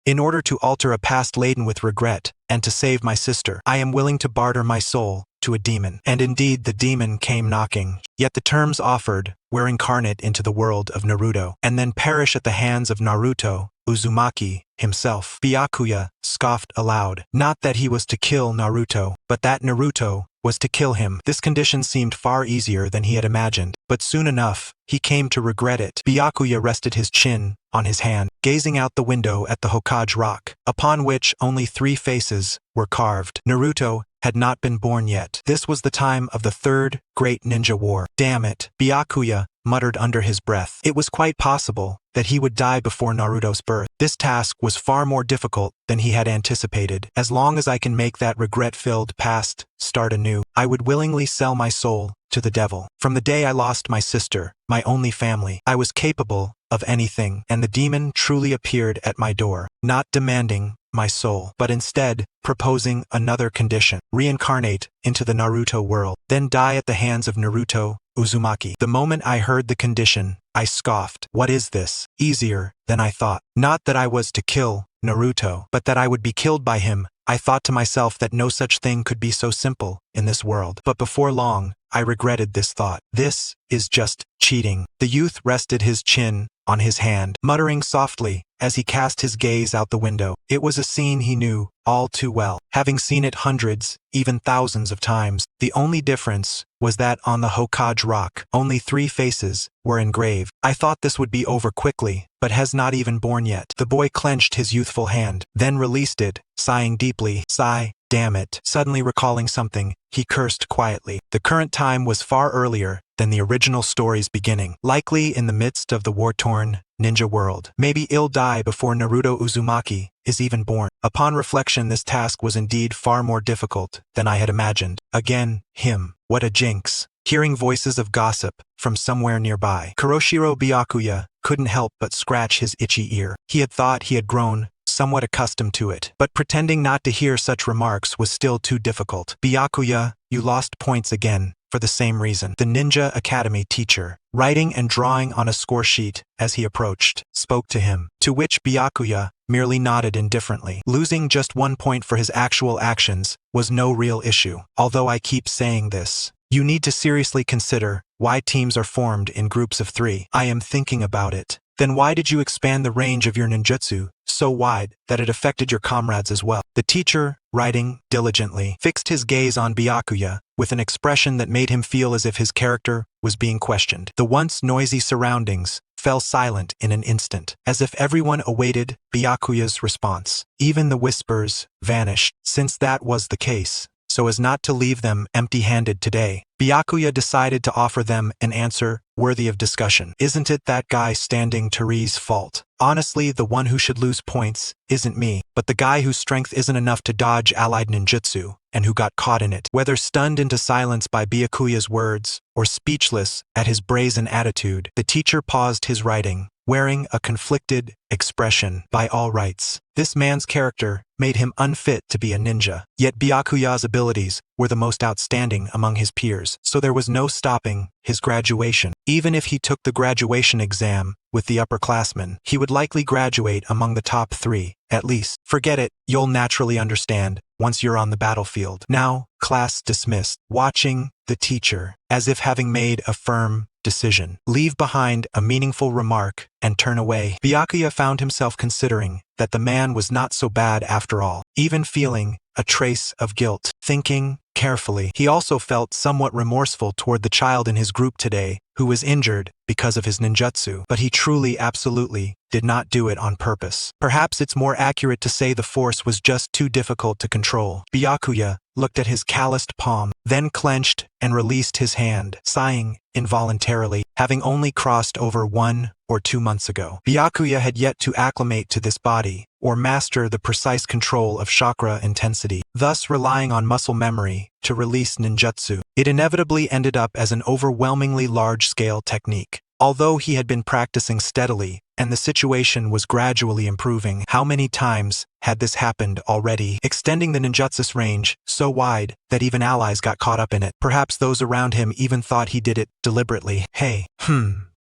In order to alter a past laden with regret, and to save my sister, I am willing to barter my soul to a demon. And indeed the demon came knocking. Yet the terms offered were incarnate into the world of Naruto, and then perish at the hands of Naruto Uzumaki himself. Byakuya scoffed aloud. Not that he was to kill Naruto, but that Naruto was to kill him. This condition seemed far easier than he had imagined, but soon enough, he came to regret it. Byakuya rested his chin on his hand, gazing out the window at the Hokage rock, upon which only 3 faces were carved. Naruto had not been born yet. This was the time of the Third Great Ninja War. Damn it, Byakuya muttered under his breath. It was quite possible that he would die before Naruto's birth. This task was far more difficult than he had anticipated. As long as I can make that regret-filled past start anew, I would willingly sell my soul to the devil. From the day I lost my sister, my only family, I was capable of anything, and the demon truly appeared at my door, not demanding my soul, but instead proposing another condition: reincarnate into the Naruto world, then die at the hands of Naruto Uzumaki. The moment I heard the condition, I scoffed. What is this? Easier than I thought. Not that I was to kill Naruto, but that I would be killed by him. I thought to myself that no such thing could be so simple in this world. But before long, I regretted this thought. This is just cheating. The youth rested his chin on his hand, muttering softly as he cast his gaze out the window. It was a scene he knew all too well, having seen it hundreds, even thousands of times. The only difference was that on the Hokage rock, only 3 faces were engraved. I thought this would be over quickly, but has not even born yet. The boy clenched his youthful hand, then released it, sighing deeply. Sigh, damn it. Suddenly recalling something, he cursed quietly. The current time was far earlier than the original story's beginning, likely in the midst of the war-torn ninja world. Maybe he'll die before Naruto Uzumaki is even born. Upon reflection, this task was indeed far more difficult than I had imagined. Again, him. What a jinx. Hearing voices of gossip from somewhere nearby, Kuroshiro Byakuya couldn't help but scratch his itchy ear. He had thought he had grown somewhat accustomed to it, but pretending not to hear such remarks was still too difficult. Byakuya, you lost points again, for the same reason. The Ninja Academy teacher, writing and drawing on a score sheet as he approached, spoke to him, to which Byakuya merely nodded indifferently. Losing just 1 point for his actual actions was no real issue. Although I keep saying this, you need to seriously consider why teams are formed in groups of 3. I am thinking about it. Then why did you expand the range of your ninjutsu so wide that it affected your comrades as well? The teacher, writing diligently, fixed his gaze on Byakuya with an expression that made him feel as if his character was being questioned. The once noisy surroundings fell silent in an instant, as if everyone awaited Byakuya's response. Even the whispers vanished. Since that was the case, so as not to leave them empty-handed today, Byakuya decided to offer them an answer worthy of discussion. Isn't it that guy standing Teri's fault? Honestly, the one who should lose points isn't me, but the guy whose strength isn't enough to dodge allied ninjutsu, and who got caught in it. Whether stunned into silence by Byakuya's words, or speechless at his brazen attitude, the teacher paused his writing, wearing a conflicted expression. By all rights, this man's character made him unfit to be a ninja. Yet Byakuya's abilities were the most outstanding among his peers, so there was no stopping his graduation. Even if he took the graduation exam with the upperclassmen, he would likely graduate among the top 3, at least. Forget it, you'll naturally understand once you're on the battlefield. Now, class dismissed. Watching the teacher, as if having made a firm decision, leave behind a meaningful remark and turn away, Byakuya found himself considering that the man was not so bad after all, even feeling a trace of guilt. Thinking carefully, he also felt somewhat remorseful toward the child in his group today who was injured because of his ninjutsu, but he truly, absolutely did not do it on purpose. Perhaps it's more accurate to say the force was just too difficult to control. Byakuya looked at his calloused palm, then clenched and released his hand, sighing involuntarily, having only crossed over 1 or 2 months ago. Byakuya had yet to acclimate to this body, or master the precise control of chakra intensity, thus relying on muscle memory to release ninjutsu. It inevitably ended up as an overwhelmingly large-scale technique. Although he had been practicing steadily, and the situation was gradually improving, how many times had this happened already, extending the ninjutsu's range so wide that even allies got caught up in it? Perhaps those around him even thought he did it deliberately. Hey,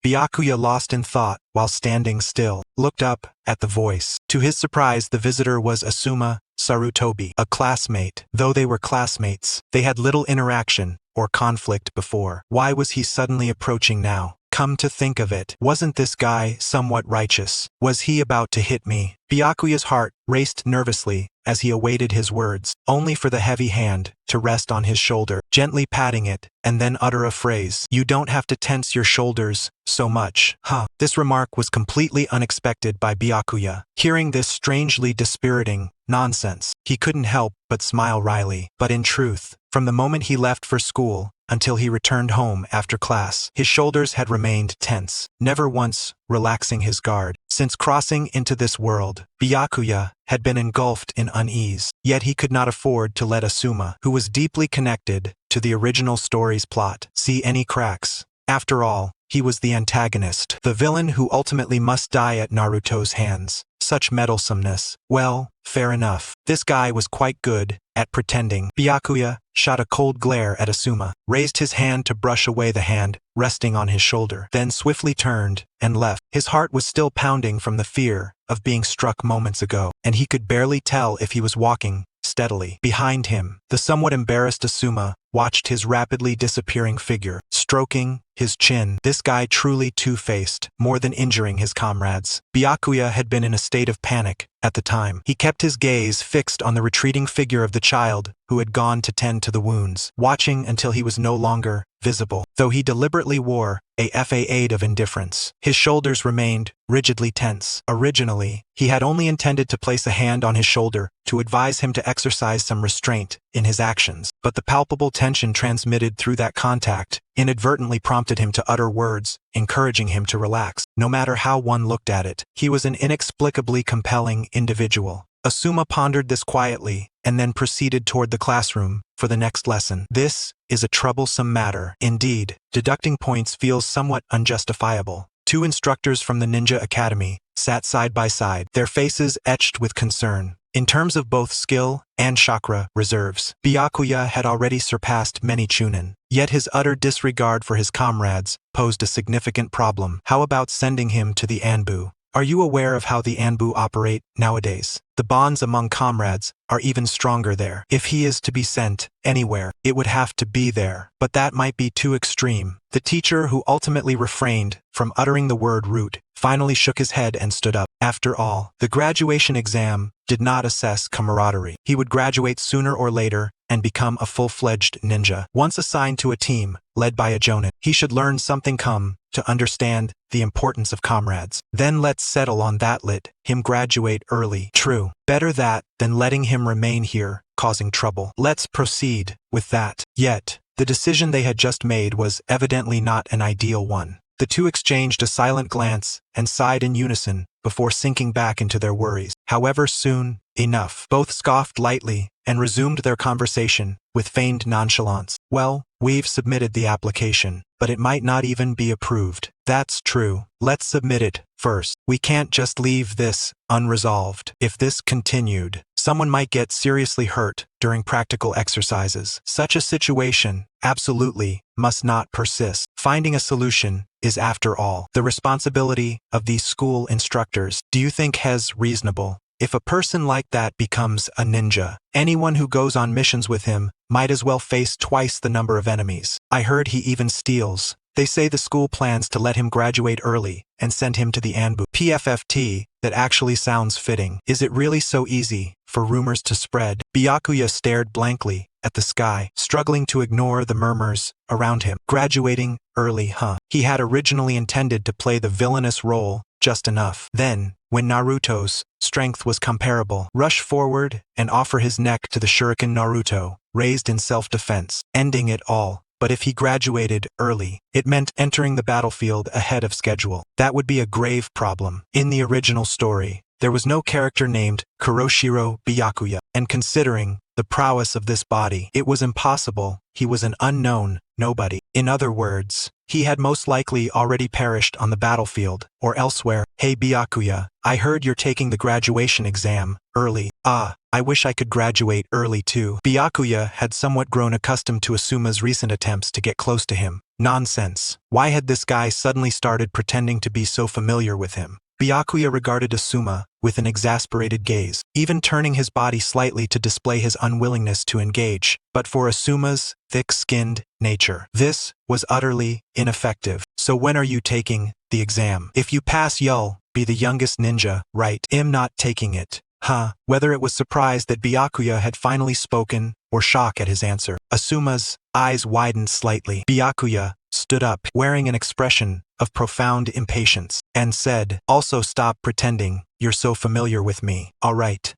Byakuya lost in thought while standing still, looked up at the voice. To his surprise, the visitor was Asuma Sarutobi, a classmate. Though they were classmates, they had little interaction or conflict before. Why was he suddenly approaching now? Come to think of it, wasn't this guy somewhat righteous? Was he about to hit me? Byakuya's heart raced nervously as he awaited his words, only for the heavy hand to rest on his shoulder, gently patting it, and then utter a phrase. You don't have to tense your shoulders so much. This remark was completely unexpected by Byakuya. Hearing this strangely dispiriting nonsense, he couldn't help but smile wryly. But in truth, from the moment he left for school until he returned home after class, his shoulders had remained tense, never once relaxing his guard. Since crossing into this world, Byakuya had been engulfed in unease, yet he could not afford to let Asuma, who was deeply connected to the original story's plot, see any cracks. After all, he was the antagonist, the villain who ultimately must die at Naruto's hands. Such meddlesomeness. Well, fair enough. This guy was quite good at pretending. Byakuya shot a cold glare at Asuma, raised his hand to brush away the hand resting on his shoulder, then swiftly turned and left. His heart was still pounding from the fear of being struck moments ago, and he could barely tell if he was walking steadily. Behind him, the somewhat embarrassed Asuma watched his rapidly disappearing figure, stroking his chin. This guy truly two-faced, more than injuring his comrades. Byakuya had been in a state of panic at the time. He kept his gaze fixed on the retreating figure of the child who had gone to tend to the wounds, watching until he was no longer visible. Though he deliberately wore a facade of indifference, his shoulders remained rigidly tense. Originally, he had only intended to place a hand on his shoulder to advise him to exercise some restraint in his actions, but the palpable tension transmitted through that contact inadvertently prompted him to utter words encouraging him to relax. No matter how one looked at it, he was an inexplicably compelling individual. Asuma pondered this quietly and then proceeded toward the classroom for the next lesson. This is a troublesome matter. Indeed, deducting points feels somewhat unjustifiable. Two instructors from the Ninja Academy sat side by side, their faces etched with concern. In terms of both skill and chakra reserves, Byakuya had already surpassed many Chunin. Yet his utter disregard for his comrades posed a significant problem. How about sending him to the Anbu? Are you aware of how the Anbu operate nowadays? The bonds among comrades are even stronger there. If he is to be sent anywhere, it would have to be there. But that might be too extreme. The teacher, who ultimately refrained from uttering the word root, finally shook his head and stood up. After all, the graduation exam did not assess camaraderie. He would graduate sooner or later and become a full-fledged ninja. Once assigned to a team led by a jonin, he should learn something, come to understand the importance of comrades. Then let's settle on that, let him graduate early. True. Better that than letting him remain here, causing trouble. Let's proceed with that. Yet, the decision they had just made was evidently not an ideal one. The two exchanged a silent glance and sighed in unison before sinking back into their worries. However, soon enough, both scoffed lightly and resumed their conversation with feigned nonchalance. Well, we've submitted the application, but it might not even be approved. That's true. Let's submit it first. We can't just leave this unresolved. If this continued, someone might get seriously hurt during practical exercises. Such a situation absolutely must not persist. Finding a solution is, after all, the responsibility of these school instructors. Do you think Hez reasonable? If a person like that becomes a ninja, anyone who goes on missions with him might as well face twice the number of enemies. I heard he even steals. They say the school plans to let him graduate early and send him to the Anbu. PFFT, that actually sounds fitting. Is it really so easy for rumors to spread? Byakuya stared blankly at the sky, struggling to ignore the murmurs around him. Graduating early, huh? He had originally intended to play the villainous role just enough. Then, when Naruto's strength was comparable, rush forward and offer his neck to the shuriken Naruto, raised in self-defense, ending it all. But if he graduated early, it meant entering the battlefield ahead of schedule. That would be a grave problem. In the original story, there was no character named Kuroshiro Byakuya, and considering the prowess of this body, it was impossible. He was an unknown nobody. In other words, he had most likely already perished on the battlefield or elsewhere. Hey Byakuya, I heard you're taking the graduation exam early. I wish I could graduate early too. Byakuya had somewhat grown accustomed to Asuma's recent attempts to get close to him. Nonsense. Why had this guy suddenly started pretending to be so familiar with him? Byakuya regarded Asuma with an exasperated gaze, even turning his body slightly to display his unwillingness to engage. But for Asuma's thick-skinned nature, this was utterly ineffective. So when are you taking the exam? If you pass, you'll be the youngest ninja, right? I'm not taking it. Huh? Whether it was surprise that Byakuya had finally spoken, or shock at his answer, Asuma's eyes widened slightly. Byakuya stood up, wearing an expression of profound impatience, and said, "Also stop pretending you're so familiar with me. All right.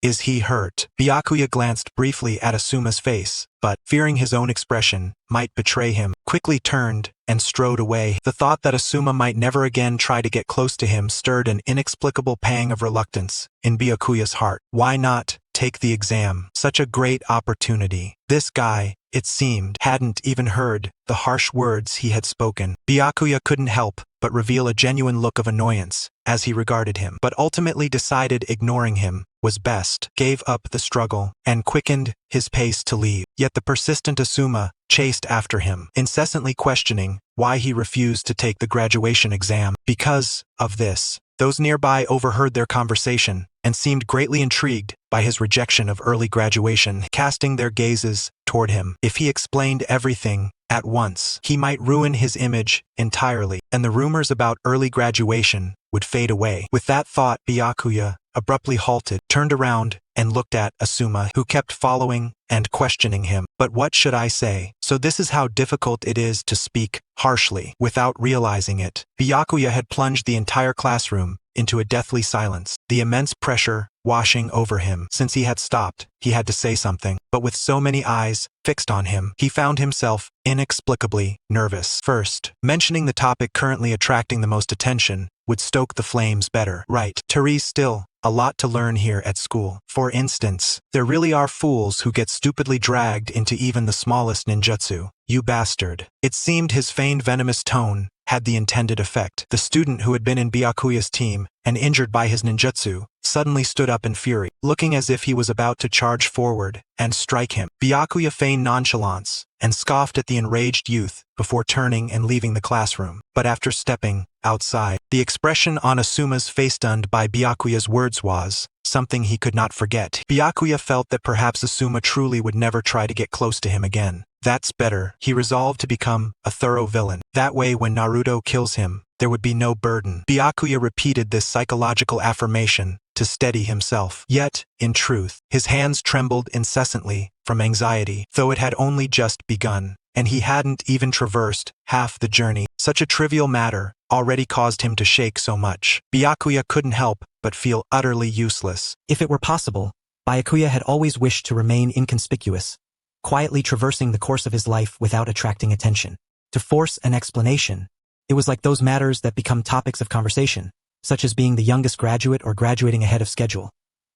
Is he hurt?" Byakuya glanced briefly at Asuma's face, but, fearing his own expression might betray him, quickly turned and strode away. The thought that Asuma might never again try to get close to him stirred an inexplicable pang of reluctance in Byakuya's heart. Why not take the exam? Such a great opportunity. This guy, it seemed, hadn't even heard the harsh words he had spoken. Byakuya couldn't help but reveal a genuine look of annoyance as he regarded him, but ultimately decided ignoring him was best, gave up the struggle, and quickened his pace to leave. Yet the persistent Asuma chased after him, incessantly questioning why he refused to take the graduation exam. Because of this, those nearby overheard their conversation and seemed greatly intrigued by his rejection of early graduation, casting their gazes toward him. If he explained everything at once, he might ruin his image entirely, and the rumors about early graduation would fade away. With that thought, Byakuya abruptly halted, turned around, and looked at Asuma, who kept following and questioning him. But what should I say? So this is how difficult it is to speak harshly. Without realizing it, Byakuya had plunged the entire classroom into a deathly silence, the immense pressure washing over him. Since he had stopped, he had to say something, but with so many eyes fixed on him, he found himself inexplicably nervous. First, mentioning the topic currently attracting the most attention would stoke the flames better. Right, Therese, still a lot to learn here at school. For instance, there really are fools who get stupidly dragged into even the smallest ninjutsu. You bastard. It seemed his feigned venomous tone had the intended effect. The student who had been in Byakuya's team and injured by his ninjutsu suddenly stood up in fury, looking as if he was about to charge forward and strike him. Byakuya feigned nonchalance and scoffed at the enraged youth before turning and leaving the classroom. But after stepping outside, the expression on Asuma's face stunned by Byakuya's words was something he could not forget. Byakuya felt that perhaps Asuma truly would never try to get close to him again. That's better. He resolved to become a thorough villain. That way, when Naruto kills him, there would be no burden. Byakuya repeated this psychological affirmation to steady himself. Yet, in truth, his hands trembled incessantly from anxiety, though it had only just begun, and he hadn't even traversed half the journey. Such a trivial matter already caused him to shake so much. Byakuya couldn't help but feel utterly useless. If it were possible, Byakuya had always wished to remain inconspicuous, quietly traversing the course of his life without attracting attention. To force an explanation, it was like those matters that become topics of conversation, such as being the youngest graduate or graduating ahead of schedule.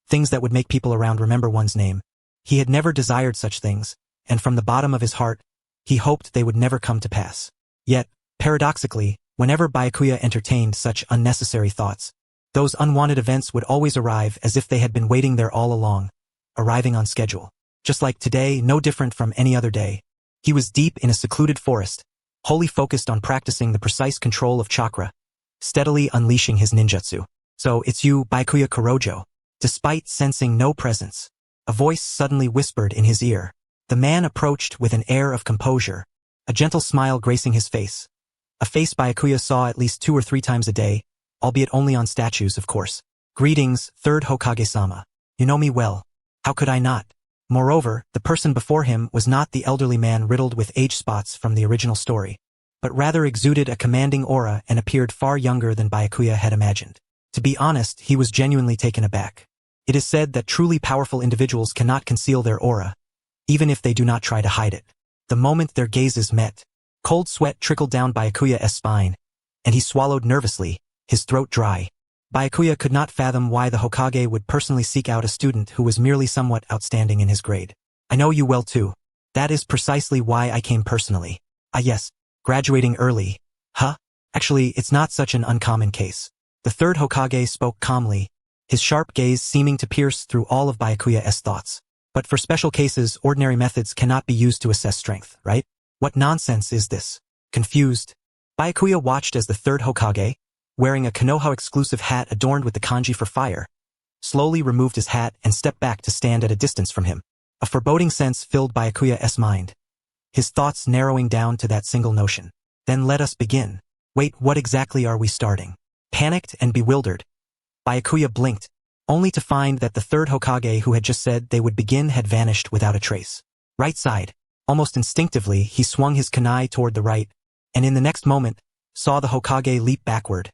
Things that would make people around remember one's name. He had never desired such things, and from the bottom of his heart, he hoped they would never come to pass. Yet, paradoxically, whenever Byakuya entertained such unnecessary thoughts, those unwanted events would always arrive as if they had been waiting there all along, arriving on schedule. Just like today, no different from any other day. He was deep in a secluded forest, wholly focused on practicing the precise control of chakra, steadily unleashing his ninjutsu. "So it's you, Byakuya Kurojo." Despite sensing no presence, a voice suddenly whispered in his ear. The man approached with an air of composure, a gentle smile gracing his face. A face Byakuya saw at least 2 or 3 times a day, albeit only on statues, of course. "Greetings, third Hokage-sama. You know me well. How could I not?" Moreover, the person before him was not the elderly man riddled with age spots from the original story, but rather exuded a commanding aura and appeared far younger than Byakuya had imagined. To be honest, he was genuinely taken aback. It is said that truly powerful individuals cannot conceal their aura, even if they do not try to hide it. The moment their gazes met, cold sweat trickled down Byakuya's spine, and he swallowed nervously, his throat dry. Byakuya could not fathom why the Hokage would personally seek out a student who was merely somewhat outstanding in his grade. "I know you well too. That is precisely why I came personally." "Ah yes, graduating early. Huh? Actually, it's not such an uncommon case." The third Hokage spoke calmly, his sharp gaze seeming to pierce through all of Byakuya's thoughts. "But for special cases, ordinary methods cannot be used to assess strength, right? What nonsense is this?" Confused, Byakuya watched as the third Hokage, wearing a Konoha-exclusive hat adorned with the kanji for fire, slowly removed his hat and stepped back to stand at a distance from him. A foreboding sense filled Byakuya's mind, his thoughts narrowing down to that single notion. Then let us begin. Wait, what exactly are we starting? Panicked and bewildered, Byakuya blinked, only to find that the third Hokage who had just said they would begin had vanished without a trace. Right side. Almost instinctively, he swung his kunai toward the right, and in the next moment, saw the Hokage leap backward,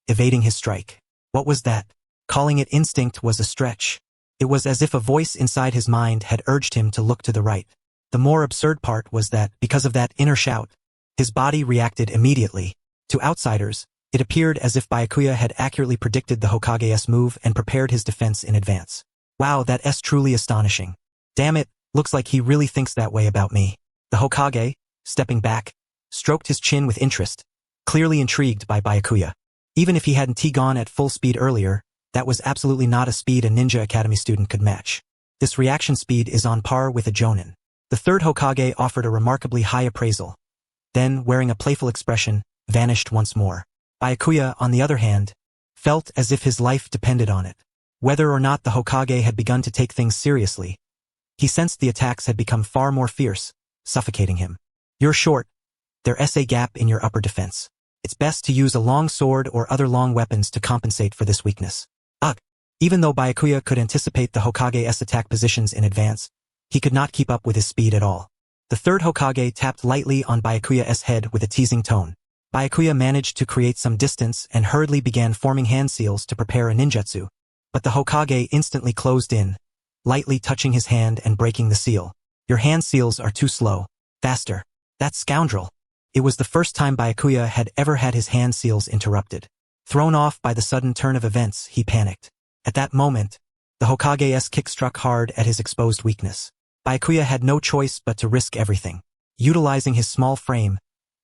evading his strike. What was that? Calling it instinct was a stretch. It was as if a voice inside his mind had urged him to look to the right. The more absurd part was that, because of that inner shout, his body reacted immediately. To outsiders, it appeared as if Byakuya had accurately predicted the Hokage's move and prepared his defense in advance. Wow, that's truly astonishing. Damn it, looks like he really thinks that way about me. The Hokage, stepping back, stroked his chin with interest, clearly intrigued by Byakuya. Even if he hadn't gone at full speed earlier, that was absolutely not a speed a Ninja Academy student could match. This reaction speed is on par with a Jonin. The third Hokage offered a remarkably high appraisal. Then, wearing a playful expression, vanished once more. Byakuya, on the other hand, felt as if his life depended on it. Whether or not the Hokage had begun to take things seriously, he sensed the attacks had become far more fierce, suffocating him. You're short. There's a gap in your upper defense. It's best to use a long sword or other long weapons to compensate for this weakness. Ugh! Even though Byakuya could anticipate the Hokage's attack positions in advance, he could not keep up with his speed at all. The third Hokage tapped lightly on Byakuya's head with a teasing tone. Byakuya managed to create some distance and hurriedly began forming hand seals to prepare a ninjutsu, but the Hokage instantly closed in, lightly touching his hand and breaking the seal. Your hand seals are too slow. Faster. That scoundrel. It was the first time Byakuya had ever had his hand seals interrupted. Thrown off by the sudden turn of events, he panicked. At that moment, the Hokage's kick struck hard at his exposed weakness. Byakuya had no choice but to risk everything. Utilizing his small frame,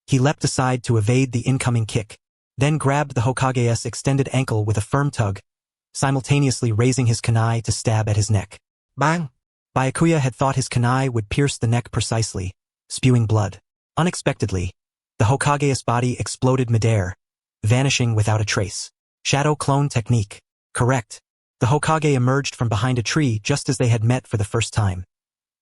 he leapt aside to evade the incoming kick, then grabbed the Hokage's extended ankle with a firm tug, simultaneously raising his kunai to stab at his neck. Bang! Byakuya had thought his kunai would pierce the neck precisely, spewing blood. Unexpectedly, the Hokage's body exploded midair, vanishing without a trace. Shadow clone technique. Correct. The Hokage emerged from behind a tree just as they had met for the first time.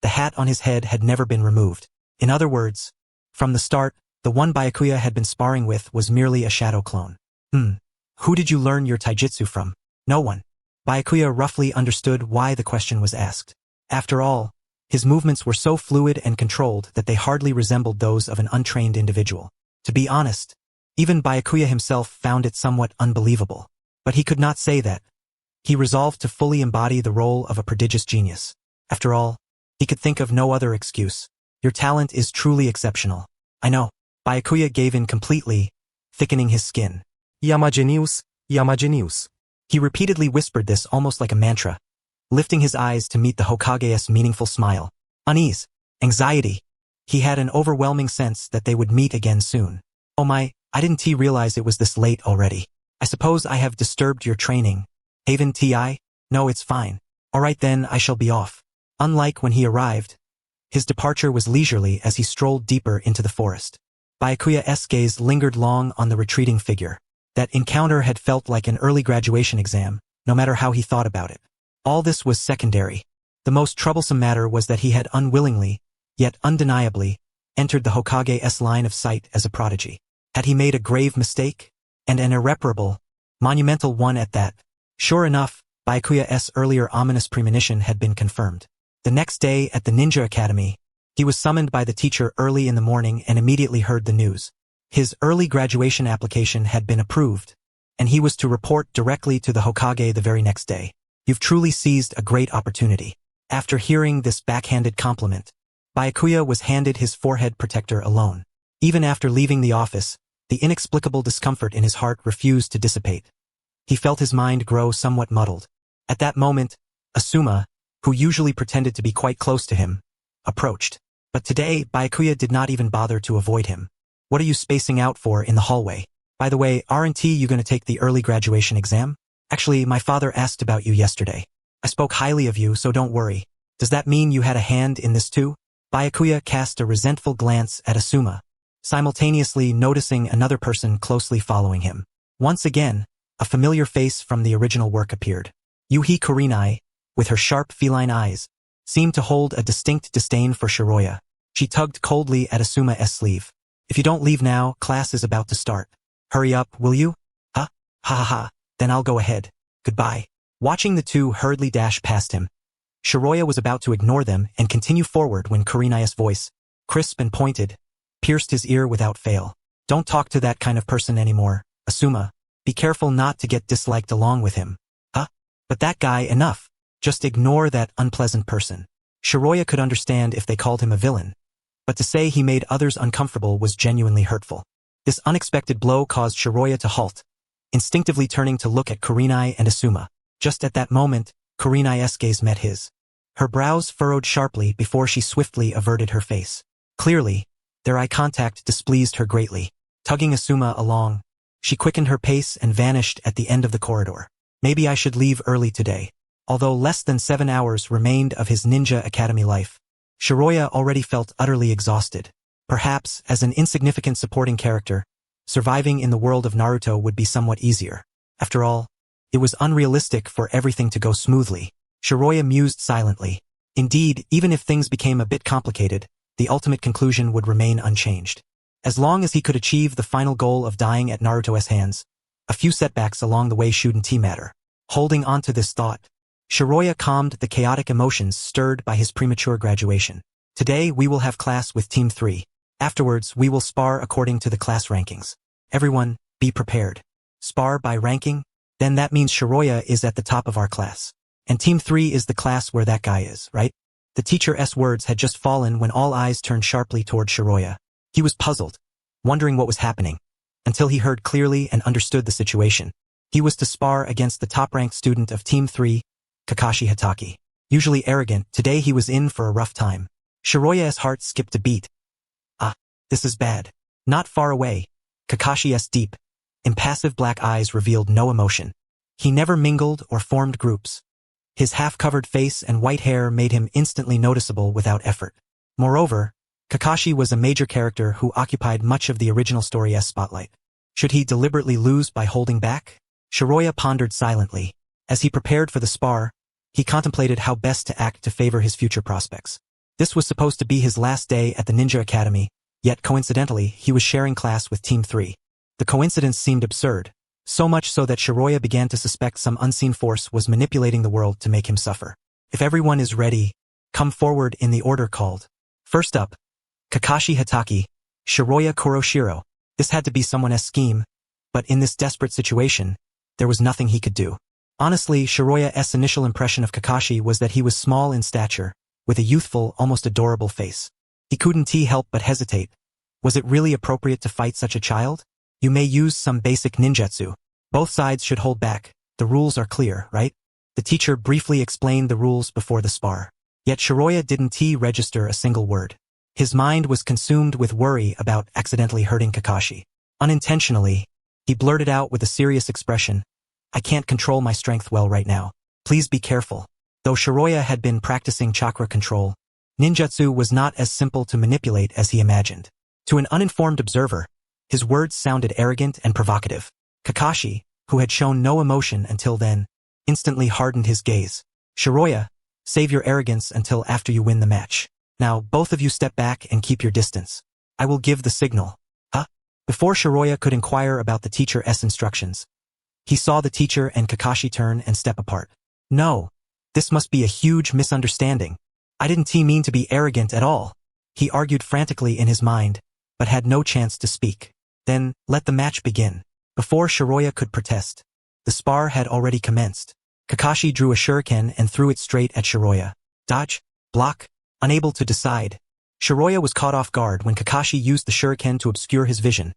The hat on his head had never been removed. In other words, from the start, the one Byakuya had been sparring with was merely a shadow clone. Who did you learn your taijutsu from? No one. Byakuya roughly understood why the question was asked. After all, his movements were so fluid and controlled that they hardly resembled those of an untrained individual. To be honest, even Byakuya himself found it somewhat unbelievable. But he could not say that. He resolved to fully embody the role of a prodigious genius. After all, he could think of no other excuse. Your talent is truly exceptional. I know. Byakuya gave in completely, thickening his skin. Yamagenius, Yamagenius. He repeatedly whispered this almost like a mantra, lifting his eyes to meet the Hokage's meaningful smile. Unease, anxiety. He had an overwhelming sense that they would meet again soon. Oh my, I didn't realize it was this late already. I suppose I have disturbed your training. Haven Ti? No, it's fine. Alright then, I shall be off. Unlike when he arrived, his departure was leisurely as he strolled deeper into the forest. Byakuya's gaze lingered long on the retreating figure. That encounter had felt like an early graduation exam, no matter how he thought about it. All this was secondary. The most troublesome matter was that he had unwillingly, yet undeniably, entered the Hokage's line of sight as a prodigy. Had he made a grave mistake? And an irreparable, monumental one at that. Sure enough, Byakuya's earlier ominous premonition had been confirmed. The next day at the Ninja Academy, he was summoned by the teacher early in the morning and immediately heard the news. His early graduation application had been approved, and he was to report directly to the Hokage the very next day. You've truly seized a great opportunity. After hearing this backhanded compliment, Byakuya was handed his forehead protector alone. Even after leaving the office, the inexplicable discomfort in his heart refused to dissipate. He felt his mind grow somewhat muddled. At that moment, Asuma, who usually pretended to be quite close to him, approached. But today, Byakuya did not even bother to avoid him. What are you spacing out for in the hallway? By the way, aren't you going to take the early graduation exam? Actually, my father asked about you yesterday. I spoke highly of you, so don't worry. Does that mean you had a hand in this too? Byakuya cast a resentful glance at Asuma, simultaneously noticing another person closely following him. Once again, a familiar face from the original work appeared. Yuhi Kurenai, with her sharp feline eyes, seemed to hold a distinct disdain for Shiroya. She tugged coldly at Asuma's sleeve. If you don't leave now, class is about to start. Hurry up, will you? Huh? Ha ha ha, then I'll go ahead. Goodbye. Watching the two hurriedly dash past him, Shiroya was about to ignore them and continue forward when Kurenai's voice, crisp and pointed, pierced his ear without fail. Don't talk to that kind of person anymore, Asuma. Be careful not to get disliked along with him. Huh? But that guy, enough. Just ignore that unpleasant person. Shiroya could understand if they called him a villain, but to say he made others uncomfortable was genuinely hurtful. This unexpected blow caused Shiroya to halt, instinctively turning to look at Kurenai and Asuma. Just at that moment, Kurenai's gaze met his. Her brows furrowed sharply before she swiftly averted her face. Clearly, their eye contact displeased her greatly. Tugging Asuma along, she quickened her pace and vanished at the end of the corridor. Maybe I should leave early today. Although less than 7 hours remained of his ninja academy life, Shiroya already felt utterly exhausted. Perhaps, as an insignificant supporting character, surviving in the world of Naruto would be somewhat easier. After all, it was unrealistic for everything to go smoothly. Shiroya mused silently. Indeed, even if things became a bit complicated, the ultimate conclusion would remain unchanged. As long as he could achieve the final goal of dying at Naruto's hands, a few setbacks along the way shouldn't matter. Holding on to this thought, Shiroya calmed the chaotic emotions stirred by his premature graduation. Today we will have class with Team 3. Afterwards we will spar according to the class rankings. Everyone, be prepared. Spar by ranking? Then that means Shiroya is at the top of our class. And Team 3 is the class where that guy is, right? The teacher's words had just fallen when all eyes turned sharply toward Shiroya. He was puzzled, wondering what was happening, until he heard clearly and understood the situation. He was to spar against the top-ranked student of Team 3, Kakashi Hatake. Usually arrogant, today he was in for a rough time. Shiroya's heart skipped a beat. Ah, this is bad. Not far away, Kakashi's deep, impassive black eyes revealed no emotion. He never mingled or formed groups. His half-covered face and white hair made him instantly noticeable without effort. Moreover, Kakashi was a major character who occupied much of the original story's spotlight. Should he deliberately lose by holding back? Shiroya pondered silently. As he prepared for the spar, he contemplated how best to act to favor his future prospects. This was supposed to be his last day at the Ninja Academy, yet coincidentally, he was sharing class with Team 3. The coincidence seemed absurd, so much so that Shiroya began to suspect some unseen force was manipulating the world to make him suffer. If everyone is ready, come forward in the order called. First up, Kakashi Hatake, Shiroya Kuroshiro. This had to be someone's scheme, but in this desperate situation, there was nothing he could do. Honestly, Shiroya's initial impression of Kakashi was that he was small in stature, with a youthful, almost adorable face. He couldn't help but hesitate. Was it really appropriate to fight such a child? You may use some basic ninjutsu. Both sides should hold back. The rules are clear, right? The teacher briefly explained the rules before the spar. Yet Shiroya didn't register a single word. His mind was consumed with worry about accidentally hurting Kakashi. Unintentionally, he blurted out with a serious expression, I can't control my strength well right now. Please be careful. Though Shiroya had been practicing chakra control, ninjutsu was not as simple to manipulate as he imagined. To an uninformed observer, his words sounded arrogant and provocative. Kakashi, who had shown no emotion until then, instantly hardened his gaze. Shiroya, save your arrogance until after you win the match. Now, both of you step back and keep your distance. I will give the signal. Huh? Before Shiroya could inquire about the teacher's instructions, he saw the teacher and Kakashi turn and step apart. No, this must be a huge misunderstanding. I didn't mean to be arrogant at all. He argued frantically in his mind, but had no chance to speak. Then, let the match begin. Before Shiroya could protest, the spar had already commenced. Kakashi drew a shuriken and threw it straight at Shiroya. Dodge? Block? Unable to decide, Shiroya was caught off guard when Kakashi used the shuriken to obscure his vision,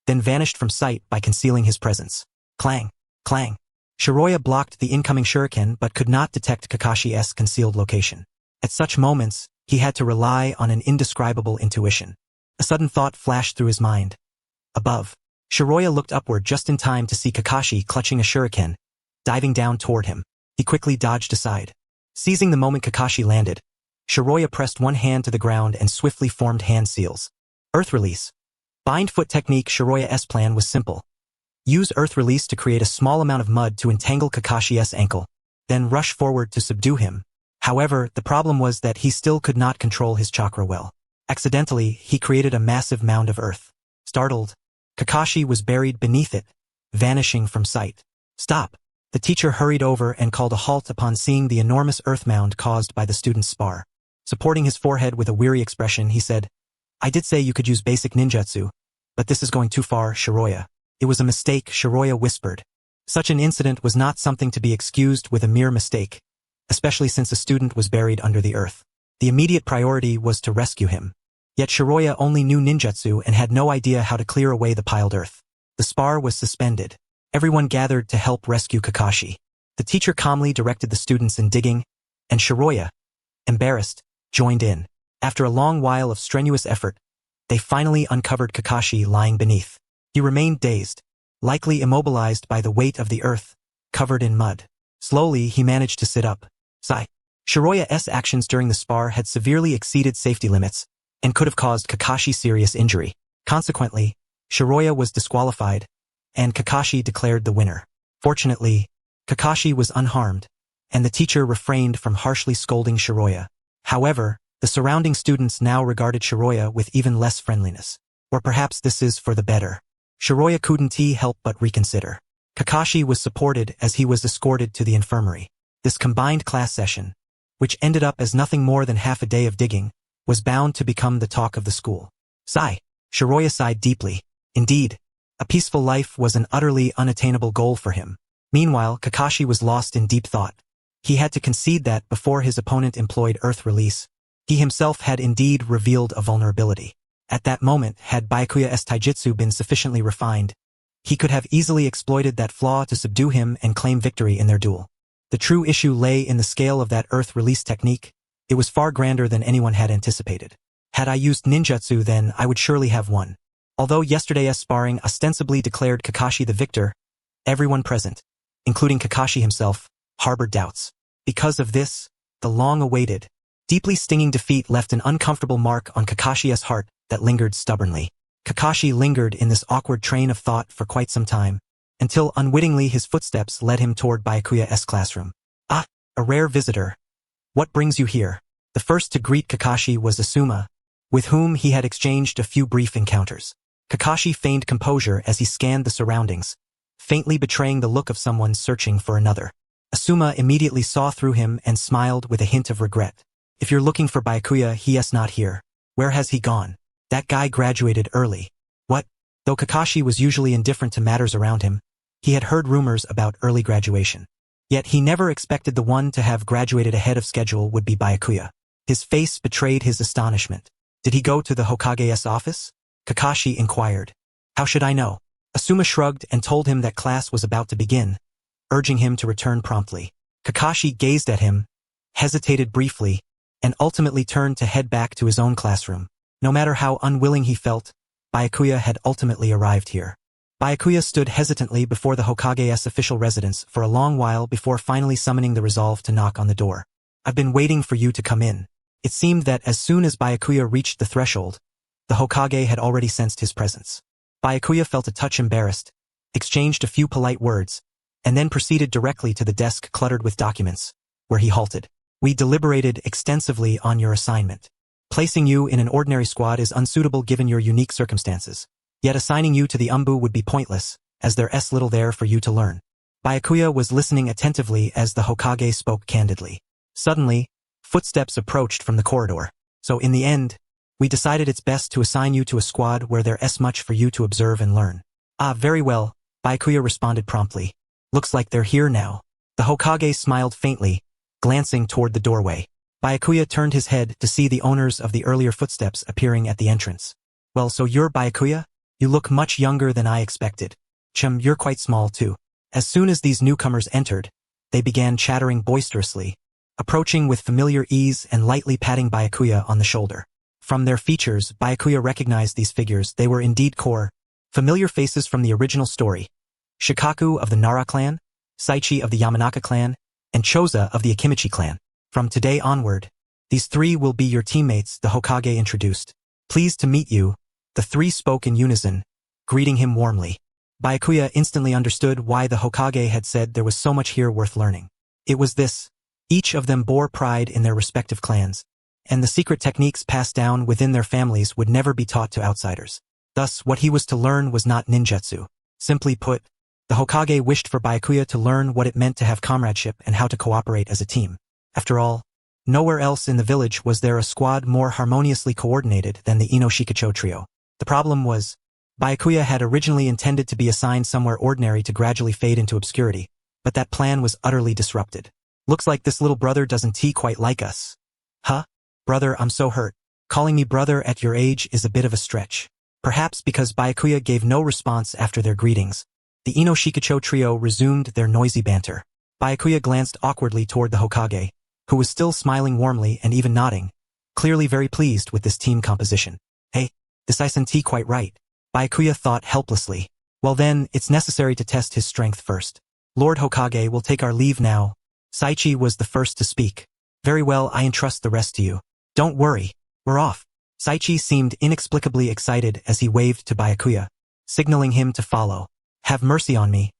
then vanished from sight by concealing his presence. Clang! Clang! Shiroya blocked the incoming shuriken but could not detect Kakashi's concealed location. At such moments, he had to rely on an indescribable intuition. A sudden thought flashed through his mind. Above, Shiroya looked upward just in time to see Kakashi clutching a shuriken, diving down toward him. He quickly dodged aside. Seizing the moment Kakashi landed, Shiroya pressed one hand to the ground and swiftly formed hand seals. Earth release. Bind foot technique. Shiroya's plan was simple. Use Earth Release to create a small amount of mud to entangle Kakashi's ankle, then rush forward to subdue him. However, the problem was that he still could not control his chakra well. Accidentally, he created a massive mound of earth. Startled, Kakashi was buried beneath it, vanishing from sight. Stop! The teacher hurried over and called a halt upon seeing the enormous earth mound caused by the student's spar. Supporting his forehead with a weary expression, he said, I did say you could use basic ninjutsu, but this is going too far, Shiroya. It was a mistake, Shiroya whispered. Such an incident was not something to be excused with a mere mistake, especially since a student was buried under the earth. The immediate priority was to rescue him. Yet Shiroya only knew ninjutsu and had no idea how to clear away the piled earth. The spar was suspended. Everyone gathered to help rescue Kakashi. The teacher calmly directed the students in digging, and Shiroya, embarrassed, joined in. After a long while of strenuous effort, they finally uncovered Kakashi lying beneath. He remained dazed, likely immobilized by the weight of the earth, covered in mud. Slowly, he managed to sit up. Sigh. Shiroya's actions during the spar had severely exceeded safety limits and could have caused Kakashi serious injury. Consequently, Shiroya was disqualified, and Kakashi declared the winner. Fortunately, Kakashi was unharmed, and the teacher refrained from harshly scolding Shiroya. However, the surrounding students now regarded Shiroya with even less friendliness. Or perhaps this is for the better. Shiroya couldn't help but reconsider. Kakashi was supported as he was escorted to the infirmary. This combined class session, which ended up as nothing more than half a day of digging, was bound to become the talk of the school. Sigh. Shiroya sighed deeply. Indeed, a peaceful life was an utterly unattainable goal for him. Meanwhile, Kakashi was lost in deep thought. He had to concede that before his opponent employed Earth Release, he himself had indeed revealed a vulnerability. At that moment, had Byakuya's taijutsu been sufficiently refined, he could have easily exploited that flaw to subdue him and claim victory in their duel. The true issue lay in the scale of that Earth Release technique. It was far grander than anyone had anticipated. Had I used ninjutsu, then I would surely have won. Although yesterday's sparring ostensibly declared Kakashi the victor, everyone present, including Kakashi himself, harbored doubts. Because of this, the long-awaited, deeply stinging defeat left an uncomfortable mark on Kakashi's heart that lingered stubbornly. Kakashi lingered in this awkward train of thought for quite some time, until unwittingly his footsteps led him toward Byakuya's classroom. Ah, a rare visitor. What brings you here? The first to greet Kakashi was Asuma, with whom he had exchanged a few brief encounters. Kakashi feigned composure as he scanned the surroundings, faintly betraying the look of someone searching for another. Asuma immediately saw through him and smiled with a hint of regret. If you're looking for Byakuya, he is not here. Where has he gone? That guy graduated early. What? Though Kakashi was usually indifferent to matters around him, he had heard rumors about early graduation. Yet he never expected the one to have graduated ahead of schedule would be Byakuya. His face betrayed his astonishment. Did he go to the Hokage's office? Kakashi inquired. How should I know? Asuma shrugged and told him that class was about to begin, urging him to return promptly. Kakashi gazed at him, hesitated briefly, and ultimately turned to head back to his own classroom. No matter how unwilling he felt, Byakuya had ultimately arrived here. Byakuya stood hesitantly before the Hokage's official residence for a long while before finally summoning the resolve to knock on the door. I've been waiting for you to come in. It seemed that as soon as Byakuya reached the threshold, the Hokage had already sensed his presence. Byakuya felt a touch embarrassed, exchanged a few polite words, and then proceeded directly to the desk cluttered with documents, where he halted. We deliberated extensively on your assignment. Placing you in an ordinary squad is unsuitable given your unique circumstances. Yet assigning you to the Umbu would be pointless, as there's little there for you to learn. Byakuya was listening attentively as the Hokage spoke candidly. Suddenly, footsteps approached from the corridor. So in the end, we decided it's best to assign you to a squad where there's much for you to observe and learn. Ah, very well, Byakuya responded promptly. Looks like they're here now. The Hokage smiled faintly, glancing toward the doorway. Byakuya turned his head to see the owners of the earlier footsteps appearing at the entrance. Well, so you're Byakuya? You look much younger than I expected. You're quite small too. As soon as these newcomers entered, they began chattering boisterously, approaching with familiar ease and lightly patting Byakuya on the shoulder. From their features, Byakuya recognized these figures. They were indeed familiar faces from the original story. Shikaku of the Nara clan, Saichi of the Yamanaka clan, and Choza of the Akimichi clan. From today onward, these three will be your teammates, the Hokage introduced. Pleased to meet you, the three spoke in unison, greeting him warmly. Byakuya instantly understood why the Hokage had said there was so much here worth learning. It was this. Each of them bore pride in their respective clans, and the secret techniques passed down within their families would never be taught to outsiders. Thus, what he was to learn was not ninjutsu. Simply put, the Hokage wished for Byakuya to learn what it meant to have comradeship and how to cooperate as a team. After all, nowhere else in the village was there a squad more harmoniously coordinated than the Inoshikacho trio. The problem was, Byakuya had originally intended to be assigned somewhere ordinary to gradually fade into obscurity, but that plan was utterly disrupted. Looks like this little brother doesn't quite like us. Huh? Brother, I'm so hurt. Calling me brother at your age is a bit of a stretch. Perhaps because Byakuya gave no response after their greetings, the Inoshikacho trio resumed their noisy banter. Byakuya glanced awkwardly toward the Hokage, who was still smiling warmly and even nodding, clearly very pleased with this team composition. Hey, this isn't quite right. Byakuya thought helplessly. Well then, it's necessary to test his strength first. Lord Hokage will take our leave now. Saichi was the first to speak. Very well, I entrust the rest to you. Don't worry, we're off. Saichi seemed inexplicably excited as he waved to Byakuya, signaling him to follow. Have mercy on me.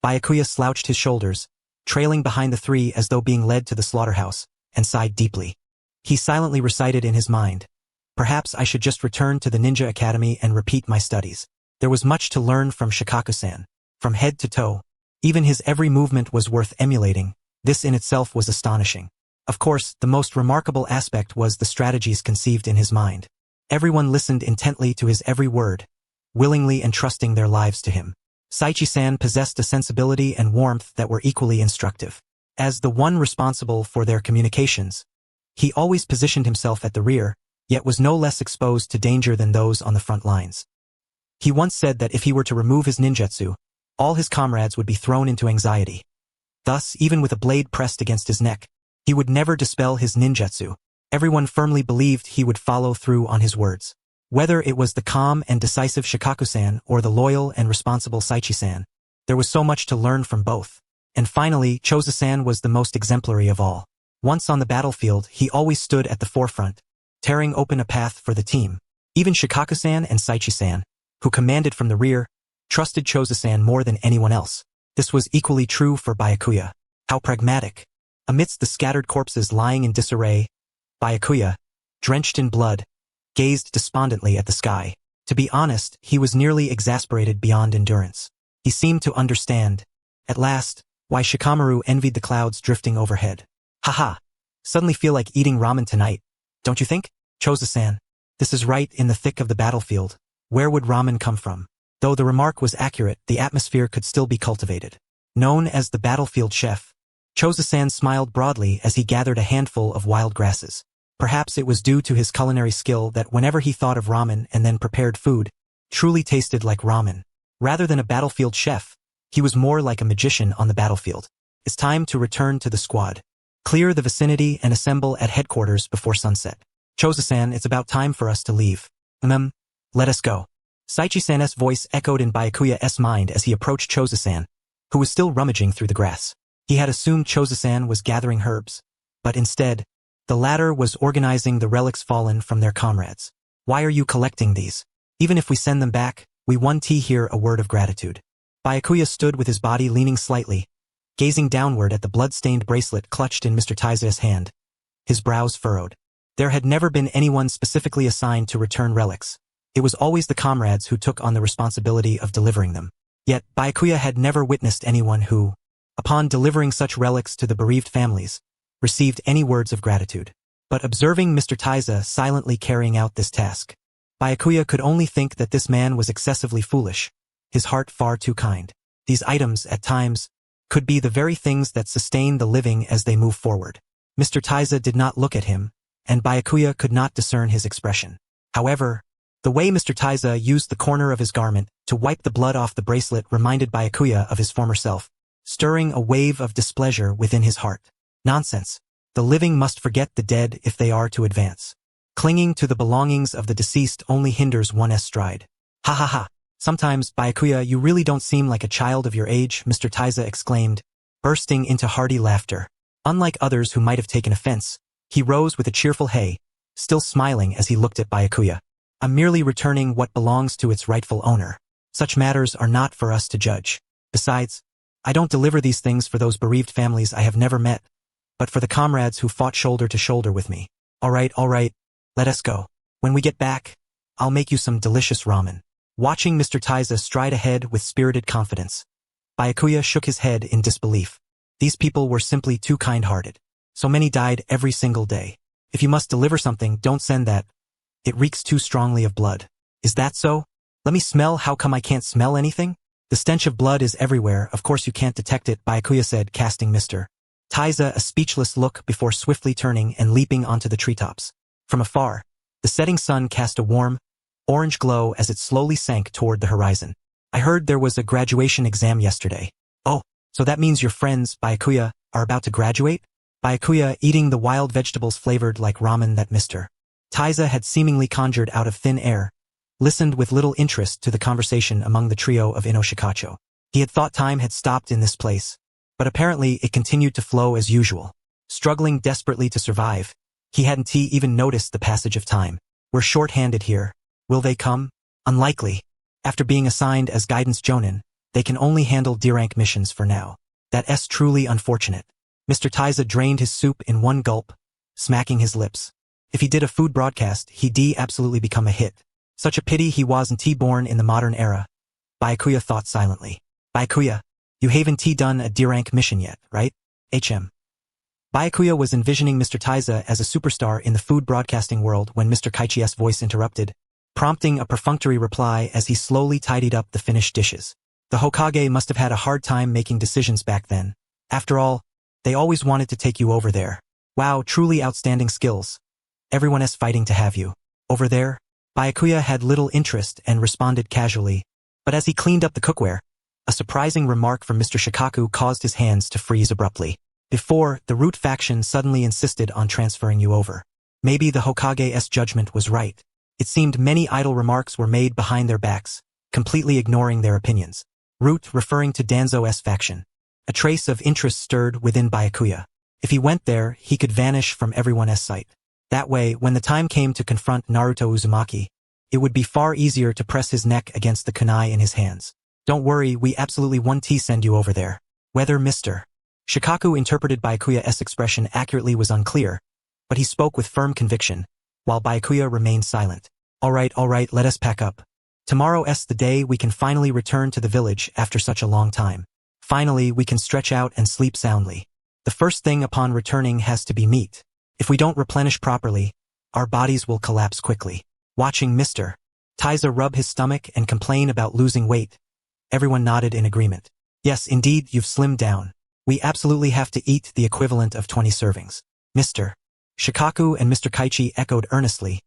Byakuya slouched his shoulders, trailing behind the three as though being led to the slaughterhouse, and sighed deeply. He silently recited in his mind, perhaps I should just return to the ninja academy and repeat my studies. There was much to learn from Shikaku-san. From head to toe, even his every movement was worth emulating. This in itself was astonishing. Of course, the most remarkable aspect was the strategies conceived in his mind. Everyone listened intently to his every word, willingly entrusting their lives to him. Saichi-san possessed a sensibility and warmth that were equally instructive. As the one responsible for their communications, he always positioned himself at the rear, yet was no less exposed to danger than those on the front lines. He once said that if he were to remove his ninjutsu, all his comrades would be thrown into anxiety. Thus, even with a blade pressed against his neck, he would never dispel his ninjutsu. Everyone firmly believed he would follow through on his words. Whether it was the calm and decisive Shikaku-san or the loyal and responsible Saichi-san, there was so much to learn from both. And finally, Choza-san was the most exemplary of all. Once on the battlefield, he always stood at the forefront, tearing open a path for the team. Even Shikaku-san and Saichi-san, who commanded from the rear, trusted Choza-san more than anyone else. This was equally true for Byakuya. How pragmatic. Amidst the scattered corpses lying in disarray, Byakuya, drenched in blood, gazed despondently at the sky. To be honest, he was nearly exasperated beyond endurance. He seemed to understand, at last, why Shikamaru envied the clouds drifting overhead. Haha, suddenly feel like eating ramen tonight, don't you think? Choza-san, this is right in the thick of the battlefield. Where would ramen come from? Though the remark was accurate, the atmosphere could still be cultivated. Known as the battlefield chef, Choza-san smiled broadly as he gathered a handful of wild grasses. Perhaps it was due to his culinary skill that whenever he thought of ramen and then prepared food, truly tasted like ramen. Rather than a battlefield chef, he was more like a magician on the battlefield. It's time to return to the squad. Clear the vicinity and assemble at headquarters before sunset. Choza-san, it's about time for us to leave. Let us go. Saichi-san's voice echoed in Byakuya's mind as he approached Choza-san, who was still rummaging through the grass. He had assumed Choza-san was gathering herbs, but instead, the latter was organizing the relics fallen from their comrades. Why are you collecting these? Even if we send them back, we want to hear a word of gratitude. Byakuya stood with his body leaning slightly, gazing downward at the blood-stained bracelet clutched in Mr. Taiza's hand. His brows furrowed. There had never been anyone specifically assigned to return relics. It was always the comrades who took on the responsibility of delivering them. Yet, Byakuya had never witnessed anyone who, upon delivering such relics to the bereaved families, received any words of gratitude. But observing Mr. Taiza silently carrying out this task, Byakuya could only think that this man was excessively foolish, his heart far too kind. These items, at times, could be the very things that sustain the living as they move forward. Mr. Taiza did not look at him, and Byakuya could not discern his expression. However, the way Mr. Taiza used the corner of his garment to wipe the blood off the bracelet reminded Byakuya of his former self, stirring a wave of displeasure within his heart. Nonsense. The living must forget the dead if they are to advance. Clinging to the belongings of the deceased only hinders one's stride. Ha ha ha. Sometimes, Byakuya, you really don't seem like a child of your age, Mr. Taiza exclaimed, bursting into hearty laughter. Unlike others who might have taken offense, he rose with a cheerful hey, still smiling as he looked at Byakuya. I'm merely returning what belongs to its rightful owner. Such matters are not for us to judge. Besides, I don't deliver these things for those bereaved families I have never met, but for the comrades who fought shoulder to shoulder with me. All right, let us go. When we get back, I'll make you some delicious ramen. Watching Mr. Taiza stride ahead with spirited confidence, Byakuya shook his head in disbelief. These people were simply too kind-hearted. So many died every single day. If you must deliver something, don't send that. It reeks too strongly of blood. Is that so? Let me smell. How come I can't smell anything? The stench of blood is everywhere. Of course you can't detect it, Byakuya said, casting Mr. Taiza a speechless look before swiftly turning and leaping onto the treetops. From afar, the setting sun cast a warm, orange glow as it slowly sank toward the horizon. I heard there was a graduation exam yesterday. Oh, so that means your friends, Byakuya, are about to graduate? Byakuya, eating the wild vegetables flavored like ramen that Mr. Taiza had seemingly conjured out of thin air, listened with little interest to the conversation among the trio of Inoshikacho. He had thought time had stopped in this place, but apparently it continued to flow as usual. Struggling desperately to survive, he hadn't even noticed the passage of time. We're short-handed here. Will they come? Unlikely. After being assigned as guidance jonin, they can only handle D-rank missions for now. That's truly unfortunate. Mr. Taiza drained his soup in one gulp, smacking his lips. If he did a food broadcast, he'd absolutely become a hit. Such a pity he wasn't born in the modern era. Byakuya thought silently. Byakuya, you haven't done a D-rank mission yet, right? Byakuya was envisioning Mr. Taiza as a superstar in the food broadcasting world when Mr. Kaichi's voice interrupted, prompting a perfunctory reply as he slowly tidied up the finished dishes. The Hokage must have had a hard time making decisions back then. After all, they always wanted to take you over there. Wow, truly outstanding skills. Everyone is fighting to have you. Over there? Byakuya had little interest and responded casually, but as he cleaned up the cookware, a surprising remark from Mr. Shikaku caused his hands to freeze abruptly. Before, the Root faction suddenly insisted on transferring you over. Maybe the Hokage's judgment was right. It seemed many idle remarks were made behind their backs, completely ignoring their opinions. Root referring to Danzo's faction. A trace of interest stirred within Byakuya. If he went there, he could vanish from everyone's sight. That way, when the time came to confront Naruto Uzumaki, it would be far easier to press his neck against the kunai in his hands. Don't worry, we absolutely won't send you over there. Whether Mr. Shikaku interpreted Byakuya's expression accurately was unclear, but he spoke with firm conviction, while Byakuya remained silent. All right, let us pack up. Tomorrow's the day we can finally return to the village after such a long time. Finally, we can stretch out and sleep soundly. The first thing upon returning has to be meat. If we don't replenish properly, our bodies will collapse quickly. Watching Mr. Taiza rub his stomach and complain about losing weight, everyone nodded in agreement. Yes, indeed, you've slimmed down. We absolutely have to eat the equivalent of 20 servings. Mr. Shikaku and Mr. Kaichi echoed earnestly,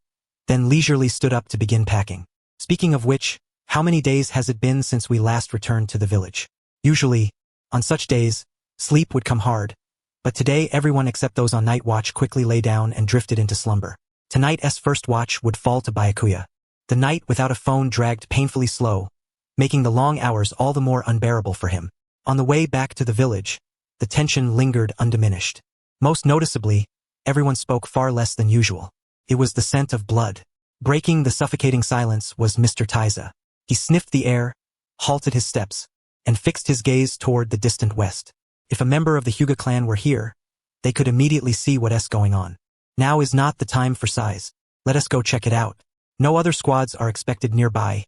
then leisurely stood up to begin packing. Speaking of which, how many days has it been since we last returned to the village? Usually, on such days, sleep would come hard, but today everyone except those on night watch quickly lay down and drifted into slumber. Tonight's first watch would fall to Byakuya. The night without a phone dragged painfully slow, making the long hours all the more unbearable for him. On the way back to the village, the tension lingered undiminished. Most noticeably, everyone spoke far less than usual. It was the scent of blood. Breaking the suffocating silence was Mr. Taiza. He sniffed the air, halted his steps, and fixed his gaze toward the distant west. If a member of the Hyuga clan were here, they could immediately see what's going on. Now is not the time for sighs. Let us go check it out. No other squads are expected nearby.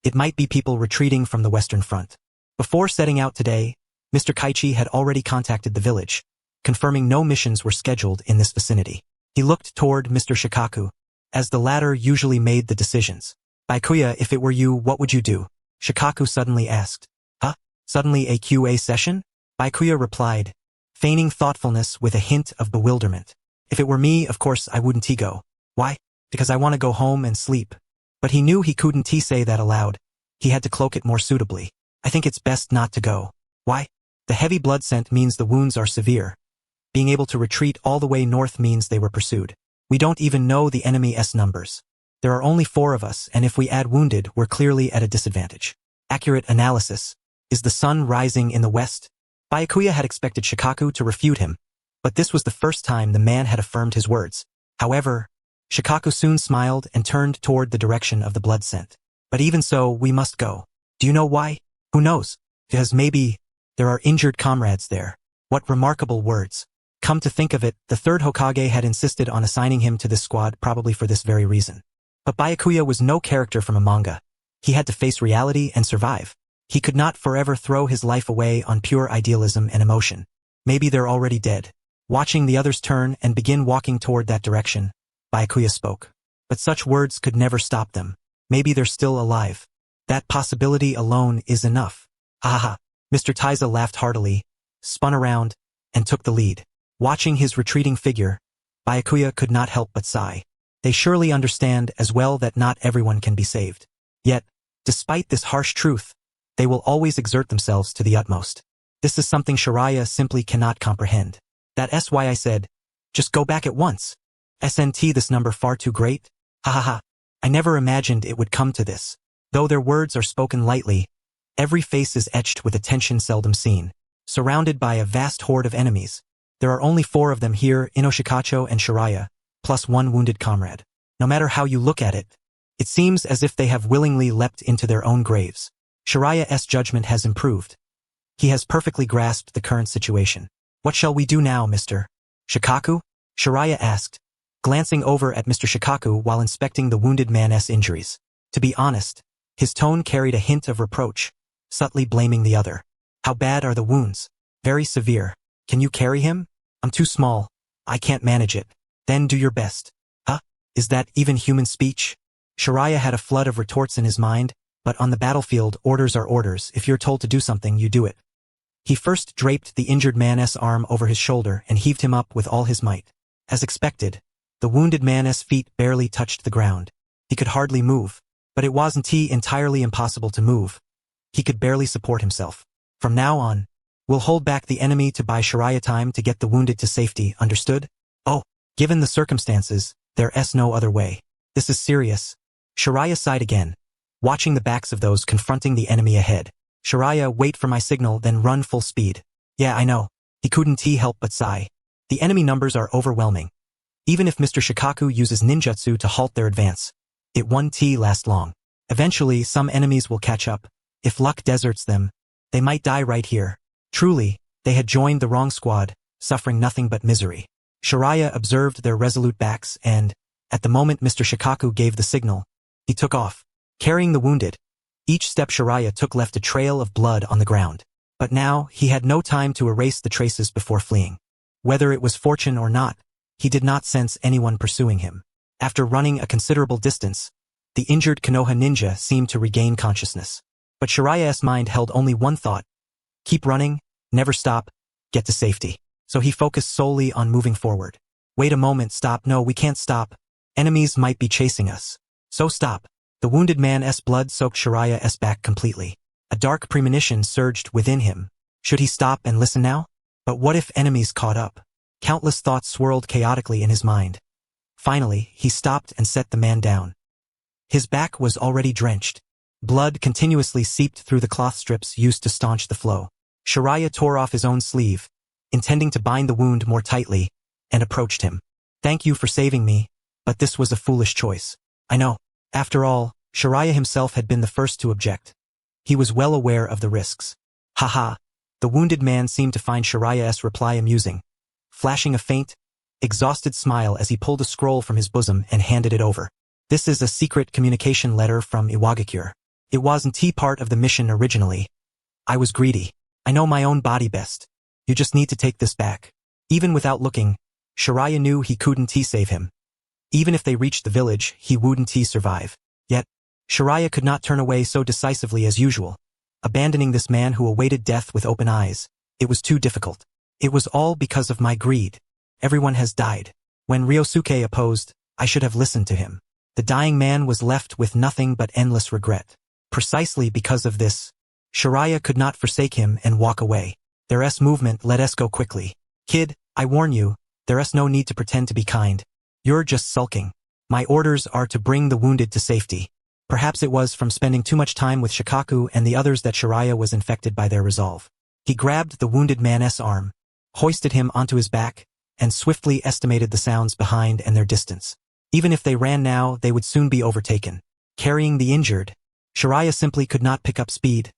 It might be people retreating from the Western Front. Before setting out today, Mr. Kaichi had already contacted the village, confirming no missions were scheduled in this vicinity. He looked toward Mr. Shikaku, as the latter usually made the decisions. Byakuya, if it were you, what would you do? Shikaku suddenly asked. Huh? Suddenly a QA session? Byakuya replied, feigning thoughtfulness with a hint of bewilderment. If it were me, of course I wouldn't go. Why? Because I want to go home and sleep. But he knew he couldn't say that aloud. He had to cloak it more suitably. I think it's best not to go. Why? The heavy blood scent means the wounds are severe. Being able to retreat all the way north means they were pursued. We don't even know the enemy's numbers. There are only 4 of us, and if we add wounded, we're clearly at a disadvantage. Accurate analysis. Is the sun rising in the west? Byakuya had expected Shikaku to refute him, but this was the first time the man had affirmed his words. However, Shikaku soon smiled and turned toward the direction of the blood scent. But even so, we must go. Do you know why? Who knows? Because maybe there are injured comrades there. What remarkable words. Come to think of it, the third Hokage had insisted on assigning him to this squad probably for this very reason. But Byakuya was no character from a manga. He had to face reality and survive. He could not forever throw his life away on pure idealism and emotion. Maybe they're already dead. Watching the others turn and begin walking toward that direction, Byakuya spoke. But such words could never stop them. Maybe they're still alive. That possibility alone is enough. Ha ha. Mr. Taiza laughed heartily, spun around, and took the lead. Watching his retreating figure, Byakuya could not help but sigh. They surely understand as well that not everyone can be saved. Yet, despite this harsh truth, they will always exert themselves to the utmost. This is something Shiraya simply cannot comprehend. That's why I said, just go back at once. SNT, this number far too great? Ha ha ha. I never imagined it would come to this. Though their words are spoken lightly, every face is etched with a tension seldom seen. Surrounded by a vast horde of enemies, there are only 4 of them here, Inoshikacho and Shiraya, plus 1 wounded comrade. No matter how you look at it, it seems as if they have willingly leapt into their own graves. Shiraya's judgment has improved. He has perfectly grasped the current situation. What shall we do now, Mr. Shikaku? Shiraya asked, glancing over at Mr. Shikaku while inspecting the wounded man's injuries. To be honest, his tone carried a hint of reproach, subtly blaming the other. How bad are the wounds? Very severe. Can you carry him? I'm too small. I can't manage it. Then do your best. Huh? Is that even human speech? Shiraya had a flood of retorts in his mind, but on the battlefield, orders are orders. If you're told to do something, you do it. He first draped the injured man's arm over his shoulder and heaved him up with all his might. As expected, the wounded man's feet barely touched the ground. He could hardly move, but it wasn't entirely impossible to move. He could barely support himself. From now on, we'll hold back the enemy to buy Shiraya time to get the wounded to safety, understood? Oh, given the circumstances, there's no other way. This is serious. Shiraya sighed again, watching the backs of those confronting the enemy ahead. Shiraya, wait for my signal, then run full speed. Yeah, I know. He couldn't help but sigh. The enemy numbers are overwhelming. Even if Mr. Shikaku uses ninjutsu to halt their advance, it won't last long. Eventually, some enemies will catch up. If luck deserts them, they might die right here. Truly, they had joined the wrong squad, suffering nothing but misery. Shiraya observed their resolute backs and, at the moment Mr. Shikaku gave the signal, he took off, carrying the wounded. Each step Shiraya took left a trail of blood on the ground. But now, he had no time to erase the traces before fleeing. Whether it was fortune or not, he did not sense anyone pursuing him. After running a considerable distance, the injured Konoha ninja seemed to regain consciousness. But Shiraya's mind held only one thought. Keep running, never stop, get to safety. So he focused solely on moving forward. Wait a moment, stop, no, we can't stop. Enemies might be chasing us. So stop. The wounded man's blood soaked Shiraya's back completely. A dark premonition surged within him. Should he stop and listen now? But what if enemies caught up? Countless thoughts swirled chaotically in his mind. Finally, he stopped and set the man down. His back was already drenched. Blood continuously seeped through the cloth strips used to staunch the flow. Shiraya tore off his own sleeve, intending to bind the wound more tightly, and approached him. Thank you for saving me, but this was a foolish choice. I know. After all, Shiraya himself had been the first to object. He was well aware of the risks. Haha. The wounded man seemed to find Shiraya's reply amusing, flashing a faint, exhausted smile as he pulled a scroll from his bosom and handed it over. This is a secret communication letter from Iwagakure. It wasn't part of the mission originally. I was greedy. I know my own body best. You just need to take this back. Even without looking, Shiraya knew he couldn't save him. Even if they reached the village, he wouldn't survive. Yet, Shiraya could not turn away so decisively as usual, abandoning this man who awaited death with open eyes. It was too difficult. It was all because of my greed. Everyone has died. When Ryosuke opposed, I should have listened to him. The dying man was left with nothing but endless regret. Precisely because of this, Shiraya could not forsake him and walk away. There's movement, let us go quickly. Kid, I warn you, there's no need to pretend to be kind. You're just sulking. My orders are to bring the wounded to safety. Perhaps it was from spending too much time with Shikaku and the others that Shiraya was infected by their resolve. He grabbed the wounded man's arm, hoisted him onto his back, and swiftly estimated the sounds behind and their distance. Even if they ran now, they would soon be overtaken. Carrying the injured, Shiraya simply could not pick up speed,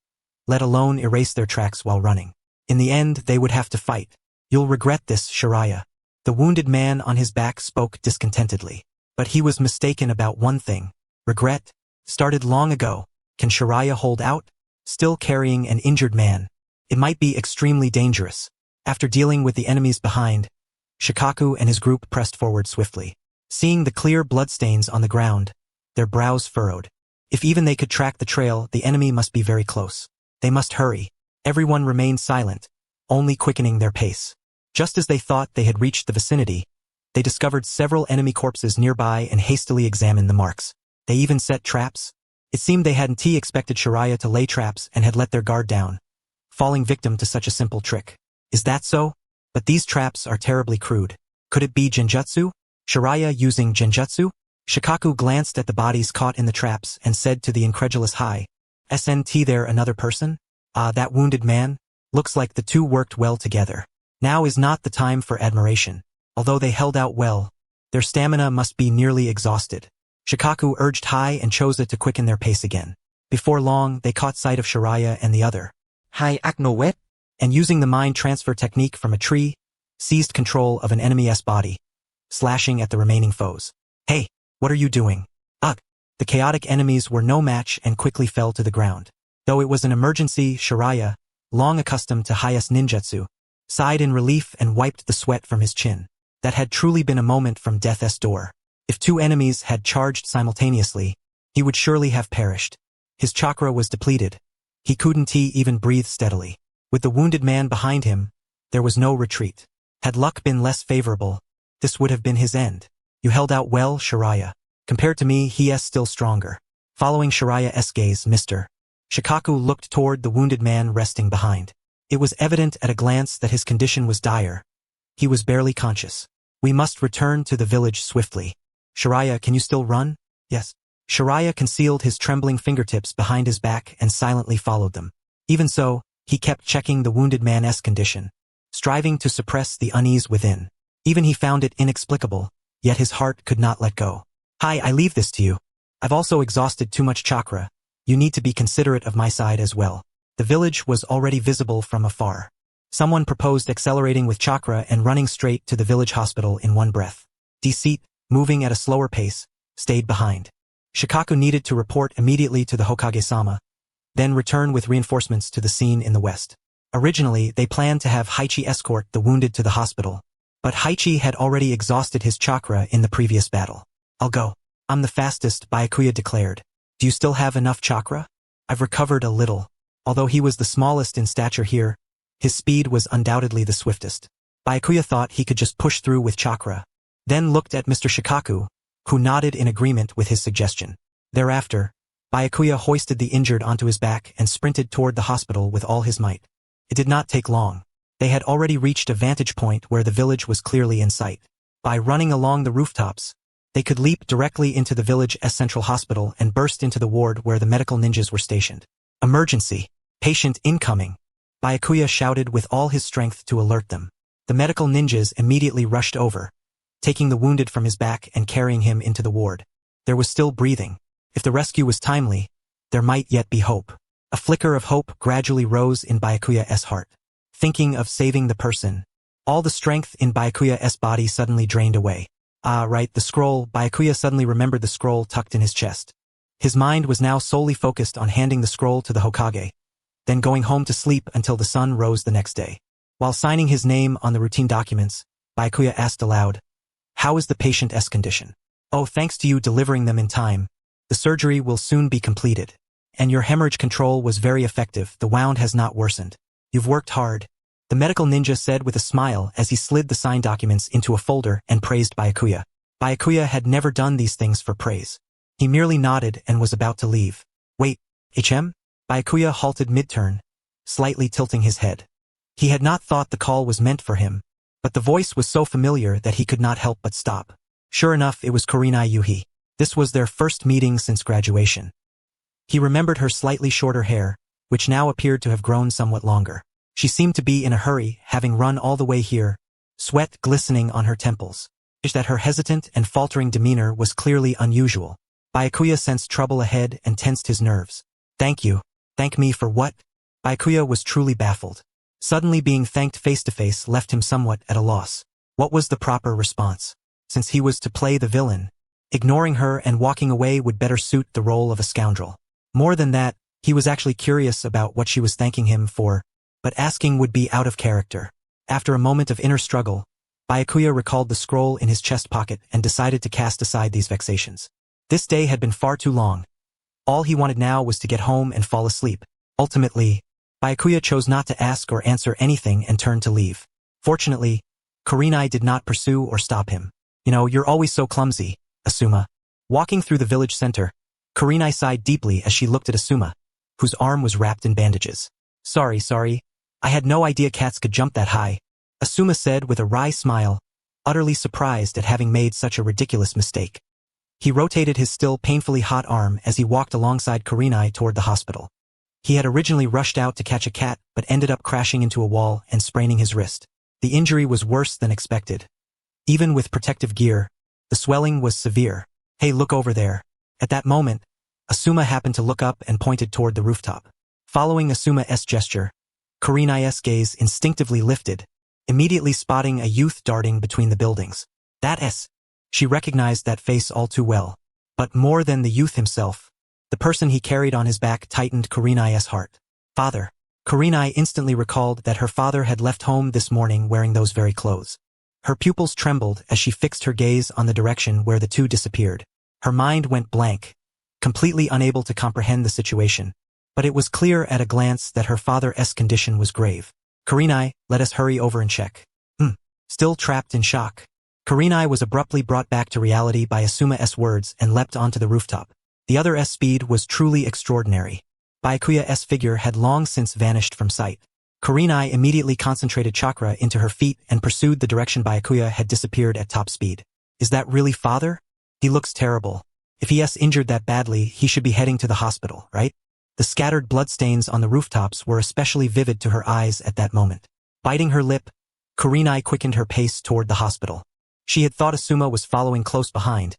let alone erase their tracks while running. In the end, they would have to fight. You'll regret this, Shiraya. The wounded man on his back spoke discontentedly. But he was mistaken about one thing. Regret started long ago. Can Shiraya hold out? Still carrying an injured man. It might be extremely dangerous. After dealing with the enemies behind, Shikaku and his group pressed forward swiftly. Seeing the clear bloodstains on the ground, their brows furrowed. If even they could track the trail, the enemy must be very close. They must hurry. Everyone remained silent, only quickening their pace. Just as they thought they had reached the vicinity, they discovered several enemy corpses nearby and hastily examined the marks. They even set traps. It seemed they hadn't expected Shiraya to lay traps and had let their guard down, falling victim to such a simple trick. Is that so? But these traps are terribly crude. Could it be genjutsu? Shiraya using genjutsu? Shikaku glanced at the bodies caught in the traps and said to the incredulous Hai, "Snt there another person? That wounded man? Looks like the two worked well together. Now is not the time for admiration. Although they held out well, their stamina must be nearly exhausted." Shikaku urged Hai and Choza to quicken their pace again. Before long, they caught sight of Shiraya and the other. Hai Aknowet, and using the mind transfer technique from a tree, seized control of an enemy's body, slashing at the remaining foes. "Hey, what are you doing?" Ugh! The chaotic enemies were no match and quickly fell to the ground. Though it was an emergency, Shiraya, long accustomed to Haya's ninjutsu, sighed in relief and wiped the sweat from his chin. That had truly been a moment from death's door. If two enemies had charged simultaneously, he would surely have perished. His chakra was depleted. He couldn't even breathe steadily. With the wounded man behind him, there was no retreat. Had luck been less favorable, this would have been his end. "You held out well, Shiraya. Compared to me, he is still stronger." Following Shiraya's gaze, Mr. Shikaku looked toward the wounded man resting behind. It was evident at a glance that his condition was dire. He was barely conscious. "We must return to the village swiftly." "Shiraya, can you still run?" "Yes." Shiraya concealed his trembling fingertips behind his back and silently followed them. Even so, he kept checking the wounded man's condition, striving to suppress the unease within. Even he found it inexplicable, yet his heart could not let go. "Hi, I leave this to you. I've also exhausted too much chakra. You need to be considerate of my side as well." The village was already visible from afar. Someone proposed accelerating with chakra and running straight to the village hospital in one breath. Deceit, moving at a slower pace, stayed behind. Shikaku needed to report immediately to the Hokage-sama, then return with reinforcements to the scene in the west. Originally, they planned to have Haichi escort the wounded to the hospital, but Haichi had already exhausted his chakra in the previous battle. "I'll go. I'm the fastest," Byakuya declared. "Do you still have enough chakra?" "I've recovered a little." Although he was the smallest in stature here, his speed was undoubtedly the swiftest. Byakuya thought he could just push through with chakra, then looked at Mr. Shikaku, who nodded in agreement with his suggestion. Thereafter, Byakuya hoisted the injured onto his back and sprinted toward the hospital with all his might. It did not take long. They had already reached a vantage point where the village was clearly in sight. By running along the rooftops, they could leap directly into the village's central hospital and burst into the ward where the medical ninjas were stationed. "Emergency! Patient incoming!" Byakuya shouted with all his strength to alert them. The medical ninjas immediately rushed over, taking the wounded from his back and carrying him into the ward. There was still breathing. If the rescue was timely, there might yet be hope. A flicker of hope gradually rose in Byakuya's heart. Thinking of saving the person, all the strength in Byakuya's body suddenly drained away. Right, the scroll. Byakuya suddenly remembered the scroll tucked in his chest. His mind was now solely focused on handing the scroll to the Hokage, then going home to sleep until the sun rose the next day. While signing his name on the routine documents, Byakuya asked aloud, "How is the patient's condition?" "Oh, thanks to you delivering them in time. The surgery will soon be completed. And your hemorrhage control was very effective. The wound has not worsened. You've worked hard," the medical ninja said with a smile as he slid the signed documents into a folder and praised Byakuya. Byakuya had never done these things for praise. He merely nodded and was about to leave. "Wait, HM?" Byakuya halted mid-turn, slightly tilting his head. He had not thought the call was meant for him, but the voice was so familiar that he could not help but stop. Sure enough, it was Kurenai Yuhi. This was their first meeting since graduation. He remembered her slightly shorter hair, which now appeared to have grown somewhat longer. She seemed to be in a hurry, having run all the way here, sweat glistening on her temples. That her hesitant and faltering demeanor was clearly unusual. Byakuya sensed trouble ahead and tensed his nerves. Thank you. Thank me for what? Byakuya was truly baffled. Suddenly being thanked face-to-face left him somewhat at a loss. What was the proper response? Since he was to play the villain, ignoring her and walking away would better suit the role of a scoundrel. More than that, he was actually curious about what she was thanking him for, but asking would be out of character. After a moment of inner struggle, Byakuya recalled the scroll in his chest pocket and decided to cast aside these vexations. This day had been far too long. All he wanted now was to get home and fall asleep. Ultimately, Byakuya chose not to ask or answer anything and turned to leave. Fortunately, Kurenai did not pursue or stop him. You know, you're always so clumsy, Asuma. Walking through the village center, Kurenai sighed deeply as she looked at Asuma, whose arm was wrapped in bandages. Sorry. I had no idea cats could jump that high, Asuma said with a wry smile, utterly surprised at having made such a ridiculous mistake. He rotated his still painfully hot arm as he walked alongside Kurenai toward the hospital. He had originally rushed out to catch a cat but ended up crashing into a wall and spraining his wrist. The injury was worse than expected. Even with protective gear, the swelling was severe. Hey, look over there. At that moment, Asuma happened to look up and pointed toward the rooftop. Following Asuma's gesture, Kurenai's gaze instinctively lifted, immediately spotting a youth darting between the buildings. She recognized that face all too well. But more than the youth himself, the person he carried on his back tightened Kurenai's heart. Father. Kurenai instantly recalled that her father had left home this morning wearing those very clothes. Her pupils trembled as she fixed her gaze on the direction where the two disappeared. Her mind went blank, completely unable to comprehend the situation. But it was clear at a glance that her father's condition was grave. Kurenai, let us hurry over and check. Still trapped in shock. Kurenai was abruptly brought back to reality by Asuma's words and leapt onto the rooftop. The other's speed was truly extraordinary. Byakuya's figure had long since vanished from sight. Kurenai immediately concentrated chakra into her feet and pursued the direction Byakuya had disappeared at top speed. Is that really father? He looks terrible. If he is injured that badly, he should be heading to the hospital, right? The scattered bloodstains on the rooftops were especially vivid to her eyes at that moment. Biting her lip, Kurenai quickened her pace toward the hospital. She had thought Asuma was following close behind,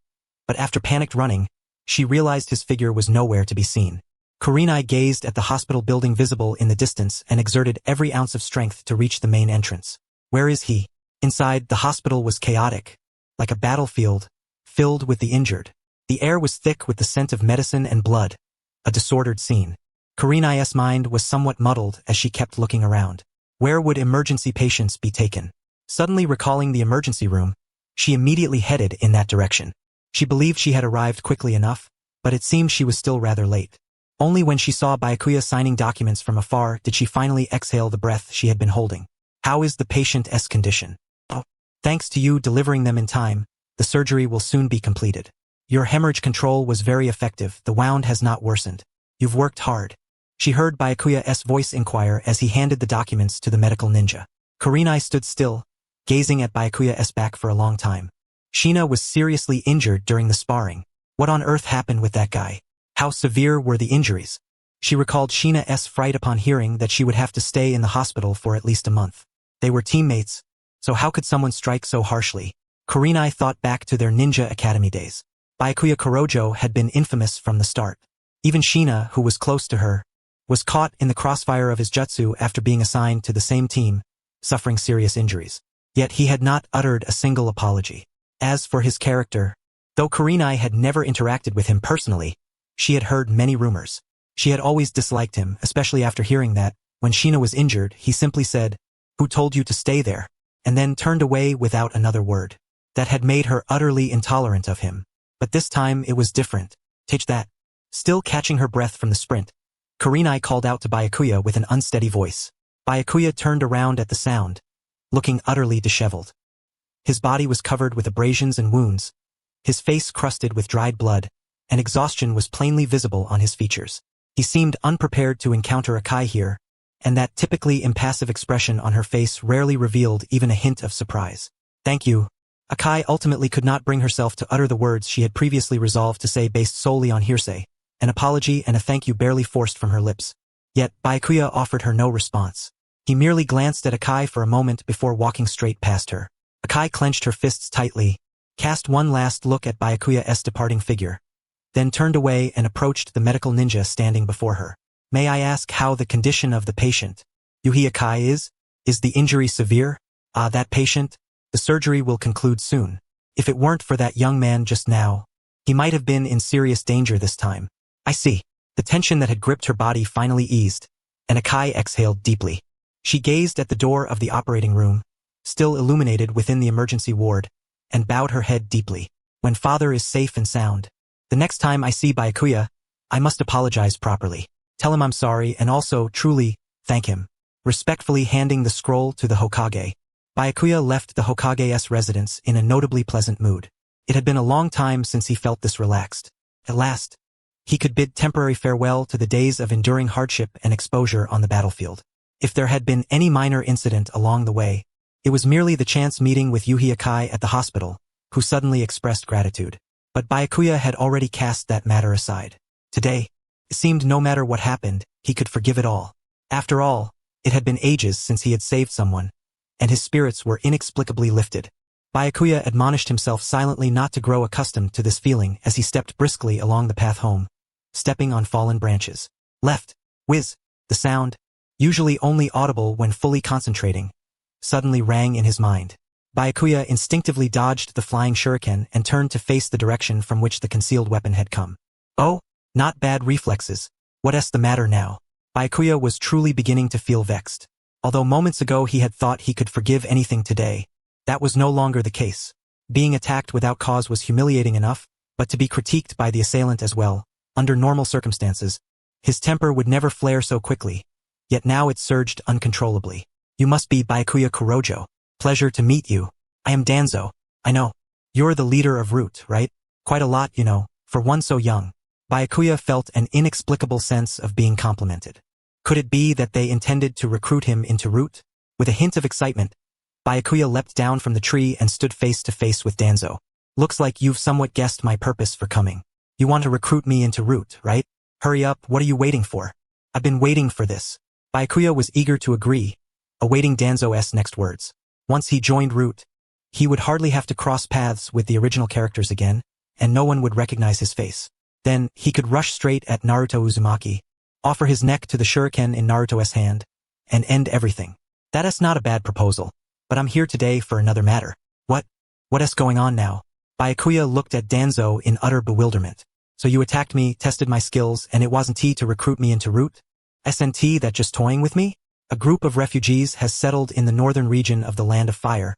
but after panicked running, she realized his figure was nowhere to be seen. Kurenai gazed at the hospital building visible in the distance and exerted every ounce of strength to reach the main entrance. Where is he? Inside, the hospital was chaotic, like a battlefield, filled with the injured. The air was thick with the scent of medicine and blood, a disordered scene. Kurenai's mind was somewhat muddled as she kept looking around. Where would emergency patients be taken? Suddenly recalling the emergency room, she immediately headed in that direction. She believed she had arrived quickly enough, but it seemed she was still rather late. Only when she saw Byakuya signing documents from afar did she finally exhale the breath she had been holding. How is the patient's condition? Oh, thanks to you delivering them in time, the surgery will soon be completed. Your hemorrhage control was very effective, the wound has not worsened. You've worked hard. She heard Byakuya's voice inquire as he handed the documents to the medical ninja. Kurenai stood still, gazing at Byakuya's back for a long time. Shina was seriously injured during the sparring. What on earth happened with that guy? How severe were the injuries? She recalled Shina's fright upon hearing that she would have to stay in the hospital for at least a month. They were teammates, so how could someone strike so harshly? Kurenai thought back to their ninja academy days. Byakuya Kurojo had been infamous from the start. Even Shina, who was close to her, was caught in the crossfire of his jutsu after being assigned to the same team, suffering serious injuries. Yet he had not uttered a single apology. As for his character, though Kurenai had never interacted with him personally, she had heard many rumors. She had always disliked him, especially after hearing that, when Shina was injured, he simply said, "Who told you to stay there?" and then turned away without another word. That had made her utterly intolerant of him. But this time it was different. Take that. Still catching her breath from the sprint, Kurenai called out to Byakuya with an unsteady voice. Byakuya turned around at the sound, looking utterly disheveled. His body was covered with abrasions and wounds, his face crusted with dried blood, and exhaustion was plainly visible on his features. He seemed unprepared to encounter Akai here, and that typically impassive expression on her face rarely revealed even a hint of surprise. Thank you. Akai ultimately could not bring herself to utter the words she had previously resolved to say based solely on hearsay. An apology and a thank you barely forced from her lips. Yet Byakuya offered her no response. He merely glanced at Akai for a moment before walking straight past her. Akai clenched her fists tightly, cast one last look at Byakuya's departing figure, then turned away and approached the medical ninja standing before her. May I ask how the condition of the patient, Hokage, is? Is the injury severe? That patient? The surgery will conclude soon. If it weren't for that young man just now, he might have been in serious danger this time. I see. The tension that had gripped her body finally eased, and Hokage exhaled deeply. She gazed at the door of the operating room, still illuminated within the emergency ward, and bowed her head deeply. When father is safe and sound, the next time I see Byakuya, I must apologize properly. Tell him I'm sorry and also, truly, thank him. Respectfully handing the scroll to the Hokage, Byakuya left the Hokage's residence in a notably pleasant mood. It had been a long time since he felt this relaxed. At last, he could bid temporary farewell to the days of enduring hardship and exposure on the battlefield. If there had been any minor incident along the way, it was merely the chance meeting with Hokage at the hospital, who suddenly expressed gratitude. But Byakuya had already cast that matter aside. Today, it seemed no matter what happened, he could forgive it all. After all, it had been ages since he had saved someone, and his spirits were inexplicably lifted. Byakuya admonished himself silently not to grow accustomed to this feeling as he stepped briskly along the path home, stepping on fallen branches. Left, whiz, the sound, usually only audible when fully concentrating, suddenly rang in his mind. Byakuya instinctively dodged the flying shuriken and turned to face the direction from which the concealed weapon had come. Oh, not bad reflexes. What's the matter now? Byakuya was truly beginning to feel vexed. Although moments ago he had thought he could forgive anything today, that was no longer the case. Being attacked without cause was humiliating enough, but to be critiqued by the assailant as well, under normal circumstances, his temper would never flare so quickly, yet now it surged uncontrollably. You must be Byakuya Kurojo. Pleasure to meet you. I am Danzo. I know. You're the leader of Root, right? Quite a lot, you know, for one so young. Byakuya felt an inexplicable sense of being complimented. Could it be that they intended to recruit him into Root? With a hint of excitement, Byakuya leapt down from the tree and stood face to face with Danzo. Looks like you've somewhat guessed my purpose for coming. You want to recruit me into Root, right? Hurry up, what are you waiting for? I've been waiting for this. Byakuya was eager to agree, awaiting Danzo's next words. Once he joined Root, he would hardly have to cross paths with the original characters again, and no one would recognize his face. Then, he could rush straight at Naruto Uzumaki, offer his neck to the shuriken in Naruto's hand, and end everything. That's not a bad proposal, but I'm here today for another matter. What's going on now? Byakuya looked at Danzo in utter bewilderment. So you attacked me, tested my skills, and it wasn't to recruit me into Root? SNT that just toying with me? A group of refugees has settled in the northern region of the Land of Fire,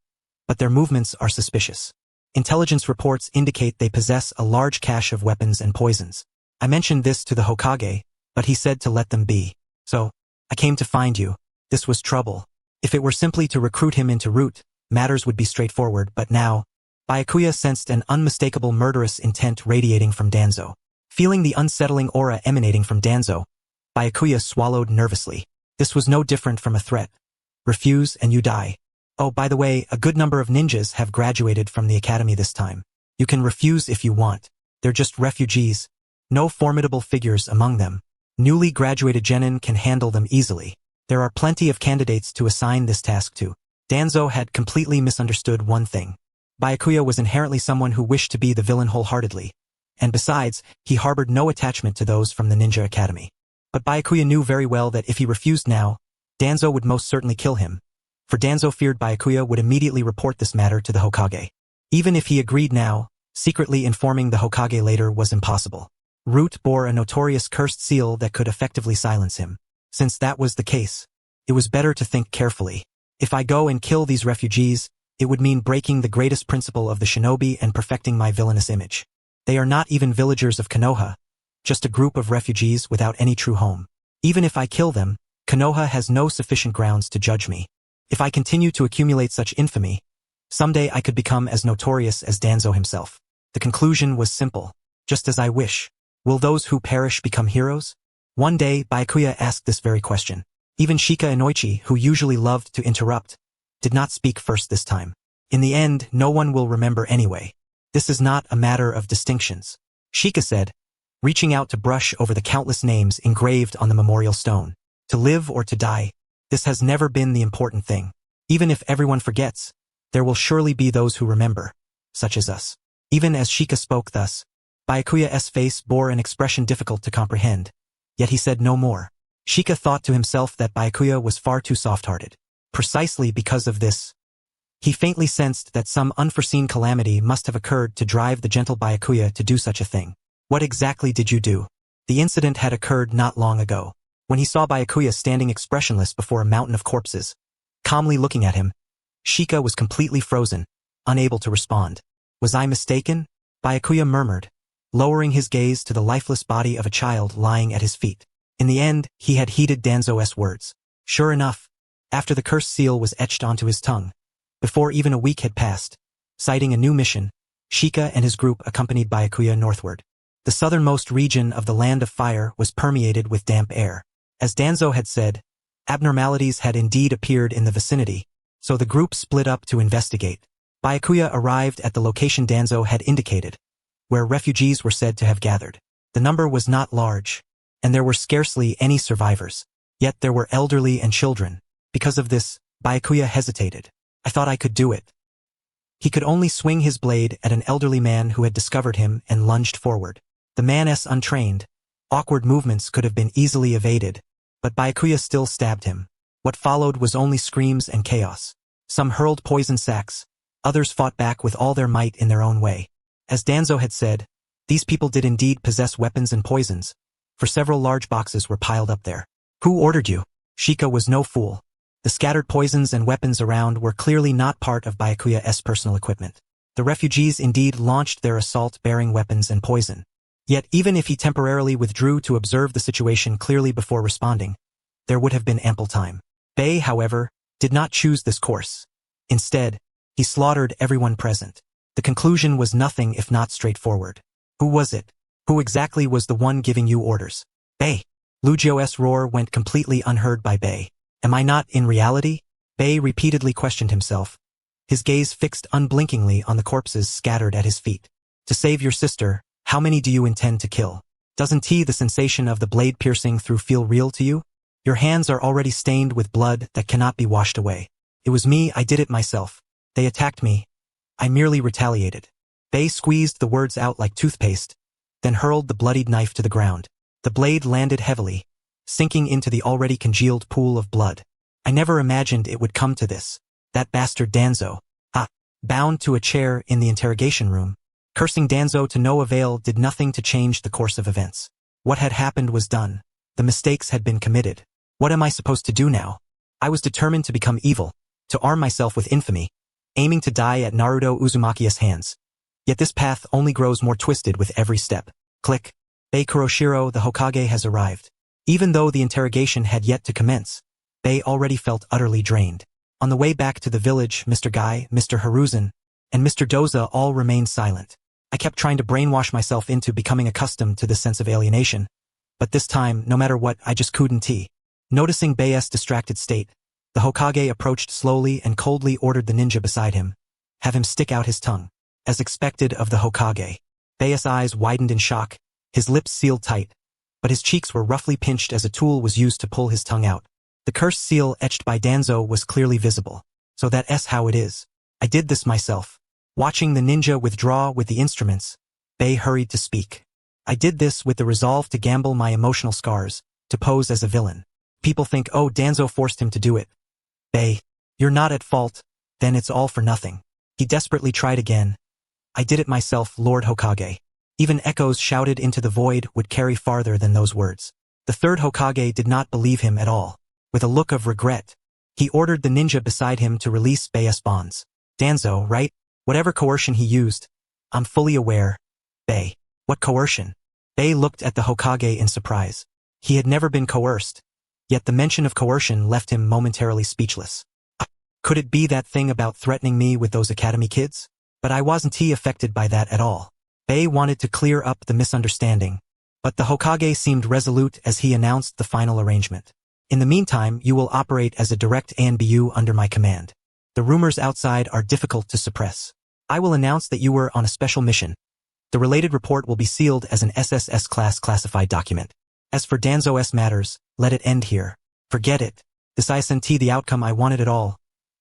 but their movements are suspicious. Intelligence reports indicate they possess a large cache of weapons and poisons. I mentioned this to the Hokage, but he said to let them be. So, I came to find you. This was trouble. If it were simply to recruit him into Root, matters would be straightforward, but now, Byakuya sensed an unmistakable murderous intent radiating from Danzo. Feeling the unsettling aura emanating from Danzo, Byakuya swallowed nervously. This was no different from a threat. Refuse and you die. Oh, by the way, a good number of ninjas have graduated from the academy this time. You can refuse if you want. They're just refugees. No formidable figures among them. Newly graduated genin can handle them easily. There are plenty of candidates to assign this task to. Danzo had completely misunderstood one thing. Byakuya was inherently someone who wished to be the villain wholeheartedly. And besides, he harbored no attachment to those from the ninja academy. But Byakuya knew very well that if he refused now, Danzo would most certainly kill him. For Danzo feared Byakuya would immediately report this matter to the Hokage. Even if he agreed now, secretly informing the Hokage later was impossible. Root bore a notorious cursed seal that could effectively silence him. Since that was the case, it was better to think carefully. If I go and kill these refugees, it would mean breaking the greatest principle of the shinobi and perfecting my villainous image. They are not even villagers of Konoha, just a group of refugees without any true home. Even if I kill them, Konoha has no sufficient grounds to judge me. If I continue to accumulate such infamy, someday I could become as notorious as Danzo himself. The conclusion was simple. Just as I wish. Will those who perish become heroes? One day, Byakuya asked this very question. Even Shika and Oichi, who usually loved to interrupt, did not speak first this time. In the end, no one will remember anyway. This is not a matter of distinctions. Shika said, reaching out to brush over the countless names engraved on the memorial stone. To live or to die, this has never been the important thing. Even if everyone forgets, there will surely be those who remember, such as us. Even as Shika spoke thus, Byakuya's face bore an expression difficult to comprehend, yet he said no more. Shika thought to himself that Byakuya was far too soft-hearted. Precisely because of this, he faintly sensed that some unforeseen calamity must have occurred to drive the gentle Byakuya to do such a thing. What exactly did you do? The incident had occurred not long ago, when he saw Byakuya standing expressionless before a mountain of corpses, calmly looking at him. Shika was completely frozen, unable to respond. Was I mistaken? Byakuya murmured, lowering his gaze to the lifeless body of a child lying at his feet. In the end, he had heeded Danzo's words. Sure enough, after the cursed seal was etched onto his tongue, before even a week had passed, citing a new mission, Shika and his group accompanied Byakuya northward. The southernmost region of the Land of Fire was permeated with damp air. As Danzo had said, abnormalities had indeed appeared in the vicinity, so the group split up to investigate. Byakuya arrived at the location Danzo had indicated, where refugees were said to have gathered. The number was not large, and there were scarcely any survivors. Yet there were elderly and children. Because of this, Byakuya hesitated. I thought I could do it. He could only swing his blade at an elderly man who had discovered him and lunged forward. The man's untrained, awkward movements could have been easily evaded, but Byakuya still stabbed him. What followed was only screams and chaos. Some hurled poison sacks, others fought back with all their might in their own way. As Danzo had said, these people did indeed possess weapons and poisons, for several large boxes were piled up there. Who ordered you? Shika was no fool. The scattered poisons and weapons around were clearly not part of Byakuya's personal equipment. The refugees indeed launched their assault bearing weapons and poison. Yet even if he temporarily withdrew to observe the situation clearly before responding, there would have been ample time. Bei, however, did not choose this course. Instead, he slaughtered everyone present. The conclusion was nothing if not straightforward. Who was it? Who exactly was the one giving you orders? Bei. Lugio's roar went completely unheard by Bei. Am I not in reality? Bei repeatedly questioned himself, his gaze fixed unblinkingly on the corpses scattered at his feet. To save your sister, how many do you intend to kill? Doesn't the sensation of the blade piercing through feel real to you? Your hands are already stained with blood that cannot be washed away. It was me, I did it myself. They attacked me. I merely retaliated. Bei squeezed the words out like toothpaste, then hurled the bloodied knife to the ground. The blade landed heavily, sinking into the already congealed pool of blood. I never imagined it would come to this. That bastard Danzo. Bound to a chair in the interrogation room, cursing Danzo to no avail did nothing to change the course of events. What had happened was done. The mistakes had been committed. What am I supposed to do now? I was determined to become evil, to arm myself with infamy, aiming to die at Naruto Uzumaki's hands. Yet this path only grows more twisted with every step. Click. Bei Kuroshiro, the Hokage, has arrived. Even though the interrogation had yet to commence, Bei already felt utterly drained. On the way back to the village, Mr. Guy, Mr. Hiruzen, and Mr. Doza all remained silent. I kept trying to brainwash myself into becoming accustomed to this sense of alienation, but this time, no matter what, I just couldn't. Noticing Bei's distracted state, the Hokage approached slowly and coldly ordered the ninja beside him, have him stick out his tongue. As expected of the Hokage, Bei's eyes widened in shock, his lips sealed tight, but his cheeks were roughly pinched as a tool was used to pull his tongue out. The cursed seal etched by Danzo was clearly visible. So that's how it is. I did this myself. Watching the ninja withdraw with the instruments, Bei hurried to speak. I did this with the resolve to gamble my emotional scars, to pose as a villain. People think, oh, Danzo forced him to do it. Bei, you're not at fault, then it's all for nothing. He desperately tried again. I did it myself, Lord Hokage. Even echoes shouted into the void would carry farther than those words. The third Hokage did not believe him at all. With a look of regret, he ordered the ninja beside him to release Bei's bonds. Danzo, right? Whatever coercion he used, I'm fully aware. Bei, what coercion? Bei looked at the Hokage in surprise. He had never been coerced, yet the mention of coercion left him momentarily speechless. Could it be that thing about threatening me with those academy kids? But I wasn't affected by that at all. Bei wanted to clear up the misunderstanding, but the Hokage seemed resolute as he announced the final arrangement. In the meantime, you will operate as a direct ANBU under my command. The rumors outside are difficult to suppress. I will announce that you were on a special mission. The related report will be sealed as an SSS class classified document. As for Danzo's matters, let it end here. Forget it. This isn't the outcome I wanted at all.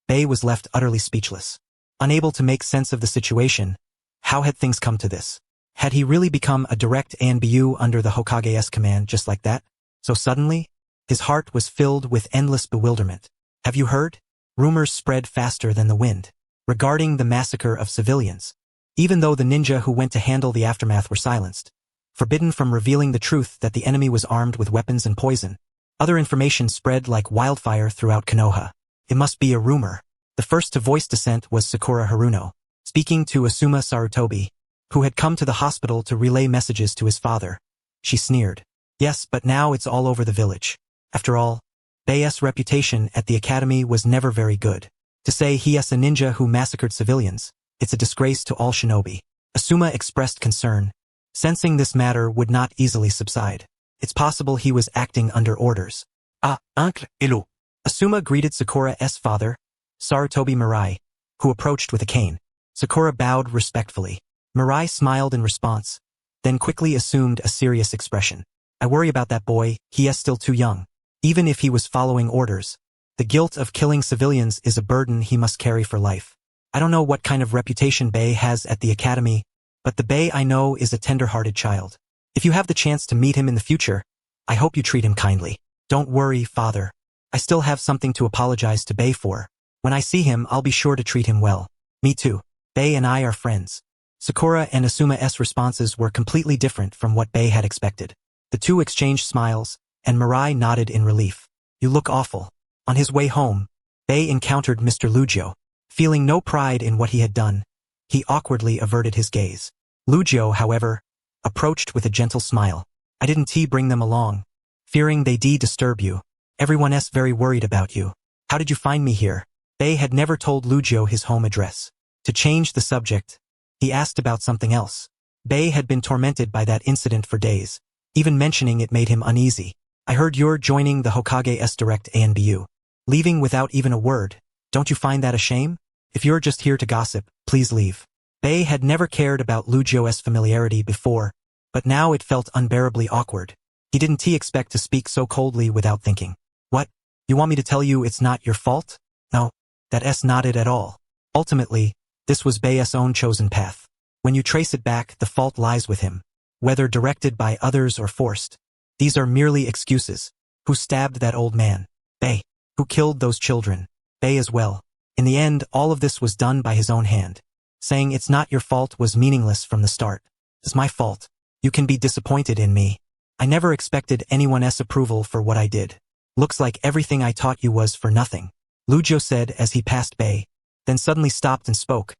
Bei was left utterly speechless. Unable to make sense of the situation. How had things come to this? Had he really become a direct ANBU under the Hokage's command just like that? So suddenly, his heart was filled with endless bewilderment. Have you heard? Rumors spread faster than the wind regarding the massacre of civilians. Even though the ninja who went to handle the aftermath were silenced, forbidden from revealing the truth that the enemy was armed with weapons and poison, other information spread like wildfire throughout Konoha. It must be a rumor. The first to voice dissent was Sakura Haruno, speaking to Asuma Sarutobi, who had come to the hospital to relay messages to his father. She sneered. Yes, but now it's all over the village. After all, Bei's reputation at the academy was never very good. To say he is a ninja who massacred civilians, it's a disgrace to all shinobi. Asuma expressed concern, sensing this matter would not easily subside. It's possible he was acting under orders. Ah, Uncle, hello. Asuma greeted Sakura's father, Sarutobi Mirai, who approached with a cane. Sakura bowed respectfully. Mirai smiled in response, then quickly assumed a serious expression. I worry about that boy, he is still too young. Even if he was following orders, the guilt of killing civilians is a burden he must carry for life. I don't know what kind of reputation Bei has at the academy, but the Bei I know is a tender-hearted child. If you have the chance to meet him in the future, I hope you treat him kindly. Don't worry, father. I still have something to apologize to Bei for. When I see him, I'll be sure to treat him well. Me too. Bei and I are friends. Sakura and Asuma's responses were completely different from what Bei had expected. The two exchanged smiles, and Mirai nodded in relief. You look awful. On his way home, Bei encountered Mr. Lugio. Feeling no pride in what he had done, he awkwardly averted his gaze. Lugio, however, approached with a gentle smile. I didn't bring them along, fearing they'd disturb you. Everyone's very worried about you. How did you find me here? Bei had never told Lugio his home address. To change the subject, he asked about something else. Bei had been tormented by that incident for days. Even mentioning it made him uneasy. I heard you're joining the Hokage's direct ANBU. Leaving without even a word. Don't you find that a shame? If you're just here to gossip, please leave. Bei had never cared about Lugio's familiarity before, but now it felt unbearably awkward. He didn't expect to speak so coldly without thinking. What? You want me to tell you it's not your fault? No, that nodded at all. Ultimately, this was Bei's own chosen path. When you trace it back, the fault lies with him. Whether directed by others or forced. These are merely excuses. Who stabbed that old man? Bei. Who killed those children? Bei as well. In the end, all of this was done by his own hand. Saying it's not your fault was meaningless from the start. It's my fault. You can be disappointed in me. I never expected anyone's approval for what I did. Looks like everything I taught you was for nothing. Lugio said as he passed Bei, then suddenly stopped and spoke.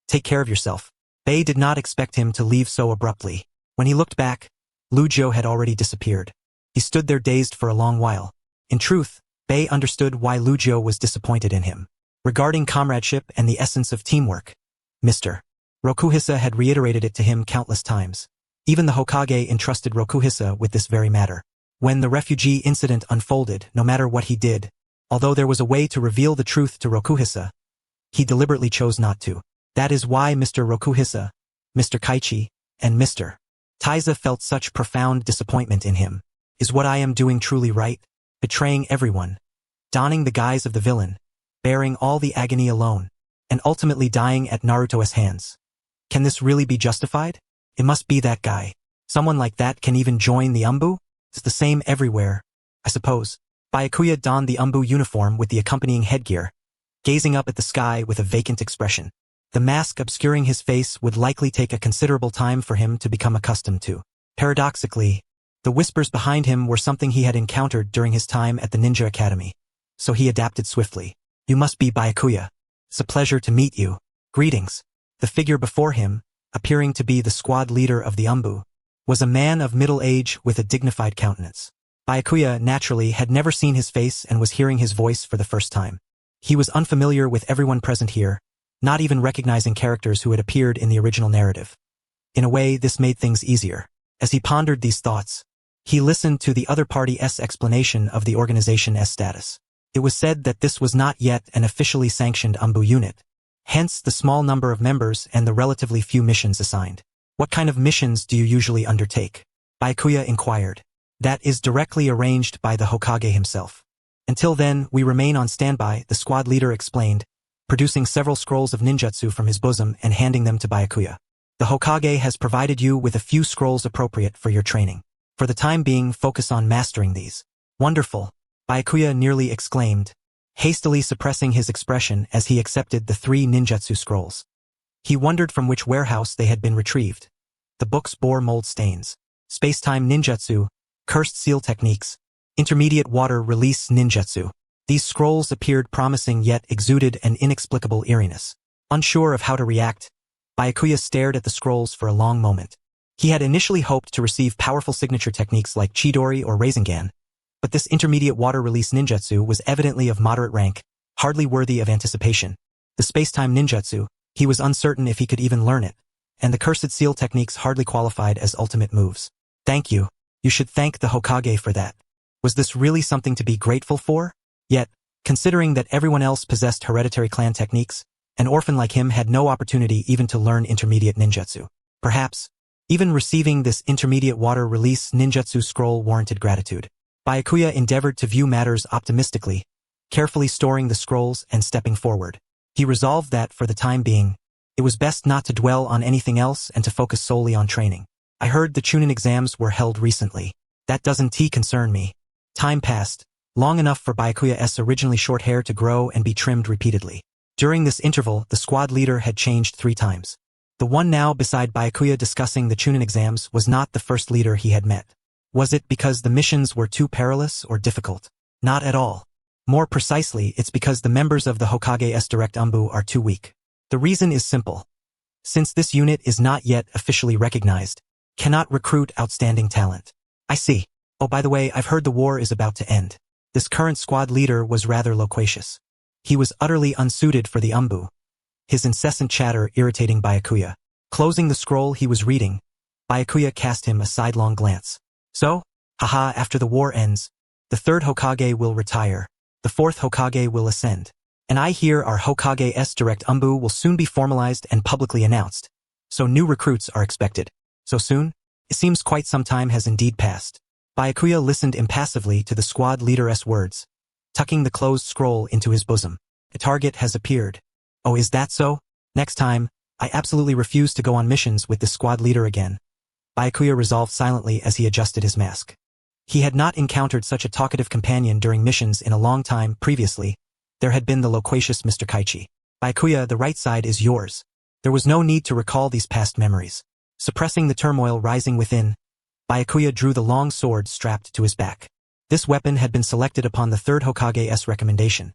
Take care of yourself. Bei did not expect him to leave so abruptly. When he looked back, Lugio had already disappeared. He stood there dazed for a long while. In truth, Bei understood why Lugio was disappointed in him. Regarding comradeship and the essence of teamwork, Mr. Rokuhisa had reiterated it to him countless times. Even the Hokage entrusted Rokuhisa with this very matter. When the refugee incident unfolded, no matter what he did, although there was a way to reveal the truth to Rokuhisa, he deliberately chose not to. That is why Mr. Rokuhisa, Mr. Kaichi, and Mr. Taiza felt such profound disappointment in him. Is what I am doing truly right? Betraying everyone, donning the guise of the villain, bearing all the agony alone, and ultimately dying at Naruto's hands. Can this really be justified? It must be that guy. Someone like that can even join the Umbu? It's the same everywhere, I suppose. Byakuya donned the Umbu uniform with the accompanying headgear, gazing up at the sky with a vacant expression. The mask obscuring his face would likely take a considerable time for him to become accustomed to. Paradoxically, the whispers behind him were something he had encountered during his time at the Ninja Academy, so he adapted swiftly. You must be Byakuya. It's a pleasure to meet you. Greetings. The figure before him, appearing to be the squad leader of the Umbu, was a man of middle age with a dignified countenance. Byakuya, naturally, had never seen his face and was hearing his voice for the first time. He was unfamiliar with everyone present here, not even recognizing characters who had appeared in the original narrative. In a way, this made things easier. As he pondered these thoughts, he listened to the other party's explanation of the organization's status. It was said that this was not yet an officially sanctioned Umbu unit, hence the small number of members and the relatively few missions assigned. What kind of missions do you usually undertake? Byakuya inquired. That is directly arranged by the Hokage himself. Until then, we remain on standby, the squad leader explained, producing several scrolls of ninjutsu from his bosom and handing them to Byakuya. The Hokage has provided you with a few scrolls appropriate for your training. For the time being, focus on mastering these. Wonderful, Byakuya nearly exclaimed, hastily suppressing his expression as he accepted the 3 ninjutsu scrolls. He wondered from which warehouse they had been retrieved. The books bore mold stains. Space-time ninjutsu, cursed seal techniques, intermediate water release ninjutsu. These scrolls appeared promising yet exuded an inexplicable eeriness. Unsure of how to react, Byakuya stared at the scrolls for a long moment. He had initially hoped to receive powerful signature techniques like Chidori or Rasengan, but this intermediate water release ninjutsu was evidently of moderate rank, hardly worthy of anticipation. The space-time ninjutsu, he was uncertain if he could even learn it, and the cursed seal techniques hardly qualified as ultimate moves. Thank you. You should thank the Hokage for that. Was this really something to be grateful for? Yet, considering that everyone else possessed hereditary clan techniques, an orphan like him had no opportunity even to learn intermediate ninjutsu. Perhaps, even receiving this intermediate water release ninjutsu scroll warranted gratitude. Byakuya endeavored to view matters optimistically, carefully storing the scrolls and stepping forward. He resolved that, for the time being, it was best not to dwell on anything else and to focus solely on training. I heard the Chunin exams were held recently. That doesn't concern me. Time passed, long enough for Byakuya's originally short hair to grow and be trimmed repeatedly. During this interval, the squad leader had changed 3 times. The one now beside Byakuya discussing the Chunin exams was not the first leader he had met. Was it because the missions were too perilous or difficult? Not at all. More precisely, it's because the members of the Hokage's direct Umbu are too weak. The reason is simple. Since this unit is not yet officially recognized, cannot recruit outstanding talent. I see. Oh, by the way, I've heard the war is about to end. This current squad leader was rather loquacious. He was utterly unsuited for the Umbu, his incessant chatter irritating Byakuya. Closing the scroll he was reading, Byakuya cast him a sidelong glance. So, haha, after the war ends, the 3rd Hokage will retire, the 4th Hokage will ascend. And I hear our Hokage's direct Umbu will soon be formalized and publicly announced. So new recruits are expected. So soon? It seems quite some time has indeed passed. Byakuya listened impassively to the squad leader's words, tucking the closed scroll into his bosom. A target has appeared. Oh, is that so? Next time, I absolutely refuse to go on missions with this squad leader again. Byakuya resolved silently as he adjusted his mask. He had not encountered such a talkative companion during missions in a long time. Previously, there had been the loquacious Mr. Kaichi. Byakuya, the right side is yours. There was no need to recall these past memories. Suppressing the turmoil rising within, Byakuya drew the long sword strapped to his back. This weapon had been selected upon the 3rd Hokage's recommendation.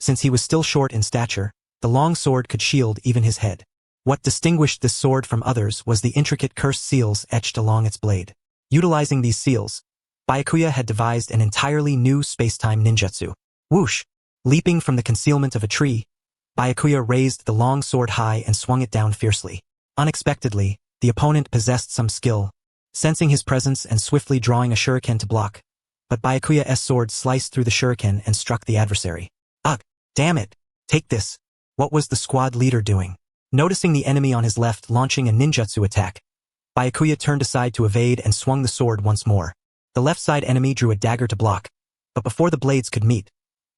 Since he was still short in stature, the long sword could shield even his head. What distinguished this sword from others was the intricate cursed seals etched along its blade. Utilizing these seals, Byakuya had devised an entirely new space-time ninjutsu. Whoosh! Leaping from the concealment of a tree, Byakuya raised the long sword high and swung it down fiercely. Unexpectedly, the opponent possessed some skill, sensing his presence and swiftly drawing a shuriken to block. But Byakuya's sword sliced through the shuriken and struck the adversary. Ugh! Damn it! Take this! What was the squad leader doing? Noticing the enemy on his left launching a ninjutsu attack, Byakuya turned aside to evade and swung the sword once more. The left side enemy drew a dagger to block, but before the blades could meet,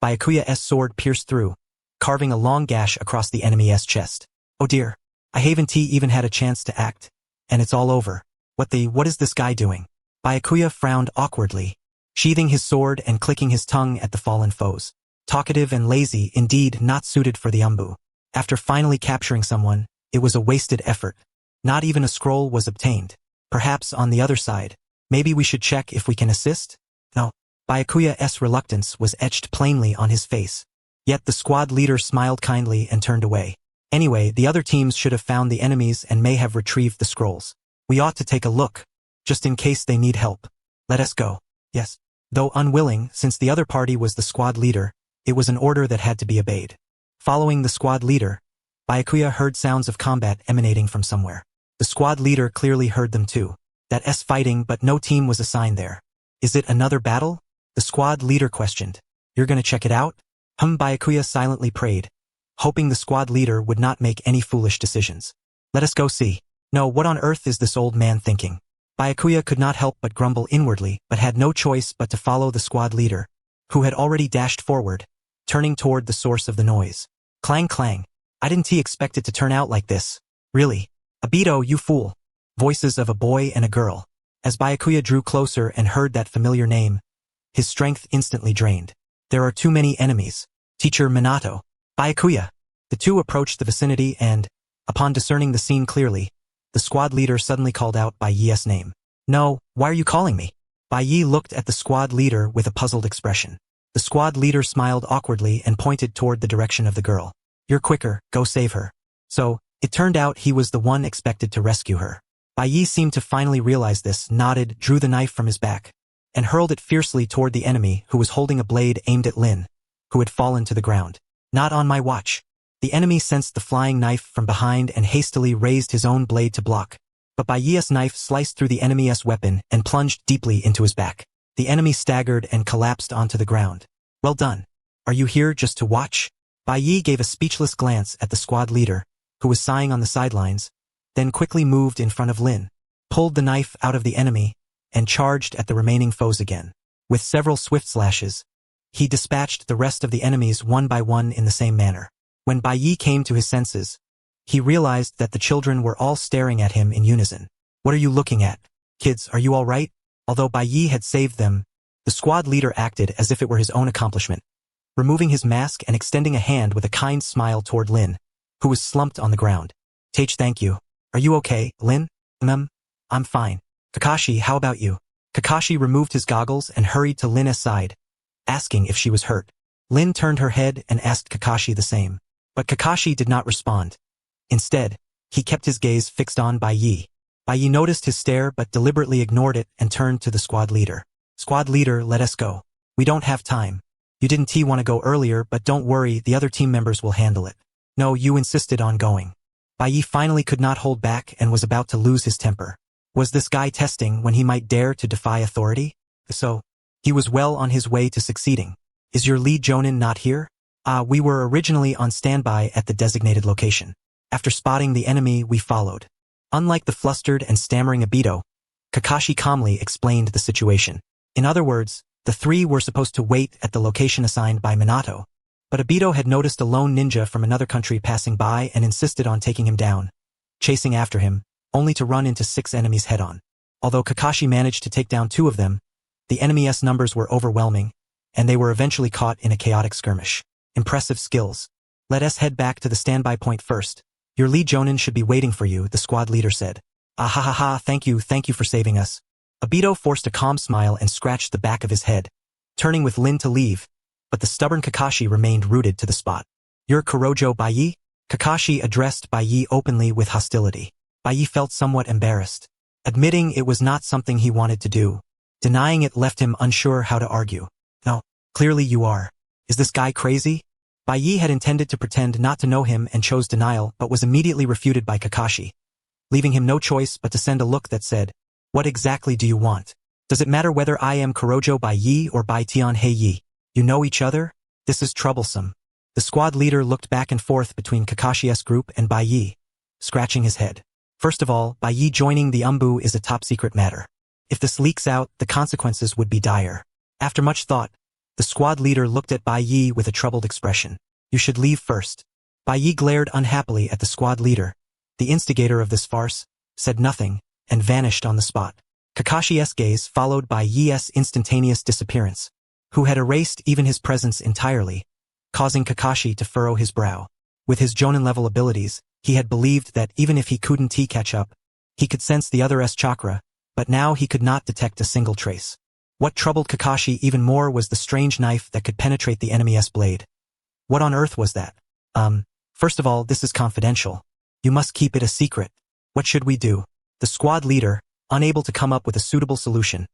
Byakuya's sword pierced through, carving a long gash across the enemy's chest. Oh dear, I haven't even had a chance to act, and it's all over. What is this guy doing? Byakuya frowned awkwardly, sheathing his sword and clicking his tongue at the fallen foes. Talkative and lazy, indeed not suited for the Umbu. After finally capturing someone, it was a wasted effort. Not even a scroll was obtained. Perhaps on the other side, maybe we should check if we can assist? No. Byakuya's reluctance was etched plainly on his face. Yet the squad leader smiled kindly and turned away. Anyway, the other teams should have found the enemies and may have retrieved the scrolls. We ought to take a look, just in case they need help. Let us go. Yes. Though unwilling, since the other party was the squad leader, it was an order that had to be obeyed. Following the squad leader, Byakuya heard sounds of combat emanating from somewhere. The squad leader clearly heard them too. That's fighting, but no team was assigned there. Is it another battle? The squad leader questioned. You're gonna check it out? Byakuya silently prayed, hoping the squad leader would not make any foolish decisions. Let us go see. No, what on earth is this old man thinking? Byakuya could not help but grumble inwardly, but had no choice but to follow the squad leader, who had already dashed forward, turning toward the source of the noise. Clang clang. I didn't expect it to turn out like this. Really? Obito, you fool. Voices of a boy and a girl. As Byakuya drew closer and heard that familiar name, his strength instantly drained. There are too many enemies. Teacher Minato. Byakuya. The two approached the vicinity and, upon discerning the scene clearly, the squad leader suddenly called out Bai Yi's name. No, why are you calling me? Bai Yi looked at the squad leader with a puzzled expression. The squad leader smiled awkwardly and pointed toward the direction of the girl. You're quicker, go save her. So, it turned out he was the one expected to rescue her. Bai Yi seemed to finally realize this, nodded, drew the knife from his back, and hurled it fiercely toward the enemy who was holding a blade aimed at Lin, who had fallen to the ground. Not on my watch. The enemy sensed the flying knife from behind and hastily raised his own blade to block. But Bai Yi's knife sliced through the enemy's weapon and plunged deeply into his back. The enemy staggered and collapsed onto the ground. Well done. Are you here just to watch? Bai Yi gave a speechless glance at the squad leader, who was sighing on the sidelines, then quickly moved in front of Lin, pulled the knife out of the enemy, and charged at the remaining foes again. With several swift slashes, he dispatched the rest of the enemies one by one in the same manner. When Bai Yi came to his senses, he realized that the children were all staring at him in unison. What are you looking at? Kids, are you all right? Although Bai Yi had saved them, the squad leader acted as if it were his own accomplishment, removing his mask and extending a hand with a kind smile toward Lin, who was slumped on the ground. Tage, thank you. Are you okay, Lin? I'm fine. Kakashi, how about you? Kakashi removed his goggles and hurried to Lin's side, asking if she was hurt. Lin turned her head and asked Kakashi the same. But Kakashi did not respond. Instead, he kept his gaze fixed on Bai Yi. Bai Yi noticed his stare but deliberately ignored it and turned to the squad leader. Squad leader, let us go. We don't have time. You didn't want to go earlier, but don't worry, the other team members will handle it. No, you insisted on going. Bai Yi finally could not hold back and was about to lose his temper. Was this guy testing when he might dare to defy authority? So, he was well on his way to succeeding. Is your lead Jonin not here? We were originally on standby at the designated location. After spotting the enemy, we followed. Unlike the flustered and stammering Obito, Kakashi calmly explained the situation. In other words, the three were supposed to wait at the location assigned by Minato. But Obito had noticed a lone ninja from another country passing by and insisted on taking him down, chasing after him, only to run into 6 enemies head-on. Although Kakashi managed to take down 2 of them, the enemy's numbers were overwhelming, and they were eventually caught in a chaotic skirmish. Impressive skills. Let us head back to the standby point first. Your lead Jonin should be waiting for you, the squad leader said. Ah ha ha ha, thank you for saving us. Obito forced a calm smile and scratched the back of his head, turning with Lin to leave, but the stubborn Kakashi remained rooted to the spot. You're Kurojo Bai Yi? Kakashi addressed Bai Yi openly with hostility. Bai Yi felt somewhat embarrassed. Admitting it was not something he wanted to do, denying it left him unsure how to argue. No, clearly you are. Is this guy crazy? Bai Yi had intended to pretend not to know him and chose denial but was immediately refuted by Kakashi, leaving him no choice but to send a look that said, what exactly do you want? Does it matter whether I am Kurojo Bai Yi or Bai Tianhe Yi? You know each other? This is troublesome. The squad leader looked back and forth between Kakashi's group and Bai Yi, scratching his head. First of all, Bai Yi joining the Umbu is a top-secret matter. If this leaks out, the consequences would be dire. After much thought, the squad leader looked at Bai Yi with a troubled expression. You should leave first. Bai Yi glared unhappily at the squad leader. The instigator of this farce said nothing and vanished on the spot. Kakashi's gaze followed Bai Yi's instantaneous disappearance, who had erased even his presence entirely, causing Kakashi to furrow his brow. With his Jonin-level abilities, he had believed that even if he couldn't catch up, he could sense the other's chakra, but now he could not detect a single trace. What troubled Kakashi even more was the strange knife that could penetrate the enemy's blade. What on earth was that? First of all, this is confidential. You must keep it a secret. What should we do? The squad leader, unable to come up with a suitable solution,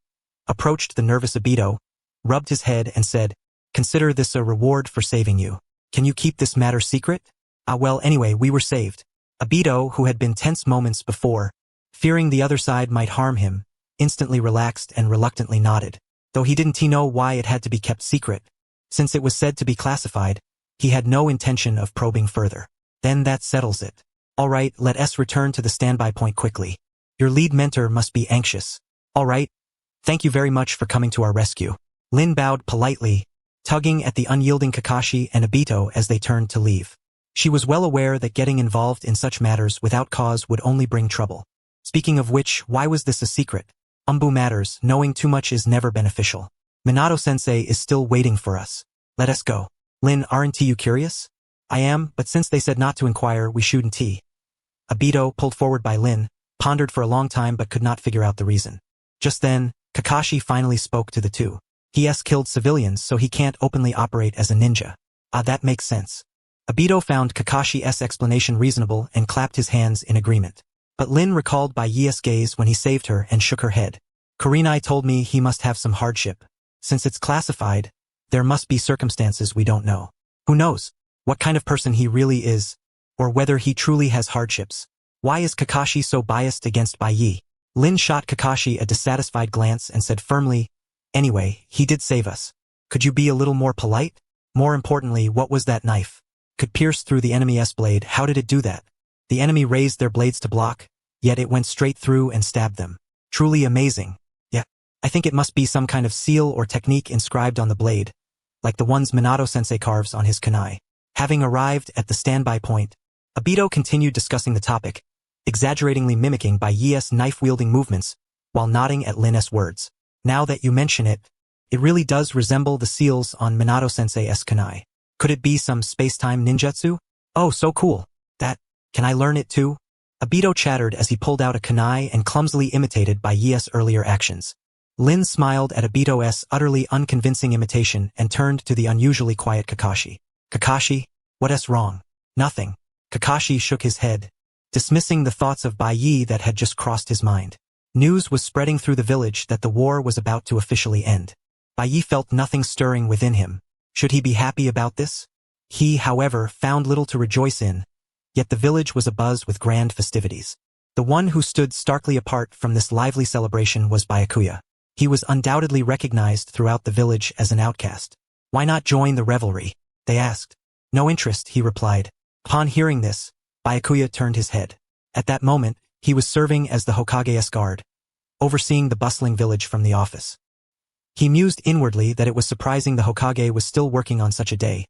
approached the nervous Obito, rubbed his head and said, consider this a reward for saving you. Can you keep this matter secret? Well, anyway, we were saved. Obito, who had been tense moments before, fearing the other side might harm him, instantly relaxed and reluctantly nodded. Though he didn't know why it had to be kept secret. Since it was said to be classified, he had no intention of probing further. Then that settles it. All right, let us return to the standby point quickly. Your lead mentor must be anxious. All right. Thank you very much for coming to our rescue. Lin bowed politely, tugging at the unyielding Kakashi and Obito as they turned to leave. She was well aware that getting involved in such matters without cause would only bring trouble. Speaking of which, why was this a secret? Matters, knowing too much is never beneficial. Minato-sensei is still waiting for us. Let us go. Lin, aren't you curious? I am, but since they said not to inquire, we shouldn't. Obito, pulled forward by Lin, pondered for a long time but could not figure out the reason. Just then, Kakashi finally spoke to the two. He has killed civilians, so he can't openly operate as a ninja. That makes sense. Obito found Kakashi's explanation reasonable and clapped his hands in agreement. But Lin recalled Bai Yi's gaze when he saved her and shook her head. Kurenai told me he must have some hardship. Since it's classified, there must be circumstances we don't know. Who knows what kind of person he really is, or whether he truly has hardships. Why is Kakashi so biased against Bai Yi? Lin shot Kakashi a dissatisfied glance and said firmly, anyway, he did save us. Could you be a little more polite? More importantly, what was that knife? Could pierce through the enemy's blade. How did it do that? The enemy raised their blades to block, yet it went straight through and stabbed them. Truly amazing. Yeah, I think it must be some kind of seal or technique inscribed on the blade, like the ones Minato-sensei carves on his kunai. Having arrived at the standby point, Obito continued discussing the topic, exaggeratingly mimicking Bai Yi's knife-wielding movements while nodding at Lin's words. Now that you mention it, it really does resemble the seals on Minato-sensei's kunai. Could it be some space-time ninjutsu? Oh, so cool. Can I learn it too? Obito chattered as he pulled out a kunai and clumsily imitated Bai Yi's earlier actions. Lin smiled at Obito's utterly unconvincing imitation and turned to the unusually quiet Kakashi. Kakashi, what's wrong? Nothing. Kakashi shook his head, dismissing the thoughts of Bai Yi that had just crossed his mind. News was spreading through the village that the war was about to officially end. Bai Yi felt nothing stirring within him. Should he be happy about this? He, however, found little to rejoice in. Yet the village was abuzz with grand festivities. The one who stood starkly apart from this lively celebration was Byakuya. He was undoubtedly recognized throughout the village as an outcast. Why not join the revelry? They asked. No interest, he replied. Upon hearing this, Byakuya turned his head. At that moment, he was serving as the Hokage's guard, overseeing the bustling village from the office. He mused inwardly that it was surprising the Hokage was still working on such a day,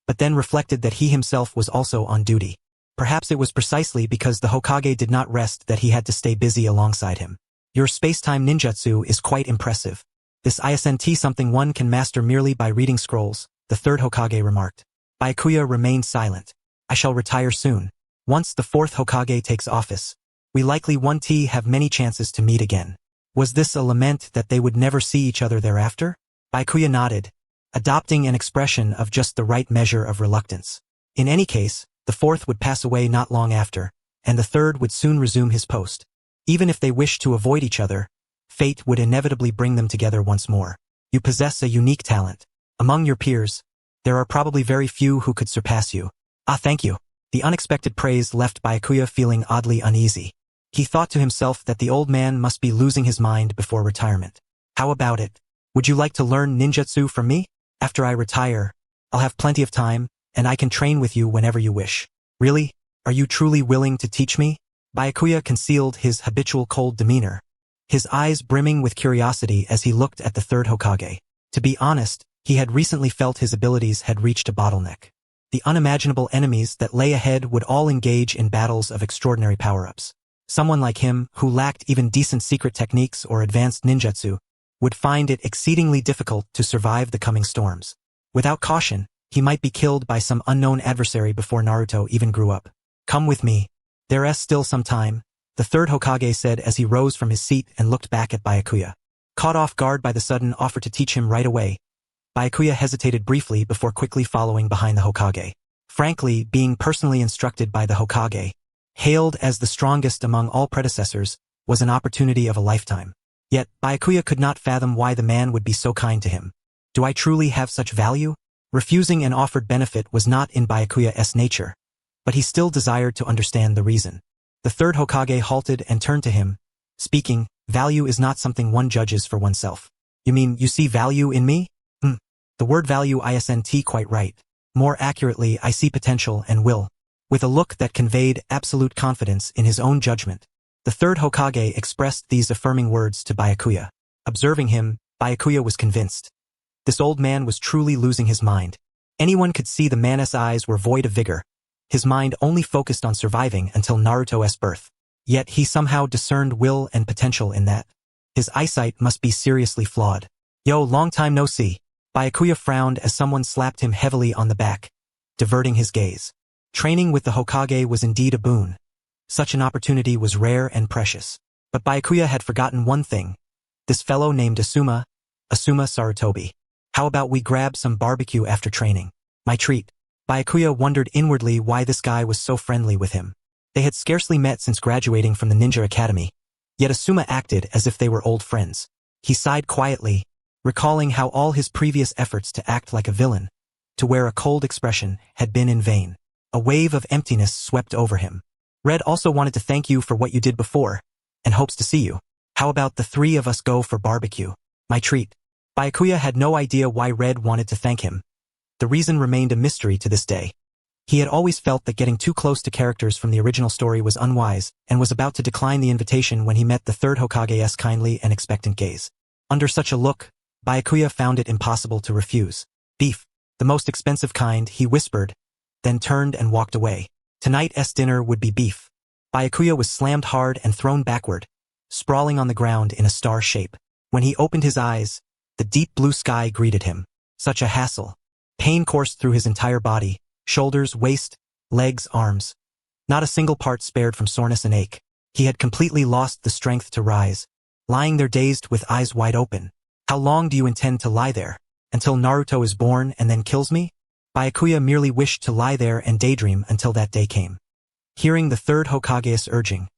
but then reflected that he himself was also on duty. Perhaps it was precisely because the Hokage did not rest that he had to stay busy alongside him. Your space-time ninjutsu is quite impressive. This isn't something one can master merely by reading scrolls, the third Hokage remarked. Byakuya remained silent. I shall retire soon. Once the fourth Hokage takes office, we likely won't have many chances to meet again. Was this a lament that they would never see each other thereafter? Byakuya nodded, adopting an expression of just the right measure of reluctance. In any case, the fourth would pass away not long after, and the third would soon resume his post. Even if they wished to avoid each other, fate would inevitably bring them together once more. You possess a unique talent. Among your peers, there are probably very few who could surpass you. Thank you. The unexpected praise left Byakuya feeling oddly uneasy. He thought to himself that the old man must be losing his mind before retirement. How about it? Would you like to learn ninjutsu from me? After I retire, I'll have plenty of time, and I can train with you whenever you wish. Really? Are you truly willing to teach me? Byakuya concealed his habitual cold demeanor, his eyes brimming with curiosity as he looked at the third Hokage. To be honest, he had recently felt his abilities had reached a bottleneck. The unimaginable enemies that lay ahead would all engage in battles of extraordinary power-ups. Someone like him, who lacked even decent secret techniques or advanced ninjutsu, would find it exceedingly difficult to survive the coming storms. Without caution, he might be killed by some unknown adversary before Naruto even grew up. Come with me. There's still some time, the third Hokage said as he rose from his seat and looked back at Byakuya. Caught off guard by the sudden offer to teach him right away, Byakuya hesitated briefly before quickly following behind the Hokage. Frankly, being personally instructed by the Hokage, hailed as the strongest among all predecessors, was an opportunity of a lifetime. Yet, Byakuya could not fathom why the man would be so kind to him. Do I truly have such value? Refusing an offered benefit was not in Byakuya's nature, but he still desired to understand the reason. The third Hokage halted and turned to him, speaking, value is not something one judges for oneself. You mean you see value in me? The word value isn't quite right. More accurately, I see potential and will. With a look that conveyed absolute confidence in his own judgment, the third Hokage expressed these affirming words to Byakuya. Observing him, Byakuya was convinced. This old man was truly losing his mind. Anyone could see the man's eyes were void of vigor, his mind only focused on surviving until Naruto's birth. Yet he somehow discerned will and potential in that. His eyesight must be seriously flawed. Yo, long time no see. Byakuya frowned as someone slapped him heavily on the back, diverting his gaze. Training with the Hokage was indeed a boon. Such an opportunity was rare and precious. But Byakuya had forgotten one thing. This fellow named Asuma Sarutobi. How about we grab some barbecue after training? My treat. Byakuya wondered inwardly why this guy was so friendly with him. They had scarcely met since graduating from the ninja academy, yet Asuma acted as if they were old friends. He sighed quietly, recalling how all his previous efforts to act like a villain, to wear a cold expression, had been in vain. A wave of emptiness swept over him. Red also wanted to thank you for what you did before, and hopes to see you. How about the three of us go for barbecue? My treat. Byakuya had no idea why Red wanted to thank him. The reason remained a mystery to this day. He had always felt that getting too close to characters from the original story was unwise, and was about to decline the invitation when he met the third Hokage's kindly and expectant gaze. Under such a look, Byakuya found it impossible to refuse. Beef. The most expensive kind, he whispered, then turned and walked away. Tonight's dinner would be beef. Byakuya was slammed hard and thrown backward, sprawling on the ground in a star shape. When he opened his eyes, the deep blue sky greeted him. Such a hassle. Pain coursed through his entire body, shoulders, waist, legs, arms. Not a single part spared from soreness and ache. He had completely lost the strength to rise, lying there dazed with eyes wide open. How long do you intend to lie there? Until Naruto is born and then kills me? Byakuya merely wished to lie there and daydream until that day came. Hearing the third Hokage's urging,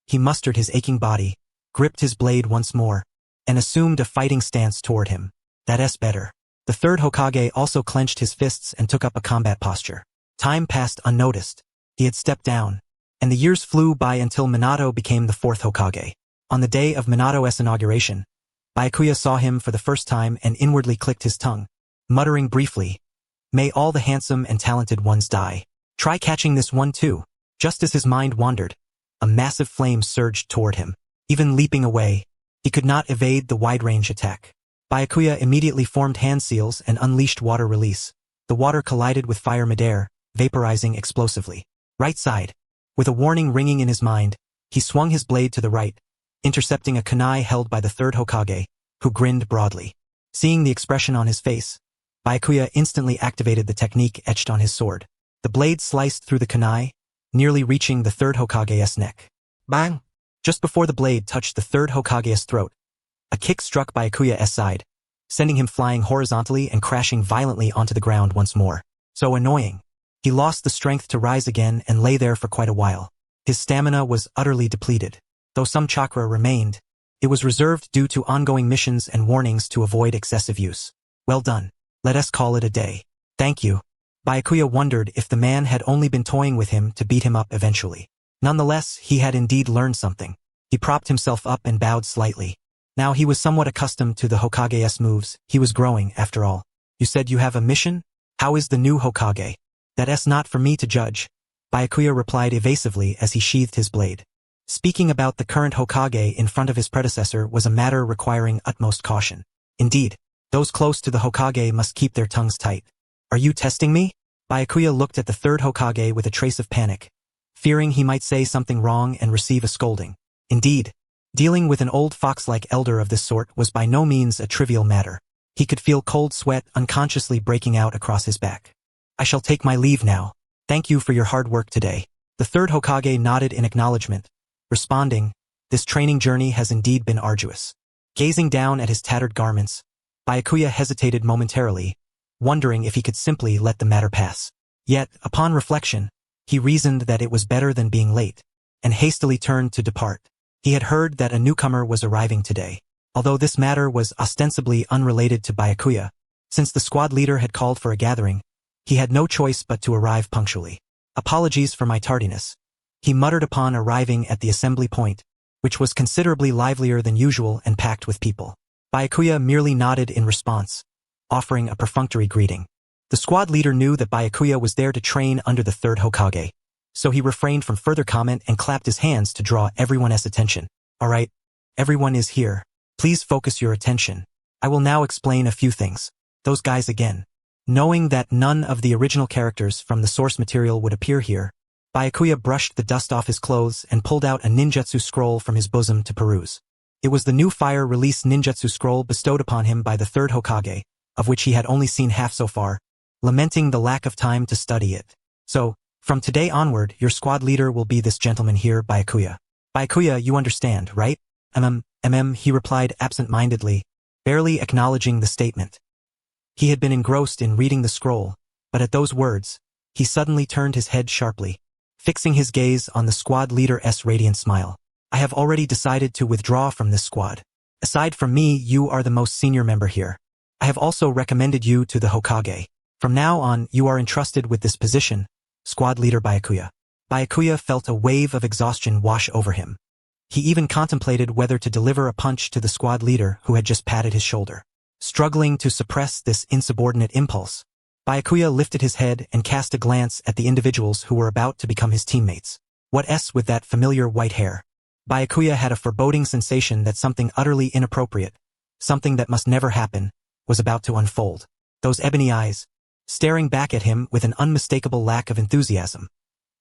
he mustered his aching body, gripped his blade once more, and assumed a fighting stance toward him. That's better. The third Hokage also clenched his fists and took up a combat posture. Time passed unnoticed. He had stepped down, and the years flew by until Minato became the fourth Hokage. On the day of Minato's inauguration, Byakuya saw him for the first time and inwardly clicked his tongue, muttering briefly, "May all the handsome and talented ones die. Try catching this one too." Just as his mind wandered, a massive flame surged toward him. Even leaping away, he could not evade the wide-range attack. Byakuya immediately formed hand seals and unleashed water release. The water collided with fire midair, vaporizing explosively. Right side. With a warning ringing in his mind, he swung his blade to the right, intercepting a kunai held by the third Hokage, who grinned broadly. Seeing the expression on his face, Byakuya instantly activated the technique etched on his sword. The blade sliced through the kunai, nearly reaching the third Hokage's neck. Bang! Just before the blade touched the third Hokage's throat, a kick struck Byakuya's side, sending him flying horizontally and crashing violently onto the ground once more. So annoying. He lost the strength to rise again and lay there for quite a while. His stamina was utterly depleted. Though some chakra remained, it was reserved due to ongoing missions and warnings to avoid excessive use. Well done. Let us call it a day. Thank you. Byakuya wondered if the man had only been toying with him to beat him up eventually. Nonetheless, he had indeed learned something. He propped himself up and bowed slightly. Now he was somewhat accustomed to the Hokage's moves. He was growing, after all. You said you have a mission? How is the new Hokage? That's not for me to judge, Byakuya replied evasively as he sheathed his blade. Speaking about the current Hokage in front of his predecessor was a matter requiring utmost caution. Indeed, those close to the Hokage must keep their tongues tight. Are you testing me? Byakuya looked at the third Hokage with a trace of panic, fearing he might say something wrong and receive a scolding. Indeed, dealing with an old fox-like elder of this sort was by no means a trivial matter. He could feel cold sweat unconsciously breaking out across his back. I shall take my leave now. Thank you for your hard work today. The third Hokage nodded in acknowledgement, responding, this training journey has indeed been arduous. Gazing down at his tattered garments, Byakuya hesitated momentarily, wondering if he could simply let the matter pass. Yet, upon reflection, he reasoned that it was better than being late, and hastily turned to depart. He had heard that a newcomer was arriving today. Although this matter was ostensibly unrelated to Byakuya, since the squad leader had called for a gathering, he had no choice but to arrive punctually. Apologies for my tardiness, he muttered upon arriving at the assembly point, which was considerably livelier than usual and packed with people. Byakuya merely nodded in response, offering a perfunctory greeting. The squad leader knew that Byakuya was there to train under the third Hokage, so he refrained from further comment and clapped his hands to draw everyone's attention. All right, everyone is here. Please focus your attention. I will now explain a few things. Those guys again. Knowing that none of the original characters from the source material would appear here, Byakuya brushed the dust off his clothes and pulled out a ninjutsu scroll from his bosom to peruse. It was the new fire-release ninjutsu scroll bestowed upon him by the third Hokage, of which he had only seen half so far, lamenting the lack of time to study it. So, from today onward, your squad leader will be this gentleman here, Byakuya. Byakuya, you understand, right? He replied absent-mindedly, barely acknowledging the statement. He had been engrossed in reading the scroll, but at those words, he suddenly turned his head sharply, fixing his gaze on the squad leader's radiant smile. I have already decided to withdraw from this squad. Aside from me, you are the most senior member here. I have also recommended you to the Hokage. From now on, you are entrusted with this position, squad leader Byakuya. Byakuya felt a wave of exhaustion wash over him. He even contemplated whether to deliver a punch to the squad leader who had just patted his shoulder. Struggling to suppress this insubordinate impulse, Byakuya lifted his head and cast a glance at the individuals who were about to become his teammates. What with that familiar white hair? Byakuya had a foreboding sensation that something utterly inappropriate, something that must never happen, was about to unfold. Those ebony eyes, staring back at him with an unmistakable lack of enthusiasm.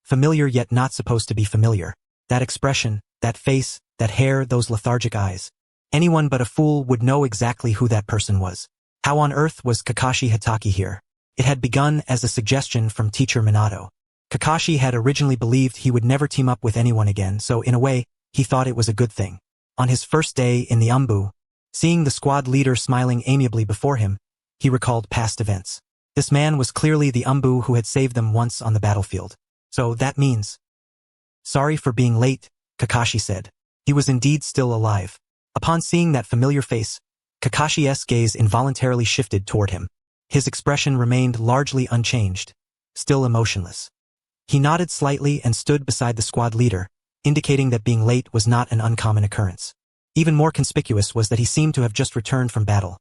Familiar yet not supposed to be familiar. That expression, that face, that hair, those lethargic eyes. Anyone but a fool would know exactly who that person was. How on earth was Kakashi Hatake here? It had begun as a suggestion from teacher Minato. Kakashi had originally believed he would never team up with anyone again, so in a way, he thought it was a good thing. On his first day in the Umbu, seeing the squad leader smiling amiably before him, he recalled past events. This man was clearly the Umbu who had saved them once on the battlefield. So that means... Sorry for being late, Kakashi said. He was indeed still alive. Upon seeing that familiar face, Kakashi's gaze involuntarily shifted toward him. His expression remained largely unchanged, still emotionless. He nodded slightly and stood beside the squad leader, indicating that being late was not an uncommon occurrence. Even more conspicuous was that he seemed to have just returned from battle.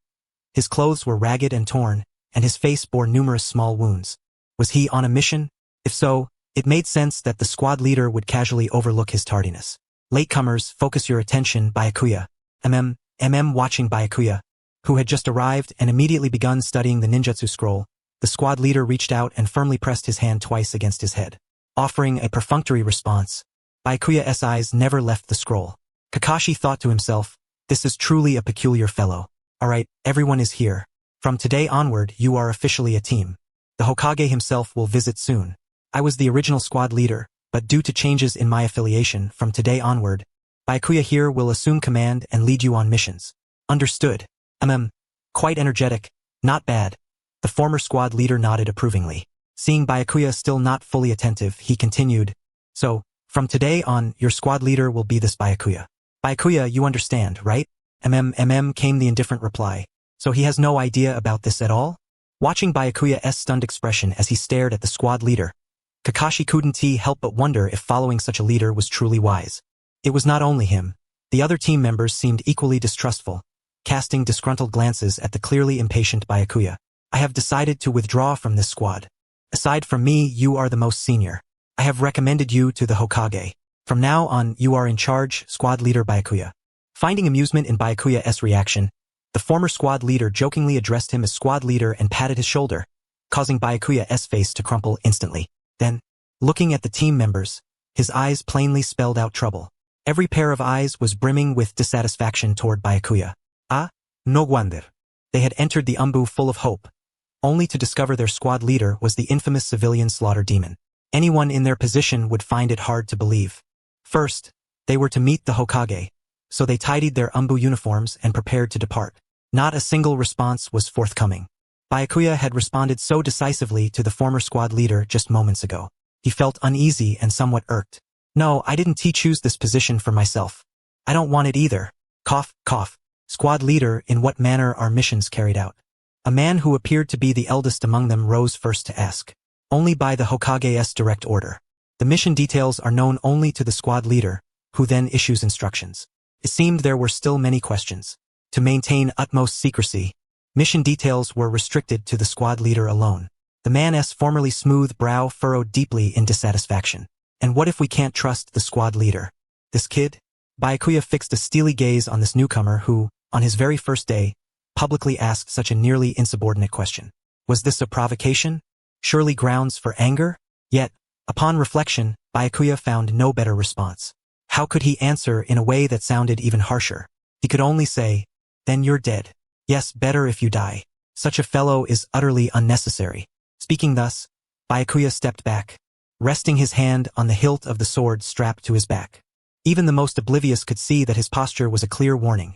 His clothes were ragged and torn, and his face bore numerous small wounds. Was he on a mission? If so, it made sense that the squad leader would casually overlook his tardiness. Latecomers, focus your attention, Byakuya. Watching Byakuya, who had just arrived and immediately begun studying the ninjutsu scroll, the squad leader reached out and firmly pressed his hand twice against his head. Offering a perfunctory response, Byakuya's eyes never left the scroll. Kakashi thought to himself, this is truly a peculiar fellow. Alright, everyone is here. From today onward, you are officially a team. The Hokage himself will visit soon. I was the original squad leader, but due to changes in my affiliation, from today onward, Byakuya here will assume command and lead you on missions. Understood. Quite energetic. Not bad. The former squad leader nodded approvingly. Seeing Byakuya still not fully attentive, he continued. So, from today on, your squad leader will be this Byakuya. Byakuya, you understand, right? Came the indifferent reply. So he has no idea about this at all? Watching Byakuya's stunned expression as he stared at the squad leader, Kakashi couldn't help but wonder if following such a leader was truly wise. It was not only him. The other team members seemed equally distrustful, casting disgruntled glances at the clearly impatient Byakuya. I have decided to withdraw from this squad. Aside from me, you are the most senior. I have recommended you to the Hokage. From now on, you are in charge, squad leader Byakuya. Finding amusement in Byakuya's reaction, the former squad leader jokingly addressed him as squad leader and patted his shoulder, causing Byakuya's face to crumple instantly. Then, looking at the team members, his eyes plainly spelled out trouble. Every pair of eyes was brimming with dissatisfaction toward Byakuya. No wonder. They had entered the Umbu full of hope, only to discover their squad leader was the infamous civilian slaughter demon. Anyone in their position would find it hard to believe. First, they were to meet the Hokage, so they tidied their Umbu uniforms and prepared to depart. Not a single response was forthcoming. Byakuya had responded so decisively to the former squad leader just moments ago. He felt uneasy and somewhat irked. No, I didn't choose this position for myself. I don't want it either. Cough, cough. Squad leader, in what manner are missions carried out? A man who appeared to be the eldest among them rose first to ask. Only by the Hokage's direct order. The mission details are known only to the squad leader, who then issues instructions. It seemed there were still many questions. To maintain utmost secrecy, mission details were restricted to the squad leader alone. The man's formerly smooth brow furrowed deeply in dissatisfaction. And what if we can't trust the squad leader? This kid? Byakuya fixed a steely gaze on this newcomer who, on his very first day, publicly asked such a nearly insubordinate question. Was this a provocation? Surely grounds for anger? Yet, upon reflection, Byakuya found no better response. How could he answer in a way that sounded even harsher? He could only say, "Then you're dead. Yes, better if you die. Such a fellow is utterly unnecessary." Speaking thus, Byakuya stepped back, resting his hand on the hilt of the sword strapped to his back. Even the most oblivious could see that his posture was a clear warning.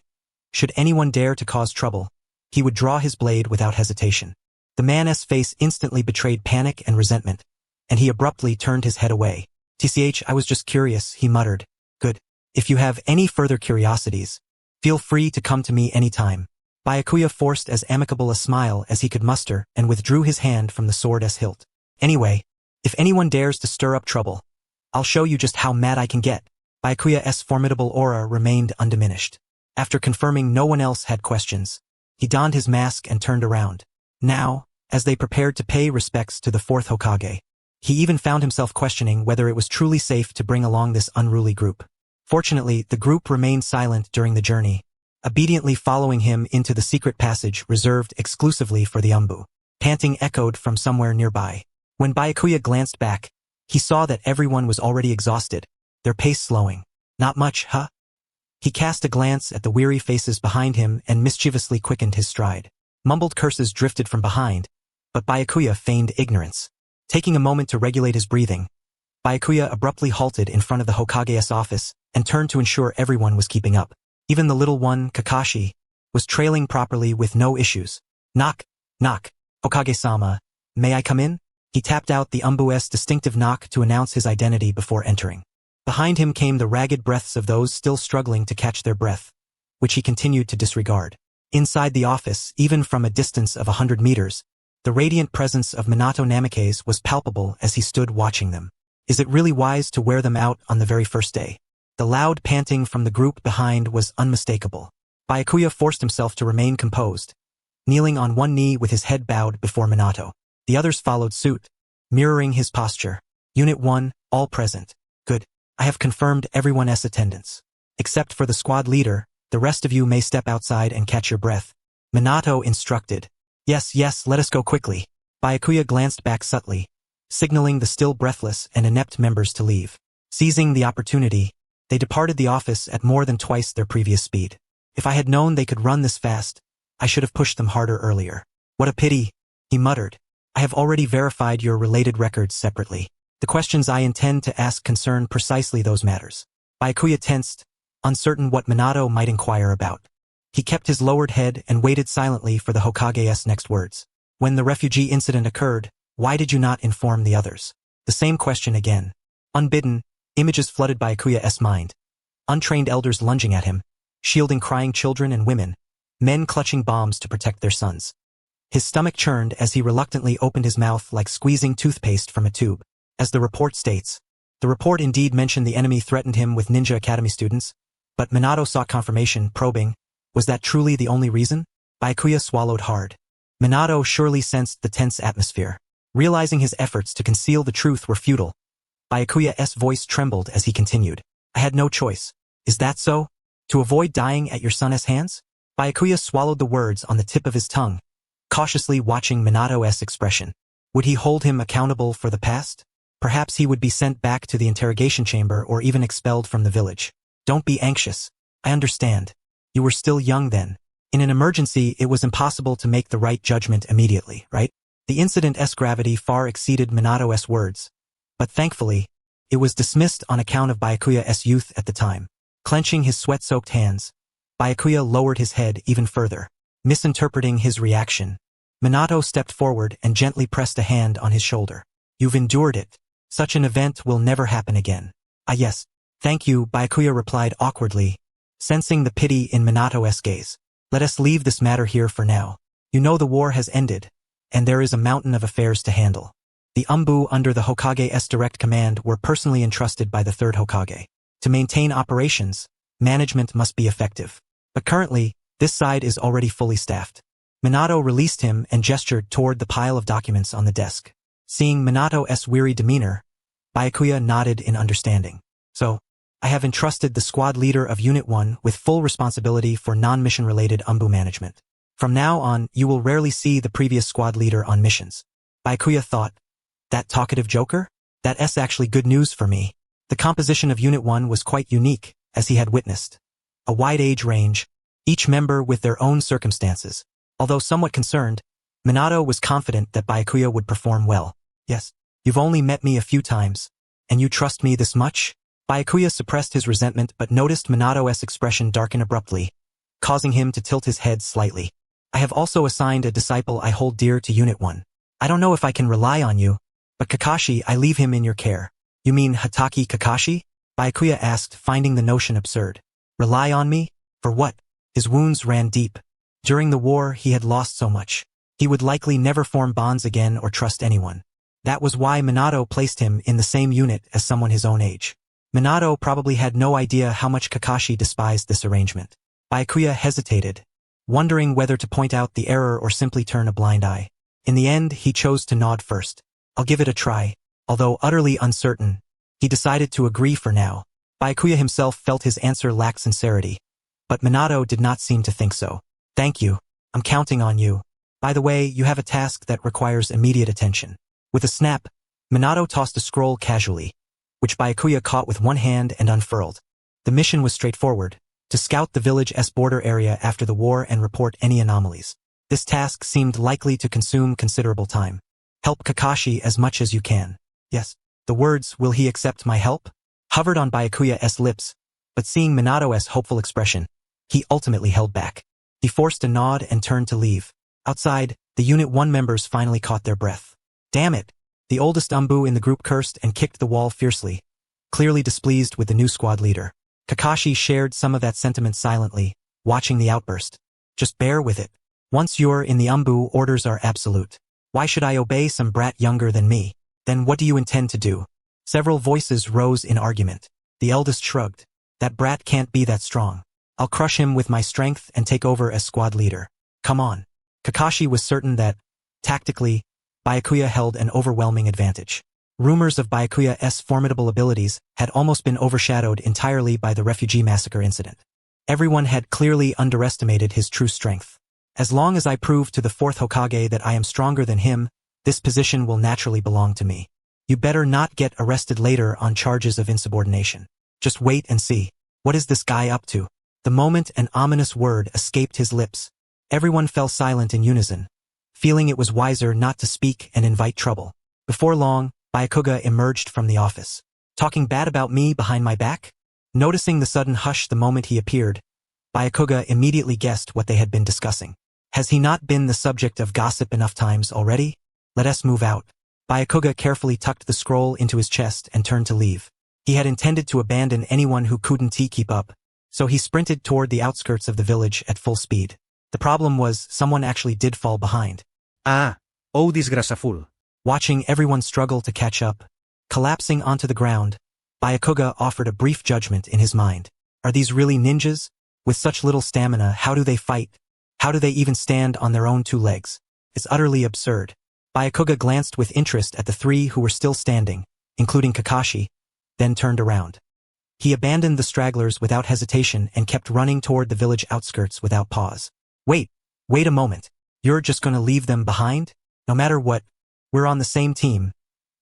Should anyone dare to cause trouble, he would draw his blade without hesitation. The man's face instantly betrayed panic and resentment, and he abruptly turned his head away. "Tch, I was just curious," he muttered. "Good. If you have any further curiosities, feel free to come to me anytime." Byakuya forced as amicable a smile as he could muster and withdrew his hand from the sword's hilt. "Anyway, if anyone dares to stir up trouble, I'll show you just how mad I can get." Byakuya's formidable aura remained undiminished. After confirming no one else had questions, he donned his mask and turned around. Now, as they prepared to pay respects to the fourth Hokage, he even found himself questioning whether it was truly safe to bring along this unruly group. Fortunately, the group remained silent during the journey, obediently following him into the secret passage reserved exclusively for the Umbu. Panting echoed from somewhere nearby. When Byakuya glanced back, he saw that everyone was already exhausted, their pace slowing. "Not much, huh?" He cast a glance at the weary faces behind him and mischievously quickened his stride. Mumbled curses drifted from behind, but Byakuya feigned ignorance. Taking a moment to regulate his breathing, Byakuya abruptly halted in front of the Hokage's office and turned to ensure everyone was keeping up. Even the little one, Kakashi, was trailing properly with no issues. "Knock, knock. Hokage-sama, may I come in?" He tapped out the Umbu's distinctive knock to announce his identity before entering. Behind him came the ragged breaths of those still struggling to catch their breath, which he continued to disregard. Inside the office, even from a distance of 100 meters, the radiant presence of Minato Namikaze was palpable as he stood watching them. Is it really wise to wear them out on the very first day? The loud panting from the group behind was unmistakable. Byakuya forced himself to remain composed, kneeling on one knee with his head bowed before Minato. The others followed suit, mirroring his posture. "Unit 1, all present. Good. I have confirmed everyone's attendance. Except for the squad leader, the rest of you may step outside and catch your breath," Minato instructed. Yes, let us go quickly." Byakuya glanced back subtly, signaling the still breathless and inept members to leave. Seizing the opportunity, they departed the office at more than twice their previous speed. "If I had known they could run this fast, I should have pushed them harder earlier. What a pity," he muttered. "I have already verified your related records separately. The questions I intend to ask concern precisely those matters." Byakuya tensed, uncertain what Minato might inquire about. He kept his lowered head and waited silently for the Hokage's next words. "When the refugee incident occurred, why did you not inform the others?" The same question again. Unbidden, images flooded Byakuya's mind. Untrained elders lunging at him, shielding crying children and women, men clutching bombs to protect their sons. His stomach churned as he reluctantly opened his mouth like squeezing toothpaste from a tube. As the report states, the report indeed mentioned the enemy threatened him with Ninja Academy students, but Minato sought confirmation, probing, was that truly the only reason? Byakuya swallowed hard. Minato surely sensed the tense atmosphere. Realizing his efforts to conceal the truth were futile, Byakuya's voice trembled as he continued. "I had no choice. Is that so? To avoid dying at your son's hands?" Byakuya swallowed the words on the tip of his tongue, cautiously watching Minato's expression. Would he hold him accountable for the past? Perhaps he would be sent back to the interrogation chamber or even expelled from the village. "Don't be anxious. I understand. You were still young then. In an emergency, it was impossible to make the right judgment immediately, right?" The incident's gravity far exceeded Minato's words, but thankfully, it was dismissed on account of Byakuya's youth at the time. Clenching his sweat-soaked hands, Byakuya lowered his head even further. Misinterpreting his reaction, Minato stepped forward and gently pressed a hand on his shoulder. "You've endured it. Such an event will never happen again." "Ah yes, thank you," Byakuya replied awkwardly, sensing the pity in Minato's gaze. "Let us leave this matter here for now. You know the war has ended, and there is a mountain of affairs to handle. The Umbu under the Hokage's direct command were personally entrusted by the third Hokage. To maintain operations, management must be effective. But currently, this side is already fully staffed." Minato released him and gestured toward the pile of documents on the desk. Seeing Minato's weary demeanor, Byakuya nodded in understanding. "So, I have entrusted the squad leader of Unit 1 with full responsibility for non-mission-related Umbu management. From now on, you will rarely see the previous squad leader on missions. Byakuya thought, that talkative joker? That's actually good news for me. The composition of Unit 1 was quite unique, as he had witnessed. A wide age range, each member with their own circumstances. Although somewhat concerned, Minato was confident that Byakuya would perform well. Yes, you've only met me a few times, and you trust me this much? Byakuya suppressed his resentment but noticed Minato's expression darken abruptly, causing him to tilt his head slightly. I have also assigned a disciple I hold dear to Unit 1. I don't know if I can rely on you, but Kakashi, I leave him in your care. You mean Hatake Kakashi? Byakuya asked, finding the notion absurd. Rely on me? For what? His wounds ran deep. During the war, he had lost so much. He would likely never form bonds again or trust anyone. That was why Minato placed him in the same unit as someone his own age. Minato probably had no idea how much Kakashi despised this arrangement. Byakuya hesitated, wondering whether to point out the error or simply turn a blind eye. In the end, he chose to nod first. I'll give it a try. Although utterly uncertain, he decided to agree for now. Byakuya himself felt his answer lacked sincerity, but Minato did not seem to think so. Thank you. I'm counting on you. By the way, you have a task that requires immediate attention. With a snap, Minato tossed a scroll casually, which Byakuya caught with one hand and unfurled. The mission was straightforward, to scout the village's border area after the war and report any anomalies. This task seemed likely to consume considerable time. Help Kakashi as much as you can. Yes. The words, will he accept my help? Hovered on Byakuya's lips, but seeing Minato's hopeful expression, he ultimately held back. He forced a nod and turned to leave. Outside, the Unit 1 members finally caught their breath. Damn it! The oldest Umbu in the group cursed and kicked the wall fiercely, clearly displeased with the new squad leader. Kakashi shared some of that sentiment silently, watching the outburst. Just bear with it. Once you're in the Umbu, orders are absolute. Why should I obey some brat younger than me? Then what do you intend to do? Several voices rose in argument. The eldest shrugged. That brat can't be that strong. I'll crush him with my strength and take over as squad leader. Come on. Kakashi was certain that, tactically, Byakuya held an overwhelming advantage. Rumors of Byakuya's formidable abilities had almost been overshadowed entirely by the refugee massacre incident. Everyone had clearly underestimated his true strength. As long as I prove to the 4th Hokage that I am stronger than him, this position will naturally belong to me. You better not get arrested later on charges of insubordination. Just wait and see. What is this guy up to? The moment an ominous word escaped his lips, everyone fell silent in unison, feeling it was wiser not to speak and invite trouble. Before long, Byakuya emerged from the office. Talking bad about me behind my back? Noticing the sudden hush the moment he appeared, Byakuya immediately guessed what they had been discussing. Has he not been the subject of gossip enough times already? Let us move out. Byakuya carefully tucked the scroll into his chest and turned to leave. He had intended to abandon anyone who couldn't keep up, so he sprinted toward the outskirts of the village at full speed. The problem was, someone actually did fall behind. Ah, oh disgraceful. Watching everyone struggle to catch up, collapsing onto the ground, Byakuya offered a brief judgment in his mind. Are these really ninjas? With such little stamina, how do they fight? How do they even stand on their own two legs? It's utterly absurd. Byakuya glanced with interest at the three who were still standing, including Kakashi, then turned around. He abandoned the stragglers without hesitation and kept running toward the village outskirts without pause. Wait a moment. You're just gonna leave them behind? No matter what, we're on the same team.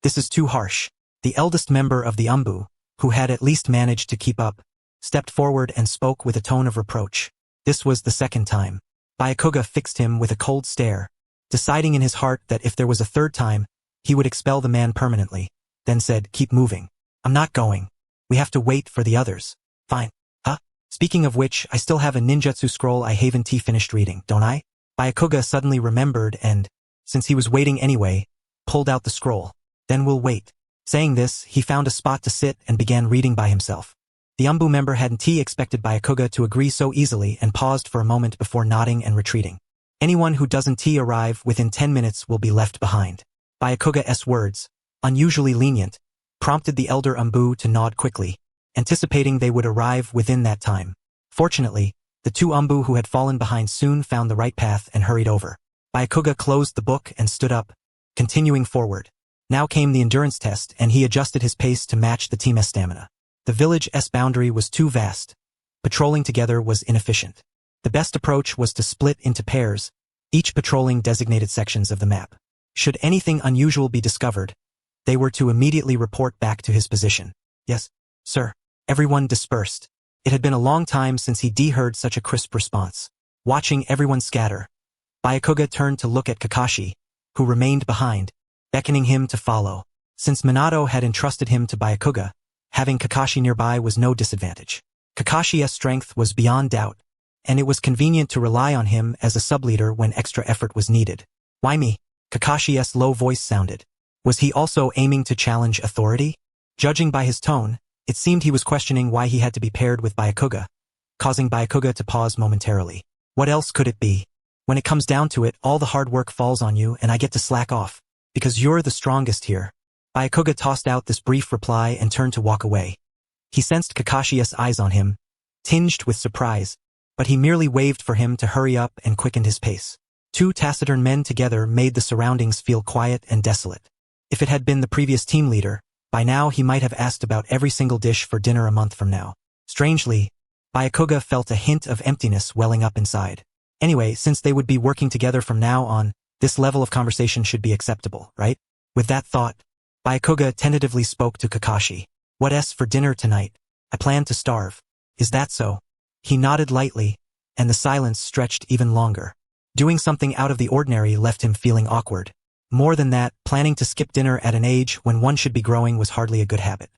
This is too harsh. The eldest member of the Umbu, who had at least managed to keep up, stepped forward and spoke with a tone of reproach. This was the second time. Byakuya fixed him with a cold stare, deciding in his heart that if there was a third time, he would expel the man permanently, then said, keep moving. I'm not going. We have to wait for the others. Fine. Huh? Speaking of which, I still have a ninjutsu scroll I haven't finished reading, don't I? Byakuya suddenly remembered and, since he was waiting anyway, pulled out the scroll. Then we'll wait. Saying this, he found a spot to sit and began reading by himself. The Umbu member hadn't expected Byakuya to agree so easily and paused for a moment before nodding and retreating. Anyone who doesn't arrive within 10 minutes will be left behind. Byakuya's words, unusually lenient, prompted the elder Umbu to nod quickly, anticipating they would arrive within that time. Fortunately, the two Umbu who had fallen behind soon found the right path and hurried over. Byakuya closed the book and stood up, continuing forward. Now came the endurance test and he adjusted his pace to match the team's stamina. The village's boundary was too vast. Patrolling together was inefficient. The best approach was to split into pairs, each patrolling designated sections of the map. Should anything unusual be discovered, they were to immediately report back to his position. Yes, sir. Everyone dispersed. It had been a long time since he heard such a crisp response. Watching everyone scatter, Byakuya turned to look at Kakashi, who remained behind, beckoning him to follow. Since Minato had entrusted him to Byakuya, having Kakashi nearby was no disadvantage. Kakashi's strength was beyond doubt, and it was convenient to rely on him as a sub-leader when extra effort was needed. Why me? Kakashi's low voice sounded. Was he also aiming to challenge authority? Judging by his tone, it seemed he was questioning why he had to be paired with Byakuya, causing Byakuya to pause momentarily. What else could it be? When it comes down to it, all the hard work falls on you and I get to slack off, because you're the strongest here. Byakuya tossed out this brief reply and turned to walk away. He sensed Kakashi's eyes on him, tinged with surprise, but he merely waved for him to hurry up and quickened his pace. Two taciturn men together made the surroundings feel quiet and desolate. If it had been the previous team leader, by now he might have asked about every single dish for dinner a month from now. Strangely, Byakuya felt a hint of emptiness welling up inside. Anyway, since they would be working together from now on, this level of conversation should be acceptable, right? With that thought, Byakuya tentatively spoke to Kakashi. What's for dinner tonight? I plan to starve. Is that so? He nodded lightly, and the silence stretched even longer. Doing something out of the ordinary left him feeling awkward. More than that, planning to skip dinner at an age when one should be growing was hardly a good habit.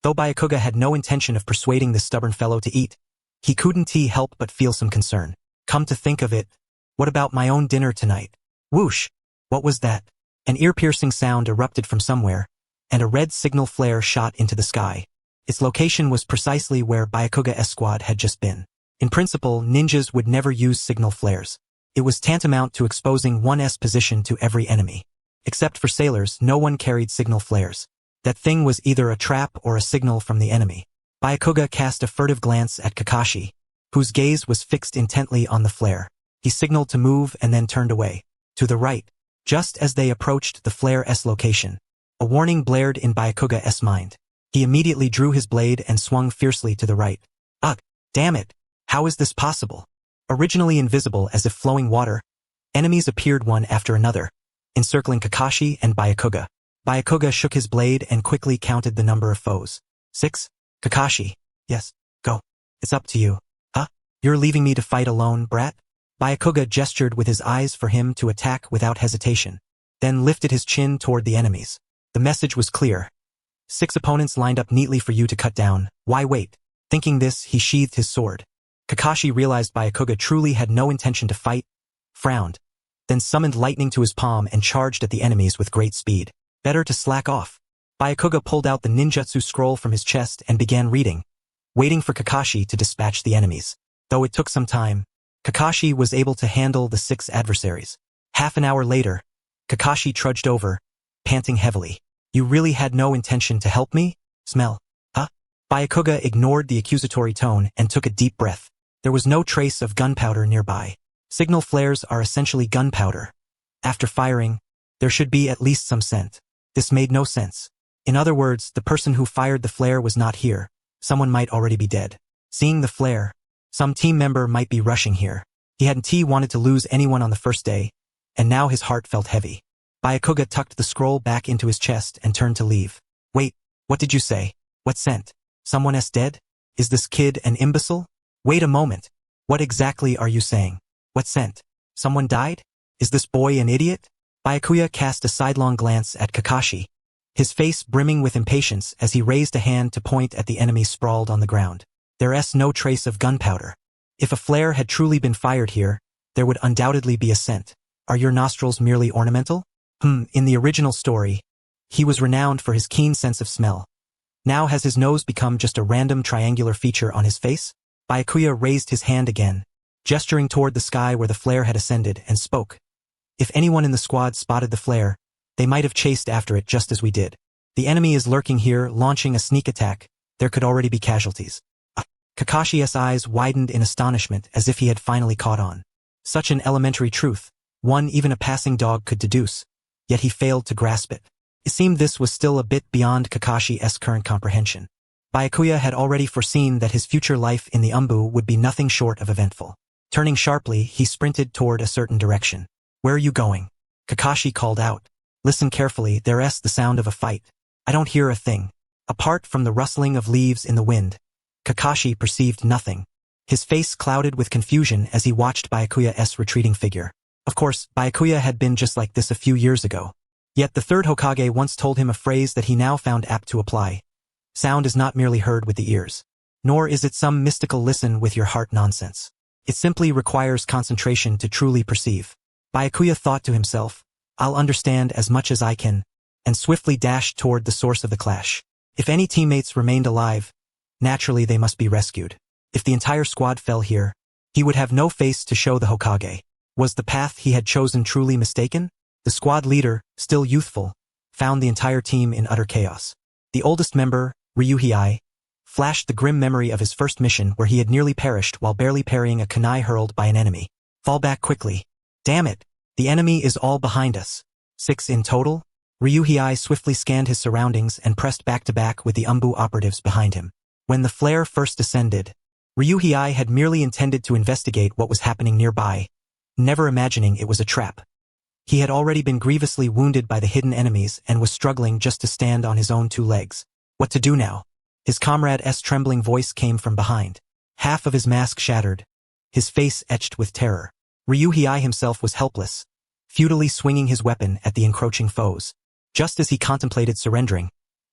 Though Byakuya had no intention of persuading this stubborn fellow to eat, he couldn't help but feel some concern. Come to think of it, what about my own dinner tonight? Whoosh! What was that? An ear-piercing sound erupted from somewhere, and a red signal flare shot into the sky. Its location was precisely where Byakuya's squad had just been. In principle, ninjas would never use signal flares. It was tantamount to exposing one's position to every enemy. Except for sailors, no one carried signal flares. That thing was either a trap or a signal from the enemy. Byakuya cast a furtive glance at Kakashi, whose gaze was fixed intently on the flare. He signaled to move and then turned away. To the right, just as they approached the flare's location, a warning blared in Byakuya's mind. He immediately drew his blade and swung fiercely to the right. Ugh, damn it! How is this possible? Originally invisible as if flowing water, enemies appeared one after another, encircling Kakashi and Byakuya. Byakuya shook his blade and quickly counted the number of foes. 6? Kakashi. Yes, go. It's up to you. Huh? You're leaving me to fight alone, brat? Byakuya gestured with his eyes for him to attack without hesitation, then lifted his chin toward the enemies. The message was clear. 6 opponents lined up neatly for you to cut down. Why wait? Thinking this, he sheathed his sword. Kakashi realized Byakuya truly had no intention to fight, frowned, then summoned lightning to his palm and charged at the enemies with great speed. Better to slack off. Byakuya pulled out the ninjutsu scroll from his chest and began reading, waiting for Kakashi to dispatch the enemies. Though it took some time, Kakashi was able to handle the 6 adversaries. Half an hour later, Kakashi trudged over, panting heavily. You really had no intention to help me? Smell. Huh? Byakuya ignored the accusatory tone and took a deep breath. There was no trace of gunpowder nearby. Signal flares are essentially gunpowder. After firing, there should be at least some scent. This made no sense. In other words, the person who fired the flare was not here. Someone might already be dead. Seeing the flare, some team member might be rushing here. He hadn't wanted to lose anyone on the first day, and now his heart felt heavy. Byakuya tucked the scroll back into his chest and turned to leave. Wait, what did you say? What scent? Someone's dead? Is this kid an imbecile? Wait a moment. What exactly are you saying? What scent? Someone died? Is this boy an idiot? Byakuya cast a sidelong glance at Kakashi, his face brimming with impatience as he raised a hand to point at the enemy sprawled on the ground. There's no trace of gunpowder. If a flare had truly been fired here, there would undoubtedly be a scent. Are your nostrils merely ornamental? In the original story, he was renowned for his keen sense of smell. Now has his nose become just a random triangular feature on his face? Byakuya raised his hand again, gesturing toward the sky where the flare had ascended, and spoke. If anyone in the squad spotted the flare, they might have chased after it just as we did. The enemy is lurking here, launching a sneak attack. There could already be casualties. Kakashi's eyes widened in astonishment as if he had finally caught on. Such an elementary truth, one even a passing dog could deduce, yet he failed to grasp it. It seemed this was still a bit beyond Kakashi's current comprehension. Byakuya had already foreseen that his future life in the Umbu would be nothing short of eventful. Turning sharply, he sprinted toward a certain direction. Where are you going? Kakashi called out. Listen carefully, there's the sound of a fight. I don't hear a thing. Apart from the rustling of leaves in the wind, Kakashi perceived nothing. His face clouded with confusion as he watched Byakuya's retreating figure. Of course, Byakuya had been just like this a few years ago. Yet the third Hokage once told him a phrase that he now found apt to apply. Sound is not merely heard with the ears. Nor is it some mystical listen with your heart nonsense. It simply requires concentration to truly perceive. Byakuya thought to himself, I'll understand as much as I can, and swiftly dashed toward the source of the clash. If any teammates remained alive, naturally they must be rescued. If the entire squad fell here, he would have no face to show the Hokage. Was the path he had chosen truly mistaken? The squad leader, still youthful, found the entire team in utter chaos. The oldest member, Ryuhei, flashed the grim memory of his first mission where he had nearly perished while barely parrying a kunai hurled by an enemy. Fall back quickly. Damn it! The enemy is all behind us. 6 in total? Ryuhei swiftly scanned his surroundings and pressed back to back with the Umbu operatives behind him. When the flare first descended, Ryuhei had merely intended to investigate what was happening nearby, never imagining it was a trap. He had already been grievously wounded by the hidden enemies and was struggling just to stand on his own 2 legs. What to do now? His comrade's trembling voice came from behind. Half of his mask shattered, his face etched with terror. Ryuhei himself was helpless, futilely swinging his weapon at the encroaching foes. Just as he contemplated surrendering,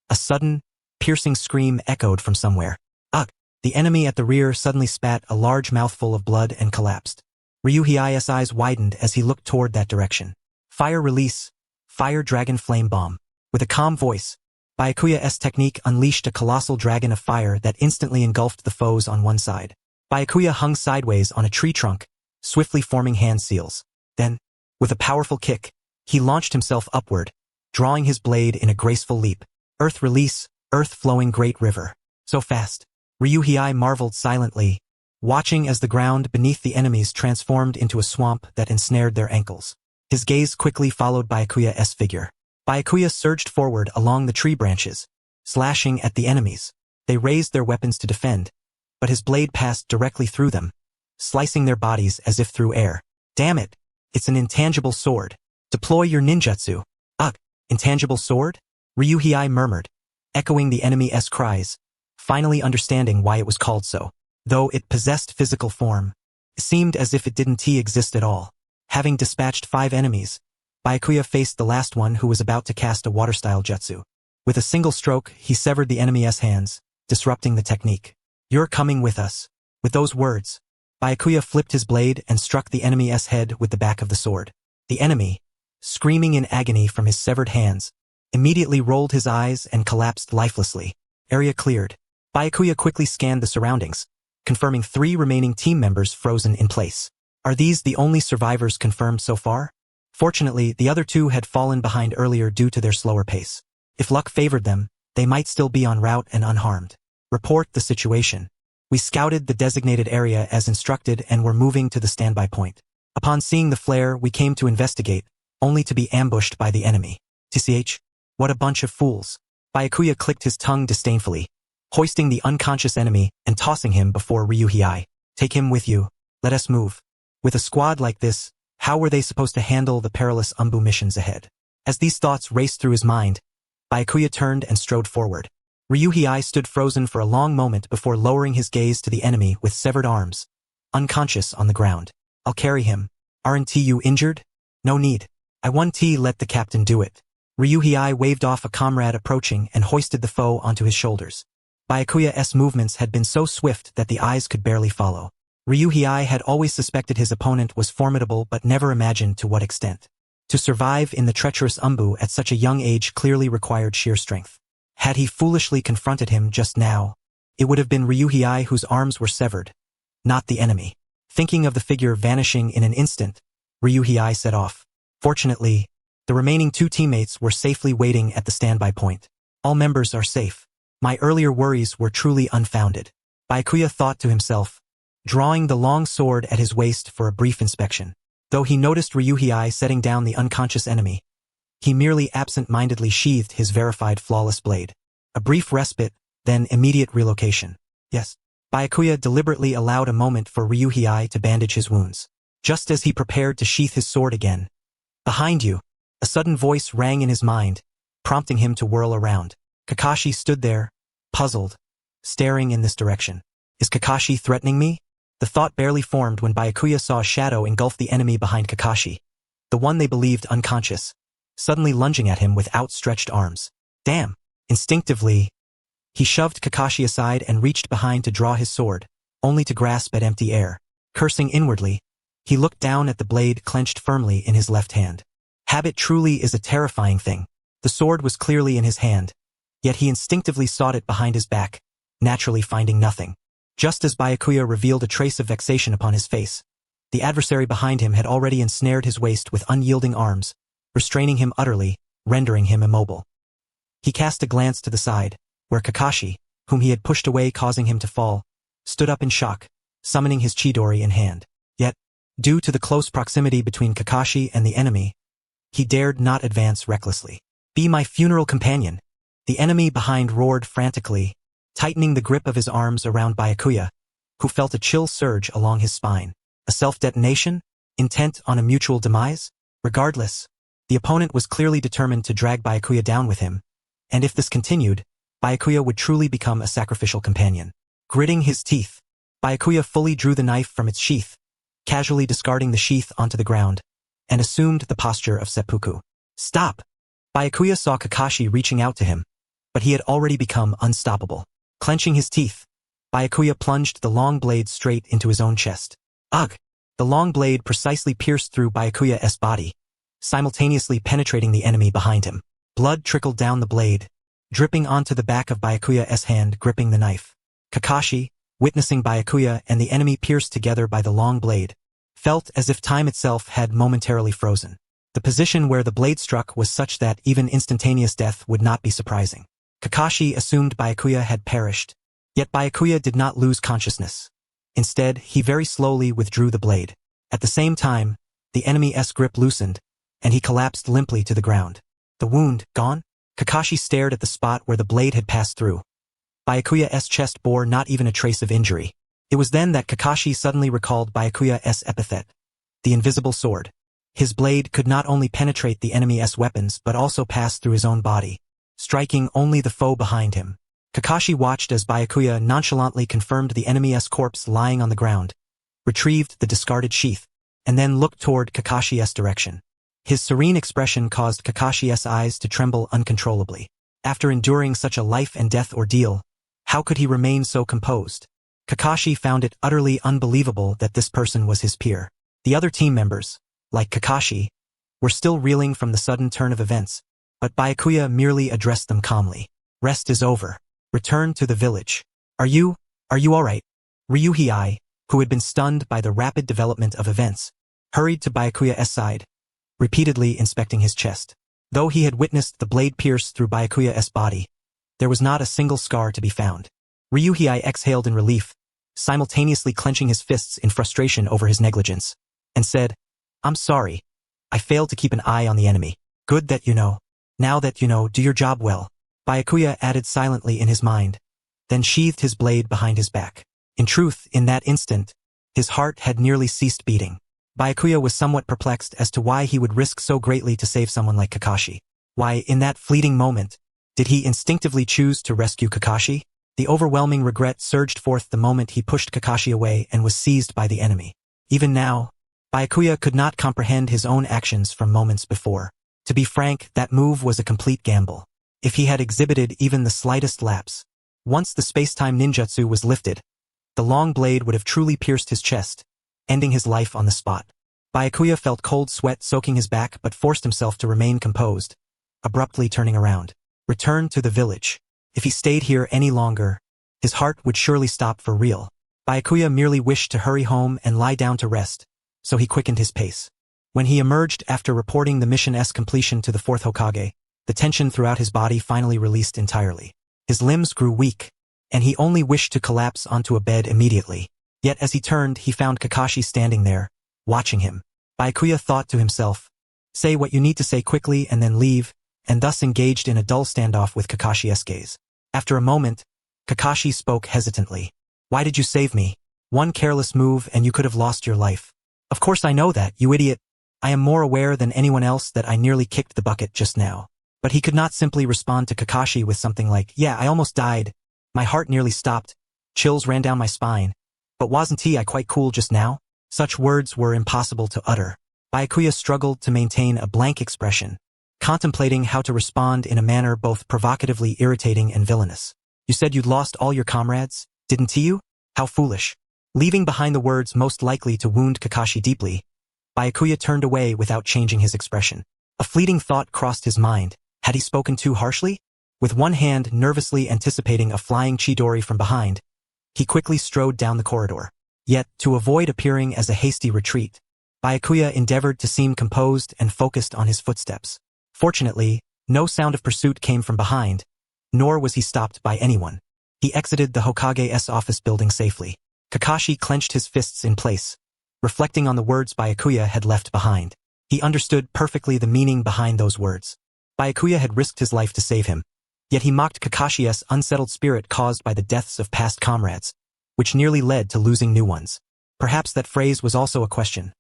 a sudden, piercing scream echoed from somewhere. Ugh! The enemy at the rear suddenly spat a large mouthful of blood and collapsed. Ryuhei's eyes widened as he looked toward that direction. Fire release, fire dragon flame bomb. With a calm voice, Byakuya's technique unleashed a colossal dragon of fire that instantly engulfed the foes on one side. Byakuya hung sideways on a tree trunk, swiftly forming hand seals. Then, with a powerful kick, he launched himself upward, drawing his blade in a graceful leap. Earth release, earth flowing great river. So fast. Ryuhei marveled silently, watching as the ground beneath the enemies transformed into a swamp that ensnared their ankles. His gaze quickly followed Byakuya's figure. Byakuya surged forward along the tree branches, slashing at the enemies. They raised their weapons to defend, but his blade passed directly through them, slicing their bodies as if through air. Damn it! It's an intangible sword. Deploy your ninjutsu. Ugh! Intangible sword? Ryuhei murmured, echoing the enemy's cries, finally understanding why it was called so. Though it possessed physical form, it seemed as if it didn't exist at all. Having dispatched 5 enemies, Byakuya faced the last one who was about to cast a water-style jutsu. With a single stroke, he severed the enemy's hands, disrupting the technique. You're coming with us. With those words, Byakuya flipped his blade and struck the enemy's head with the back of the sword. The enemy, screaming in agony from his severed hands, immediately rolled his eyes and collapsed lifelessly. Area cleared. Byakuya quickly scanned the surroundings, confirming 3 remaining team members frozen in place. Are these the only survivors confirmed so far? Fortunately, the other 2 had fallen behind earlier due to their slower pace. If luck favored them, they might still be en route and unharmed. Report the situation. We scouted the designated area as instructed and were moving to the standby point. Upon seeing the flare, we came to investigate, only to be ambushed by the enemy. TCH? What a bunch of fools. Byakuya clicked his tongue disdainfully, hoisting the unconscious enemy and tossing him before Ryuhei. Take him with you. Let us move. With a squad like this, how were they supposed to handle the perilous Umbu missions ahead? As these thoughts raced through his mind, Byakuya turned and strode forward. Ryuhei stood frozen for a long moment before lowering his gaze to the enemy with severed arms, unconscious on the ground. I'll carry him. Aren't you injured? No need. I won't let the captain do it. Ryuhei waved off a comrade approaching and hoisted the foe onto his shoulders. Byakuya's movements had been so swift that the eyes could barely follow. Ryuhei had always suspected his opponent was formidable but never imagined to what extent. To survive in the treacherous Umbu at such a young age clearly required sheer strength. Had he foolishly confronted him just now, it would have been Ryuhei whose arms were severed, not the enemy. Thinking of the figure vanishing in an instant, Ryuhei set off. Fortunately, the remaining 2 teammates were safely waiting at the standby point. All members are safe. My earlier worries were truly unfounded. Byakuya thought to himself, drawing the long sword at his waist for a brief inspection. Though he noticed Ryuhei setting down the unconscious enemy, he merely absent-mindedly sheathed his verified flawless blade. A brief respite, then immediate relocation. Yes. Byakuya deliberately allowed a moment for Ryuhei to bandage his wounds. Just as he prepared to sheath his sword again. Behind you, a sudden voice rang in his mind, prompting him to whirl around. Kakashi stood there, puzzled, staring in this direction. Is Kakashi threatening me? The thought barely formed when Byakuya saw a shadow engulf the enemy behind Kakashi, the one they believed unconscious, suddenly lunging at him with outstretched arms. Damn! Instinctively, he shoved Kakashi aside and reached behind to draw his sword, only to grasp at empty air. Cursing inwardly, he looked down at the blade clenched firmly in his left hand. Habit truly is a terrifying thing. The sword was clearly in his hand, yet he instinctively sought it behind his back, naturally finding nothing. Just as Byakuya revealed a trace of vexation upon his face, the adversary behind him had already ensnared his waist with unyielding arms, restraining him utterly, rendering him immobile. He cast a glance to the side, where Kakashi, whom he had pushed away causing him to fall, stood up in shock, summoning his Chidori in hand. Yet, due to the close proximity between Kakashi and the enemy, he dared not advance recklessly. Be my funeral companion! The enemy behind roared frantically, tightening the grip of his arms around Byakuya, who felt a chill surge along his spine. A self-detonation? Intent on a mutual demise? Regardless, the opponent was clearly determined to drag Byakuya down with him, and if this continued, Byakuya would truly become a sacrificial companion. Gritting his teeth, Byakuya fully drew the knife from its sheath, casually discarding the sheath onto the ground, and assumed the posture of seppuku. Stop! Byakuya saw Kakashi reaching out to him, but he had already become unstoppable. Clenching his teeth, Byakuya plunged the long blade straight into his own chest. Ugh! The long blade precisely pierced through Byakuya's body, simultaneously penetrating the enemy behind him. Blood trickled down the blade, dripping onto the back of Byakuya's hand gripping the knife. Kakashi, witnessing Byakuya and the enemy pierced together by the long blade, felt as if time itself had momentarily frozen. The position where the blade struck was such that even instantaneous death would not be surprising. Kakashi assumed Byakuya had perished, yet Byakuya did not lose consciousness. Instead, he very slowly withdrew the blade. At the same time, the enemy's grip loosened, and he collapsed limply to the ground. The wound gone? Kakashi stared at the spot where the blade had passed through. Byakuya's chest bore not even a trace of injury. It was then that Kakashi suddenly recalled Byakuya's epithet, the invisible sword. His blade could not only penetrate the enemy's weapons but also pass through his own body, striking only the foe behind him. Kakashi watched as Byakuya nonchalantly confirmed the enemy's corpse lying on the ground, retrieved the discarded sheath, and then looked toward Kakashi's direction. His serene expression caused Kakashi's eyes to tremble uncontrollably. After enduring such a life-and-death ordeal, how could he remain so composed? Kakashi found it utterly unbelievable that this person was his peer. The other team members, like Kakashi, were still reeling from the sudden turn of events, but Byakuya merely addressed them calmly. Rest is over. Return to the village. Are you alright? Ryuhei, who had been stunned by the rapid development of events, hurried to Byakuya's side, repeatedly inspecting his chest. Though he had witnessed the blade pierce through Byakuya's body, there was not a single scar to be found. Ryuhei exhaled in relief, simultaneously clenching his fists in frustration over his negligence, and said, I'm sorry. I failed to keep an eye on the enemy. Good that you know. Now that you know, do your job well. Byakuya added silently in his mind, then sheathed his blade behind his back. In truth, in that instant, his heart had nearly ceased beating. Byakuya was somewhat perplexed as to why he would risk so greatly to save someone like Kakashi. Why, in that fleeting moment, did he instinctively choose to rescue Kakashi? The overwhelming regret surged forth the moment he pushed Kakashi away and was seized by the enemy. Even now, Byakuya could not comprehend his own actions from moments before. To be frank, that move was a complete gamble. If he had exhibited even the slightest lapse, once the space-time ninjutsu was lifted, the long blade would have truly pierced his chest, ending his life on the spot. Byakuya felt cold sweat soaking his back but forced himself to remain composed, abruptly turning around. Return to the village. If he stayed here any longer, his heart would surely stop for real. Byakuya merely wished to hurry home and lie down to rest, so he quickened his pace. When he emerged after reporting the mission's completion to the fourth Hokage, the tension throughout his body finally released entirely. His limbs grew weak, and he only wished to collapse onto a bed immediately. Yet as he turned, he found Kakashi standing there, watching him. Byakuya thought to himself, say what you need to say quickly and then leave, and thus engaged in a dull standoff with Kakashi's gaze. After a moment, Kakashi spoke hesitantly. Why did you save me? One careless move and you could have lost your life. Of course I know that, you idiot. I am more aware than anyone else that I nearly kicked the bucket just now. But he could not simply respond to Kakashi with something like, yeah, I almost died. My heart nearly stopped. Chills ran down my spine. But wasn't I quite cool just now? Such words were impossible to utter. Byakuya struggled to maintain a blank expression, contemplating how to respond in a manner both provocatively irritating and villainous. You said you'd lost all your comrades, didn't you? How foolish. Leaving behind the words most likely to wound Kakashi deeply, Byakuya turned away without changing his expression. A fleeting thought crossed his mind. Had he spoken too harshly? With one hand nervously anticipating a flying Chidori from behind, he quickly strode down the corridor. Yet, to avoid appearing as a hasty retreat, Byakuya endeavored to seem composed and focused on his footsteps. Fortunately, no sound of pursuit came from behind, nor was he stopped by anyone. He exited the Hokage's office building safely. Kakashi clenched his fists in place, reflecting on the words Byakuya had left behind. He understood perfectly the meaning behind those words. Byakuya had risked his life to save him, yet he mocked Kakashi's unsettled spirit caused by the deaths of past comrades, which nearly led to losing new ones. Perhaps that phrase was also a question.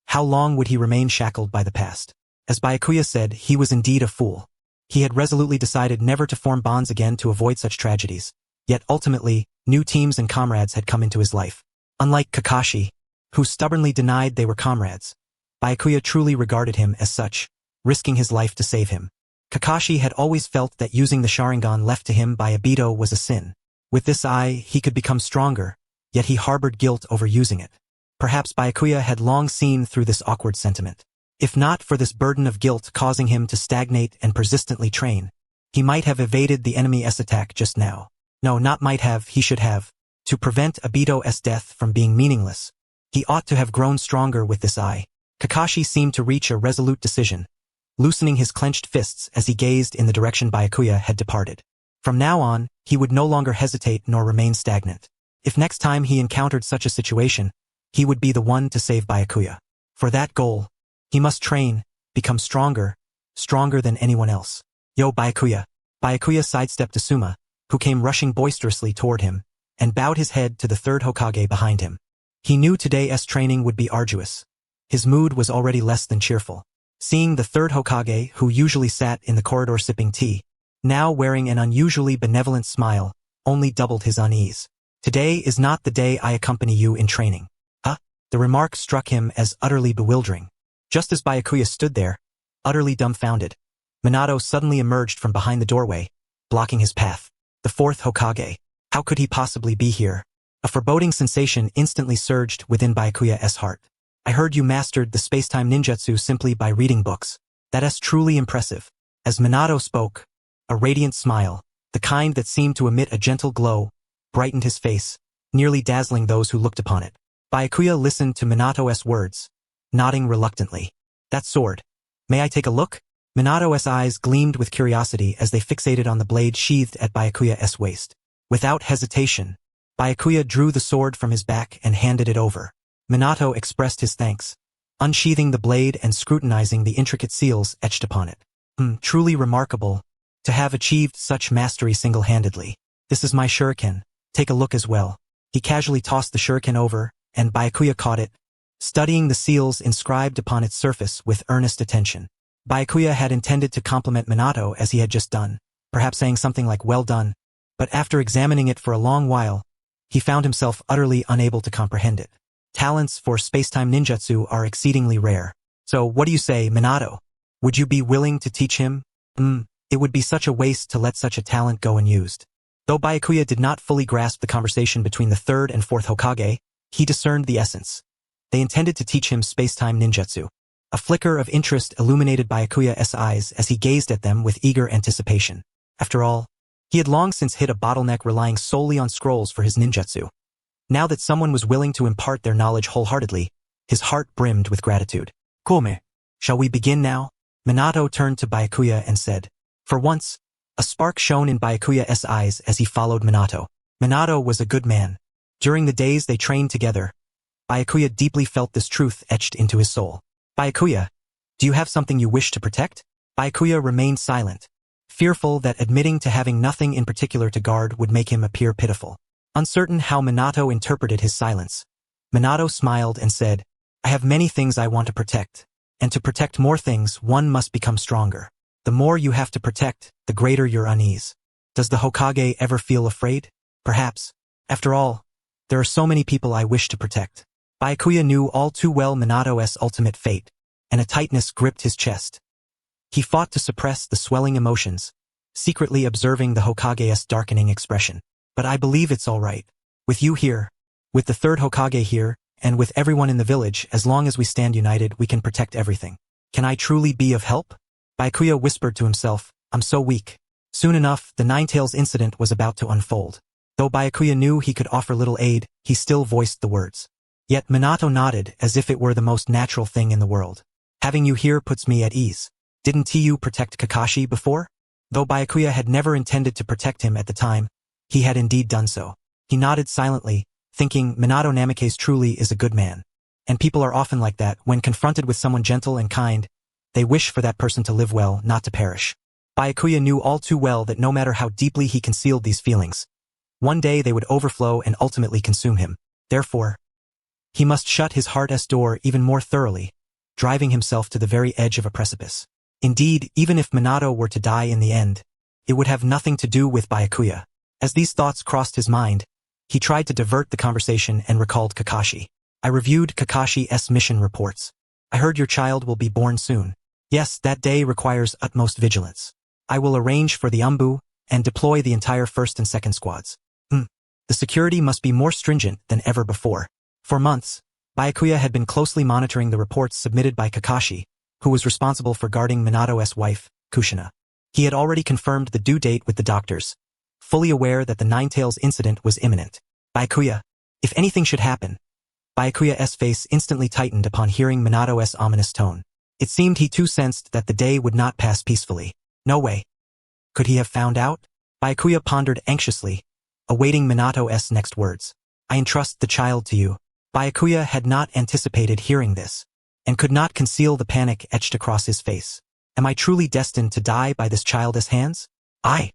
How long would he remain shackled by the past? As Byakuya said, he was indeed a fool. He had resolutely decided never to form bonds again to avoid such tragedies. Yet ultimately, new teams and comrades had come into his life. Unlike Kakashi, who stubbornly denied they were comrades, Byakuya truly regarded him as such, risking his life to save him. Kakashi had always felt that using the Sharingan left to him by Obito was a sin. With this eye, he could become stronger, yet he harbored guilt over using it. Perhaps Byakuya had long seen through this awkward sentiment. If not for this burden of guilt causing him to stagnate and persistently train, he might have evaded the enemy's attack just now. No, not might have, he should have. To prevent Obito's death from being meaningless, he ought to have grown stronger with this eye. Kakashi seemed to reach a resolute decision, loosening his clenched fists as he gazed in the direction Byakuya had departed. From now on, he would no longer hesitate nor remain stagnant. If next time he encountered such a situation, he would be the one to save Byakuya. For that goal, he must train, become stronger than anyone else. Yo, Byakuya. Byakuya sidestepped Asuma, who came rushing boisterously toward him, and bowed his head to the third Hokage behind him. He knew today's training would be arduous. His mood was already less than cheerful. Seeing the third Hokage, who usually sat in the corridor sipping tea, now wearing an unusually benevolent smile, only doubled his unease. Today is not the day I accompany you in training. Huh? The remark struck him as utterly bewildering. Just as Byakuya stood there, utterly dumbfounded, Minato suddenly emerged from behind the doorway, blocking his path. The fourth Hokage. How could he possibly be here? A foreboding sensation instantly surged within Byakuya's heart. I heard you mastered the space-time ninjutsu simply by reading books. That's truly impressive. As Minato spoke, a radiant smile, the kind that seemed to emit a gentle glow, brightened his face, nearly dazzling those who looked upon it. Byakuya listened to Minato's words, nodding reluctantly. That sword. May I take a look? Minato's eyes gleamed with curiosity as they fixated on the blade sheathed at Byakuya's waist. Without hesitation, Byakuya drew the sword from his back and handed it over. Minato expressed his thanks, unsheathing the blade and scrutinizing the intricate seals etched upon it. Truly remarkable to have achieved such mastery single-handedly. This is my shuriken. Take a look as well. He casually tossed the shuriken over, and Byakuya caught it, studying the seals inscribed upon its surface with earnest attention. Byakuya had intended to compliment Minato as he had just done, perhaps saying something like well done, but after examining it for a long while, he found himself utterly unable to comprehend it. Talents for space-time ninjutsu are exceedingly rare. So what do you say, Minato? Would you be willing to teach him? It would be such a waste to let such a talent go unused. Though Byakuya did not fully grasp the conversation between the third and fourth Hokage, he discerned the essence. They intended to teach him space-time ninjutsu. A flicker of interest illuminated Byakuya's eyes as he gazed at them with eager anticipation. After all, he had long since hit a bottleneck relying solely on scrolls for his ninjutsu. Now that someone was willing to impart their knowledge wholeheartedly, his heart brimmed with gratitude. Come, shall we begin now? Minato turned to Byakuya and said. For once, a spark shone in Byakuya's eyes as he followed Minato. Minato was a good man. During the days they trained together, Byakuya deeply felt this truth etched into his soul. Byakuya, do you have something you wish to protect? Byakuya remained silent, fearful that admitting to having nothing in particular to guard would make him appear pitiful. Uncertain how Minato interpreted his silence, Minato smiled and said, I have many things I want to protect, and to protect more things one must become stronger. The more you have to protect, the greater your unease. Does the Hokage ever feel afraid? Perhaps. After all, there are so many people I wish to protect. Byakuya knew all too well Minato's ultimate fate, and a tightness gripped his chest. He fought to suppress the swelling emotions, secretly observing the Hokage's darkening expression. But I believe it's all right. With you here, with the third Hokage here, and with everyone in the village, as long as we stand united, we can protect everything. Can I truly be of help? Byakuya whispered to himself, I'm so weak. Soon enough, the Ninetales incident was about to unfold. Though Byakuya knew he could offer little aid, he still voiced the words. Yet Minato nodded as if it were the most natural thing in the world. Having you here puts me at ease. Didn't you protect Kakashi before? Though Byakuya had never intended to protect him at the time, he had indeed done so. He nodded silently, thinking Minato Namikaze truly is a good man. And people are often like that. When confronted with someone gentle and kind, they wish for that person to live well, not to perish. Byakuya knew all too well that no matter how deeply he concealed these feelings, one day they would overflow and ultimately consume him. Therefore, he must shut his heart's door even more thoroughly, driving himself to the very edge of a precipice. Indeed, even if Minato were to die in the end, it would have nothing to do with Byakuya. As these thoughts crossed his mind, he tried to divert the conversation and recalled Kakashi. I reviewed Kakashi's mission reports. I heard your child will be born soon. Yes, that day requires utmost vigilance. I will arrange for the Umbu and deploy the entire first and second squads. The security must be more stringent than ever before. For months, Byakuya had been closely monitoring the reports submitted by Kakashi, who was responsible for guarding Minato's wife, Kushina. He had already confirmed the due date with the doctors, fully aware that the Ninetales incident was imminent. Byakuya, if anything should happen. Byakuya's face instantly tightened upon hearing Minato's ominous tone. It seemed he too sensed that the day would not pass peacefully. No way. Could he have found out? Byakuya pondered anxiously, awaiting Minato's next words. I entrust the child to you. Byakuya had not anticipated hearing this, and could not conceal the panic etched across his face. Am I truly destined to die by this child's hands? I.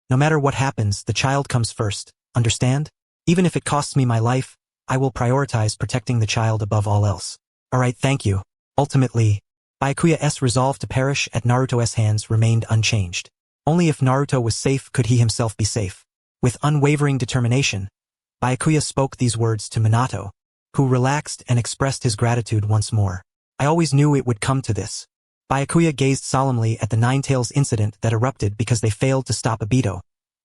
No matter what happens, the child comes first, understand? Even if it costs me my life, I will prioritize protecting the child above all else. Alright, thank you. Ultimately, Byakuya's resolve to perish at Naruto's hands remained unchanged. Only if Naruto was safe could he himself be safe. With unwavering determination, Byakuya spoke these words to Minato, who relaxed and expressed his gratitude once more. I always knew it would come to this. Byakuya gazed solemnly at the Ninetales incident that erupted because they failed to stop Obito,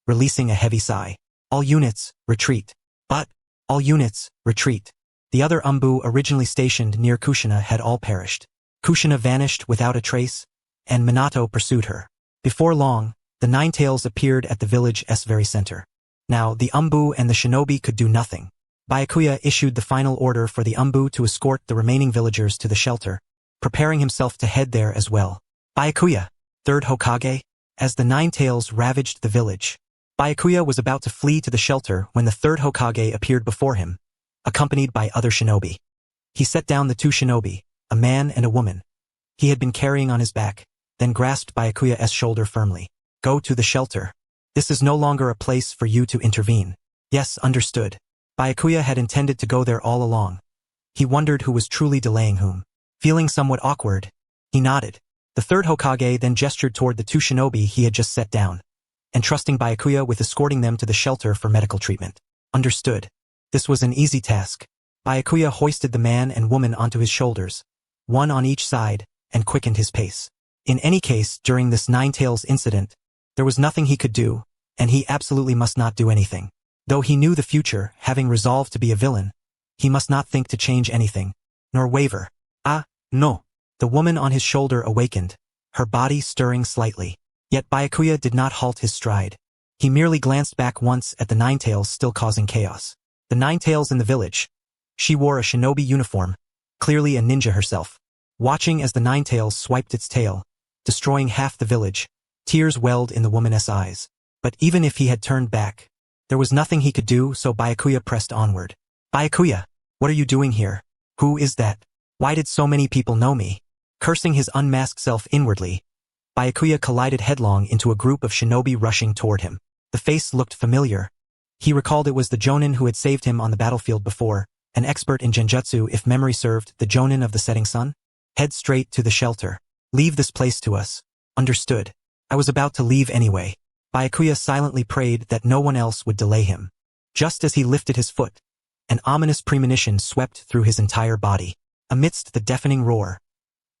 releasing a heavy sigh. All units, retreat. But, all units, retreat. The other Umbu originally stationed near Kushina had all perished. Kushina vanished without a trace, and Minato pursued her. Before long, the Ninetales appeared at the village's very center. Now, the Umbu and the shinobi could do nothing. Byakuya issued the final order for the Umbu to escort the remaining villagers to the shelter, preparing himself to head there as well. Byakuya, third Hokage, as the Ninetales ravaged the village. Byakuya was about to flee to the shelter when the third Hokage appeared before him, accompanied by other shinobi. He set down the two shinobi, a man and a woman, he had been carrying on his back, then grasped Byakuya's shoulder firmly. Go to the shelter. This is no longer a place for you to intervene. Yes, understood. Byakuya had intended to go there all along. He wondered who was truly delaying whom. Feeling somewhat awkward, he nodded. The third Hokage then gestured toward the two shinobi he had just set down, entrusting Byakuya with escorting them to the shelter for medical treatment. Understood. This was an easy task. Byakuya hoisted the man and woman onto his shoulders, one on each side, and quickened his pace. In any case, during this Ninetales incident, there was nothing he could do, and he absolutely must not do anything. Though he knew the future, having resolved to be a villain, he must not think to change anything, nor waver. Ah, no. The woman on his shoulder awakened, her body stirring slightly. Yet Byakuya did not halt his stride. He merely glanced back once at the Ninetales still causing chaos. The Ninetales in the village. She wore a shinobi uniform, clearly a ninja herself. Watching as the Ninetales swiped its tail, destroying half the village, tears welled in the woman's eyes. But even if he had turned back, there was nothing he could do, so Byakuya pressed onward. Byakuya, what are you doing here? Who is that? Why did so many people know me? Cursing his unmasked self inwardly, Byakuya collided headlong into a group of shinobi rushing toward him. The face looked familiar. He recalled it was the Jonin who had saved him on the battlefield before, an expert in genjutsu if memory served, the Jonin of the setting sun. Head straight to the shelter. Leave this place to us. Understood. I was about to leave anyway. Byakuya silently prayed that no one else would delay him. Just as he lifted his foot, an ominous premonition swept through his entire body. Amidst the deafening roar,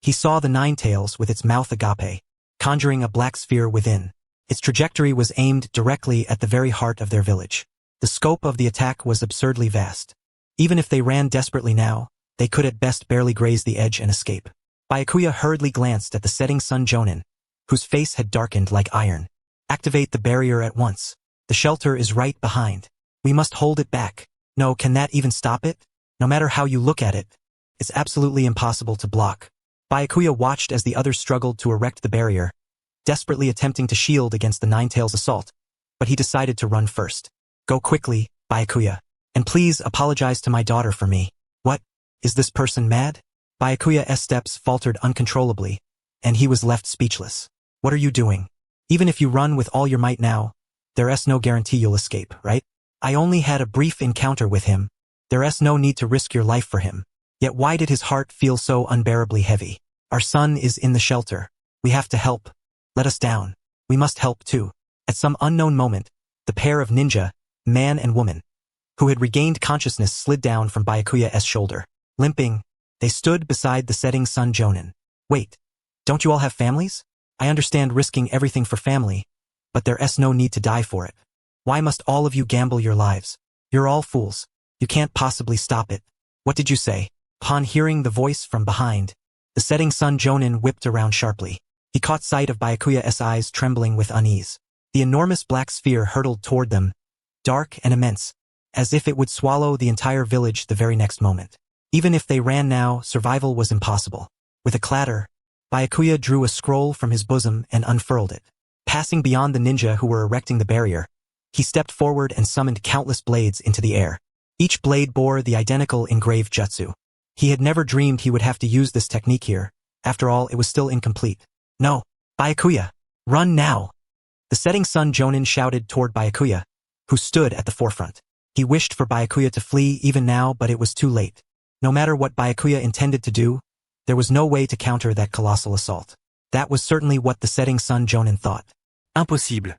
he saw the Nine Tails with its mouth agape, conjuring a black sphere within. Its trajectory was aimed directly at the very heart of their village. The scope of the attack was absurdly vast. Even if they ran desperately now, they could at best barely graze the edge and escape. Byakuya hurriedly glanced at the setting sun Jonin, whose face had darkened like iron. Activate the barrier at once. The shelter is right behind. We must hold it back. No, can that even stop it? No matter how you look at it, it's absolutely impossible to block. Byakuya watched as the others struggled to erect the barrier, desperately attempting to shield against the Nine Tails' assault, but he decided to run first. Go quickly, Byakuya, and please apologize to my daughter for me. What? Is this person mad? Byakuya's steps faltered uncontrollably, and he was left speechless. What are you doing? Even if you run with all your might now, there's no guarantee you'll escape, right? I only had a brief encounter with him. There's no need to risk your life for him. Yet why did his heart feel so unbearably heavy? Our son is in the shelter. We have to help. Let us down. We must help too. At some unknown moment, the pair of ninja, man and woman, who had regained consciousness slid down from Byakuya's shoulder. Limping, they stood beside the setting sun Jonin. Wait, don't you all have families? I understand risking everything for family, but there's no need to die for it. Why must all of you gamble your lives? You're all fools. You can't possibly stop it. What did you say? Upon hearing the voice from behind, the setting sun Jonin whipped around sharply. He caught sight of Byakuya's eyes trembling with unease. The enormous black sphere hurtled toward them, dark and immense, as if it would swallow the entire village the very next moment. Even if they ran now, survival was impossible. With a clatter, Byakuya drew a scroll from his bosom and unfurled it. Passing beyond the ninja who were erecting the barrier, he stepped forward and summoned countless blades into the air. Each blade bore the identical engraved jutsu. He had never dreamed he would have to use this technique here. After all, it was still incomplete. No, Byakuya, run now! The setting sun Jonin shouted toward Byakuya, who stood at the forefront. He wished for Byakuya to flee even now, but it was too late. No matter what Byakuya intended to do, there was no way to counter that colossal assault. That was certainly what the setting sun Jonin thought. Impossible.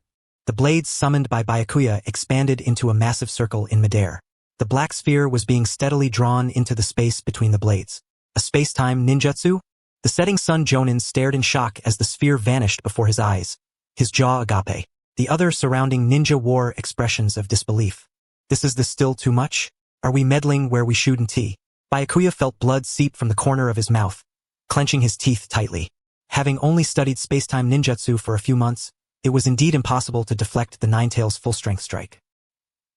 The blades summoned by Byakuya expanded into a massive circle in midair. The black sphere was being steadily drawn into the space between the blades. A space-time ninjutsu? The setting sun Jonin stared in shock as the sphere vanished before his eyes, his jaw agape. The other surrounding ninja wore expressions of disbelief. Is this still too much? Are we meddling where we shouldn't? Byakuya felt blood seep from the corner of his mouth, clenching his teeth tightly. Having only studied space-time ninjutsu for a few months, it was indeed impossible to deflect the Nine Tails' full-strength strike.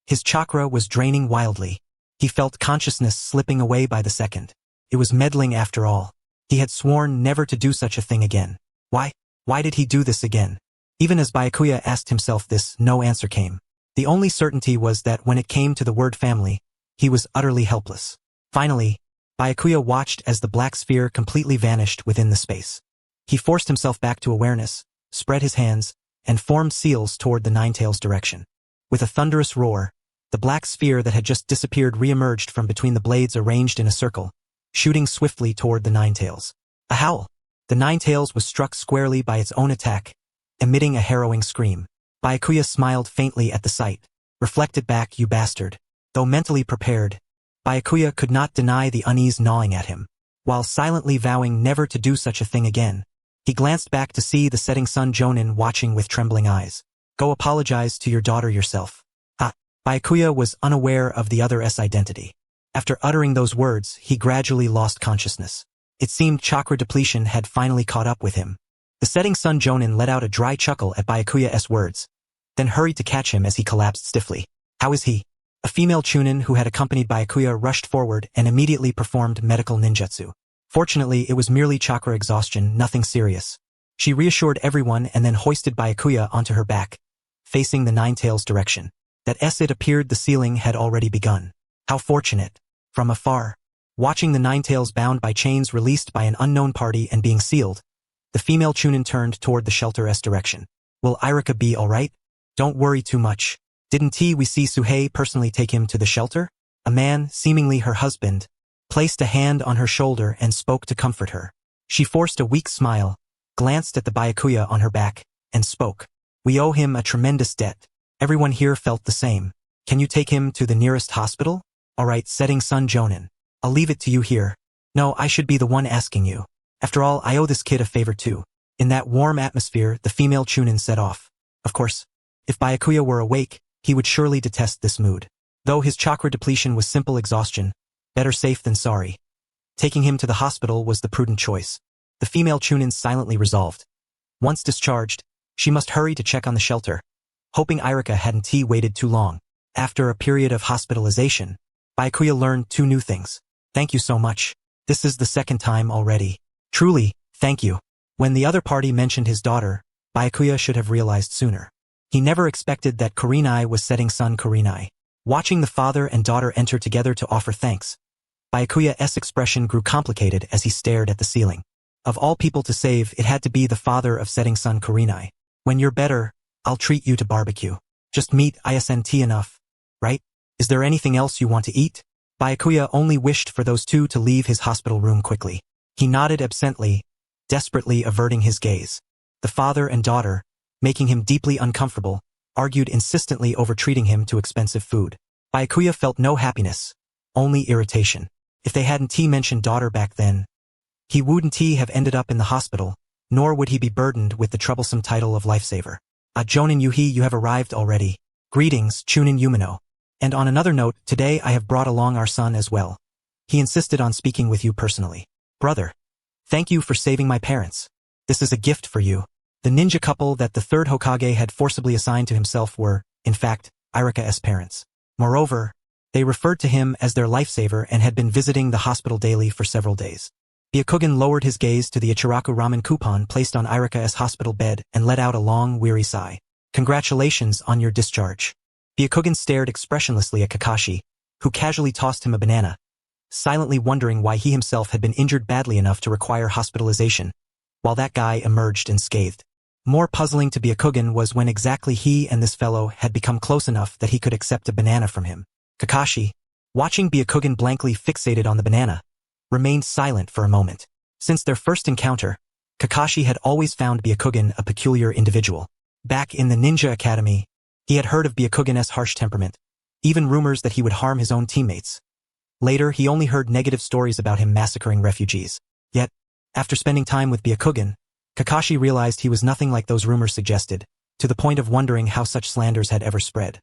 His chakra was draining wildly. He felt consciousness slipping away by the second. It was meddling after all. He had sworn never to do such a thing again. Why? Why did he do this again? Even as Byakuya asked himself this, no answer came. The only certainty was that when it came to the word family, he was utterly helpless. Finally, Byakuya watched as the black sphere completely vanished within the space. He forced himself back to awareness, spread his hands, and formed seals toward the Nine Tails' direction. With a thunderous roar, the black sphere that had just disappeared re-emerged from between the blades arranged in a circle, shooting swiftly toward the Nine Tails. A howl! The Nine Tails was struck squarely by its own attack, emitting a harrowing scream. Byakuya smiled faintly at the sight. Reflect it back, you bastard. Though mentally prepared, Byakuya could not deny the unease gnawing at him. While silently vowing never to do such a thing again, he glanced back to see the setting sun Jonin watching with trembling eyes. Go apologize to your daughter yourself. Byakuya was unaware of the other's identity. After uttering those words, he gradually lost consciousness. It seemed chakra depletion had finally caught up with him. The setting sun Jonin let out a dry chuckle at Byakuya's words, then hurried to catch him as he collapsed stiffly. How is he? A female chunin who had accompanied Byakuya rushed forward and immediately performed medical ninjutsu. Fortunately, it was merely chakra exhaustion, nothing serious. She reassured everyone and then hoisted Byakuya onto her back, facing the Nine Tails' direction. That as it appeared the sealing had already begun. How fortunate. From afar, watching the Nine Tails bound by chains released by an unknown party and being sealed, the female chunin turned toward the shelter's direction. Will Irika be alright? Don't worry too much. Didn't we see Suhei personally take him to the shelter? A man, seemingly her husband, placed a hand on her shoulder and spoke to comfort her. She forced a weak smile, glanced at the Byakuya on her back, and spoke. We owe him a tremendous debt. Everyone here felt the same. Can you take him to the nearest hospital? Alright, setting Sun Jonin. I'll leave it to you here. No, I should be the one asking you. After all, I owe this kid a favor too. In that warm atmosphere, the female Chunin set off. Of course, if Byakuya were awake, he would surely detest this mood. Though his chakra depletion was simple exhaustion, better safe than sorry. Taking him to the hospital was the prudent choice. The female Chunin silently resolved. Once discharged, she must hurry to check on the shelter. Hoping Irika hadn't waited too long. After a period of hospitalization, Byakuya learned 2 new things. Thank you so much. This is the 2nd time already. Truly, thank you. When the other party mentioned his daughter, Byakuya should have realized sooner. He never expected that Kurenai was setting Sun Kurenai. Watching the father and daughter enter together to offer thanks, Byakuya's expression grew complicated as he stared at the ceiling. Of all people to save, it had to be the father of setting Sun Kurenai. When you're better, I'll treat you to barbecue. Just meat isn't enough, right? Is there anything else you want to eat? Byakuya only wished for those 2 to leave his hospital room quickly. He nodded absently, desperately averting his gaze. The father and daughter, making him deeply uncomfortable, argued insistently over treating him to expensive food. Byakuya felt no happiness, only irritation. If they hadn't mentioned daughter back then, he wouldn't have ended up in the hospital, nor would he be burdened with the troublesome title of lifesaver. Jonin Yuhi, you have arrived already. Greetings, Chunin Yumino. And on another note, today I have brought along our son as well. He insisted on speaking with you personally. Brother, thank you for saving my parents. This is a gift for you. The ninja couple that the 3rd Hokage had forcibly assigned to himself were, in fact, Irika's parents. Moreover, they referred to him as their lifesaver and had been visiting the hospital daily for several days. Byakugan lowered his gaze to the Ichiraku ramen coupon placed on Irika's hospital bed and let out a long, weary sigh. Congratulations on your discharge. Byakugan stared expressionlessly at Kakashi, who casually tossed him a banana, silently wondering why he himself had been injured badly enough to require hospitalization, while that guy emerged unscathed. More puzzling to Byakugan was when exactly he and this fellow had become close enough that he could accept a banana from him. Kakashi, watching Byakugan blankly fixated on the banana, remained silent for a moment. Since their first encounter, Kakashi had always found Byakugan a peculiar individual. Back in the Ninja Academy, he had heard of Byakugan's harsh temperament, even rumors that he would harm his own teammates. Later, he only heard negative stories about him massacring refugees. Yet, after spending time with Byakugan, Kakashi realized he was nothing like those rumors suggested, to the point of wondering how such slanders had ever spread.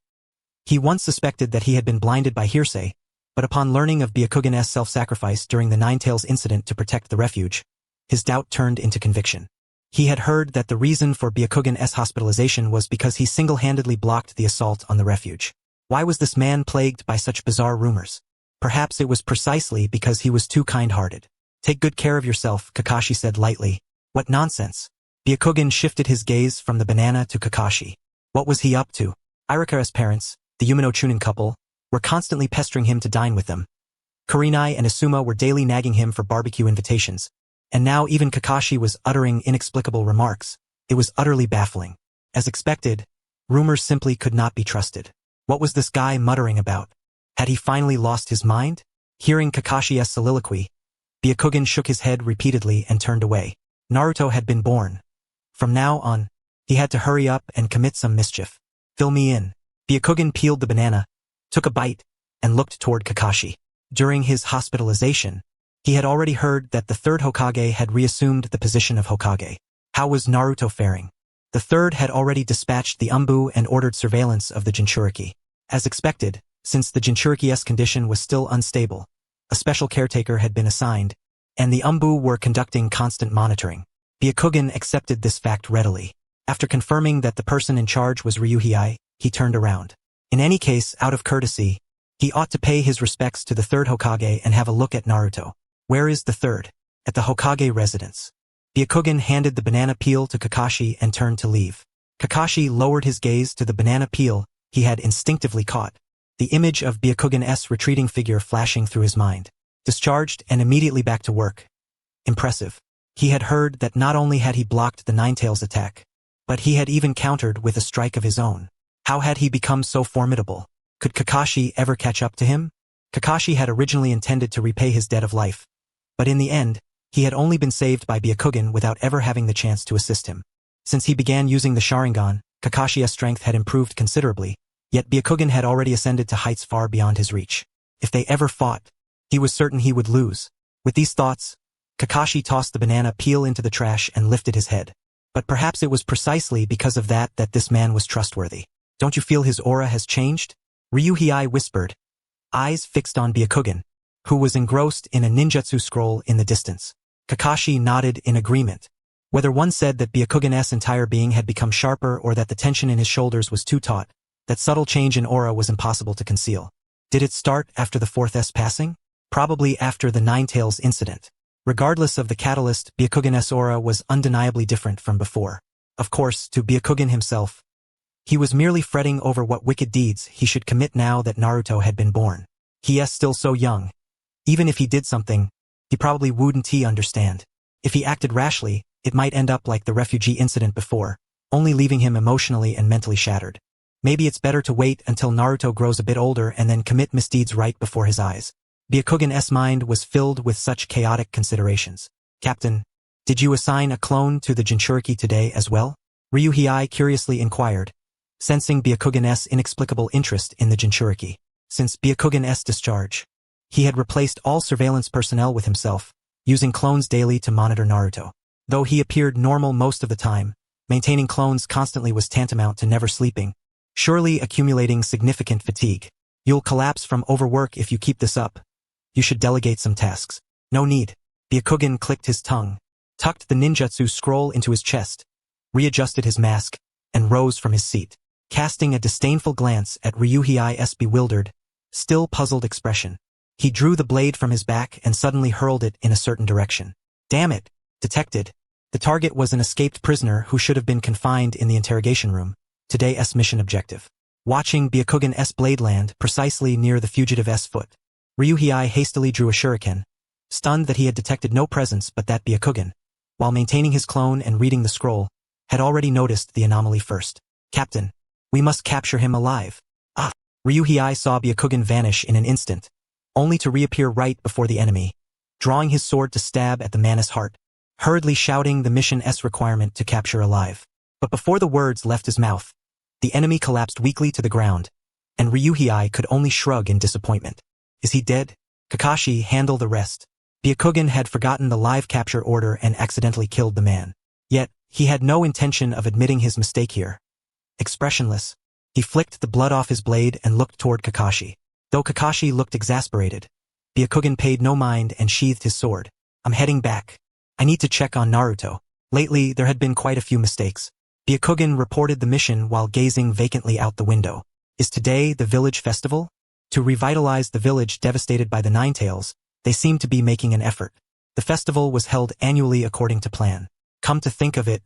He once suspected that he had been blinded by hearsay, but upon learning of Byakugan's self-sacrifice during the Ninetales incident to protect the refuge, his doubt turned into conviction. He had heard that the reason for Byakugan's hospitalization was because he single-handedly blocked the assault on the refuge. Why was this man plagued by such bizarre rumors? Perhaps it was precisely because he was too kind-hearted. Take good care of yourself, Kakashi said lightly. What nonsense. Byakugan shifted his gaze from the banana to Kakashi. What was he up to? Irika's parents, the Yumino Chunin couple, were constantly pestering him to dine with them. Kurenai and Asuma were daily nagging him for barbecue invitations, and now even Kakashi was uttering inexplicable remarks. It was utterly baffling. As expected, rumors simply could not be trusted. What was this guy muttering about? Had he finally lost his mind? Hearing Kakashi's soliloquy, Byakugan shook his head repeatedly and turned away. Naruto had been born. From now on, he had to hurry up and commit some mischief. Fill me in. Byakugan peeled the banana, took a bite, and looked toward Kakashi. During his hospitalization, he had already heard that the 3rd Hokage had reassumed the position of Hokage. How was Naruto faring? The 3rd had already dispatched the Umbu and ordered surveillance of the Jinchuriki. As expected, since the Jinchuriki's condition was still unstable, a special caretaker had been assigned, and the Umbu were conducting constant monitoring. Byakugan accepted this fact readily. After confirming that the person in charge was Ryuhei, he turned around. In any case, out of courtesy, he ought to pay his respects to the 3rd Hokage and have a look at Naruto. Where is the 3rd? At the Hokage residence. Byakugan handed the banana peel to Kakashi and turned to leave. Kakashi lowered his gaze to the banana peel he had instinctively caught, the image of Byakugan's retreating figure flashing through his mind. Discharged and immediately back to work. Impressive. He had heard that not only had he blocked the Ninetales attack, but he had even countered with a strike of his own. How had he become so formidable? Could Kakashi ever catch up to him? Kakashi had originally intended to repay his debt of life, but in the end, he had only been saved by Byakugan without ever having the chance to assist him. Since he began using the Sharingan, Kakashi's strength had improved considerably, yet Byakugan had already ascended to heights far beyond his reach. If they ever fought, he was certain he would lose. With these thoughts, Kakashi tossed the banana peel into the trash and lifted his head. But perhaps it was precisely because of that this man was trustworthy. Don't you feel his aura has changed? Ryuhei whispered, eyes fixed on Byakugan, who was engrossed in a ninjutsu scroll in the distance. Kakashi nodded in agreement. Whether one said that Byakugan's entire being had become sharper or that the tension in his shoulders was too taut, that subtle change in aura was impossible to conceal. Did it start after the fourth S passing? Probably after the Ninetales incident. Regardless of the catalyst, Byakugan's aura was undeniably different from before. Of course, to Byakugan himself, he was merely fretting over what wicked deeds he should commit now that Naruto had been born. He is still so young. Even if he did something, he probably wouldn't understand. If he acted rashly, it might end up like the refugee incident before, only leaving him emotionally and mentally shattered. Maybe it's better to wait until Naruto grows a bit older and then commit misdeeds right before his eyes. Byakugan's mind was filled with such chaotic considerations. Captain, did you assign a clone to the Jinchuriki today as well? Ryuhei curiously inquired, sensing Byakugan's inexplicable interest in the Jinchuriki. Since Byakugan's discharge, he had replaced all surveillance personnel with himself, using clones daily to monitor Naruto. Though he appeared normal most of the time, maintaining clones constantly was tantamount to never sleeping, surely accumulating significant fatigue. You'll collapse from overwork if you keep this up. You should delegate some tasks. No need. Byakugan clicked his tongue, tucked the ninjutsu scroll into his chest, readjusted his mask, and rose from his seat, casting a disdainful glance at Ryuhei's bewildered, still puzzled expression. He drew the blade from his back and suddenly hurled it in a certain direction. Damn it! Detected. The target was an escaped prisoner who should have been confined in the interrogation room. Today's mission objective. Watching Byakugan's blade land precisely near the fugitive's foot, Ryuhei hastily drew a shuriken, stunned that he had detected no presence but that Byakugan, while maintaining his clone and reading the scroll, had already noticed the anomaly first. Captain, we must capture him alive. Ah! Ryuhei saw Byakugan vanish in an instant, only to reappear right before the enemy, drawing his sword to stab at the man's heart, hurriedly shouting the mission's requirement to capture alive. But before the words left his mouth, the enemy collapsed weakly to the ground, and Ryuhei could only shrug in disappointment. Is he dead? Kakashi, handle the rest. Byakugan had forgotten the live capture order and accidentally killed the man. Yet, he had no intention of admitting his mistake here. Expressionless, he flicked the blood off his blade and looked toward Kakashi. Though Kakashi looked exasperated, Byakugan paid no mind and sheathed his sword. I'm heading back. I need to check on Naruto. Lately, there had been quite a few mistakes. Byakugan reported the mission while gazing vacantly out the window. Is today the village festival? To revitalize the village devastated by the Ninetales, they seemed to be making an effort. The festival was held annually according to plan. Come to think of it,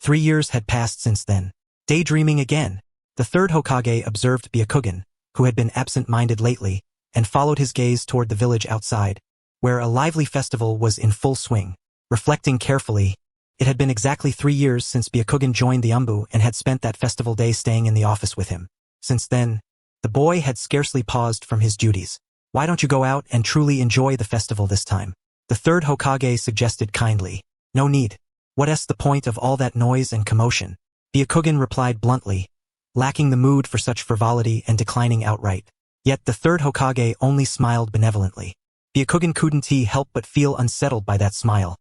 3 years had passed since then. Daydreaming again, the third Hokage observed Byakugan, who had been absent-minded lately, and followed his gaze toward the village outside, where a lively festival was in full swing. Reflecting carefully, it had been exactly 3 years since Byakugan joined the Umbu and had spent that festival day staying in the office with him. Since then, the boy had scarcely paused from his duties. Why don't you go out and truly enjoy the festival this time? The third Hokage suggested kindly. No need. What's the point of all that noise and commotion? Byakugan replied bluntly, lacking the mood for such frivolity and declining outright. Yet the third Hokage only smiled benevolently. Byakugan couldn't help but feel unsettled by that smile.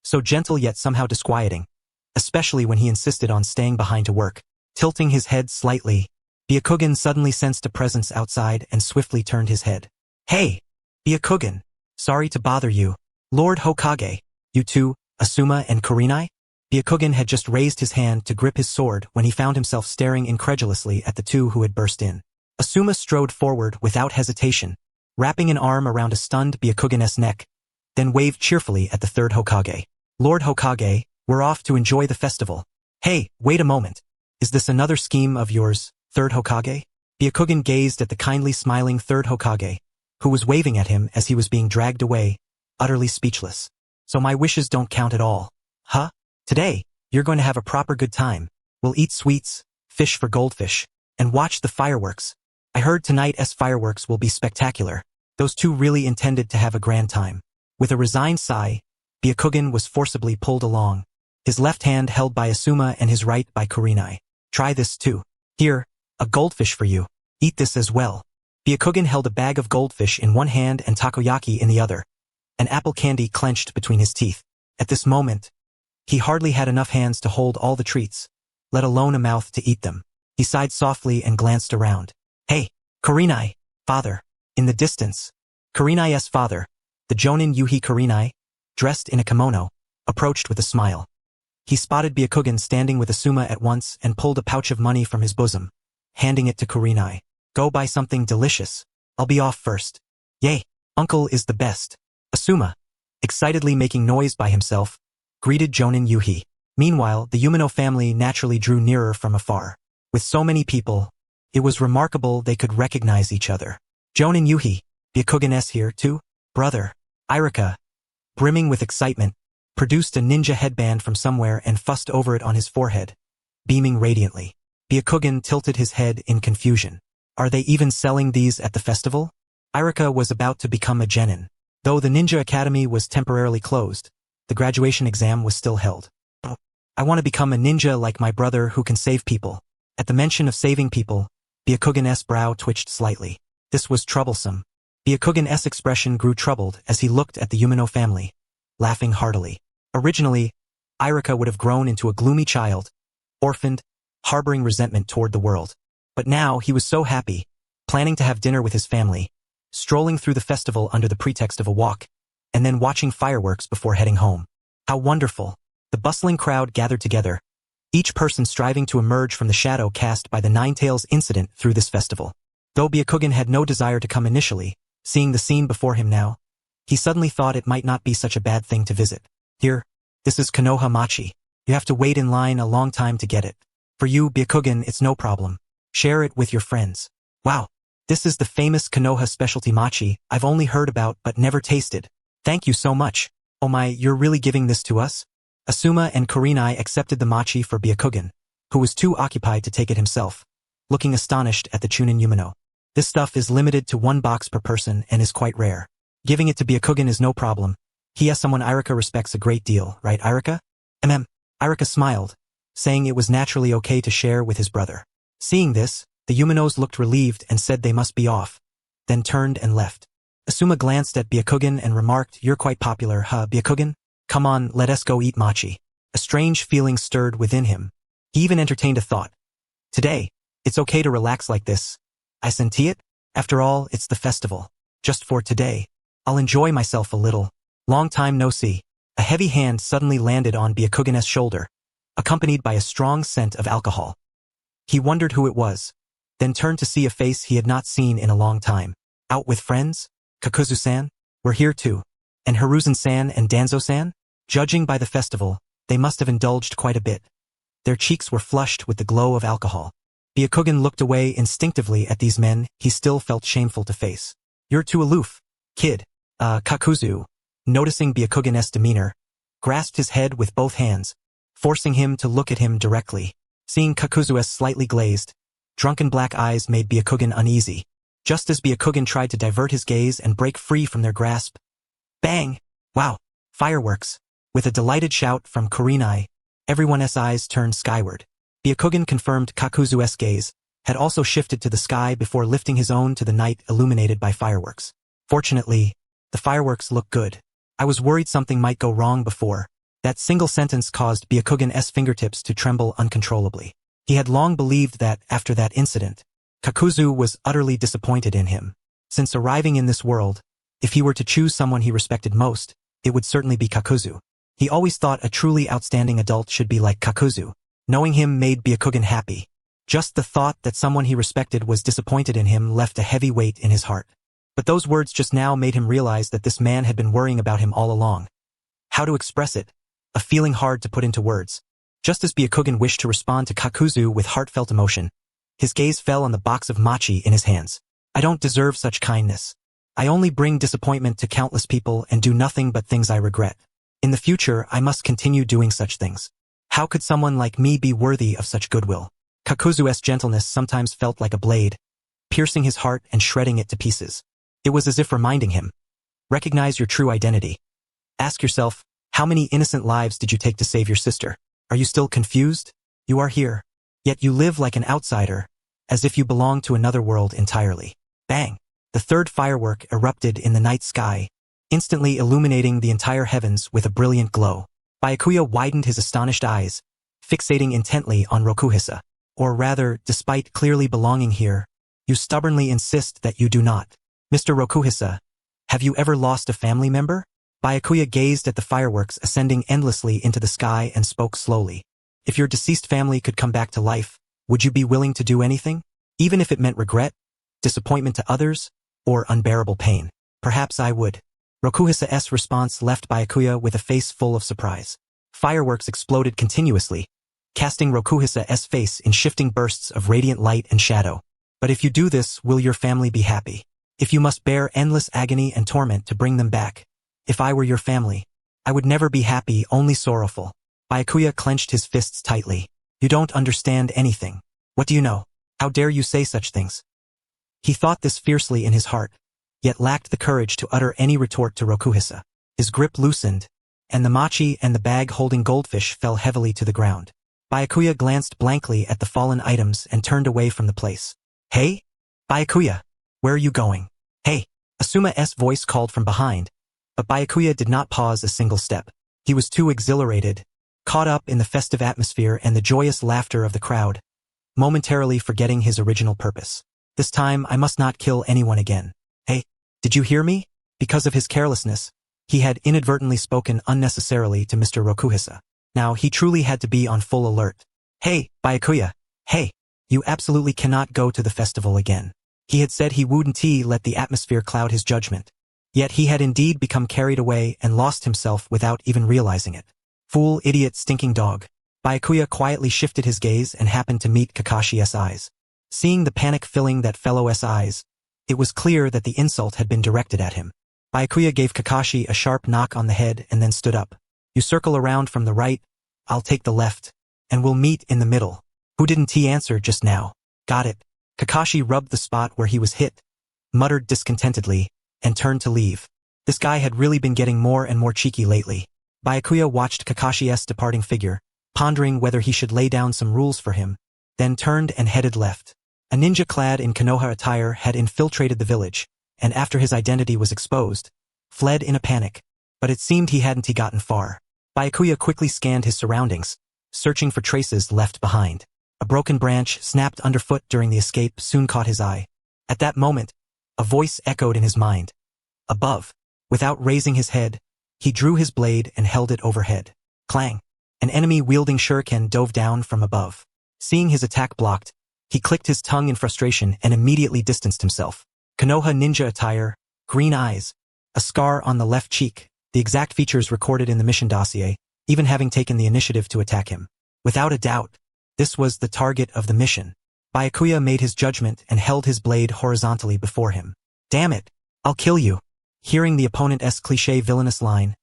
So gentle yet somehow disquieting, especially when he insisted on staying behind to work. Tilting his head slightly, Byakugan suddenly sensed a presence outside and swiftly turned his head. Hey! Byakugan! Sorry to bother you. Lord Hokage, you two, Asuma and Kurenai? Byakugan had just raised his hand to grip his sword when he found himself staring incredulously at the two who had burst in. Asuma strode forward without hesitation, wrapping an arm around a stunned Byakugan's neck, then waved cheerfully at the third Hokage. Lord Hokage, we're off to enjoy the festival. Hey, wait a moment. Is this another scheme of yours, third Hokage? Byakugan gazed at the kindly smiling third Hokage, who was waving at him as he was being dragged away, utterly speechless. So my wishes don't count at all. Huh? Today, you're going to have a proper good time. We'll eat sweets, fish for goldfish, and watch the fireworks. I heard tonight's fireworks will be spectacular. Those two really intended to have a grand time. With a resigned sigh, Byakugan was forcibly pulled along, his left hand held by Asuma and his right by Kurenai. Try this too. Here, a goldfish for you. Eat this as well. Byakugan held a bag of goldfish in one hand and takoyaki in the other, an apple candy clenched between his teeth. At this moment, he hardly had enough hands to hold all the treats, let alone a mouth to eat them. He sighed softly and glanced around. Hey, Kurenai, father. In the distance, Kurenai's father, the Jonin Yuhi Kurenai, dressed in a kimono, approached with a smile. He spotted Byakugan standing with Asuma at once and pulled a pouch of money from his bosom, handing it to Kurenai. Go buy something delicious. I'll be off first. Yay, uncle is the best. Asuma, excitedly making noise by himself, greeted Jonin Yuhi. Meanwhile, the Yumino family naturally drew nearer from afar. With so many people, it was remarkable they could recognize each other. Jonin Yuhi, Byakugan-s here too? Brother. Irika, brimming with excitement, produced a ninja headband from somewhere and fussed over it on his forehead, beaming radiantly. Byakugan tilted his head in confusion. Are they even selling these at the festival? Irika was about to become a genin. Though the ninja academy was temporarily closed, the graduation exam was still held. Oh, I want to become a ninja like my brother who can save people. At the mention of saving people, Byakugan-s brow twitched slightly. This was troublesome. Byakugan-s expression grew troubled as he looked at the Yumino family, laughing heartily. Originally, Irika would have grown into a gloomy child, orphaned, harboring resentment toward the world. But now he was so happy, planning to have dinner with his family, strolling through the festival under the pretext of a walk, and then watching fireworks before heading home. How wonderful! The bustling crowd gathered together, each person striving to emerge from the shadow cast by the Ninetales incident through this festival. Though Byakugan had no desire to come initially, seeing the scene before him now, he suddenly thought it might not be such a bad thing to visit. Here, this is Konoha Machi. You have to wait in line a long time to get it. For you, Byakugan, it's no problem. Share it with your friends. Wow, this is the famous Konoha specialty mochi I've only heard about but never tasted. Thank you so much. Oh my, you're really giving this to us? Asuma and Kurenai accepted the mochi for Byakugan, who was too occupied to take it himself, looking astonished at the Chunin Yumino. This stuff is limited to 1 box per person and is quite rare. Giving it to Byakugan is no problem. He is someone Irika respects a great deal, right Irika? Irika smiled, saying it was naturally okay to share with his brother. Seeing this, the Yuminos looked relieved and said they must be off, then turned and left. Asuma glanced at Byakugan and remarked, You're quite popular, huh, Byakugan? Come on, let us go eat mochi. A strange feeling stirred within him. He even entertained a thought. Today, it's okay to relax like this. I senti it? After all, it's the festival. Just for today, I'll enjoy myself a little. Long time no see. A heavy hand suddenly landed on Byakugan-s shoulder, accompanied by a strong scent of alcohol. He wondered who it was, then turned to see a face he had not seen in a long time. Out with friends? Kakuzu-san? We're here too. And Hiruzen-san and Danzo-san? Judging by the festival, they must have indulged quite a bit. Their cheeks were flushed with the glow of alcohol. Byakugan looked away instinctively at these men he still felt shameful to face. You're too aloof, kid. Kakuzu, noticing Byakugan-s demeanor, grasped his head with both hands, forcing him to look at him directly. Seeing Kakuzu's slightly glazed, drunken black eyes made Byakugan uneasy. Just as Byakugan tried to divert his gaze and break free from their grasp. Bang! Wow! Fireworks! With a delighted shout from Kurenai, everyone's eyes turned skyward. Byakugan confirmed Kakuzu's gaze, had also shifted to the sky before lifting his own to the night illuminated by fireworks. Fortunately, the fireworks looked good. I was worried something might go wrong before. That single sentence caused Byakugan-s fingertips to tremble uncontrollably. He had long believed that, after that incident, Kakuzu was utterly disappointed in him. Since arriving in this world, if he were to choose someone he respected most, it would certainly be Kakuzu. He always thought a truly outstanding adult should be like Kakuzu. Knowing him made Byakugan happy. Just the thought that someone he respected was disappointed in him left a heavy weight in his heart. But those words just now made him realize that this man had been worrying about him all along. How to express it? A feeling hard to put into words. Just as Byakugan wished to respond to Kakuzu with heartfelt emotion, his gaze fell on the box of mochi in his hands. I don't deserve such kindness. I only bring disappointment to countless people and do nothing but things I regret. In the future, I must continue doing such things. How could someone like me be worthy of such goodwill? Kakuzu's gentleness sometimes felt like a blade, piercing his heart and shredding it to pieces. It was as if reminding him, recognize your true identity. Ask yourself, how many innocent lives did you take to save your sister? Are you still confused? You are here. Yet you live like an outsider, as if you belong to another world entirely. Bang! The third firework erupted in the night sky, instantly illuminating the entire heavens with a brilliant glow. Byakuya widened his astonished eyes, fixating intently on Rokuhisa. Or rather, despite clearly belonging here, you stubbornly insist that you do not. Mr. Rokuhisa, have you ever lost a family member? Byakuya gazed at the fireworks ascending endlessly into the sky and spoke slowly. If your deceased family could come back to life, would you be willing to do anything? Even if it meant regret, disappointment to others, or unbearable pain? Perhaps I would. Rokuhisa's response left Byakuya with a face full of surprise. Fireworks exploded continuously, casting Rokuhisa's face in shifting bursts of radiant light and shadow. But if you do this, will your family be happy? If you must bear endless agony and torment to bring them back, if I were your family, I would never be happy, only sorrowful. Byakuya clenched his fists tightly. You don't understand anything. What do you know? How dare you say such things? He thought this fiercely in his heart, yet lacked the courage to utter any retort to Rokuhisa. His grip loosened, and the machi and the bag holding goldfish fell heavily to the ground. Byakuya glanced blankly at the fallen items and turned away from the place. Hey? Byakuya, where are you going? Hey! Asuma's voice called from behind, but Byakuya did not pause a single step. He was too exhilarated, caught up in the festive atmosphere and the joyous laughter of the crowd, momentarily forgetting his original purpose. This time I must not kill anyone again. Hey, did you hear me? Because of his carelessness, he had inadvertently spoken unnecessarily to Mr. Rokuhisa. Now he truly had to be on full alert. Hey, Byakuya, hey, you absolutely cannot go to the festival again. He had said he wouldn't let the atmosphere cloud his judgment. Yet he had indeed become carried away and lost himself without even realizing it. Fool, idiot, stinking dog. Byakuya quietly shifted his gaze and happened to meet Kakashi's eyes. Seeing the panic filling that fellow's eyes, it was clear that the insult had been directed at him. Byakuya gave Kakashi a sharp knock on the head and then stood up. You circle around from the right, I'll take the left, and we'll meet in the middle. Who didn't he answer just now? Got it. Kakashi rubbed the spot where he was hit, muttered discontentedly, and turned to leave. This guy had really been getting more and more cheeky lately. Byakuya watched Kakashi's departing figure, pondering whether he should lay down some rules for him, then turned and headed left. A ninja clad in Konoha attire had infiltrated the village, and after his identity was exposed, fled in a panic. But it seemed he hadn't gotten far. Byakuya quickly scanned his surroundings, searching for traces left behind. A broken branch snapped underfoot during the escape soon caught his eye. At that moment, a voice echoed in his mind. Above. Without raising his head, he drew his blade and held it overhead. Clang! An enemy wielding shuriken dove down from above. Seeing his attack blocked, he clicked his tongue in frustration and immediately distanced himself. Konoha ninja attire, green eyes, a scar on the left cheek, the exact features recorded in the mission dossier, even having taken the initiative to attack him. Without a doubt, this was the target of the mission. Byakuya made his judgment and held his blade horizontally before him. Damn it! I'll kill you! Hearing the opponent's cliché villainous line,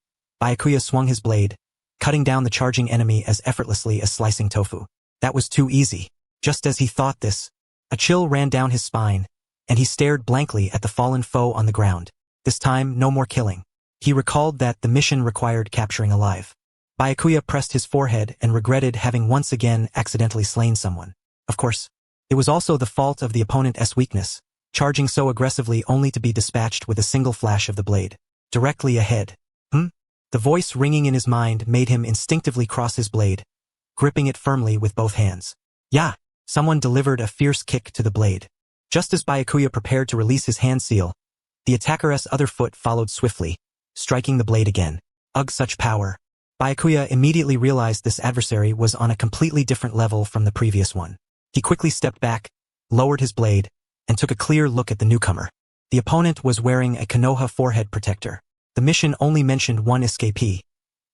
Byakuya swung his blade, cutting down the charging enemy as effortlessly as slicing tofu. That was too easy. Just as he thought this, a chill ran down his spine, and he stared blankly at the fallen foe on the ground. This time, no more killing. He recalled that the mission required capturing alive. Byakuya pressed his forehead and regretted having once again accidentally slain someone. Of course, it was also the fault of the opponent's weakness, charging so aggressively only to be dispatched with a single flash of the blade. Directly ahead. The voice ringing in his mind made him instinctively cross his blade, gripping it firmly with both hands. Yeah! Someone delivered a fierce kick to the blade. Just as Byakuya prepared to release his hand seal, the attacker's other foot followed swiftly, striking the blade again. Ugh, such power. Byakuya immediately realized this adversary was on a completely different level from the previous one. He quickly stepped back, lowered his blade, and took a clear look at the newcomer. The opponent was wearing a Konoha forehead protector. The mission only mentioned one escapee.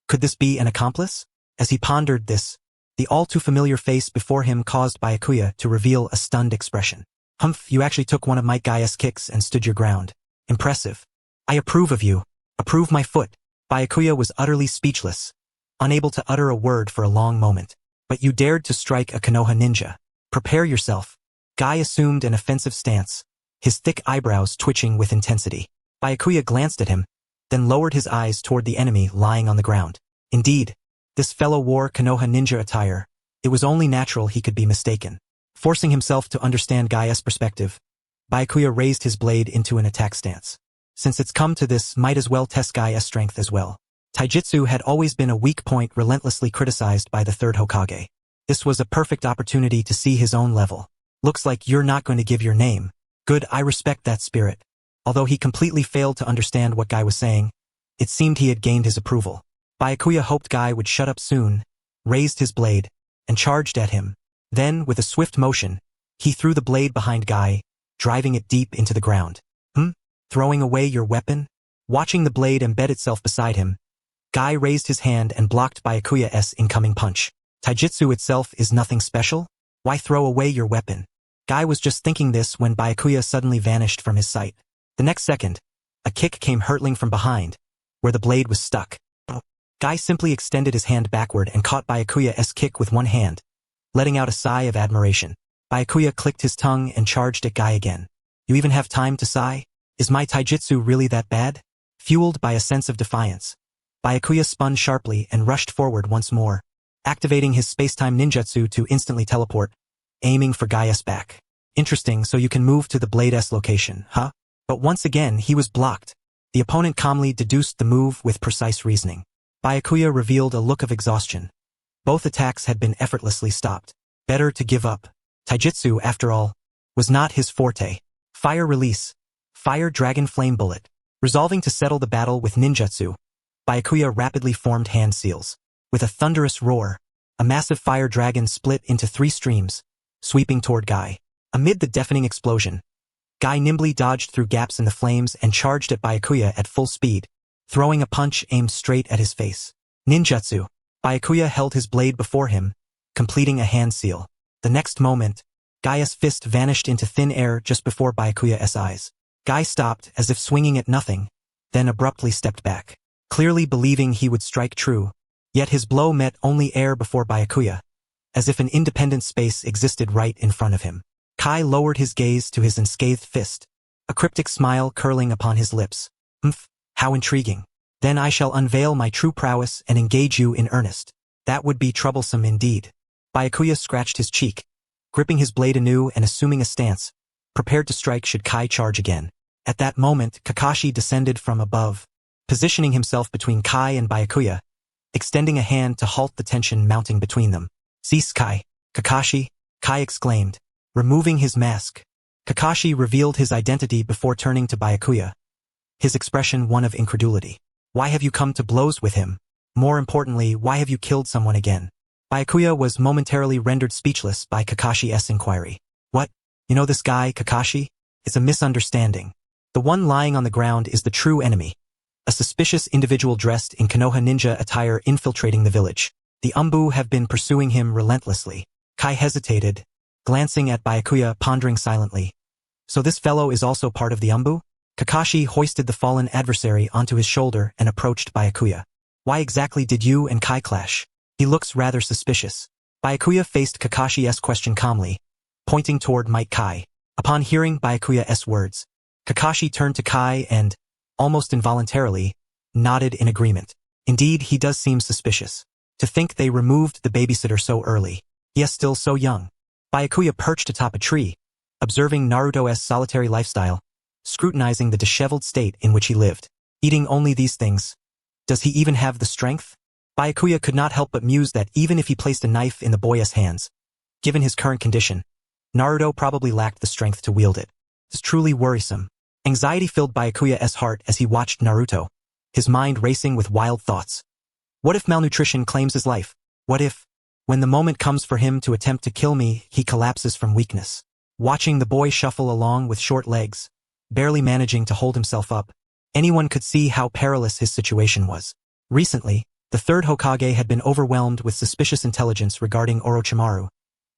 Could this be an accomplice? As he pondered this, the all-too-familiar face before him caused Byakuya to reveal a stunned expression. Humph, you actually took one of my guy's kicks and stood your ground. Impressive. I approve of you. Approve my foot. Byakuya was utterly speechless, unable to utter a word for a long moment. But you dared to strike a Konoha ninja. Prepare yourself. Guy assumed an offensive stance, his thick eyebrows twitching with intensity. Byakuya glanced at him, then lowered his eyes toward the enemy lying on the ground. Indeed, this fellow wore Konoha ninja attire. It was only natural he could be mistaken. Forcing himself to understand Guy's perspective, Byakuya raised his blade into an attack stance. Since it's come to this, might as well test Guy's strength as well. Taijutsu had always been a weak point relentlessly criticized by the third Hokage. This was a perfect opportunity to see his own level. Looks like you're not going to give your name. Good, I respect that spirit. Although he completely failed to understand what Guy was saying, it seemed he had gained his approval. Byakuya hoped Guy would shut up soon, raised his blade, and charged at him. Then, with a swift motion, he threw the blade behind Guy, driving it deep into the ground. Throwing away your weapon? Watching the blade embed itself beside him, Guy raised his hand and blocked Byakuya's incoming punch. Taijutsu itself is nothing special? Why throw away your weapon? Guy was just thinking this when Byakuya suddenly vanished from his sight. The next second, a kick came hurtling from behind, where the blade was stuck. Guy simply extended his hand backward and caught Byakuya's kick with one hand, letting out a sigh of admiration. Byakuya clicked his tongue and charged at Guy again. You even have time to sigh? Is my taijutsu really that bad? Fueled by a sense of defiance, Byakuya spun sharply and rushed forward once more, activating his space-time ninjutsu to instantly teleport, aiming for Guy's back. Interesting, so you can move to the blade's location, huh? But once again, he was blocked. The opponent calmly deduced the move with precise reasoning. Byakuya revealed a look of exhaustion. Both attacks had been effortlessly stopped. Better to give up. Taijutsu, after all, was not his forte. Fire release. Fire dragon flame bullet. Resolving to settle the battle with ninjutsu, Byakuya rapidly formed hand seals. With a thunderous roar, a massive fire dragon split into 3 streams, sweeping toward Guy. Amid the deafening explosion, Guy nimbly dodged through gaps in the flames and charged at Byakuya at full speed, throwing a punch aimed straight at his face. Ninjutsu. Byakuya held his blade before him, completing a hand seal. The next moment, Guy's fist vanished into thin air just before Byakuya's eyes. Guy stopped as if swinging at nothing, then abruptly stepped back, clearly believing he would strike true. Yet his blow met only air before Byakuya, as if an independent space existed right in front of him. Kai lowered his gaze to his unscathed fist, a cryptic smile curling upon his lips. How intriguing. Then I shall unveil my true prowess and engage you in earnest. That would be troublesome indeed. Byakuya scratched his cheek, gripping his blade anew and assuming a stance, prepared to strike should Kai charge again. At that moment, Kakashi descended from above, positioning himself between Kai and Byakuya, extending a hand to halt the tension mounting between them. Cease, Kai. Kakashi, Kai exclaimed, removing his mask. Kakashi revealed his identity before turning to Byakuya, his expression one of incredulity. Why have you come to blows with him? More importantly, why have you killed someone again? Byakuya was momentarily rendered speechless by Kakashi's inquiry. What? You know this guy, Kakashi? It's a misunderstanding. The one lying on the ground is the true enemy, a suspicious individual dressed in Konoha ninja attire infiltrating the village. The Umbu have been pursuing him relentlessly. Kai hesitated, glancing at Byakuya, pondering silently. So this fellow is also part of the Umbu? Kakashi hoisted the fallen adversary onto his shoulder and approached Byakuya. Why exactly did you and Kai clash? He looks rather suspicious. Byakuya faced Kakashi's question calmly, pointing toward Might Kai. Upon hearing Byakuya's words, Kakashi turned to Kai and, almost involuntarily, nodded in agreement. Indeed, he does seem suspicious. To think they removed the babysitter so early. He is still so young. Byakuya perched atop a tree, observing Naruto's solitary lifestyle, scrutinizing the disheveled state in which he lived. Eating only these things. Does he even have the strength? Byakuya could not help but muse that even if he placed a knife in the boy's hands, given his current condition, Naruto probably lacked the strength to wield it. It's truly worrisome. Anxiety filled Byakuya's heart as he watched Naruto, his mind racing with wild thoughts. What if malnutrition claims his life? What if, when the moment comes for him to attempt to kill me, he collapses from weakness? Watching the boy shuffle along with short legs, barely managing to hold himself up, anyone could see how perilous his situation was. Recently, the third Hokage had been overwhelmed with suspicious intelligence regarding Orochimaru,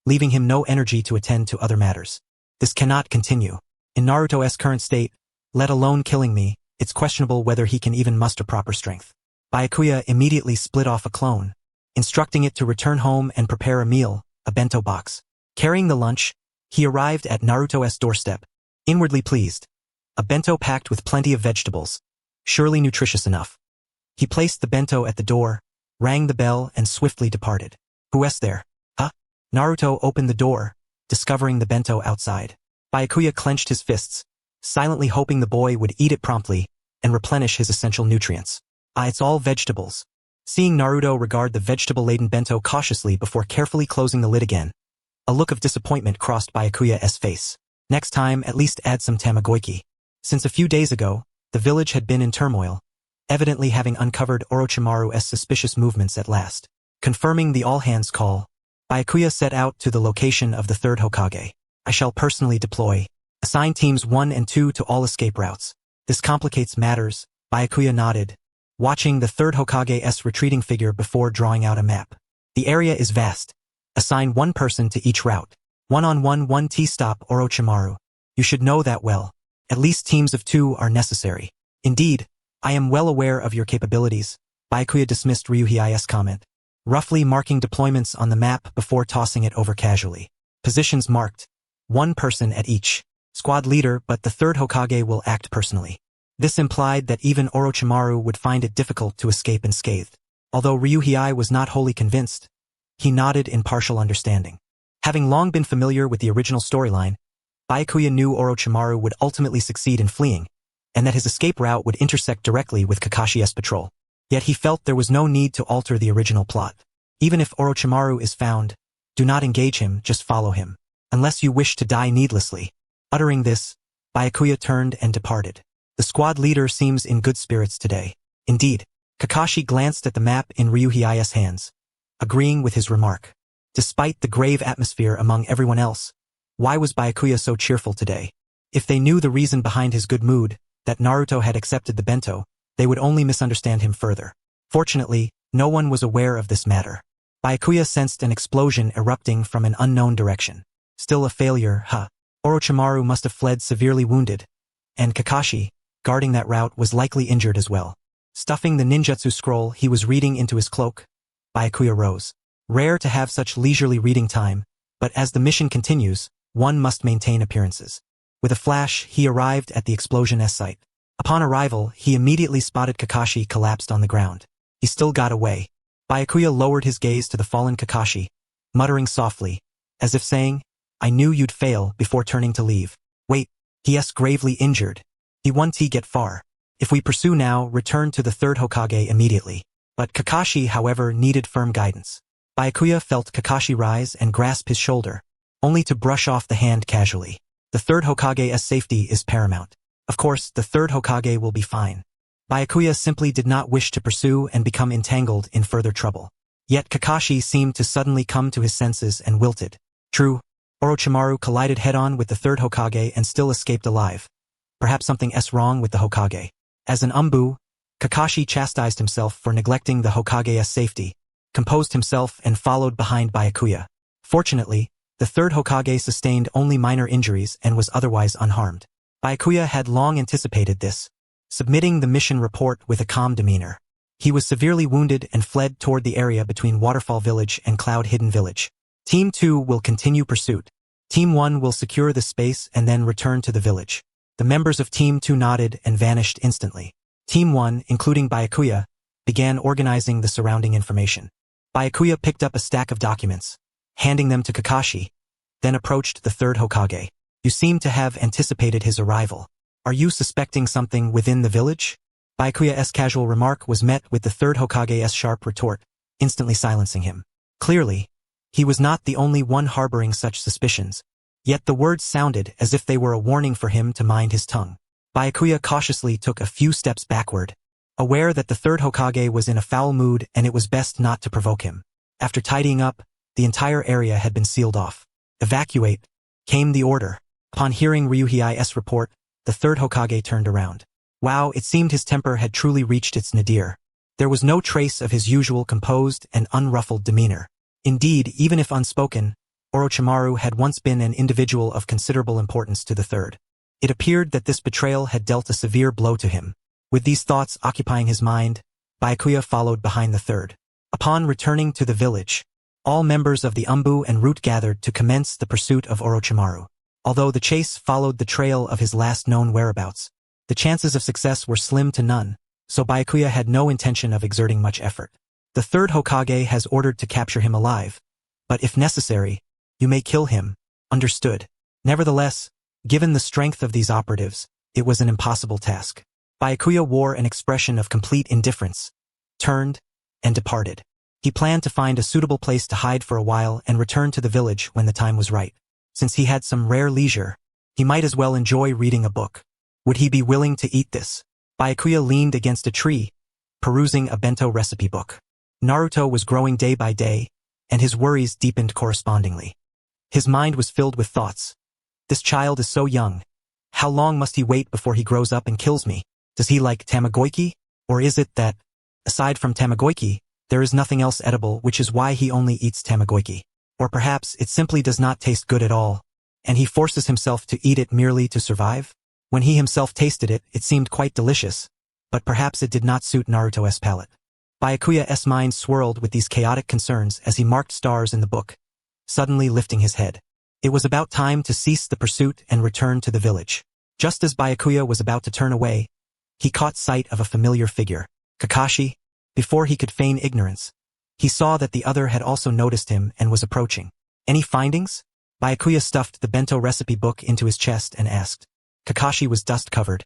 leaving him no energy to attend to other matters. This cannot continue. In Naruto's current state, let alone killing me, it's questionable whether he can even muster proper strength. Byakuya immediately split off a clone, instructing it to return home and prepare a meal, a bento box. Carrying the lunch, he arrived at Naruto's doorstep, inwardly pleased. A bento packed with plenty of vegetables, surely nutritious enough. He placed the bento at the door, rang the bell and swiftly departed. Who's there? Huh? Naruto opened the door, discovering the bento outside. Byakuya clenched his fists, silently hoping the boy would eat it promptly and replenish his essential nutrients. It's all vegetables. Seeing Naruto regard the vegetable-laden bento cautiously before carefully closing the lid again, a look of disappointment crossed Byakuya's face. Next time, at least add some tamagoyaki. Since a few days ago, the village had been in turmoil, evidently having uncovered Orochimaru's suspicious movements at last. Confirming the all-hands call, Byakuya set out to the location of the third Hokage. I shall personally deploy. Assign teams 1 and 2 to all escape routes. This complicates matters, Byakuya nodded, watching the third Hokage's retreating figure before drawing out a map. The area is vast. Assign 1 person to each route. 1-on-1 1T stop Orochimaru. You should know that well. At least teams of 2 are necessary. Indeed, I am well aware of your capabilities, Byakuya dismissed Ryuhi's comment, roughly marking deployments on the map before tossing it over casually. Positions marked. 1 person at each squad leader, but the third Hokage will act personally. This implied that even Orochimaru would find it difficult to escape unscathed. Although Ryuhei was not wholly convinced, he nodded in partial understanding. Having long been familiar with the original storyline, Byakuya knew Orochimaru would ultimately succeed in fleeing, and that his escape route would intersect directly with Kakashi's patrol. Yet he felt there was no need to alter the original plot. Even if Orochimaru is found, do not engage him, just follow him. Unless you wish to die needlessly. Uttering this, Byakuya turned and departed. The squad leader seems in good spirits today. Indeed, Kakashi glanced at the map in Ryuhei's hands, agreeing with his remark. Despite the grave atmosphere among everyone else, why was Byakuya so cheerful today? If they knew the reason behind his good mood, that Naruto had accepted the bento, they would only misunderstand him further. Fortunately, no one was aware of this matter. Byakuya sensed an explosion erupting from an unknown direction. Still a failure, huh? Orochimaru must have fled severely wounded, and Kakashi, guarding that route, was likely injured as well. Stuffing the ninjutsu scroll he was reading into his cloak, Byakuya rose. Rare to have such leisurely reading time, but as the mission continues, one must maintain appearances. With a flash, he arrived at the explosion's site. Upon arrival, he immediately spotted Kakashi collapsed on the ground. He still got away. Byakuya lowered his gaze to the fallen Kakashi, muttering softly, as if saying, I knew you'd fail, before turning to leave. Wait, he's gravely injured. He won't get far. If we pursue now, return to the third Hokage immediately. But Kakashi, however, needed firm guidance. Byakuya felt Kakashi rise and grasp his shoulder, only to brush off the hand casually. The third Hokage's safety is paramount. Of course, the third Hokage will be fine. Byakuya simply did not wish to pursue and become entangled in further trouble. Yet Kakashi seemed to suddenly come to his senses and wilted. True, Orochimaru collided head-on with the third Hokage and still escaped alive. Perhaps something's wrong with the Hokage. As an umbu, Kakashi chastised himself for neglecting the Hokage's safety, composed himself and followed behind Byakuya. Fortunately, the third Hokage sustained only minor injuries and was otherwise unharmed. Byakuya had long anticipated this, submitting the mission report with a calm demeanor. He was severely wounded and fled toward the area between Waterfall Village and Cloud Hidden Village. Team 2 will continue pursuit. Team 1 will secure the space and then return to the village. The members of Team 2 nodded and vanished instantly. Team 1, including Byakuya, began organizing the surrounding information. Byakuya picked up a stack of documents, handing them to Kakashi, then approached the third Hokage. You seem to have anticipated his arrival. Are you suspecting something within the village? Byakuya's casual remark was met with the third Hokage's sharp retort, instantly silencing him. Clearly, he was not the only one harboring such suspicions, yet the words sounded as if they were a warning for him to mind his tongue. Byakuya cautiously took a few steps backward, aware that the third Hokage was in a foul mood and it was best not to provoke him. After tidying up, the entire area had been sealed off. Evacuate, came the order. Upon hearing Ryuhei's report, the third Hokage turned around. Wow, it seemed his temper had truly reached its nadir. There was no trace of his usual composed and unruffled demeanor. Indeed, even if unspoken, Orochimaru had once been an individual of considerable importance to the third. It appeared that this betrayal had dealt a severe blow to him. With these thoughts occupying his mind, Byakuya followed behind the third. Upon returning to the village, All members of the Umbu and Root gathered to commence the pursuit of Orochimaru. Although the chase followed the trail of his last known whereabouts, the chances of success were slim to none, so Byakuya had no intention of exerting much effort. The third Hokage has ordered to capture him alive, but if necessary, you may kill him. Understood. Nevertheless, given the strength of these operatives, it was an impossible task. Byakuya wore an expression of complete indifference, turned, and departed. He planned to find a suitable place to hide for a while and return to the village when the time was right. Since he had some rare leisure, he might as well enjoy reading a book. Would he be willing to eat this? Byakuya leaned against a tree, perusing a bento recipe book. Naruto was growing day by day, and his worries deepened correspondingly. His mind was filled with thoughts. This child is so young. How long must he wait before he grows up and kills me? Does he like Tamagoyaki? Or is it that, aside from Tamagoyaki, there is nothing else edible, which is why he only eats Tamagoyaki? Or perhaps it simply does not taste good at all, and he forces himself to eat it merely to survive? When he himself tasted it, it seemed quite delicious, but perhaps it did not suit Naruto's palate. Byakuya's mind swirled with these chaotic concerns as he marked stars in the book, suddenly lifting his head. It was about time to cease the pursuit and return to the village. Just as Byakuya was about to turn away, he caught sight of a familiar figure, Kakashi. Before he could feign ignorance, he saw that the other had also noticed him and was approaching. Any findings? Byakuya stuffed the bento recipe book into his chest and asked. Kakashi was dust-covered,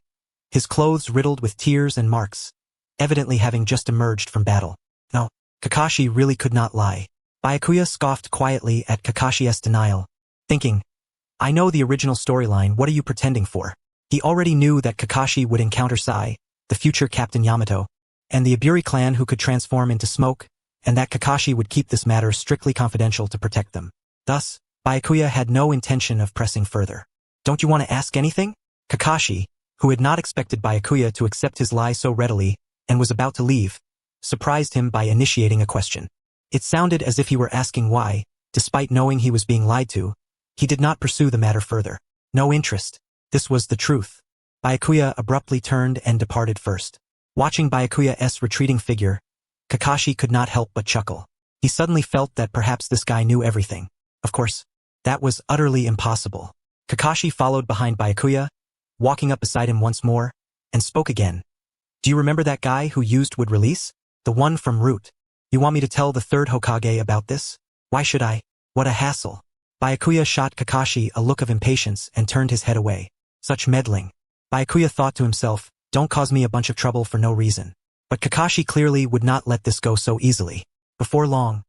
his clothes riddled with tears and marks, evidently having just emerged from battle. No, Kakashi really could not lie. Byakuya scoffed quietly at Kakashi's denial, thinking, I know the original storyline, what are you pretending for? He already knew that Kakashi would encounter Sai, the future Captain Yamato, and the Iburi clan who could transform into smoke, and that Kakashi would keep this matter strictly confidential to protect them. Thus, Byakuya had no intention of pressing further. Don't you want to ask anything? Kakashi, who had not expected Byakuya to accept his lie so readily and was about to leave, surprised him by initiating a question. It sounded as if he were asking why, despite knowing he was being lied to, he did not pursue the matter further. No interest. This was the truth. Byakuya abruptly turned and departed first. Watching Byakuya's retreating figure, Kakashi could not help but chuckle. He suddenly felt that perhaps this guy knew everything. Of course, that was utterly impossible. Kakashi followed behind Byakuya, walking up beside him once more, and spoke again. Do you remember that guy who used wood release? The one from Root. You want me to tell the third Hokage about this? Why should I? What a hassle. Byakuya shot Kakashi a look of impatience and turned his head away. Such meddling. Byakuya thought to himself, don't cause me a bunch of trouble for no reason. But Kakashi clearly would not let this go so easily. Before long,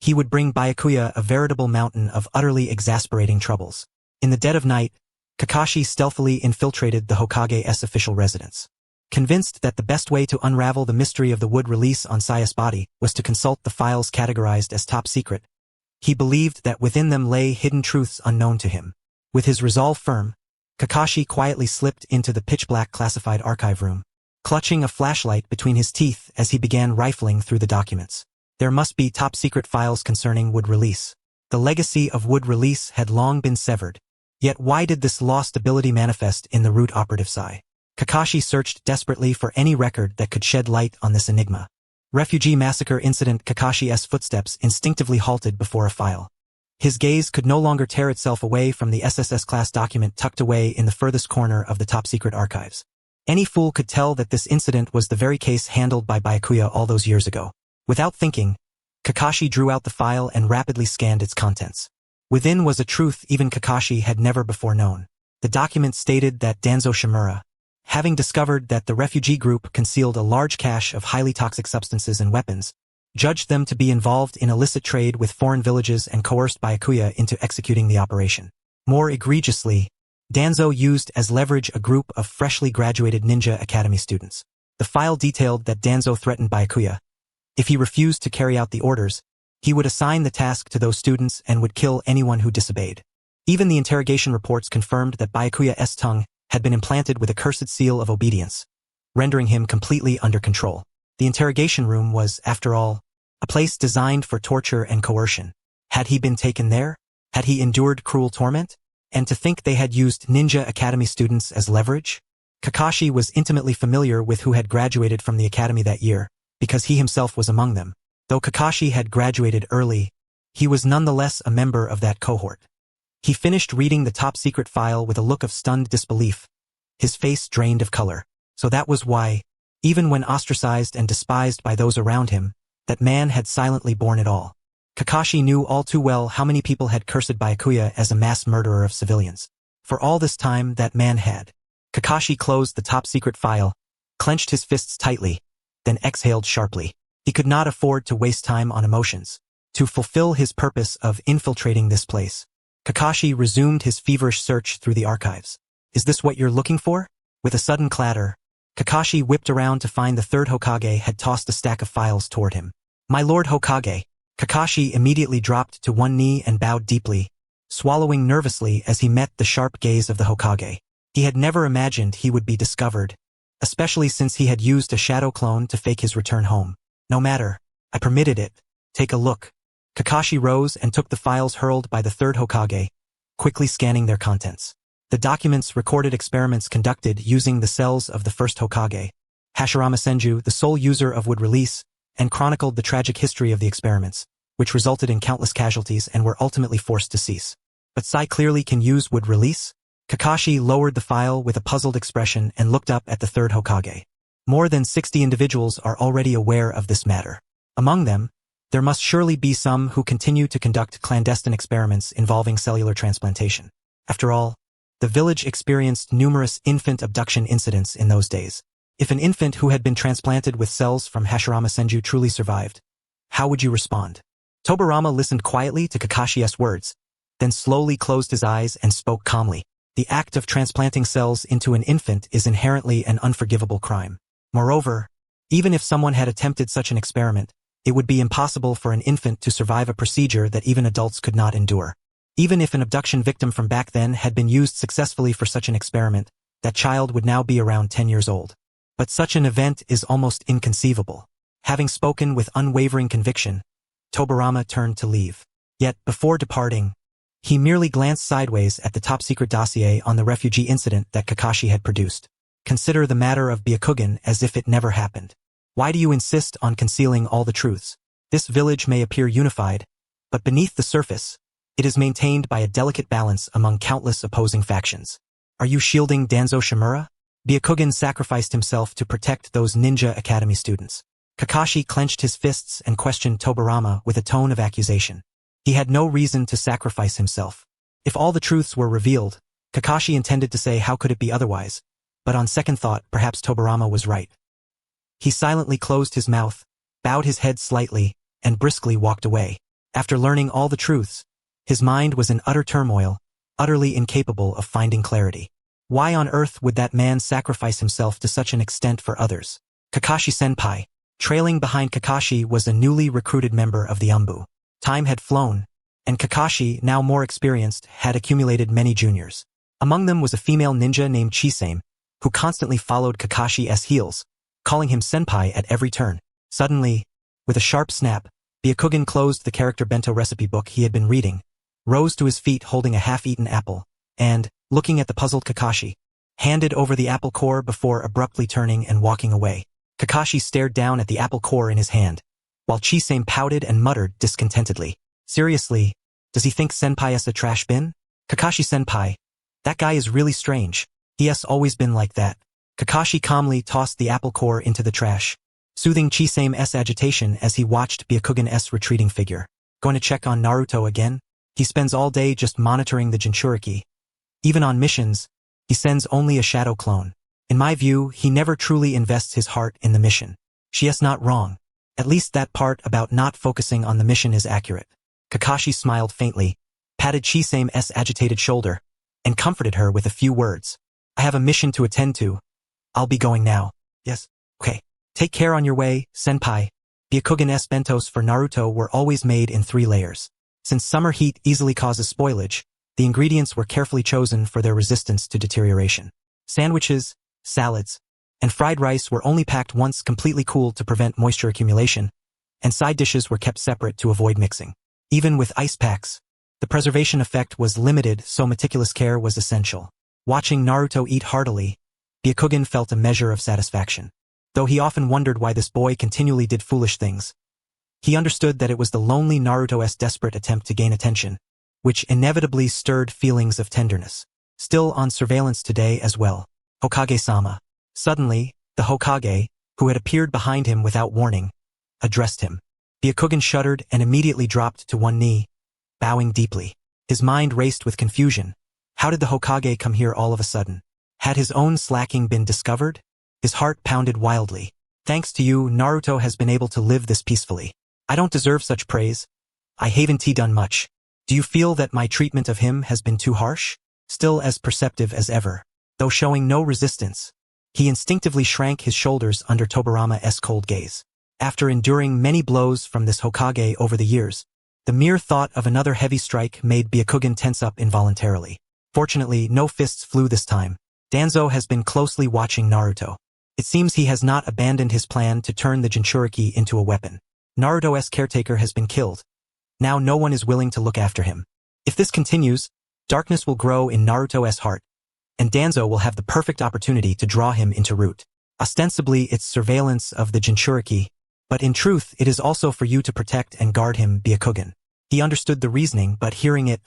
he would bring Byakuya a veritable mountain of utterly exasperating troubles. In the dead of night, Kakashi stealthily infiltrated the Hokage's official residence. Convinced that the best way to unravel the mystery of the wood release on Saiya's body was to consult the files categorized as top secret, he believed that within them lay hidden truths unknown to him. With his resolve firm, Kakashi quietly slipped into the pitch-black classified archive room, clutching a flashlight between his teeth as he began rifling through the documents. There must be top-secret files concerning wood release. The legacy of wood release had long been severed. Yet why did this lost ability manifest in the Root operative Sai? Kakashi searched desperately for any record that could shed light on this enigma. Refugee massacre incident. Kakashi's footsteps instinctively halted before a file. His gaze could no longer tear itself away from the SSS class document tucked away in the furthest corner of the top-secret archives. Any fool could tell that this incident was the very case handled by Byakuya all those years ago. Without thinking, Kakashi drew out the file and rapidly scanned its contents. Within was a truth even Kakashi had never before known. The document stated that Danzo Shimura, having discovered that the refugee group concealed a large cache of highly toxic substances and weapons, judged them to be involved in illicit trade with foreign villages and coerced Byakuya into executing the operation. More egregiously, Danzo used as leverage a group of freshly graduated Ninja Academy students. The file detailed that Danzo threatened Byakuya. If he refused to carry out the orders, he would assign the task to those students and would kill anyone who disobeyed. Even the interrogation reports confirmed that Byakuya's tongue had been implanted with a cursed seal of obedience, rendering him completely under control. The interrogation room was, after all, a place designed for torture and coercion. Had he been taken there? Had he endured cruel torment? And to think they had used Ninja Academy students as leverage? Kakashi was intimately familiar with who had graduated from the academy that year, because he himself was among them. Though Kakashi had graduated early, he was nonetheless a member of that cohort. He finished reading the top-secret file with a look of stunned disbelief, his face drained of color. So that was why, even when ostracized and despised by those around him, that man had silently borne it all. Kakashi knew all too well how many people had cursed Byakuya as a mass murderer of civilians. For all this time, that man had. Kakashi closed the top-secret file, clenched his fists tightly, then exhaled sharply. He could not afford to waste time on emotions. To fulfill his purpose of infiltrating this place, Kakashi resumed his feverish search through the archives. Is this what you're looking for? With a sudden clatter, Kakashi whipped around to find the third Hokage had tossed a stack of files toward him. My Lord Hokage. Kakashi immediately dropped to one knee and bowed deeply, swallowing nervously as he met the sharp gaze of the Hokage. He had never imagined he would be discovered, especially since he had used a shadow clone to fake his return home. No matter, I permitted it. Take a look. Kakashi rose and took the files hurled by the third Hokage, quickly scanning their contents. The documents recorded experiments conducted using the cells of the first Hokage, Hashirama Senju, the sole user of wood release, and chronicled the tragic history of the experiments, which resulted in countless casualties and were ultimately forced to cease. But Sai clearly can use wood release? Kakashi lowered the file with a puzzled expression and looked up at the third Hokage. More than 60 individuals are already aware of this matter. Among them, there must surely be some who continue to conduct clandestine experiments involving cellular transplantation. After all, the village experienced numerous infant abduction incidents in those days. If an infant who had been transplanted with cells from Hashirama Senju truly survived, how would you respond? Tobirama listened quietly to Kakashi's words, then slowly closed his eyes and spoke calmly. The act of transplanting cells into an infant is inherently an unforgivable crime. Moreover, even if someone had attempted such an experiment, it would be impossible for an infant to survive a procedure that even adults could not endure. Even if an abduction victim from back then had been used successfully for such an experiment, that child would now be around 10 years old. But such an event is almost inconceivable. Having spoken with unwavering conviction, Tobirama turned to leave. Yet, before departing, he merely glanced sideways at the top-secret dossier on the refugee incident that Kakashi had produced. Consider the matter of Byakugan as if it never happened. Why do you insist on concealing all the truths? This village may appear unified, but beneath the surface, it is maintained by a delicate balance among countless opposing factions. Are you shielding Danzo Shimura? Byakugan sacrificed himself to protect those Ninja Academy students. Kakashi clenched his fists and questioned Tobirama with a tone of accusation. He had no reason to sacrifice himself. If all the truths were revealed, Kakashi intended to say how could it be otherwise, but on second thought perhaps Tobirama was right. He silently closed his mouth, bowed his head slightly, and briskly walked away. After learning all the truths, his mind was in utter turmoil, utterly incapable of finding clarity. Why on earth would that man sacrifice himself to such an extent for others? Kakashi-senpai. Trailing behind Kakashi was a newly recruited member of the Umbu. Time had flown, and Kakashi, now more experienced, had accumulated many juniors. Among them was a female ninja named Chisame, who constantly followed Kakashi's heels, calling him senpai at every turn. Suddenly, with a sharp snap, Byakugan closed the character bento recipe book he had been reading, rose to his feet holding a half-eaten apple, and, looking at the puzzled Kakashi, handed over the apple core before abruptly turning and walking away. Kakashi stared down at the apple core in his hand, while Chisame pouted and muttered discontentedly. Seriously, does he think senpai is a trash bin? Kakashi-senpai, that guy is really strange. He has always been like that. Kakashi calmly tossed the apple core into the trash, soothing Chisame's agitation as he watched Byakugan's retreating figure. Going to check on Naruto again? He spends all day just monitoring the Jinchuriki. Even on missions, he sends only a shadow clone. In my view, he never truly invests his heart in the mission. She is not wrong. At least that part about not focusing on the mission is accurate. Kakashi smiled faintly, patted Chisame's agitated shoulder, and comforted her with a few words. I have a mission to attend to. I'll be going now. Yes. Okay. Take care on your way, senpai. Byakugan's bentos for Naruto were always made in 3 layers. Since summer heat easily causes spoilage, the ingredients were carefully chosen for their resistance to deterioration. Sandwiches, salads, and fried rice were only packed once completely cooled to prevent moisture accumulation, and side dishes were kept separate to avoid mixing. Even with ice packs, the preservation effect was limited, so meticulous care was essential. Watching Naruto eat heartily, Byakugan felt a measure of satisfaction. Though he often wondered why this boy continually did foolish things, He understood that it was the lonely Naruto's desperate attempt to gain attention, which inevitably stirred feelings of tenderness. Still on surveillance today as well. Hokage-sama. Suddenly, the Hokage, who had appeared behind him without warning, addressed him. Byakugan shuddered and immediately dropped to one knee, bowing deeply. His mind raced with confusion. How did the Hokage come here all of a sudden? Had his own slacking been discovered? His heart pounded wildly. Thanks to you, Naruto has been able to live this peacefully. I don't deserve such praise. I haven't done much. Do you feel that my treatment of him has been too harsh? Still as perceptive as ever, though showing no resistance, he instinctively shrank his shoulders under Tobirama's cold gaze. After enduring many blows from this Hokage over the years, the mere thought of another heavy strike made Byakugan tense up involuntarily. Fortunately, no fists flew this time. Danzo has been closely watching Naruto. It seems he has not abandoned his plan to turn the Jinchuriki into a weapon. Naruto's caretaker has been killed. Now no one is willing to look after him. If this continues, darkness will grow in Naruto's heart, and Danzo will have the perfect opportunity to draw him into root. Ostensibly, it's surveillance of the Jinchuriki, but in truth, it is also for you to protect and guard him, Byakugan. He understood the reasoning, but hearing it,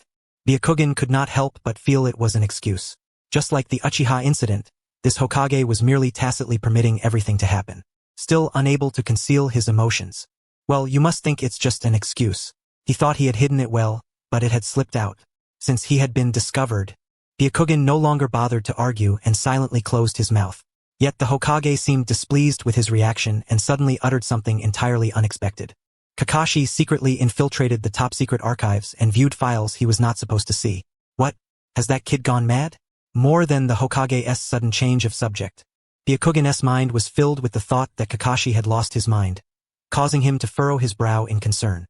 Byakugan could not help but feel it was an excuse. Just like the Uchiha incident, this Hokage was merely tacitly permitting everything to happen, still unable to conceal his emotions. Well, you must think it's just an excuse. He thought he had hidden it well, but it had slipped out. Since he had been discovered, Byakugan no longer bothered to argue and silently closed his mouth. Yet the Hokage seemed displeased with his reaction and suddenly uttered something entirely unexpected. Kakashi secretly infiltrated the top-secret archives and viewed files he was not supposed to see. What? Has that kid gone mad? More than the Hokage's sudden change of subject, Byakugan's mind was filled with the thought that Kakashi had lost his mind, causing him to furrow his brow in concern.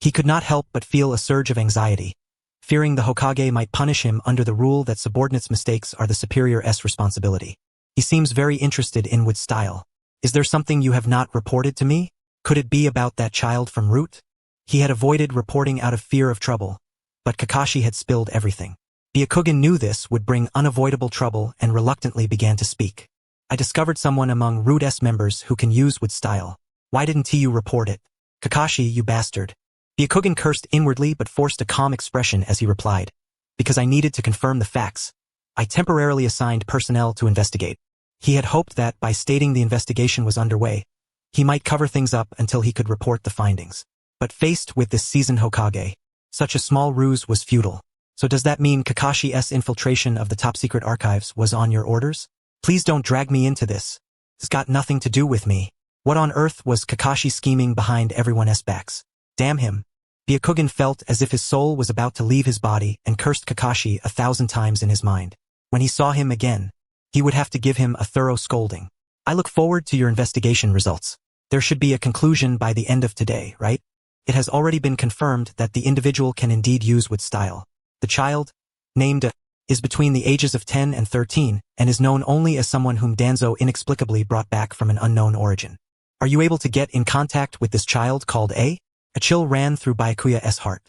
He could not help but feel a surge of anxiety, fearing the Hokage might punish him under the rule that subordinates' mistakes are the superior's responsibility. He seems very interested in Wood's style. Is there something you have not reported to me? Could it be about that child from Root? He had avoided reporting out of fear of trouble, but Kakashi had spilled everything. Byakugan knew this would bring unavoidable trouble and reluctantly began to speak. I discovered someone among Root's members who can use Wood's style. Why didn't you report it? Kakashi, you bastard. Byakugan cursed inwardly but forced a calm expression as he replied. Because I needed to confirm the facts, I temporarily assigned personnel to investigate. He had hoped that by stating the investigation was underway, he might cover things up until he could report the findings. But faced with this seasoned Hokage, such a small ruse was futile. So does that mean Kakashi's infiltration of the top-secret archives was on your orders? Please don't drag me into this. It's got nothing to do with me. What on earth was Kakashi scheming behind everyone's backs? Damn him. Byakugan felt as if his soul was about to leave his body and cursed Kakashi 1,000 times in his mind. When he saw him again, he would have to give him a thorough scolding. I look forward to your investigation results. There should be a conclusion by the end of today, right? It has already been confirmed that the individual can indeed use Wood's style. The child, named is between the ages of 10 and 13 and is known only as someone whom Danzo inexplicably brought back from an unknown origin. Are you able to get in contact with this child called A? A chill ran through Byakuya's heart.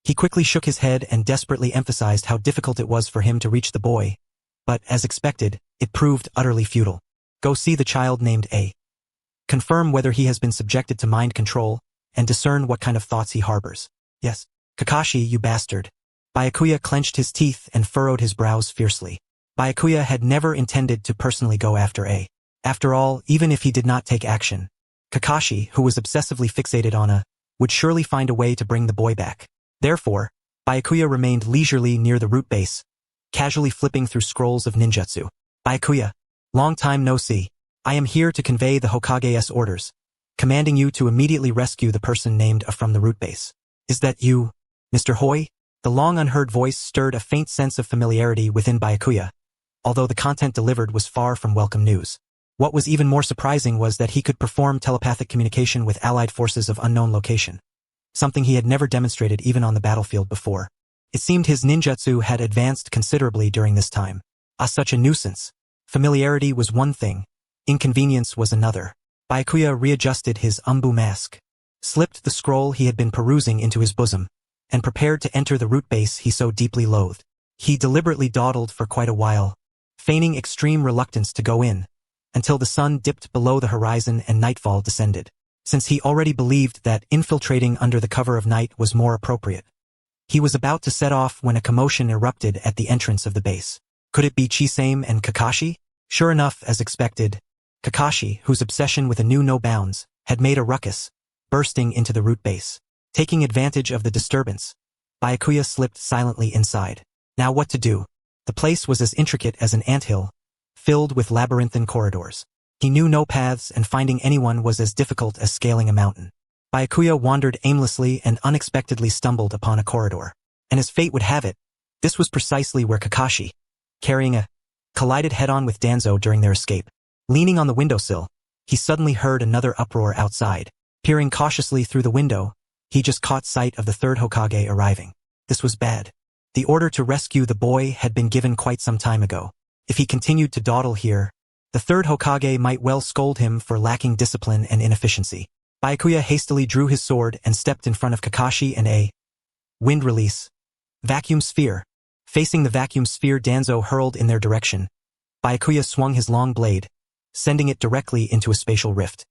He quickly shook his head and desperately emphasized how difficult it was for him to reach the boy, but as expected, it proved utterly futile. Go see the child named A. Confirm whether he has been subjected to mind control, and discern what kind of thoughts he harbors. Yes. Kakashi, you bastard. Byakuya clenched his teeth and furrowed his brows fiercely. Byakuya had never intended to personally go after A. After all, even if he did not take action, Kakashi, who was obsessively fixated on A, would surely find a way to bring the boy back. Therefore, Byakuya remained leisurely near the root base, casually flipping through scrolls of ninjutsu. Byakuya, long time no see. I am here to convey the Hokage's orders, commanding you to immediately rescue the person named A from the root base. Is that you, Mr. Hoy? The long unheard voice stirred a faint sense of familiarity within Byakuya, although the content delivered was far from welcome news. What was even more surprising was that he could perform telepathic communication with allied forces of unknown location, something he had never demonstrated even on the battlefield before. It seemed his ninjutsu had advanced considerably during this time. Such a nuisance. Familiarity was one thing, inconvenience was another. Byakuya readjusted his umbu mask, slipped the scroll he had been perusing into his bosom, and prepared to enter the root base he so deeply loathed. He deliberately dawdled for quite a while, feigning extreme reluctance to go in, until the sun dipped below the horizon and nightfall descended. since he already believed that infiltrating under the cover of night was more appropriate. He was about to set off when a commotion erupted at the entrance of the base. Could it be Chisame and Kakashi? Sure enough, as expected, Kakashi, whose obsession with a knew no bounds, had made a ruckus, bursting into the root base. Taking advantage of the disturbance, Byakuya slipped silently inside. Now what to do? The place was as intricate as an anthill, filled with labyrinthine corridors. He knew no paths, and finding anyone was as difficult as scaling a mountain. Byakuya wandered aimlessly and unexpectedly stumbled upon a corridor. And as fate would have it, this was precisely where Kakashi, carrying a, collided head-on with Danzo during their escape. Leaning on the windowsill, he suddenly heard another uproar outside. Peering cautiously through the window, he just caught sight of the third Hokage arriving. This was bad. The order to rescue the boy had been given quite some time ago. If he continued to dawdle here, the third Hokage might well scold him for lacking discipline and inefficiency. Byakuya hastily drew his sword and stepped in front of Kakashi and a wind release. Vacuum sphere. Facing the vacuum sphere Danzo hurled in their direction, Byakuya swung his long blade, sending it directly into a spatial rift.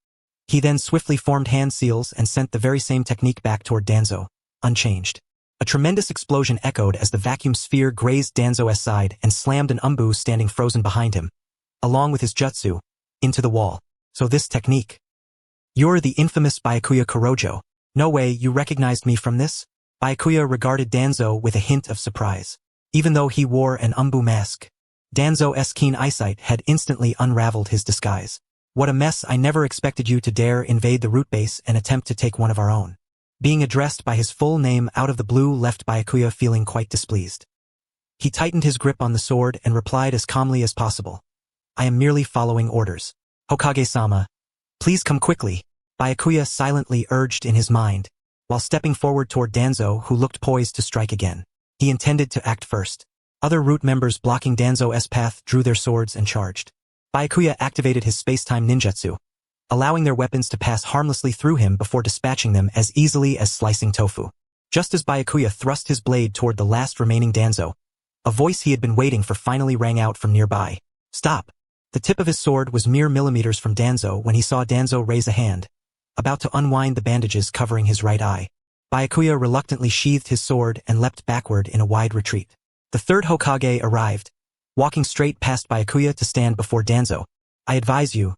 He then swiftly formed hand seals and sent the very same technique back toward Danzo, unchanged. A tremendous explosion echoed as the vacuum sphere grazed Danzo's side and slammed an umbu standing frozen behind him, along with his jutsu, into the wall. So this technique. You're the infamous Byakuya Kurojo. No way you recognized me from this? Byakuya regarded Danzo with a hint of surprise. Even though he wore an umbu mask, Danzo's keen eyesight had instantly unraveled his disguise. What a mess! I never expected you to dare invade the root base and attempt to take one of our own. Being addressed by his full name out of the blue left Byakuya feeling quite displeased. He tightened his grip on the sword and replied as calmly as possible. I am merely following orders. Hokage-sama, please come quickly, Byakuya silently urged in his mind, while stepping forward toward Danzo, who looked poised to strike again. He intended to act first. Other root members blocking Danzo's path drew their swords and charged. Byakuya activated his space-time ninjutsu, allowing their weapons to pass harmlessly through him before dispatching them as easily as slicing tofu. Just as Byakuya thrust his blade toward the last remaining Danzo, a voice he had been waiting for finally rang out from nearby. Stop! The tip of his sword was mere millimeters from Danzo when he saw Danzo raise a hand, about to unwind the bandages covering his right eye. Byakuya reluctantly sheathed his sword and leapt backward in a wide retreat. The third Hokage arrived, walking straight past Byakuya to stand before Danzo. I advise you,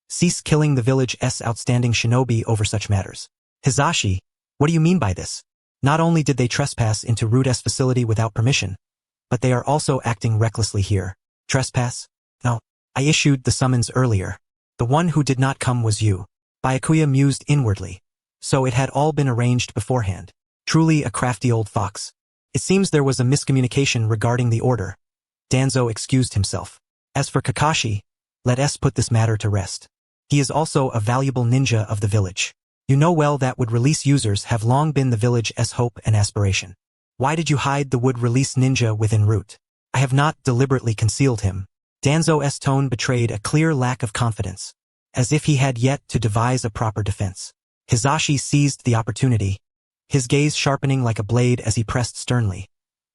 cease killing the village's outstanding shinobi over such matters. Hizashi, what do you mean by this? Not only did they trespass into Root's facility without permission, but they are also acting recklessly here. Trespass? No. I issued the summons earlier. The one who did not come was you. Byakuya mused inwardly. So it had all been arranged beforehand. Truly a crafty old fox. It seems there was a miscommunication regarding the order. Danzo excused himself. As for Kakashi, let us put this matter to rest. He is also a valuable ninja of the village. You know well that would release users have long been the village's hope and aspiration. Why did you hide the would release ninja within Root? I have not deliberately concealed him. Danzo's tone betrayed a clear lack of confidence, as if he had yet to devise a proper defense. Hizashi seized the opportunity, his gaze sharpening like a blade as he pressed sternly.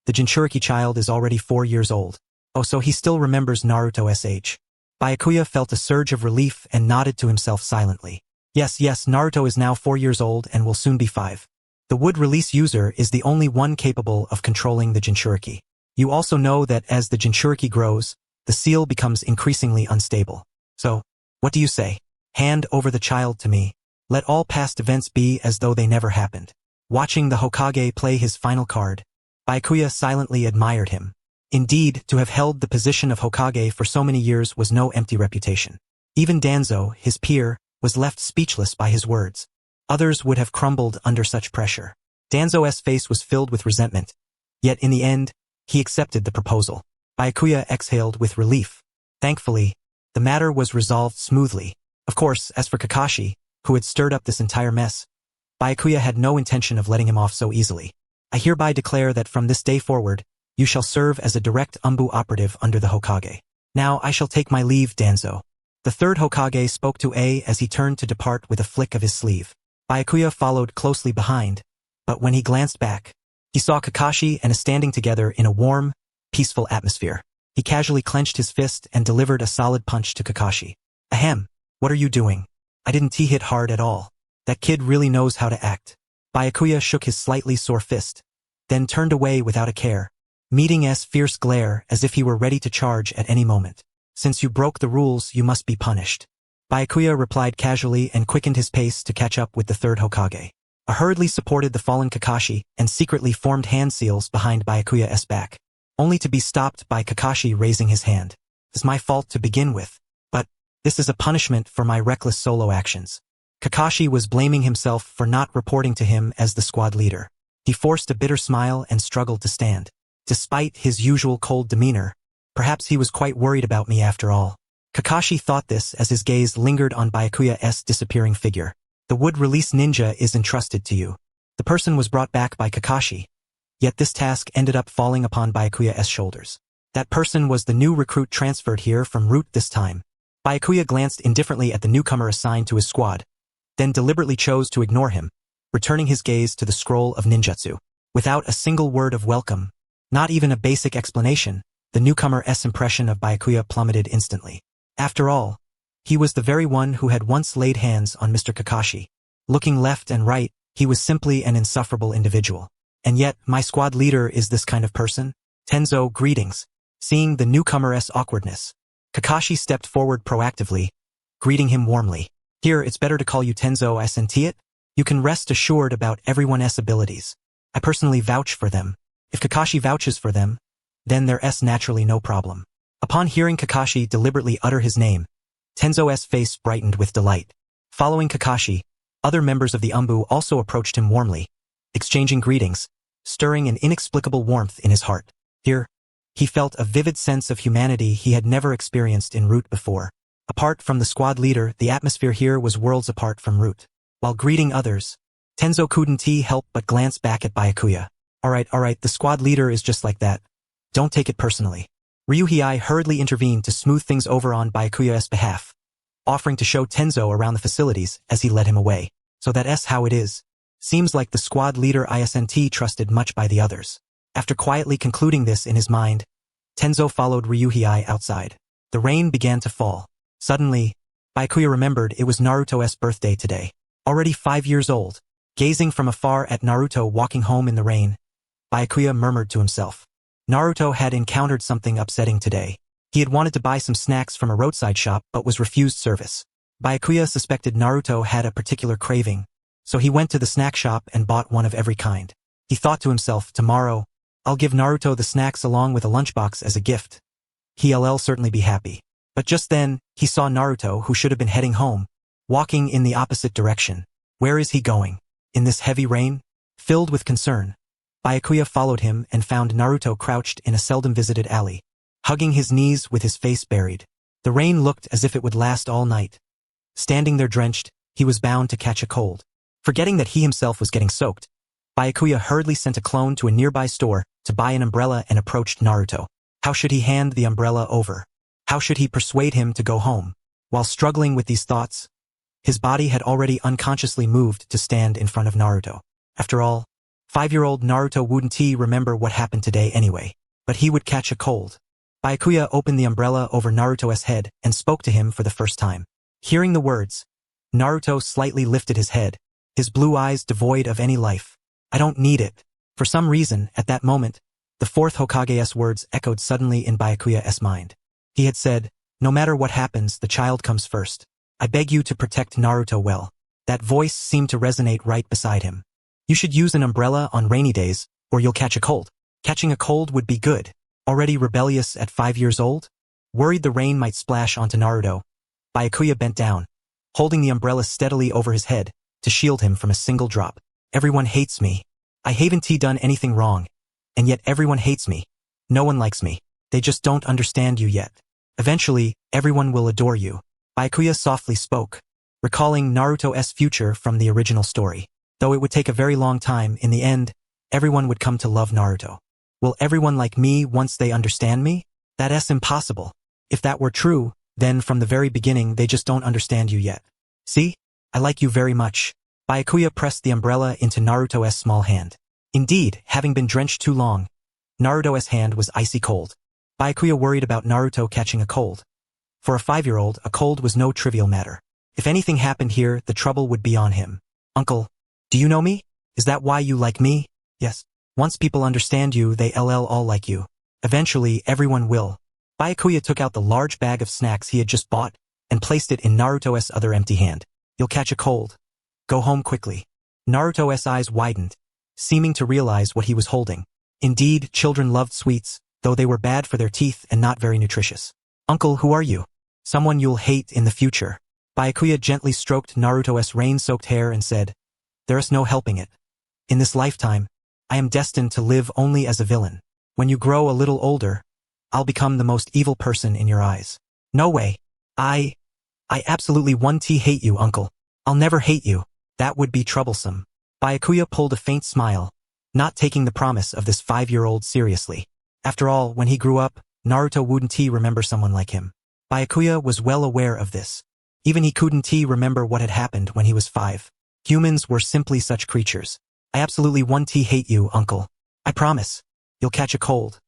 The Jinchuriki child is already 4 years old. Oh, so he still remembers Naruto's age. Byakuya felt a surge of relief and nodded to himself silently. Yes, Naruto is now 4 years old and will soon be 5. The wood release user is the only one capable of controlling the Jinchuriki. You also know that as the Jinchuriki grows, the seal becomes increasingly unstable. So, what do you say? Hand over the child to me. Let all past events be as though they never happened. Watching the Hokage play his final card, Byakuya silently admired him. Indeed, to have held the position of Hokage for so many years was no empty reputation. Even Danzo, his peer, was left speechless by his words. Others would have crumbled under such pressure. Danzo's face was filled with resentment. Yet in the end, he accepted the proposal. Byakuya exhaled with relief. Thankfully, the matter was resolved smoothly. Of course, as for Kakashi, who had stirred up this entire mess, Byakuya had no intention of letting him off so easily. I hereby declare that from this day forward, you shall serve as a direct umbu operative under the Hokage. Now I shall take my leave, Danzo. The third Hokage spoke to A as he turned to depart with a flick of his sleeve. Byakuya followed closely behind, but when he glanced back, he saw Kakashi and A standing together in a warm, peaceful atmosphere. He casually clenched his fist and delivered a solid punch to Kakashi. Ahem, what are you doing? I didn't hit hard at all. That kid really knows how to act. Byakuya shook his slightly sore fist, then turned away without a care, meeting S' fierce glare as if he were ready to charge at any moment. Since you broke the rules, you must be punished. Byakuya replied casually and quickened his pace to catch up with the third Hokage. Hurriedly supported the fallen Kakashi and secretly formed hand seals behind Byakuya's back, only to be stopped by Kakashi raising his hand. It's my fault to begin with, but this is a punishment for my reckless solo actions. Kakashi was blaming himself for not reporting to him as the squad leader. He forced a bitter smile and struggled to stand. Despite his usual cold demeanor, perhaps he was quite worried about me after all. Kakashi thought this as his gaze lingered on Byakuya's disappearing figure. The wood-release ninja is entrusted to you. The person was brought back by Kakashi, yet this task ended up falling upon Byakuya's shoulders. That person was the new recruit transferred here from Root this time. Byakuya glanced indifferently at the newcomer assigned to his squad, then deliberately chose to ignore him, returning his gaze to the scroll of ninjutsu. Without a single word of welcome, not even a basic explanation, the newcomer's impression of Byakuya plummeted instantly. After all, he was the very one who had once laid hands on Mr. Kakashi. Looking left and right, he was simply an insufferable individual. And yet, my squad leader is this kind of person? Tenzo, greetings. Seeing the newcomer's awkwardness, Kakashi stepped forward proactively, greeting him warmly. Here, it's better to call you Tenzo, isn't it? You can rest assured about everyone's abilities. I personally vouch for them. If Kakashi vouches for them, then there's naturally no problem. Upon hearing Kakashi deliberately utter his name, Tenzo's face brightened with delight. Following Kakashi, other members of the Umbu also approached him warmly, exchanging greetings, stirring an inexplicable warmth in his heart. Here, he felt a vivid sense of humanity he had never experienced in Root before. Apart from the squad leader, the atmosphere here was worlds apart from Root. While greeting others, Tenzo couldn't help but glance back at Byakuya. Alright, the squad leader is just like that. Don't take it personally. Ryuhei hurriedly intervened to smooth things over on Byakuya's behalf, offering to show Tenzo around the facilities as he led him away. So that's how it is. Seems like the squad leader isn't trusted much by the others. After quietly concluding this in his mind, Tenzo followed Ryuhei outside. The rain began to fall. Suddenly, Byakuya remembered it was Naruto's birthday today. Already 5 years old. Gazing from afar at Naruto walking home in the rain, Byakuya murmured to himself. Naruto had encountered something upsetting today. He had wanted to buy some snacks from a roadside shop but was refused service. Byakuya suspected Naruto had a particular craving, so he went to the snack shop and bought one of every kind. He thought to himself, tomorrow, I'll give Naruto the snacks along with a lunchbox as a gift. He'll certainly be happy. But just then, he saw Naruto, who should have been heading home, walking in the opposite direction. Where is he going? In this heavy rain? Filled with concern, Byakuya followed him and found Naruto crouched in a seldom visited alley, hugging his knees with his face buried. The rain looked as if it would last all night. Standing there drenched, he was bound to catch a cold. Forgetting that he himself was getting soaked, Byakuya hurriedly sent a clone to a nearby store to buy an umbrella and approached Naruto. How should he hand the umbrella over? How should he persuade him to go home? While struggling with these thoughts, his body had already unconsciously moved to stand in front of Naruto. After all, 5-year-old Naruto wouldn't remember what happened today anyway, but he would catch a cold. Byakuya opened the umbrella over Naruto's head and spoke to him for the first time. Hearing the words, Naruto slightly lifted his head, his blue eyes devoid of any life. I don't need it. For some reason, at that moment, the fourth Hokage's words echoed suddenly in Byakuya's mind. He had said, no matter what happens, the child comes first. I beg you to protect Naruto well. That voice seemed to resonate right beside him. You should use an umbrella on rainy days, or you'll catch a cold. Catching a cold would be good. Already rebellious at 5 years old? Worried the rain might splash onto Naruto, Byakuya bent down, holding the umbrella steadily over his head to shield him from a single drop. Everyone hates me. I haven't done anything wrong, and yet everyone hates me. No one likes me. They just don't understand you yet. Eventually, everyone will adore you. Byakuya softly spoke, recalling Naruto's future from the original story. Though it would take a very long time, in the end, everyone would come to love Naruto. Will everyone like me once they understand me? That's impossible. If that were true, then from the very beginning they just don't understand you yet. See? I like you very much. Byakuya pressed the umbrella into Naruto's small hand. Indeed, having been drenched too long, Naruto's hand was icy cold. Byakuya worried about Naruto catching a cold. For a 5-year-old, a cold was no trivial matter. If anything happened here, the trouble would be on him. Uncle, do you know me? Is that why you like me? Yes. Once people understand you, they all like you. Eventually, everyone will. Byakuya took out the large bag of snacks he had just bought and placed it in Naruto's other empty hand. You'll catch a cold. Go home quickly. Naruto's eyes widened, seeming to realize what he was holding. Indeed, children loved sweets, though they were bad for their teeth and not very nutritious. Uncle, who are you? Someone you'll hate in the future. Byakuya gently stroked Naruto's rain-soaked hair and said, There is no helping it. In this lifetime, I am destined to live only as a villain. When you grow a little older, I'll become the most evil person in your eyes. No way. I absolutely hate you, Uncle. I'll never hate you. That would be troublesome. Byakuya pulled a faint smile, not taking the promise of this 5-year-old seriously. After all, when he grew up, Naruto wouldn't remember someone like him. Byakuya was well aware of this. Even he couldn't remember what had happened when he was 5. Humans were simply such creatures. I absolutely hate you, Uncle. I promise. You'll catch a cold.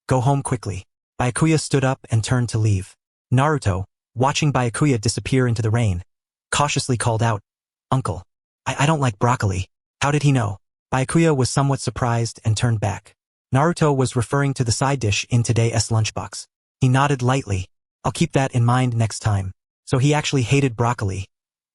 Go home quickly. Byakuya stood up and turned to leave. Naruto, watching Byakuya disappear into the rain, cautiously called out, Uncle, I don't like broccoli. How did he know? Byakuya was somewhat surprised and turned back. Naruto was referring to the side dish in today's lunchbox. He nodded lightly. I'll keep that in mind next time. So he actually hated broccoli.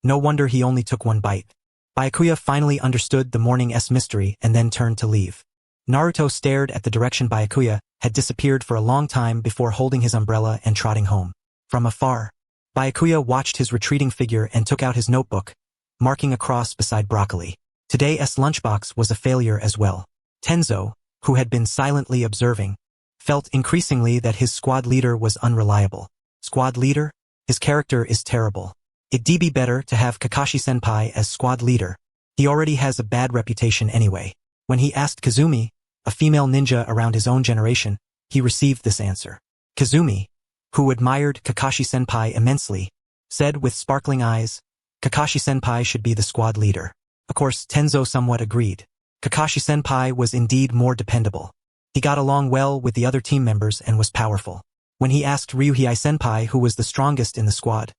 No wonder he only took one bite. Byakuya finally understood the morning's mystery and then turned to leave. Naruto stared at the direction Byakuya had disappeared for a long time before holding his umbrella and trotting home. From afar, Byakuya watched his retreating figure and took out his notebook, marking a cross beside broccoli. Today's lunchbox was a failure as well. Tenzo, who had been silently observing, felt increasingly that his squad leader was unreliable. Squad leader? His character is terrible. It'd be better to have Kakashi-senpai as squad leader. He already has a bad reputation anyway. When he asked Kazumi, a female ninja around his own generation, he received this answer. Kazumi, who admired Kakashi-senpai immensely, said with sparkling eyes, Kakashi-senpai should be the squad leader. Of course, Tenzo somewhat agreed. Kakashi-senpai was indeed more dependable. He got along well with the other team members and was powerful. When he asked Ryuhei-senpai who was the strongest in the squad,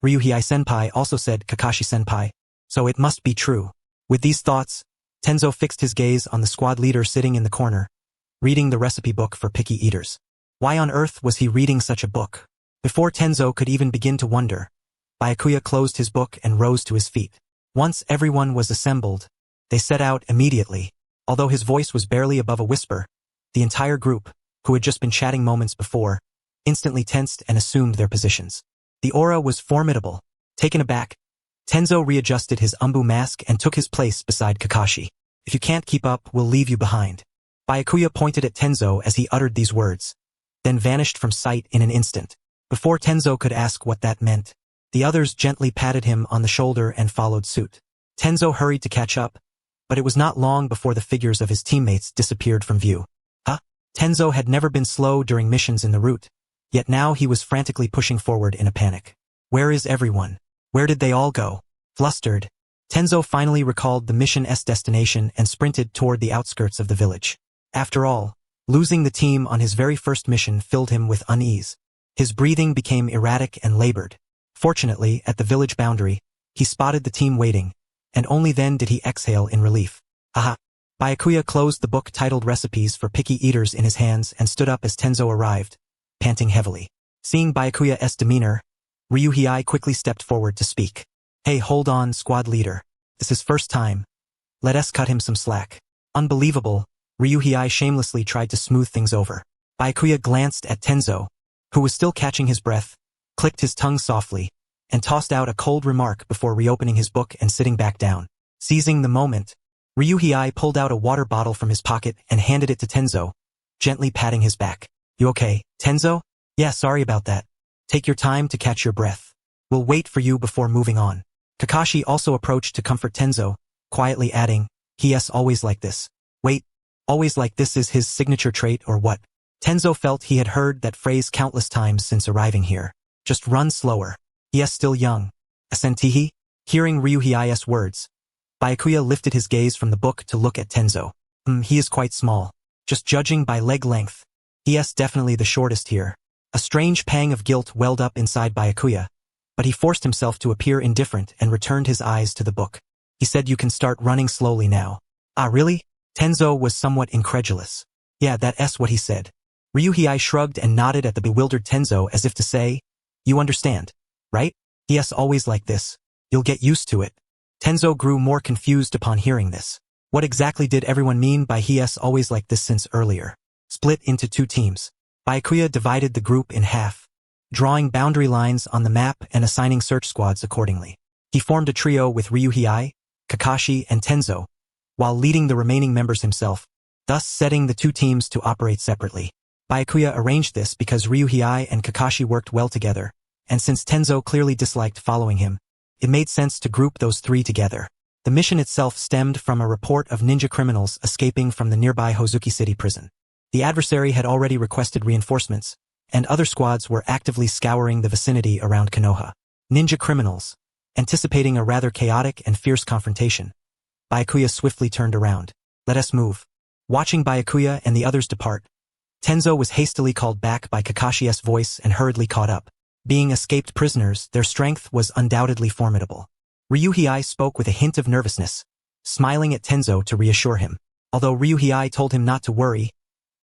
Ryuhei-senpai also said Kakashi-senpai, so it must be true. With these thoughts, Tenzo fixed his gaze on the squad leader sitting in the corner, reading the recipe book for picky eaters. Why on earth was he reading such a book? Before Tenzo could even begin to wonder, Byakuya closed his book and rose to his feet. Once everyone was assembled, they set out immediately. Although his voice was barely above a whisper, the entire group, who had just been chatting moments before, instantly tensed and assumed their positions. The aura was formidable. Taken aback, Tenzo readjusted his Umbu mask and took his place beside Kakashi. If you can't keep up, we'll leave you behind. Byakuya pointed at Tenzo as he uttered these words, then vanished from sight in an instant. Before Tenzo could ask what that meant, the others gently patted him on the shoulder and followed suit. Tenzo hurried to catch up, but it was not long before the figures of his teammates disappeared from view. Tenzo had never been slow during missions in the route, yet now he was frantically pushing forward in a panic. Where is everyone? Where did they all go? Flustered, Tenzo finally recalled the mission's destination and sprinted toward the outskirts of the village. After all, losing the team on his very first mission filled him with unease. His breathing became erratic and labored. Fortunately, at the village boundary, he spotted the team waiting, and only then did he exhale in relief. Haha. Byakuya closed the book titled Recipes for Picky Eaters in his hands and stood up as Tenzo arrived, panting heavily. Seeing Byakuya's demeanor, Ryuhei quickly stepped forward to speak. Hey, hold on, squad leader. This is first time. Let us cut him some slack. Unbelievable, Ryuhei shamelessly tried to smooth things over. Byakuya glanced at Tenzo, who was still catching his breath, clicked his tongue softly, and tossed out a cold remark before reopening his book and sitting back down. Seizing the moment, Ryuhei pulled out a water bottle from his pocket and handed it to Tenzo, gently patting his back. You okay, Tenzo? Yeah, sorry about that. Take your time to catch your breath. We'll wait for you before moving on. Kakashi also approached to comfort Tenzo, quietly adding, he's always like this. Wait, always like this is his signature trait or what? Tenzo felt he had heard that phrase countless times since arriving here. Just run slower. He's still young. Asentihi? Hearing Ryuhei's words, Byakuya lifted his gaze from the book to look at Tenzo. He is quite small. Just judging by leg length, he's definitely the shortest here. A strange pang of guilt welled up inside Byakuya, but he forced himself to appear indifferent and returned his eyes to the book. He said you can start running slowly now. Ah, really? Tenzo was somewhat incredulous. Yeah, that's what he said. Ryuhei shrugged and nodded at the bewildered Tenzo as if to say, you understand, right? Yes, always like this. You'll get used to it. Tenzo grew more confused upon hearing this. What exactly did everyone mean by yes, always like this since earlier? Split into 2 teams. Byakuya divided the group in half, drawing boundary lines on the map and assigning search squads accordingly. He formed a trio with Ryuhei, Kakashi, and Tenzo, while leading the remaining members himself, thus setting the 2 teams to operate separately. Byakuya arranged this because Ryuhei and Kakashi worked well together, and since Tenzo clearly disliked following him, it made sense to group those 3 together. The mission itself stemmed from a report of ninja criminals escaping from the nearby Hozuki City prison. The adversary had already requested reinforcements, and other squads were actively scouring the vicinity around Konoha. Ninja criminals, anticipating a rather chaotic and fierce confrontation. Byakuya swiftly turned around. Let us move. Watching Byakuya and the others depart, Tenzo was hastily called back by Kakashi's voice and hurriedly caught up. Being escaped prisoners, their strength was undoubtedly formidable. Ryuhei spoke with a hint of nervousness, smiling at Tenzo to reassure him. Although Ryuhei told him not to worry,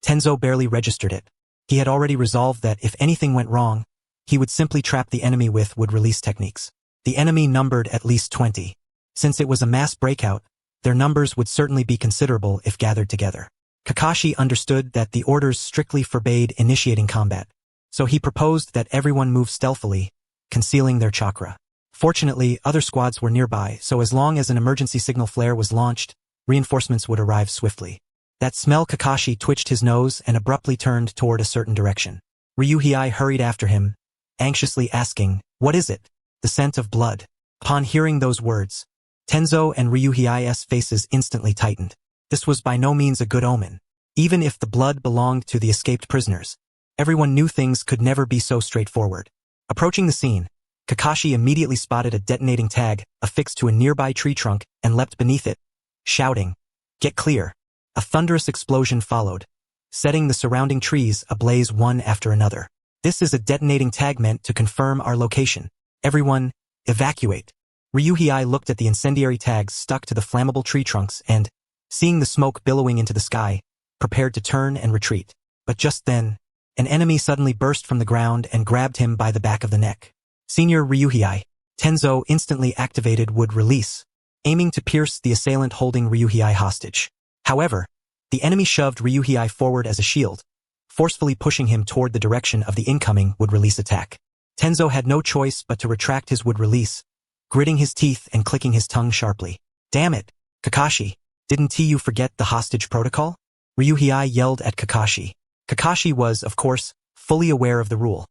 Tenzo barely registered it. He had already resolved that if anything went wrong, he would simply trap the enemy with would-release techniques. The enemy numbered at least 20. Since it was a mass breakout, their numbers would certainly be considerable if gathered together. Kakashi understood that the orders strictly forbade initiating combat, so he proposed that everyone move stealthily, concealing their chakra. Fortunately, other squads were nearby, so as long as an emergency signal flare was launched, reinforcements would arrive swiftly. That smell. Kakashi twitched his nose and abruptly turned toward a certain direction. Ryuhei hurried after him, anxiously asking, what is it? The scent of blood. Upon hearing those words, Tenzo and Ryuhei's faces instantly tightened. This was by no means a good omen. Even if the blood belonged to the escaped prisoners, everyone knew things could never be so straightforward. Approaching the scene, Kakashi immediately spotted a detonating tag affixed to a nearby tree trunk and leapt beneath it, shouting, "Get clear!" A thunderous explosion followed, setting the surrounding trees ablaze one after another. This is a detonating tag meant to confirm our location. Everyone, evacuate. Ryuhei looked at the incendiary tags stuck to the flammable tree trunks and, seeing the smoke billowing into the sky, prepared to turn and retreat. But just then, an enemy suddenly burst from the ground and grabbed him by the back of the neck. Senior Ryuhei, Tenzo instantly activated would release, aiming to pierce the assailant holding Ryuhei hostage. However, the enemy shoved Ryuhei forward as a shield, forcefully pushing him toward the direction of the incoming would-release attack. Tenzo had no choice but to retract his would-release, gritting his teeth and clicking his tongue sharply. Damn it, Kakashi, didn't you forget the hostage protocol? Ryuhei yelled at Kakashi. Kakashi was, of course, fully aware of the rule.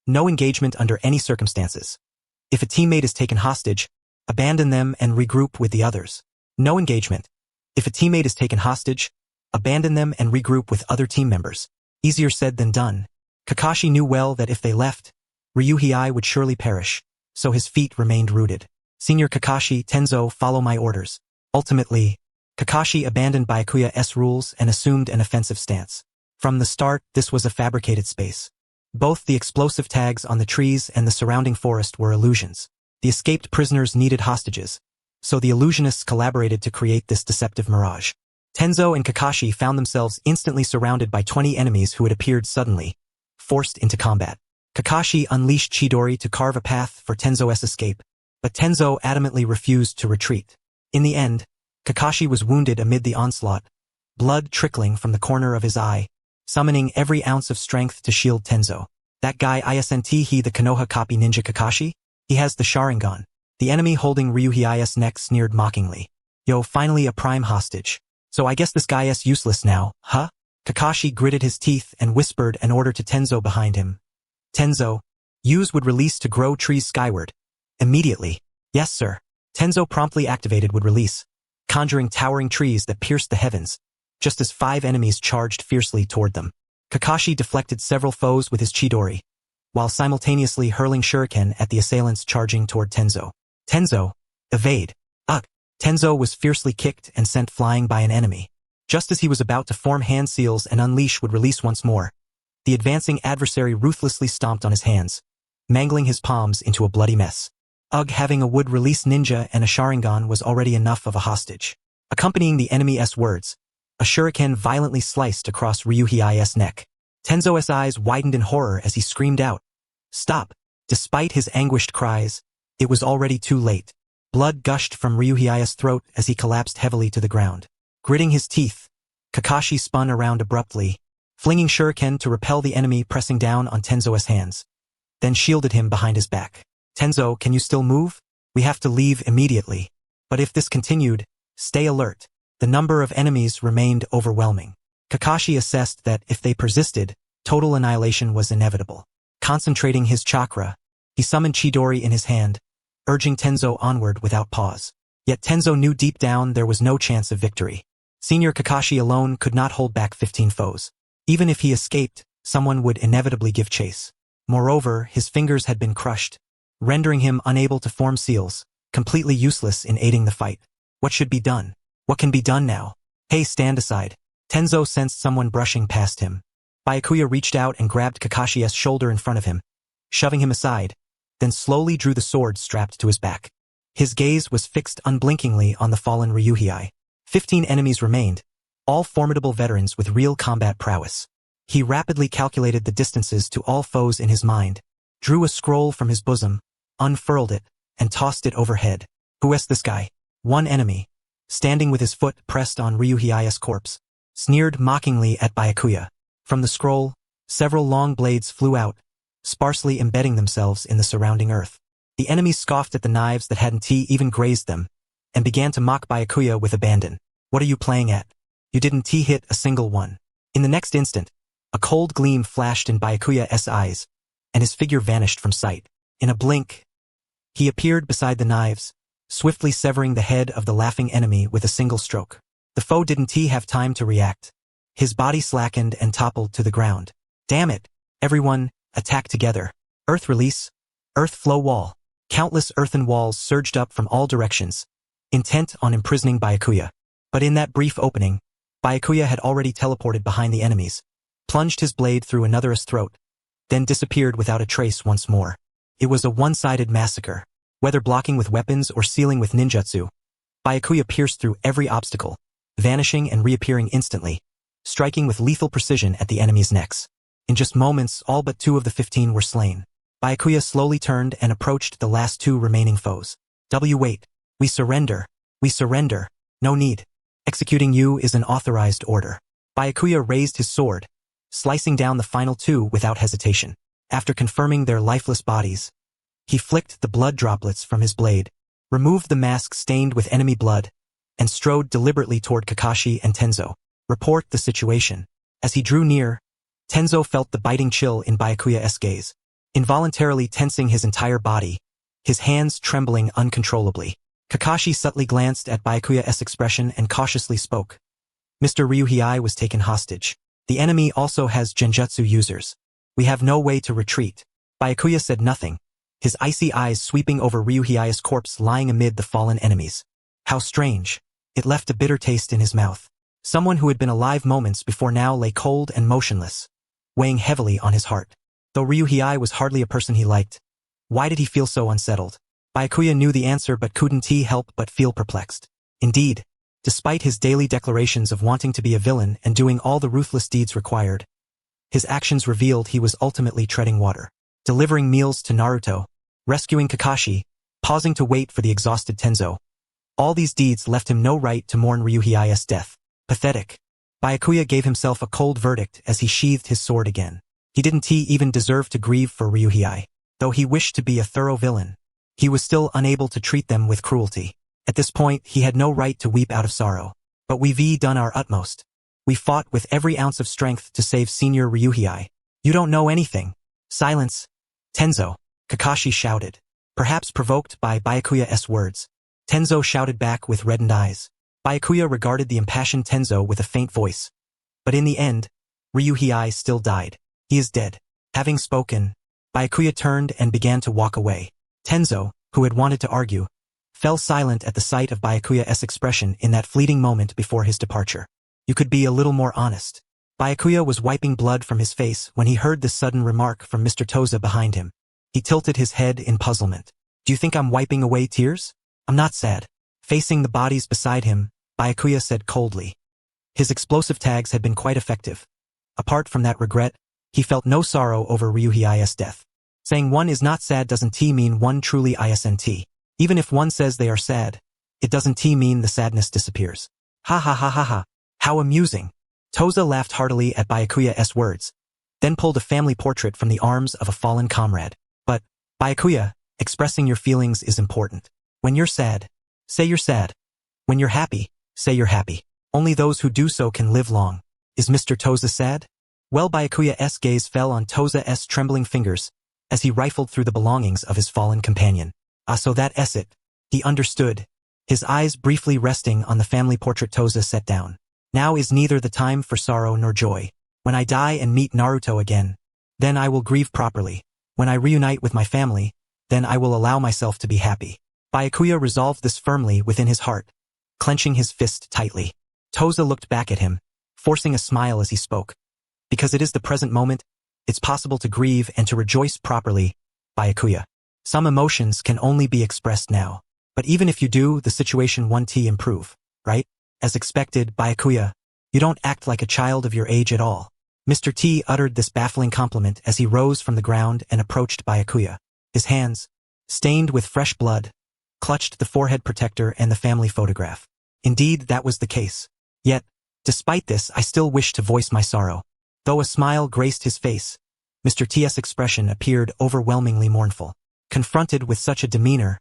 No engagement under any circumstances. If a teammate is taken hostage, abandon them and regroup with the others. No engagement. If a teammate is taken hostage, abandon them and regroup with other team members. Easier said than done. Kakashi knew well that if they left, Ryuhei would surely perish, so his feet remained rooted. Senior Kakashi, Tenzo, follow my orders. Ultimately, Kakashi abandoned Byakuya's rules and assumed an offensive stance. From the start, this was a fabricated space. Both the explosive tags on the trees and the surrounding forest were illusions. The escaped prisoners needed hostages, so the illusionists collaborated to create this deceptive mirage. Tenzo and Kakashi found themselves instantly surrounded by 20 enemies who had appeared suddenly, forced into combat. Kakashi unleashed Chidori to carve a path for Tenzo's escape, but Tenzo adamantly refused to retreat. In the end, Kakashi was wounded amid the onslaught, blood trickling from the corner of his eye, summoning every ounce of strength to shield Tenzo. That guy isn't he the Konoha copy ninja Kakashi? He has the Sharingan. The enemy holding Ryuhei's neck sneered mockingly. Yo, finally a prime hostage. So I guess this guy's useless now, huh? Kakashi gritted his teeth and whispered an order to Tenzo behind him. Tenzo, use would release to grow trees skyward. Immediately. Yes, sir. Tenzo promptly activated would release, conjuring towering trees that pierced the heavens, just as 5 enemies charged fiercely toward them. Kakashi deflected several foes with his Chidori, while simultaneously hurling shuriken at the assailants charging toward Tenzo. Tenzo, evade. Ugh. Tenzo was fiercely kicked and sent flying by an enemy. Just as he was about to form hand seals and unleash would release once more, the advancing adversary ruthlessly stomped on his hands, mangling his palms into a bloody mess. Ugh, having a wood-release ninja and a Sharingan was already enough of a hostage. Accompanying the enemy's words, a shuriken violently sliced across Ryuhi's neck. Tenzo's eyes widened in horror as he screamed out, "Stop!" Despite his anguished cries, it was already too late. Blood gushed from Ryuhi's throat as he collapsed heavily to the ground. Gritting his teeth, Kakashi spun around abruptly, flinging shuriken to repel the enemy pressing down on Tenzo's hands, then shielded him behind his back. "Tenzo, can you still move? We have to leave immediately." But if this continued, stay alert. The number of enemies remained overwhelming. Kakashi assessed that if they persisted, total annihilation was inevitable. Concentrating his chakra, he summoned Chidori in his hand, urging Tenzo onward without pause. Yet Tenzo knew deep down there was no chance of victory. Senior Kakashi alone could not hold back 15 foes. Even if he escaped, someone would inevitably give chase. Moreover, his fingers had been crushed, rendering him unable to form seals, completely useless in aiding the fight. What should be done? What can be done now? "Hey, stand aside." Tenzo sensed someone brushing past him. Byakuya reached out and grabbed Kakashi's shoulder in front of him, shoving him aside, then slowly drew the sword strapped to his back. His gaze was fixed unblinkingly on the fallen Ryuhei. 15 enemies remained, all formidable veterans with real combat prowess. He rapidly calculated the distances to all foes in his mind, drew a scroll from his bosom, unfurled it, and tossed it overhead. "Who is this guy?" One enemy, standing with his foot pressed on Ryuhei's corpse, sneered mockingly at Byakuya. From the scroll, several long blades flew out, sparsely embedding themselves in the surrounding earth. The enemy scoffed at the knives that hadn't even grazed them, and began to mock Byakuya with abandon. "What are you playing at? You didn't hit a single one." In the next instant, a cold gleam flashed in Byakuya's eyes, and his figure vanished from sight. In a blink, he appeared beside the knives, swiftly severing the head of the laughing enemy with a single stroke. The foe didn't have time to react. His body slackened and toppled to the ground. "Damn it! Everyone, attack together." Earth release, earth flow wall. Countless earthen walls surged up from all directions, intent on imprisoning Byakuya. But in that brief opening, Byakuya had already teleported behind the enemies, plunged his blade through another's throat, then disappeared without a trace once more. It was a one-sided massacre. Whether blocking with weapons or sealing with ninjutsu, Byakuya pierced through every obstacle, vanishing and reappearing instantly, striking with lethal precision at the enemies' necks. In just moments, all but 2 of the 15 were slain. Byakuya slowly turned and approached the last 2 remaining foes. Wait. We surrender. We surrender. No need. Executing you is an authorized order." Byakuya raised his sword, slicing down the final 2 without hesitation. After confirming their lifeless bodies, he flicked the blood droplets from his blade, removed the mask stained with enemy blood, and strode deliberately toward Kakashi and Tenzo. "Report the situation." As he drew near, Tenzo felt the biting chill in Byakuya's gaze, involuntarily tensing his entire body, his hands trembling uncontrollably. Kakashi subtly glanced at Byakuya's expression and cautiously spoke. "Mr. Ryuhei was taken hostage. The enemy also has genjutsu users. We have no way to retreat." Byakuya said nothing, his icy eyes sweeping over Ryuhei's corpse lying amid the fallen enemies. How strange. It left a bitter taste in his mouth. Someone who had been alive moments before now lay cold and motionless, weighing heavily on his heart. Though Ryuhei was hardly a person he liked, why did he feel so unsettled? Byakuya knew the answer but couldn't help but feel perplexed. Indeed, despite his daily declarations of wanting to be a villain and doing all the ruthless deeds required, his actions revealed he was ultimately treading water. Delivering meals to Naruto, rescuing Kakashi, pausing to wait for the exhausted Tenzo. All these deeds left him no right to mourn Ryuhei's death. Pathetic. Byakuya gave himself a cold verdict as he sheathed his sword again. He didn't even deserve to grieve for Ryuhei. Though he wished to be a thorough villain, he was still unable to treat them with cruelty. At this point, he had no right to weep out of sorrow. But we've done our utmost. We fought with every ounce of strength to save Senior Ryuhei. You don't know anything. Silence. Tenzo, Kakashi shouted, perhaps provoked by Byakuya's words. Tenzo shouted back with reddened eyes. Byakuya regarded the impassioned Tenzo with a faint voice. But in the end, Ryuhei still died. He is dead. Having spoken, Byakuya turned and began to walk away. Tenzo, who had wanted to argue, fell silent at the sight of Byakuya's expression in that fleeting moment before his departure. You could be a little more honest. Byakuya was wiping blood from his face when he heard this sudden remark from Mr. Toza behind him. He tilted his head in puzzlement. Do you think I'm wiping away tears? I'm not sad. Facing the bodies beside him, Byakuya said coldly. His explosive tags had been quite effective. Apart from that regret, he felt no sorrow over Ryuhi's death. Saying one is not sad doesn't mean one truly isn't. Even if one says they are sad, it doesn't mean the sadness disappears. Ha ha ha ha ha. How amusing. Toza laughed heartily at Byakuya's words, then pulled a family portrait from the arms of a fallen comrade. But, Byakuya, expressing your feelings is important. When you're sad, say you're sad. When you're happy, say you're happy. Only those who do so can live long. Is Mr. Toza sad? Well, Byakuya's gaze fell on Toza's trembling fingers as he rifled through the belongings of his fallen companion. Ah, so that's it. He understood, his eyes briefly resting on the family portrait Toza set down. Now is neither the time for sorrow nor joy. When I die and meet Naruto again, then I will grieve properly. When I reunite with my family, then I will allow myself to be happy. Byakuya resolved this firmly within his heart, clenching his fist tightly. Toza looked back at him, forcing a smile as he spoke. Because it is the present moment, it's possible to grieve and to rejoice properly, Byakuya. Some emotions can only be expressed now. But even if you do, the situation won't improve, right? As expected, Byakuya, you don't act like a child of your age at all. Mr. T uttered this baffling compliment as he rose from the ground and approached Byakuya. His hands, stained with fresh blood, clutched the forehead protector and the family photograph. Indeed, that was the case. Yet, despite this, I still wish to voice my sorrow. Though a smile graced his face, Mr. T's expression appeared overwhelmingly mournful. Confronted with such a demeanor,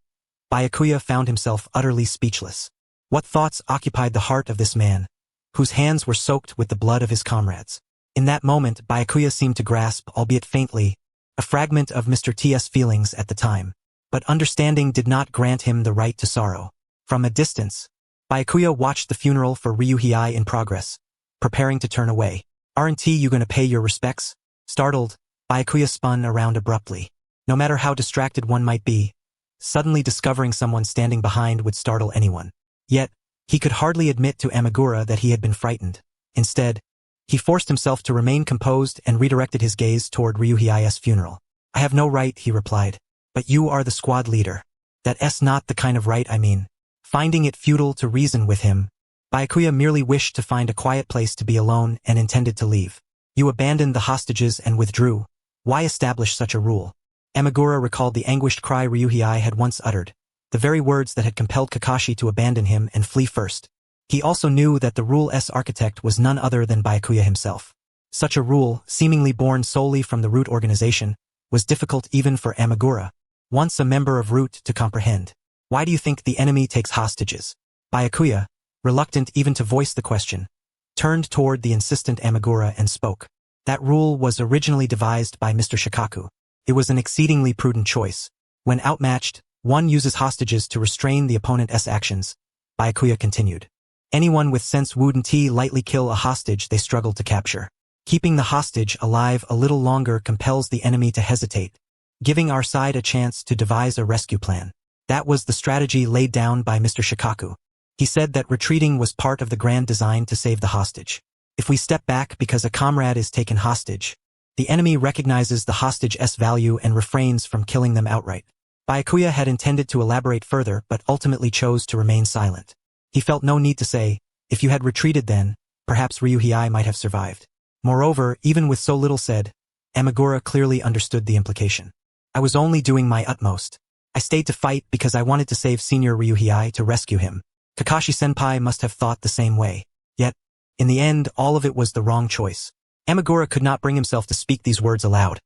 Byakuya found himself utterly speechless. What thoughts occupied the heart of this man, whose hands were soaked with the blood of his comrades? In that moment, Byakuya seemed to grasp, albeit faintly, a fragment of Mr. T's feelings at the time. But understanding did not grant him the right to sorrow. From a distance, Byakuya watched the funeral for Ryuhei in progress, preparing to turn away. Aren't you gonna pay your respects? Startled, Byakuya spun around abruptly. No matter how distracted one might be, suddenly discovering someone standing behind would startle anyone. Yet, he could hardly admit to Amagura that he had been frightened. Instead, he forced himself to remain composed and redirected his gaze toward Ryuhei's funeral. I have no right, he replied. But you are the squad leader. That's not the kind of right I mean. Finding it futile to reason with him, Byakuya merely wished to find a quiet place to be alone and intended to leave. You abandoned the hostages and withdrew. Why establish such a rule? Amagura recalled the anguished cry Ryuhei had once uttered, the very words that had compelled Kakashi to abandon him and flee first. He also knew that the rule's architect was none other than Byakuya himself. Such a rule, seemingly born solely from the Root organization, was difficult even for Amagura, once a member of Root, to comprehend. Why do you think the enemy takes hostages? Byakuya, reluctant even to voice the question, turned toward the insistent Amagura and spoke. That rule was originally devised by Mr. Shikaku. It was an exceedingly prudent choice. When outmatched, one uses hostages to restrain the opponent's actions, Byakuya continued. Anyone with sense wouldn't lightly kill a hostage they struggle to capture. Keeping the hostage alive a little longer compels the enemy to hesitate, giving our side a chance to devise a rescue plan. That was the strategy laid down by Mr. Shikaku. He said that retreating was part of the grand design to save the hostage. If we step back because a comrade is taken hostage, the enemy recognizes the hostage's value and refrains from killing them outright. Byakuya had intended to elaborate further but ultimately chose to remain silent. He felt no need to say, if you had retreated then, perhaps Ryuhei might have survived. Moreover, even with so little said, Amagura clearly understood the implication. I was only doing my utmost. I stayed to fight because I wanted to save Senior Ryuhei to rescue him. Kakashi-senpai must have thought the same way. Yet, in the end, all of it was the wrong choice. Amagura could not bring himself to speak these words aloud.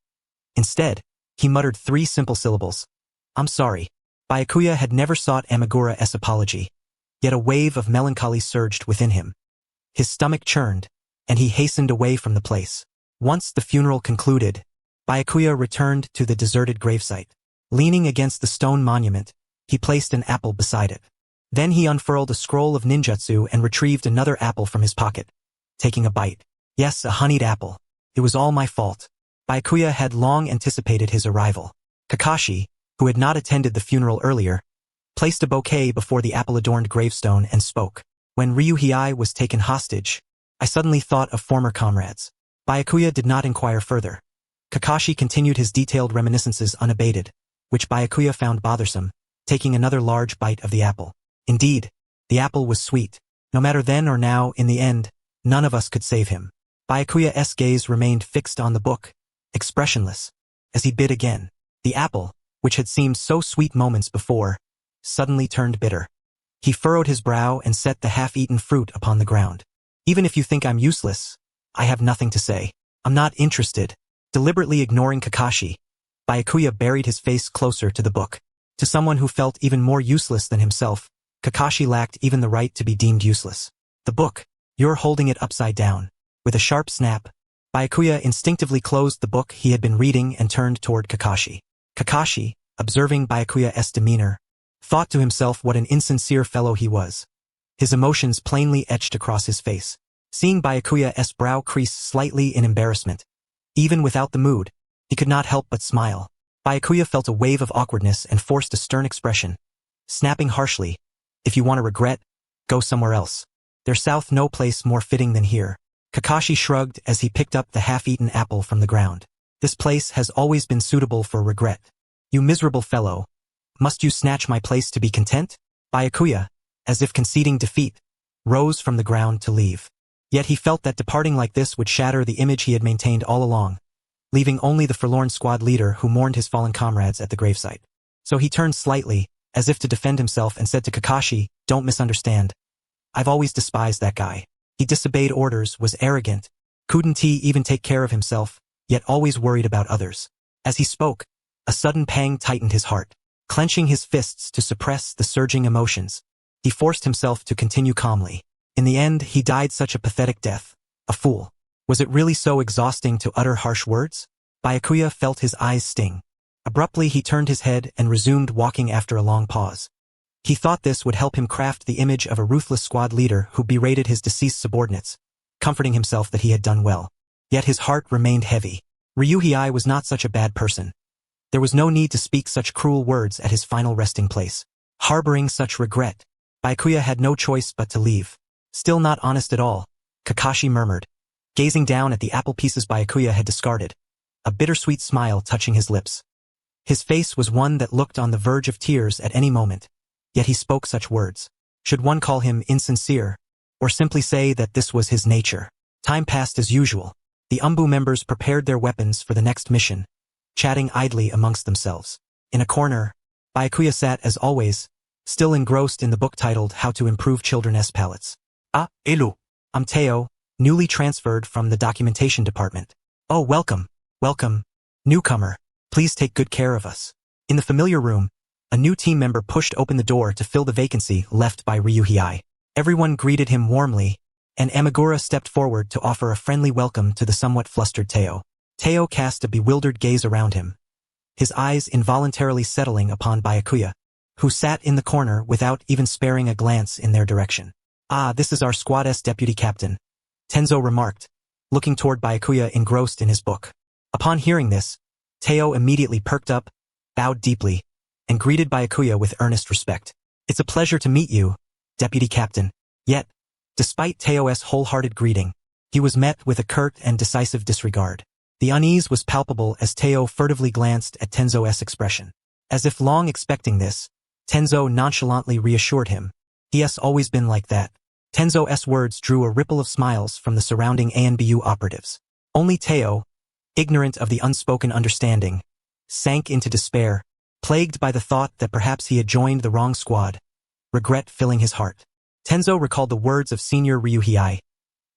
Instead, he muttered 3 simple syllables. I'm sorry. Byakuya had never sought Amagura's apology. Yet a wave of melancholy surged within him. His stomach churned, and he hastened away from the place. Once the funeral concluded, Byakuya returned to the deserted gravesite. Leaning against the stone monument, he placed an apple beside it. Then he unfurled a scroll of ninjutsu and retrieved another apple from his pocket, taking a bite. Yes, a honeyed apple. It was all my fault. Byakuya had long anticipated his arrival. Kakashi, who had not attended the funeral earlier, placed a bouquet before the apple-adorned gravestone and spoke. When Ryuhei was taken hostage, I suddenly thought of former comrades. Byakuya did not inquire further. Kakashi continued his detailed reminiscences unabated, which Byakuya found bothersome, taking another large bite of the apple. Indeed, the apple was sweet. No matter then or now, in the end, none of us could save him. Byakuya's gaze remained fixed on the book, expressionless, as he bit again. The apple, which had seemed so sweet moments before, suddenly turned bitter. He furrowed his brow and set the half-eaten fruit upon the ground. Even if you think I'm useless, I have nothing to say. I'm not interested. Deliberately ignoring Kakashi, Byakuya buried his face closer to the book. To someone who felt even more useless than himself, Kakashi lacked even the right to be deemed useless. The book, you're holding it upside down. With a sharp snap, Byakuya instinctively closed the book he had been reading and turned toward Kakashi. Kakashi, observing Byakuya's demeanor, thought to himself what an insincere fellow he was. His emotions plainly etched across his face. Seeing Byakuya's brow crease slightly in embarrassment, even without the mood, he could not help but smile. Byakuya felt a wave of awkwardness and forced a stern expression, snapping harshly, "If you want to regret, go somewhere else. There's south no place more fitting than here." Kakashi shrugged as he picked up the half-eaten apple from the ground. "This place has always been suitable for regret. You miserable fellow. Must you snatch my place to be content?" Byakuya, as if conceding defeat, rose from the ground to leave. Yet he felt that departing like this would shatter the image he had maintained all along, leaving only the forlorn squad leader who mourned his fallen comrades at the gravesite. So he turned slightly, as if to defend himself, and said to Kakashi, "Don't misunderstand. I've always despised that guy. He disobeyed orders, was arrogant, couldn't he even take care of himself, yet always worried about others." As he spoke, a sudden pang tightened his heart. Clenching his fists to suppress the surging emotions, he forced himself to continue calmly. In the end, he died such a pathetic death. A fool. Was it really so exhausting to utter harsh words? Byakuya felt his eyes sting. Abruptly he turned his head and resumed walking after a long pause. He thought this would help him craft the image of a ruthless squad leader who berated his deceased subordinates, comforting himself that he had done well. Yet his heart remained heavy. Ryuhei was not such a bad person. There was no need to speak such cruel words at his final resting place. Harboring such regret, Byakuya had no choice but to leave. "Still not honest at all," Kakashi murmured, gazing down at the apple pieces Byakuya had discarded, a bittersweet smile touching his lips. His face was one that looked on the verge of tears at any moment, yet he spoke such words. Should one call him insincere, or simply say that this was his nature? Time passed as usual. The Umbu members prepared their weapons for the next mission, chatting idly amongst themselves. In a corner, Byakuya sat as always, still engrossed in the book titled How to Improve Children's Palates. "Ah, Elu. I'm Teo, newly transferred from the documentation department." "Oh, welcome, welcome, newcomer. Please take good care of us." In the familiar room, a new team member pushed open the door to fill the vacancy left by Ryuhei. Everyone greeted him warmly, and Amagura stepped forward to offer a friendly welcome to the somewhat flustered Teo. Teo cast a bewildered gaze around him, his eyes involuntarily settling upon Byakuya, who sat in the corner without even sparing a glance in their direction. "Ah, this is our squad's deputy captain," Tenzo remarked, looking toward Byakuya engrossed in his book. Upon hearing this, Teo immediately perked up, bowed deeply, and greeted Byakuya with earnest respect. "It's a pleasure to meet you, deputy captain." Yet, despite Teo's wholehearted greeting, he was met with a curt and decisive disregard. The unease was palpable as Teo furtively glanced at Tenzo's expression. As if long expecting this, Tenzo nonchalantly reassured him. "He has always been like that." Tenzo's words drew a ripple of smiles from the surrounding ANBU operatives. Only Teo, ignorant of the unspoken understanding, sank into despair, plagued by the thought that perhaps he had joined the wrong squad, regret filling his heart. Tenzo recalled the words of Senior Ryuhei.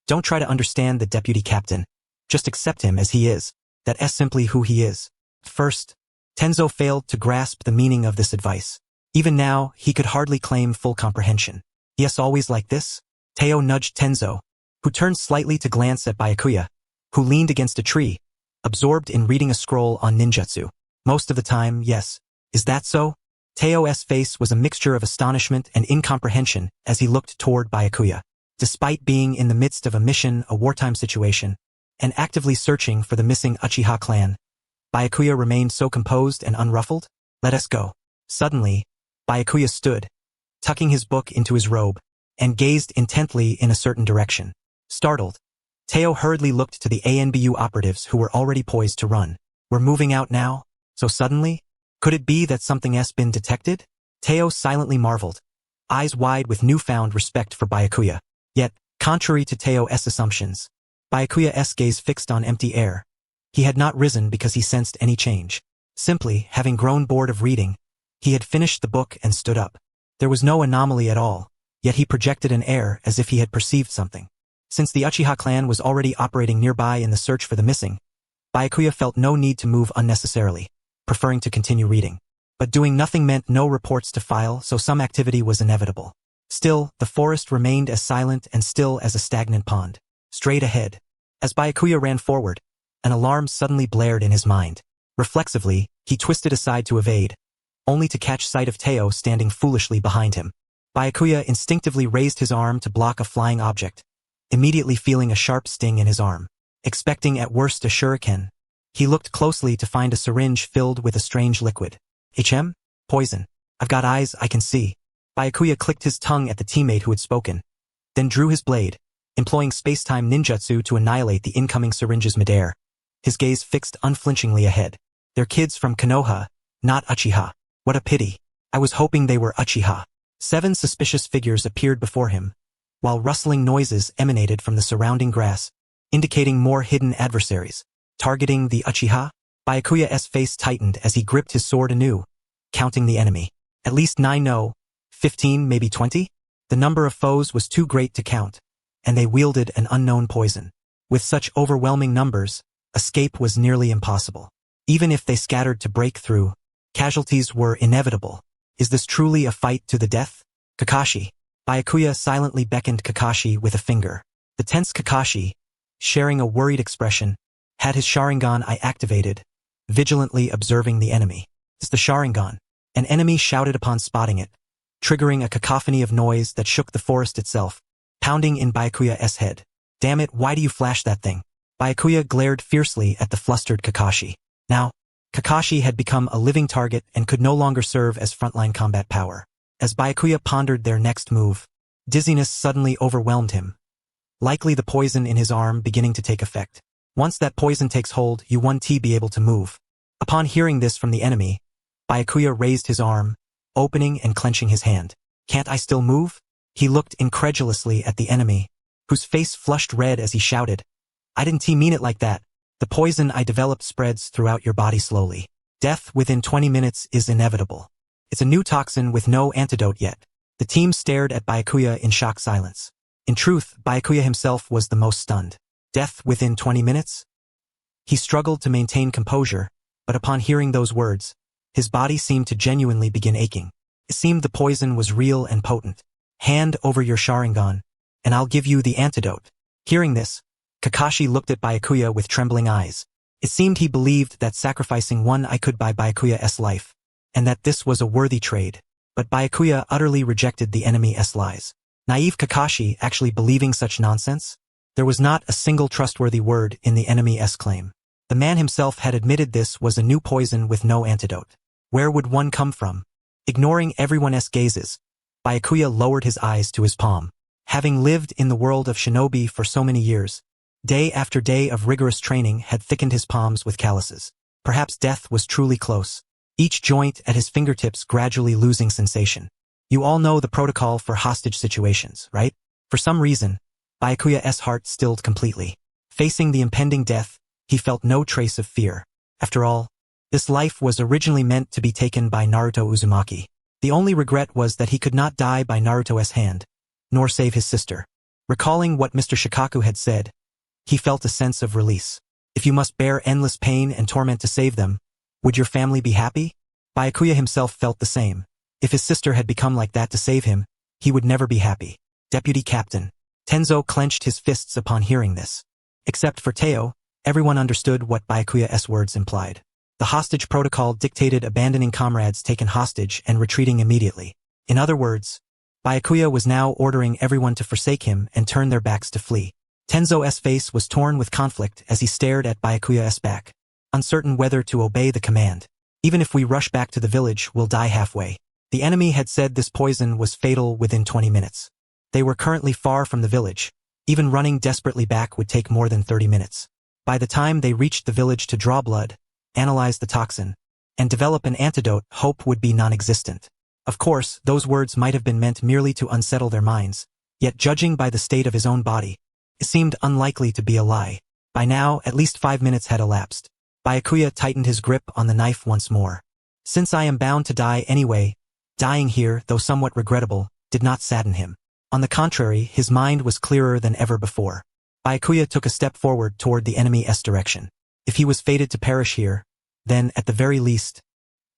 "Don't try to understand the deputy captain. Just accept him as he is. That's simply who he is." First, Tenzo failed to grasp the meaning of this advice. Even now, he could hardly claim full comprehension. "Yes, always like this?" Teo nudged Tenzo, who turned slightly to glance at Byakuya, who leaned against a tree, absorbed in reading a scroll on ninjutsu. "Most of the time, yes. Is that so?" Teo's face was a mixture of astonishment and incomprehension as he looked toward Byakuya. Despite being in the midst of a mission, a wartime situation, and actively searching for the missing Uchiha clan, Byakuya remained so composed and unruffled. "Let us go." Suddenly, Byakuya stood, tucking his book into his robe, and gazed intently in a certain direction. Startled, Teo hurriedly looked to the ANBU operatives who were already poised to run. "We're moving out now? So suddenly?" Could it be that something has been detected? Teo silently marveled, eyes wide with newfound respect for Byakuya. Yet, contrary to Teo's assumptions, Byakuya's gaze fixed on empty air. He had not risen because he sensed any change. Simply, having grown bored of reading, he had finished the book and stood up. There was no anomaly at all, yet he projected an air as if he had perceived something. Since the Uchiha clan was already operating nearby in the search for the missing, Byakuya felt no need to move unnecessarily, preferring to continue reading. But doing nothing meant no reports to file, so some activity was inevitable. Still, the forest remained as silent and still as a stagnant pond. Straight ahead. As Byakuya ran forward, an alarm suddenly blared in his mind. Reflexively, he twisted aside to evade, only to catch sight of Teo standing foolishly behind him. Byakuya instinctively raised his arm to block a flying object, immediately feeling a sharp sting in his arm. Expecting at worst a shuriken, he looked closely to find a syringe filled with a strange liquid. Poison. I've got eyes I can see. Byakuya clicked his tongue at the teammate who had spoken, then drew his blade, employing space-time ninjutsu to annihilate the incoming syringe's midair. His gaze fixed unflinchingly ahead. They're kids from Konoha, not Uchiha. What a pity. I was hoping they were Uchiha. 7 suspicious figures appeared before him, while rustling noises emanated from the surrounding grass, indicating more hidden adversaries. Targeting the Uchiha? Byakuya's face tightened as he gripped his sword anew, counting the enemy. At least 9, no, 15, maybe 20? The number of foes was too great to count, and they wielded an unknown poison. With such overwhelming numbers, escape was nearly impossible. Even if they scattered to break through, casualties were inevitable. Is this truly a fight to the death? Kakashi. Byakuya silently beckoned Kakashi with a finger. The tense Kakashi, sharing a worried expression, had his Sharingan eye activated, vigilantly observing the enemy. It's the Sharingan. An enemy shouted upon spotting it, triggering a cacophony of noise that shook the forest itself, pounding in Byakuya's head. Damn it, why do you flash that thing? Byakuya glared fiercely at the flustered Kakashi. Now, Kakashi had become a living target and could no longer serve as frontline combat power. As Byakuya pondered their next move, dizziness suddenly overwhelmed him, likely the poison in his arm beginning to take effect. Once that poison takes hold, you won't be able to move. Upon hearing this from the enemy, Byakuya raised his arm, opening and clenching his hand. Can't I still move? He looked incredulously at the enemy, whose face flushed red as he shouted, I didn't mean it like that. The poison I developed spreads throughout your body slowly. Death within 20 minutes is inevitable. It's a new toxin with no antidote yet. The team stared at Byakuya in shocked silence. In truth, Byakuya himself was the most stunned. Death within 20 minutes? He struggled to maintain composure, but upon hearing those words, his body seemed to genuinely begin aching. It seemed the poison was real and potent. Hand over your Sharingan, and I'll give you the antidote. Hearing this, Kakashi looked at Byakuya with trembling eyes. It seemed he believed that sacrificing one eye could buy Byakuya's life, and that this was a worthy trade. But Byakuya utterly rejected the enemy's lies. Naive Kakashi actually believing such nonsense? There was not a single trustworthy word in the enemy's claim. The man himself had admitted this was a new poison with no antidote. Where would one come from? Ignoring everyone's gazes, Byakuya lowered his eyes to his palm. Having lived in the world of shinobi for so many years, day after day of rigorous training had thickened his palms with calluses. Perhaps death was truly close, each joint at his fingertips gradually losing sensation. You all know the protocol for hostage situations, right? For some reason, Byakuya's heart stilled completely. Facing the impending death, he felt no trace of fear. After all, this life was originally meant to be taken by Naruto Uzumaki. The only regret was that he could not die by Naruto's hand, nor save his sister. Recalling what Mr. Shikaku had said, he felt a sense of release. If you must bear endless pain and torment to save them, would your family be happy? Byakuya himself felt the same. If his sister had become like that to save him, he would never be happy. Deputy Captain. Tenzo clenched his fists upon hearing this. Except for Teo, everyone understood what Byakuya's words implied. The hostage protocol dictated abandoning comrades taken hostage and retreating immediately. In other words, Byakuya was now ordering everyone to forsake him and turn their backs to flee. Tenzo's face was torn with conflict as he stared at Byakuya's back, uncertain whether to obey the command. Even if we rush back to the village, we'll die halfway. The enemy had said this poison was fatal within 20 minutes. They were currently far from the village. Even running desperately back would take more than 30 minutes. By the time they reached the village to draw blood, analyze the toxin, and develop an antidote, hope would be non-existent. Of course, those words might have been meant merely to unsettle their minds, yet judging by the state of his own body, it seemed unlikely to be a lie. By now, at least 5 minutes had elapsed. Byakuya tightened his grip on the knife once more. Since I am bound to die anyway, dying here, though somewhat regrettable, did not sadden him. On the contrary, his mind was clearer than ever before. Byakuya took a step forward toward the enemy's direction. If he was fated to perish here, then, at the very least,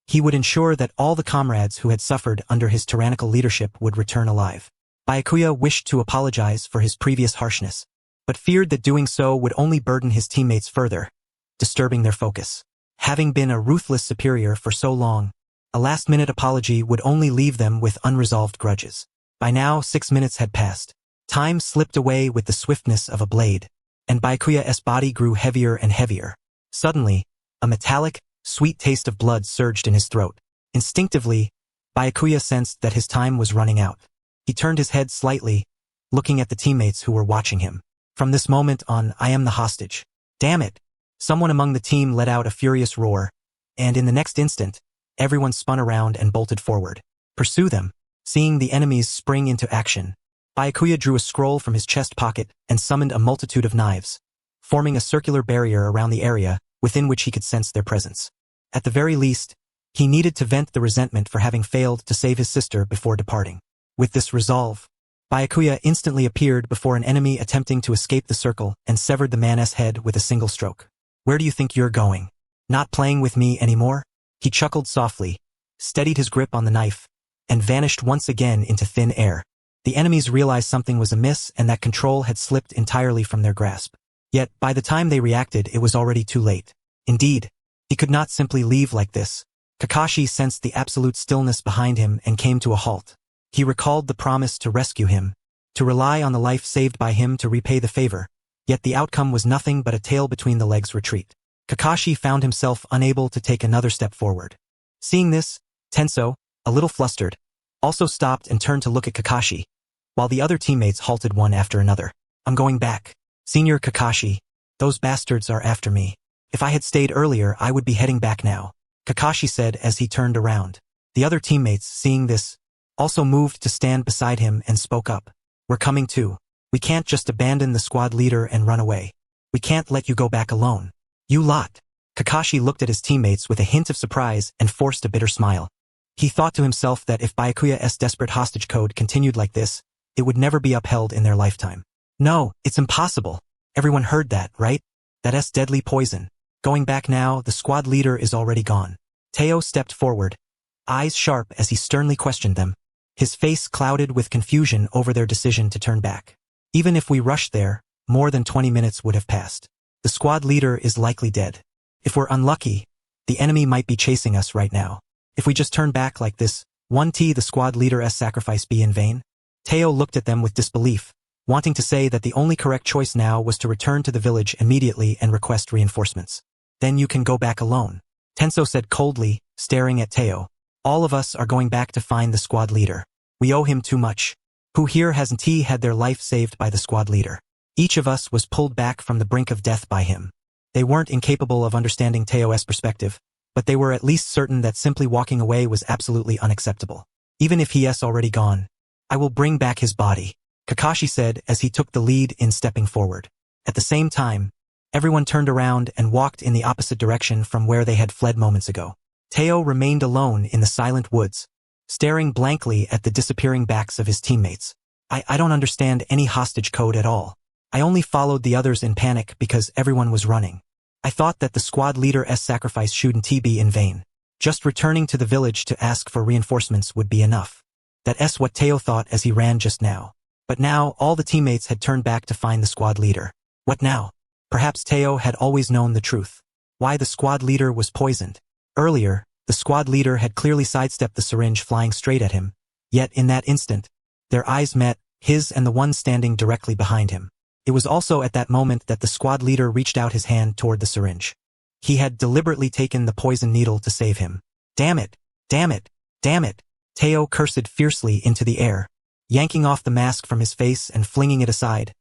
he would ensure that all the comrades who had suffered under his tyrannical leadership would return alive. Byakuya wished to apologize for his previous harshness, but feared that doing so would only burden his teammates further, disturbing their focus. Having been a ruthless superior for so long, a last-minute apology would only leave them with unresolved grudges. By now, 6 minutes had passed. Time slipped away with the swiftness of a blade, and Byakuya's body grew heavier and heavier. Suddenly, a metallic, sweet taste of blood surged in his throat. Instinctively, Byakuya sensed that his time was running out. He turned his head slightly, looking at the teammates who were watching him. From this moment on, I am the hostage. Damn it! Someone among the team let out a furious roar, and in the next instant, everyone spun around and bolted forward. Pursue them. Seeing the enemies spring into action, Byakuya drew a scroll from his chest pocket and summoned a multitude of knives, forming a circular barrier around the area within which he could sense their presence. At the very least, he needed to vent the resentment for having failed to save his sister before departing. With this resolve, Byakuya instantly appeared before an enemy attempting to escape the circle and severed the man's head with a single stroke. Where do you think you're going? Not playing with me anymore? He chuckled softly, steadied his grip on the knife, and vanished once again into thin air. The enemies realized something was amiss and that control had slipped entirely from their grasp. Yet, by the time they reacted, it was already too late. Indeed, he could not simply leave like this. Kakashi sensed the absolute stillness behind him and came to a halt. He recalled the promise to rescue him, to rely on the life saved by him to repay the favor, yet the outcome was nothing but a tail between the legs retreat. Kakashi found himself unable to take another step forward. Seeing this, Tenso, a little flustered, also stopped and turned to look at Kakashi, while the other teammates halted one after another. I'm going back. Senior Kakashi, those bastards are after me. If I had stayed earlier, I would be heading back now, Kakashi said as he turned around. The other teammates, seeing this, also moved to stand beside him and spoke up. We're coming too. We can't just abandon the squad leader and run away. We can't let you go back alone. You lot. Kakashi looked at his teammates with a hint of surprise and forced a bitter smile. He thought to himself that if Byakuya's desperate hostage code continued like this, it would never be upheld in their lifetime. No, it's impossible. Everyone heard that, right? That's deadly poison. Going back now, the squad leader is already gone. Teo stepped forward, eyes sharp as he sternly questioned them, his face clouded with confusion over their decision to turn back. Even if we rushed there, more than 20 minutes would have passed. The squad leader is likely dead. If we're unlucky, the enemy might be chasing us right now. If we just turn back like this, won't the squad leader's sacrifice be in vain? Teo looked at them with disbelief, wanting to say that the only correct choice now was to return to the village immediately and request reinforcements. Then you can go back alone, Tenso said coldly, staring at Teo. All of us are going back to find the squad leader. We owe him too much. Who here hasn't had their life saved by the squad leader? Each of us was pulled back from the brink of death by him. They weren't incapable of understanding Teo's perspective, but they were at least certain that simply walking away was absolutely unacceptable. Even if he's already gone, I will bring back his body, Kakashi said as he took the lead in stepping forward. At the same time, everyone turned around and walked in the opposite direction from where they had fled moments ago. Teo remained alone in the silent woods, staring blankly at the disappearing backs of his teammates. I don't understand any hostage code at all. I only followed the others in panic because everyone was running. I thought that the squad leader's sacrifice shouldn't be in vain. Just returning to the village to ask for reinforcements would be enough. That's what Teo thought as he ran just now. But now, all the teammates had turned back to find the squad leader. What now? Perhaps Teo had always known the truth. Why the squad leader was poisoned. Earlier, the squad leader had clearly sidestepped the syringe flying straight at him. Yet in that instant, their eyes met, his and the one standing directly behind him. It was also at that moment that the squad leader reached out his hand toward the syringe. He had deliberately taken the poison needle to save him. Damn it! Damn it! Damn it! Teo cursed fiercely into the air, yanking off the mask from his face and flinging it aside,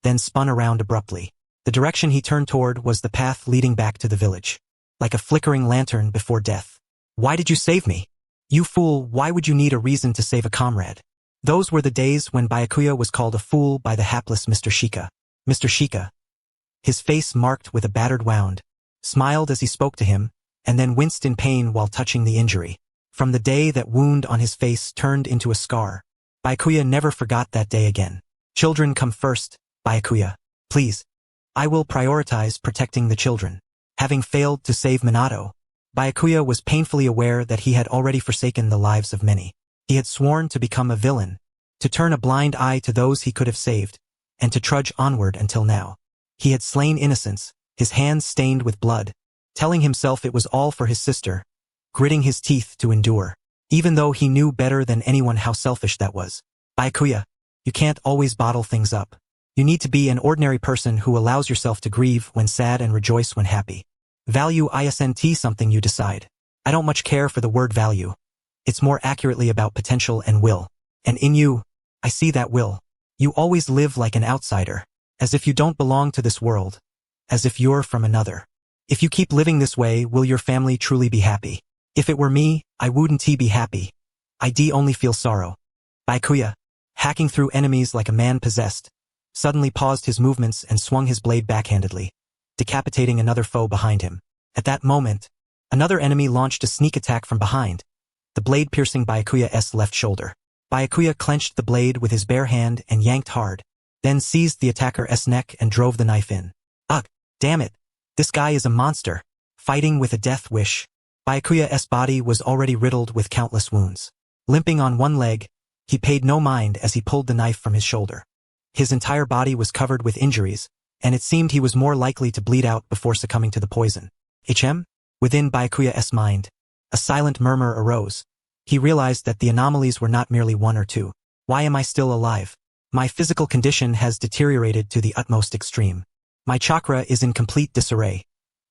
then spun around abruptly. The direction he turned toward was the path leading back to the village. Like a flickering lantern before death, Why did you save me? You fool, why would you need a reason to save a comrade? Those were the days when Byakuya was called a fool by the hapless Mr. Shika. Mr. Shika, his face marked with a battered wound, smiled as he spoke to him, and then winced in pain while touching the injury. From the day that wound on his face turned into a scar, Byakuya never forgot that day again. Children come first, Byakuya. Please. I will prioritize protecting the children. Having failed to save Minato, Byakuya was painfully aware that he had already forsaken the lives of many. He had sworn to become a villain, to turn a blind eye to those he could have saved, and to trudge onward until now. He had slain innocents, his hands stained with blood, telling himself it was all for his sister, gritting his teeth to endure, even though he knew better than anyone how selfish that was. Byakuya, you can't always bottle things up. You need to be an ordinary person who allows yourself to grieve when sad and rejoice when happy. Value isn't something you decide. I don't much care for the word value. It's more accurately about potential and will. And in you, I see that will. You always live like an outsider, as if you don't belong to this world, as if you're from another. If you keep living this way, will your family truly be happy? If it were me, I wouldn't be happy. I'd only feel sorrow. Byakuya, hacking through enemies like a man possessed, suddenly paused his movements and swung his blade backhandedly, decapitating another foe behind him. At that moment, another enemy launched a sneak attack from behind, the blade piercing Byakuya's left shoulder. Byakuya clenched the blade with his bare hand and yanked hard, then seized the attacker's neck and drove the knife in. Ugh, damn it. This guy is a monster, fighting with a death wish. Byakuya's body was already riddled with countless wounds. Limping on one leg, he paid no mind as he pulled the knife from his shoulder. His entire body was covered with injuries, and it seemed he was more likely to bleed out before succumbing to the poison. Within Byakuya's mind, a silent murmur arose. He realized that the anomalies were not merely one or two. Why am I still alive? My physical condition has deteriorated to the utmost extreme. My chakra is in complete disarray.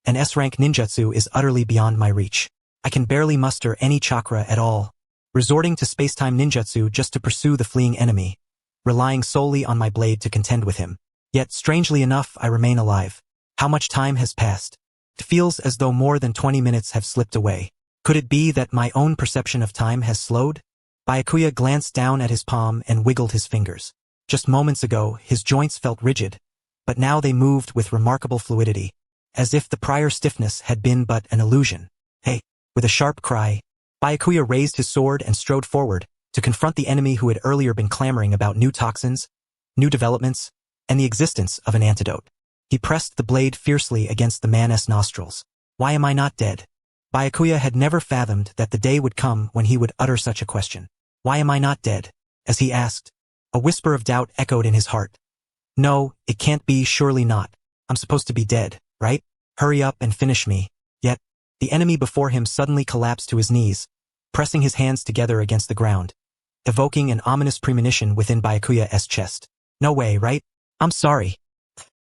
An S-rank ninjutsu is utterly beyond my reach. I can barely muster any chakra at all. Resorting to space-time ninjutsu just to pursue the fleeing enemy, relying solely on my blade to contend with him. Yet, strangely enough, I remain alive. How much time has passed? It feels as though more than 20 minutes have slipped away. Could it be that my own perception of time has slowed? Byakuya glanced down at his palm and wiggled his fingers. Just moments ago, his joints felt rigid, but now they moved with remarkable fluidity, as if the prior stiffness had been but an illusion. Hey! With a sharp cry, Byakuya raised his sword and strode forward to confront the enemy who had earlier been clamoring about new toxins, new developments, and the existence of an antidote. He pressed the blade fiercely against the man's nostrils. Why am I not dead? Byakuya had never fathomed that the day would come when he would utter such a question. Why am I not dead? As he asked, a whisper of doubt echoed in his heart. No, it can't be, surely not. I'm supposed to be dead, right? Hurry up and finish me. Yet, the enemy before him suddenly collapsed to his knees, pressing his hands together against the ground, evoking an ominous premonition within Byakuya's chest. No way, right? I'm sorry.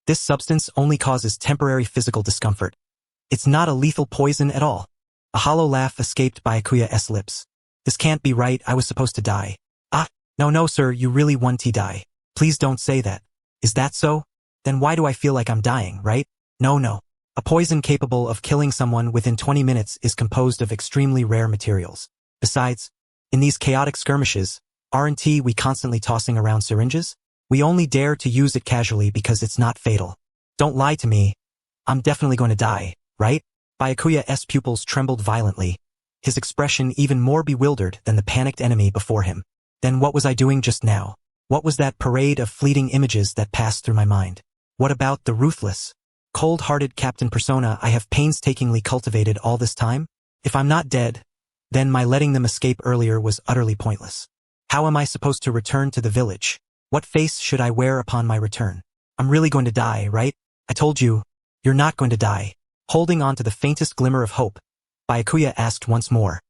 This substance only causes temporary physical discomfort. It's not a lethal poison at all. A hollow laugh escaped Byakuya's lips. This can't be right, I was supposed to die. No sir, you really want to die. Please don't say that. Is that so? Then why do I feel like I'm dying, right? No. A poison capable of killing someone within 20 minutes is composed of extremely rare materials. Besides, in these chaotic skirmishes, aren't we constantly tossing around syringes? We only dare to use it casually because it's not fatal. Don't lie to me. I'm definitely going to die, right? Byakuya's pupils trembled violently, his expression even more bewildered than the panicked enemy before him. Then what was I doing just now? What was that parade of fleeting images that passed through my mind? What about the ruthless, cold-hearted Captain Persona I have painstakingly cultivated all this time? If I'm not dead, then my letting them escape earlier was utterly pointless. How am I supposed to return to the village? What face should I wear upon my return? I'm really going to die, right? I told you, you're not going to die. Holding on to the faintest glimmer of hope, Byakuya asked once more,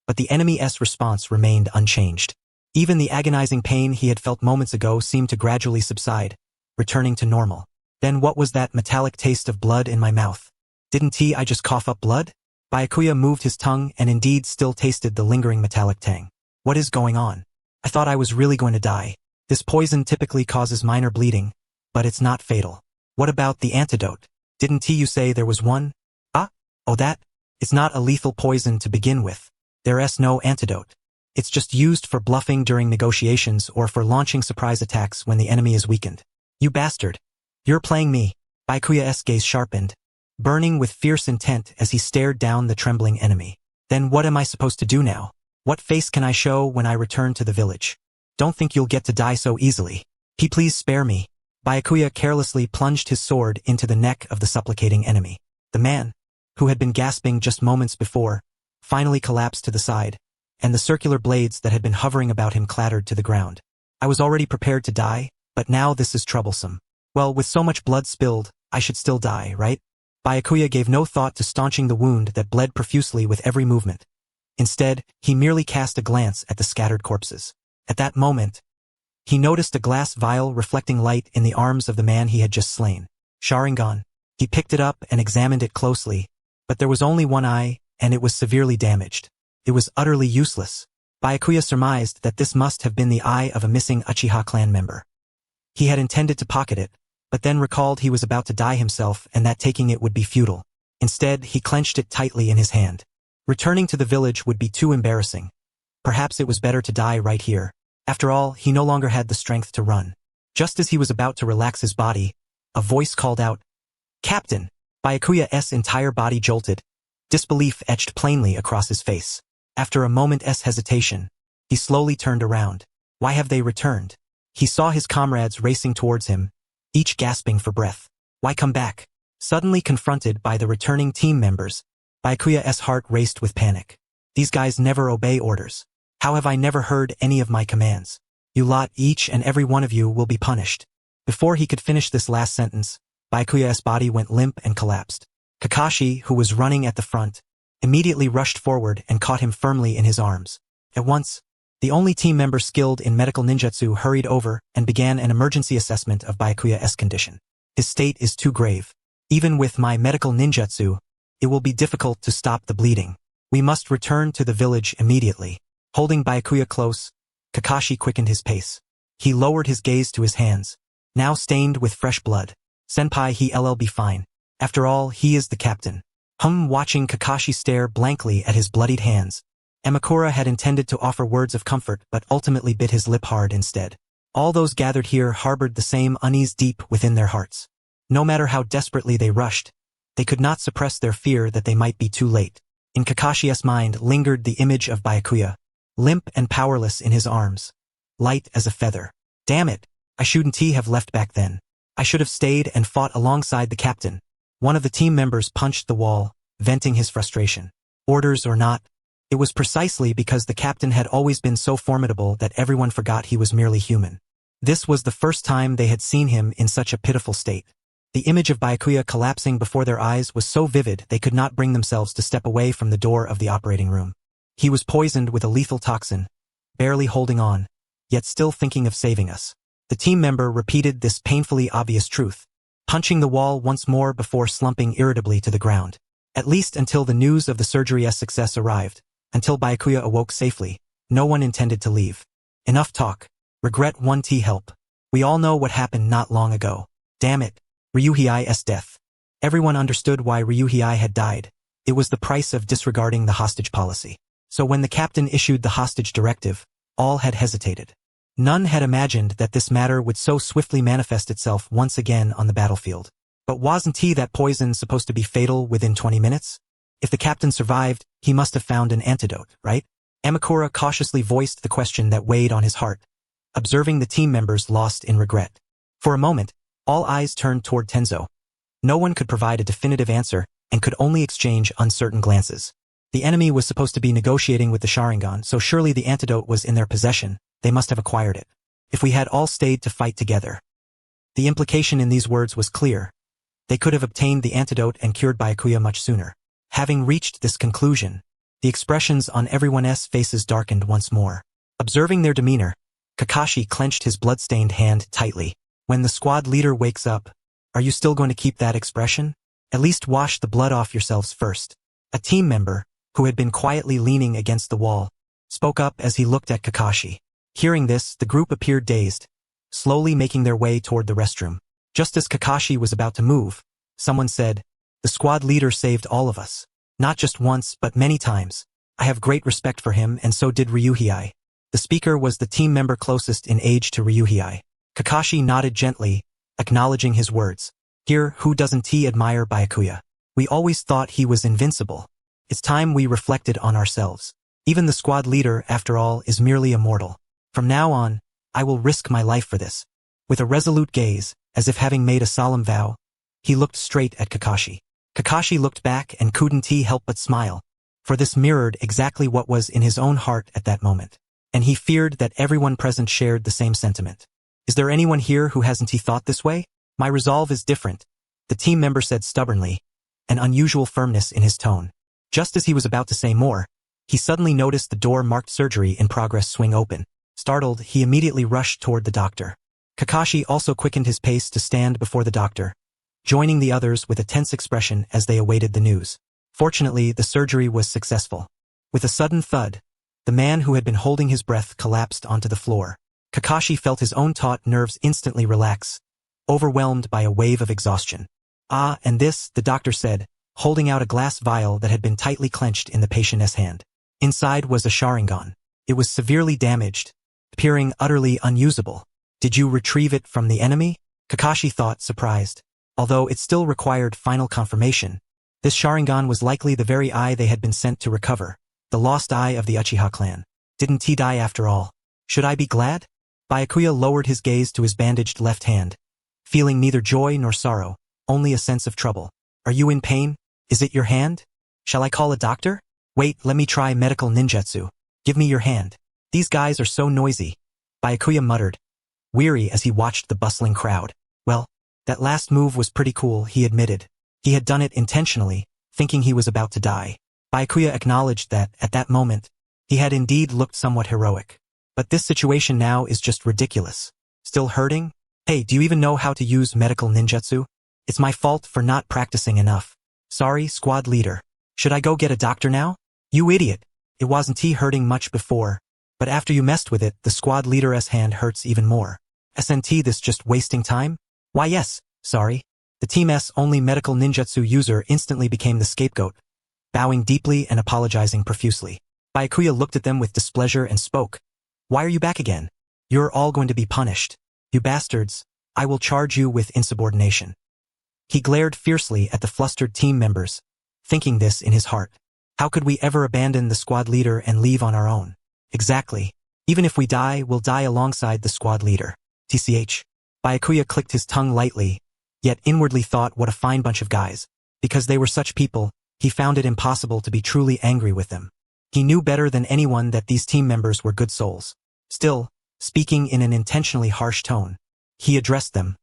but the enemy's response remained unchanged. Even the agonizing pain he had felt moments ago seemed to gradually subside, returning to normal. Then what was that metallic taste of blood in my mouth? Didn't I just cough up blood? Byakuya moved his tongue and indeed still tasted the lingering metallic tang. What is going on? I thought I was really going to die. This poison typically causes minor bleeding, but it's not fatal. What about the antidote? Didn't you say there was one? Oh that? It's not a lethal poison to begin with. There's no antidote. It's just used for bluffing during negotiations or for launching surprise attacks when the enemy is weakened. You bastard. You're playing me. Byakuya's gaze sharpened, burning with fierce intent as he stared down the trembling enemy. Then what am I supposed to do now? What face can I show when I return to the village? Don't think you'll get to die so easily. Please spare me. Byakuya carelessly plunged his sword into the neck of the supplicating enemy. The man, who had been gasping just moments before, finally collapsed to the side, and the circular blades that had been hovering about him clattered to the ground. I was already prepared to die, but now this is troublesome. Well, with so much blood spilled, I should still die, right? Byakuya gave no thought to staunching the wound that bled profusely with every movement. Instead, he merely cast a glance at the scattered corpses. At that moment, he noticed a glass vial reflecting light in the arms of the man he had just slain. Sharingan. He picked it up and examined it closely, but there was only one eye, and it was severely damaged. It was utterly useless. Byakuya surmised that this must have been the eye of a missing Uchiha clan member. He had intended to pocket it, but then recalled he was about to die himself and that taking it would be futile. Instead, he clenched it tightly in his hand. Returning to the village would be too embarrassing. Perhaps it was better to die right here. After all, he no longer had the strength to run. Just as he was about to relax his body, a voice called out, "Captain!" Byakuya's entire body jolted, disbelief etched plainly across his face. After a moment's hesitation, he slowly turned around. Why have they returned? He saw his comrades racing towards him, each gasping for breath. Why come back? Suddenly confronted by the returning team members, Byakuya's heart raced with panic. These guys never obey orders. How have I never heard any of my commands? You lot, each and every one of you will be punished. Before he could finish this last sentence, Byakuya's body went limp and collapsed. Kakashi, who was running at the front, immediately rushed forward and caught him firmly in his arms. At once, the only team member skilled in medical ninjutsu hurried over and began an emergency assessment of Byakuya's condition. His state is too grave. Even with my medical ninjutsu, it will be difficult to stop the bleeding. We must return to the village immediately. Holding Byakuya close, Kakashi quickened his pace. He lowered his gaze to his hands, now stained with fresh blood. Senpai, he'll be fine. After all, he is the captain. Watching Kakashi stare blankly at his bloodied hands, Amakura had intended to offer words of comfort but ultimately bit his lip hard instead. All those gathered here harbored the same unease deep within their hearts. No matter how desperately they rushed, they could not suppress their fear that they might be too late. In Kakashi's mind lingered the image of Byakuya, limp and powerless in his arms, light as a feather. Damn it, I shouldn't have left back then. I should have stayed and fought alongside the captain. One of the team members punched the wall, venting his frustration. Orders or not, it was precisely because the captain had always been so formidable that everyone forgot he was merely human. This was the first time they had seen him in such a pitiful state. The image of Byakuya collapsing before their eyes was so vivid they could not bring themselves to step away from the door of the operating room. He was poisoned with a lethal toxin, barely holding on, yet still thinking of saving us. The team member repeated this painfully obvious truth, punching the wall once more before slumping irritably to the ground. At least until the news of the surgery's success arrived, until Byakuya awoke safely, no one intended to leave. Enough talk. Regret won't help. We all know what happened not long ago. Damn it. Ryuhei's death. Everyone understood why Ryuhei had died. It was the price of disregarding the hostage policy. So when the captain issued the hostage directive, all had hesitated. None had imagined that this matter would so swiftly manifest itself once again on the battlefield. But wasn't that poison supposed to be fatal within 20 minutes? If the captain survived, he must have found an antidote, right? Amakura cautiously voiced the question that weighed on his heart, observing the team members lost in regret. For a moment, all eyes turned toward Tenzo. No one could provide a definitive answer and could only exchange uncertain glances. The enemy was supposed to be negotiating with the Sharingan, so surely the antidote was in their possession. They must have acquired it. If we had all stayed to fight together. The implication in these words was clear. They could have obtained the antidote and cured Byakuya much sooner. Having reached this conclusion, the expressions on everyone's faces darkened once more. Observing their demeanor, Kakashi clenched his blood-stained hand tightly. When the squad leader wakes up, are you still going to keep that expression? At least wash the blood off yourselves first. A team member, who had been quietly leaning against the wall, spoke up as he looked at Kakashi. Hearing this, the group appeared dazed, slowly making their way toward the restroom. Just as Kakashi was about to move, someone said, "The squad leader saved all of us." Not just once, but many times. I have great respect for him, and so did Ryuhei. The speaker was the team member closest in age to Ryuhei. Kakashi nodded gently, acknowledging his words. Here, who doesn't admire Byakuya? We always thought he was invincible. It's time we reflected on ourselves. Even the squad leader, after all, is merely a mortal. From now on, I will risk my life for this. With a resolute gaze, as if having made a solemn vow, he looked straight at Kakashi. Kakashi looked back and couldn't help but smile, for this mirrored exactly what was in his own heart at that moment. And he feared that everyone present shared the same sentiment. Is there anyone here who hasn't thought this way? My resolve is different, the team member said stubbornly, an unusual firmness in his tone. Just as he was about to say more, he suddenly noticed the door marked surgery in progress swing open. Startled, he immediately rushed toward the doctor. Kakashi also quickened his pace to stand before the doctor, joining the others with a tense expression as they awaited the news. Fortunately, the surgery was successful. With a sudden thud, the man who had been holding his breath collapsed onto the floor. Kakashi felt his own taut nerves instantly relax, overwhelmed by a wave of exhaustion. Ah, and this, the doctor said, holding out a glass vial that had been tightly clenched in the patient's hand. Inside was a Sharingan. It was severely damaged, appearing utterly unusable. Did you retrieve it from the enemy? Kakashi thought, surprised. Although it still required final confirmation, this Sharingan was likely the very eye they had been sent to recover, the lost eye of the Uchiha clan. Didn't he die after all? Should I be glad? Byakuya lowered his gaze to his bandaged left hand, feeling neither joy nor sorrow, only a sense of trouble. Are you in pain? Is it your hand? Shall I call a doctor? Wait, let me try medical ninjutsu. Give me your hand. These guys are so noisy, Byakuya muttered, weary as he watched the bustling crowd. Well, that last move was pretty cool, he admitted. He had done it intentionally, thinking he was about to die. Byakuya acknowledged that, at that moment, he had indeed looked somewhat heroic. But this situation now is just ridiculous. Still hurting? Hey, do you even know how to use medical ninjutsu? It's my fault for not practicing enough. Sorry, squad leader. Should I go get a doctor now? You idiot. It wasn't hurting much before, but after you messed with it, the squad leader's hand hurts even more. Isn't this just wasting time? Why yes, sorry. The team's only medical ninjutsu user instantly became the scapegoat, bowing deeply and apologizing profusely. Byakuya looked at them with displeasure and spoke. Why are you back again? You're all going to be punished. You bastards, I will charge you with insubordination. He glared fiercely at the flustered team members, thinking this in his heart. How could we ever abandon the squad leader and leave on our own? Exactly. Even if we die, we'll die alongside the squad leader. TCH. Byakuya clicked his tongue lightly, yet inwardly thought what a fine bunch of guys. Because they were such people, he found it impossible to be truly angry with them. He knew better than anyone that these team members were good souls. Still, speaking in an intentionally harsh tone, he addressed them.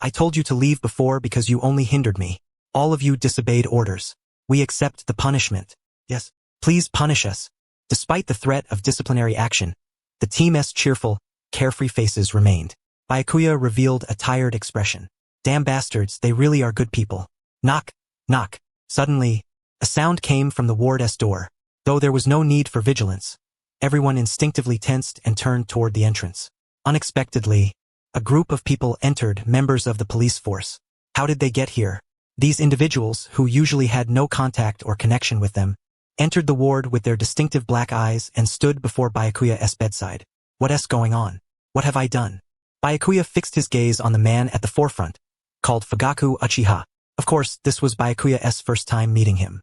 I told you to leave before because you only hindered me. All of you disobeyed orders. We accept the punishment. Yes, please punish us. Despite the threat of disciplinary action, the team's cheerful, carefree faces remained. Byakuya revealed a tired expression. Damn bastards, they really are good people. Knock, knock. Suddenly, a sound came from the ward's door. Though there was no need for vigilance, everyone instinctively tensed and turned toward the entrance. Unexpectedly, a group of people entered, members of the police force. How did they get here? These individuals, who usually had no contact or connection with them, entered the ward with their distinctive black eyes and stood before Byakuya's bedside. What's going on? What have I done? Byakuya fixed his gaze on the man at the forefront, called Fugaku Uchiha. Of course, this was Byakuya's first time meeting him.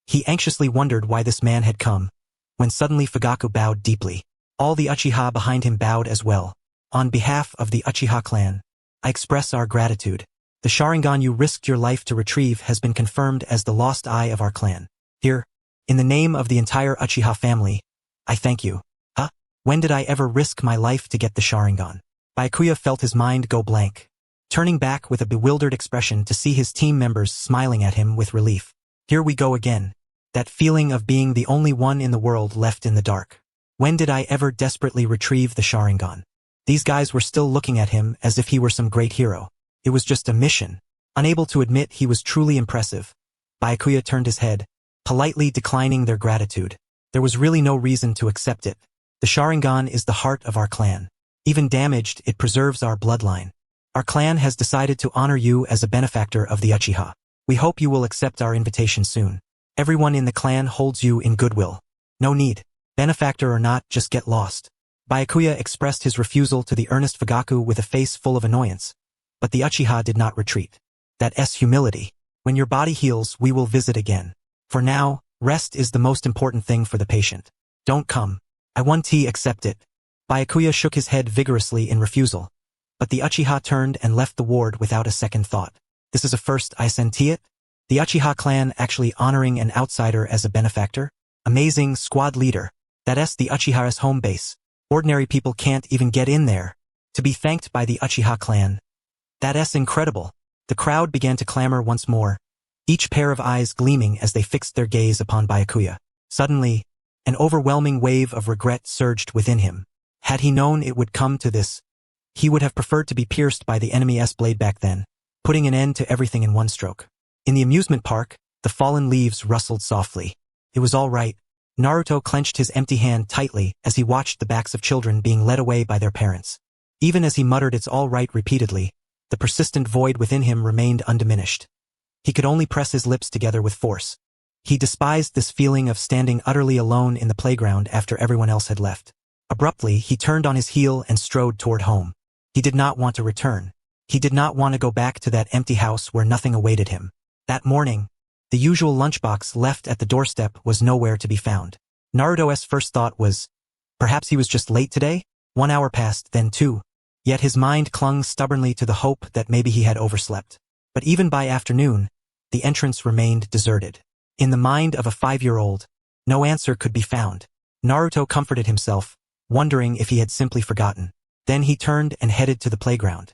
He anxiously wondered why this man had come, when suddenly Fugaku bowed deeply. All the Uchiha behind him bowed as well. On behalf of the Uchiha clan, I express our gratitude. The Sharingan you risked your life to retrieve has been confirmed as the lost eye of our clan. Here, in the name of the entire Uchiha family, I thank you. Huh? When did I ever risk my life to get the Sharingan? Byakuya felt his mind go blank, turning back with a bewildered expression to see his team members smiling at him with relief. Here we go again. That feeling of being the only one in the world left in the dark. When did I ever desperately retrieve the Sharingan? These guys were still looking at him as if he were some great hero. It was just a mission. Unable to admit he was truly impressive, Byakuya turned his head, politely declining their gratitude. There was really no reason to accept it. The Sharingan is the heart of our clan. Even damaged, it preserves our bloodline. Our clan has decided to honor you as a benefactor of the Uchiha. We hope you will accept our invitation soon. Everyone in the clan holds you in goodwill. No need. Benefactor or not, just get lost. Byakuya expressed his refusal to the earnest Fugaku with a face full of annoyance. But the Uchiha did not retreat. That's humility. When your body heals, we will visit again. For now, rest is the most important thing for the patient. Don't come. I want tea, accept it. Byakuya shook his head vigorously in refusal. But the Uchiha turned and left the ward without a second thought. This is a first, I senti it? The Uchiha clan actually honoring an outsider as a benefactor? Amazing squad leader. That's the Uchiha's home base. Ordinary people can't even get in there. To be thanked by the Uchiha clan. That's incredible. The crowd began to clamor once more, each pair of eyes gleaming as they fixed their gaze upon Byakuya. Suddenly, an overwhelming wave of regret surged within him. Had he known it would come to this, he would have preferred to be pierced by the enemy's blade back then, putting an end to everything in one stroke. In the amusement park, the fallen leaves rustled softly. It was all right. Naruto clenched his empty hand tightly as he watched the backs of children being led away by their parents. Even as he muttered "it's all right" repeatedly, the persistent void within him remained undiminished. He could only press his lips together with force. He despised this feeling of standing utterly alone in the playground after everyone else had left. Abruptly, he turned on his heel and strode toward home. He did not want to return. He did not want to go back to that empty house where nothing awaited him. That morning, the usual lunchbox left at the doorstep was nowhere to be found. Naruto's first thought was, perhaps he was just late today? 1 hour passed, then 2. Yet his mind clung stubbornly to the hope that maybe he had overslept. But even by afternoon, the entrance remained deserted. In the mind of a 5-year-old, no answer could be found. Naruto comforted himself, wondering if he had simply forgotten. Then he turned and headed to the playground.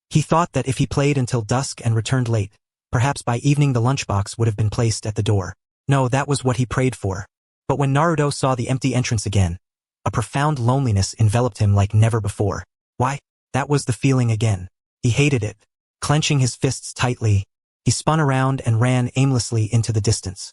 He thought that if he played until dusk and returned late, perhaps by evening the lunchbox would have been placed at the door. No, that was what he prayed for. But when Naruto saw the empty entrance again, a profound loneliness enveloped him like never before. Why? That was the feeling again. He hated it. Clenching his fists tightly, he spun around and ran aimlessly into the distance.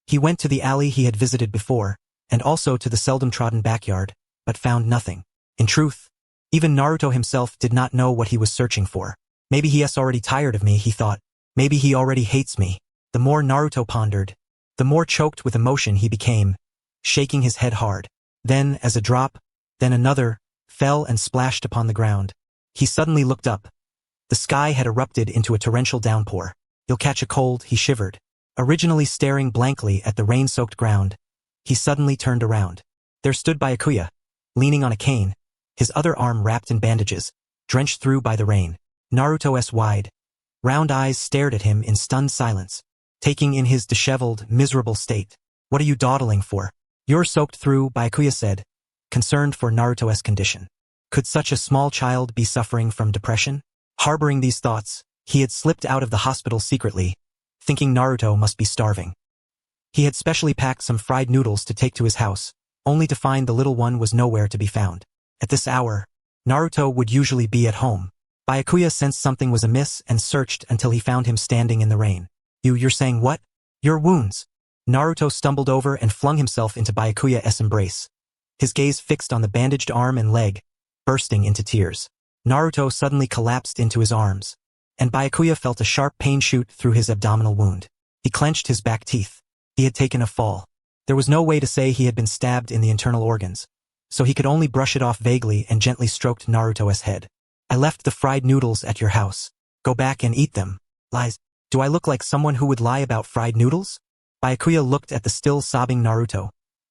He went to the alley he had visited before, and also to the seldom-trodden backyard, but found nothing. In truth, even Naruto himself did not know what he was searching for. Maybe he is already tired of me, he thought. Maybe he already hates me. The more Naruto pondered, the more choked with emotion he became, shaking his head hard. Then, as a drop, then another, fell and splashed upon the ground. He suddenly looked up. The sky had erupted into a torrential downpour. You'll catch a cold, he shivered. Originally staring blankly at the rain-soaked ground, he suddenly turned around. There stood Byakuya, leaning on a cane, his other arm wrapped in bandages, drenched through by the rain. Naruto's wide, round eyes stared at him in stunned silence, taking in his disheveled, miserable state. What are you dawdling for? You're soaked through, Byakuya said, concerned for Naruto's condition. Could such a small child be suffering from depression? Harboring these thoughts, he had slipped out of the hospital secretly, thinking Naruto must be starving. He had specially packed some fried noodles to take to his house, only to find the little one was nowhere to be found. At this hour, Naruto would usually be at home. Byakuya sensed something was amiss and searched until he found him standing in the rain. You're saying what? Your wounds. Naruto stumbled over and flung himself into Byakuya's embrace, his gaze fixed on the bandaged arm and leg, bursting into tears. Naruto suddenly collapsed into his arms, and Byakuya felt a sharp pain shoot through his abdominal wound. He clenched his back teeth. He had taken a fall. There was no way to say he had been stabbed in the internal organs, so he could only brush it off vaguely and gently stroked Naruto's head. I left the fried noodles at your house. Go back and eat them. Lies. Do I look like someone who would lie about fried noodles? Byakuya looked at the still sobbing Naruto,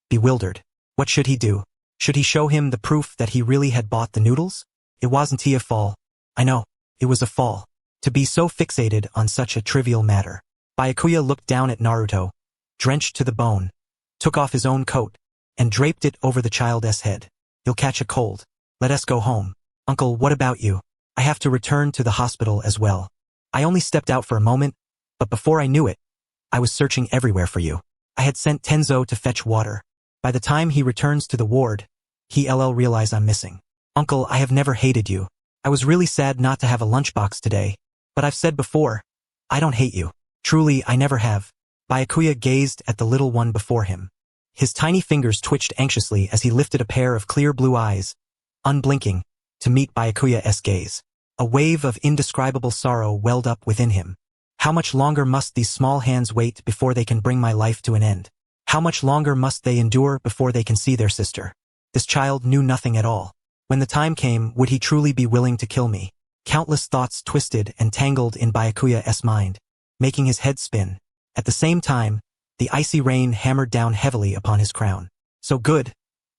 bewildered. What should he do? Should he show him the proof that he really had bought the noodles? It wasn't a fall. I know. It was a fall. To be so fixated on such a trivial matter. Byakuya looked down at Naruto, drenched to the bone, took off his own coat, and draped it over the child's head. You'll catch a cold. Let us go home. Uncle, what about you? I have to return to the hospital as well. I only stepped out for a moment, but before I knew it, I was searching everywhere for you. I had sent Tenzo to fetch water. By the time he returns to the ward, he'll realize I'm missing. Uncle, I have never hated you. I was really sad not to have a lunchbox today, but I've said before, I don't hate you. Truly, I never have. Byakuya gazed at the little one before him. His tiny fingers twitched anxiously as he lifted a pair of clear blue eyes, unblinking, to meet Byakuya's gaze. A wave of indescribable sorrow welled up within him. How much longer must these small hands wait before they can bring my life to an end? How much longer must they endure before they can see their sister? This child knew nothing at all. When the time came, would he truly be willing to kill me? Countless thoughts twisted and tangled in Byakuya's mind, making his head spin. At the same time, the icy rain hammered down heavily upon his crown. So good,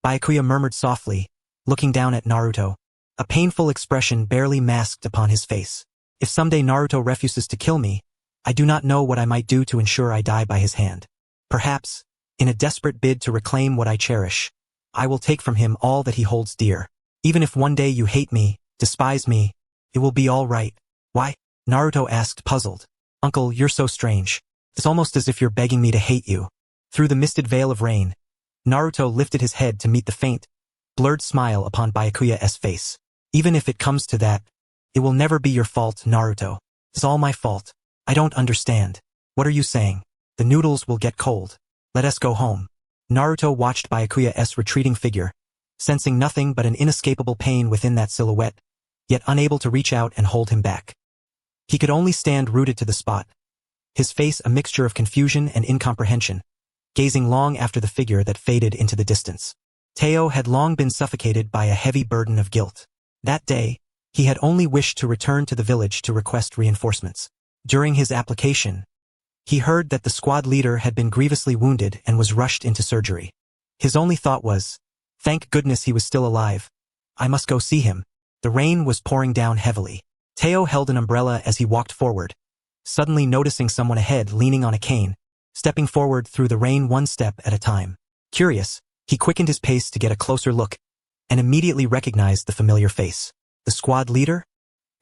Byakuya murmured softly, looking down at Naruto, a painful expression barely masked upon his face. If someday Naruto refuses to kill me, I do not know what I might do to ensure I die by his hand. Perhaps, in a desperate bid to reclaim what I cherish, I will take from him all that he holds dear. Even if one day you hate me, despise me, it will be all right. Why? Naruto asked, puzzled. Uncle, you're so strange. It's almost as if you're begging me to hate you. Through the misted veil of rain, Naruto lifted his head to meet the faint, blurred smile upon Byakuya's face. Even if it comes to that, it will never be your fault, Naruto. It's all my fault. I don't understand. What are you saying? The noodles will get cold. Let us go home. Naruto watched Byakuya's retreating figure, sensing nothing but an inescapable pain within that silhouette, yet unable to reach out and hold him back. He could only stand rooted to the spot, his face a mixture of confusion and incomprehension, gazing long after the figure that faded into the distance. Teo had long been suffocated by a heavy burden of guilt. That day, he had only wished to return to the village to request reinforcements. During his application, he heard that the squad leader had been grievously wounded and was rushed into surgery. His only thought was, thank goodness he was still alive. I must go see him. The rain was pouring down heavily. Teo held an umbrella as he walked forward, suddenly noticing someone ahead leaning on a cane, stepping forward through the rain one step at a time. Curious, he quickened his pace to get a closer look, and immediately recognized the familiar face. The squad leader?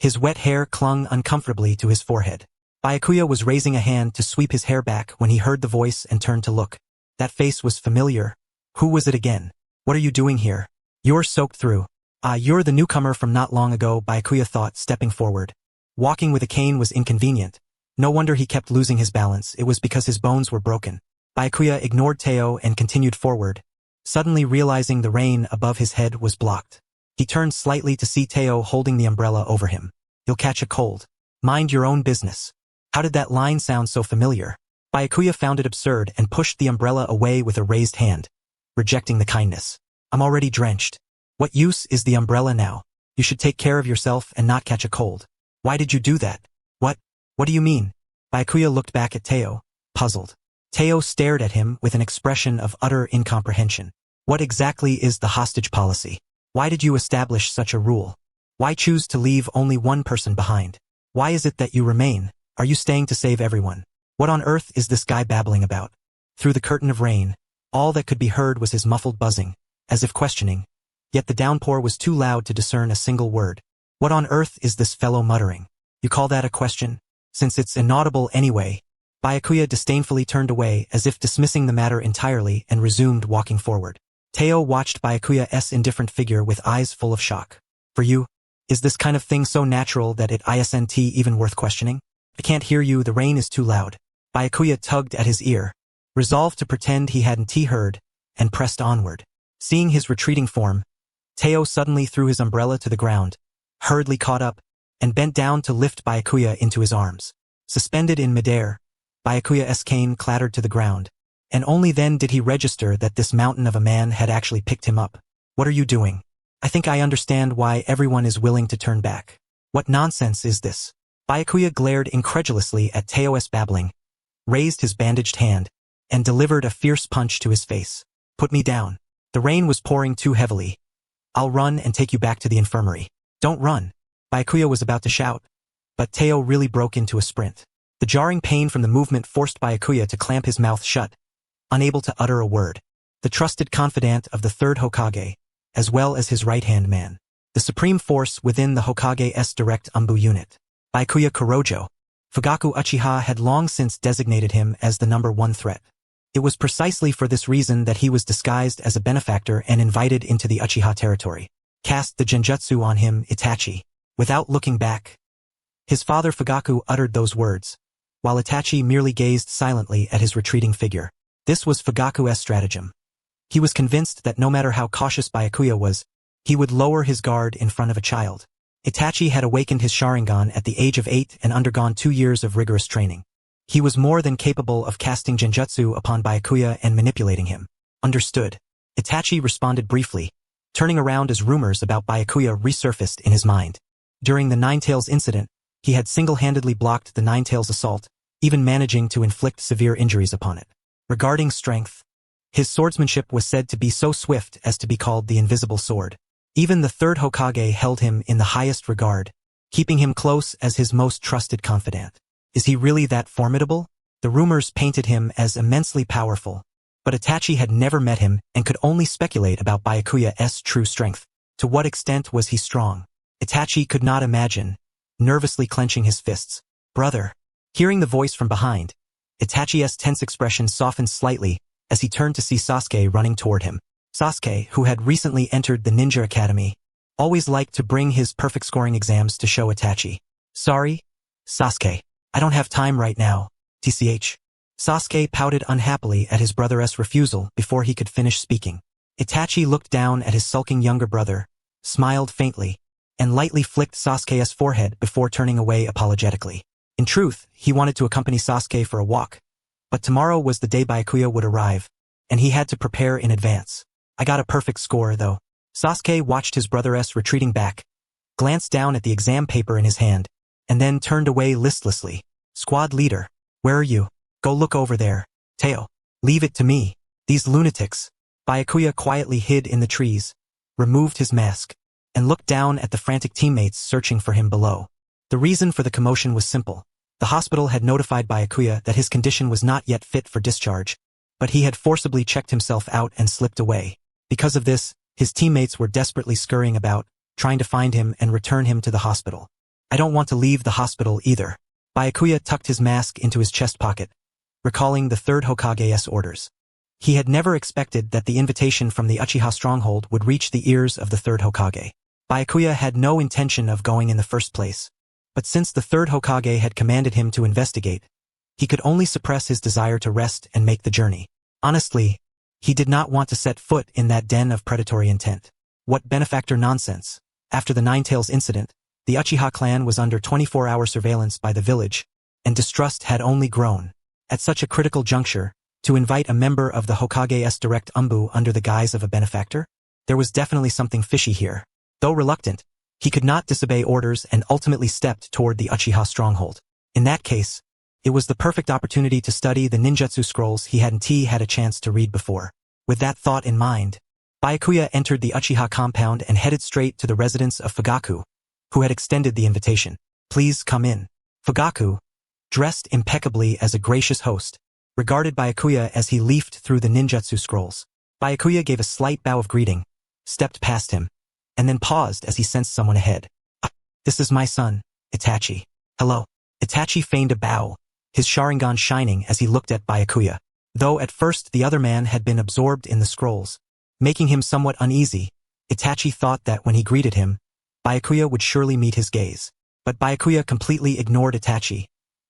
His wet hair clung uncomfortably to his forehead. Byakuya was raising a hand to sweep his hair back when he heard the voice and turned to look. That face was familiar. Who was it again? What are you doing here? You're soaked through. Ah, you're the newcomer from not long ago, Byakuya thought, stepping forward. Walking with a cane was inconvenient. No wonder he kept losing his balance, it was because his bones were broken. Byakuya ignored Teo and continued forward, suddenly realizing the rain above his head was blocked. He turned slightly to see Teo holding the umbrella over him. You'll catch a cold. Mind your own business. How did that line sound so familiar? Byakuya found it absurd and pushed the umbrella away with a raised hand, rejecting the kindness. I'm already drenched. What use is the umbrella now? You should take care of yourself and not catch a cold. Why did you do that? What do you mean? Byakuya looked back at Teo, puzzled. Teo stared at him with an expression of utter incomprehension. What exactly is the hostage policy? Why did you establish such a rule? Why choose to leave only one person behind? Why is it that you remain? Are you staying to save everyone? What on earth is this guy babbling about? Through the curtain of rain, all that could be heard was his muffled buzzing, as if questioning. Yet the downpour was too loud to discern a single word. What on earth is this fellow muttering? You call that a question? Since it's inaudible anyway. Byakuya disdainfully turned away as if dismissing the matter entirely and resumed walking forward. Teo watched Byakuya's indifferent figure with eyes full of shock. For you? Is this kind of thing so natural that it isn't even worth questioning? I can't hear you, the rain is too loud. Byakuya tugged at his ear, resolved to pretend he hadn't heard, and pressed onward. Seeing his retreating form, Teo suddenly threw his umbrella to the ground, hurriedly caught up, and bent down to lift Byakuya into his arms. Suspended in midair, Byakuya's cane clattered to the ground, and only then did he register that this mountain of a man had actually picked him up. What are you doing? I think I understand why everyone is willing to turn back. What nonsense is this? Byakuya glared incredulously at Teo's babbling, raised his bandaged hand, and delivered a fierce punch to his face. Put me down. The rain was pouring too heavily. I'll run and take you back to the infirmary. Don't run. Byakuya was about to shout, but Teo really broke into a sprint. The jarring pain from the movement forced Byakuya to clamp his mouth shut, unable to utter a word. The trusted confidant of the third Hokage, as well as his right-hand man. The supreme force within the Hokage's direct Umbu unit. Byakuya Kurojo. Fugaku Uchiha had long since designated him as the #1 threat. It was precisely for this reason that he was disguised as a benefactor and invited into the Uchiha territory. Cast the genjutsu on him, Itachi. Without looking back. His father Fugaku uttered those words, while Itachi merely gazed silently at his retreating figure. This was Fugaku's stratagem. He was convinced that no matter how cautious Byakuya was, he would lower his guard in front of a child. Itachi had awakened his Sharingan at the age of 8 and undergone 2 years of rigorous training. He was more than capable of casting genjutsu upon Byakuya and manipulating him. Understood. Itachi responded briefly, turning around as rumors about Byakuya resurfaced in his mind. During the Ninetales incident, he had single-handedly blocked the Ninetales assault, even managing to inflict severe injuries upon it. Regarding strength, his swordsmanship was said to be so swift as to be called the invisible sword. Even the third Hokage held him in the highest regard, keeping him close as his most trusted confidant. Is he really that formidable? The rumors painted him as immensely powerful, but Itachi had never met him and could only speculate about Byakuya's true strength. To what extent was he strong? Itachi could not imagine, nervously clenching his fists. Brother. Hearing the voice from behind, Itachi's tense expression softened slightly as he turned to see Sasuke running toward him. Sasuke, who had recently entered the ninja academy, always liked to bring his perfect scoring exams to show Itachi. Sorry, Sasuke, I don't have time right now, tch. Sasuke pouted unhappily at his brother's refusal before he could finish speaking. Itachi looked down at his sulking younger brother, smiled faintly, and lightly flicked Sasuke's forehead before turning away apologetically. In truth, he wanted to accompany Sasuke for a walk, but tomorrow was the day Byakuya would arrive, and he had to prepare in advance. I got a perfect score, though. Sasuke watched his brother's retreating back, glanced down at the exam paper in his hand, and then turned away listlessly. Squad leader, where are you? Go look over there. Teo, leave it to me. These lunatics. Byakuya quietly hid in the trees, removed his mask, and looked down at the frantic teammates searching for him below. The reason for the commotion was simple. The hospital had notified Byakuya that his condition was not yet fit for discharge, but he had forcibly checked himself out and slipped away. Because of this, his teammates were desperately scurrying about, trying to find him and return him to the hospital. I don't want to leave the hospital either. Byakuya tucked his mask into his chest pocket, recalling the third Hokage's orders. He had never expected that the invitation from the Uchiha stronghold would reach the ears of the third Hokage. Byakuya had no intention of going in the first place, but since the third Hokage had commanded him to investigate, he could only suppress his desire to rest and make the journey. Honestly, he did not want to set foot in that den of predatory intent. What benefactor nonsense. After the Ninetales incident, the Uchiha clan was under 24-hour surveillance by the village, and distrust had only grown. At such a critical juncture, to invite a member of the Hokage's direct umbu under the guise of a benefactor? There was definitely something fishy here. Though reluctant, he could not disobey orders and ultimately stepped toward the Uchiha stronghold. In that case, it was the perfect opportunity to study the ninjutsu scrolls he hadn't had a chance to read before. With that thought in mind, Byakuya entered the Uchiha compound and headed straight to the residence of Fugaku, who had extended the invitation. Please come in. Fugaku, dressed impeccably as a gracious host, regarded Byakuya as he leafed through the ninjutsu scrolls. Byakuya gave a slight bow of greeting, stepped past him, and then paused as he sensed someone ahead. This is my son, Itachi. Hello. Itachi feigned a bow, his Sharingan shining as he looked at Byakuya. Though at first the other man had been absorbed in the scrolls, making him somewhat uneasy, Itachi thought that when he greeted him, Byakuya would surely meet his gaze. But Byakuya completely ignored Itachi,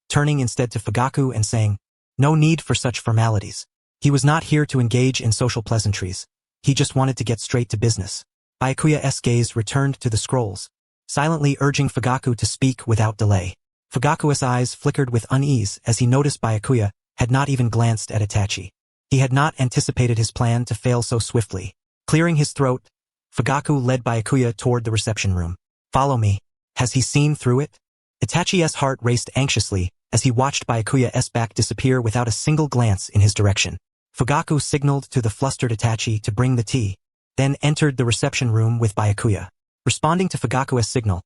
turning instead to Fugaku and saying, no need for such formalities. He was not here to engage in social pleasantries. He just wanted to get straight to business. Byakuya's gaze returned to the scrolls, silently urging Fugaku to speak without delay. Fugaku's eyes flickered with unease as he noticed Byakuya had not even glanced at Itachi. He had not anticipated his plan to fail so swiftly. Clearing his throat, Fugaku led Byakuya toward the reception room. Follow me. Has he seen through it? Itachi's heart raced anxiously as he watched Byakuya's back disappear without a single glance in his direction. Fugaku signaled to the flustered Itachi to bring the tea, then entered the reception room with Byakuya. Responding to Fugaku's signal,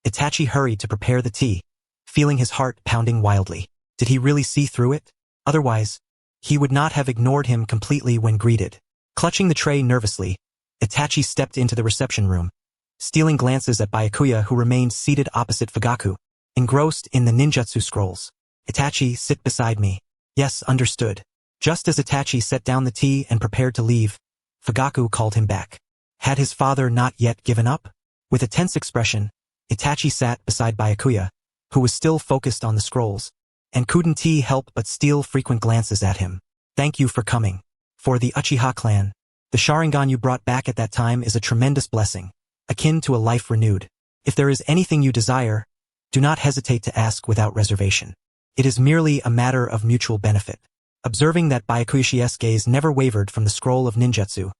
Itachi hurried to prepare the tea, feeling his heart pounding wildly. Did he really see through it? Otherwise, he would not have ignored him completely when greeted. Clutching the tray nervously, Itachi stepped into the reception room, stealing glances at Byakuya who remained seated opposite Fugaku, engrossed in the ninjutsu scrolls. Itachi, sit beside me. Yes, understood. Just as Itachi set down the tea and prepared to leave, Fugaku called him back. Had his father not yet given up? With a tense expression, Itachi sat beside Byakuya, who was still focused on the scrolls, and couldn't help but steal frequent glances at him. Thank you for coming. For the Uchiha clan, the Sharingan you brought back at that time is a tremendous blessing, akin to a life renewed. If there is anything you desire, do not hesitate to ask without reservation. It is merely a matter of mutual benefit. Observing that Byakuya's gaze never wavered from the scroll of ninjutsu,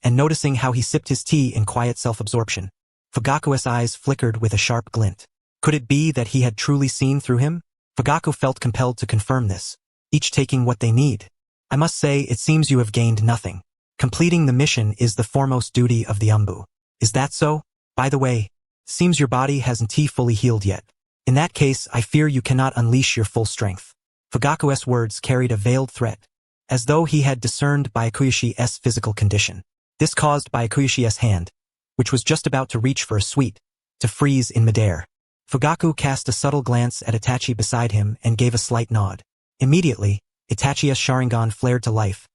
and noticing how he sipped his tea in quiet self-absorption, Fugaku's eyes flickered with a sharp glint. Could it be that he had truly seen through him? Fugaku felt compelled to confirm this, each taking what they need. I must say, it seems you have gained nothing. Completing the mission is the foremost duty of the Umbu. Is that so? By the way, seems your body hasn't fully healed yet. In that case, I fear you cannot unleash your full strength. Fugaku's words carried a veiled threat, as though he had discerned Byakuya's physical condition. This caused Byakuya's hand, which was just about to reach for a sweet, to freeze in midair. Fugaku cast a subtle glance at Itachi beside him and gave a slight nod. Immediately, Itachi's Sharingan flared to life,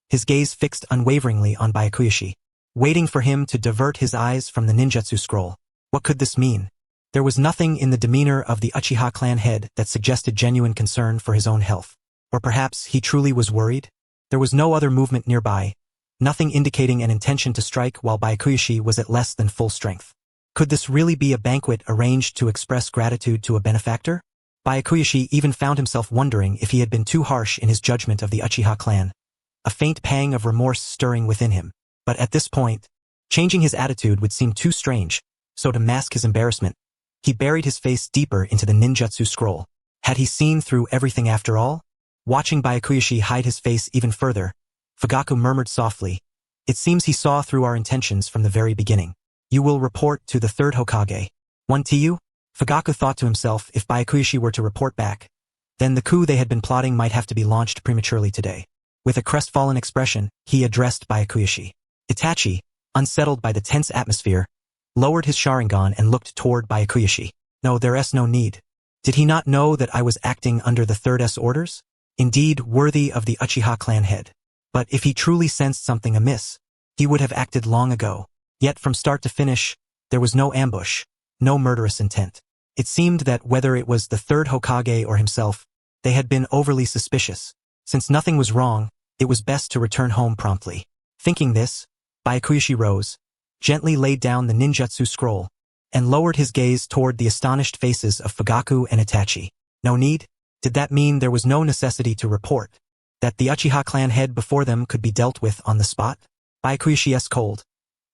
his gaze fixed unwaveringly on Byakuya, waiting for him to divert his eyes from the ninjutsu scroll. What could this mean? There was nothing in the demeanor of the Uchiha clan head that suggested genuine concern for his own health. Or perhaps he truly was worried? There was no other movement nearby, nothing indicating an intention to strike while Byakuya was at less than full strength. Could this really be a banquet arranged to express gratitude to a benefactor? Byakuya even found himself wondering if he had been too harsh in his judgment of the Uchiha clan, a faint pang of remorse stirring within him. But at this point, changing his attitude would seem too strange, so to mask his embarrassment, he buried his face deeper into the ninjutsu scroll. Had he seen through everything after all? Watching Byakuya hide his face even further, Fugaku murmured softly, "It seems he saw through our intentions from the very beginning. You will report to the third Hokage. One to you?" Fugaku thought to himself, if Byakuya were to report back, then the coup they had been plotting might have to be launched prematurely today. With a crestfallen expression, he addressed Byakuya. Itachi, unsettled by the tense atmosphere, lowered his Sharingan and looked toward Byakuya. "No, there's no need. Did he not know that I was acting under the third's orders? Indeed, worthy of the Uchiha clan head. But if he truly sensed something amiss, he would have acted long ago. Yet from start to finish, there was no ambush, no murderous intent. It seemed that whether it was the third Hokage or himself, they had been overly suspicious. Since nothing was wrong, it was best to return home promptly." Thinking this, Byakuya rose, gently laid down the ninjutsu scroll, and lowered his gaze toward the astonished faces of Fugaku and Itachi. No need? Did that mean there was no necessity to report? That the Uchiha clan head before them could be dealt with on the spot? Byakuya's cold,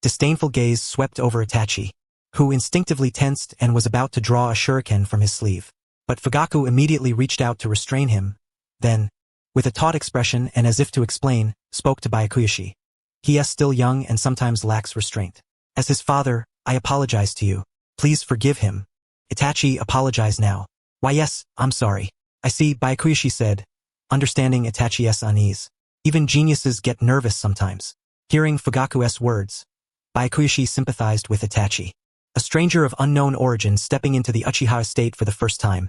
disdainful gaze swept over Itachi, who instinctively tensed and was about to draw a shuriken from his sleeve. But Fugaku immediately reached out to restrain him, then, with a taut expression and as if to explain, spoke to Byakuya. "He is still young and sometimes lacks restraint. As his father, I apologize to you. Please forgive him." Itachi apologized now. "Why yes, I'm sorry. I see," Byakuya said, understanding Itachi's unease. Even geniuses get nervous sometimes. Hearing Fugaku's words, Byakuya sympathized with Itachi. A stranger of unknown origin stepping into the Uchiha estate for the first time,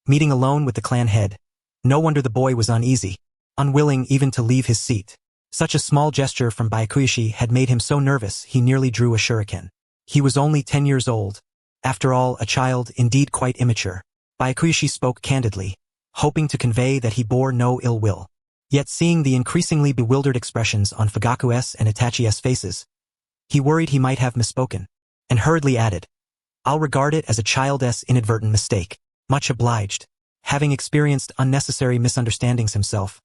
meeting alone with the clan head. No wonder the boy was uneasy, unwilling even to leave his seat. Such a small gesture from Byakuya had made him so nervous he nearly drew a shuriken. He was only 10 years old. After all, a child, indeed quite immature. Byakuya spoke candidly, hoping to convey that he bore no ill will. Yet seeing the increasingly bewildered expressions on Fugaku's and Itachi's faces, he worried he might have misspoken, and hurriedly added, "I'll regard it as a child's inadvertent mistake. Much obliged." Having experienced unnecessary misunderstandings himself,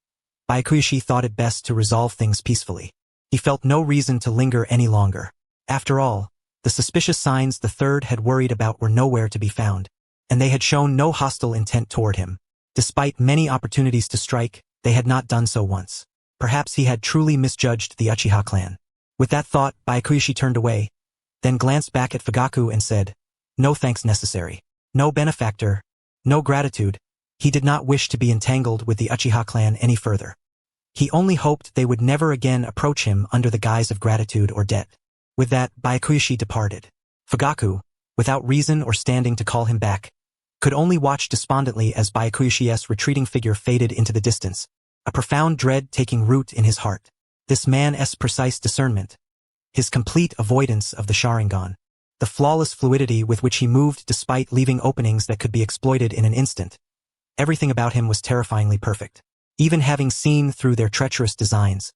Byakuya thought it best to resolve things peacefully. He felt no reason to linger any longer. After all, the suspicious signs the third had worried about were nowhere to be found, and they had shown no hostile intent toward him. Despite many opportunities to strike, they had not done so once. Perhaps he had truly misjudged the Uchiha clan. With that thought, Byakuya turned away, then glanced back at Fugaku and said, "No thanks necessary. No benefactor, no gratitude." He did not wish to be entangled with the Uchiha clan any further. He only hoped they would never again approach him under the guise of gratitude or debt. With that, Byakuya departed. Fugaku, without reason or standing to call him back, could only watch despondently as Byakuya's retreating figure faded into the distance, a profound dread taking root in his heart. This man's precise discernment, his complete avoidance of the Sharingan, the flawless fluidity with which he moved despite leaving openings that could be exploited in an instant. Everything about him was terrifyingly perfect. Even having seen through their treacherous designs,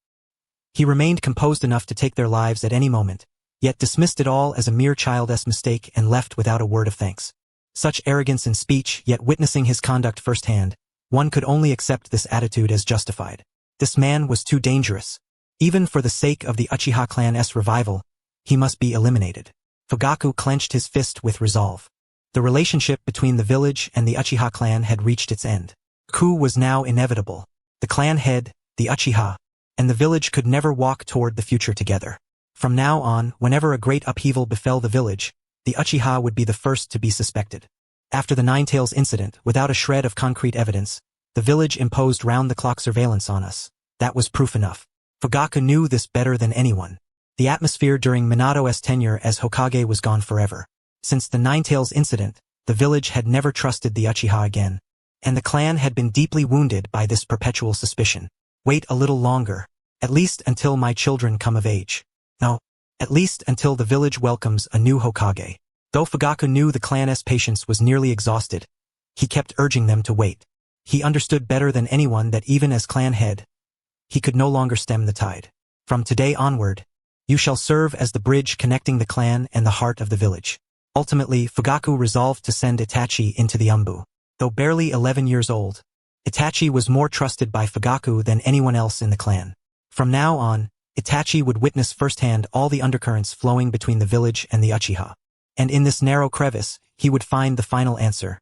he remained composed enough to take their lives at any moment, yet dismissed it all as a mere childish mistake and left without a word of thanks. Such arrogance in speech, yet witnessing his conduct firsthand, one could only accept this attitude as justified. This man was too dangerous. Even for the sake of the Uchiha clan's revival, he must be eliminated. Fugaku clenched his fist with resolve. The relationship between the village and the Uchiha clan had reached its end. Coup was now inevitable. The clan head, the Uchiha, and the village could never walk toward the future together. From now on, whenever a great upheaval befell the village, the Uchiha would be the first to be suspected. After the Ninetales incident, without a shred of concrete evidence, the village imposed round-the-clock surveillance on us. That was proof enough. Fugaku knew this better than anyone. The atmosphere during Minato's tenure as Hokage was gone forever. Since the Ninetales incident, the village had never trusted the Uchiha again, and the clan had been deeply wounded by this perpetual suspicion. Wait a little longer, at least until my children come of age. No, at least until the village welcomes a new Hokage. Though Fugaku knew the clan's patience was nearly exhausted, he kept urging them to wait. He understood better than anyone that even as clan head, he could no longer stem the tide. From today onward, you shall serve as the bridge connecting the clan and the heart of the village. Ultimately, Fugaku resolved to send Itachi into the Umbu. Though barely 11 years old, Itachi was more trusted by Fugaku than anyone else in the clan. From now on, Itachi would witness firsthand all the undercurrents flowing between the village and the Uchiha. And in this narrow crevice, he would find the final answer: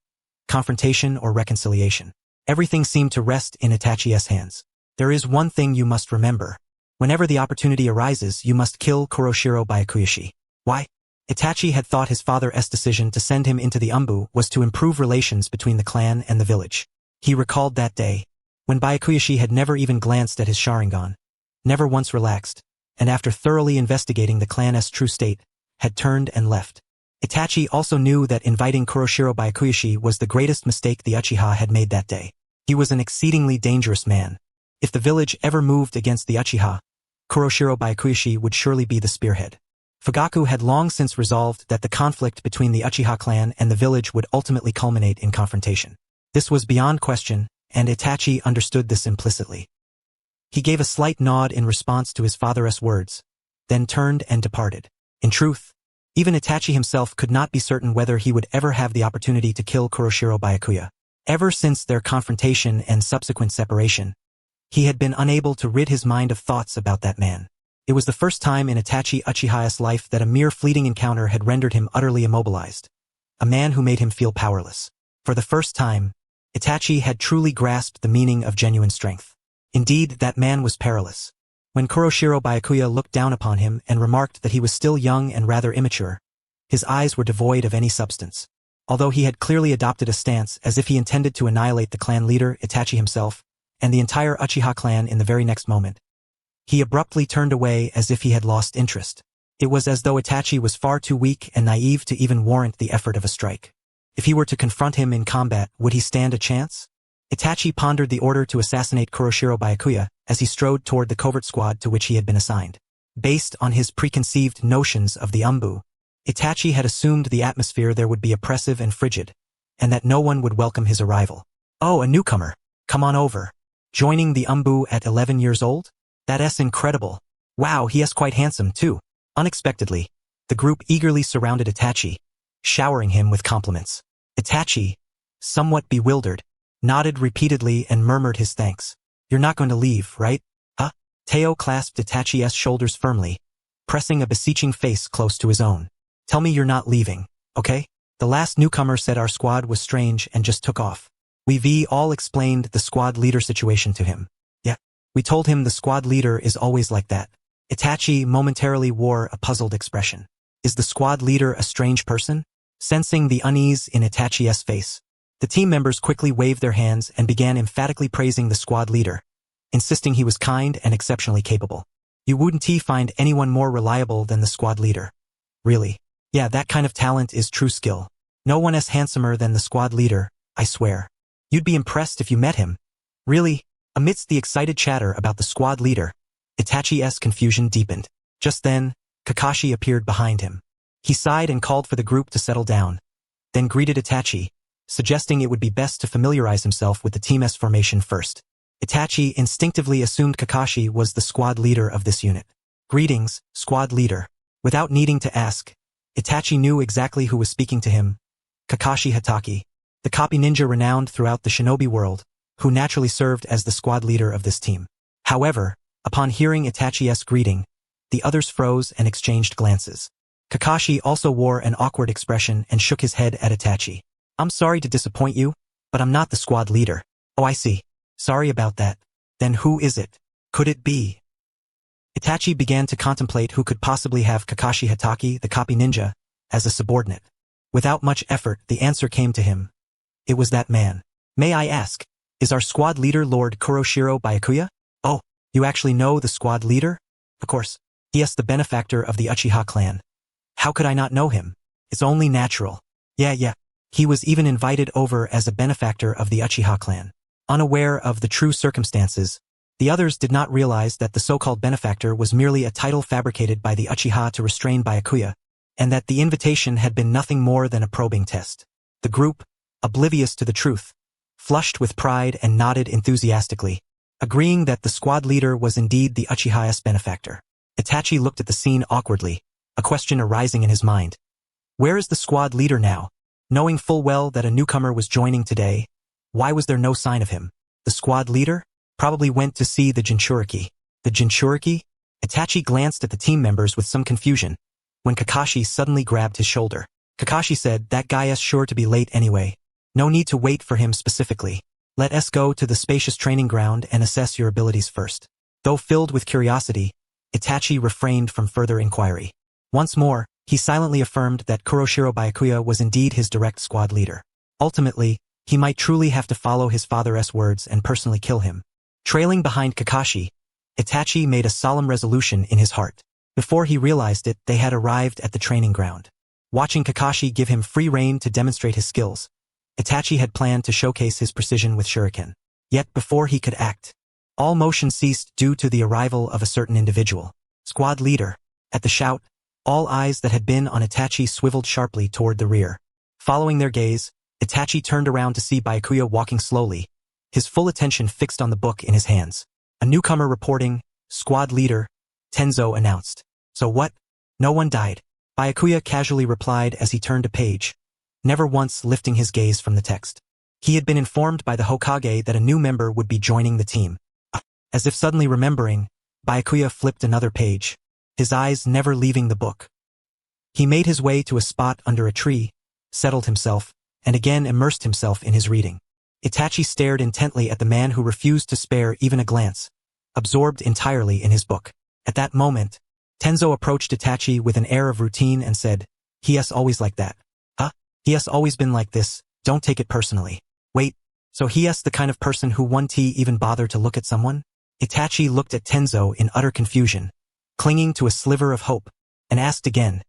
confrontation or reconciliation. Everything seemed to rest in Itachi's hands. There is one thing you must remember. Whenever the opportunity arises, you must kill Kuroshiro Byakuya. Why? Itachi had thought his father's decision to send him into the Umbu was to improve relations between the clan and the village. He recalled that day, when Byakuya had never even glanced at his Sharingan, never once relaxed, and after thoroughly investigating the clan's true state, had turned and left. Itachi also knew that inviting Kuroshiro Byakuya was the greatest mistake the Uchiha had made that day. He was an exceedingly dangerous man. If the village ever moved against the Uchiha, Kuroshiro Byakuya would surely be the spearhead. Fugaku had long since resolved that the conflict between the Uchiha clan and the village would ultimately culminate in confrontation. This was beyond question, and Itachi understood this implicitly. He gave a slight nod in response to his father's words, then turned and departed. In truth, even Itachi himself could not be certain whether he would ever have the opportunity to kill Kuroshiro Byakuya. Ever since their confrontation and subsequent separation, he had been unable to rid his mind of thoughts about that man. It was the first time in Itachi Uchiha's life that a mere fleeting encounter had rendered him utterly immobilized. A man who made him feel powerless. For the first time, Itachi had truly grasped the meaning of genuine strength. Indeed, that man was perilous. When Kuroshiro Byakuya looked down upon him and remarked that he was still young and rather immature, his eyes were devoid of any substance. Although he had clearly adopted a stance as if he intended to annihilate the clan leader, Itachi himself, and the entire Uchiha clan in the very next moment, he abruptly turned away as if he had lost interest. It was as though Itachi was far too weak and naive to even warrant the effort of a strike. If he were to confront him in combat, would he stand a chance? Itachi pondered the order to assassinate Kuroshiro Byakuya as he strode toward the covert squad to which he had been assigned. Based on his preconceived notions of the Umbu, Itachi had assumed the atmosphere there would be oppressive and frigid, and that no one would welcome his arrival. Oh, a newcomer. Come on over. Joining the Umbu at 11 years old? That's incredible. Wow, he is quite handsome, too. Unexpectedly, the group eagerly surrounded Itachi, showering him with compliments. Itachi, somewhat bewildered, nodded repeatedly and murmured his thanks. You're not going to leave, right? Huh? Teo clasped Itachi's shoulders firmly, pressing a beseeching face close to his own. Tell me you're not leaving, okay? The last newcomer said our squad was strange and just took off. We all explained the squad leader situation to him. Yeah, we told him the squad leader is always like that. Itachi momentarily wore a puzzled expression. Is the squad leader a strange person? Sensing the unease in Itachi's face, the team members quickly waved their hands and began emphatically praising the squad leader, insisting he was kind and exceptionally capable. You wouldn't find anyone more reliable than the squad leader. Really? Yeah, that kind of talent is true skill. No one is handsomer than the squad leader, I swear. You'd be impressed if you met him. Really? Amidst the excited chatter about the squad leader, Itachi's confusion deepened. Just then, Kakashi appeared behind him. He sighed and called for the group to settle down, then greeted Itachi, suggesting it would be best to familiarize himself with the team's formation first. Itachi instinctively assumed Kakashi was the squad leader of this unit. Greetings, squad leader. Without needing to ask, Itachi knew exactly who was speaking to him. Kakashi Hatake, the copy ninja renowned throughout the shinobi world, who naturally served as the squad leader of this team. However, upon hearing Itachi's greeting, the others froze and exchanged glances. Kakashi also wore an awkward expression and shook his head at Itachi. I'm sorry to disappoint you, but I'm not the squad leader. Oh, I see. Sorry about that. Then who is it? Could it be? Itachi began to contemplate who could possibly have Kakashi Hatake, the copy ninja, as a subordinate. Without much effort, the answer came to him. It was that man. May I ask, is our squad leader Lord Kuroshiro Byakuya? Oh, you actually know the squad leader? Of course. He is the benefactor of the Uchiha clan. How could I not know him? It's only natural. Yeah. He was even invited over as a benefactor of the Uchiha clan. Unaware of the true circumstances, the others did not realize that the so-called benefactor was merely a title fabricated by the Uchiha to restrain Byakuya, and that the invitation had been nothing more than a probing test. The group, oblivious to the truth, flushed with pride and nodded enthusiastically, agreeing that the squad leader was indeed the Uchiha's benefactor. Itachi looked at the scene awkwardly, a question arising in his mind. Where is the squad leader now? Knowing full well that a newcomer was joining today, why was there no sign of him? The squad leader probably went to see the Jinchuriki. The Jinchuriki? Itachi glanced at the team members with some confusion, when Kakashi suddenly grabbed his shoulder. Kakashi said, that guy is sure to be late anyway. No need to wait for him specifically. Let us go to the spacious training ground and assess your abilities first. Though filled with curiosity, Itachi refrained from further inquiry. Once more, he silently affirmed that Kuroshiro Byakuya was indeed his direct squad leader. Ultimately, he might truly have to follow his father's words and personally kill him. Trailing behind Kakashi, Itachi made a solemn resolution in his heart. Before he realized it, they had arrived at the training ground. Watching Kakashi give him free rein to demonstrate his skills, Itachi had planned to showcase his precision with shuriken. Yet before he could act, all motion ceased due to the arrival of a certain individual. Squad leader. At the shout, all eyes that had been on Itachi swiveled sharply toward the rear. Following their gaze, Itachi turned around to see Byakuya walking slowly, his full attention fixed on the book in his hands. A newcomer reporting, squad leader, Tenzo announced. So what? No one died. Byakuya casually replied as he turned a page, never once lifting his gaze from the text. He had been informed by the Hokage that a new member would be joining the team. As if suddenly remembering, Byakuya flipped another page, his eyes never leaving the book. He made his way to a spot under a tree, settled himself, and again immersed himself in his reading. Itachi stared intently at the man who refused to spare even a glance, absorbed entirely in his book. At that moment, Tenzo approached Itachi with an air of routine and said, he has always like that. Huh? He has always been like this, don't take it personally. Wait, so he is the kind of person who won't even bother to look at someone? Itachi looked at Tenzo in utter confusion, clinging to a sliver of hope, and asked again,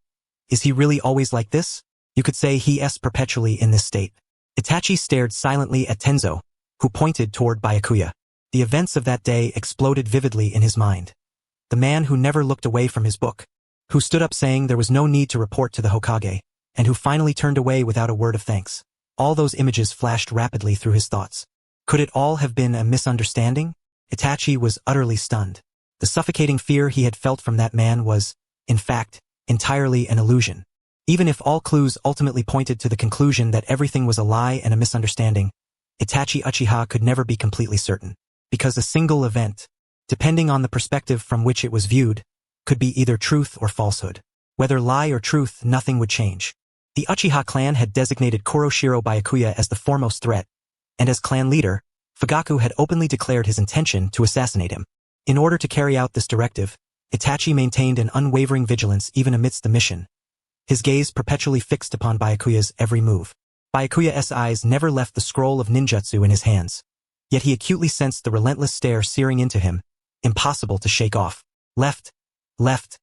is he really always like this? You could say he is perpetually in this state. Itachi stared silently at Tenzo, who pointed toward Byakuya. The events of that day exploded vividly in his mind. The man who never looked away from his book, who stood up saying there was no need to report to the Hokage, and who finally turned away without a word of thanks. All those images flashed rapidly through his thoughts. Could it all have been a misunderstanding? Itachi was utterly stunned. The suffocating fear he had felt from that man was, in fact, entirely an illusion. Even if all clues ultimately pointed to the conclusion that everything was a lie and a misunderstanding, Itachi Uchiha could never be completely certain, because a single event, depending on the perspective from which it was viewed, could be either truth or falsehood. Whether lie or truth, nothing would change. The Uchiha clan had designated Kuroshiro Byakuya as the foremost threat, and as clan leader, Fugaku had openly declared his intention to assassinate him. In order to carry out this directive, Itachi maintained an unwavering vigilance even amidst the mission, his gaze perpetually fixed upon Byakuya's every move. Byakuya's eyes never left the scroll of ninjutsu in his hands, yet he acutely sensed the relentless stare searing into him, impossible to shake off. Left, left,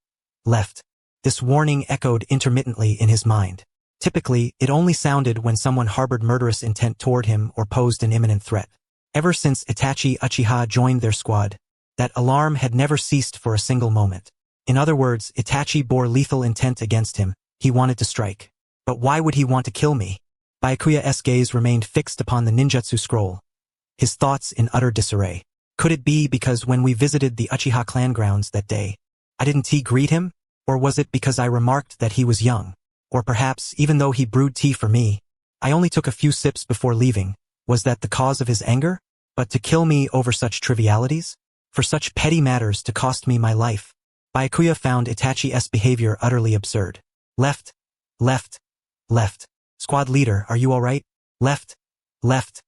left. This warning echoed intermittently in his mind. Typically, it only sounded when someone harbored murderous intent toward him or posed an imminent threat. Ever since Itachi Uchiha joined their squad, that alarm had never ceased for a single moment. In other words, Itachi bore lethal intent against him. He wanted to strike. But why would he want to kill me? Byakuya's gaze remained fixed upon the ninjutsu scroll, his thoughts in utter disarray. Could it be because when we visited the Uchiha clan grounds that day, I didn't greet him? Or was it because I remarked that he was young? Or perhaps, even though he brewed tea for me, I only took a few sips before leaving, was that the cause of his anger? But to kill me over such trivialities? For such petty matters to cost me my life? Byakuya found Itachi's behavior utterly absurd. Left, left, left. Squad leader, are you alright? Left, left,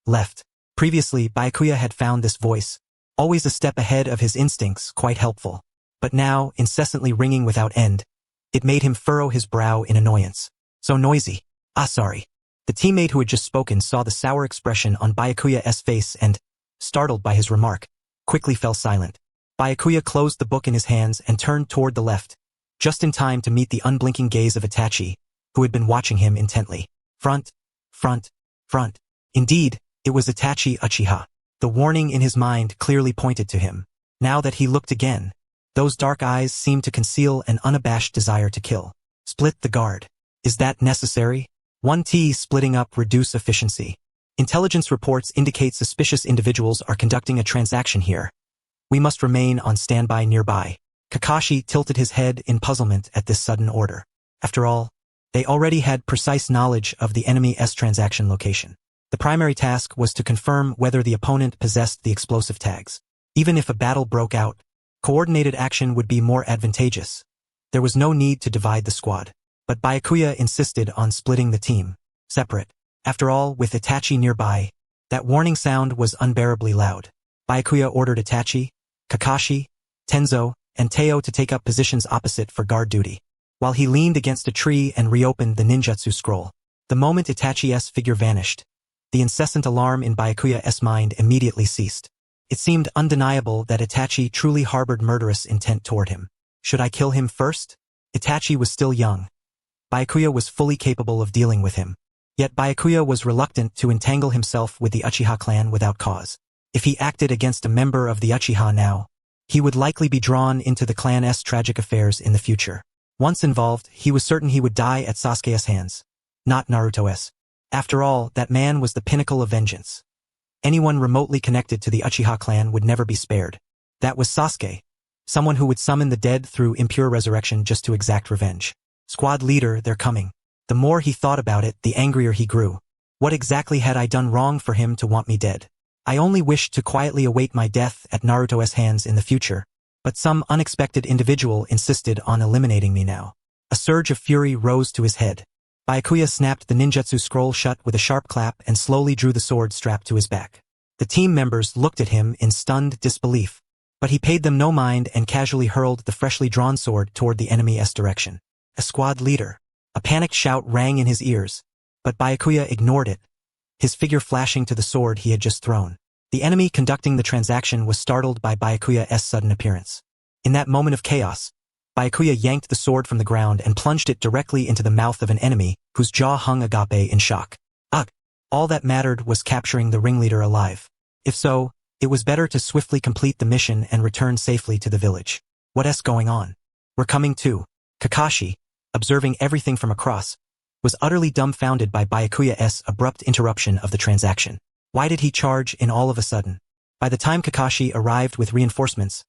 left. Previously, Byakuya had found this voice, always a step ahead of his instincts, quite helpful. But now, incessantly ringing without end, it made him furrow his brow in annoyance. So noisy. Sorry. The teammate who had just spoken saw the sour expression on Byakuya's face and, startled by his remark, quickly fell silent. Byakuya closed the book in his hands and turned toward the left, just in time to meet the unblinking gaze of Itachi, who had been watching him intently. Front, front, front. Indeed, it was Itachi Uchiha. The warning in his mind clearly pointed to him. Now that he looked again, those dark eyes seemed to conceal an unabashed desire to kill. Split the guard. Is that necessary? 1T splitting up reduce efficiency. Intelligence reports indicate suspicious individuals are conducting a transaction here. We must remain on standby nearby. Kakashi tilted his head in puzzlement at this sudden order. After all, they already had precise knowledge of the enemy's transaction location. The primary task was to confirm whether the opponent possessed the explosive tags. Even if a battle broke out, coordinated action would be more advantageous. There was no need to divide the squad. But Byakuya insisted on splitting the team, separate. After all, with Itachi nearby, that warning sound was unbearably loud. Byakuya ordered Itachi, Kakashi, Tenzo, and Teo to take up positions opposite for guard duty, while he leaned against a tree and reopened the ninjutsu scroll. The moment Itachi's figure vanished, the incessant alarm in Byakuya's mind immediately ceased. It seemed undeniable that Itachi truly harbored murderous intent toward him. Should I kill him first? Itachi was still young. Byakuya was fully capable of dealing with him. Yet Byakuya was reluctant to entangle himself with the Uchiha clan without cause. If he acted against a member of the Uchiha now, he would likely be drawn into the clan's tragic affairs in the future. Once involved, he was certain he would die at Sasuke's hands, not Naruto's. After all, that man was the pinnacle of vengeance. Anyone remotely connected to the Uchiha clan would never be spared. That was Sasuke, someone who would summon the dead through impure resurrection just to exact revenge. Squad leader, they're coming. The more he thought about it, the angrier he grew. What exactly had I done wrong for him to want me dead? I only wished to quietly await my death at Naruto's hands in the future, but some unexpected individual insisted on eliminating me now. A surge of fury rose to his head. Byakuya snapped the ninjutsu scroll shut with a sharp clap and slowly drew the sword strapped to his back. The team members looked at him in stunned disbelief, but he paid them no mind and casually hurled the freshly drawn sword toward the enemy's direction. A squad leader. A panicked shout rang in his ears, but Byakuya ignored it, his figure flashing to the sword he had just thrown. The enemy conducting the transaction was startled by Byakuya's sudden appearance. In that moment of chaos, Byakuya yanked the sword from the ground and plunged it directly into the mouth of an enemy whose jaw hung agape in shock. Ugh! All that mattered was capturing the ringleader alive. If so, it was better to swiftly complete the mission and return safely to the village. What's going on? We're coming too. Kakashi, observing everything from across, was utterly dumbfounded by Byakuya's abrupt interruption of the transaction. Why did he charge in all of a sudden? By the time Kakashi arrived with reinforcements,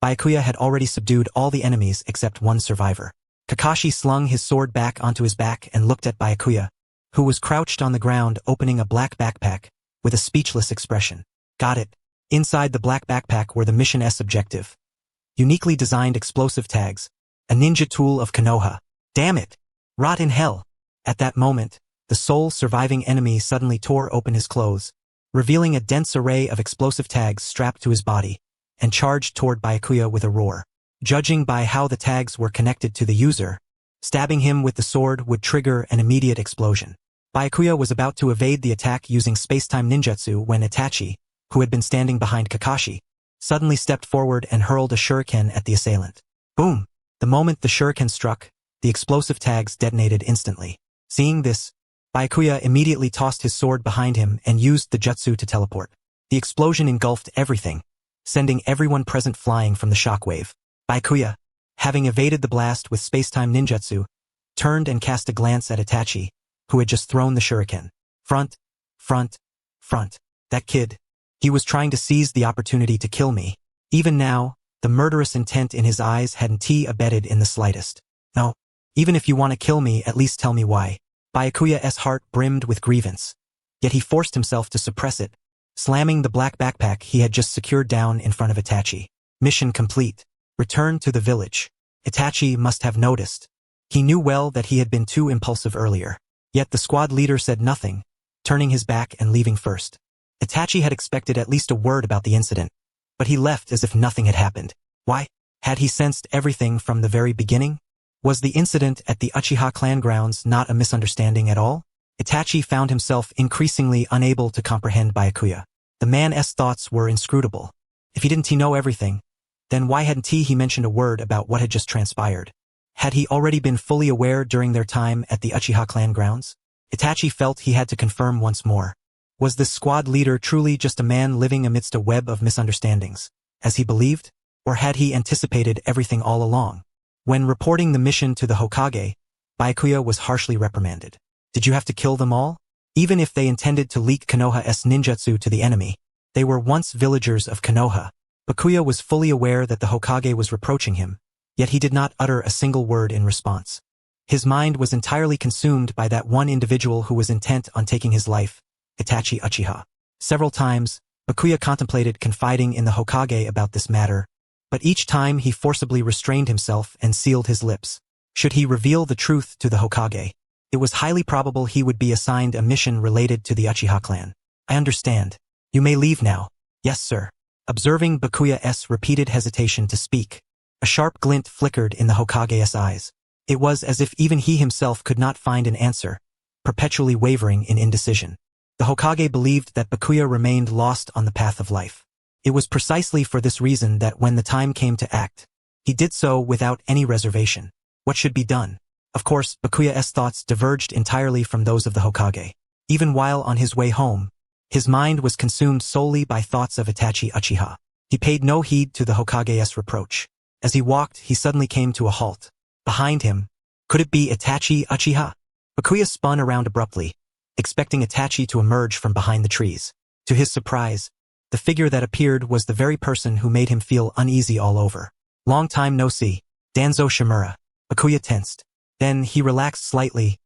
Byakuya had already subdued all the enemies except one survivor. Kakashi slung his sword back onto his back and looked at Byakuya, who was crouched on the ground opening a black backpack, with a speechless expression. Got it. Inside the black backpack were the mission's objective. Uniquely designed explosive tags, a ninja tool of Konoha. Damn it! Rot in hell! At that moment, the sole surviving enemy suddenly tore open his clothes, revealing a dense array of explosive tags strapped to his body, and charged toward Byakuya with a roar. Judging by how the tags were connected to the user, stabbing him with the sword would trigger an immediate explosion. Byakuya was about to evade the attack using space-time ninjutsu when Itachi, who had been standing behind Kakashi, suddenly stepped forward and hurled a shuriken at the assailant. Boom! The moment the shuriken struck, the explosive tags detonated instantly. Seeing this, Byakuya immediately tossed his sword behind him and used the jutsu to teleport. The explosion engulfed everything, sending everyone present flying from the shockwave. Byakuya, having evaded the blast with space-time ninjutsu, turned and cast a glance at Itachi, who had just thrown the shuriken. Front, front, front. That kid. He was trying to seize the opportunity to kill me. Even now, The murderous intent in his eyes hadn't abated in the slightest. No, even if you want to kill me, at least tell me why. Byakuya's heart brimmed with grievance. Yet he forced himself to suppress it, slamming the black backpack he had just secured down in front of Itachi. Mission complete. Return to the village. Itachi must have noticed. He knew well that he had been too impulsive earlier. Yet the squad leader said nothing, turning his back and leaving first. Itachi had expected at least a word about the incident, but he left as if nothing had happened. Why? Had he sensed everything from the very beginning? Was the incident at the Uchiha clan grounds not a misunderstanding at all? Itachi found himself increasingly unable to comprehend Byakuya. The man's thoughts were inscrutable. If he didn't know everything, then why hadn't he mentioned a word about what had just transpired? Had he already been fully aware during their time at the Uchiha clan grounds? Itachi felt he had to confirm once more. Was this squad leader truly just a man living amidst a web of misunderstandings, as he believed? Or had he anticipated everything all along? When reporting the mission to the Hokage, Byakuya was harshly reprimanded. Did you have to kill them all? Even if they intended to leak Konoha's ninjutsu to the enemy, they were once villagers of Konoha. Byakuya was fully aware that the Hokage was reproaching him, yet he did not utter a single word in response. His mind was entirely consumed by that one individual who was intent on taking his life, Itachi Uchiha. Several times, Byakuya contemplated confiding in the Hokage about this matter, but each time he forcibly restrained himself and sealed his lips. Should he reveal the truth to the Hokage, it was highly probable he would be assigned a mission related to the Uchiha clan. I understand. You may leave now. Yes, sir. Observing Byakuya's repeated hesitation to speak, a sharp glint flickered in the Hokage's eyes. It was as if even he himself could not find an answer, perpetually wavering in indecision. The Hokage believed that Byakuya remained lost on the path of life. It was precisely for this reason that when the time came to act, he did so without any reservation. What should be done? Of course, Byakuya's thoughts diverged entirely from those of the Hokage. Even while on his way home, his mind was consumed solely by thoughts of Itachi Uchiha. He paid no heed to the Hokage's reproach. As he walked, he suddenly came to a halt. Behind him, could it be Itachi Uchiha? Byakuya spun around abruptly, expecting Itachi to emerge from behind the trees. To his surprise, the figure that appeared was the very person who made him feel uneasy all over. Long time no see. Danzo Shimura. Byakuya tensed. Then he relaxed slightly,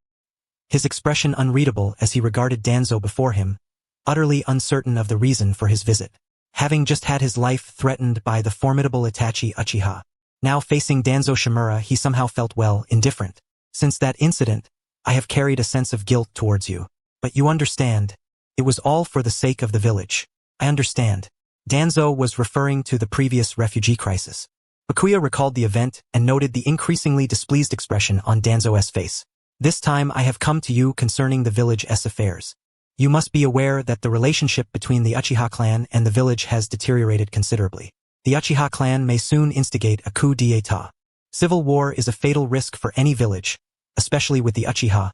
his expression unreadable as he regarded Danzo before him, utterly uncertain of the reason for his visit. Having just had his life threatened by the formidable Itachi Uchiha, now facing Danzo Shimura, he somehow felt indifferent. Since that incident, I have carried a sense of guilt towards you. But you understand, it was all for the sake of the village. I understand. Danzo was referring to the previous refugee crisis. Byakuya recalled the event and noted the increasingly displeased expression on Danzo's face. This time I have come to you concerning the village's affairs. You must be aware that the relationship between the Uchiha clan and the village has deteriorated considerably. The Uchiha clan may soon instigate a coup d'état. Civil war is a fatal risk for any village, especially with the Uchiha,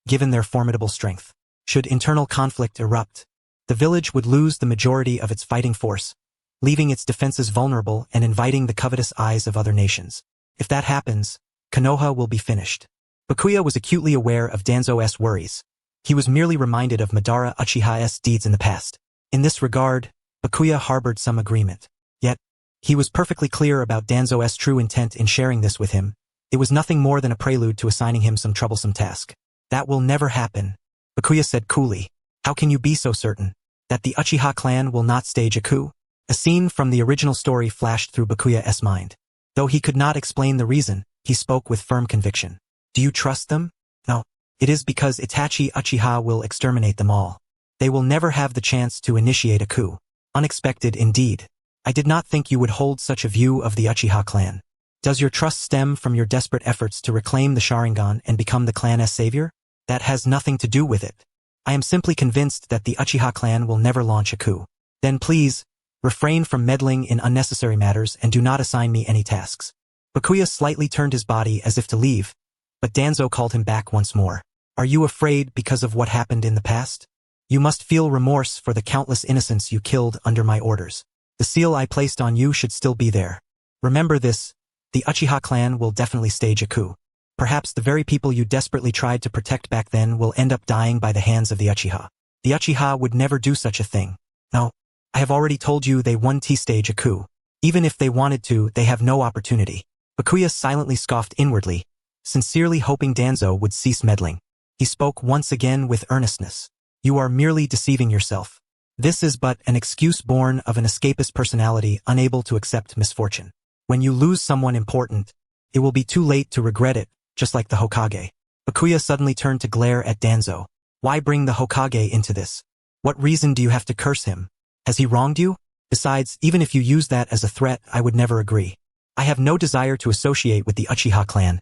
given their formidable strength. Should internal conflict erupt, the village would lose the majority of its fighting force, leaving its defenses vulnerable and inviting the covetous eyes of other nations. If that happens, Konoha will be finished. Byakuya was acutely aware of Danzo's worries. He was merely reminded of Madara Uchiha's deeds in the past. In this regard, Byakuya harbored some agreement. Yet, he was perfectly clear about Danzo's true intent in sharing this with him. It was nothing more than a prelude to assigning him some troublesome task. That will never happen, Byakuya said coolly. How can you be so certain that the Uchiha clan will not stage a coup? A scene from the original story flashed through Byakuya's mind. Though he could not explain the reason, he spoke with firm conviction. Do you trust them? No. It is because Itachi Uchiha will exterminate them all. They will never have the chance to initiate a coup. Unexpected indeed. I did not think you would hold such a view of the Uchiha clan. Does your trust stem from your desperate efforts to reclaim the Sharingan and become the clan's savior? That has nothing to do with it. I am simply convinced that the Uchiha clan will never launch a coup. Then please, refrain from meddling in unnecessary matters and do not assign me any tasks. Byakuya slightly turned his body as if to leave, but Danzo called him back once more. Are you afraid because of what happened in the past? You must feel remorse for the countless innocents you killed under my orders. The seal I placed on you should still be there. Remember this, the Uchiha clan will definitely stage a coup. Perhaps the very people you desperately tried to protect back then will end up dying by the hands of the Uchiha. The Uchiha would never do such a thing. No, I have already told you they won't stage a coup. Even if they wanted to, they have no opportunity. Bakuya silently scoffed inwardly, sincerely hoping Danzo would cease meddling. He spoke once again with earnestness. You are merely deceiving yourself. This is but an excuse born of an escapist personality unable to accept misfortune. When you lose someone important, it will be too late to regret it, just like the Hokage. Bakuya suddenly turned to glare at Danzo. Why bring the Hokage into this? What reason do you have to curse him? Has he wronged you? Besides, even if you use that as a threat, I would never agree. I have no desire to associate with the Uchiha clan,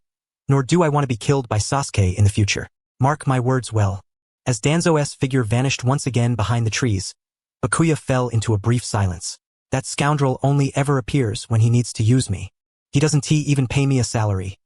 nor do I want to be killed by Sasuke in the future. Mark my words well. As Danzo's figure vanished once again behind the trees, Bakuya fell into a brief silence. That scoundrel only ever appears when he needs to use me. He doesn't even pay me a salary,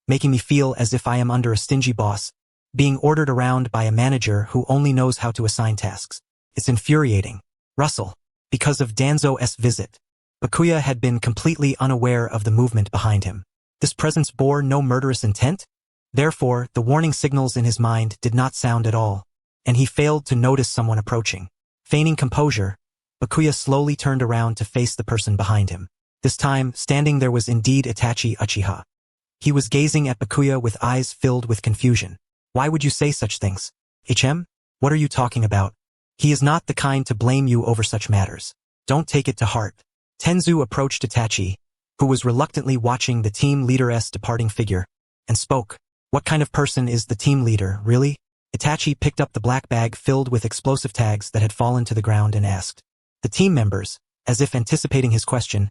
making me feel as if I am under a stingy boss, being ordered around by a manager who only knows how to assign tasks. It's infuriating. Russell. Because of Danzo's visit, Bakuya had been completely unaware of the movement behind him. This presence bore no murderous intent. Therefore, the warning signals in his mind did not sound at all, and he failed to notice someone approaching. Feigning composure, Bakuya slowly turned around to face the person behind him. This time, standing there was indeed Itachi Uchiha. He was gazing at Bakuya with eyes filled with confusion. Why would you say such things? What are you talking about? He is not the kind to blame you over such matters. Don't take it to heart. Tenzu approached Itachi, who was reluctantly watching the team leader's departing figure, and spoke. What kind of person is the team leader, really? Itachi picked up the black bag filled with explosive tags that had fallen to the ground and asked. The team members, as if anticipating his question,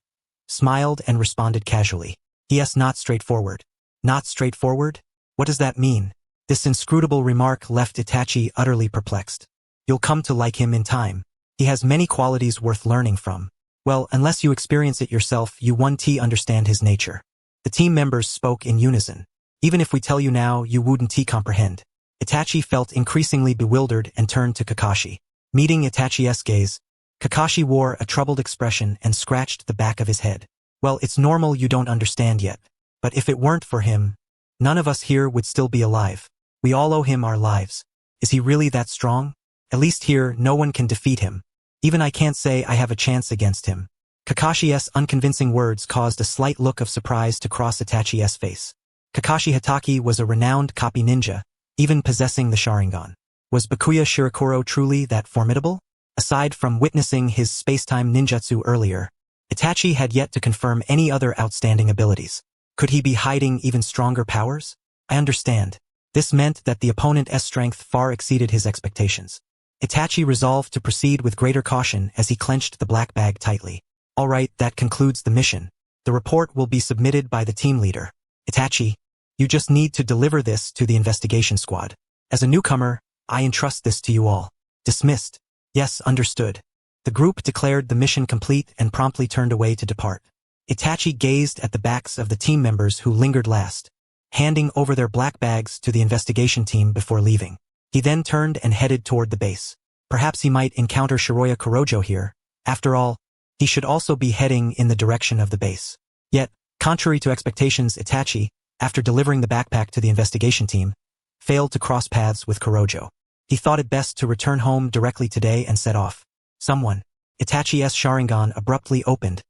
smiled and responded casually. Yes, not straightforward. Not straightforward? What does that mean? This inscrutable remark left Itachi utterly perplexed. You'll come to like him in time. He has many qualities worth learning from. Well, unless you experience it yourself, you won't understand his nature. The team members spoke in unison. Even if we tell you now, you wouldn't comprehend. Itachi felt increasingly bewildered and turned to Kakashi. Meeting Itachi's gaze, Kakashi wore a troubled expression and scratched the back of his head. Well, it's normal you don't understand yet. But if it weren't for him, none of us here would still be alive. We all owe him our lives. Is he really that strong? At least here, no one can defeat him. Even I can't say I have a chance against him. Kakashi's unconvincing words caused a slight look of surprise to cross Itachi's face. Kakashi Hatake was a renowned copy ninja, even possessing the Sharingan. Was Bakuya Shirokuro truly that formidable? Aside from witnessing his space-time ninjutsu earlier, Itachi had yet to confirm any other outstanding abilities. Could he be hiding even stronger powers? I understand. This meant that the opponent's strength far exceeded his expectations. Itachi resolved to proceed with greater caution as he clenched the black bag tightly. All right, that concludes the mission. The report will be submitted by the team leader. Itachi, you just need to deliver this to the investigation squad. As a newcomer, I entrust this to you all. Dismissed. Yes, understood. The group declared the mission complete and promptly turned away to depart. Itachi gazed at the backs of the team members who lingered last, handing over their black bags to the investigation team before leaving. He then turned and headed toward the base. Perhaps he might encounter Shiroya Kurojo here. After all, he should also be heading in the direction of the base. Yet, contrary to expectations, Itachi, after delivering the backpack to the investigation team, failed to cross paths with Kurojo. He thought it best to return home directly today and set off. Someone. Itachi's Sharingan abruptly opened,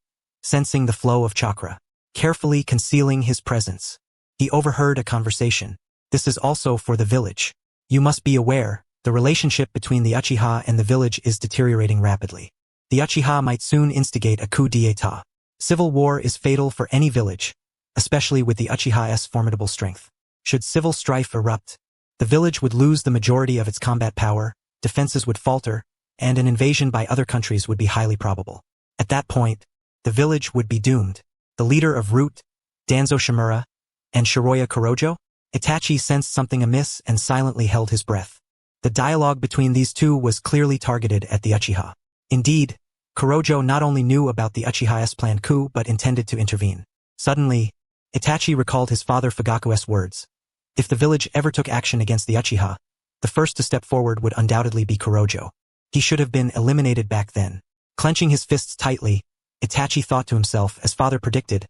sensing the flow of chakra. Carefully concealing his presence, he overheard a conversation. This is also for the village. You must be aware, the relationship between the Uchiha and the village is deteriorating rapidly. The Uchiha might soon instigate a coup d'état. Civil war is fatal for any village, especially with the Uchiha's formidable strength. Should civil strife erupt, the village would lose the majority of its combat power, defenses would falter, and an invasion by other countries would be highly probable. At that point, the village would be doomed. The leader of Root, Danzo Shimura, and Shiroya Kurojo? Itachi sensed something amiss and silently held his breath. The dialogue between these two was clearly targeted at the Uchiha. Indeed, Kurojo not only knew about the Uchiha's planned coup but intended to intervene. Suddenly, Itachi recalled his father Fugaku's words. If the village ever took action against the Uchiha, the first to step forward would undoubtedly be Kurojo. He should have been eliminated back then. Clenching his fists tightly, Itachi thought to himself, as father predicted,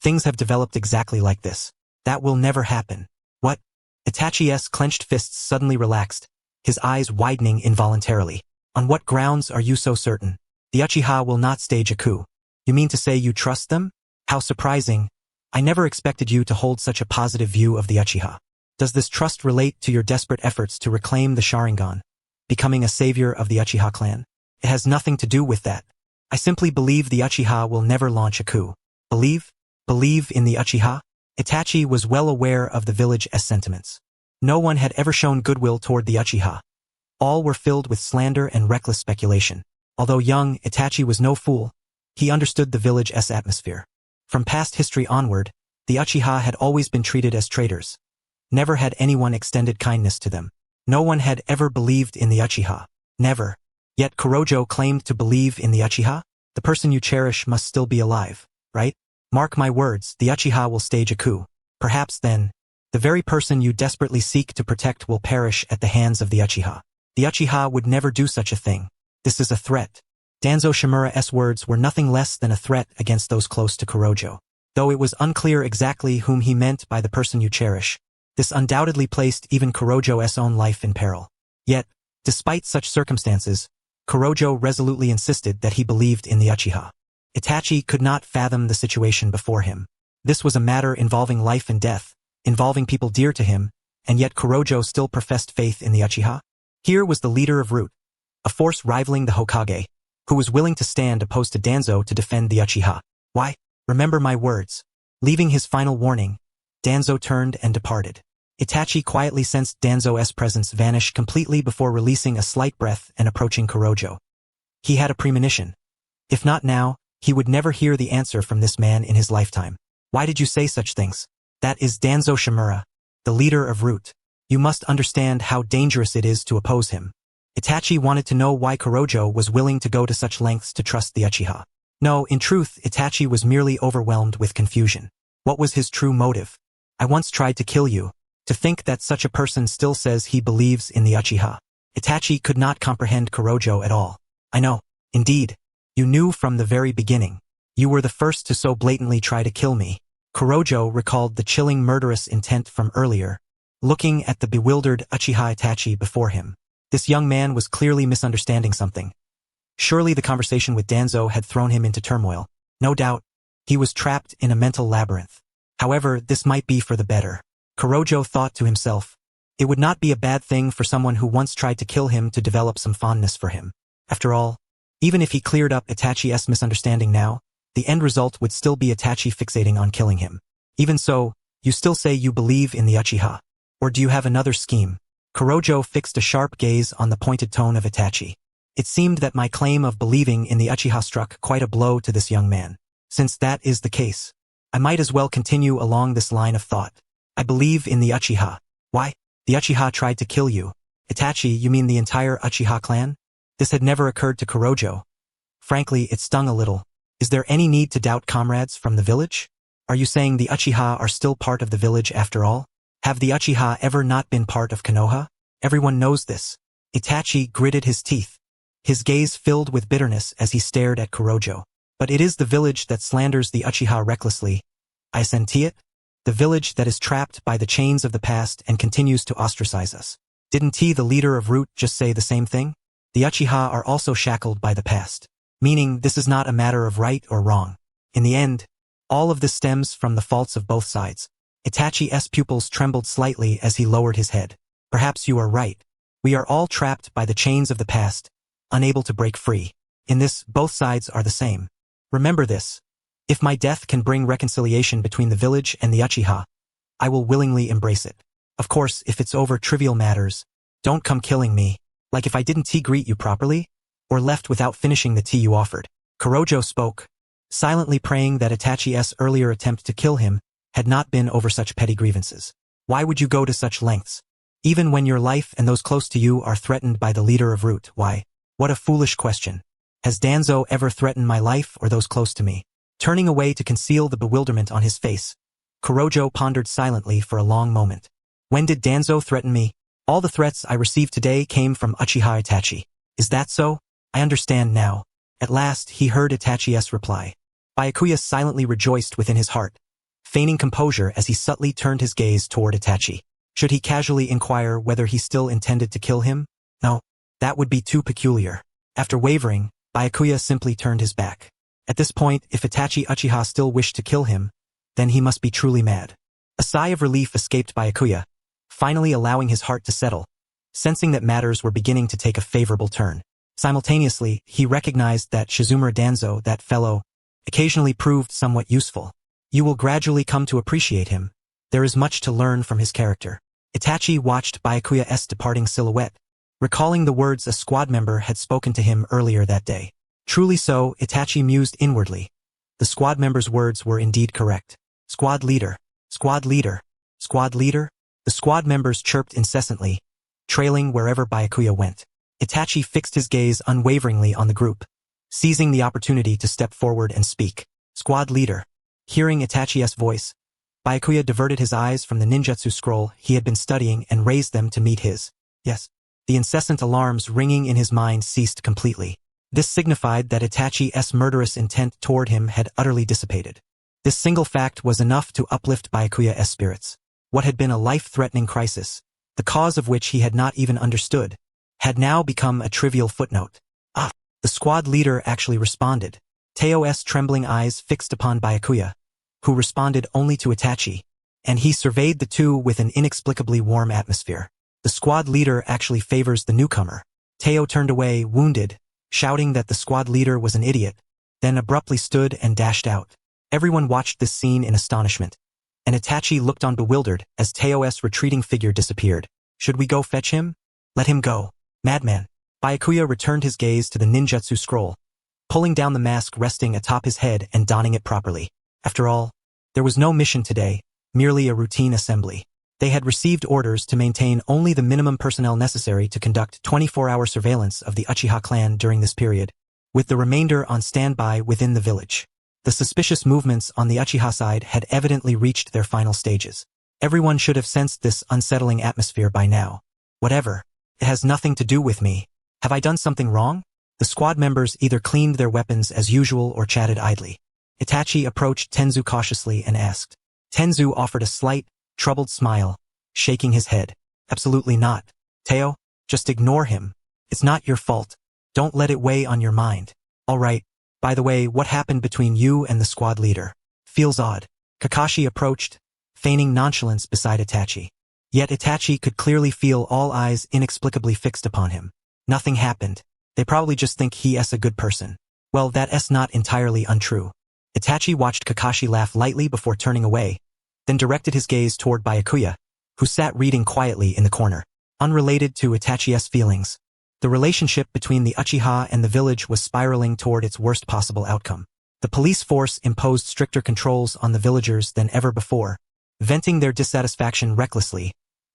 things have developed exactly like this. That will never happen. What? Itachi's clenched fists suddenly relaxed, his eyes widening involuntarily. On what grounds are you so certain? The Uchiha will not stage a coup. You mean to say you trust them? How surprising. I never expected you to hold such a positive view of the Uchiha. Does this trust relate to your desperate efforts to reclaim the Sharingan, becoming a savior of the Uchiha clan? It has nothing to do with that. I simply believe the Uchiha will never launch a coup. Believe? Believe in the Uchiha? Itachi was well aware of the village's sentiments. No one had ever shown goodwill toward the Uchiha. All were filled with slander and reckless speculation. Although young, Itachi was no fool. He understood the village's atmosphere. From past history onward, the Uchiha had always been treated as traitors. Never had anyone extended kindness to them. No one had ever believed in the Uchiha. Never. Yet Kurojo claimed to believe in the Uchiha? The person you cherish must still be alive, right? Mark my words, the Uchiha will stage a coup. Perhaps then, the very person you desperately seek to protect will perish at the hands of the Uchiha. The Uchiha would never do such a thing. This is a threat. Danzo Shimura's words were nothing less than a threat against those close to Kurojo. Though it was unclear exactly whom he meant by the person you cherish, this undoubtedly placed even Kurojo's own life in peril. Yet, despite such circumstances, Kurojo resolutely insisted that he believed in the Uchiha. Itachi could not fathom the situation before him. This was a matter involving life and death, involving people dear to him, and yet Kurojo still professed faith in the Uchiha. Here was the leader of Root, a force rivaling the Hokage, who was willing to stand opposed to Danzo to defend the Uchiha. Why? Remember my words. Leaving his final warning, Danzo turned and departed. Itachi quietly sensed Danzo's presence vanish completely before releasing a slight breath and approaching Kurojo. He had a premonition. If not now, he would never hear the answer from this man in his lifetime. Why did you say such things? That is Danzo Shimura, the leader of Root. You must understand how dangerous it is to oppose him. Itachi wanted to know why Kurojo was willing to go to such lengths to trust the Uchiha. No, in truth, Itachi was merely overwhelmed with confusion. What was his true motive? I once tried to kill you. To think that such a person still says he believes in the Uchiha. Itachi could not comprehend Kurojo at all. I know. Indeed. You knew from the very beginning. You were the first to so blatantly try to kill me. Kurojo recalled the chilling murderous intent from earlier, looking at the bewildered Uchiha Itachi before him. This young man was clearly misunderstanding something. Surely the conversation with Danzo had thrown him into turmoil. No doubt, he was trapped in a mental labyrinth. However, this might be for the better. Kurojo thought to himself. It would not be a bad thing for someone who once tried to kill him to develop some fondness for him. After all, even if he cleared up Itachi's misunderstanding now, the end result would still be Itachi fixating on killing him. Even so, you still say you believe in the Uchiha. Or do you have another scheme? Kurojo fixed a sharp gaze on the pointed tone of Itachi. It seemed that my claim of believing in the Uchiha struck quite a blow to this young man. Since that is the case, I might as well continue along this line of thought. I believe in the Uchiha. Why? The Uchiha tried to kill you. Itachi, you mean the entire Uchiha clan? This had never occurred to Kurojo. Frankly, it stung a little. Is there any need to doubt comrades from the village? Are you saying the Uchiha are still part of the village after all? Have the Uchiha ever not been part of Konoha? Everyone knows this. Itachi gritted his teeth. His gaze filled with bitterness as he stared at Kurojo. But it is the village that slanders the Uchiha recklessly. I senti it? The village that is trapped by the chains of the past and continues to ostracize us. Didn't he, the leader of Root, just say the same thing? The Uchiha are also shackled by the past. Meaning this is not a matter of right or wrong. In the end, all of this stems from the faults of both sides. Itachi's pupils trembled slightly as he lowered his head. Perhaps you are right. We are all trapped by the chains of the past, unable to break free. In this, both sides are the same. Remember this. If my death can bring reconciliation between the village and the Uchiha, I will willingly embrace it. Of course, if it's over trivial matters, don't come killing me, like if I didn't greet you properly, or left without finishing the tea you offered. Kurojo spoke, silently praying that Itachi's earlier attempt to kill him had not been over such petty grievances. Why would you go to such lengths? Even when your life and those close to you are threatened by the leader of Root, why? What a foolish question. Has Danzo ever threatened my life or those close to me? Turning away to conceal the bewilderment on his face, Kurojo pondered silently for a long moment. When did Danzo threaten me? All the threats I received today came from Uchiha Itachi. Is that so? I understand now. At last, he heard Itachi's reply. Byakuya silently rejoiced within his heart, feigning composure as he subtly turned his gaze toward Itachi. Should he casually inquire whether he still intended to kill him? No, that would be too peculiar. After wavering, Byakuya simply turned his back. At this point, if Itachi Uchiha still wished to kill him, then he must be truly mad. A sigh of relief escaped Byakuya, finally allowing his heart to settle, sensing that matters were beginning to take a favorable turn. Simultaneously, he recognized that Shizumura Danzo, that fellow, occasionally proved somewhat useful. You will gradually come to appreciate him. There is much to learn from his character. Itachi watched Byakuya's departing silhouette, recalling the words a squad member had spoken to him earlier that day. Truly so, Itachi mused inwardly. The squad member's words were indeed correct. Squad leader, squad leader, squad leader. The squad members chirped incessantly, trailing wherever Byakuya went. Itachi fixed his gaze unwaveringly on the group, seizing the opportunity to step forward and speak. Squad leader. Hearing Itachi's voice, Byakuya diverted his eyes from the ninjutsu scroll he had been studying and raised them to meet his. Yes. The incessant alarms ringing in his mind ceased completely. This signified that Itachi's murderous intent toward him had utterly dissipated. This single fact was enough to uplift Byakuya's spirits. What had been a life-threatening crisis, the cause of which he had not even understood, had now become a trivial footnote. Ah, the squad leader actually responded. Teo's trembling eyes fixed upon Byakuya, who responded only to Itachi, and he surveyed the two with an inexplicably warm atmosphere. The squad leader actually favors the newcomer. Teo turned away, wounded, shouting that the squad leader was an idiot, then abruptly stood and dashed out. Everyone watched this scene in astonishment, and Itachi looked on bewildered as Teo's retreating figure disappeared. Should we go fetch him? Let him go. Madman. Byakuya returned his gaze to the ninjutsu scroll, pulling down the mask resting atop his head and donning it properly. After all, there was no mission today, merely a routine assembly. They had received orders to maintain only the minimum personnel necessary to conduct 24-hour surveillance of the Uchiha clan during this period, with the remainder on standby within the village. The suspicious movements on the Uchiha side had evidently reached their final stages. Everyone should have sensed this unsettling atmosphere by now. Whatever. It has nothing to do with me. Have I done something wrong? The squad members either cleaned their weapons as usual or chatted idly. Itachi approached Tenzu cautiously and asked. Tenzu offered a slight, troubled smile, shaking his head. Absolutely not. Teo, just ignore him. It's not your fault. Don't let it weigh on your mind. All right. By the way, what happened between you and the squad leader? Feels odd. Kakashi approached, feigning nonchalance beside Itachi. Yet Itachi could clearly feel all eyes inexplicably fixed upon him. Nothing happened. They probably just think he's a good person. Well, that's not entirely untrue. Itachi watched Kakashi laugh lightly before turning away, then directed his gaze toward Byakuya, who sat reading quietly in the corner. Unrelated to Itachi's feelings, the relationship between the Uchiha and the village was spiraling toward its worst possible outcome. The police force imposed stricter controls on the villagers than ever before, venting their dissatisfaction recklessly,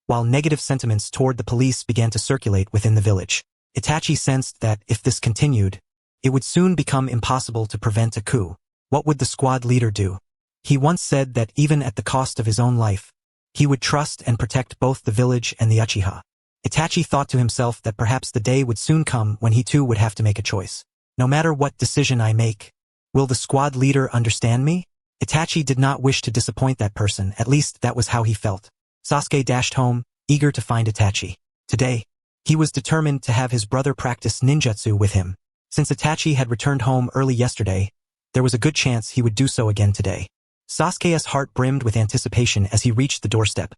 while negative sentiments toward the police began to circulate within the village. Itachi sensed that if this continued, it would soon become impossible to prevent a coup. What would the squad leader do? He once said that even at the cost of his own life, he would trust and protect both the village and the Uchiha. Itachi thought to himself that perhaps the day would soon come when he too would have to make a choice. No matter what decision I make, will the squad leader understand me? Itachi did not wish to disappoint that person, at least that was how he felt. Sasuke dashed home, eager to find Itachi. Today, he was determined to have his brother practice ninjutsu with him. Since Itachi had returned home early yesterday, there was a good chance he would do so again today. Sasuke's heart brimmed with anticipation as he reached the doorstep,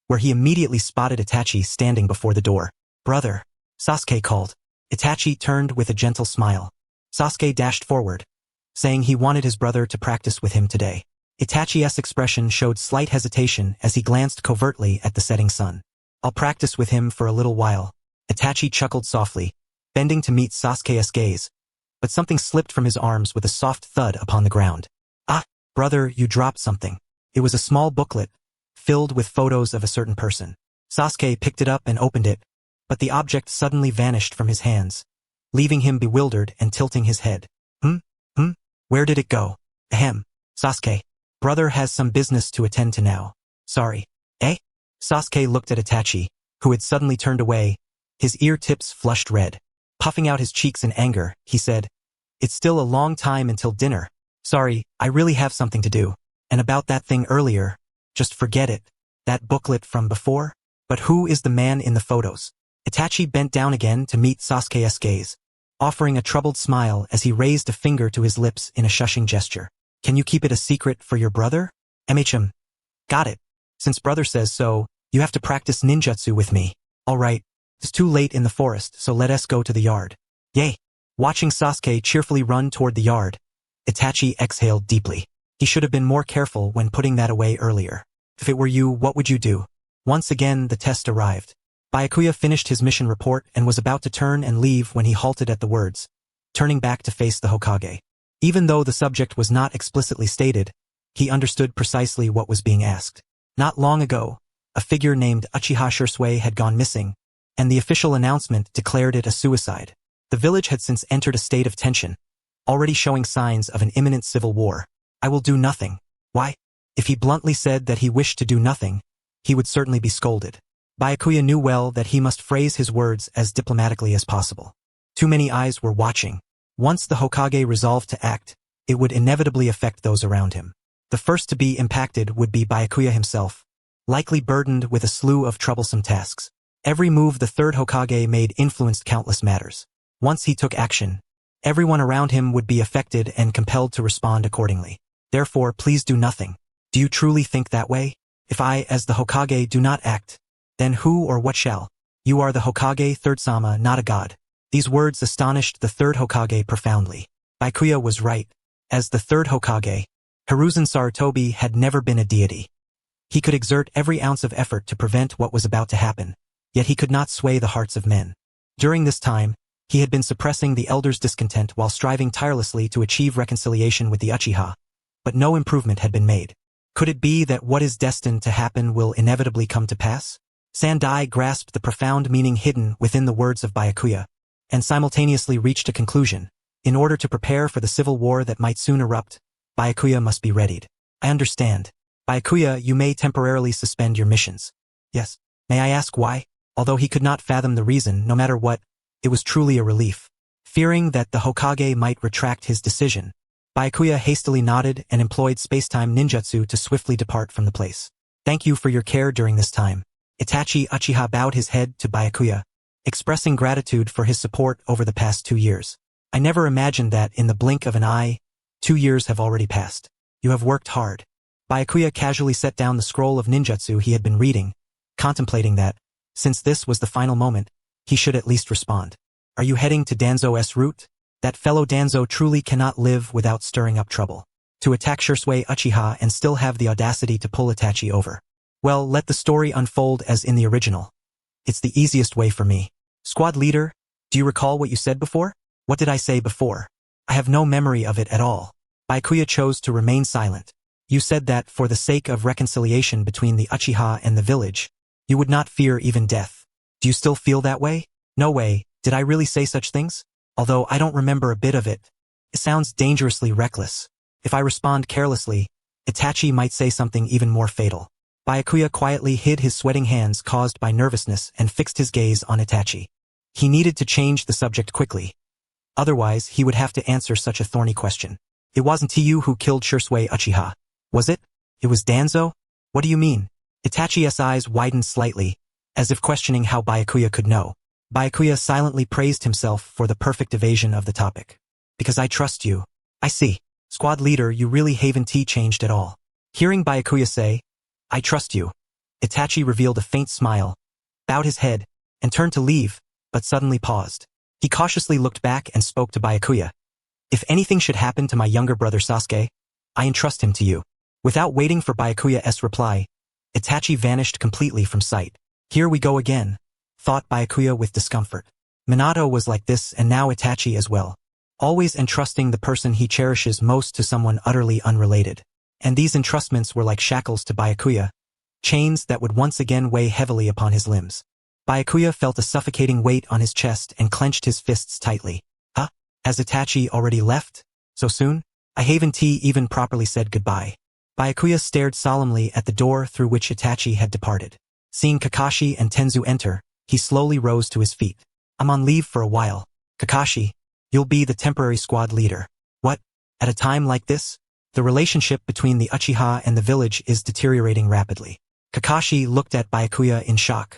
where he immediately spotted Itachi standing before the door. Brother, Sasuke called. Itachi turned with a gentle smile. Sasuke dashed forward, saying he wanted his brother to practice with him today. Itachi's expression showed slight hesitation as he glanced covertly at the setting sun. I'll practice with him for a little while. Itachi chuckled softly, bending to meet Sasuke's gaze, but something slipped from his arms with a soft thud upon the ground. Ah, brother, you dropped something. It was a small booklet, filled with photos of a certain person. Sasuke picked it up and opened it, but the object suddenly vanished from his hands, leaving him bewildered and tilting his head. Where did it go? Ahem. Sasuke. Brother has some business to attend to now. Sorry. Eh? Sasuke looked at Itachi, who had suddenly turned away, his ear tips flushed red. Puffing out his cheeks in anger, he said, It's still a long time until dinner. Sorry, I really have something to do. And about that thing earlier, just forget it. That booklet from before? But who is the man in the photos? Itachi bent down again to meet Sasuke's gaze. offering a troubled smile as he raised a finger to his lips in a shushing gesture. Can you keep it a secret for your brother? MHM. Got it. Since brother says so, you have to practice ninjutsu with me. All right. It's too late in the forest, so let us go to the yard. Yay. Watching Sasuke cheerfully run toward the yard, Itachi exhaled deeply. He should have been more careful when putting that away earlier. If it were you, what would you do? Once again, the test arrived. Byakuya finished his mission report and was about to turn and leave when he halted at the words, turning back to face the Hokage. Even though the subject was not explicitly stated, he understood precisely what was being asked. Not long ago, a figure named Uchiha Shisui had gone missing, and the official announcement declared it a suicide. The village had since entered a state of tension, already showing signs of an imminent civil war. I will do nothing. Why? If he bluntly said that he wished to do nothing, he would certainly be scolded. Byakuya knew well that he must phrase his words as diplomatically as possible. Too many eyes were watching. Once the Hokage resolved to act, it would inevitably affect those around him. The first to be impacted would be Byakuya himself, likely burdened with a slew of troublesome tasks. Every move the third Hokage made influenced countless matters. Once he took action, everyone around him would be affected and compelled to respond accordingly. Therefore, please do nothing. Do you truly think that way? If I, as the Hokage, do not act, then who or what shall? You are the Hokage, third Sama, not a god. These words astonished the third Hokage profoundly. Byakuya was right. As the third Hokage, Hiruzen Sarutobi had never been a deity. He could exert every ounce of effort to prevent what was about to happen, yet he could not sway the hearts of men. During this time, he had been suppressing the elders' discontent while striving tirelessly to achieve reconciliation with the Uchiha, but no improvement had been made. Could it be that what is destined to happen will inevitably come to pass? Sandai grasped the profound meaning hidden within the words of Byakuya, and simultaneously reached a conclusion. In order to prepare for the civil war that might soon erupt, Byakuya must be readied. I understand. Byakuya, you may temporarily suspend your missions. Yes. May I ask why? Although he could not fathom the reason, no matter what, it was truly a relief. Fearing that the Hokage might retract his decision, Byakuya hastily nodded and employed space-time ninjutsu to swiftly depart from the place. Thank you for your care during this time. Itachi Uchiha bowed his head to Byakuya, expressing gratitude for his support over the past 2 years. I never imagined that in the blink of an eye, 2 years have already passed. You have worked hard. Byakuya casually set down the scroll of ninjutsu he had been reading, contemplating that, since this was the final moment, he should at least respond. Are you heading to Danzo's route? That fellow Danzo truly cannot live without stirring up trouble. To attack Shisui Uchiha and still have the audacity to pull Itachi over. Well, let the story unfold as in the original. It's the easiest way for me. Squad leader, do you recall what you said before? What did I say before? I have no memory of it at all. Byakuya chose to remain silent. You said that, for the sake of reconciliation between the Uchiha and the village, you would not fear even death. Do you still feel that way? No way. Did I really say such things? Although I don't remember a bit of it. It sounds dangerously reckless. If I respond carelessly, Itachi might say something even more fatal. Byakuya quietly hid his sweating hands caused by nervousness and fixed his gaze on Itachi. He needed to change the subject quickly. Otherwise, he would have to answer such a thorny question. It wasn't you who killed Shisui Uchiha, was it? It was Danzo? What do you mean? Itachi's eyes widened slightly, as if questioning how Byakuya could know. Byakuya silently praised himself for the perfect evasion of the topic. Because I trust you. I see. Squad leader, you really haven't changed at all. Hearing Byakuya say, I trust you, Itachi revealed a faint smile, bowed his head, and turned to leave, but suddenly paused. He cautiously looked back and spoke to Byakuya. If anything should happen to my younger brother Sasuke, I entrust him to you. Without waiting for Byakuya's reply, Itachi vanished completely from sight. Here we go again, thought Byakuya with discomfort. Minato was like this, and now Itachi as well. Always entrusting the person he cherishes most to someone utterly unrelated. And these entrustments were like shackles to Byakuya, chains that would once again weigh heavily upon his limbs. Byakuya felt a suffocating weight on his chest and clenched his fists tightly. Huh? Has Itachi already left? So soon? I haven't even properly said goodbye. Byakuya stared solemnly at the door through which Itachi had departed. Seeing Kakashi and Tenzu enter, he slowly rose to his feet. I'm on leave for a while. Kakashi, you'll be the temporary squad leader. What? At a time like this? The relationship between the Uchiha and the village is deteriorating rapidly. Kakashi looked at Byakuya in shock.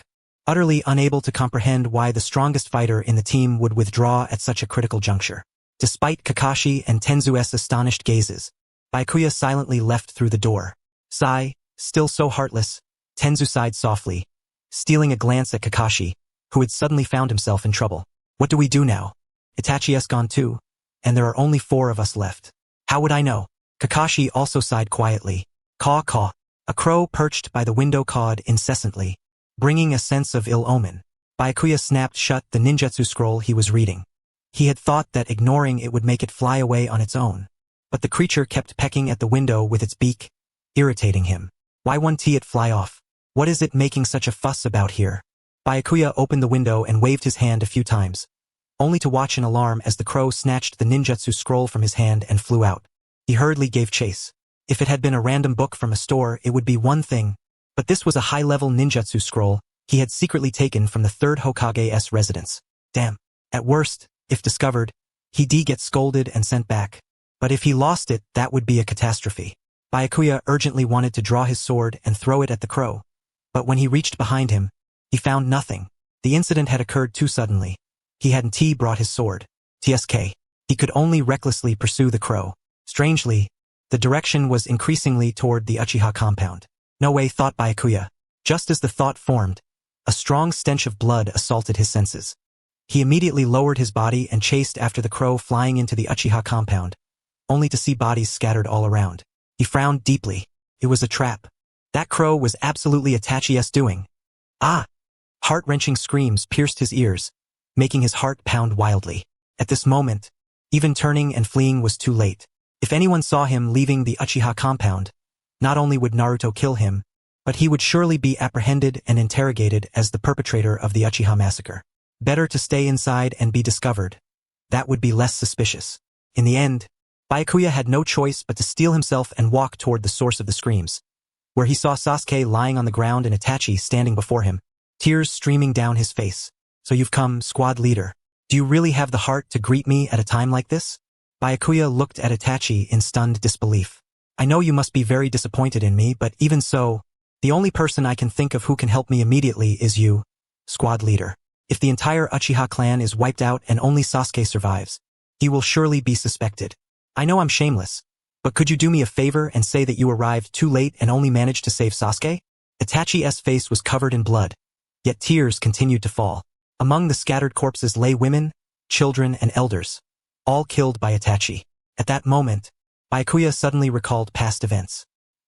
utterly unable to comprehend why the strongest fighter in the team would withdraw at such a critical juncture. Despite Kakashi and Tenzu's astonished gazes, Byakuya silently left through the door. Sigh, still so heartless, Tenzu sighed softly, stealing a glance at Kakashi, who had suddenly found himself in trouble. What do we do now? Itachi's gone too, and there are only 4 of us left. How would I know? Kakashi also sighed quietly. Caw caw. A crow perched by the window cawed incessantly, bringing a sense of ill omen. Byakuya snapped shut the ninjutsu scroll he was reading. He had thought that ignoring it would make it fly away on its own. But the creature kept pecking at the window with its beak, irritating him. Why won't it fly off? What is it making such a fuss about here? Byakuya opened the window and waved his hand a few times, only to watch in alarm as the crow snatched the ninjutsu scroll from his hand and flew out. He hurriedly gave chase. If it had been a random book from a store, it would be one thing, but this was a high-level ninjutsu scroll he had secretly taken from the 3rd Hokage's residence. Damn. At worst, if discovered, he'd get scolded and sent back. But if he lost it, that would be a catastrophe. Byakuya urgently wanted to draw his sword and throw it at the crow, but when he reached behind him, he found nothing. The incident had occurred too suddenly. He hadn't brought his sword. TSK. He could only recklessly pursue the crow. Strangely, the direction was increasingly toward the Uchiha compound. No way, thought Byakuya. Just as the thought formed, a strong stench of blood assaulted his senses. He immediately lowered his body and chased after the crow flying into the Uchiha compound, only to see bodies scattered all around. He frowned deeply. It was a trap. That crow was absolutely Itachi's doing. Ah! Heart-wrenching screams pierced his ears, making his heart pound wildly. At this moment, even turning and fleeing was too late. If anyone saw him leaving the Uchiha compound, not only would Naruto kill him, but he would surely be apprehended and interrogated as the perpetrator of the Uchiha massacre. Better to stay inside and be discovered. That would be less suspicious. In the end, Byakuya had no choice but to steel himself and walk toward the source of the screams, where he saw Sasuke lying on the ground and Itachi standing before him, tears streaming down his face. So you've come, squad leader. Do you really have the heart to greet me at a time like this? Byakuya looked at Itachi in stunned disbelief. I know you must be very disappointed in me, but even so, the only person I can think of who can help me immediately is you, squad leader. If the entire Uchiha clan is wiped out and only Sasuke survives, he will surely be suspected. I know I'm shameless, but could you do me a favor and say that you arrived too late and only managed to save Sasuke? Itachi's face was covered in blood, yet tears continued to fall. Among the scattered corpses lay women, children, and elders, all killed by Itachi. At that moment, Byakuya suddenly recalled past events.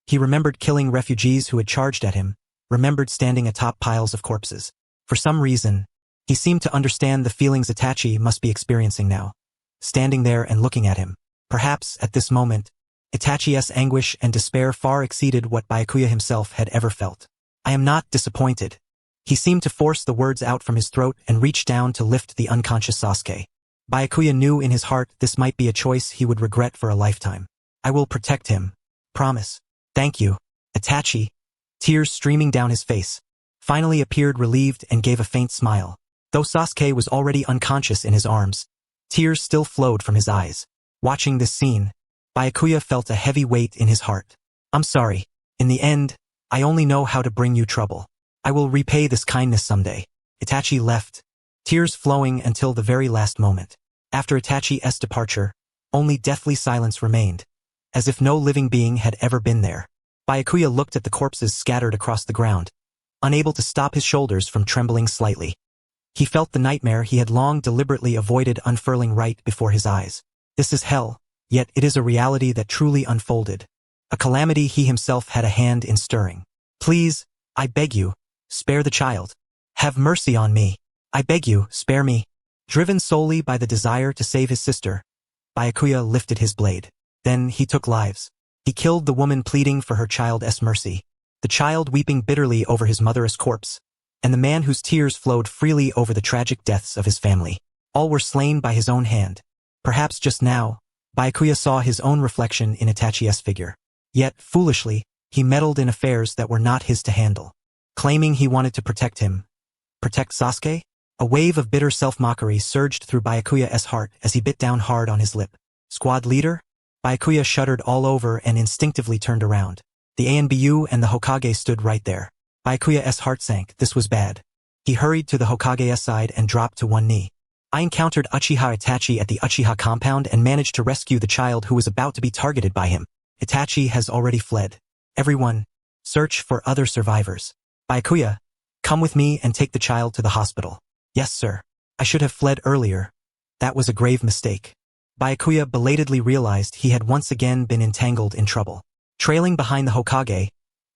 He remembered killing refugees who had charged at him, remembered standing atop piles of corpses. For some reason, he seemed to understand the feelings Itachi must be experiencing now, standing there and looking at him. Perhaps, at this moment, Itachi's anguish and despair far exceeded what Byakuya himself had ever felt. I am not disappointed. He seemed to force the words out from his throat and reach down to lift the unconscious Sasuke. Byakuya knew in his heart this might be a choice he would regret for a lifetime. I will protect him. Promise. Thank you. Itachi, tears streaming down his face, finally appeared relieved and gave a faint smile. Though Sasuke was already unconscious in his arms, tears still flowed from his eyes. Watching this scene, Byakuya felt a heavy weight in his heart. I'm sorry. In the end, I only know how to bring you trouble. I will repay this kindness someday. Itachi left, tears flowing until the very last moment. After Itachi's departure, only deathly silence remained, as if no living being had ever been there. Byakuya looked at the corpses scattered across the ground, unable to stop his shoulders from trembling slightly. He felt the nightmare he had long deliberately avoided unfurling right before his eyes. This is hell, yet it is a reality that truly unfolded, a calamity he himself had a hand in stirring. Please, I beg you, spare the child. Have mercy on me. I beg you, spare me. Driven solely by the desire to save his sister, Byakuya lifted his blade. Then he took lives. He killed the woman pleading for her child's mercy, the child weeping bitterly over his mother's corpse, and the man whose tears flowed freely over the tragic deaths of his family. All were slain by his own hand. Perhaps just now, Byakuya saw his own reflection in Itachi's figure. Yet, foolishly, he meddled in affairs that were not his to handle. Claiming he wanted to protect him. Protect Sasuke? A wave of bitter self-mockery surged through Byakuya's heart as he bit down hard on his lip. Squad leader? Byakuya shuddered all over and instinctively turned around. The Anbu and the Hokage stood right there. Byakuya's heart sank. This was bad. He hurried to the Hokage's side and dropped to one knee. I encountered Uchiha Itachi at the Uchiha compound and managed to rescue the child who was about to be targeted by him. Itachi has already fled. Everyone, search for other survivors. Byakuya, come with me and take the child to the hospital. Yes, sir. I should have fled earlier. That was a grave mistake. Byakuya belatedly realized he had once again been entangled in trouble. Trailing behind the Hokage,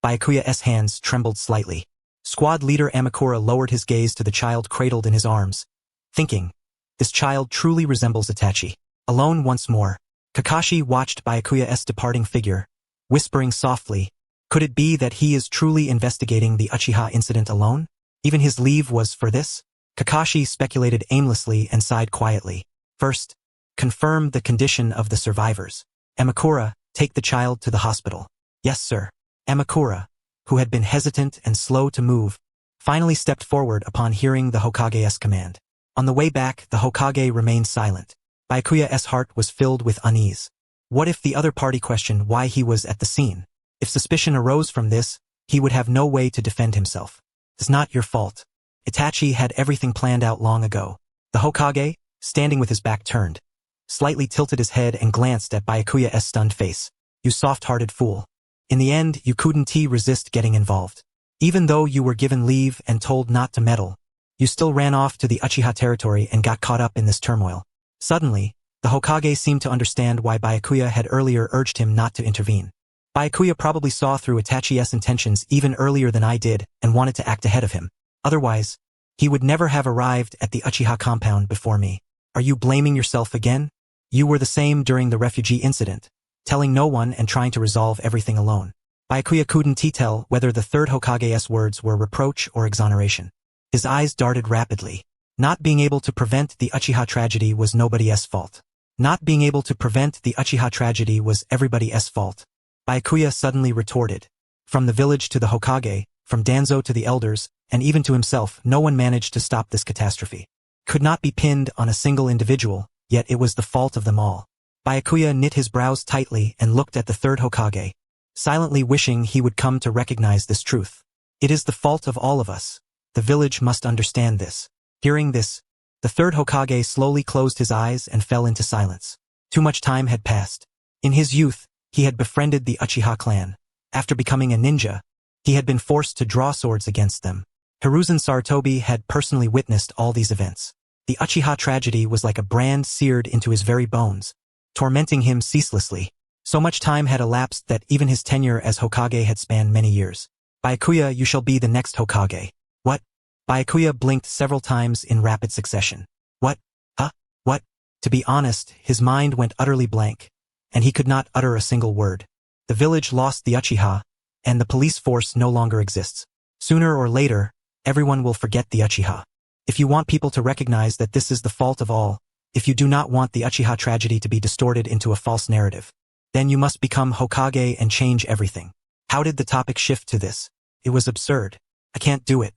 Byakuya's hands trembled slightly. Squad leader Amakura lowered his gaze to the child cradled in his arms, thinking, this child truly resembles Itachi. Alone once more, Kakashi watched Byakuya's departing figure, whispering softly, could it be that he is truly investigating the Uchiha incident alone? Even his leave was for this? Kakashi speculated aimlessly and sighed quietly. First, confirm the condition of the survivors. Amakura, take the child to the hospital. Yes, sir. Amakura, who had been hesitant and slow to move, finally stepped forward upon hearing the Hokage's command. On the way back, the Hokage remained silent. Byakuya's heart was filled with unease. What if the other party questioned why he was at the scene? If suspicion arose from this, he would have no way to defend himself. It's not your fault. Itachi had everything planned out long ago. The Hokage, standing with his back turned, slightly tilted his head and glanced at Byakuya's stunned face. You soft-hearted fool. In the end, you couldn't resist getting involved. Even though you were given leave and told not to meddle, you still ran off to the Uchiha territory and got caught up in this turmoil. Suddenly, the Hokage seemed to understand why Byakuya had earlier urged him not to intervene. Byakuya probably saw through Itachi's intentions even earlier than I did and wanted to act ahead of him. Otherwise, he would never have arrived at the Uchiha compound before me. Are you blaming yourself again? You were the same during the refugee incident, telling no one and trying to resolve everything alone. Byakuya couldn't tell whether the third Hokage's words were reproach or exoneration. His eyes darted rapidly. Not being able to prevent the Uchiha tragedy was nobody's fault. Not being able to prevent the Uchiha tragedy was everybody's fault. Byakuya suddenly retorted. From the village to the Hokage, from Danzo to the elders, and even to himself, no one managed to stop this catastrophe. Could not be pinned on a single individual, yet it was the fault of them all. Byakuya knit his brows tightly and looked at the third Hokage, silently wishing he would come to recognize this truth. It is the fault of all of us. The village must understand this. Hearing this, the third Hokage slowly closed his eyes and fell into silence. Too much time had passed. In his youth, he had befriended the Uchiha clan. After becoming a ninja, he had been forced to draw swords against them. Hiruzen Sarutobi had personally witnessed all these events. The Uchiha tragedy was like a brand seared into his very bones, tormenting him ceaselessly. So much time had elapsed that even his tenure as Hokage had spanned many years. Byakuya, you shall be the next Hokage. What? Byakuya blinked several times in rapid succession. What? Huh? What? To be honest, his mind went utterly blank, and he could not utter a single word. The village lost the Uchiha, and the police force no longer exists. Sooner or later, everyone will forget the Uchiha. If you want people to recognize that this is the fault of all, if you do not want the Uchiha tragedy to be distorted into a false narrative, then you must become Hokage and change everything. How did the topic shift to this? It was absurd. I can't do it.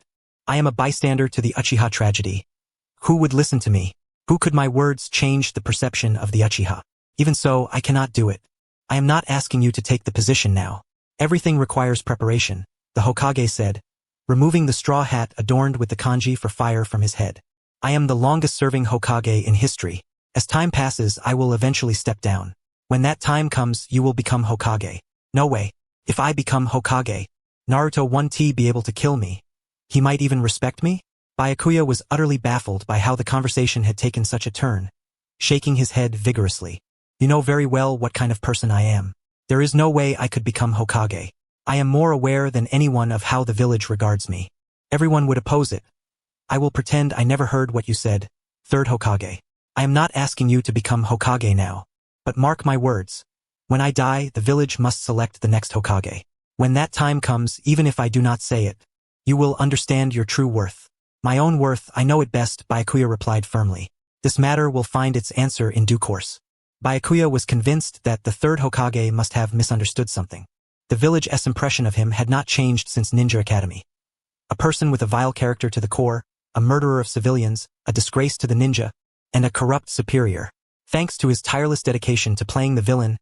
I am a bystander to the Uchiha tragedy. Who would listen to me? Who could my words change the perception of the Uchiha? Even so, I cannot do it. I am not asking you to take the position now. Everything requires preparation, the Hokage said, removing the straw hat adorned with the kanji for fire from his head. I am the longest-serving Hokage in history. As time passes, I will eventually step down. When that time comes, you will become Hokage. No way. If I become Hokage, Naruto won't be able to kill me. He might even respect me? Byakuya was utterly baffled by how the conversation had taken such a turn, shaking his head vigorously. You know very well what kind of person I am. There is no way I could become Hokage. I am more aware than anyone of how the village regards me. Everyone would oppose it. I will pretend I never heard what you said, third Hokage. I am not asking you to become Hokage now. But mark my words. When I die, the village must select the next Hokage. When that time comes, even if I do not say it, you will understand your true worth. My own worth, I know it best, Byakuya replied firmly. This matter will find its answer in due course. Byakuya was convinced that the third Hokage must have misunderstood something. The village's impression of him had not changed since Ninja Academy. A person with a vile character to the core, a murderer of civilians, a disgrace to the ninja, and a corrupt superior. Thanks to his tireless dedication to playing the villain,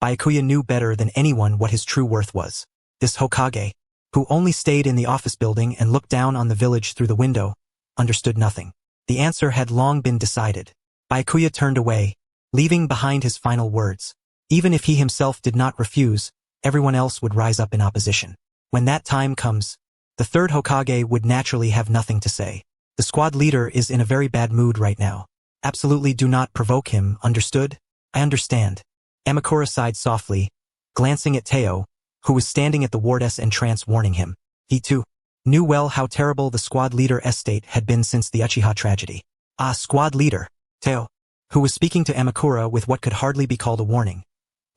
Byakuya knew better than anyone what his true worth was. This Hokage, who only stayed in the office building and looked down on the village through the window, understood nothing. The answer had long been decided. Byakuya turned away, leaving behind his final words. Even if he himself did not refuse, everyone else would rise up in opposition. When that time comes, the third Hokage would naturally have nothing to say. The squad leader is in a very bad mood right now. Absolutely do not provoke him, understood? I understand. Amakura sighed softly, glancing at Teo, who was standing at the wardess entrance warning him. He too knew well how terrible the squad leader's state had been since the Uchiha tragedy. Ah, squad leader, Teo, who was speaking to Amakura with what could hardly be called a warning,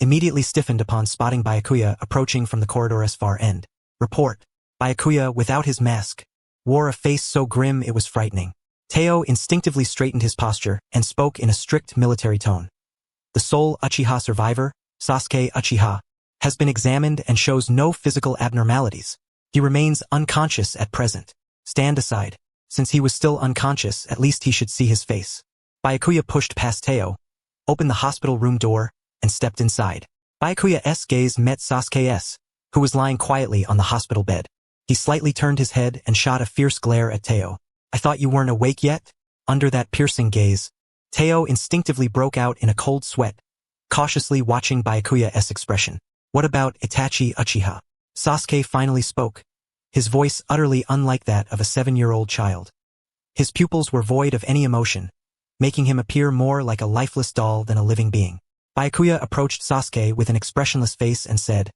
immediately stiffened upon spotting Byakuya approaching from the corridor's far end. Report. Byakuya, without his mask, wore a face so grim it was frightening. Teo instinctively straightened his posture and spoke in a strict military tone. The sole Uchiha survivor, Sasuke Uchiha, has been examined and shows no physical abnormalities. He remains unconscious at present. Stand aside. Since he was still unconscious, at least he should see his face. Byakuya pushed past Teo, opened the hospital room door, and stepped inside. Byakuya's gaze met Sasuke's, who was lying quietly on the hospital bed. He slightly turned his head and shot a fierce glare at Teo. I thought you weren't awake yet? Under that piercing gaze, Teo instinctively broke out in a cold sweat, cautiously watching Byakuya's expression. What about Itachi Uchiha? Sasuke finally spoke, his voice utterly unlike that of a 7-year-old child. His pupils were void of any emotion, making him appear more like a lifeless doll than a living being. Byakuya approached Sasuke with an expressionless face and said,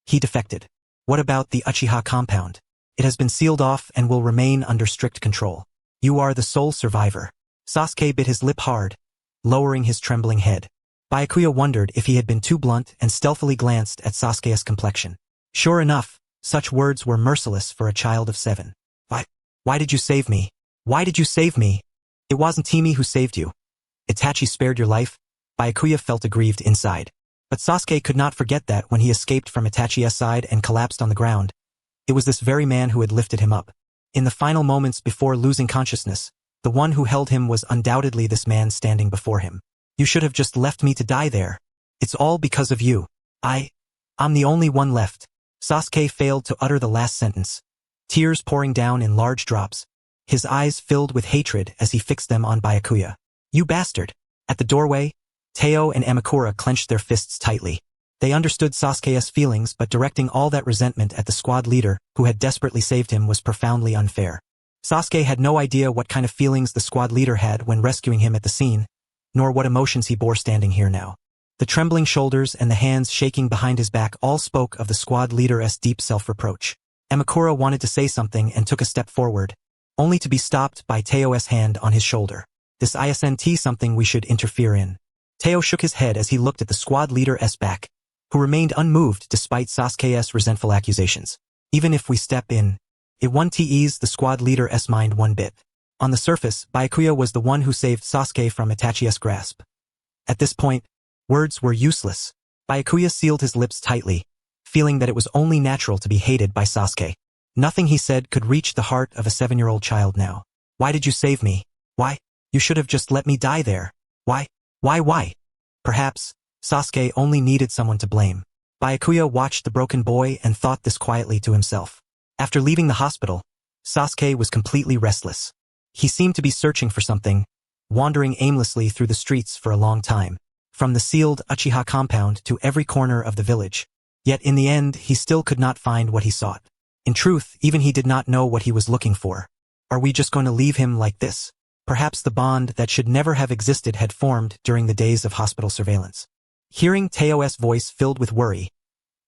he defected. What about the Uchiha compound? It has been sealed off and will remain under strict control. You are the sole survivor. Sasuke bit his lip hard, lowering his trembling head. Byakuya wondered if he had been too blunt and stealthily glanced at Sasuke's complexion. Sure enough, such words were merciless for a child of 7. Why did you save me? Why did you save me? It wasn't Timi who saved you. Itachi spared your life. Byakuya felt aggrieved inside. But Sasuke could not forget that when he escaped from Itachi's side and collapsed on the ground, it was this very man who had lifted him up. In the final moments before losing consciousness, the one who held him was undoubtedly this man standing before him. You should have just left me to die there. It's all because of you. I'm the only one left. Sasuke failed to utter the last sentence, tears pouring down in large drops, his eyes filled with hatred as he fixed them on Byakuya. You bastard! At the doorway, Teo and Amakura clenched their fists tightly. They understood Sasuke's feelings, but directing all that resentment at the squad leader who had desperately saved him was profoundly unfair. Sasuke had no idea what kind of feelings the squad leader had when rescuing him at the scene, nor what emotions he bore standing here now. The trembling shoulders and the hands shaking behind his back all spoke of the squad leader's deep self-reproach. Amakura wanted to say something and took a step forward, only to be stopped by Teo's hand on his shoulder. This isn't something we should interfere in. Teo shook his head as he looked at the squad leader's back, who remained unmoved despite Sasuke's resentful accusations. Even if we step in, it won't ease the squad leader's mind one bit. On the surface, Byakuya was the one who saved Sasuke from Itachi's grasp. At this point, words were useless. Byakuya sealed his lips tightly, feeling that it was only natural to be hated by Sasuke. Nothing he said could reach the heart of a 7-year-old child now. Why did you save me? Why? You should have just let me die there. Why? Perhaps Sasuke only needed someone to blame. Byakuya watched the broken boy and thought this quietly to himself. After leaving the hospital, Sasuke was completely restless. He seemed to be searching for something, wandering aimlessly through the streets for a long time, from the sealed Uchiha compound to every corner of the village. Yet in the end, he still could not find what he sought. In truth, even he did not know what he was looking for. Are we just going to leave him like this? Perhaps the bond that should never have existed had formed during the days of hospital surveillance. Hearing Teo's voice filled with worry,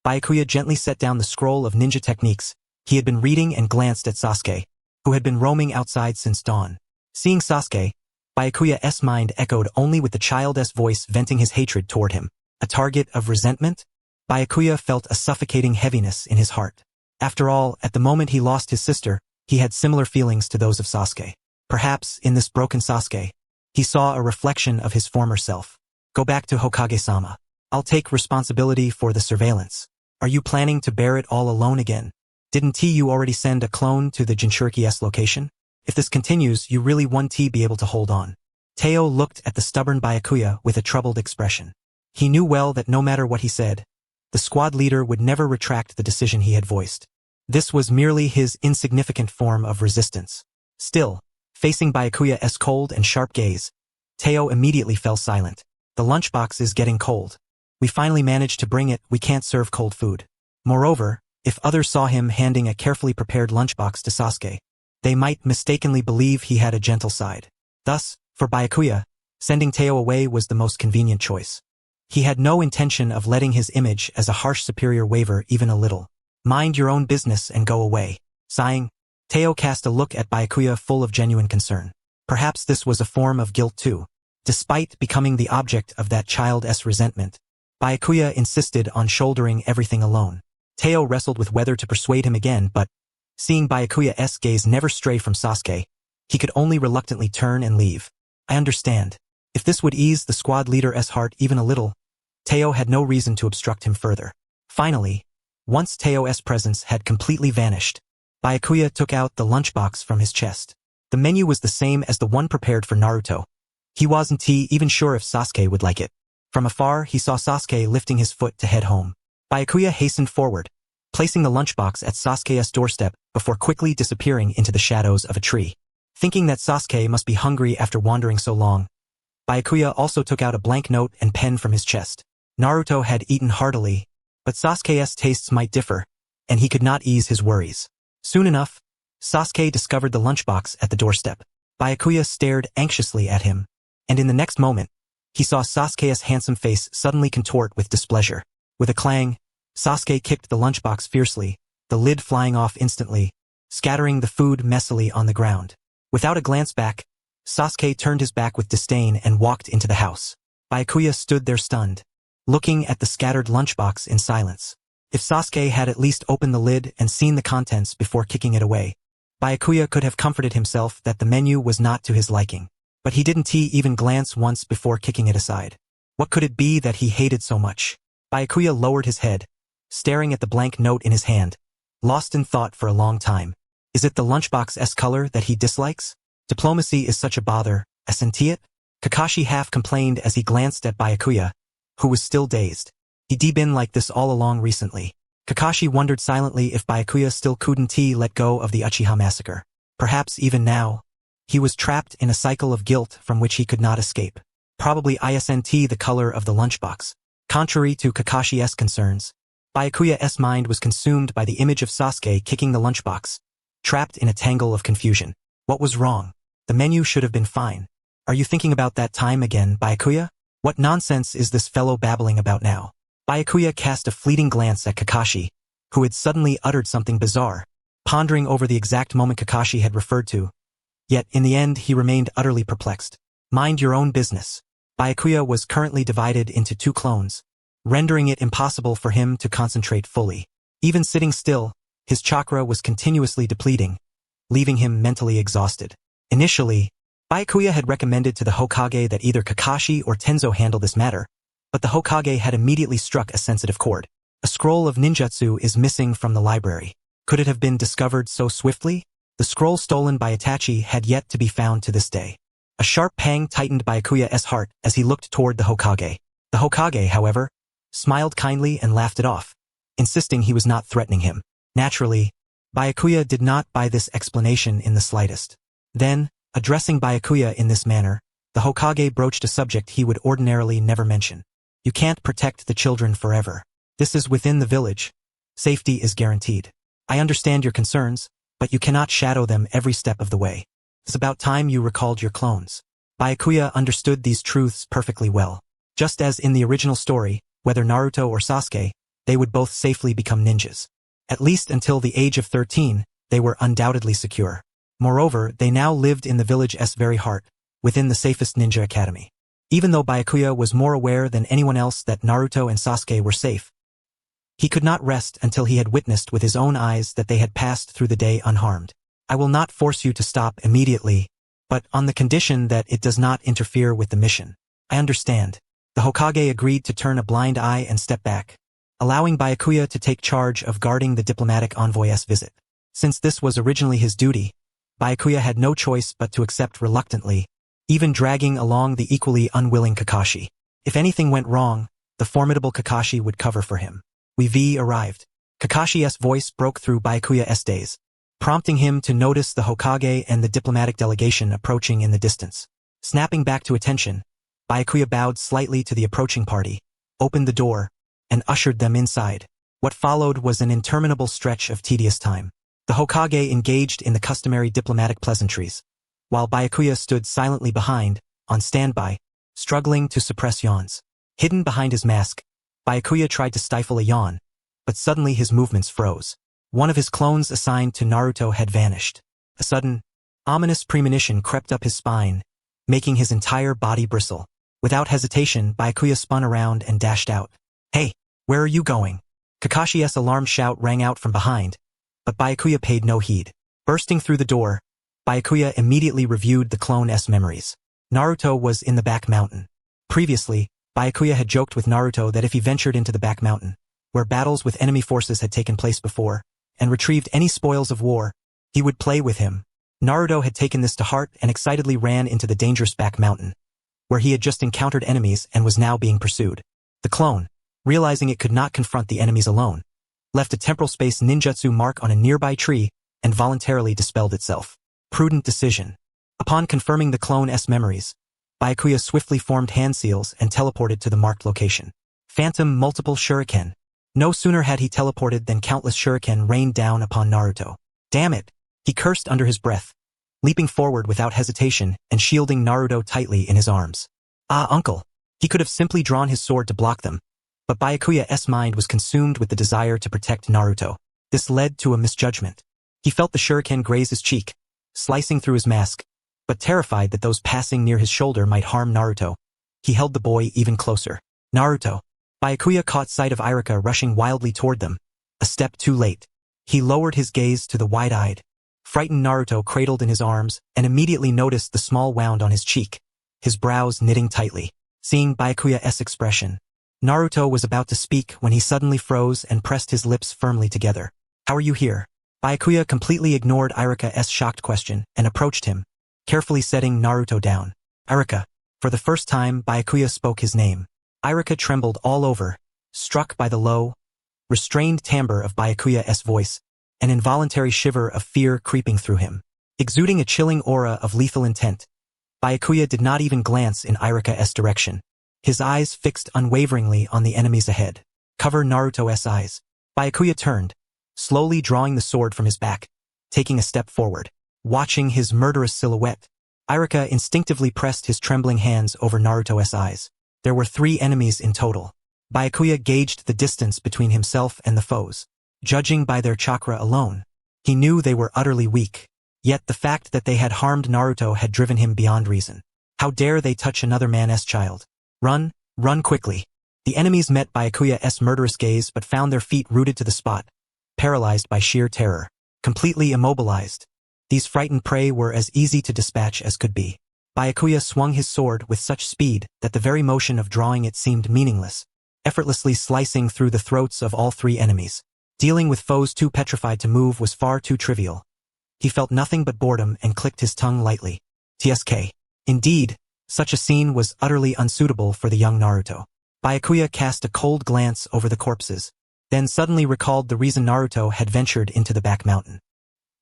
Byakuya gently set down the scroll of ninja techniques he had been reading and glanced at Sasuke, who had been roaming outside since dawn. Seeing Sasuke, Byakuya's mind echoed only with the child's voice venting his hatred toward him. A target of resentment? Byakuya felt a suffocating heaviness in his heart. After all, at the moment he lost his sister, he had similar feelings to those of Sasuke. Perhaps, in this broken Sasuke, he saw a reflection of his former self. Go back to Hokage-sama. I'll take responsibility for the surveillance. Are you planning to bear it all alone again? Didn't you already send a clone to the Jinchuriki's location? If this continues, you really won't be able to hold on. Teo looked at the stubborn Byakuya with a troubled expression. He knew well that no matter what he said, the squad leader would never retract the decision he had voiced. This was merely his insignificant form of resistance. Still, facing Byakuya's cold and sharp gaze, Teo immediately fell silent. The lunchbox is getting cold. We finally managed to bring it, we can't serve cold food. Moreover, if others saw him handing a carefully prepared lunchbox to Sasuke, they might mistakenly believe he had a gentle side. Thus, for Byakuya, sending Teo away was the most convenient choice. He had no intention of letting his image as a harsh superior waver even a little. Mind your own business and go away. Sighing, Teo cast a look at Byakuya full of genuine concern. Perhaps this was a form of guilt too. Despite becoming the object of that child's resentment, Byakuya insisted on shouldering everything alone. Teo wrestled with whether to persuade him again, but, seeing Byakuya's gaze never stray from Sasuke, he could only reluctantly turn and leave. I understand. If this would ease the squad leader's heart even a little, Teo had no reason to obstruct him further. Finally, once Teo's presence had completely vanished, Byakuya took out the lunchbox from his chest. The menu was the same as the one prepared for Naruto. He wasn't even sure if Sasuke would like it. From afar, he saw Sasuke lifting his foot to head home. Byakuya hastened forward, placing the lunchbox at Sasuke's doorstep before quickly disappearing into the shadows of a tree. Thinking that Sasuke must be hungry after wandering so long, Byakuya also took out a blank note and pen from his chest. Naruto had eaten heartily, but Sasuke's tastes might differ, and he could not ease his worries. Soon enough, Sasuke discovered the lunchbox at the doorstep. Byakuya stared anxiously at him, and in the next moment, he saw Sasuke's handsome face suddenly contort with displeasure. With a clang, Sasuke kicked the lunchbox fiercely, the lid flying off instantly, scattering the food messily on the ground. Without a glance back, Sasuke turned his back with disdain and walked into the house. Byakuya stood there stunned, looking at the scattered lunchbox in silence. If Sasuke had at least opened the lid and seen the contents before kicking it away, Byakuya could have comforted himself that the menu was not to his liking. But he didn't even glance once before kicking it aside. What could it be that he hated so much? Byakuya lowered his head, staring at the blank note in his hand, lost in thought for a long time. Is it the lunchbox's color that he dislikes? Diplomacy is such a bother, isn't it? Kakashi half complained as he glanced at Byakuya, who was still dazed. He'd been like this all along recently. Kakashi wondered silently if Byakuya still couldn't let go of the Uchiha massacre. Perhaps even now, he was trapped in a cycle of guilt from which he could not escape. Probably isn't the color of the lunchbox. Contrary to Kakashi's concerns, Byakuya's mind was consumed by the image of Sasuke kicking the lunchbox, trapped in a tangle of confusion. What was wrong? The menu should have been fine. Are you thinking about that time again, Byakuya? What nonsense is this fellow babbling about now? Byakuya cast a fleeting glance at Kakashi, who had suddenly uttered something bizarre, pondering over the exact moment Kakashi had referred to. Yet, in the end, he remained utterly perplexed. Mind your own business. Byakuya was currently divided into two clones, rendering it impossible for him to concentrate fully. Even sitting still, his chakra was continuously depleting, leaving him mentally exhausted. Initially, Byakuya had recommended to the Hokage that either Kakashi or Tenzo handle this matter, but the Hokage had immediately struck a sensitive chord. A scroll of ninjutsu is missing from the library. Could it have been discovered so swiftly? The scroll stolen by Itachi had yet to be found to this day. A sharp pang tightened Byakuya's heart as he looked toward the Hokage. The Hokage, however, smiled kindly and laughed it off, insisting he was not threatening him. Naturally, Byakuya did not buy this explanation in the slightest. Then, addressing Byakuya in this manner, the Hokage broached a subject he would ordinarily never mention. You can't protect the children forever. This is within the village. Safety is guaranteed. I understand your concerns, but you cannot shadow them every step of the way. It's about time you recalled your clones. Byakuya understood these truths perfectly well. Just as in the original story, whether Naruto or Sasuke, they would both safely become ninjas. At least until the age of 13, they were undoubtedly secure. Moreover, they now lived in the village's very heart, within the safest ninja academy. Even though Byakuya was more aware than anyone else that Naruto and Sasuke were safe, he could not rest until he had witnessed with his own eyes that they had passed through the day unharmed. I will not force you to stop immediately, but on the condition that it does not interfere with the mission. I understand. The Hokage agreed to turn a blind eye and step back, allowing Byakuya to take charge of guarding the diplomatic envoy's visit. Since this was originally his duty, Byakuya had no choice but to accept reluctantly, even dragging along the equally unwilling Kakashi. If anything went wrong, the formidable Kakashi would cover for him. We've arrived. Kakashi's voice broke through Byakuya's daze, prompting him to notice the Hokage and the diplomatic delegation approaching in the distance. Snapping back to attention, Byakuya bowed slightly to the approaching party, opened the door, and ushered them inside. What followed was an interminable stretch of tedious time. The Hokage engaged in the customary diplomatic pleasantries, while Byakuya stood silently behind, on standby, struggling to suppress yawns. Hidden behind his mask, Byakuya tried to stifle a yawn, but suddenly his movements froze. One of his clones assigned to Naruto had vanished. A sudden, ominous premonition crept up his spine, making his entire body bristle. Without hesitation, Byakuya spun around and dashed out. "Hey, where are you going?" Kakashi's alarmed shout rang out from behind, but Byakuya paid no heed. Bursting through the door, Byakuya immediately reviewed the clone's memories. Naruto was in the back mountain. Previously, Byakuya had joked with Naruto that if he ventured into the back mountain, where battles with enemy forces had taken place before, and retrieved any spoils of war, he would play with him. Naruto had taken this to heart and excitedly ran into the dangerous back mountain, where he had just encountered enemies and was now being pursued. The clone, realizing it could not confront the enemies alone, left a temporal space ninjutsu mark on a nearby tree and voluntarily dispelled itself. Prudent decision. Upon confirming the clone's memories, Byakuya swiftly formed hand seals and teleported to the marked location. Phantom multiple shuriken. No sooner had he teleported than countless shuriken rained down upon Naruto. Damn it! He cursed under his breath, leaping forward without hesitation and shielding Naruto tightly in his arms. Ah, uncle! He could have simply drawn his sword to block them, but Byakuya's mind was consumed with the desire to protect Naruto. This led to a misjudgment. He felt the shuriken graze his cheek, slicing through his mask, but terrified that those passing near his shoulder might harm Naruto, he held the boy even closer. Naruto! Byakuya caught sight of Iruka rushing wildly toward them, a step too late. He lowered his gaze to the wide-eyed, frightened Naruto cradled in his arms and immediately noticed the small wound on his cheek, his brows knitting tightly. Seeing Byakuya's expression, Naruto was about to speak when he suddenly froze and pressed his lips firmly together. "How are you here?" Byakuya completely ignored Iruka's shocked question and approached him, carefully setting Naruto down. "Iruka." For the first time, Byakuya spoke his name. Iruka trembled all over, struck by the low, restrained timbre of Byakuya's voice, an involuntary shiver of fear creeping through him. Exuding a chilling aura of lethal intent, Byakuya did not even glance in Iruka's direction, his eyes fixed unwaveringly on the enemies ahead. "Cover Naruto's eyes." Byakuya turned, slowly drawing the sword from his back, taking a step forward. Watching his murderous silhouette, Iruka instinctively pressed his trembling hands over Naruto's eyes. There were 3 enemies in total. Byakuya gauged the distance between himself and the foes. Judging by their chakra alone, he knew they were utterly weak. Yet the fact that they had harmed Naruto had driven him beyond reason. How dare they touch another man's child? Run, run quickly. The enemies met Byakuya's murderous gaze but found their feet rooted to the spot, paralyzed by sheer terror, completely immobilized. These frightened prey were as easy to dispatch as could be. Byakuya swung his sword with such speed that the very motion of drawing it seemed meaningless, effortlessly slicing through the throats of all 3 enemies. Dealing with foes too petrified to move was far too trivial. He felt nothing but boredom and clicked his tongue lightly. TSK. Indeed, such a scene was utterly unsuitable for the young Naruto. Byakuya cast a cold glance over the corpses, then suddenly recalled the reason Naruto had ventured into the back mountain.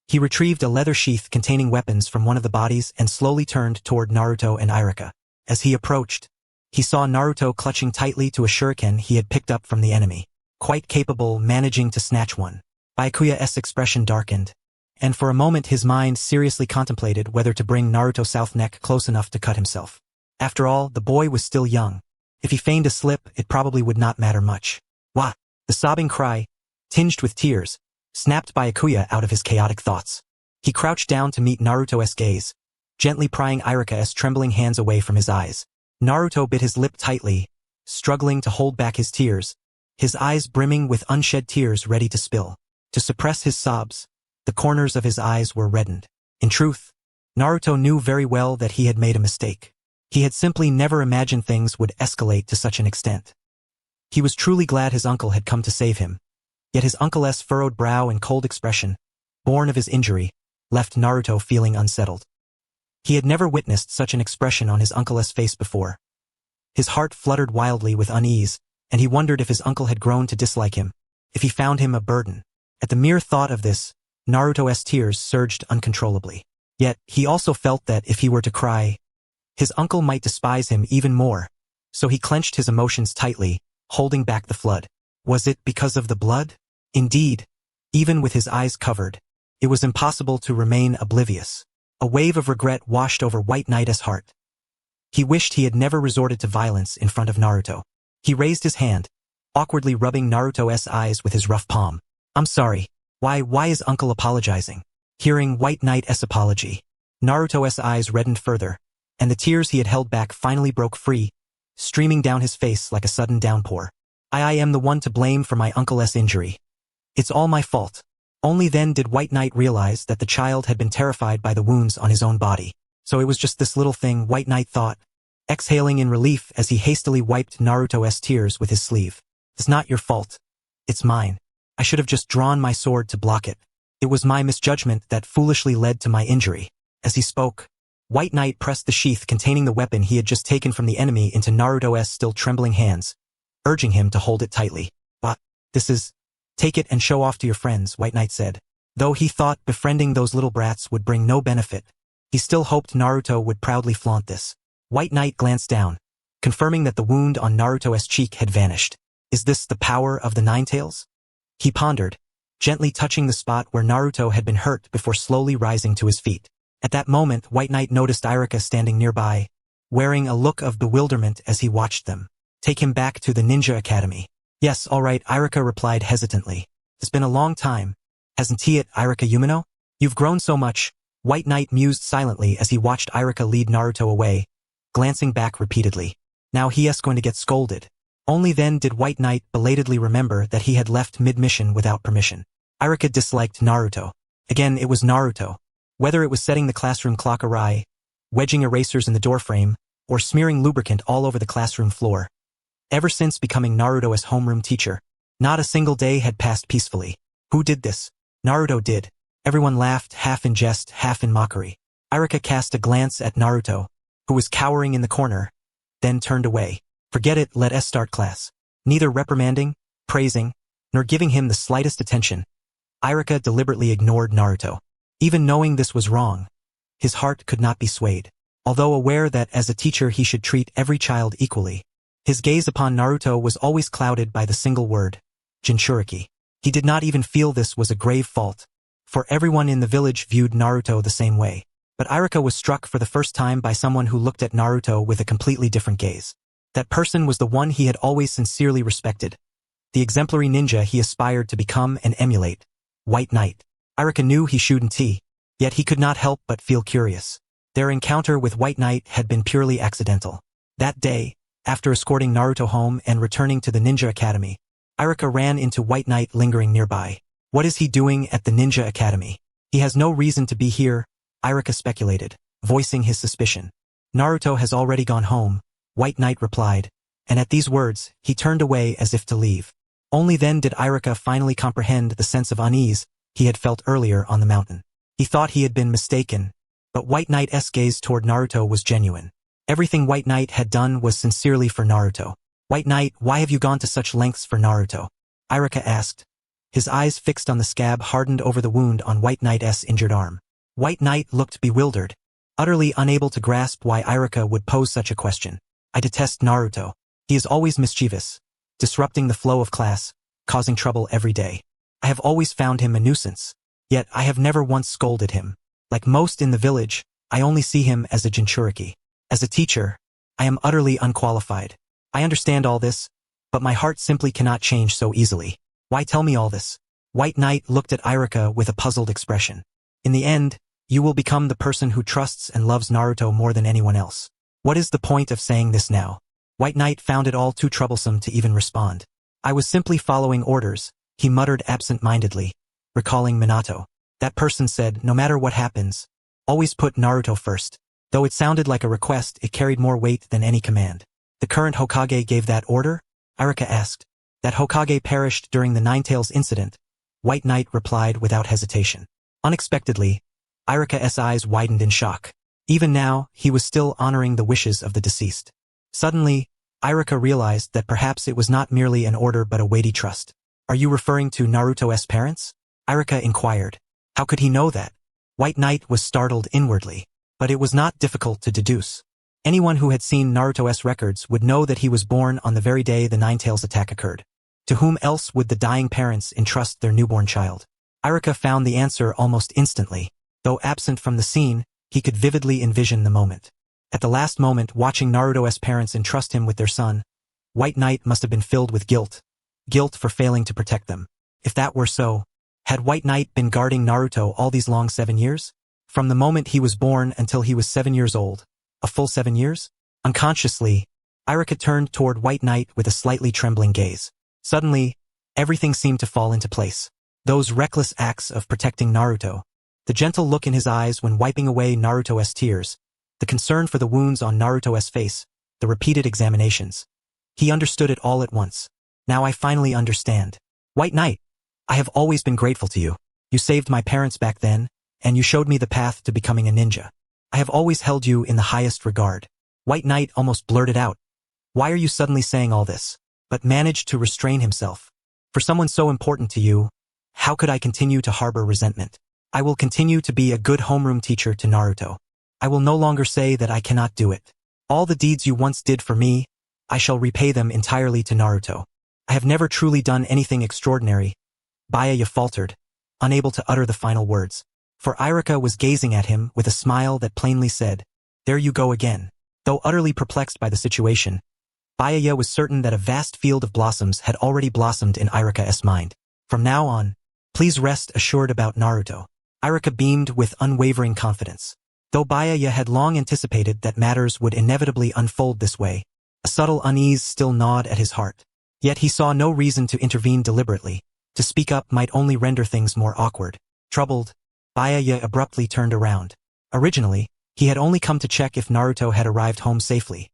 He retrieved a leather sheath containing weapons from one of the bodies and slowly turned toward Naruto and Iruka. As he approached, he saw Naruto clutching tightly to a shuriken he had picked up from the enemy, quite capable managing to snatch one. Byakuya's expression darkened, and for a moment his mind seriously contemplated whether to bring Naruto's south neck close enough to cut himself. After all, the boy was still young. If he feigned a slip, it probably would not matter much. Wah! The sobbing cry, tinged with tears, snapped Byakuya out of his chaotic thoughts. He crouched down to meet Naruto's gaze, gently prying Iruka's trembling hands away from his eyes. Naruto bit his lip tightly, struggling to hold back his tears, his eyes brimming with unshed tears ready to spill. To suppress his sobs, the corners of his eyes were reddened. In truth, Naruto knew very well that he had made a mistake. He had simply never imagined things would escalate to such an extent. He was truly glad his uncle had come to save him, yet his uncle's furrowed brow and cold expression, born of his injury, left Naruto feeling unsettled. He had never witnessed such an expression on his uncle's face before. His heart fluttered wildly with unease, and he wondered if his uncle had grown to dislike him, if he found him a burden. At the mere thought of this, Naruto's tears surged uncontrollably. Yet, he also felt that if he were to cry, his uncle might despise him even more, so he clenched his emotions tightly, holding back the flood. Was it because of the blood? Indeed, even with his eyes covered, it was impossible to remain oblivious. A wave of regret washed over White Knight's heart. He wished he had never resorted to violence in front of Naruto. He raised his hand, awkwardly rubbing Naruto's eyes with his rough palm. I'm sorry. Why is Uncle apologizing? Hearing White Knight's apology, Naruto's eyes reddened further, and the tears he had held back finally broke free, streaming down his face like a sudden downpour. I am the one to blame for my uncle's injury. It's all my fault. Only then did White Knight realize that the child had been terrified by the wounds on his own body. So it was just this little thing, White Knight thought, exhaling in relief as he hastily wiped Naruto's tears with his sleeve. It's not your fault. It's mine. I should have just drawn my sword to block it. It was my misjudgment that foolishly led to my injury. As he spoke, White Knight pressed the sheath containing the weapon he had just taken from the enemy into Naruto's still trembling hands, urging him to hold it tightly. But, this is... Take it and show off to your friends, White Knight said. Though he thought befriending those little brats would bring no benefit, he still hoped Naruto would proudly flaunt this. White Knight glanced down, confirming that the wound on Naruto's cheek had vanished. Is this the power of the Ninetales? He pondered, gently touching the spot where Naruto had been hurt before slowly rising to his feet. At that moment, White Knight noticed Iruka standing nearby, wearing a look of bewilderment as he watched them. Take him back to the Ninja Academy. Yes, all right, Iruka replied hesitantly. It's been a long time. Hasn't it, Iruka Umino? You've grown so much. White Knight mused silently as he watched Iruka lead Naruto away, glancing back repeatedly. Now he is going to get scolded. Only then did White Knight belatedly remember that he had left mid-mission without permission. Iruka disliked Naruto. Again, it was Naruto. Whether it was setting the classroom clock awry, wedging erasers in the doorframe, or smearing lubricant all over the classroom floor. Ever since becoming Naruto's homeroom teacher, not a single day had passed peacefully. Who did this? Naruto did. Everyone laughed, half in jest, half in mockery. Iruka cast a glance at Naruto, who was cowering in the corner, then turned away. Forget it, let us start class. Neither reprimanding, praising, nor giving him the slightest attention, Iruka deliberately ignored Naruto. Even knowing this was wrong, his heart could not be swayed. Although aware that as a teacher he should treat every child equally, his gaze upon Naruto was always clouded by the single word, Jinchuriki. He did not even feel this was a grave fault, for everyone in the village viewed Naruto the same way. But Iruka was struck for the first time by someone who looked at Naruto with a completely different gaze. That person was the one he had always sincerely respected, the exemplary ninja he aspired to become and emulate, White Knight. Iruka knew he shouldn't, yet he could not help but feel curious. Their encounter with White Knight had been purely accidental. That day, after escorting Naruto home and returning to the Ninja Academy, Iruka ran into White Knight lingering nearby. What is he doing at the Ninja Academy? He has no reason to be here, Iruka speculated, voicing his suspicion. Naruto has already gone home, White Knight replied, and at these words, he turned away as if to leave. Only then did Iruka finally comprehend the sense of unease he had felt earlier on the mountain. He thought he had been mistaken, but White Knight's gaze toward Naruto was genuine. Everything White Knight had done was sincerely for Naruto. White Knight, why have you gone to such lengths for Naruto? Iruka asked, his eyes fixed on the scab hardened over the wound on White Knight's injured arm. White Knight looked bewildered, utterly unable to grasp why Iruka would pose such a question. I detest Naruto. He is always mischievous, disrupting the flow of class, causing trouble every day. I have always found him a nuisance, yet I have never once scolded him. Like most in the village, I only see him as a Jinchuriki. As a teacher, I am utterly unqualified. I understand all this, but my heart simply cannot change so easily. Why tell me all this? White Knight looked at Iruka with a puzzled expression. In the end, you will become the person who trusts and loves Naruto more than anyone else. What is the point of saying this now? White Knight found it all too troublesome to even respond. I was simply following orders, he muttered absent-mindedly, recalling Minato. That person said, no matter what happens, always put Naruto first. Though it sounded like a request, it carried more weight than any command. The current Hokage gave that order? Iruka asked. That Hokage perished during the Ninetales incident, White Knight replied without hesitation. Unexpectedly, Iruka's eyes widened in shock. Even now, he was still honoring the wishes of the deceased. Suddenly, Iruka realized that perhaps it was not merely an order but a weighty trust. Are you referring to Naruto's parents? Irika inquired. How could he know that? White Knight was startled inwardly, but it was not difficult to deduce. Anyone who had seen Naruto's records would know that he was born on the very day the Ninetales attack occurred. To whom else would the dying parents entrust their newborn child? Irika found the answer almost instantly. Though absent from the scene, he could vividly envision the moment. At the last moment, watching Naruto's parents entrust him with their son, White Knight must have been filled with guilt. Guilt for failing to protect them. If that were so, had White Knight been guarding Naruto all these long 7 years? From the moment he was born until he was 7 years old, a full 7 years? Unconsciously, Irika turned toward White Knight with a slightly trembling gaze. Suddenly, everything seemed to fall into place. Those reckless acts of protecting Naruto, the gentle look in his eyes when wiping away Naruto's tears, the concern for the wounds on Naruto's face, the repeated examinations. He understood it all at once. Now I finally understand. White Knight, I have always been grateful to you. You saved my parents back then, and you showed me the path to becoming a ninja. I have always held you in the highest regard. White Knight almost blurted out. Why are you suddenly saying all this? But managed to restrain himself. For someone so important to you, how could I continue to harbor resentment? I will continue to be a good homeroom teacher to Naruto. I will no longer say that I cannot do it. All the deeds you once did for me, I shall repay them entirely to Naruto. I have never truly done anything extraordinary. Byakuya faltered, unable to utter the final words. For Irika was gazing at him with a smile that plainly said, there you go again. Though utterly perplexed by the situation, Byakuya was certain that a vast field of blossoms had already blossomed in Irika's mind. From now on, please rest assured about Naruto. Irika beamed with unwavering confidence. Though Byakuya had long anticipated that matters would inevitably unfold this way, a subtle unease still gnawed at his heart. Yet he saw no reason to intervene deliberately. To speak up might only render things more awkward. Troubled, Byakuya abruptly turned around. Originally, he had only come to check if Naruto had arrived home safely.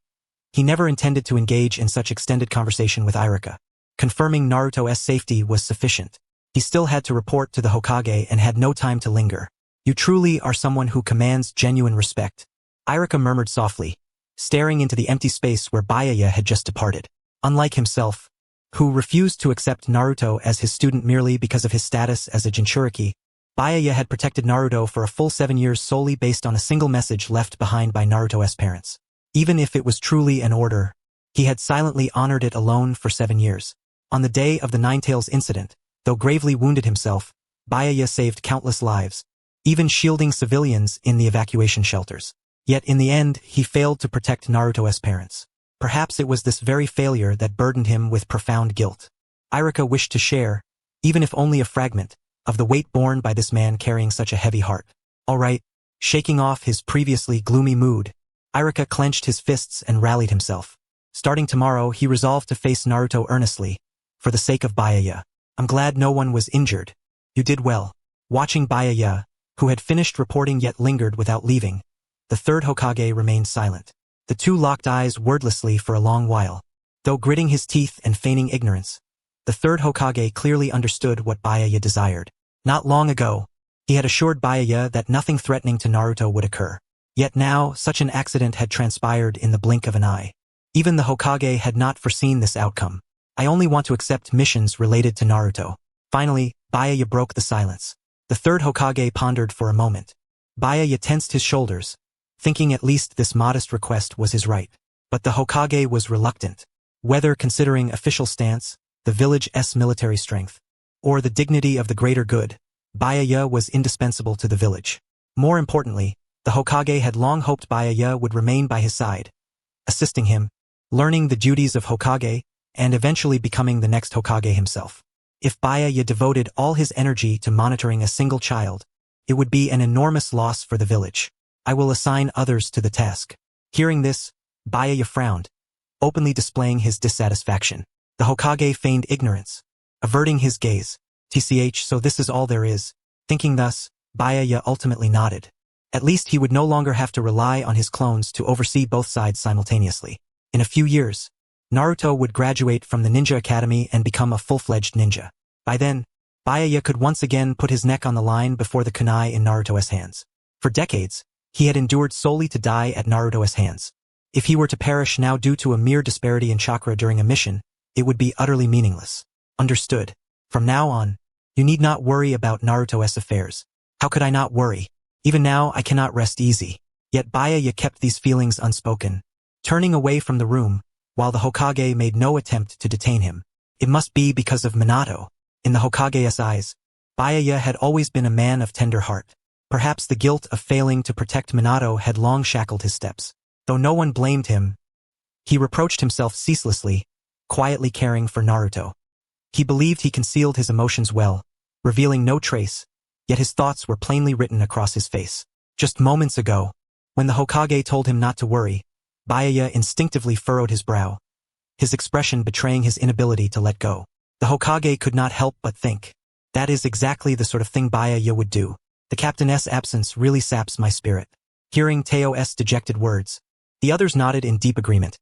He never intended to engage in such extended conversation with Irika. Confirming Naruto's safety was sufficient. He still had to report to the Hokage and had no time to linger. You truly are someone who commands genuine respect. Irika murmured softly, staring into the empty space where Byakuya had just departed. Unlike himself, who refused to accept Naruto as his student merely because of his status as a Jinchuriki, Byakuya had protected Naruto for a full 7 years solely based on a single message left behind by Naruto's parents. Even if it was truly an order, he had silently honored it alone for 7 years. On the day of the Ninetales incident, though gravely wounded himself, Byakuya saved countless lives, even shielding civilians in the evacuation shelters. Yet in the end, he failed to protect Naruto's parents. Perhaps it was this very failure that burdened him with profound guilt. Irika wished to share, even if only a fragment, of the weight borne by this man carrying such a heavy heart. All right, shaking off his previously gloomy mood, Irika clenched his fists and rallied himself. Starting tomorrow, he resolved to face Naruto earnestly, for the sake of Byakuya. I'm glad no one was injured. You did well. Watching Byakuya, who had finished reporting yet lingered without leaving, the third Hokage remained silent. The two locked eyes wordlessly for a long while. Though gritting his teeth and feigning ignorance, the third Hokage clearly understood what Byakuya desired. Not long ago, he had assured Byakuya that nothing threatening to Naruto would occur. Yet now, such an accident had transpired in the blink of an eye. Even the Hokage had not foreseen this outcome. I only want to accept missions related to Naruto. Finally, Byakuya broke the silence. The third Hokage pondered for a moment. Byakuya tensed his shoulders, thinking at least this modest request was his right. But the Hokage was reluctant. Whether considering official stance, the village's military strength, or the dignity of the greater good, Byakuya was indispensable to the village. More importantly, the Hokage had long hoped Byakuya would remain by his side, assisting him, learning the duties of Hokage, and eventually becoming the next Hokage himself. If Byakuya devoted all his energy to monitoring a single child, it would be an enormous loss for the village. I will assign others to the task. Hearing this, Byakuya frowned, openly displaying his dissatisfaction. The Hokage feigned ignorance, averting his gaze. So this is all there is. Thinking thus, Byakuya ultimately nodded. At least he would no longer have to rely on his clones to oversee both sides simultaneously. In a few years, Naruto would graduate from the ninja academy and become a full-fledged ninja. By then, Byakuya could once again put his neck on the line before the kunai in Naruto's hands. For decades, he had endured solely to die at Naruto's hands. If he were to perish now due to a mere disparity in chakra during a mission, it would be utterly meaningless. Understood. From now on, you need not worry about Naruto's affairs. How could I not worry? Even now I cannot rest easy. Yet Byakuya kept these feelings unspoken, turning away from the room, while the Hokage made no attempt to detain him. It must be because of Minato. In the Hokage's eyes, Byakuya had always been a man of tender heart. Perhaps the guilt of failing to protect Minato had long shackled his steps. Though no one blamed him, he reproached himself ceaselessly, quietly caring for Naruto. He believed he concealed his emotions well, revealing no trace, yet his thoughts were plainly written across his face. Just moments ago, when the Hokage told him not to worry, Byakuya instinctively furrowed his brow, his expression betraying his inability to let go. The Hokage could not help but think, that is exactly the sort of thing Byakuya would do. The captain's absence really saps my spirit. Hearing Teo's dejected words, the others nodded in deep agreement,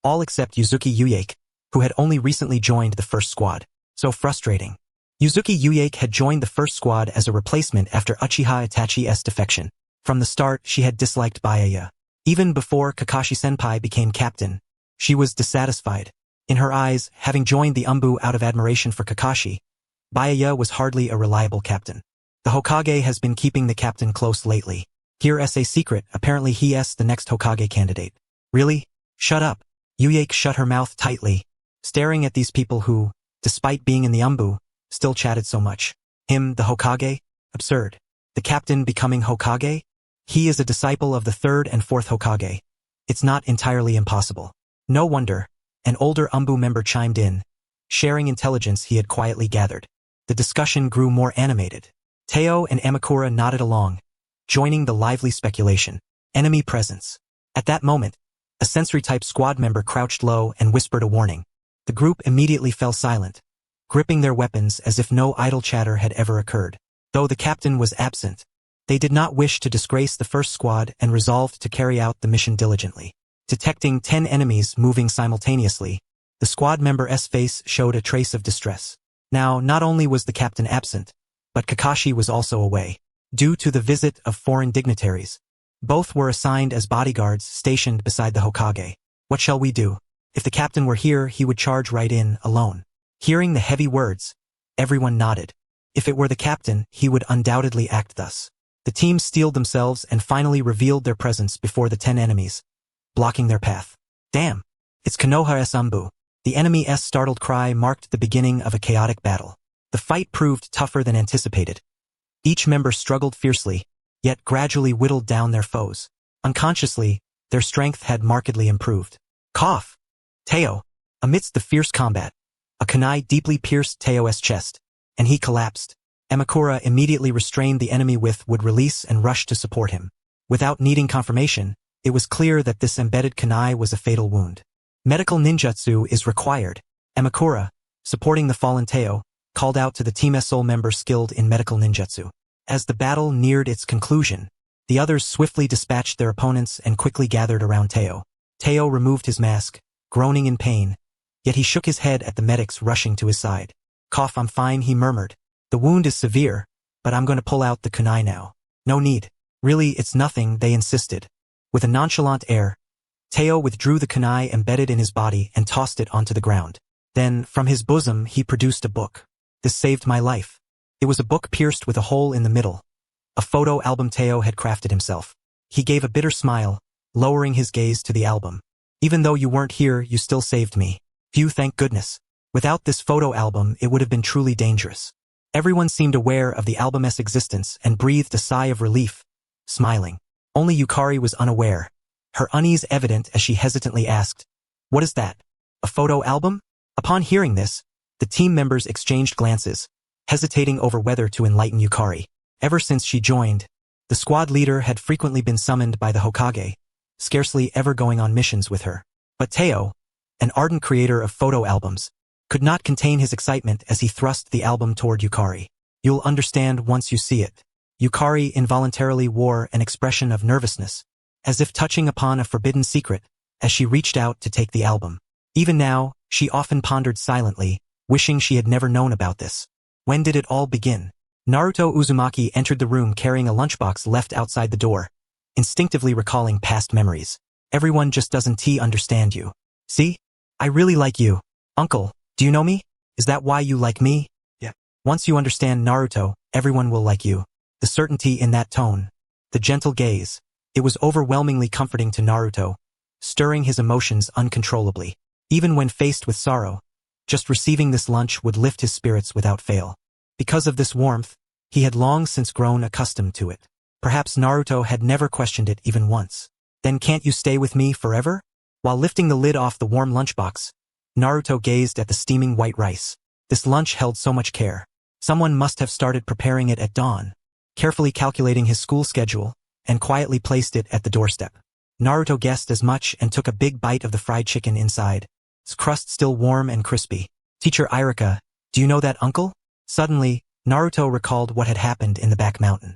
all except Uzuki Uyake, who had only recently joined the first squad. So frustrating. Uzuki Uyake had joined the first squad as a replacement after Uchiha Itachi's defection. From the start, she had disliked Byakuya. Even before Kakashi-senpai became captain, she was dissatisfied. In her eyes, having joined the Umbu out of admiration for Kakashi, Byakuya was hardly a reliable captain. The Hokage has been keeping the captain close lately. Here's a secret, apparently he's the next Hokage candidate. Really? Shut up. Uyake shut her mouth tightly, staring at these people who, despite being in the Umbu, still chatted so much. Him, the Hokage? Absurd. The captain becoming Hokage? He is a disciple of the third and fourth Hokage. It's not entirely impossible. No wonder. An older Umbu member chimed in, sharing intelligence he had quietly gathered. The discussion grew more animated. Teo and Amakura nodded along, joining the lively speculation. Enemy presence. At that moment, a sensory-type squad member crouched low and whispered a warning. The group immediately fell silent, gripping their weapons as if no idle chatter had ever occurred. Though the captain was absent, they did not wish to disgrace the first squad and resolved to carry out the mission diligently. Detecting 10 enemies moving simultaneously, the squad member's face showed a trace of distress. Now, not only was the captain absent, but Kakashi was also away. Due to the visit of foreign dignitaries, both were assigned as bodyguards stationed beside the Hokage. What shall we do? If the captain were here, he would charge right in, alone. Hearing the heavy words, everyone nodded. If it were the captain, he would undoubtedly act thus. The team steeled themselves and finally revealed their presence before the 10 enemies, blocking their path. Damn! It's Konoha's Umbu. The enemy's startled cry marked the beginning of a chaotic battle. The fight proved tougher than anticipated. Each member struggled fiercely, yet gradually whittled down their foes. Unconsciously, their strength had markedly improved. Cough! Teo! Amidst the fierce combat, a kunai deeply pierced Teo's chest, and he collapsed. Amakura immediately restrained the enemy with would release and rushed to support him. Without needing confirmation, it was clear that this embedded kunai was a fatal wound. Medical ninjutsu is required. Amakura, supporting the fallen Teo, called out to the team's sole member skilled in medical ninjutsu. As the battle neared its conclusion, the others swiftly dispatched their opponents and quickly gathered around Teo. Teo removed his mask, groaning in pain, yet he shook his head at the medics rushing to his side. Cough, I'm fine, he murmured. The wound is severe, but I'm going to pull out the kunai now. No need. Really, it's nothing, they insisted. With a nonchalant air, Teo withdrew the kunai embedded in his body and tossed it onto the ground. Then, from his bosom, he produced a book. This saved my life. It was a book pierced with a hole in the middle. A photo album Teo had crafted himself. He gave a bitter smile, lowering his gaze to the album. Even though you weren't here, you still saved me. Phew, thank goodness. Without this photo album, it would have been truly dangerous. Everyone seemed aware of the album's existence and breathed a sigh of relief, smiling. Only Yukari was unaware, her unease evident as she hesitantly asked, "What is that? A photo album?" Upon hearing this, the team members exchanged glances, hesitating over whether to enlighten Yukari. Ever since she joined, the squad leader had frequently been summoned by the Hokage, scarcely ever going on missions with her. But Teo, an ardent creator of photo albums, could not contain his excitement as he thrust the album toward Yukari. You'll understand once you see it. Yukari involuntarily wore an expression of nervousness, as if touching upon a forbidden secret, as she reached out to take the album. Even now, she often pondered silently, wishing she had never known about this. When did it all begin? Naruto Uzumaki entered the room carrying a lunchbox left outside the door, instinctively recalling past memories. Everyone just doesn't understand you. See? I really like you. Uncle, do you know me? Is that why you like me? Yeah. Once you understand Naruto, everyone will like you. The certainty in that tone, the gentle gaze, it was overwhelmingly comforting to Naruto, stirring his emotions uncontrollably. Even when faced with sorrow, just receiving this lunch would lift his spirits without fail. Because of this warmth, he had long since grown accustomed to it. Perhaps Naruto had never questioned it even once. Then can't you stay with me forever? While lifting the lid off the warm lunchbox, Naruto gazed at the steaming white rice. This lunch held so much care. Someone must have started preparing it at dawn, carefully calculating his school schedule, and quietly placed it at the doorstep. Naruto guessed as much and took a big bite of the fried chicken inside, its crust still warm and crispy. Teacher Irika, do you know that uncle? Suddenly, Naruto recalled what had happened in the back mountain.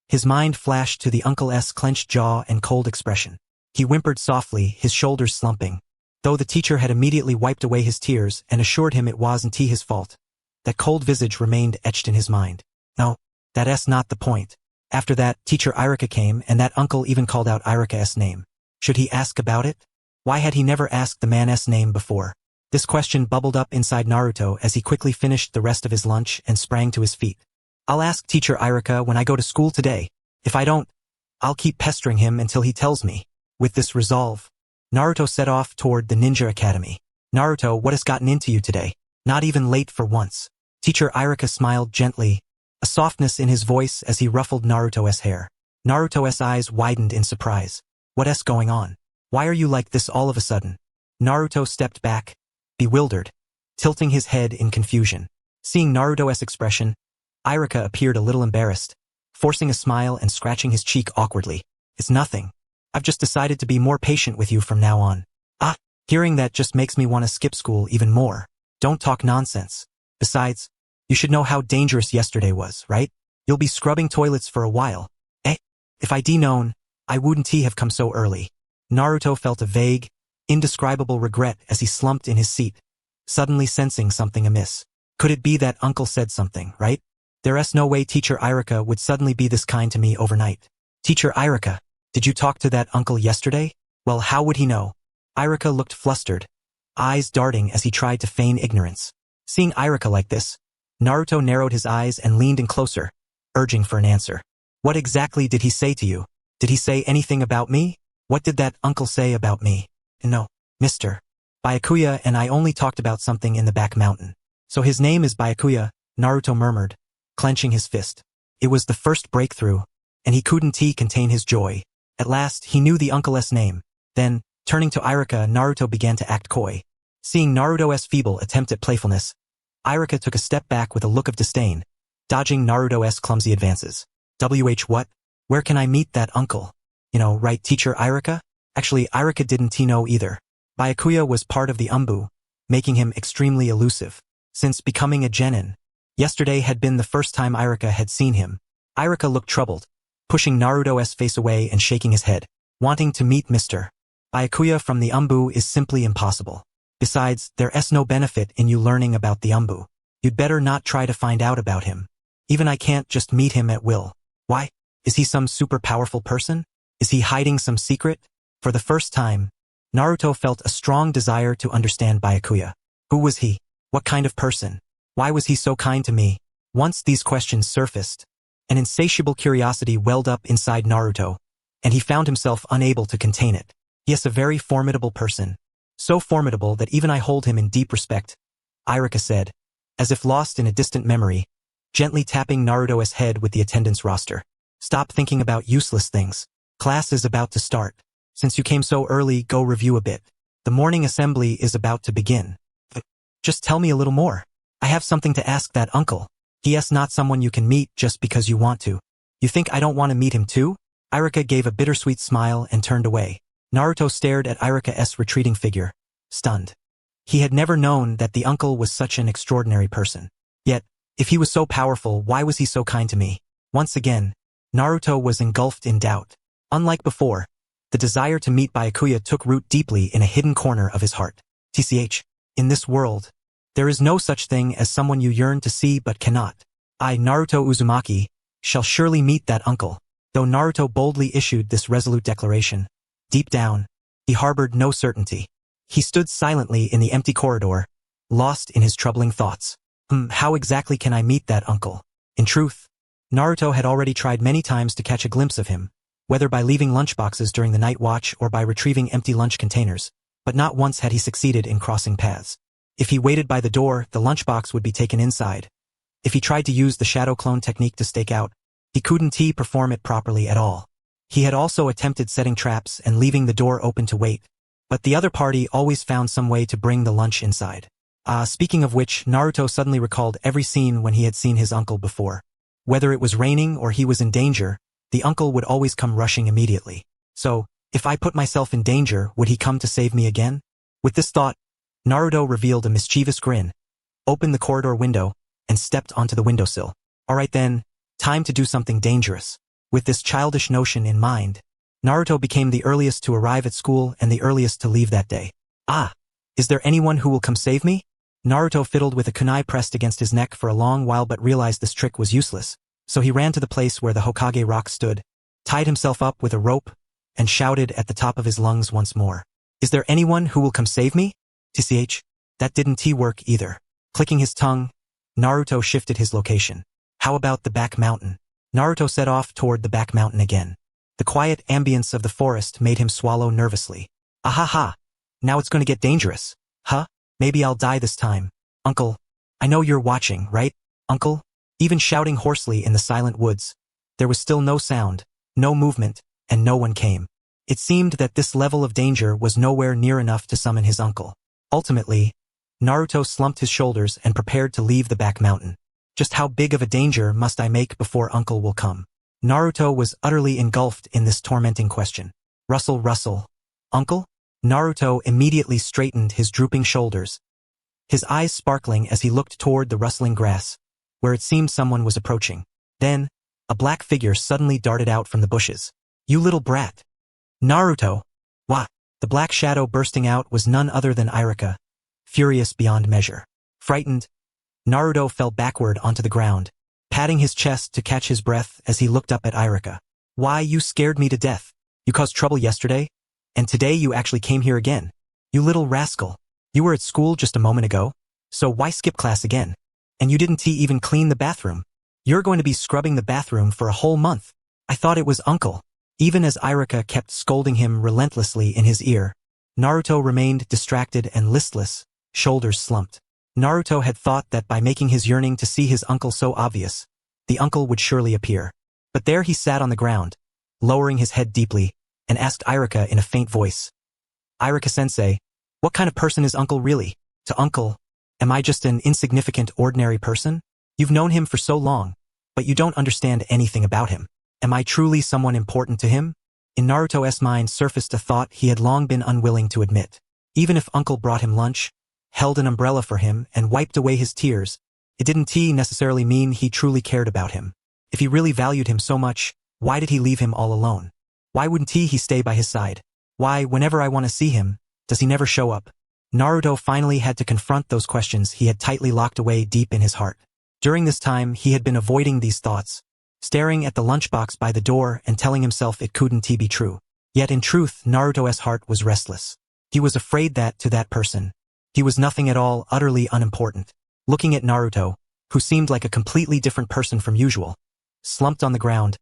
His mind flashed to the uncle's clenched jaw and cold expression. He whimpered softly, his shoulders slumping. Though the teacher had immediately wiped away his tears and assured him it wasn't his fault, that cold visage remained etched in his mind. No, that's not the point. After that, Teacher Irika came and that uncle even called out Irika's name. Should he ask about it? Why had he never asked the man's name before? This question bubbled up inside Naruto as he quickly finished the rest of his lunch and sprang to his feet. I'll ask Teacher Irika when I go to school today. If I don't, I'll keep pestering him until he tells me. With this resolve, Naruto set off toward the ninja academy. Naruto, what has gotten into you today? Not even late for once. Teacher Irika smiled gently, a softness in his voice as he ruffled Naruto's hair. Naruto's eyes widened in surprise. What's going on? Why are you like this all of a sudden? Naruto stepped back, bewildered, tilting his head in confusion. Seeing Naruto's expression, Irika appeared a little embarrassed, forcing a smile and scratching his cheek awkwardly. It's nothing. I've just decided to be more patient with you from now on. Hearing that just makes me want to skip school even more. Don't talk nonsense. Besides, you should know how dangerous yesterday was, right? You'll be scrubbing toilets for a while. If I'd known, I wouldn't have come so early. Naruto felt a vague, indescribable regret as he slumped in his seat, suddenly sensing something amiss. Could it be that uncle said something, right? There's no way Teacher Irika would suddenly be this kind to me overnight. Teacher Irika, did you talk to that uncle yesterday? Well, how would he know? Irika looked flustered, eyes darting as he tried to feign ignorance. Seeing Irika like this, Naruto narrowed his eyes and leaned in closer, urging for an answer. What exactly did he say to you? Did he say anything about me? What did that uncle say about me? No, Mr. Byakuya and I only talked about something in the back mountain. So his name is Byakuya, Naruto murmured, clenching his fist. It was the first breakthrough, and he couldn't contain his joy. At last, he knew the uncle's name. Then, turning to Irika, Naruto began to act coy. Seeing Naruto's feeble attempt at playfulness, Irika took a step back with a look of disdain, dodging Naruto's clumsy advances. What? Where can I meet that uncle? Right, Teacher Irika? Actually, Irika didn't know either. Byakuya was part of the Umbu, making him extremely elusive. Since becoming a genin, yesterday had been the first time Irika had seen him. Irika looked troubled, pushing Naruto's face away and shaking his head. Wanting to meet Mr. Byakuya from the Umbu is simply impossible. Besides, there's no benefit in you learning about the Umbu. You'd better not try to find out about him. Even I can't just meet him at will. Why? Is he some super powerful person? Is he hiding some secret? For the first time, Naruto felt a strong desire to understand Byakuya. Who was he? What kind of person? Why was he so kind to me? Once these questions surfaced, an insatiable curiosity welled up inside Naruto, and he found himself unable to contain it. He is a very formidable person. So formidable that even I hold him in deep respect, Irika said, as if lost in a distant memory, gently tapping Naruto's head with the attendance roster. Stop thinking about useless things. Class is about to start. Since you came so early, go review a bit. The morning assembly is about to begin. Just tell me a little more. I have something to ask that uncle. He is not someone you can meet just because you want to. You think I don't want to meet him too? Irika gave a bittersweet smile and turned away. Naruto stared at Irika's retreating figure, stunned. He had never known that the uncle was such an extraordinary person. Yet, if he was so powerful, why was he so kind to me? Once again, Naruto was engulfed in doubt. Unlike before, the desire to meet Byakuya took root deeply in a hidden corner of his heart. In this world, there is no such thing as someone you yearn to see but cannot. I, Naruto Uzumaki, shall surely meet that uncle. Though Naruto boldly issued this resolute declaration, deep down, he harbored no certainty. He stood silently in the empty corridor, lost in his troubling thoughts. How exactly can I meet that uncle? In truth, Naruto had already tried many times to catch a glimpse of him, whether by leaving lunchboxes during the night watch or by retrieving empty lunch containers, but not once had he succeeded in crossing paths. If he waited by the door, the lunchbox would be taken inside. If he tried to use the shadow clone technique to stake out, he couldn't perform it properly at all. He had also attempted setting traps and leaving the door open to wait, but the other party always found some way to bring the lunch inside. Speaking of which, Naruto suddenly recalled every scene when he had seen his uncle before. Whether it was raining or he was in danger, the uncle would always come rushing immediately. So, if I put myself in danger, would he come to save me again? With this thought, Naruto revealed a mischievous grin, opened the corridor window, and stepped onto the windowsill. Alright then, time to do something dangerous. With this childish notion in mind, Naruto became the earliest to arrive at school and the earliest to leave that day. Is there anyone who will come save me? Naruto fiddled with a kunai pressed against his neck for a long while but realized this trick was useless, so he ran to the place where the Hokage rock stood, tied himself up with a rope, and shouted at the top of his lungs once more. Is there anyone who will come save me? TCH. That didn't work either. Clicking his tongue, Naruto shifted his location. How about the back mountain? Naruto set off toward the back mountain again. The quiet ambience of the forest made him swallow nervously. Ahaha. Now it's going to get dangerous. Maybe I'll die this time. Uncle, I know you're watching, right, Uncle? Even shouting hoarsely in the silent woods, there was still no sound, no movement, and no one came. It seemed that this level of danger was nowhere near enough to summon his uncle. Ultimately, Naruto slumped his shoulders and prepared to leave the back mountain. Just how big of a danger must I make before uncle will come? Naruto was utterly engulfed in this tormenting question. Rustle. Uncle? Naruto immediately straightened his drooping shoulders, his eyes sparkling as he looked toward the rustling grass, where it seemed someone was approaching. Then, a black figure suddenly darted out from the bushes. You little brat. Naruto! What? The black shadow bursting out was none other than Irika, furious beyond measure. Frightened, Naruto fell backward onto the ground, patting his chest to catch his breath as he looked up at Irika. Why, you scared me to death. You caused trouble yesterday? And today you actually came here again. You little rascal. You were at school just a moment ago, so why skip class again? And you didn't even clean the bathroom. You're going to be scrubbing the bathroom for a whole month. I thought it was uncle. Even as Irika kept scolding him relentlessly in his ear, Naruto remained distracted and listless, shoulders slumped. Naruto had thought that by making his yearning to see his uncle so obvious, the uncle would surely appear. But there he sat on the ground, lowering his head deeply, and asked Irika in a faint voice. Irika-sensei, what kind of person is uncle really? To uncle, am I just an insignificant ordinary person? You've known him for so long, but you don't understand anything about him. Am I truly someone important to him? In Naruto's mind surfaced a thought he had long been unwilling to admit. Even if uncle brought him lunch, held an umbrella for him, and wiped away his tears, it didn't necessarily mean he truly cared about him. If he really valued him so much, why did he leave him all alone? Why wouldn't he stay by his side? Why, whenever I want to see him, does he never show up? Naruto finally had to confront those questions he had tightly locked away deep in his heart. During this time, he had been avoiding these thoughts, staring at the lunchbox by the door and telling himself it couldn't be true. Yet in truth, Naruto's heart was restless. He was afraid that, to that person, he was nothing at all, utterly unimportant. Looking at Naruto, who seemed like a completely different person from usual, slumped on the ground,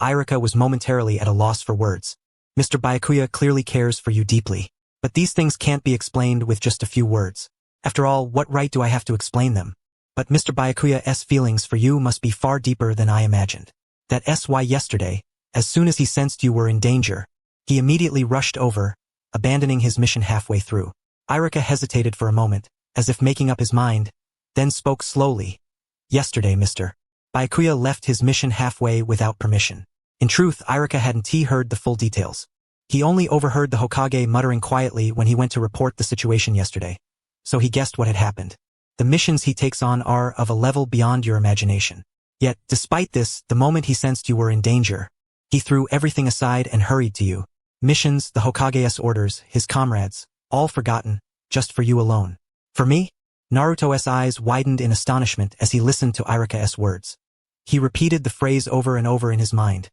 Irika was momentarily at a loss for words. Mr. Byakuya clearly cares for you deeply, but these things can't be explained with just a few words. After all, what right do I have to explain them? But Mr. Byakuya's feelings for you must be far deeper than I imagined. That's why yesterday, as soon as he sensed you were in danger, he immediately rushed over, abandoning his mission halfway through. Irika hesitated for a moment, as if making up his mind, then spoke slowly. Yesterday, Mr. Byakuya left his mission halfway without permission. In truth, Irika hadn't heard the full details. He only overheard the Hokage muttering quietly when he went to report the situation yesterday, so he guessed what had happened. The missions he takes on are of a level beyond your imagination. Yet, despite this, the moment he sensed you were in danger, he threw everything aside and hurried to you. Missions, the Hokage's orders, his comrades, all forgotten, just for you alone. For me? Naruto's eyes widened in astonishment as he listened to Irika's words. He repeated the phrase over and over in his mind.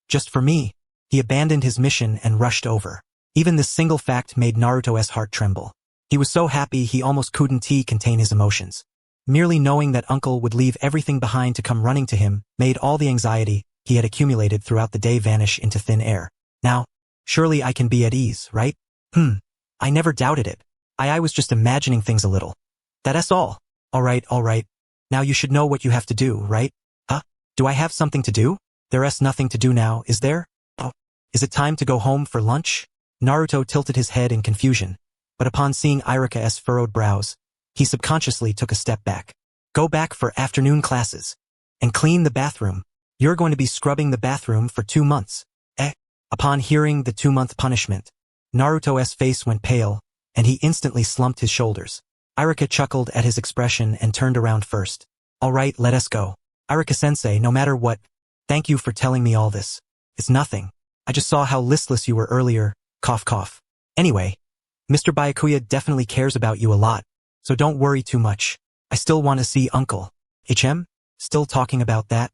Just for me. He abandoned his mission and rushed over. Even this single fact made Naruto's heart tremble. He was so happy he almost couldn't contain his emotions. Merely knowing that uncle would leave everything behind to come running to him made all the anxiety he had accumulated throughout the day vanish into thin air. Now, surely I can be at ease, right? I never doubted it. I was just imagining things a little. That's all. All right. Now you should know what you have to do, right? Huh? Do I have something to do? There's nothing to do now, is there? Oh, is it time to go home for lunch? Naruto tilted his head in confusion, but upon seeing Irika's furrowed brows, he subconsciously took a step back. Go back for afternoon classes. And clean the bathroom. You're going to be scrubbing the bathroom for 2 months. Upon hearing the 2-month punishment, Naruto's face went pale, and he instantly slumped his shoulders. Irika chuckled at his expression and turned around first. All right, let us go. Irika-sensei, no matter what, thank you for telling me all this. It's nothing. I just saw how listless you were earlier, cough cough. Anyway, Mr. Byakuya definitely cares about you a lot, so don't worry too much. I still want to see Uncle. Still talking about that?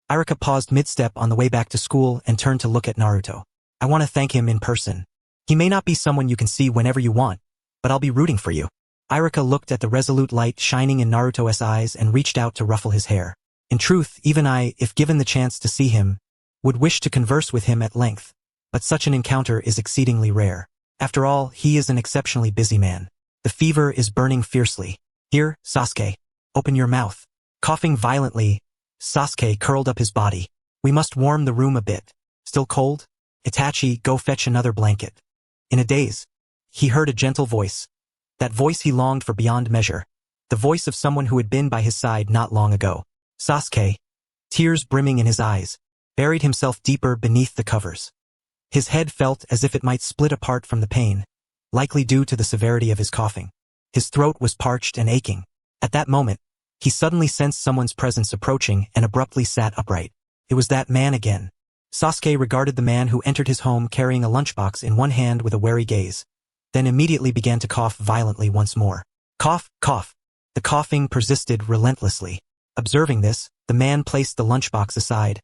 Irika paused mid-step on the way back to school and turned to look at Naruto. I want to thank him in person. He may not be someone you can see whenever you want, but I'll be rooting for you. Irika looked at the resolute light shining in Naruto's eyes and reached out to ruffle his hair. In truth, even I, if given the chance to see him, would wish to converse with him at length, but such an encounter is exceedingly rare. After all, he is an exceptionally busy man. The fever is burning fiercely. Here, Sasuke, open your mouth. Coughing violently, Sasuke curled up his body. We must warm the room a bit. Still cold? Itachi, go fetch another blanket. In a daze, he heard a gentle voice. That voice he longed for beyond measure. The voice of someone who had been by his side not long ago. Sasuke, tears brimming in his eyes, buried himself deeper beneath the covers. His head felt as if it might split apart from the pain, likely due to the severity of his coughing. His throat was parched and aching. At that moment, he suddenly sensed someone's presence approaching and abruptly sat upright. It was that man again. Sasuke regarded the man who entered his home carrying a lunchbox in one hand with a wary gaze, then immediately began to cough violently once more. Cough, cough. The coughing persisted relentlessly. Observing this, the man placed the lunchbox aside,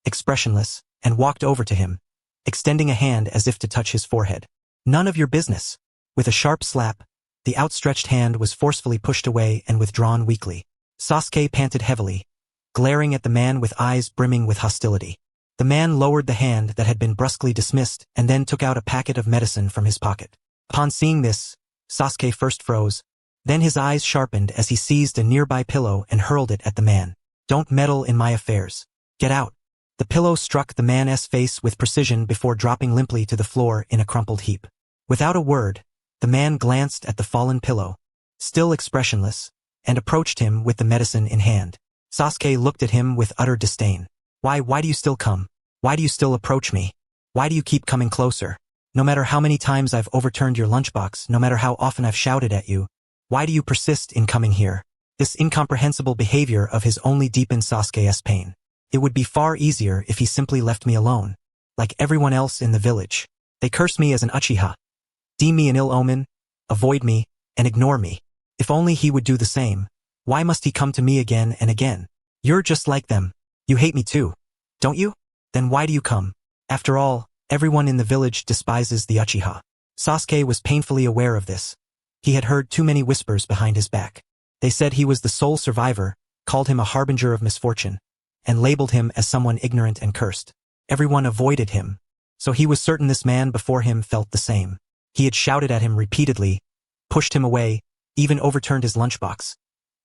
expressionless, and walked over to him, extending a hand as if to touch his forehead. None of your business. With a sharp slap, the outstretched hand was forcefully pushed away and withdrawn weakly. Sasuke panted heavily, glaring at the man with eyes brimming with hostility. The man lowered the hand that had been brusquely dismissed and then took out a packet of medicine from his pocket. Upon seeing this, Sasuke first froze, then his eyes sharpened as he seized a nearby pillow and hurled it at the man. Don't meddle in my affairs. Get out. The pillow struck the man's face with precision before dropping limply to the floor in a crumpled heap. Without a word, the man glanced at the fallen pillow, still expressionless, and approached him with the medicine in hand. Sasuke looked at him with utter disdain. Why do you still come? Why do you still approach me? Why do you keep coming closer? No matter how many times I've overturned your lunchbox, no matter how often I've shouted at you, why do you persist in coming here? This incomprehensible behavior of his only deepened Sasuke's pain. It would be far easier if he simply left me alone, like everyone else in the village. They curse me as an Uchiha, deem me an ill omen, avoid me, and ignore me. If only he would do the same. Why must he come to me again and again? You're just like them. You hate me too, don't you? Then why do you come? After all, everyone in the village despises the Uchiha. Sasuke was painfully aware of this. He had heard too many whispers behind his back. They said he was the sole survivor, called him a harbinger of misfortune, and labeled him as someone ignorant and cursed. Everyone avoided him, so he was certain this man before him felt the same. He had shouted at him repeatedly, pushed him away, even overturned his lunchbox.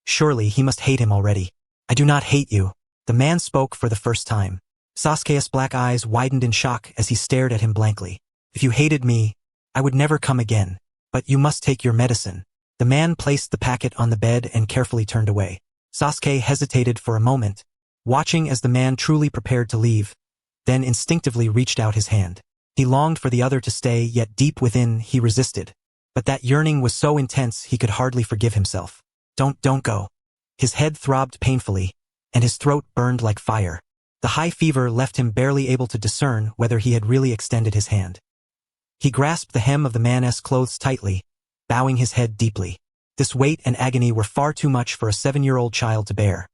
Surely he must hate him already. I do not hate you. The man spoke for the first time. Sasuke's black eyes widened in shock as he stared at him blankly. If you hated me, I would never come again. But you must take your medicine. The man placed the packet on the bed and carefully turned away. Sasuke hesitated for a moment, watching as the man truly prepared to leave, then instinctively reached out his hand. He longed for the other to stay, yet deep within he resisted. But that yearning was so intense he could hardly forgive himself. Don't go. His head throbbed painfully, and his throat burned like fire. The high fever left him barely able to discern whether he had really extended his hand. He grasped the hem of the man's clothes tightly, bowing his head deeply. This weight and agony were far too much for a 7-year-old child to bear.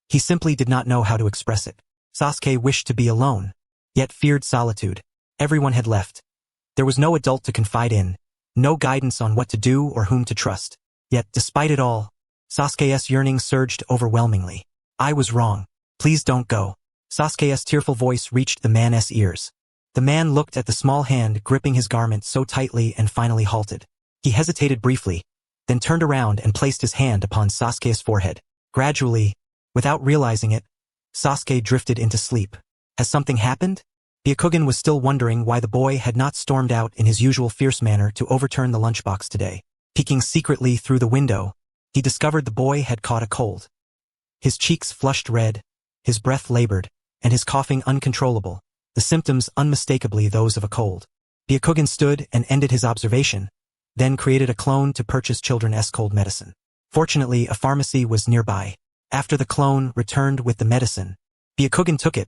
He simply did not know how to express it. Sasuke wished to be alone, yet feared solitude. Everyone had left. There was no adult to confide in, no guidance on what to do or whom to trust. Yet, despite it all, Sasuke's yearning surged overwhelmingly. I was wrong. Please don't go. Sasuke's tearful voice reached the man's ears. The man looked at the small hand gripping his garment so tightly and finally halted. He hesitated briefly, then turned around and placed his hand upon Sasuke's forehead. Gradually, without realizing it, Sasuke drifted into sleep. Has something happened? Byakugan was still wondering why the boy had not stormed out in his usual fierce manner to overturn the lunchbox today. Peeking secretly through the window, he discovered the boy had caught a cold. His cheeks flushed red, his breath labored, and his coughing uncontrollable, the symptoms unmistakably those of a cold. Byakugan stood and ended his observation, then created a clone to purchase children's cold medicine. Fortunately, a pharmacy was nearby. After the clone returned with the medicine, Byakugan took it,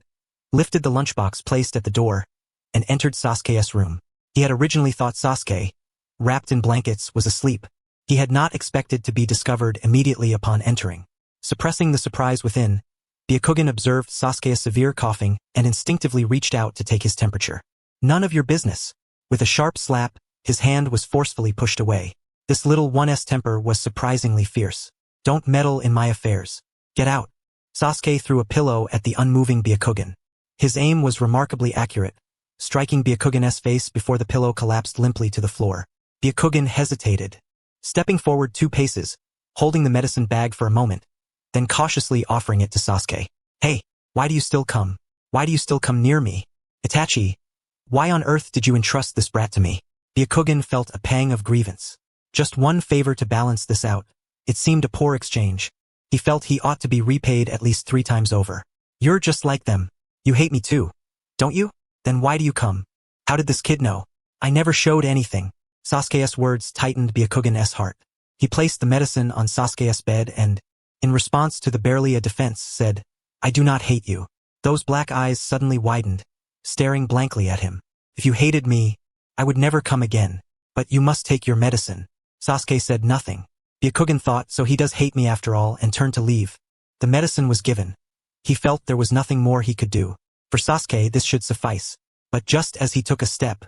lifted the lunchbox placed at the door, and entered Sasuke's room. He had originally thought Sasuke, wrapped in blankets, was asleep. He had not expected to be discovered immediately upon entering. Suppressing the surprise within, Byakugan observed Sasuke's severe coughing and instinctively reached out to take his temperature. None of your business. With a sharp slap, his hand was forcefully pushed away. This little one's temper was surprisingly fierce. Don't meddle in my affairs. Get out. Sasuke threw a pillow at the unmoving Byakugan. His aim was remarkably accurate, striking Byakugan's face before the pillow collapsed limply to the floor. Byakugan hesitated, stepping forward 2 paces, holding the medicine bag for a moment, then cautiously offering it to Sasuke. Hey, why do you still come? Why do you still come near me? Itachi, why on earth did you entrust this brat to me? Byakugan felt a pang of grievance. Just one favor to balance this out. It seemed a poor exchange. He felt he ought to be repaid at least 3 times over. You're just like them. You hate me too, don't you? Then why do you come? How did this kid know? I never showed anything. Sasuke's words tightened Byakugan's heart. He placed the medicine on Sasuke's bed and, in response to the barely a defense, said, I do not hate you. Those black eyes suddenly widened, staring blankly at him. If you hated me, I would never come again. But you must take your medicine. Sasuke said nothing. Byakugan thought, so he does hate me after all, and turned to leave. The medicine was given. He felt there was nothing more he could do. For Sasuke, this should suffice. But just as he took a step,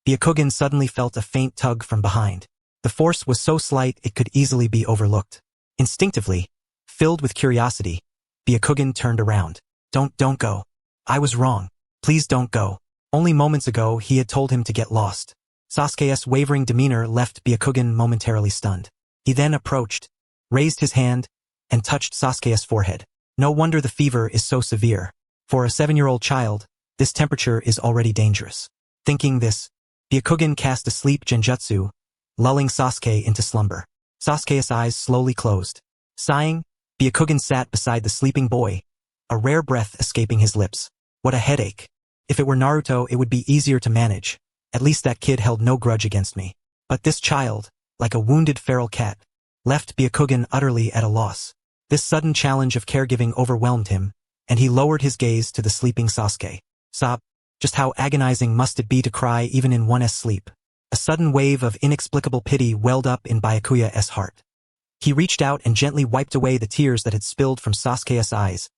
Byakugan suddenly felt a faint tug from behind. The force was so slight it could easily be overlooked. Instinctively, filled with curiosity, Byakugan turned around. Don't go. I was wrong. Please don't go. Only moments ago he had told him to get lost. Sasuke's wavering demeanor left Byakugan momentarily stunned. He then approached, raised his hand, and touched Sasuke's forehead. No wonder the fever is so severe. For a 7-year-old child, this temperature is already dangerous. Thinking this, Byakugan cast a sleep genjutsu, lulling Sasuke into slumber. Sasuke's eyes slowly closed. Sighing, Byakugan sat beside the sleeping boy, a rare breath escaping his lips. What a headache. If it were Naruto, it would be easier to manage. At least that kid held no grudge against me. But this child, like a wounded feral cat, left Byakugan utterly at a loss. This sudden challenge of caregiving overwhelmed him, and he lowered his gaze to the sleeping Sasuke. Sob, just how agonizing must it be to cry even in one's sleep? A sudden wave of inexplicable pity welled up in Byakuya's heart. He reached out and gently wiped away the tears that had spilled from Sasuke's eyes,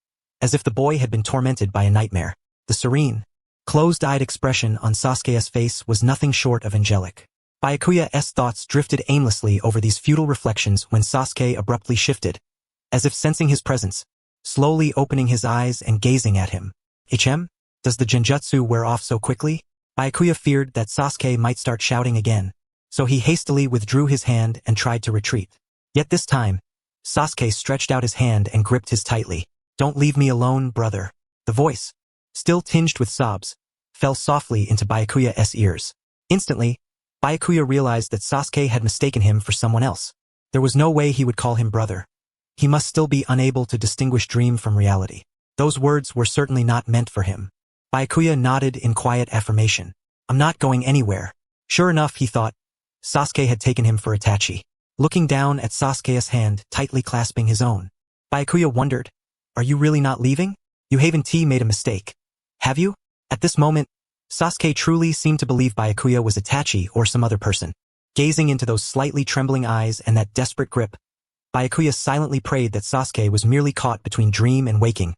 as if the boy had been tormented by a nightmare. The serene, closed-eyed expression on Sasuke's face was nothing short of angelic. Byakuya's thoughts drifted aimlessly over these futile reflections when Sasuke abruptly shifted, as if sensing his presence, slowly opening his eyes and gazing at him. Does the genjutsu wear off so quickly? Byakuya feared that Sasuke might start shouting again, so he hastily withdrew his hand and tried to retreat. Yet this time, Sasuke stretched out his hand and gripped his tightly. Don't leave me alone, brother. The voice, still tinged with sobs, fell softly into Byakuya's ears. Instantly, Byakuya realized that Sasuke had mistaken him for someone else. There was no way he would call him brother. He must still be unable to distinguish dream from reality. Those words were certainly not meant for him. Byakuya nodded in quiet affirmation. I'm not going anywhere. Sure enough, he thought, Sasuke had taken him for Itachi. Looking down at Sasuke's hand tightly clasping his own, Byakuya wondered, are you really not leaving? You haven't made a mistake. Have you? At this moment, Sasuke truly seemed to believe Byakuya was Itachi or some other person. Gazing into those slightly trembling eyes and that desperate grip, Byakuya silently prayed that Sasuke was merely caught between dream and waking,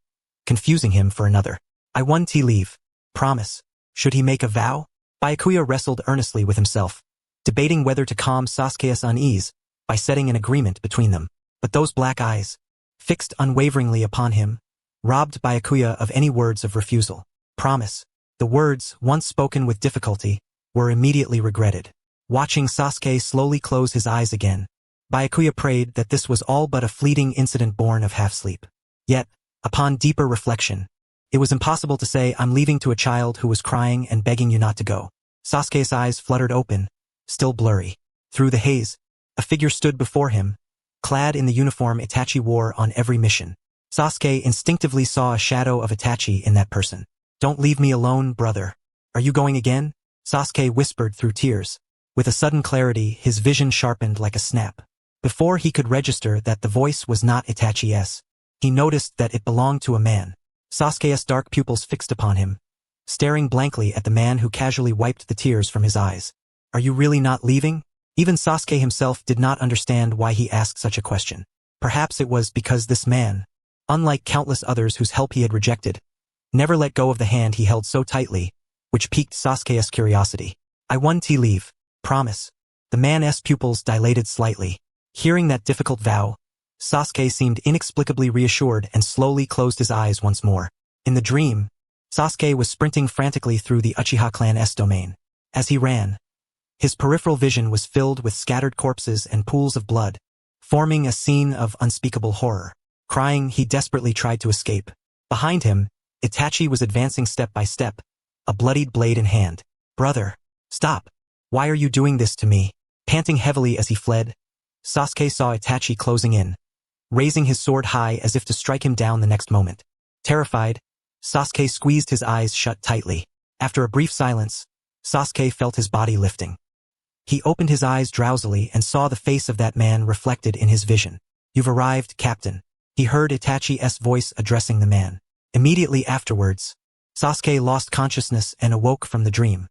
confusing him for another. I want to leave. Promise. Should he make a vow? Byakuya wrestled earnestly with himself, debating whether to calm Sasuke's unease by setting an agreement between them. but those black eyes, fixed unwaveringly upon him, robbed Byakuya of any words of refusal. Promise. The words, once spoken with difficulty, were immediately regretted. Watching Sasuke slowly close his eyes again, Byakuya prayed that this was all but a fleeting incident born of half-sleep. Yet, upon deeper reflection, it was impossible to say I'm leaving to a child who was crying and begging you not to go. Sasuke's eyes fluttered open, still blurry. Through the haze, a figure stood before him, clad in the uniform Itachi wore on every mission. Sasuke instinctively saw a shadow of Itachi in that person. Don't leave me alone, brother. Are you going again? Sasuke whispered through tears. With a sudden clarity, his vision sharpened like a snap. Before he could register that the voice was not Itachi's, he noticed that it belonged to a man. Sasuke's dark pupils fixed upon him, staring blankly at the man who casually wiped the tears from his eyes. Are you really not leaving? Even Sasuke himself did not understand why he asked such a question. Perhaps it was because this man, unlike countless others whose help he had rejected, never let go of the hand he held so tightly, which piqued Sasuke's curiosity. I want to leave. Promise. The man's pupils dilated slightly. Hearing that difficult vow, Sasuke seemed inexplicably reassured and slowly closed his eyes once more. In the dream, Sasuke was sprinting frantically through the Uchiha clan's domain. As he ran, his peripheral vision was filled with scattered corpses and pools of blood, forming a scene of unspeakable horror. Crying, he desperately tried to escape. Behind him, Itachi was advancing step by step, a bloodied blade in hand. Brother, stop. Why are you doing this to me? Panting heavily as he fled, Sasuke saw Itachi closing in, raising his sword high as if to strike him down the next moment. Terrified, Sasuke squeezed his eyes shut tightly. After a brief silence, Sasuke felt his body lifting. He opened his eyes drowsily and saw the face of that man reflected in his vision. You've arrived, Captain. He heard Itachi's voice addressing the man. Immediately afterwards, Sasuke lost consciousness and awoke from the dream.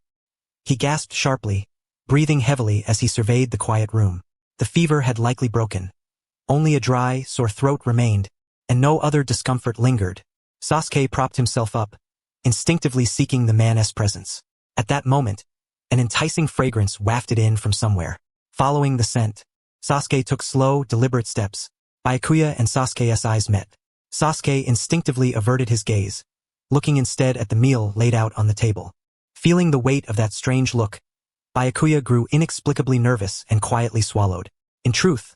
He gasped sharply, breathing heavily as he surveyed the quiet room. The fever had likely broken. Only a dry, sore throat remained, and no other discomfort lingered. Sasuke propped himself up, instinctively seeking the man's presence. At that moment, an enticing fragrance wafted in from somewhere. Following the scent, Sasuke took slow, deliberate steps. Byakuya and Sasuke's eyes met. Sasuke instinctively averted his gaze, looking instead at the meal laid out on the table. Feeling the weight of that strange look, Byakuya grew inexplicably nervous and quietly swallowed. In truth,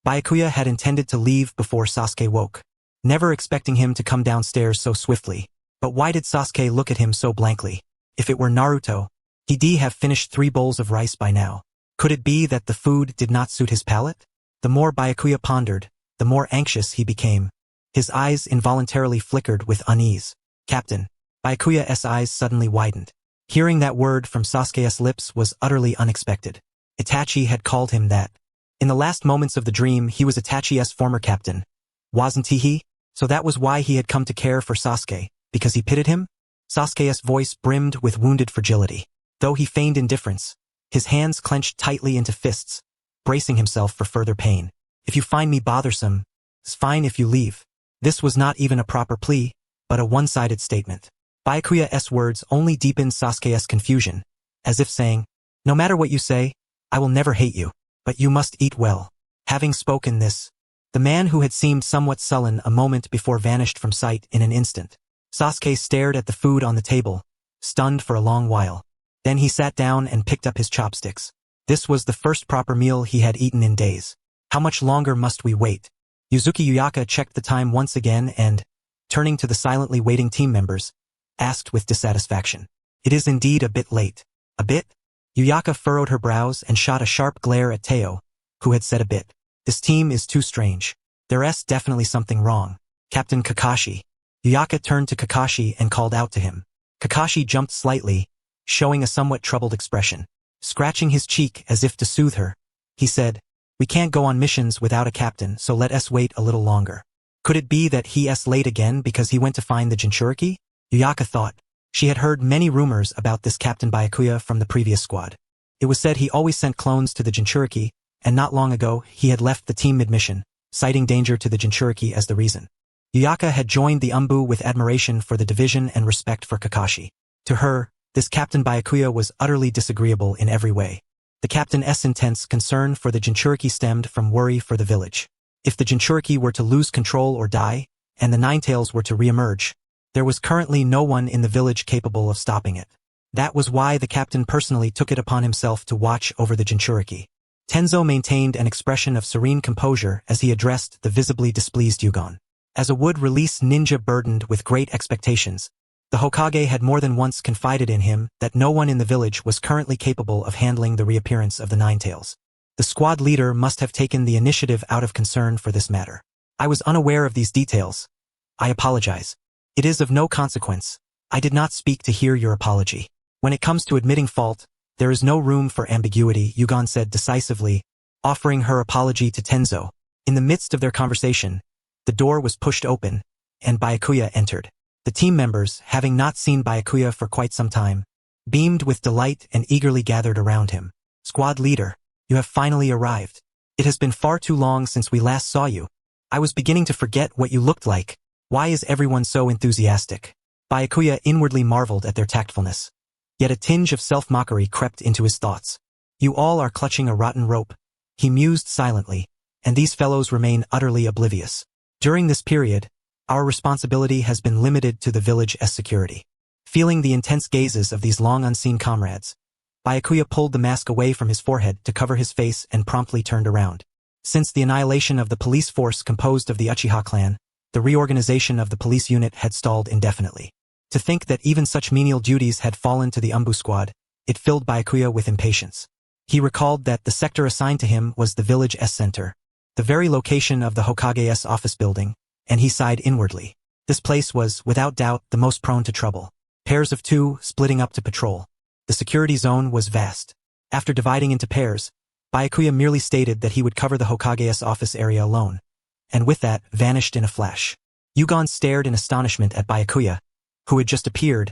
Byakuya had intended to leave before Sasuke woke, never expecting him to come downstairs so swiftly. But why did Sasuke look at him so blankly? If it were Naruto, he'd have finished 3 bowls of rice by now. Could it be that the food did not suit his palate? The more Byakuya pondered, the more anxious he became. His eyes involuntarily flickered with unease. Captain. Byakuya's eyes suddenly widened. Hearing that word from Sasuke's lips was utterly unexpected. Itachi had called him that. In the last moments of the dream, he was Itachi's former captain. Wasn't he? So that was why he had come to care for Sasuke, because he pitied him? Sasuke's voice brimmed with wounded fragility. Though he feigned indifference, his hands clenched tightly into fists, bracing himself for further pain. If you find me bothersome, it's fine if you leave. This was not even a proper plea, but a one-sided statement. Byakuya's words only deepened Sasuke's confusion, as if saying, no matter what you say, I will never hate you, but you must eat well. Having spoken this, the man who had seemed somewhat sullen a moment before vanished from sight in an instant. Sasuke stared at the food on the table, stunned for a long while. Then he sat down and picked up his chopsticks. This was the first proper meal he had eaten in days. How much longer must we wait? Yuzuki Uyaka checked the time once again and, turning to the silently waiting team members, asked with dissatisfaction. It is indeed a bit late. A bit? Uyaka furrowed her brows and shot a sharp glare at Teo, who had said a bit. This team is too strange. There's definitely something wrong. Captain Kakashi. Uyaka turned to Kakashi and called out to him. Kakashi jumped slightly, showing a somewhat troubled expression. Scratching his cheek as if to soothe her, he said, we can't go on missions without a captain, so let us wait a little longer. Could it be that he's late again because he went to find the Jinchuriki? Uyaka thought. She had heard many rumors about this Captain Byakuya from the previous squad. It was said he always sent clones to the Jinchuriki, and not long ago he had left the team mid-mission, citing danger to the Jinchuriki as the reason. Uyaka had joined the Umbu with admiration for the division and respect for Kakashi. To her, this Captain Byakuya was utterly disagreeable in every way. The captain's intense concern for the Jinchuriki stemmed from worry for the village. If the Jinchuriki were to lose control or die, and the Ninetails were to re-emerge, there was currently no one in the village capable of stopping it. That was why the captain personally took it upon himself to watch over the Jinchuriki. Tenzo maintained an expression of serene composure as he addressed the visibly displeased Yugon. As a would-release ninja burdened with great expectations, the Hokage had more than once confided in him that no one in the village was currently capable of handling the reappearance of the Ninetails. The squad leader must have taken the initiative out of concern for this matter. I was unaware of these details. I apologize. It is of no consequence. I did not speak to hear your apology. When it comes to admitting fault, there is no room for ambiguity, Yugon said decisively, offering her apology to Tenzo. In the midst of their conversation, the door was pushed open, and Byakuya entered. The team members, having not seen Byakuya for quite some time, beamed with delight and eagerly gathered around him. Squad leader, you have finally arrived. It has been far too long since we last saw you. I was beginning to forget what you looked like. Why is everyone so enthusiastic? Byakuya inwardly marveled at their tactfulness. Yet a tinge of self-mockery crept into his thoughts. You all are clutching a rotten rope. He mused silently, and these fellows remain utterly oblivious. During this period, our responsibility has been limited to the village's security. Feeling the intense gazes of these long unseen comrades, Byakuya pulled the mask away from his forehead to cover his face and promptly turned around. Since the annihilation of the police force composed of the Uchiha clan, the reorganization of the police unit had stalled indefinitely. To think that even such menial duties had fallen to the Umbu squad, it filled Byakuya with impatience. He recalled that the sector assigned to him was the village's center, the very location of the Hokage's office building, and he sighed inwardly. This place was, without doubt, the most prone to trouble. Pairs of two, splitting up to patrol. The security zone was vast. After dividing into pairs, Byakuya merely stated that he would cover the Hokage's office area alone, and with that, vanished in a flash. Yugon stared in astonishment at Byakuya, who had just appeared,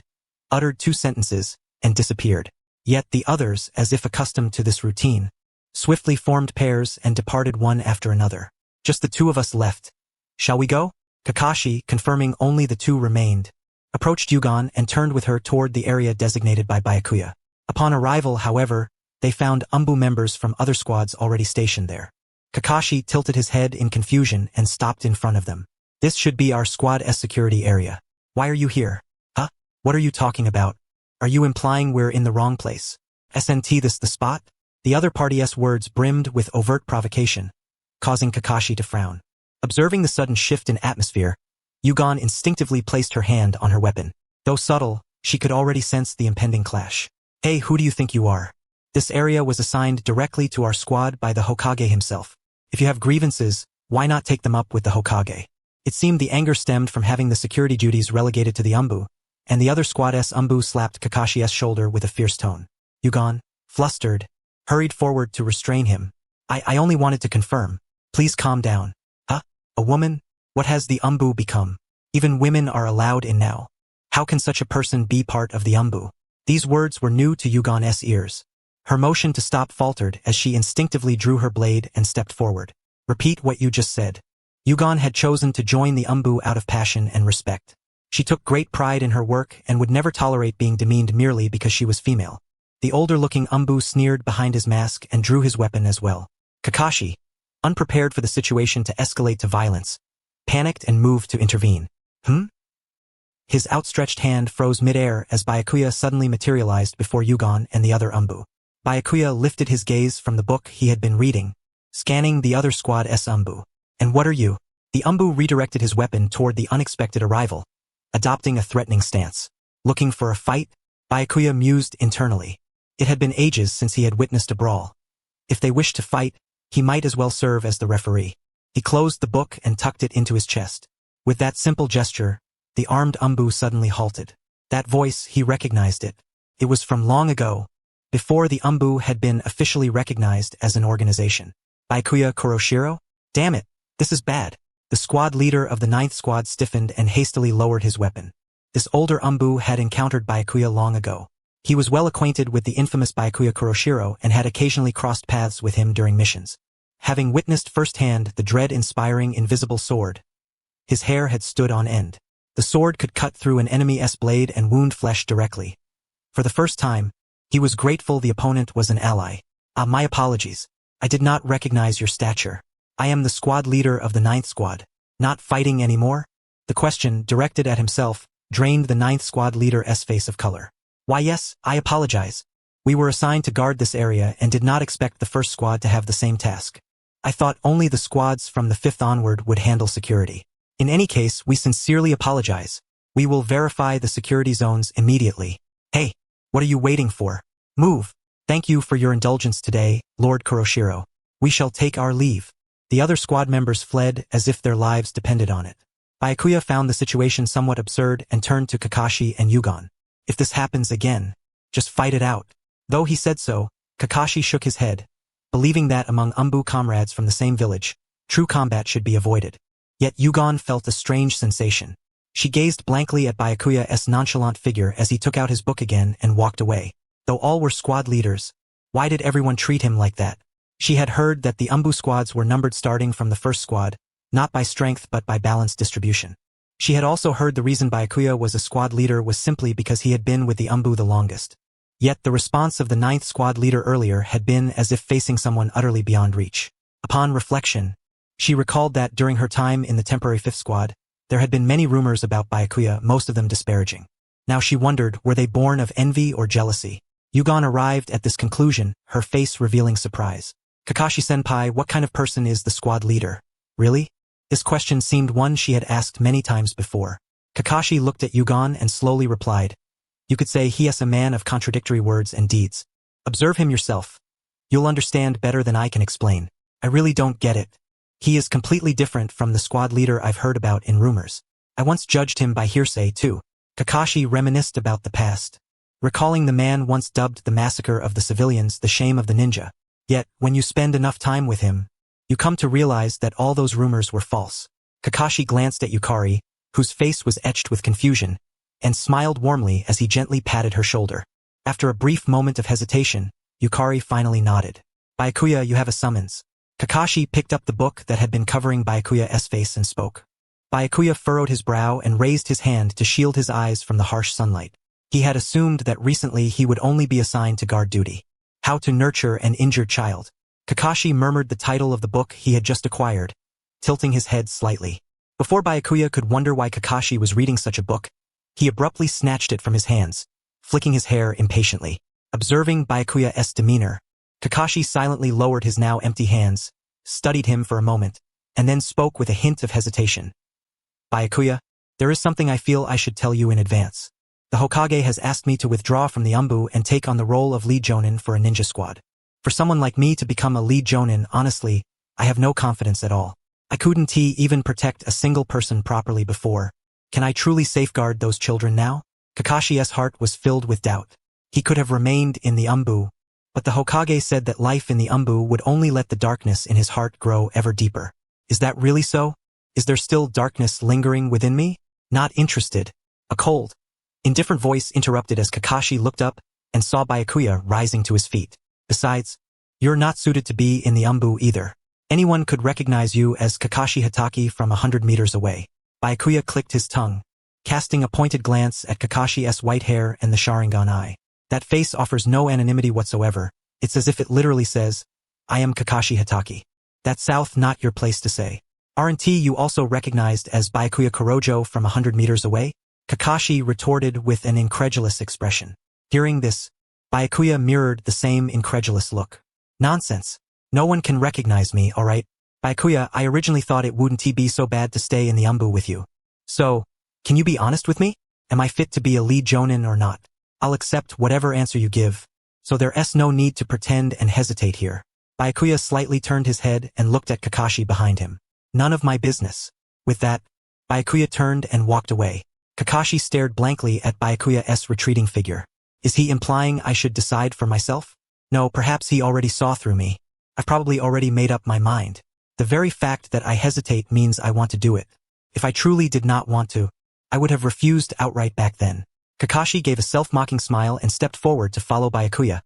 uttered 2 sentences, and disappeared. Yet the others, as if accustomed to this routine, swiftly formed pairs and departed one after another. Just the 2 of us left. Shall we go? Kakashi, confirming only the 2 remained, approached Yugon and turned with her toward the area designated by Byakuya. Upon arrival, however, they found Umbu members from other squads already stationed there. Kakashi tilted his head in confusion and stopped in front of them. This should be our squad's security area. Why are you here? Huh? What are you talking about? Are you implying we're in the wrong place? SNT this the spot? The other party's words brimmed with overt provocation, causing Kakashi to frown. Observing the sudden shift in atmosphere, Yugon instinctively placed her hand on her weapon. Though subtle, she could already sense the impending clash. Hey, who do you think you are? This area was assigned directly to our squad by the Hokage himself. If you have grievances, why not take them up with the Hokage? It seemed the anger stemmed from having the security duties relegated to the Umbu, and the other squad's Umbu slapped Kakashi's shoulder with a fierce tone. Yugon, flustered, hurried forward to restrain him. I only wanted to confirm. Please calm down. Huh? A woman? What has the Umbu become? Even women are allowed in now. How can such a person be part of the Umbu? These words were new to Yugon's ears. Her motion to stop faltered as she instinctively drew her blade and stepped forward. Repeat what you just said. Yugon had chosen to join the Umbu out of passion and respect. She took great pride in her work and would never tolerate being demeaned merely because she was female. The older-looking Umbu sneered behind his mask and drew his weapon as well. Kakashi, unprepared for the situation to escalate to violence, panicked and moved to intervene. His outstretched hand froze midair as Byakuya suddenly materialized before Yugon and the other Umbu. Byakuya lifted his gaze from the book he had been reading, scanning the other squad's Umbu. And what are you? The Umbu redirected his weapon toward the unexpected arrival, adopting a threatening stance. Looking for a fight? Byakuya mused internally. It had been ages since he had witnessed a brawl. If they wished to fight, he might as well serve as the referee. He closed the book and tucked it into his chest. With that simple gesture, the armed Umbu suddenly halted. That voice, he recognized it. It was from long ago, before the Umbu had been officially recognized as an organization. Byakuya Kuroshiro? Damn it, this is bad. The squad leader of the 9th squad stiffened and hastily lowered his weapon. This older Umbu had encountered Byakuya long ago. He was well acquainted with the infamous Byakuya Kuroshiro and had occasionally crossed paths with him during missions. Having witnessed firsthand the dread-inspiring invisible sword, his hair had stood on end. The sword could cut through an enemy's blade and wound flesh directly. For the first time, he was grateful the opponent was an ally. My apologies. I did not recognize your stature. I am the squad leader of the 9th squad. Not fighting anymore? The question, directed at himself, drained the 9th squad leader's face of color. Why yes, I apologize. We were assigned to guard this area and did not expect the 1st squad to have the same task. I thought only the squads from the 5th onward would handle security. In any case, we sincerely apologize. We will verify the security zones immediately. Hey, what are you waiting for? Move. Thank you for your indulgence today, Lord Kuroshiro. We shall take our leave. The other squad members fled as if their lives depended on it. Byakuya found the situation somewhat absurd and turned to Kakashi and Yugon. If this happens again, just fight it out. Though he said so, Kakashi shook his head, believing that among Umbu comrades from the same village, true combat should be avoided. Yet Yugon felt a strange sensation. She gazed blankly at Byakuya's nonchalant figure as he took out his book again and walked away. Though all were squad leaders, why did everyone treat him like that? She had heard that the Umbu squads were numbered starting from the 1st squad, not by strength but by balanced distribution. She had also heard the reason Byakuya was a squad leader was simply because he had been with the Umbu the longest. Yet the response of the 9th squad leader earlier had been as if facing someone utterly beyond reach. Upon reflection, she recalled that during her time in the temporary 5th squad, there had been many rumors about Byakuya, most of them disparaging. Now she wondered, were they born of envy or jealousy? Yugon arrived at this conclusion, her face revealing surprise. Kakashi-senpai, what kind of person is the squad leader? Really? This question seemed one she had asked many times before. Kakashi looked at Yugon and slowly replied, you could say he is a man of contradictory words and deeds. Observe him yourself. You'll understand better than I can explain. I really don't get it. He is completely different from the squad leader I've heard about in rumors. I once judged him by hearsay too. Kakashi reminisced about the past, recalling the man once dubbed the massacre of the civilians the shame of the ninja. Yet, when you spend enough time with him, you come to realize that all those rumors were false. Kakashi glanced at Yukari, whose face was etched with confusion, and smiled warmly as he gently patted her shoulder. After a brief moment of hesitation, Yukari finally nodded. Byakuya, you have a summons. Kakashi picked up the book that had been covering Byakuya's face and spoke. Byakuya furrowed his brow and raised his hand to shield his eyes from the harsh sunlight. He had assumed that recently he would only be assigned to guard duty. How to Nurture an Injured Child. Kakashi murmured the title of the book he had just acquired, tilting his head slightly. Before Byakuya could wonder why Kakashi was reading such a book, he abruptly snatched it from his hands, flicking his hair impatiently. Observing Byakuya's demeanor, Kakashi silently lowered his now empty hands, studied him for a moment, and then spoke with a hint of hesitation. Byakuya, there is something I feel I should tell you in advance. The Hokage has asked me to withdraw from the Umbu and take on the role of lead jonin for a ninja squad. For someone like me to become a lead jonin, honestly, I have no confidence at all. I couldn't even protect a single person properly before. Can I truly safeguard those children now? Kakashi's heart was filled with doubt. He could have remained in the Umbu, but the Hokage said that life in the Umbu would only let the darkness in his heart grow ever deeper. Is that really so? Is there still darkness lingering within me? Not interested. A cold, indifferent voice interrupted as Kakashi looked up and saw Byakuya rising to his feet. Besides, you're not suited to be in the Umbu either. Anyone could recognize you as Kakashi Hatake from 100 meters away. Byakuya clicked his tongue, casting a pointed glance at Kakashi's white hair and the Sharingan eye. That face offers no anonymity whatsoever. It's as if it literally says, I am Kakashi Hatake. That's south not your place to say. Aren't you also recognized as Byakuya Kurojo from 100 meters away? Kakashi retorted with an incredulous expression. Hearing this, Byakuya mirrored the same incredulous look. Nonsense. No one can recognize me, alright? Byakuya, I originally thought it wouldn't be so bad to stay in the Umbu with you. So, can you be honest with me? Am I fit to be a lead jonin or not? I'll accept whatever answer you give. So there's no need to pretend and hesitate here. Byakuya slightly turned his head and looked at Kakashi behind him. None of my business. With that, Byakuya turned and walked away. Kakashi stared blankly at Byakuya's retreating figure. Is he implying I should decide for myself? No, perhaps he already saw through me. I've probably already made up my mind. The very fact that I hesitate means I want to do it. If I truly did not want to, I would have refused outright back then. Kakashi gave a self-mocking smile and stepped forward to follow Byakuya,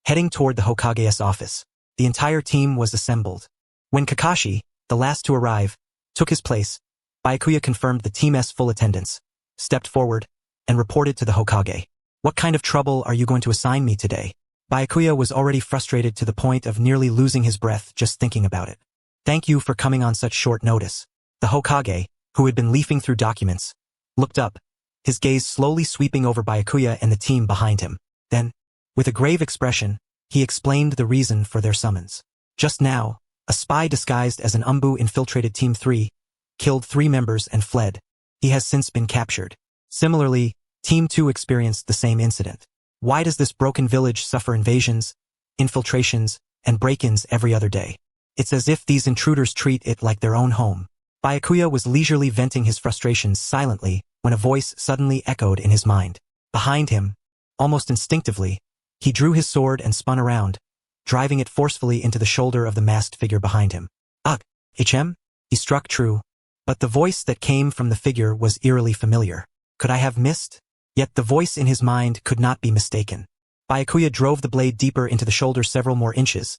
heading toward the Hokage's office. The entire team was assembled. When Kakashi, the last to arrive, took his place, Byakuya confirmed the team's full attendance, stepped forward, and reported to the Hokage. What kind of trouble are you going to assign me today? Byakuya was already frustrated to the point of nearly losing his breath just thinking about it. Thank you for coming on such short notice. The Hokage, who had been leafing through documents, looked up, his gaze slowly sweeping over Byakuya and the team behind him. Then, with a grave expression, he explained the reason for their summons. Just now, a spy disguised as an Umbu infiltrated Team 3, killed 3 members and fled. He has since been captured. Similarly, Team 2 experienced the same incident. Why does this broken village suffer invasions, infiltrations, and break-ins every other day? It's as if these intruders treat it like their own home. Byakuya was leisurely venting his frustrations silently when a voice suddenly echoed in his mind. Behind him, almost instinctively, he drew his sword and spun around, driving it forcefully into the shoulder of the masked figure behind him. Ugh! HM? He struck true, but the voice that came from the figure was eerily familiar. Could I have missed? Yet the voice in his mind could not be mistaken. Byakuya drove the blade deeper into the shoulder several more inches,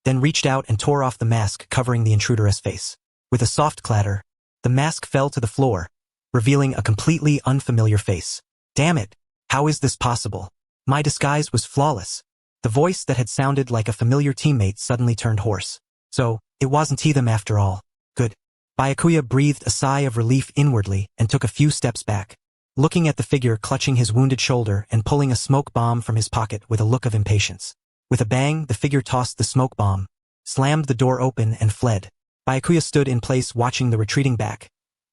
then reached out and tore off the mask covering the intruder's face. With a soft clatter, the mask fell to the floor, revealing a completely unfamiliar face. Damn it! How is this possible? My disguise was flawless. The voice that had sounded like a familiar teammate suddenly turned hoarse. So, it wasn't he them after all. Good. Byakuya breathed a sigh of relief inwardly and took a few steps back, looking at the figure clutching his wounded shoulder and pulling a smoke bomb from his pocket with a look of impatience. With a bang, the figure tossed the smoke bomb, slammed the door open and fled. Byakuya stood in place watching the retreating back,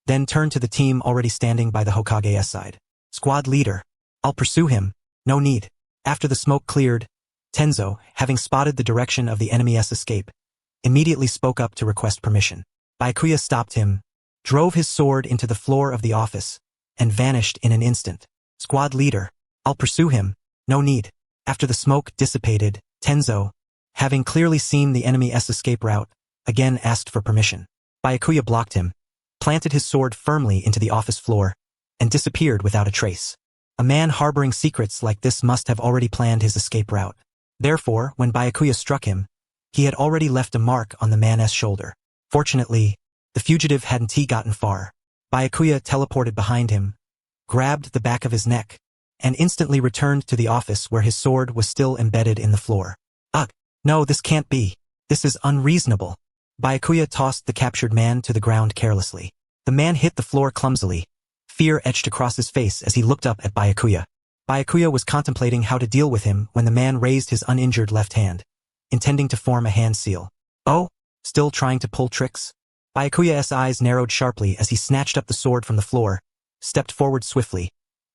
then turned to the team already standing by the Hokage's side. Squad leader. I'll pursue him. No need. After the smoke cleared, Tenzo, having spotted the direction of the enemy's escape, immediately spoke up to request permission. Byakuya stopped him, drove his sword into the floor of the office, and vanished in an instant. Squad leader. I'll pursue him. No need. After the smoke dissipated, Tenzo, having clearly seen the enemy's escape route, again asked for permission. Byakuya blocked him, planted his sword firmly into the office floor, and disappeared without a trace. A man harboring secrets like this must have already planned his escape route. Therefore, when Byakuya struck him, he had already left a mark on the man's shoulder. Fortunately, the fugitive hadn't gotten far. Byakuya teleported behind him, grabbed the back of his neck, and instantly returned to the office where his sword was still embedded in the floor. Ugh! No, this can't be. This is unreasonable. Byakuya tossed the captured man to the ground carelessly. The man hit the floor clumsily. Fear etched across his face as he looked up at Byakuya. Byakuya was contemplating how to deal with him when the man raised his uninjured left hand, intending to form a hand seal. Oh? Still trying to pull tricks? Byakuya's eyes narrowed sharply as he snatched up the sword from the floor, stepped forward swiftly,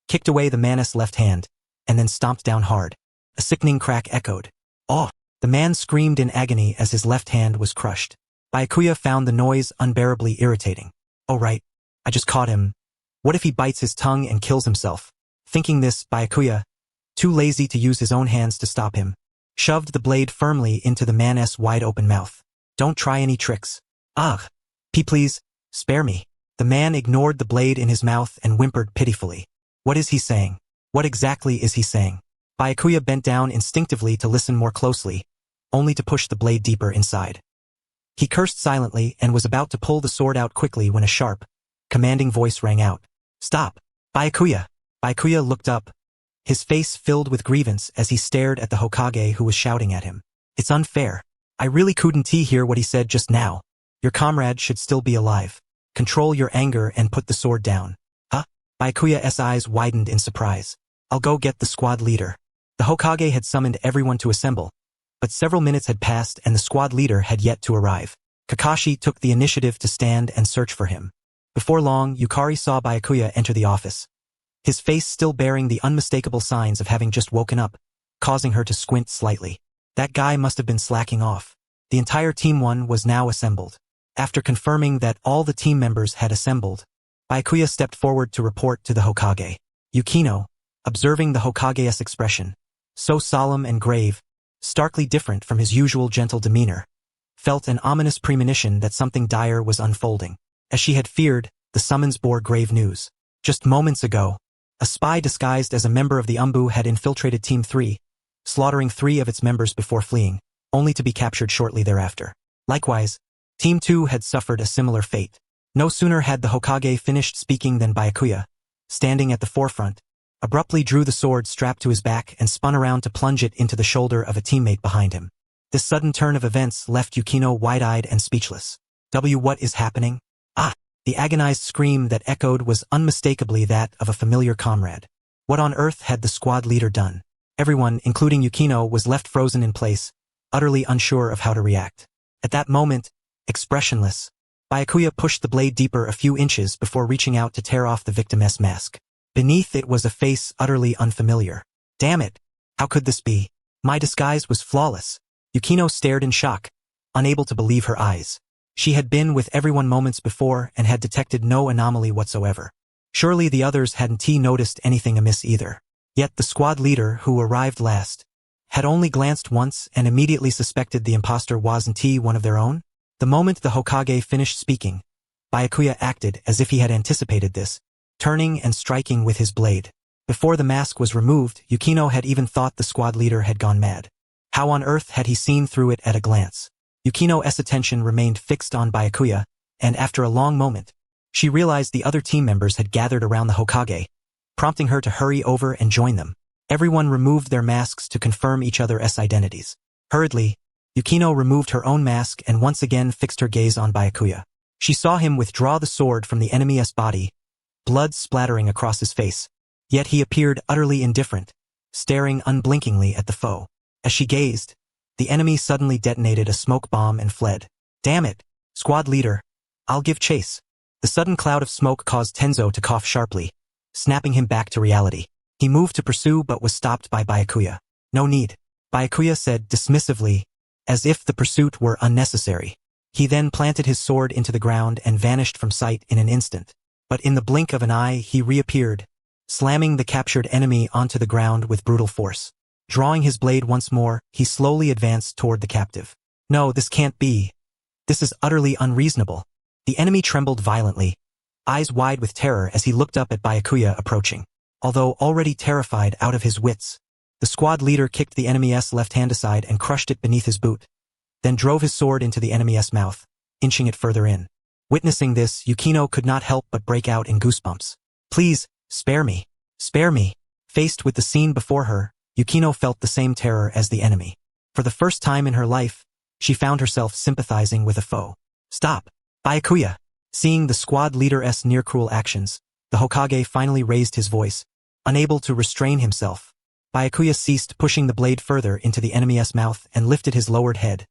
kicked away the man's left hand, and then stomped down hard. A sickening crack echoed. Oh! The man screamed in agony as his left hand was crushed. Byakuya found the noise unbearably irritating. Oh right, I just caught him. What if he bites his tongue and kills himself? Thinking this, Byakuya, too lazy to use his own hands to stop him, shoved the blade firmly into the man's wide-open mouth. Don't try any tricks. Ugh! Please, spare me. The man ignored the blade in his mouth and whimpered pitifully. What is he saying? What exactly is he saying? Byakuya bent down instinctively to listen more closely, only to push the blade deeper inside. He cursed silently and was about to pull the sword out quickly when a sharp, commanding voice rang out. Stop! Byakuya! Byakuya looked up, his face filled with grievance as he stared at the Hokage who was shouting at him. It's unfair. I really couldn't hear what he said just now. Your comrade should still be alive. Control your anger and put the sword down. Huh? Byakuya's eyes widened in surprise. I'll go get the squad leader. The Hokage had summoned everyone to assemble, but several minutes had passed and the squad leader had yet to arrive. Kakashi took the initiative to stand and search for him. Before long, Yukari saw Byakuya enter the office, his face still bearing the unmistakable signs of having just woken up, causing her to squint slightly. That guy must have been slacking off. The entire Team 1 was now assembled. After confirming that all the team members had assembled, Byakuya stepped forward to report to the Hokage. Yukino, observing the Hokage's expression, so solemn and grave, starkly different from his usual gentle demeanor, felt an ominous premonition that something dire was unfolding. As she had feared, the summons bore grave news. Just moments ago, a spy disguised as a member of the Umbu had infiltrated Team 3, slaughtering 3 of its members before fleeing, only to be captured shortly thereafter. Likewise, Team 2 had suffered a similar fate. No sooner had the Hokage finished speaking than Byakuya, standing at the forefront, abruptly drew the sword strapped to his back and spun around to plunge it into the shoulder of a teammate behind him. This sudden turn of events left Yukino wide-eyed and speechless. What is happening? Ah! The agonized scream that echoed was unmistakably that of a familiar comrade. What on earth had the squad leader done? Everyone, including Yukino, was left frozen in place, utterly unsure of how to react. At that moment, expressionless, Byakuya pushed the blade deeper a few inches before reaching out to tear off the victim's mask. Beneath it was a face utterly unfamiliar. Damn it! How could this be? My disguise was flawless. Yukino stared in shock, unable to believe her eyes. She had been with everyone moments before and had detected no anomaly whatsoever. Surely the others hadn't noticed anything amiss either. Yet the squad leader, who arrived last, had only glanced once and immediately suspected the imposter wasn't one of their own? The moment the Hokage finished speaking, Byakuya acted as if he had anticipated this, turning and striking with his blade. Before the mask was removed, Yukino had even thought the squad leader had gone mad. How on earth had he seen through it at a glance? Yukino's attention remained fixed on Byakuya, and after a long moment, she realized the other team members had gathered around the Hokage, prompting her to hurry over and join them. Everyone removed their masks to confirm each other's identities. Hurriedly, Yukino removed her own mask and once again fixed her gaze on Byakuya. She saw him withdraw the sword from the enemy's body, blood splattering across his face. Yet he appeared utterly indifferent, staring unblinkingly at the foe. As she gazed, the enemy suddenly detonated a smoke bomb and fled. Damn it, squad leader, I'll give chase. The sudden cloud of smoke caused Tenzo to cough sharply, snapping him back to reality. He moved to pursue but was stopped by Byakuya. No need, Byakuya said dismissively, as if the pursuit were unnecessary. He then planted his sword into the ground and vanished from sight in an instant. But in the blink of an eye he reappeared, slamming the captured enemy onto the ground with brutal force. Drawing his blade once more, he slowly advanced toward the captive. No, this can't be. This is utterly unreasonable. The enemy trembled violently, eyes wide with terror as he looked up at Byakuya approaching. Although already terrified out of his wits, the squad leader kicked the enemy's left hand aside and crushed it beneath his boot, then drove his sword into the enemy's mouth, inching it further in. Witnessing this, Yukino could not help but break out in goosebumps. Please, spare me. Spare me. Faced with the scene before her, Yukino felt the same terror as the enemy. For the first time in her life, she found herself sympathizing with a foe. Stop, Byakuya. Seeing the squad leader's near-cruel actions, the Hokage finally raised his voice. Unable to restrain himself, Byakuya ceased pushing the blade further into the enemy's mouth and lifted his lowered head,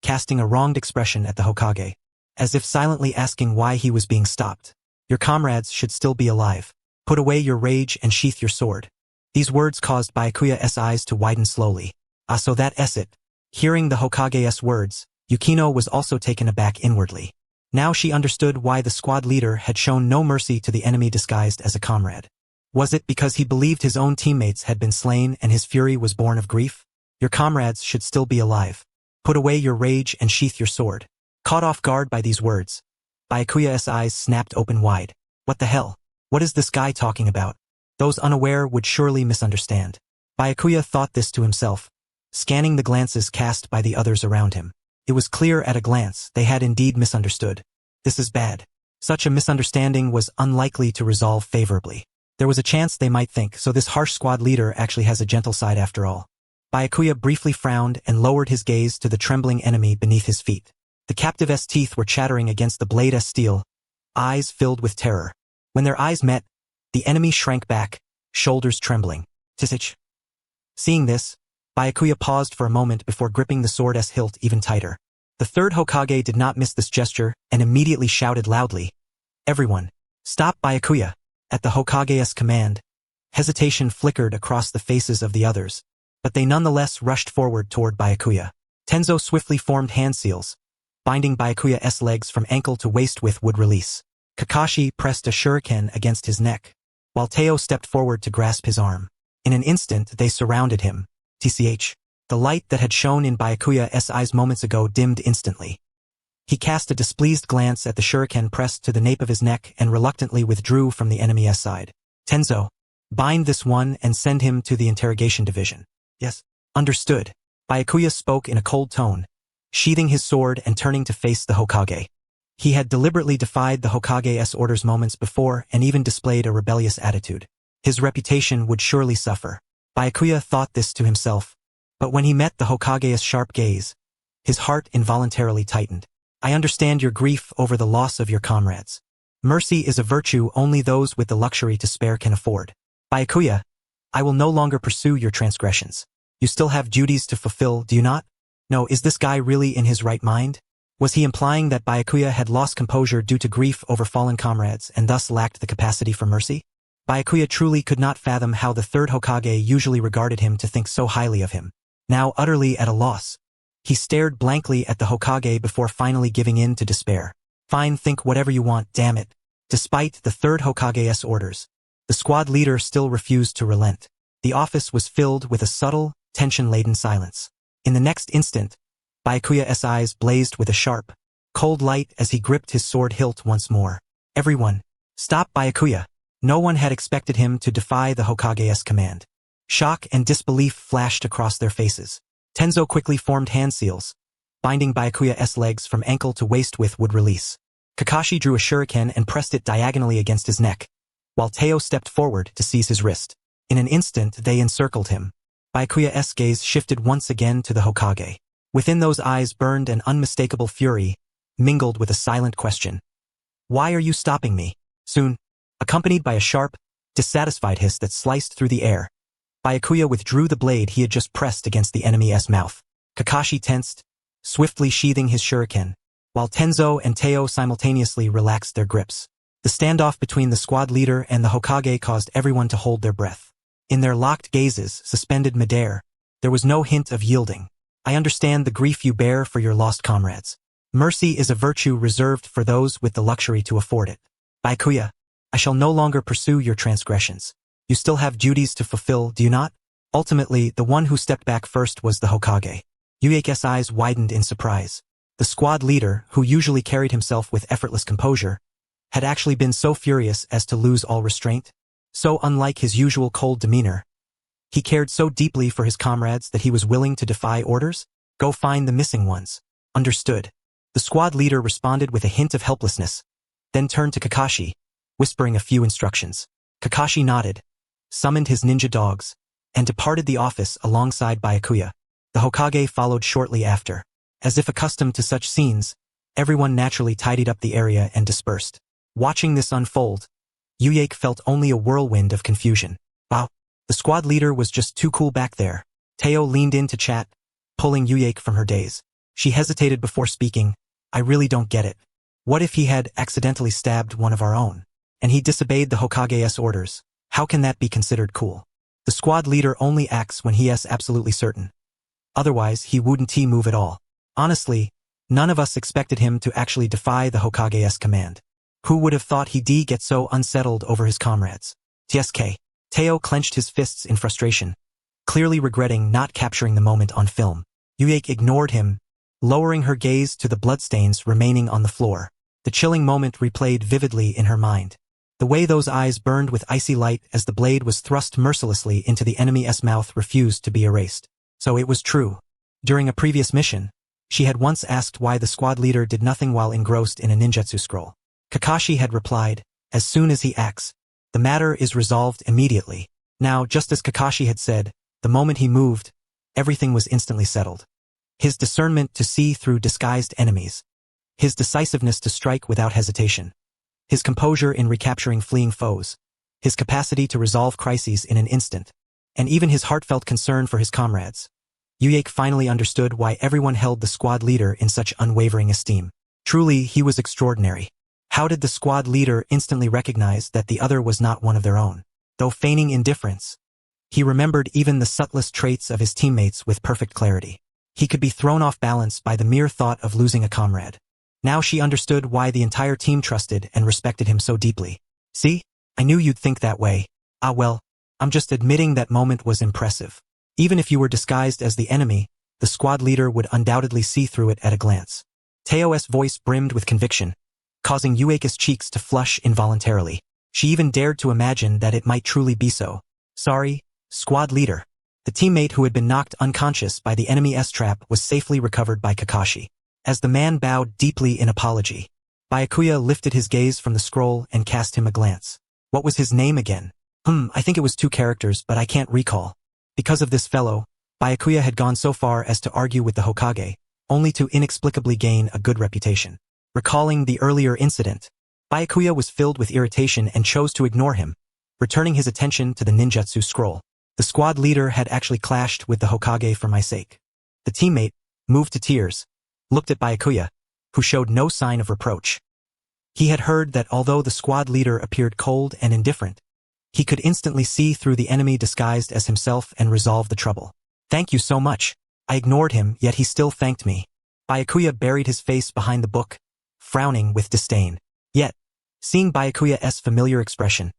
casting a wronged expression at the Hokage, as if silently asking why he was being stopped. Your comrades should still be alive. Put away your rage and sheath your sword. These words caused Byakuya's eyes to widen slowly. Ah, so that's it. Hearing the Hokage's words, Yukino was also taken aback inwardly. Now she understood why the squad leader had shown no mercy to the enemy disguised as a comrade. Was it because he believed his own teammates had been slain and his fury was born of grief? Your comrades should still be alive. Put away your rage and sheath your sword. Caught off guard by these words, Byakuya's eyes snapped open wide. What the hell? What is this guy talking about? Those unaware would surely misunderstand. Byakuya thought this to himself, scanning the glances cast by the others around him. It was clear at a glance they had indeed misunderstood. This is bad. Such a misunderstanding was unlikely to resolve favorably. There was a chance they might think, so this harsh squad leader actually has a gentle side after all. Byakuya briefly frowned and lowered his gaze to the trembling enemy beneath his feet. The captive's teeth were chattering against the blade's steel, eyes filled with terror. When their eyes met, the enemy shrank back, shoulders trembling. Tisich. Seeing this, Byakuya paused for a moment before gripping the sword's hilt even tighter. The third Hokage did not miss this gesture and immediately shouted loudly, "Everyone, stop Byakuya!" At the Hokage's command, hesitation flickered across the faces of the others, but they nonetheless rushed forward toward Byakuya. Tenzo swiftly formed hand seals, binding Byakuya's legs from ankle to waist with wood release. Kakashi pressed a shuriken against his neck, while Teo stepped forward to grasp his arm. In an instant they surrounded him. Tch. The light that had shone in Byakuya's eyes moments ago dimmed instantly. He cast a displeased glance at the shuriken pressed to the nape of his neck and reluctantly withdrew from the enemy's side. Tenzo, bind this one and send him to the interrogation division. Yes. Understood. Byakuya spoke in a cold tone, sheathing his sword and turning to face the Hokage. He had deliberately defied the Hokage's orders moments before and even displayed a rebellious attitude. His reputation would surely suffer. Byakuya thought this to himself, but when he met the Hokage's sharp gaze, his heart involuntarily tightened. I understand your grief over the loss of your comrades. Mercy is a virtue only those with the luxury to spare can afford. Byakuya, I will no longer pursue your transgressions. You still have duties to fulfill, do you not? No, is this guy really in his right mind? Was he implying that Byakuya had lost composure due to grief over fallen comrades and thus lacked the capacity for mercy? Byakuya truly could not fathom how the third Hokage usually regarded him to think so highly of him. Now utterly at a loss, he stared blankly at the Hokage before finally giving in to despair. Fine, think whatever you want, damn it. Despite the third Hokage's orders, the squad leader still refused to relent. The office was filled with a subtle, tension-laden silence. In the next instant, Byakuya's eyes blazed with a sharp, cold light as he gripped his sword hilt once more. Everyone, stop Byakuya. No one had expected him to defy the Hokage's command. Shock and disbelief flashed across their faces. Tenzo quickly formed hand seals, binding Byakuya's legs from ankle to waist with would release. Kakashi drew a shuriken and pressed it diagonally against his neck, while Teo stepped forward to seize his wrist. In an instant they encircled him. Byakuya's gaze shifted once again to the Hokage. Within those eyes burned an unmistakable fury, mingled with a silent question. Why are you stopping me? Soon, accompanied by a sharp, dissatisfied hiss that sliced through the air, Byakuya withdrew the blade he had just pressed against the enemy's mouth. Kakashi tensed, swiftly sheathing his shuriken, while Tenzo and Teo simultaneously relaxed their grips. The standoff between the squad leader and the Hokage caused everyone to hold their breath. In their locked gazes, suspended midair, there was no hint of yielding. I understand the grief you bear for your lost comrades. Mercy is a virtue reserved for those with the luxury to afford it. Byakuya, I shall no longer pursue your transgressions. You still have duties to fulfill, do you not? Ultimately, the one who stepped back first was the Hokage. Yuyake's eyes widened in surprise. The squad leader, who usually carried himself with effortless composure, had actually been so furious as to lose all restraint. So unlike his usual cold demeanor, he cared so deeply for his comrades that he was willing to defy orders? Go find the missing ones. Understood. The squad leader responded with a hint of helplessness, then turned to Kakashi, whispering a few instructions. Kakashi nodded, summoned his ninja dogs, and departed the office alongside Byakuya. The Hokage followed shortly after. As if accustomed to such scenes, everyone naturally tidied up the area and dispersed. Watching this unfold, Uyake felt only a whirlwind of confusion. Wow, the squad leader was just too cool back there. Teo leaned in to chat, pulling Uyake from her daze. She hesitated before speaking. I really don't get it. What if he had accidentally stabbed one of our own? And he disobeyed the Hokage's orders. How can that be considered cool? The squad leader only acts when he is absolutely certain. Otherwise, he wouldn't move at all. Honestly, none of us expected him to actually defy the Hokage's command. Who would have thought he'd get so unsettled over his comrades? TSK. Teo clenched his fists in frustration, clearly regretting not capturing the moment on film. Uyake ignored him, lowering her gaze to the bloodstains remaining on the floor. The chilling moment replayed vividly in her mind. The way those eyes burned with icy light as the blade was thrust mercilessly into the enemy's mouth refused to be erased. So it was true. During a previous mission, she had once asked why the squad leader did nothing while engrossed in a ninjutsu scroll. Kakashi had replied, as soon as he acts, the matter is resolved immediately. Now, just as Kakashi had said, the moment he moved, everything was instantly settled. His discernment to see through disguised enemies, his decisiveness to strike without hesitation, his composure in recapturing fleeing foes, his capacity to resolve crises in an instant, and even his heartfelt concern for his comrades. Uyake finally understood why everyone held the squad leader in such unwavering esteem. Truly, he was extraordinary. How did the squad leader instantly recognize that the other was not one of their own? Though feigning indifference, he remembered even the subtlest traits of his teammates with perfect clarity. He could be thrown off balance by the mere thought of losing a comrade. Now she understood why the entire team trusted and respected him so deeply. See? I knew you'd think that way. Ah well, I'm just admitting that moment was impressive. Even if you were disguised as the enemy, the squad leader would undoubtedly see through it at a glance. Teo's voice brimmed with conviction, causing Ueke's cheeks to flush involuntarily. She even dared to imagine that it might truly be so. Sorry, squad leader. The teammate who had been knocked unconscious by the enemy's trap was safely recovered by Kakashi. As the man bowed deeply in apology, Byakuya lifted his gaze from the scroll and cast him a glance. What was his name again? I think it was 2 characters, but I can't recall. Because of this fellow, Byakuya had gone so far as to argue with the Hokage, only to inexplicably gain a good reputation. Recalling the earlier incident, Byakuya was filled with irritation and chose to ignore him, returning his attention to the ninjutsu scroll. The squad leader had actually clashed with the Hokage for my sake. The teammate, moved to tears, looked at Byakuya, who showed no sign of reproach. He had heard that although the squad leader appeared cold and indifferent, he could instantly see through the enemy disguised as himself and resolve the trouble. Thank you so much. I ignored him, yet he still thanked me. Byakuya buried his face behind the book, frowning with disdain. Yet, seeing Byakuya's familiar expression,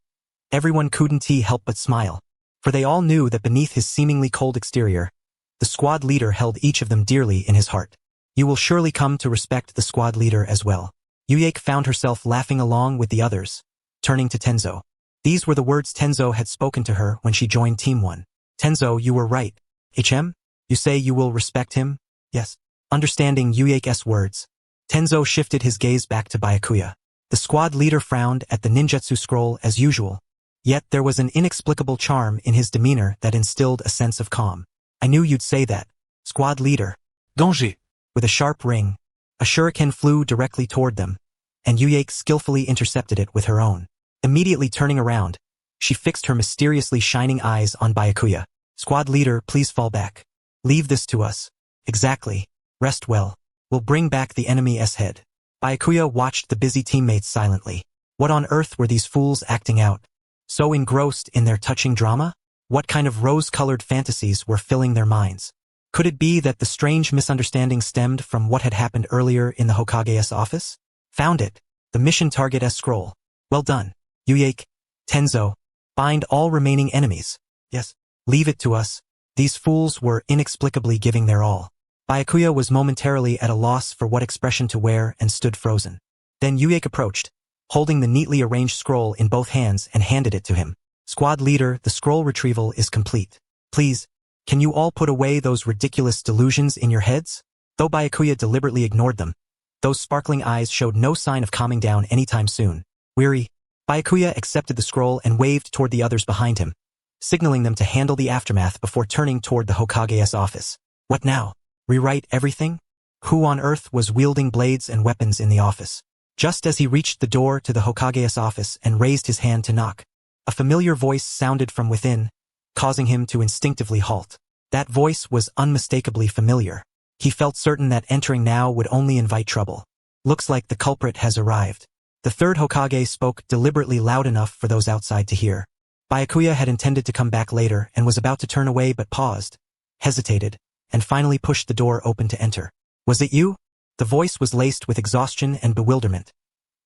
everyone couldn't help but smile, for they all knew that beneath his seemingly cold exterior, the squad leader held each of them dearly in his heart. You will surely come to respect the squad leader as well. Yuike found herself laughing along with the others, turning to Tenzo. These were the words Tenzo had spoken to her when she joined Team 1. Tenzo, you were right. HM? You say you will respect him? Yes. Understanding Yuike's words, Tenzo shifted his gaze back to Byakuya. The squad leader frowned at the ninjutsu scroll as usual, yet there was an inexplicable charm in his demeanor that instilled a sense of calm. I knew you'd say that. Squad leader. Danger. With a sharp ring, a shuriken flew directly toward them, and Yuike skillfully intercepted it with her own. Immediately turning around, she fixed her mysteriously shining eyes on Byakuya. Squad leader, please fall back. Leave this to us. Exactly. Rest well. We'll bring back the enemy's head. Byakuya watched the busy teammates silently. What on earth were these fools acting out? So engrossed in their touching drama? What kind of rose-colored fantasies were filling their minds? Could it be that the strange misunderstanding stemmed from what had happened earlier in the Hokage's office? Found it. The mission target scroll. Well done. Yuike, Tenzo, bind all remaining enemies. Yes. Leave it to us. These fools were inexplicably giving their all. Byakuya was momentarily at a loss for what expression to wear and stood frozen. Then Yuike approached, holding the neatly arranged scroll in both hands and handed it to him. Squad leader, the scroll retrieval is complete. Please, can you all put away those ridiculous delusions in your heads? Though Byakuya deliberately ignored them, those sparkling eyes showed no sign of calming down anytime soon. Weary, Byakuya accepted the scroll and waved toward the others behind him, signaling them to handle the aftermath before turning toward the Hokage's office. What now? Rewrite everything? Who on earth was wielding blades and weapons in the office? Just as he reached the door to the Hokage's office and raised his hand to knock, a familiar voice sounded from within, causing him to instinctively halt. That voice was unmistakably familiar. He felt certain that entering now would only invite trouble. Looks like the culprit has arrived. The third Hokage spoke deliberately loud enough for those outside to hear. Byakuya had intended to come back later and was about to turn away but paused, hesitated, and finally pushed the door open to enter. Was it you? The voice was laced with exhaustion and bewilderment.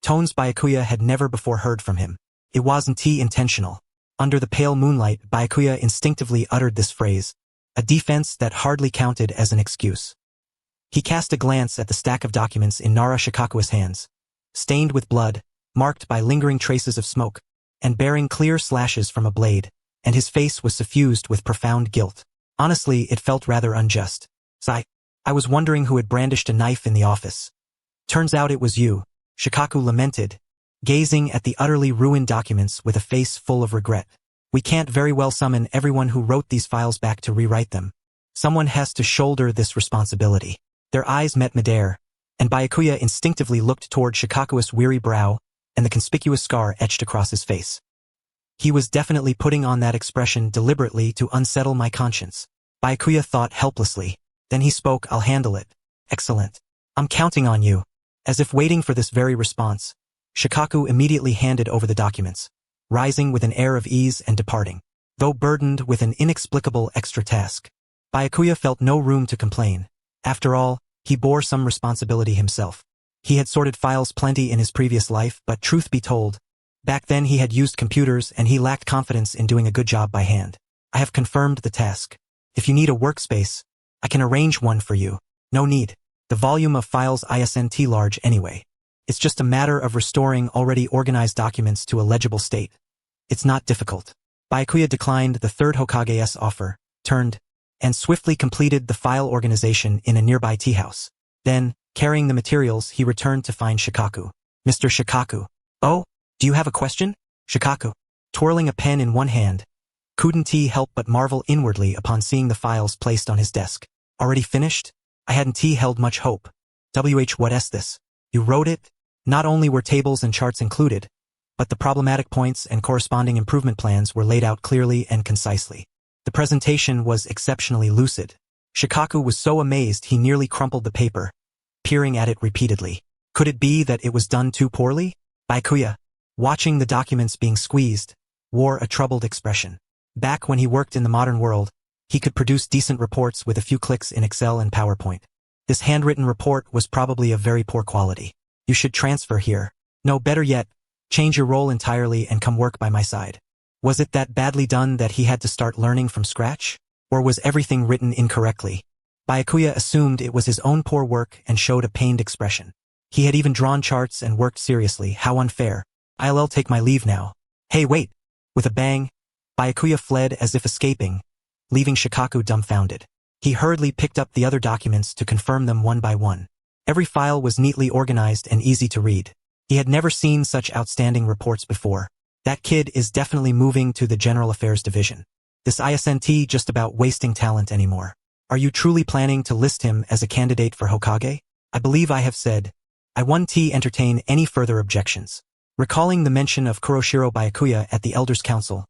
Tones Byakuya had never before heard from him. It wasn't intentional. Under the pale moonlight, Byakuya instinctively uttered this phrase, a defense that hardly counted as an excuse. He cast a glance at the stack of documents in Nara Shikaku's hands, stained with blood, marked by lingering traces of smoke, and bearing clear slashes from a blade, and his face was suffused with profound guilt. Honestly, it felt rather unjust. I was wondering who had brandished a knife in the office. Turns out it was you, Shikaku lamented, gazing at the utterly ruined documents with a face full of regret. We can't very well summon everyone who wrote these files back to rewrite them. Someone has to shoulder this responsibility. Their eyes met midair, and Byakuya instinctively looked toward Shikaku's weary brow and the conspicuous scar etched across his face. He was definitely putting on that expression deliberately to unsettle my conscience. Byakuya thought helplessly. Then he spoke, I'll handle it. Excellent. I'm counting on you. As if waiting for this very response, Shikaku immediately handed over the documents, rising with an air of ease and departing. Though burdened with an inexplicable extra task, Byakuya felt no room to complain. After all, he bore some responsibility himself. He had sorted files plenty in his previous life, but truth be told, back then he had used computers and he lacked confidence in doing a good job by hand. I have confirmed the task. If you need a workspace, I can arrange one for you. No need. The volume of files isn't large anyway. It's just a matter of restoring already organized documents to a legible state. It's not difficult. Byakuya declined the third Hokage's offer, turned, and swiftly completed the file organization in a nearby tea house. Then, carrying the materials, he returned to find Shikaku. Mr. Shikaku. Oh, do you have a question? Shikaku, twirling a pen in one hand, couldn't help but marvel inwardly upon seeing the files placed on his desk. Already finished? I hadn't held much hope. What's this? You wrote it? Not only were tables and charts included, but the problematic points and corresponding improvement plans were laid out clearly and concisely. The presentation was exceptionally lucid. Shikaku was so amazed he nearly crumpled the paper, peering at it repeatedly. Could it be that it was done too poorly? Byakuya, watching the documents being squeezed, wore a troubled expression. Back when he worked in the modern world, he could produce decent reports with a few clicks in Excel and PowerPoint. This handwritten report was probably of very poor quality. You should transfer here. No, better yet, change your role entirely and come work by my side. Was it that badly done that he had to start learning from scratch? Or was everything written incorrectly? Byakuya assumed it was his own poor work and showed a pained expression. He had even drawn charts and worked seriously. How unfair. I'll take my leave now. Hey, wait! With a bang, Byakuya fled as if escaping, leaving Shikaku dumbfounded. He hurriedly picked up the other documents to confirm them one by one. Every file was neatly organized and easy to read. He had never seen such outstanding reports before. That kid is definitely moving to the General Affairs Division. This isn't just about wasting talent anymore. Are you truly planning to list him as a candidate for Hokage? I believe I have said. I won't entertain any further objections. Recalling the mention of Kuroshiro Byakuya at the Elders' Council,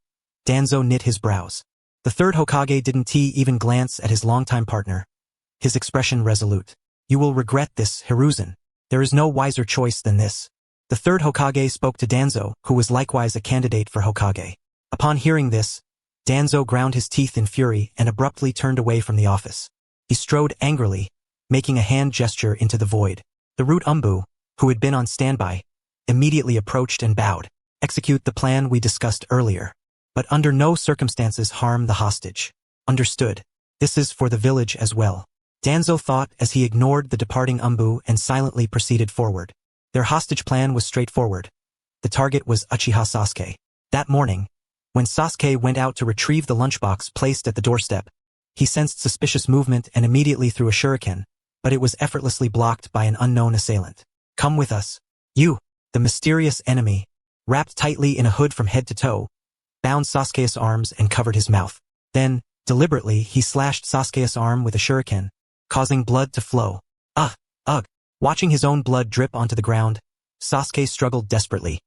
Danzo knit his brows. The third Hokage didn't even glance at his longtime partner, his expression resolute. You will regret this, Hiruzen. There is no wiser choice than this. The third Hokage spoke to Danzo, who was likewise a candidate for Hokage. Upon hearing this, Danzo ground his teeth in fury and abruptly turned away from the office. He strode angrily, making a hand gesture into the void. The Root Umbu, who had been on standby, immediately approached and bowed. Execute the plan we discussed earlier. But under no circumstances harm the hostage. Understood. This is for the village as well. Danzo thought as he ignored the departing Umbu and silently proceeded forward. Their hostage plan was straightforward. The target was Uchiha Sasuke. That morning, when Sasuke went out to retrieve the lunchbox placed at the doorstep, he sensed suspicious movement and immediately threw a shuriken, but it was effortlessly blocked by an unknown assailant. Come with us. You, the mysterious enemy, wrapped tightly in a hood from head to toe, bound Sasuke's arms and covered his mouth. Then, deliberately, he slashed Sasuke's arm with a shuriken, causing blood to flow. Ugh. Watching his own blood drip onto the ground, Sasuke struggled desperately.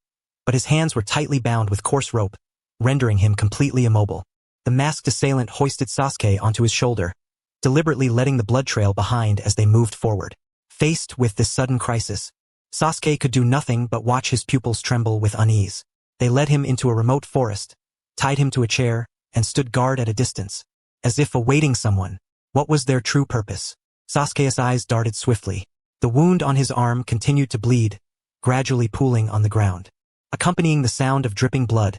But his hands were tightly bound with coarse rope, rendering him completely immobile. The masked assailant hoisted Sasuke onto his shoulder, deliberately letting the blood trail behind as they moved forward. Faced with this sudden crisis, Sasuke could do nothing but watch his pupils tremble with unease. They led him into a remote forest, tied him to a chair, and stood guard at a distance, as if awaiting someone. What was their true purpose? Sasuke's eyes darted swiftly. The wound on his arm continued to bleed, gradually pooling on the ground. Accompanying the sound of dripping blood,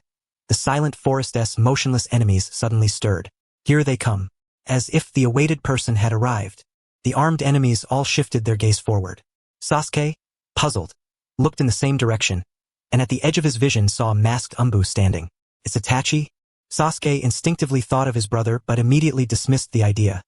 the silent forest's motionless enemies suddenly stirred. Here they come. As if the awaited person had arrived, the armed enemies all shifted their gaze forward. Sasuke, puzzled, looked in the same direction, and at the edge of his vision saw a masked Umbu standing. It's Itachi? Sasuke instinctively thought of his brother but immediately dismissed the idea,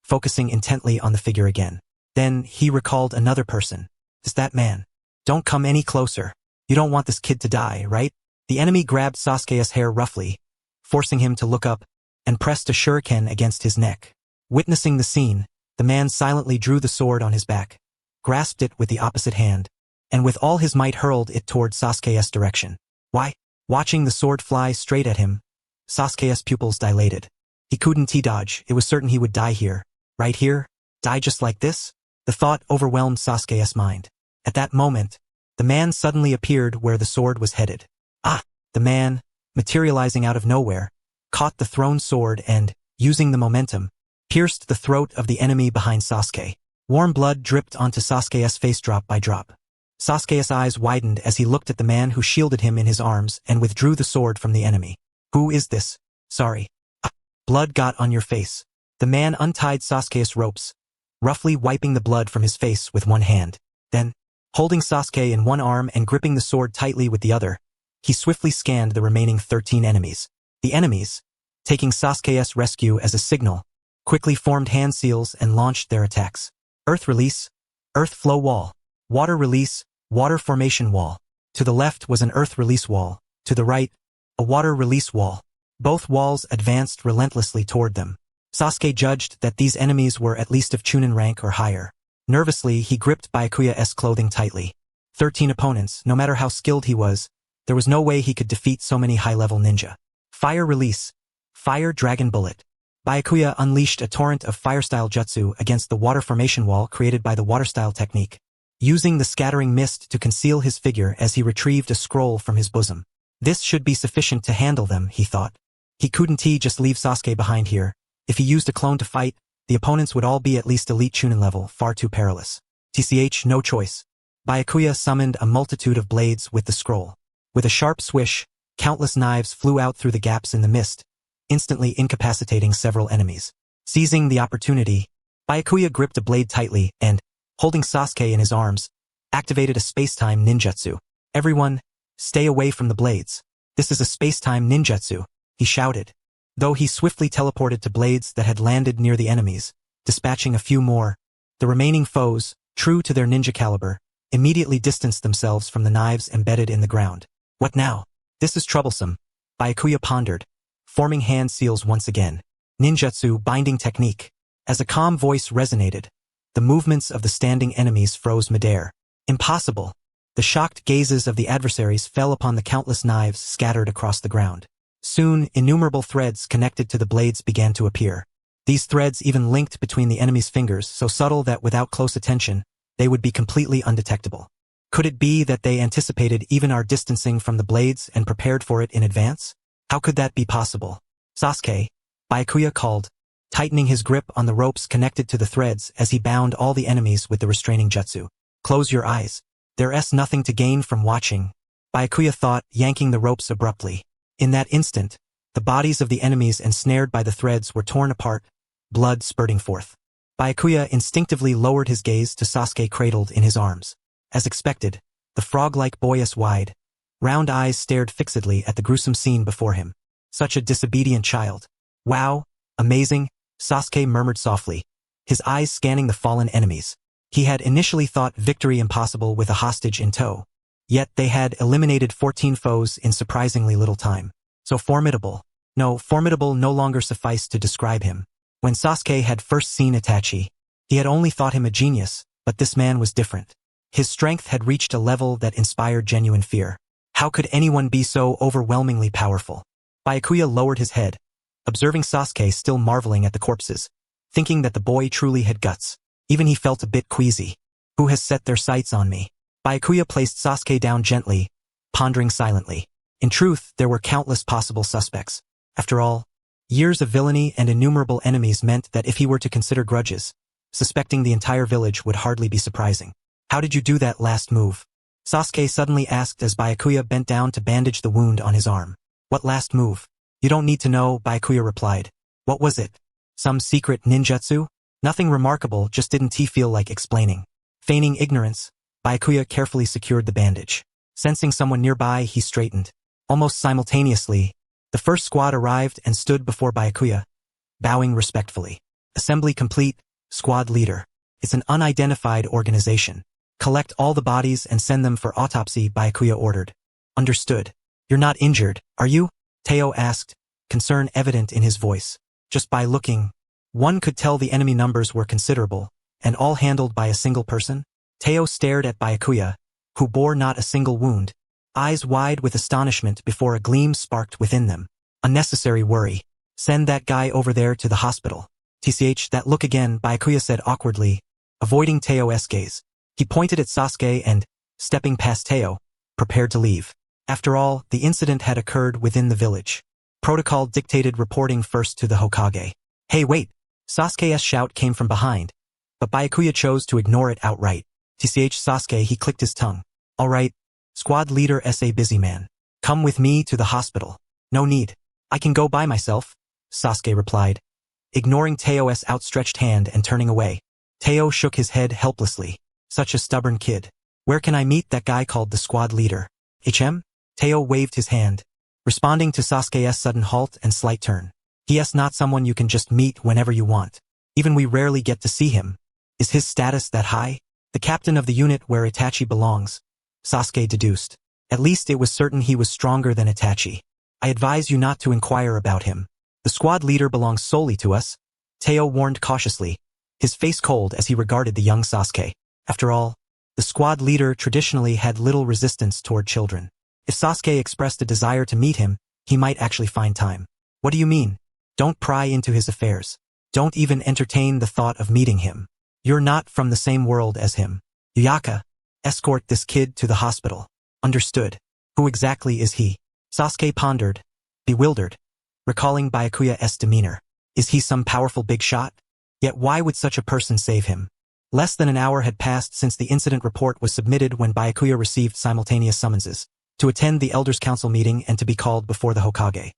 focusing intently on the figure again. Then he recalled another person. It's that man. Don't come any closer. You don't want this kid to die, right? The enemy grabbed Sasuke's hair roughly, forcing him to look up, and pressed a shuriken against his neck. Witnessing the scene, the man silently drew the sword on his back, grasped it with the opposite hand, and with all his might hurled it toward Sasuke's direction. Why? Watching the sword fly straight at him, Sasuke's pupils dilated. He couldn't dodge. It was certain he would die here. Right here? Die just like this? The thought overwhelmed Sasuke's mind. At that moment, the man suddenly appeared where the sword was headed. The man, materializing out of nowhere, caught the thrown sword and, using the momentum, pierced the throat of the enemy behind Sasuke. Warm blood dripped onto Sasuke's face drop by drop. Sasuke's eyes widened as he looked at the man who shielded him in his arms and withdrew the sword from the enemy. Who is this? Sorry. Blood got on your face. The man untied Sasuke's ropes, roughly wiping the blood from his face with one hand. Then, holding Sasuke in one arm and gripping the sword tightly with the other, he swiftly scanned the remaining 13 enemies. The enemies, taking Sasuke's rescue as a signal, quickly formed hand seals and launched their attacks. Earth release, earth flow wall. Water release, water formation wall. To the left was an earth release wall. To the right, a water release wall. Both walls advanced relentlessly toward them. Sasuke judged that these enemies were at least of Chunin rank or higher. Nervously, he gripped Byakuya's clothing tightly. 13 opponents, no matter how skilled he was, there was no way he could defeat so many high-level ninja. Fire release. Fire Dragon Bullet. Byakuya unleashed a torrent of fire-style jutsu against the water formation wall created by the water-style technique, using the scattering mist to conceal his figure as he retrieved a scroll from his bosom. This should be sufficient to handle them, he thought. He couldn't just leave Sasuke behind here. If he used a clone to fight, the opponents would all be at least elite Chunin level, far too perilous. No choice. Byakuya summoned a multitude of blades with the scroll. With a sharp swish, countless knives flew out through the gaps in the mist, instantly incapacitating several enemies. Seizing the opportunity, Byakuya gripped a blade tightly and, holding Sasuke in his arms, activated a space-time ninjutsu. Everyone, stay away from the blades. This is a space-time ninjutsu, he shouted. Though he swiftly teleported to blades that had landed near the enemies, dispatching a few more, the remaining foes, true to their ninja caliber, immediately distanced themselves from the knives embedded in the ground. What now? This is troublesome, Byakuya pondered, forming hand seals once again. Ninjutsu binding technique. As a calm voice resonated, the movements of the standing enemies froze midair. Impossible. The shocked gazes of the adversaries fell upon the countless knives scattered across the ground. Soon, innumerable threads connected to the blades began to appear. These threads even linked between the enemy's fingers, so subtle that without close attention, they would be completely undetectable. Could it be that they anticipated even our distancing from the blades and prepared for it in advance? How could that be possible? Sasuke, Byakuya called, tightening his grip on the ropes connected to the threads as he bound all the enemies with the restraining jutsu. Close your eyes. There's nothing to gain from watching, Byakuya thought, yanking the ropes abruptly. In that instant, the bodies of the enemies ensnared by the threads were torn apart, blood spurting forth. Byakuya instinctively lowered his gaze to Sasuke cradled in his arms. As expected, the frog-like boyish wide, round eyes stared fixedly at the gruesome scene before him. Such a disobedient child. Wow, amazing, Sasuke murmured softly, his eyes scanning the fallen enemies. He had initially thought victory impossible with a hostage in tow. Yet they had eliminated 14 foes in surprisingly little time. So formidable. No, formidable no longer sufficed to describe him. When Sasuke had first seen Itachi, he had only thought him a genius, but this man was different. His strength had reached a level that inspired genuine fear. How could anyone be so overwhelmingly powerful? Byakuya lowered his head, observing Sasuke still marveling at the corpses, thinking that the boy truly had guts. Even he felt a bit queasy. Who has set their sights on me? Byakuya placed Sasuke down gently, pondering silently. In truth, there were countless possible suspects. After all, years of villainy and innumerable enemies meant that if he were to consider grudges, suspecting the entire village would hardly be surprising. How did you do that last move? Sasuke suddenly asked as Byakuya bent down to bandage the wound on his arm. What last move? You don't need to know, Byakuya replied. What was it? Some secret ninjutsu? Nothing remarkable, just didn't he feel like explaining. Feigning ignorance, Byakuya carefully secured the bandage. Sensing someone nearby, he straightened. Almost simultaneously, the first squad arrived and stood before Byakuya, bowing respectfully. Assembly complete, squad leader. It's an unidentified organization. Collect all the bodies and send them for autopsy, Byakuya ordered. Understood. You're not injured, are you? Teo asked, concern evident in his voice. Just by looking, one could tell the enemy numbers were considerable, and all handled by a single person. Teo stared at Byakuya, who bore not a single wound, eyes wide with astonishment before a gleam sparked within them. Unnecessary worry. Send that guy over there to the hospital. That look again, Byakuya said awkwardly, avoiding Teo's gaze. He pointed at Sasuke and, stepping past Teo, prepared to leave. After all, the incident had occurred within the village. Protocol dictated reporting first to the Hokage. Hey wait! Sasuke's shout came from behind, but Byakuya chose to ignore it outright. Sasuke, he clicked his tongue. Alright, squad leader S.A. busy man. Come with me to the hospital. No need. I can go by myself, Sasuke replied, ignoring Teo's outstretched hand and turning away. Teo shook his head helplessly. Such a stubborn kid. Where can I meet that guy called the squad leader? HM? Teo waved his hand, responding to Sasuke's sudden halt and slight turn. He's not someone you can just meet whenever you want. Even we rarely get to see him. Is his status that high? The captain of the unit where Itachi belongs, Sasuke deduced. At least it was certain he was stronger than Itachi. I advise you not to inquire about him. The squad leader belongs solely to us, Teo warned cautiously, his face cold as he regarded the young Sasuke. After all, the squad leader traditionally had little resistance toward children. If Sasuke expressed a desire to meet him, he might actually find time. What do you mean? Don't pry into his affairs. Don't even entertain the thought of meeting him. You're not from the same world as him. Yuyaka, escort this kid to the hospital. Understood. Who exactly is he? Sasuke pondered, bewildered, recalling Byakuya's demeanor. Is he some powerful big shot? Yet why would such a person save him? Less than an hour had passed since the incident report was submitted when Byakuya received simultaneous summonses to attend the Elders' Council meeting and to be called before the Hokage.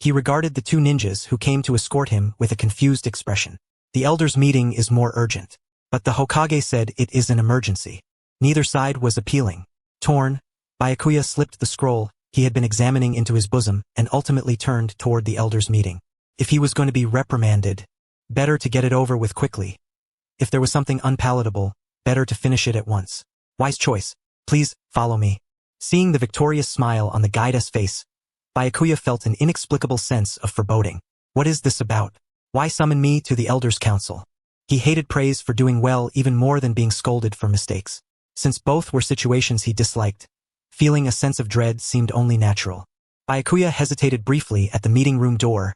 He regarded the two ninjas who came to escort him with a confused expression. The Elders' meeting is more urgent. But the Hokage said it is an emergency. Neither side was appealing. Torn, Byakuya slipped the scroll he had been examining into his bosom and ultimately turned toward the Elders' meeting. If he was going to be reprimanded, better to get it over with quickly. If there was something unpalatable, better to finish it at once. Wise choice. Please, follow me. Seeing the victorious smile on the guide's face, Byakuya felt an inexplicable sense of foreboding. What is this about? Why summon me to the Elders' Council? He hated praise for doing well even more than being scolded for mistakes. Since both were situations he disliked, feeling a sense of dread seemed only natural. Byakuya hesitated briefly at the meeting room door,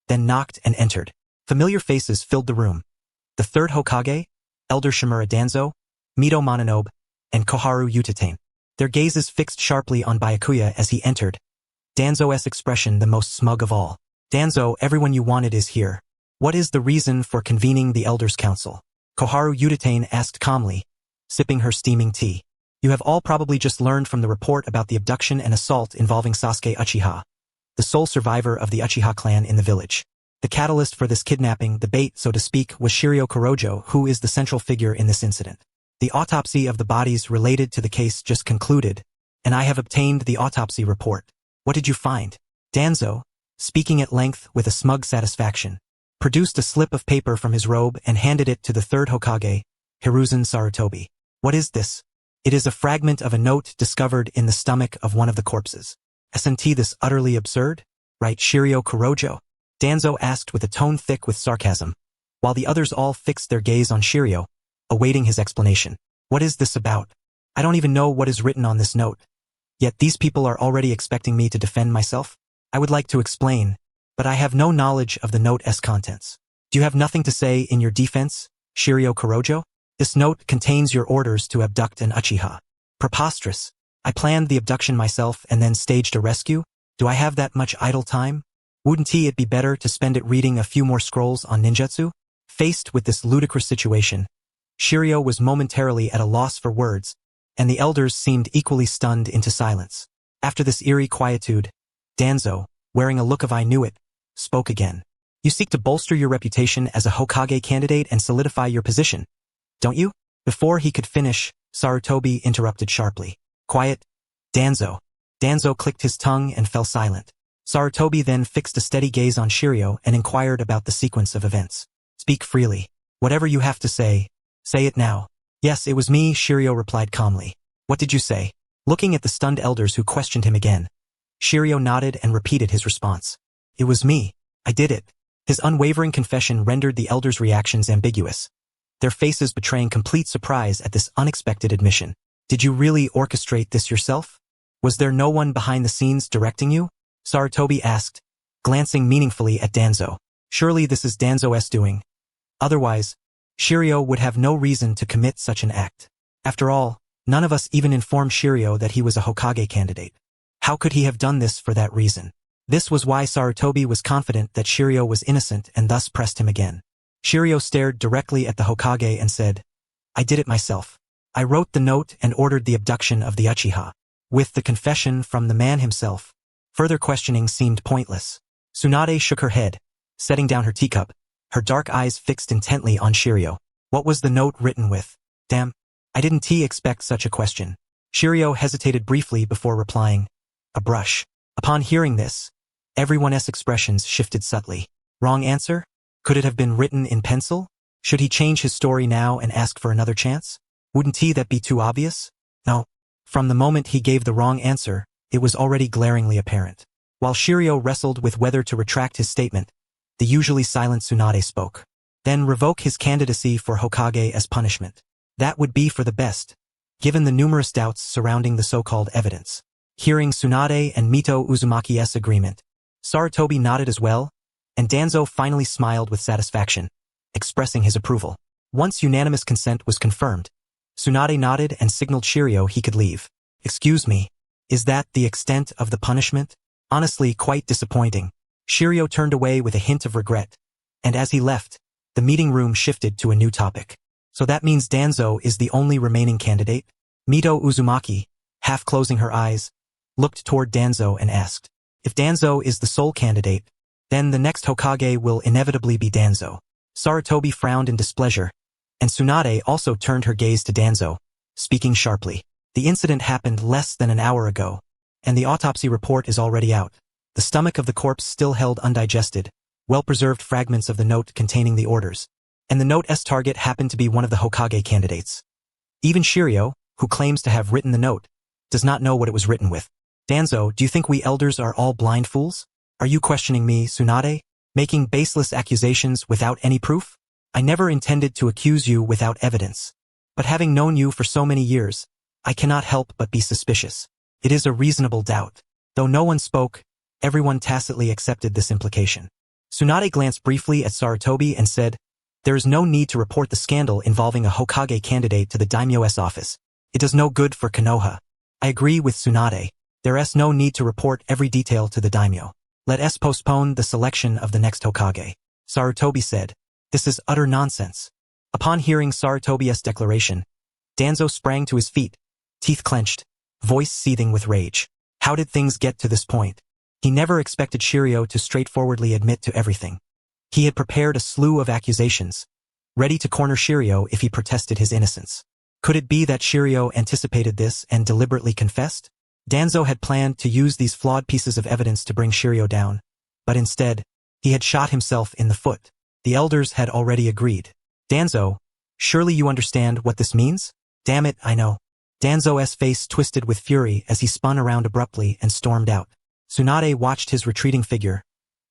then knocked and entered. Familiar faces filled the room. The third Hokage, Elder Shimura Danzo, Mito Mononobe, and Koharu Utatane. Their gazes fixed sharply on Byakuya as he entered, Danzo's expression the most smug of all. Danzo, everyone you wanted is here. What is the reason for convening the Elders' Council? Koharu Utatane asked calmly, sipping her steaming tea. You have all probably just learned from the report about the abduction and assault involving Sasuke Uchiha, the sole survivor of the Uchiha clan in the village. The catalyst for this kidnapping, the bait, so to speak, was Shiryo Kurojo, who is the central figure in this incident. The autopsy of the bodies related to the case just concluded, and I have obtained the autopsy report. What did you find? Danzo, speaking at length with a smug satisfaction, produced a slip of paper from his robe and handed it to the third Hokage, Hiruzen Sarutobi. What is this? It is a fragment of a note discovered in the stomach of one of the corpses. Isn't this utterly absurd? Right, Shiryo Kurojo? Danzo asked with a tone thick with sarcasm, while the others all fixed their gaze on Shiryo, awaiting his explanation. What is this about? I don't even know what is written on this note. Yet these people are already expecting me to defend myself? I would like to explain, but I have no knowledge of the note's contents. Do you have nothing to say in your defense, Shiryo Kurojo? This note contains your orders to abduct an Uchiha. Preposterous. I planned the abduction myself and then staged a rescue? Do I have that much idle time? Wouldn't it be better to spend it reading a few more scrolls on ninjutsu? Faced with this ludicrous situation, Shiryo was momentarily at a loss for words, and the elders seemed equally stunned into silence. After this eerie quietude, Danzo, wearing a look of I knew it, spoke again. You seek to bolster your reputation as a Hokage candidate and solidify your position, don't you? Before he could finish, Sarutobi interrupted sharply. Quiet, Danzo. Danzo clicked his tongue and fell silent. Sarutobi then fixed a steady gaze on Shiryo and inquired about the sequence of events. Speak freely. Whatever you have to say it now. Yes, it was me, Shiryo replied calmly. What did you say? Looking at the stunned elders who questioned him again, Shiryo nodded and repeated his response. It was me. I did it. His unwavering confession rendered the elders' reactions ambiguous, their faces betraying complete surprise at this unexpected admission. Did you really orchestrate this yourself? Was there no one behind the scenes directing you? Sarutobi asked, glancing meaningfully at Danzo. Surely this is Danzo's doing. Otherwise, Shiryo would have no reason to commit such an act. After all, none of us even informed Shiryo that he was a Hokage candidate. How could he have done this for that reason? This was why Sarutobi was confident that Shiryo was innocent and thus pressed him again. Shiryo stared directly at the Hokage and said, I did it myself. I wrote the note and ordered the abduction of the Uchiha. With the confession from the man himself, further questioning seemed pointless. Tsunade shook her head, setting down her teacup, her dark eyes fixed intently on Shiryo. What was the note written with? Damn, I didn't expect such a question. Shiryo hesitated briefly before replying, a brush. Upon hearing this, everyone's expressions shifted subtly. Wrong answer? Could it have been written in pencil? Should he change his story now and ask for another chance? Wouldn't that be too obvious? No. From the moment he gave the wrong answer, it was already glaringly apparent. While Shiryo wrestled with whether to retract his statement, The usually silent Tsunade spoke. Then revoke his candidacy for Hokage as punishment. That would be for the best, given the numerous doubts surrounding the so-called evidence. Hearing Tsunade and Mito Uzumaki's agreement, Sarutobi nodded as well, and Danzo finally smiled with satisfaction, expressing his approval. Once unanimous consent was confirmed, Tsunade nodded and signaled Shiryo he could leave. Excuse me, is that the extent of the punishment? Honestly, quite disappointing. Shiryo turned away with a hint of regret, and as he left, the meeting room shifted to a new topic. So that means Danzo is the only remaining candidate? Mito Uzumaki, half closing her eyes, looked toward Danzo and asked, if Danzo is the sole candidate, then the next Hokage will inevitably be Danzo. Sarutobi frowned in displeasure, and Tsunade also turned her gaze to Danzo, speaking sharply. The incident happened less than an hour ago, and the autopsy report is already out. The stomach of the corpse still held undigested, well-preserved fragments of the note containing the orders, and the note's target happened to be one of the Hokage candidates. Even Shiryo, who claims to have written the note, does not know what it was written with. Danzo, do you think we elders are all blind fools? Are you questioning me, Tsunade? Making baseless accusations without any proof? I never intended to accuse you without evidence. But having known you for so many years, I cannot help but be suspicious. It is a reasonable doubt. Though no one spoke, everyone tacitly accepted this implication. Tsunade glanced briefly at Sarutobi and said, there is no need to report the scandal involving a Hokage candidate to the daimyo's office. It does no good for Konoha. I agree with Tsunade. There is no need to report every detail to the daimyo. Let us postpone the selection of the next Hokage. Sarutobi said, this is utter nonsense. Upon hearing Sarutobi's declaration, Danzo sprang to his feet, teeth clenched, voice seething with rage. How did things get to this point? He never expected Shiryo to straightforwardly admit to everything. He had prepared a slew of accusations, ready to corner Shiryo if he protested his innocence. Could it be that Shiryo anticipated this and deliberately confessed? Danzo had planned to use these flawed pieces of evidence to bring Shiryo down, but instead, he had shot himself in the foot. The elders had already agreed. Danzo, surely you understand what this means? Damn it, I know. Danzo's face twisted with fury as he spun around abruptly and stormed out. Tsunade watched his retreating figure,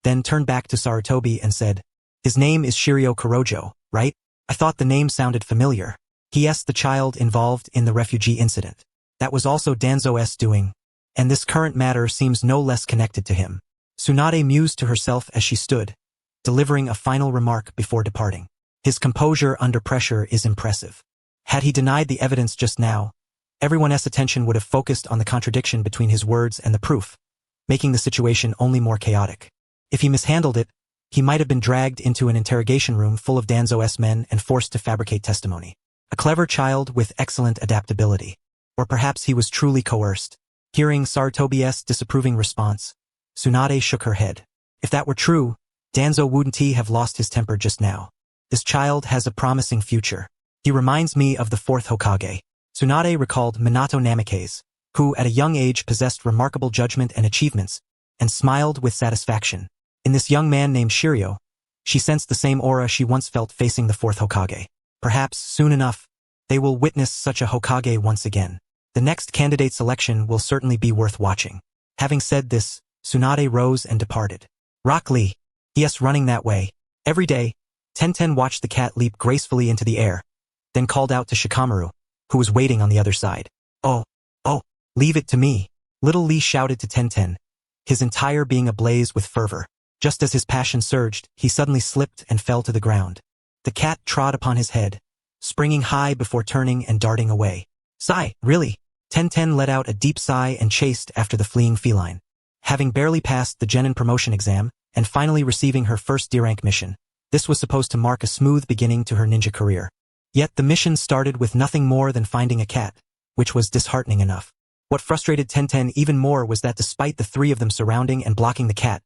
then turned back to Sarutobi and said, his name is Shiryo Kurojo, right? I thought the name sounded familiar. He is the child involved in the refugee incident. That was also Danzo's doing, and this current matter seems no less connected to him. Tsunade mused to herself as she stood, delivering a final remark before departing. His composure under pressure is impressive. Had he denied the evidence just now, everyone's attention would have focused on the contradiction between his words and the proof, making the situation only more chaotic. If he mishandled it, he might have been dragged into an interrogation room full of Danzo's men and forced to fabricate testimony. A clever child with excellent adaptability. Or perhaps he was truly coerced. Hearing Sarutobi's disapproving response, Tsunade shook her head. If that were true, Danzo wouldn't have lost his temper just now. This child has a promising future. He reminds me of the fourth Hokage. Tsunade recalled Minato Namikaze, who at a young age possessed remarkable judgment and achievements, and smiled with satisfaction. In this young man named Shiryo, she sensed the same aura she once felt facing the fourth Hokage. Perhaps, soon enough, they will witness such a Hokage once again. The next candidate selection will certainly be worth watching. Having said this, Tsunade rose and departed. Rock Lee. Yes, running that way. Every day, Tenten watched the cat leap gracefully into the air, then called out to Shikamaru, who was waiting on the other side. Oh, leave it to me. Little Lee shouted to Tenten, his entire being ablaze with fervor. Just as his passion surged, he suddenly slipped and fell to the ground. The cat trod upon his head, springing high before turning and darting away. Sigh, really? Tenten let out a deep sigh and chased after the fleeing feline. Having barely passed the Genin promotion exam, and finally receiving her first D-rank mission, this was supposed to mark a smooth beginning to her ninja career. Yet the mission started with nothing more than finding a cat, which was disheartening enough. What frustrated Tenten even more was that despite the three of them surrounding and blocking the cat,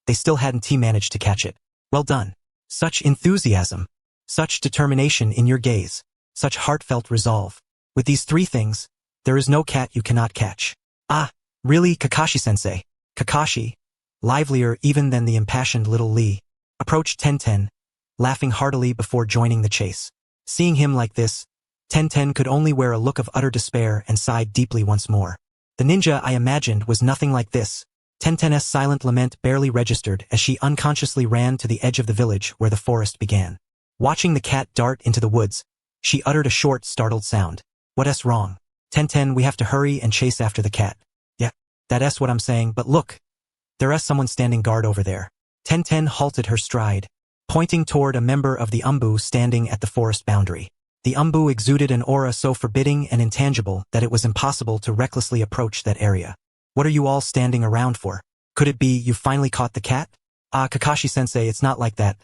they still hadn't managed to catch it. Well done. Such enthusiasm. Such determination in your gaze. Such heartfelt resolve. With these three things, there is no cat you cannot catch. Ah, really, Kakashi-sensei. Kakashi, livelier even than the impassioned little Lee, approached Tenten, laughing heartily before joining the chase. Seeing him like this, Tenten could only wear a look of utter despair and sighed deeply once more. The ninja I imagined was nothing like this, Tenten's silent lament barely registered as she unconsciously ran to the edge of the village where the forest began. Watching the cat dart into the woods, she uttered a short, startled sound. What's wrong? Tenten, we have to hurry and chase after the cat. Yeah, that's what I'm saying, but look. There's someone standing guard over there. Tenten halted her stride, pointing toward a member of the Umbu standing at the forest boundary. The Umbu exuded an aura so forbidding and intangible that it was impossible to recklessly approach that area. What are you all standing around for? Could it be you finally caught the cat? Kakashi-sensei, it's not like that.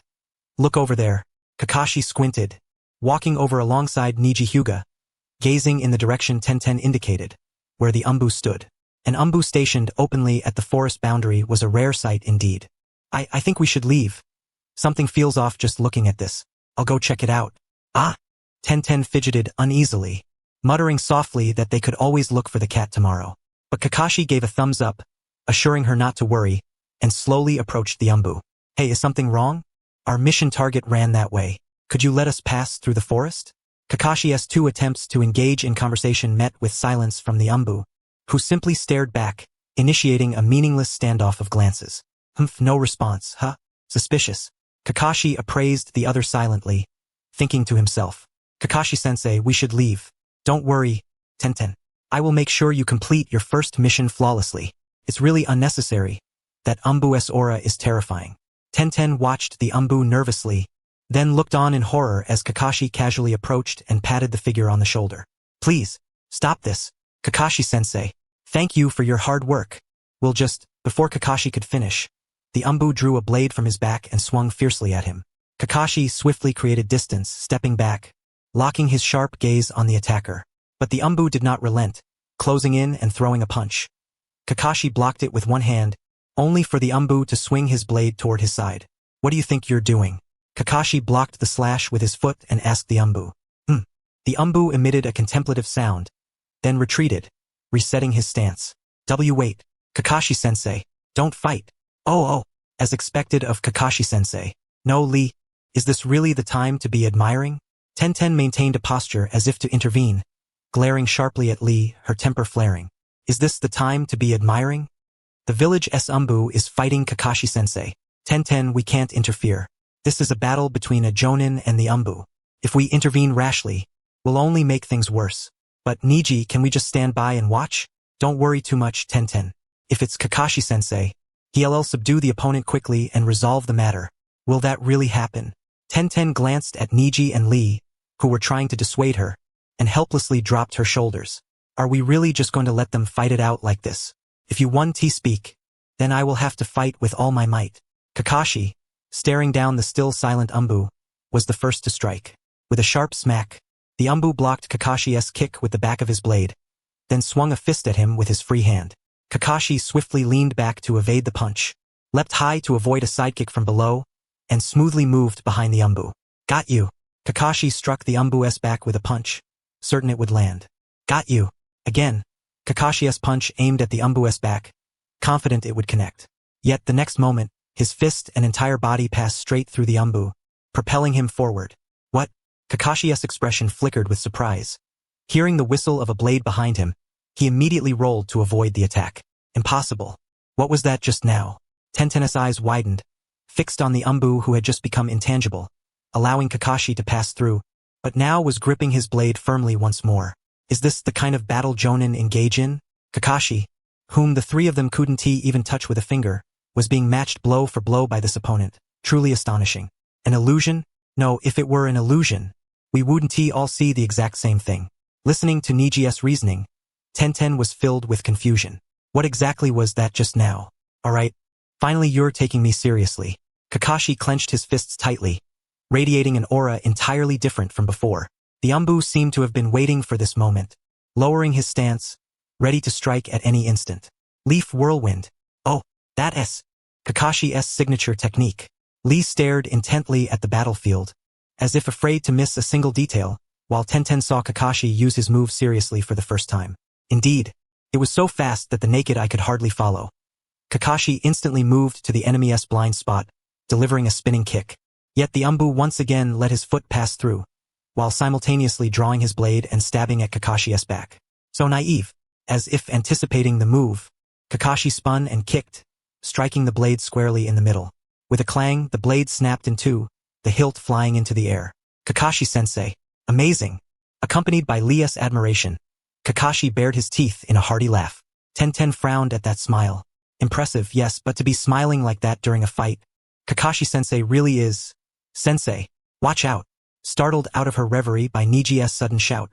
Look over there. Kakashi squinted, walking over alongside Niji Hyuga, gazing in the direction Tenten indicated, where the Umbu stood. An Umbu stationed openly at the forest boundary was a rare sight indeed. I think we should leave. Something feels off just looking at this. I'll go check it out. Tenten fidgeted uneasily, muttering softly that they could always look for the cat tomorrow. But Kakashi gave a thumbs up, assuring her not to worry, and slowly approached the Umbu. Hey, is something wrong? Our mission target ran that way. Could you let us pass through the forest? Kakashi's two attempts to engage in conversation met with silence from the Umbu, who simply stared back, initiating a meaningless standoff of glances. No response, huh? Suspicious. Kakashi appraised the other silently, thinking to himself. Kakashi-sensei, we should leave. Don't worry, Tenten. I will make sure you complete your first mission flawlessly. It's really unnecessary. That Umbu's aura is terrifying. Tenten watched the Umbu nervously, then looked on in horror as Kakashi casually approached and patted the figure on the shoulder. Please, stop this. Kakashi-sensei, thank you for your hard work. Before Kakashi could finish, the Umbu drew a blade from his back and swung fiercely at him. Kakashi swiftly created distance, stepping back, locking his sharp gaze on the attacker. But the Umbu did not relent, closing in and throwing a punch. Kakashi blocked it with one hand, only for the Umbu to swing his blade toward his side. What do you think you're doing? Kakashi blocked the slash with his foot and asked the Umbu. The Umbu emitted a contemplative sound, then retreated, resetting his stance. Wait, Kakashi-sensei, don't fight. Oh, as expected of Kakashi-sensei. No, Lee, is this really the time to be admiring? Tenten maintained a posture as if to intervene, glaring sharply at Lee, her temper flaring. Is this the time to be admiring? The village's Umbu is fighting Kakashi-sensei. Tenten, we can't interfere. This is a battle between a Jonin and the Umbu. If we intervene rashly, we'll only make things worse. But Niji, can we just stand by and watch? Don't worry too much, Tenten. If it's Kakashi-sensei, he'll subdue the opponent quickly and resolve the matter. Will that really happen? Tenten glanced at Niji and Lee, who were trying to dissuade her, and helplessly dropped her shoulders. Are we really just going to let them fight it out like this? If you want to speak, then I will have to fight with all my might. Kakashi, staring down the still silent Umbu, was the first to strike. With a sharp smack, the Umbu blocked Kakashi's kick with the back of his blade, then swung a fist at him with his free hand. Kakashi swiftly leaned back to evade the punch, leapt high to avoid a sidekick from below, and smoothly moved behind the Umbu. Got you. Kakashi struck the Umbu's back with a punch, certain it would land. Got you. Again, Kakashi's punch aimed at the Umbu's back, confident it would connect. Yet the next moment, his fist and entire body passed straight through the Umbu, propelling him forward. What? Kakashi's expression flickered with surprise. Hearing the whistle of a blade behind him, he immediately rolled to avoid the attack. Impossible. What was that just now? Tenten's eyes widened, fixed on the Umbu who had just become intangible, allowing Kakashi to pass through, but now was gripping his blade firmly once more. Is this the kind of battle Jonin engage in? Kakashi, whom the three of them couldn't even touch with a finger, was being matched blow for blow by this opponent. Truly astonishing. An illusion? No, if it were an illusion, we wouldn't all see the exact same thing. Listening to Niji's reasoning, Tenten was filled with confusion. What exactly was that just now? Alright, finally you're taking me seriously. Kakashi clenched his fists tightly, radiating an aura entirely different from before. The Umbu seemed to have been waiting for this moment, lowering his stance, ready to strike at any instant. Leaf Whirlwind. Oh, that's Kakashi's signature technique. Lee stared intently at the battlefield, as if afraid to miss a single detail, while Tenten saw Kakashi use his move seriously for the first time. Indeed, it was so fast that the naked eye could hardly follow. Kakashi instantly moved to the enemy's blind spot, delivering a spinning kick. Yet the Umbu once again let his foot pass through, while simultaneously drawing his blade and stabbing at Kakashi's back. So naive, as if anticipating the move, Kakashi spun and kicked, striking the blade squarely in the middle. With a clang, the blade snapped in two, the hilt flying into the air. Kakashi-sensei. Amazing. Accompanied by Lea's admiration, Kakashi bared his teeth in a hearty laugh. Tenten frowned at that smile. Impressive, yes, but to be smiling like that during a fight. Kakashi-sensei really is. Sensei, watch out. Startled out of her reverie by Niji's sudden shout,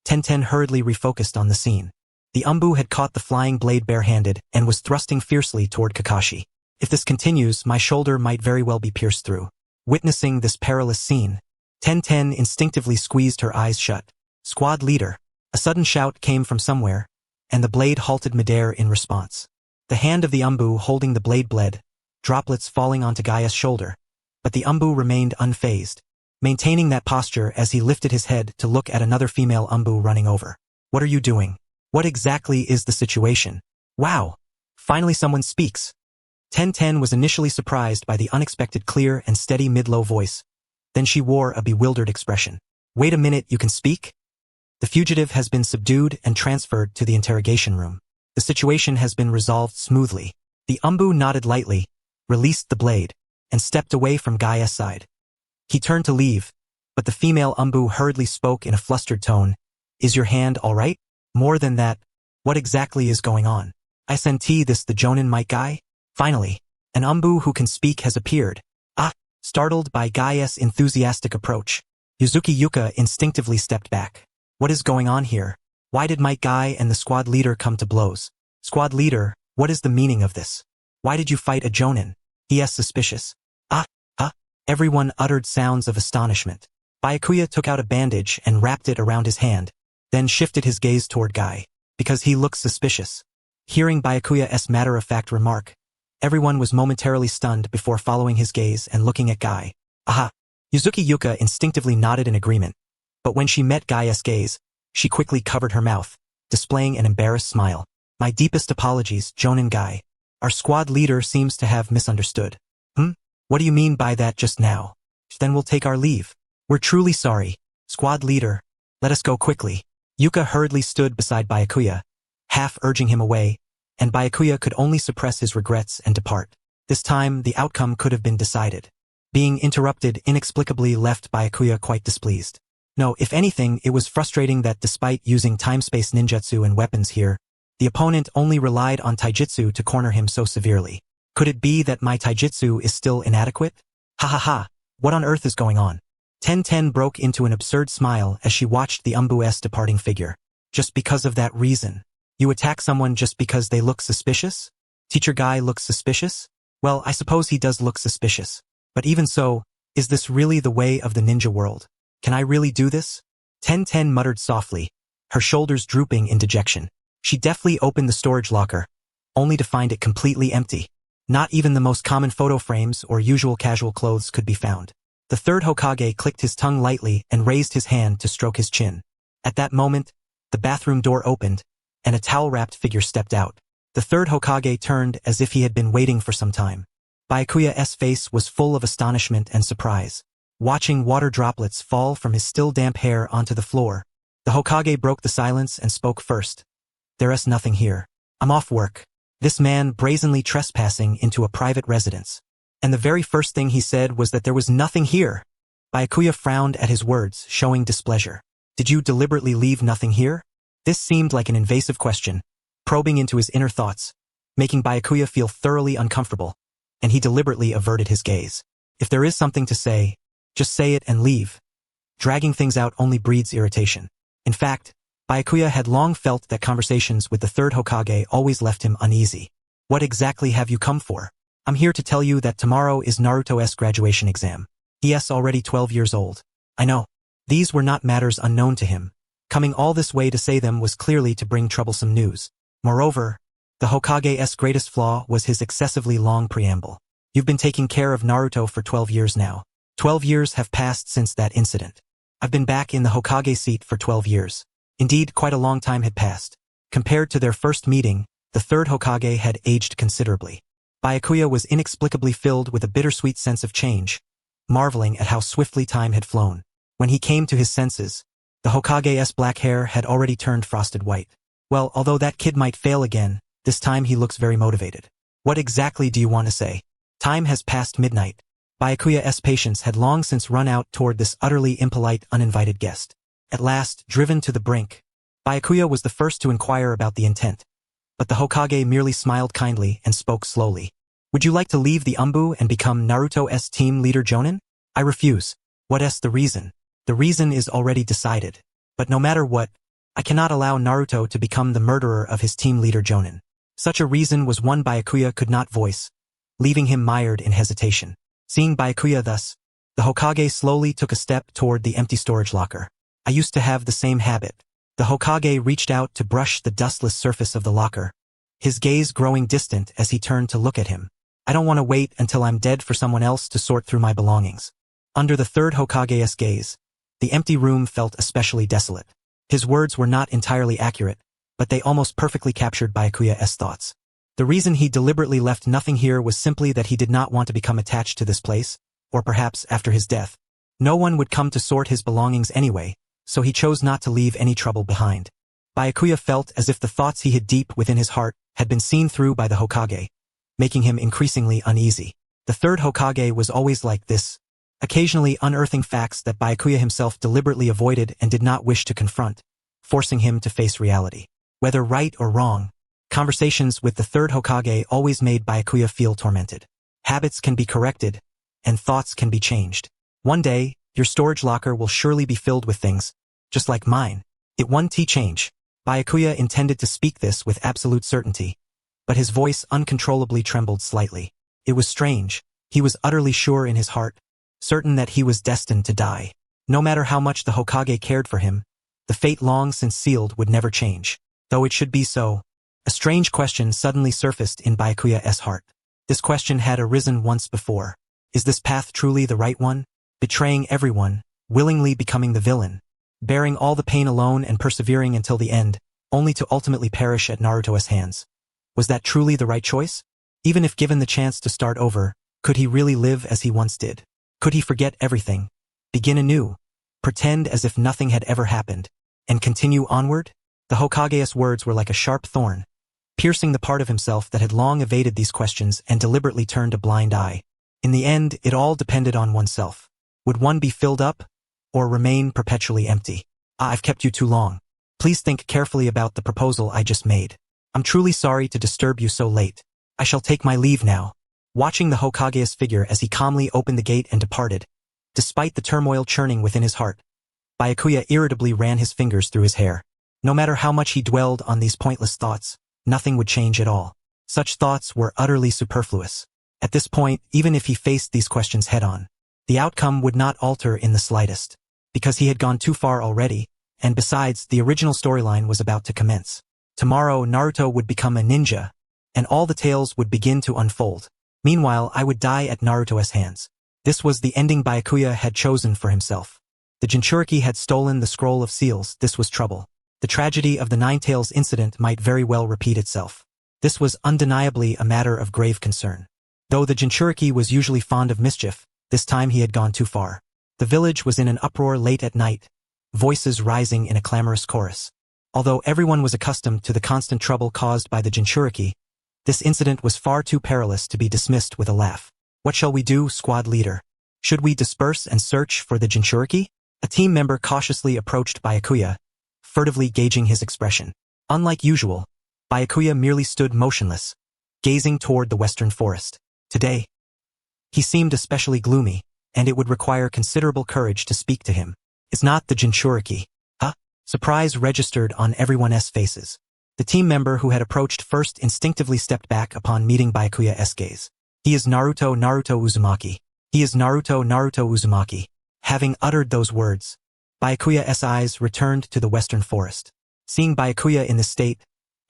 Tenten hurriedly refocused on the scene. The Umbu had caught the flying blade barehanded and was thrusting fiercely toward Kakashi. If this continues, my shoulder might very well be pierced through. Witnessing this perilous scene, Tenten instinctively squeezed her eyes shut. Squad leader. A sudden shout came from somewhere, and the blade halted midair in response. The hand of the Umbu holding the blade bled, droplets falling onto Gaia's shoulder, but the Umbu remained unfazed, maintaining that posture as he lifted his head to look at another female Umbu running over. What are you doing? What exactly is the situation? Wow! Finally someone speaks. Tenten was initially surprised by the unexpected clear and steady mid-low voice. Then she wore a bewildered expression. Wait a minute, you can speak? The fugitive has been subdued and transferred to the interrogation room. The situation has been resolved smoothly. The Umbu nodded lightly, released the blade, and stepped away from Gaia's side. He turned to leave, but the female Umbu hurriedly spoke in a flustered tone. Is your hand all right? More than that, what exactly is going on? I senti this the Jonin might guy? Finally, an Umbu who can speak has appeared. Startled by Gaia's enthusiastic approach, Yuzuki Yuka instinctively stepped back. What is going on here? Why did Might Guy and the squad leader come to blows? Squad leader, what is the meaning of this? Why did you fight a Jonin? He is suspicious. Everyone uttered sounds of astonishment. Byakuya took out a bandage and wrapped it around his hand, then shifted his gaze toward Guy. Because he looks suspicious. Hearing Byakuya's matter-of-fact remark, everyone was momentarily stunned before following his gaze and looking at Guy. Yuzuki Yuka instinctively nodded in agreement, but when she met Gaia's gaze, she quickly covered her mouth, displaying an embarrassed smile. My deepest apologies, Jonin Guy. Our squad leader seems to have misunderstood. What do you mean by that just now? Then we'll take our leave. We're truly sorry. Squad leader, let us go quickly. Yuka hurriedly stood beside Byakuya, half urging him away, and Byakuya could only suppress his regrets and depart. This time, the outcome could have been decided. Being interrupted inexplicably left Byakuya quite displeased. No, if anything, it was frustrating that despite using time-space ninjutsu and weapons here, the opponent only relied on taijutsu to corner him so severely. Could it be that my taijutsu is still inadequate? What on earth is going on? Tenten broke into an absurd smile as she watched the Umbu's departing figure. Just because of that reason. You attack someone just because they look suspicious? Teacher Guy looks suspicious? Well, I suppose he does look suspicious. But even so, is this really the way of the ninja world? Can I really do this? Tenten muttered softly, her shoulders drooping in dejection. She deftly opened the storage locker, only to find it completely empty. Not even the most common photo frames or usual casual clothes could be found. The third Hokage clicked his tongue lightly and raised his hand to stroke his chin. At that moment, the bathroom door opened, and a towel-wrapped figure stepped out. The third Hokage turned as if he had been waiting for some time. Byakuya's face was full of astonishment and surprise. Watching water droplets fall from his still damp hair onto the floor, the Hokage broke the silence and spoke first. There is nothing here. I'm off work. This man brazenly trespassing into a private residence. And the very first thing he said was that there was nothing here. Byakuya frowned at his words, showing displeasure. Did you deliberately leave nothing here? This seemed like an invasive question, probing into his inner thoughts, making Byakuya feel thoroughly uncomfortable, and he deliberately averted his gaze. If there is something to say, just say it and leave. Dragging things out only breeds irritation. In fact, Byakuya had long felt that conversations with the third Hokage always left him uneasy. What exactly have you come for? I'm here to tell you that tomorrow is Naruto's graduation exam. He is already 12 years old. I know. These were not matters unknown to him. Coming all this way to say them was clearly to bring troublesome news. Moreover, the Hokage's greatest flaw was his excessively long preamble. You've been taking care of Naruto for 12 years now. 12 years have passed since that incident. I've been back in the Hokage seat for 12 years. Indeed, quite a long time had passed. Compared to their first meeting, the third Hokage had aged considerably. Byakuya was inexplicably filled with a bittersweet sense of change, marveling at how swiftly time had flown. When he came to his senses, the Hokage's black hair had already turned frosted white. Well, although that kid might fail again, This time he looks very motivated. What exactly do you want to say? Time has passed midnight. Byakuya's patience had long since run out toward this utterly impolite, uninvited guest. At last, driven to the brink, Byakuya was the first to inquire about the intent. But the Hokage merely smiled kindly and spoke slowly. Would you like to leave the Umbu and become Naruto's team leader Jonin? I refuse. What's the reason? The reason is already decided. But no matter what, I cannot allow Naruto to become the murderer of his team leader Jonin. Such a reason was one Byakuya could not voice, leaving him mired in hesitation. Seeing Byakuya thus, the Hokage slowly took a step toward the empty storage locker. I used to have the same habit. The Hokage reached out to brush the dustless surface of the locker, his gaze growing distant as he turned to look at him. I don't want to wait until I'm dead for someone else to sort through my belongings. Under the third Hokage's gaze, the empty room felt especially desolate. His words were not entirely accurate, but they almost perfectly captured Byakuya's thoughts. The reason he deliberately left nothing here was simply that he did not want to become attached to this place, or perhaps after his death. No one would come to sort his belongings anyway, so he chose not to leave any trouble behind. Byakuya felt as if the thoughts he hid deep within his heart had been seen through by the Hokage, making him increasingly uneasy. The third Hokage was always like this, occasionally unearthing facts that Byakuya himself deliberately avoided and did not wish to confront, forcing him to face reality. Whether right or wrong, conversations with the third Hokage always made Byakuya feel tormented. Habits can be corrected, and thoughts can be changed. One day, your storage locker will surely be filled with things, just like mine. It won't change. Byakuya intended to speak this with absolute certainty, but his voice uncontrollably trembled slightly. It was strange. He was utterly sure in his heart, certain that he was destined to die. No matter how much the Hokage cared for him, the fate long since sealed would never change. Though it should be so, a strange question suddenly surfaced in Byakuya's heart. This question had arisen once before. Is this path truly the right one? Betraying everyone, willingly becoming the villain, bearing all the pain alone and persevering until the end, only to ultimately perish at Naruto's hands. Was that truly the right choice? Even if given the chance to start over, could he really live as he once did? Could he forget everything, begin anew, pretend as if nothing had ever happened, and continue onward? The Hokage's words were like a sharp thorn, piercing the part of himself that had long evaded these questions and deliberately turned a blind eye. In the end, it all depended on oneself. Would one be filled up, or remain perpetually empty? I've kept you too long. Please think carefully about the proposal I just made. I'm truly sorry to disturb you so late. I shall take my leave now. Watching the Hokage's figure as he calmly opened the gate and departed, despite the turmoil churning within his heart, Byakuya irritably ran his fingers through his hair. No matter how much he dwelled on these pointless thoughts, nothing would change at all. Such thoughts were utterly superfluous. At this point, even if he faced these questions head-on, the outcome would not alter in the slightest, because he had gone too far already, and besides, the original storyline was about to commence. Tomorrow, Naruto would become a ninja, and all the tales would begin to unfold. Meanwhile, I would die at Naruto's hands. This was the ending Byakuya had chosen for himself. The Jinchuriki had stolen the scroll of seals. This was trouble. The tragedy of the Nine Tails incident might very well repeat itself. This was undeniably a matter of grave concern. Though the Jinchuriki was usually fond of mischief, this time he had gone too far. The village was in an uproar late at night, voices rising in a clamorous chorus. Although everyone was accustomed to the constant trouble caused by the Jinchuriki, this incident was far too perilous to be dismissed with a laugh. What shall we do, squad leader? Should we disperse and search for the Jinchuriki? A team member cautiously approached Byakuya, furtively gauging his expression. Unlike usual, Byakuya merely stood motionless, gazing toward the western forest. Today, he seemed especially gloomy, and it would require considerable courage to speak to him. It's not the Jinchuriki. Huh? Surprise registered on everyone's faces. The team member who had approached first instinctively stepped back upon meeting Byakuya's gaze. He is Naruto Uzumaki. He is Naruto Uzumaki. Having uttered those words, Byakuya's eyes returned to the western forest. Seeing Byakuya in this state,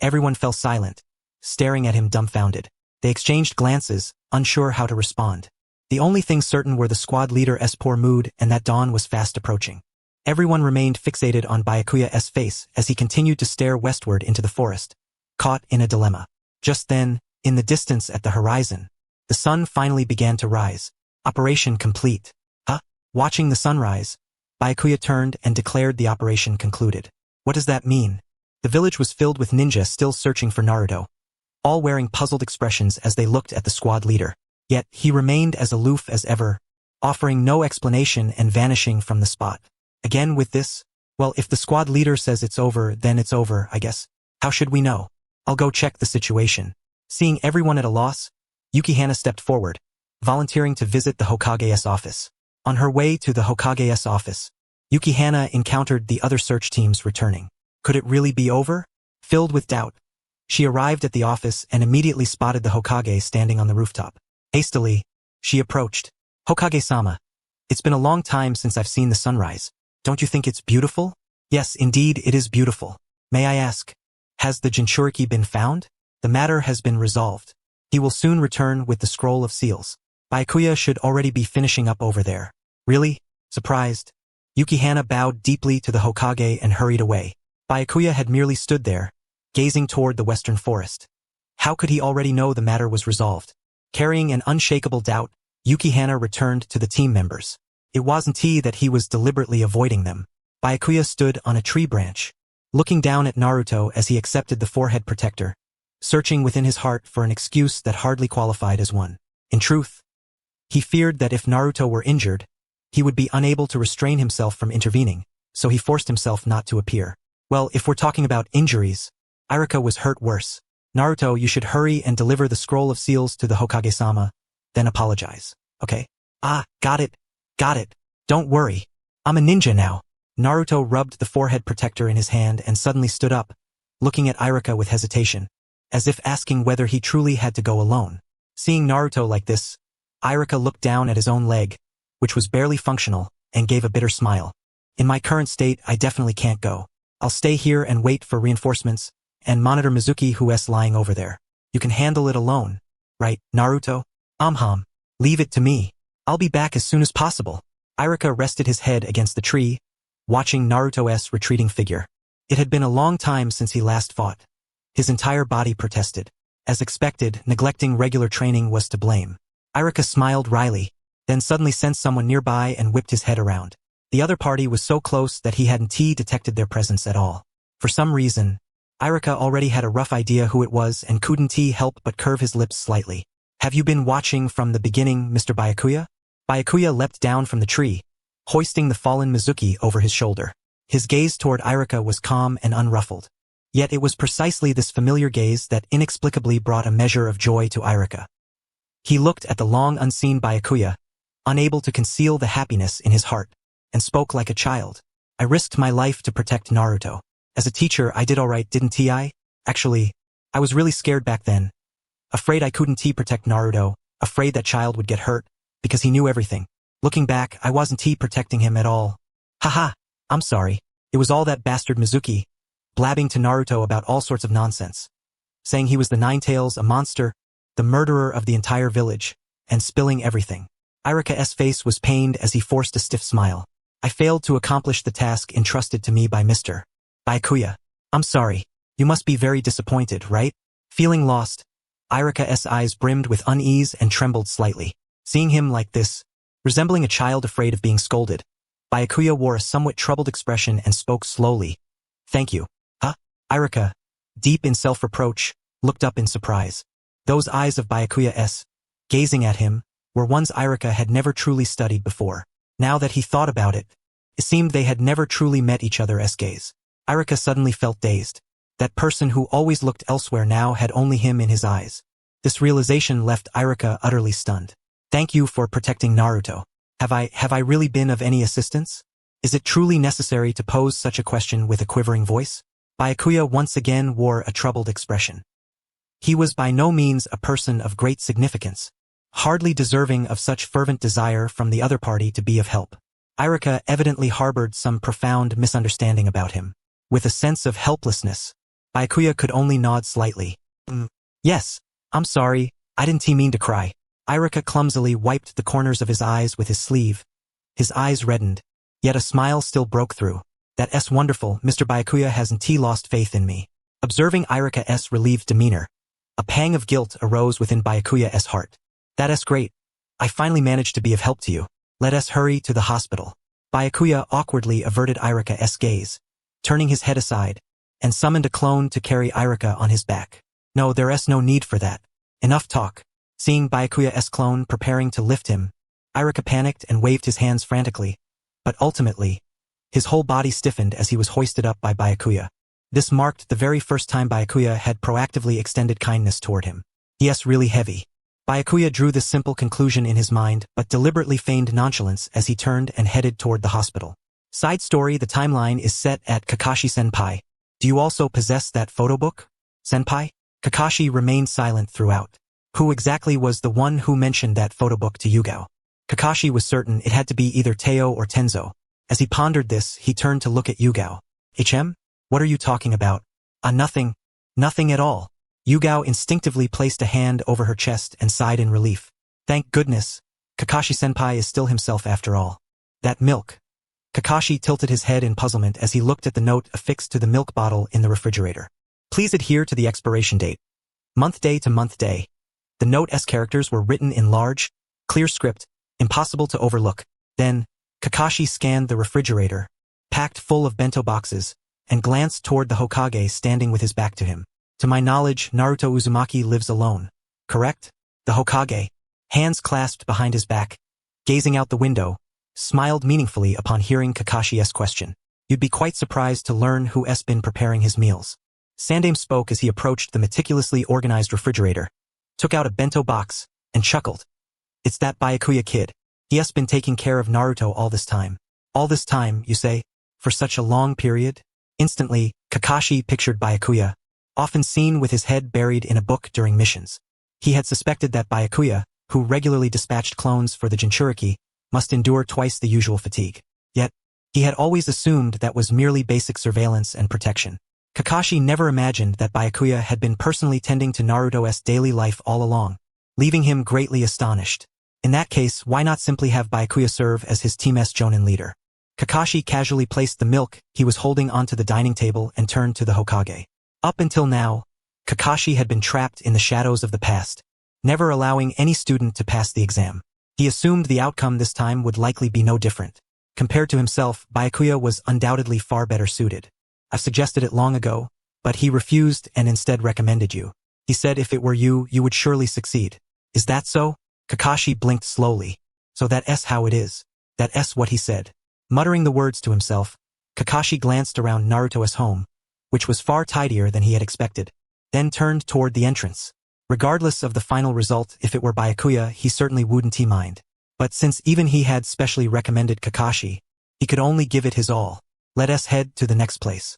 everyone fell silent, staring at him dumbfounded. They exchanged glances, unsure how to respond. The only things certain were the squad leader's poor mood and that dawn was fast approaching. Everyone remained fixated on Byakuya's face as he continued to stare westward into the forest, caught in a dilemma. Just then, in the distance at the horizon, the sun finally began to rise. Operation complete. Huh? Watching the sunrise, Byakuya turned and declared the operation concluded. What does that mean? The village was filled with ninjas still searching for Naruto, all wearing puzzled expressions as they looked at the squad leader. Yet, he remained as aloof as ever, offering no explanation and vanishing from the spot. Again with this? Well, if the squad leader says it's over, then it's over, I guess. How should we know? I'll go check the situation. Seeing everyone at a loss, Yukihana stepped forward, volunteering to visit the Hokage's office. On her way to the Hokage's office, Yukihana encountered the other search teams returning. Could it really be over? Filled with doubt, she arrived at the office and immediately spotted the Hokage standing on the rooftop. Hastily, she approached. Hokage-sama, it's been a long time since I've seen the sunrise. Don't you think it's beautiful? Yes, indeed, it is beautiful. May I ask, has the Jinchuriki been found? The matter has been resolved. He will soon return with the scroll of seals. Byakuya should already be finishing up over there. Really? Surprised? Yukihana bowed deeply to the Hokage and hurried away. Byakuya had merely stood there, gazing toward the western forest. How could he already know the matter was resolved? Carrying an unshakable doubt, Yukihana returned to the team members. It wasn't that he was deliberately avoiding them. Byakuya stood on a tree branch, looking down at Naruto as he accepted the forehead protector, searching within his heart for an excuse that hardly qualified as one. In truth, he feared that if Naruto were injured, he would be unable to restrain himself from intervening, so he forced himself not to appear. Well, if we're talking about injuries, Iruka was hurt worse. Naruto, you should hurry and deliver the scroll of seals to the Hokage-sama, then apologize, okay? Ah, got it. Don't worry. I'm a ninja now. Naruto rubbed the forehead protector in his hand and suddenly stood up, looking at Iruka with hesitation, as if asking whether he truly had to go alone. Seeing Naruto like this, Iruka looked down at his own leg, which was barely functional, and gave a bitter smile. In my current state, I definitely can't go. I'll stay here and wait for reinforcements, and monitor Mizuki who's lying over there. You can handle it alone, right, Naruto? Leave it to me. I'll be back as soon as possible. Iruka rested his head against the tree, watching Naruto's retreating figure. It had been a long time since he last fought. His entire body protested. As expected, neglecting regular training was to blame. Iruka smiled wryly, then suddenly sensed someone nearby and whipped his head around. The other party was so close that he hadn't detected their presence at all. For some reason, Iruka already had a rough idea who it was and couldn't help but curve his lips slightly. Have you been watching from the beginning, Mr. Byakuya? Byakuya leapt down from the tree, hoisting the fallen Mizuki over his shoulder. His gaze toward Iruka was calm and unruffled. Yet it was precisely this familiar gaze that inexplicably brought a measure of joy to Iruka. He looked at the long unseen Byakuya, unable to conceal the happiness in his heart, and spoke like a child. I risked my life to protect Naruto. As a teacher, I did all right, didn't I? Actually, I was really scared back then. Afraid I couldn't protect Naruto, afraid that child would get hurt, because he knew everything. Looking back, I wasn't protecting him at all. Haha, I'm sorry. It was all that bastard Mizuki, blabbing to Naruto about all sorts of nonsense. Saying he was the Nine-Tails, a monster, the murderer of the entire village, and spilling everything. Iruka's face was pained as he forced a stiff smile. I failed to accomplish the task entrusted to me by Mr. Byakuya. I'm sorry. You must be very disappointed, right? Feeling lost, Iruka's eyes brimmed with unease and trembled slightly. Seeing him like this, resembling a child afraid of being scolded, Byakuya wore a somewhat troubled expression and spoke slowly. Thank you. Huh? Iruka, deep in self-reproach, looked up in surprise. Those eyes of Byakuya's, gazing at him, were ones Iruka had never truly studied before. Now that he thought about it, it seemed they had never truly met each other's gaze. Iruka suddenly felt dazed. That person who always looked elsewhere now had only him in his eyes. This realization left Iruka utterly stunned. Thank you for protecting Naruto. Have I really been of any assistance? Is it truly necessary to pose such a question with a quivering voice? Byakuya once again wore a troubled expression. He was by no means a person of great significance, hardly deserving of such fervent desire from the other party to be of help. Iruka evidently harbored some profound misunderstanding about him. With a sense of helplessness, Byakuya could only nod slightly. Yes, I'm sorry, I didn't mean to cry. Iruka clumsily wiped the corners of his eyes with his sleeve. His eyes reddened, yet a smile still broke through. That's wonderful, Mr. Byakuya hasn't lost faith in me. Observing Iruka's relieved demeanor, a pang of guilt arose within Byakuya's heart. That's great. I finally managed to be of help to you. Let us hurry to the hospital. Byakuya awkwardly averted Iruka's gaze, turning his head aside, and summoned a clone to carry Iruka on his back. No, there's no need for that. Enough talk. Seeing Byakuya's clone preparing to lift him, Irika panicked and waved his hands frantically, but ultimately, his whole body stiffened as he was hoisted up by Byakuya. This marked the very first time Byakuya had proactively extended kindness toward him. Yes, really heavy. Byakuya drew this simple conclusion in his mind, but deliberately feigned nonchalance as he turned and headed toward the hospital. Side story: the timeline is set at Kakashi-senpai. Do you also possess that photo book, senpai? Kakashi remained silent throughout. Who exactly was the one who mentioned that photo book to Yugao? Kakashi was certain it had to be either Teo or Tenzo. As he pondered this, he turned to look at Yugao. What are you talking about? Nothing. Nothing at all. Yugao instinctively placed a hand over her chest and sighed in relief. Thank goodness. Kakashi-senpai is still himself after all. That milk. Kakashi tilted his head in puzzlement as he looked at the note affixed to the milk bottle in the refrigerator. Please adhere to the expiration date. Month day to month day. The note's characters were written in large, clear script, impossible to overlook. Then, Kakashi scanned the refrigerator, packed full of bento boxes, and glanced toward the Hokage standing with his back to him. To my knowledge, Naruto Uzumaki lives alone. Correct? The Hokage, hands clasped behind his back, gazing out the window, smiled meaningfully upon hearing Kakashi's question. You'd be quite surprised to learn who's been preparing his meals. Sandame spoke as he approached the meticulously organized refrigerator, took out a bento box, and chuckled. It's that Byakuya kid. He's been taking care of Naruto all this time. All this time, you say? For such a long period? Instantly, Kakashi pictured Byakuya, often seen with his head buried in a book during missions. He had suspected that Byakuya, who regularly dispatched clones for the Jinchuriki, must endure twice the usual fatigue. Yet, he had always assumed that was merely basic surveillance and protection. Kakashi never imagined that Byakuya had been personally tending to Naruto's daily life all along, leaving him greatly astonished. In that case, why not simply have Byakuya serve as his team's Jonin leader? Kakashi casually placed the milk he was holding onto the dining table and turned to the Hokage. Up until now, Kakashi had been trapped in the shadows of the past, never allowing any student to pass the exam. He assumed the outcome this time would likely be no different. Compared to himself, Byakuya was undoubtedly far better suited. I've suggested it long ago, but he refused and instead recommended you. He said if it were you, you would surely succeed. Is that so? Kakashi blinked slowly. So that's how it is. That's what he said. Muttering the words to himself, Kakashi glanced around Naruto's home, which was far tidier than he had expected, then turned toward the entrance. Regardless of the final result, if it were Byakuya, he certainly wouldn't mind. But since even he had specially recommended Kakashi, he could only give it his all. Let us head to the next place.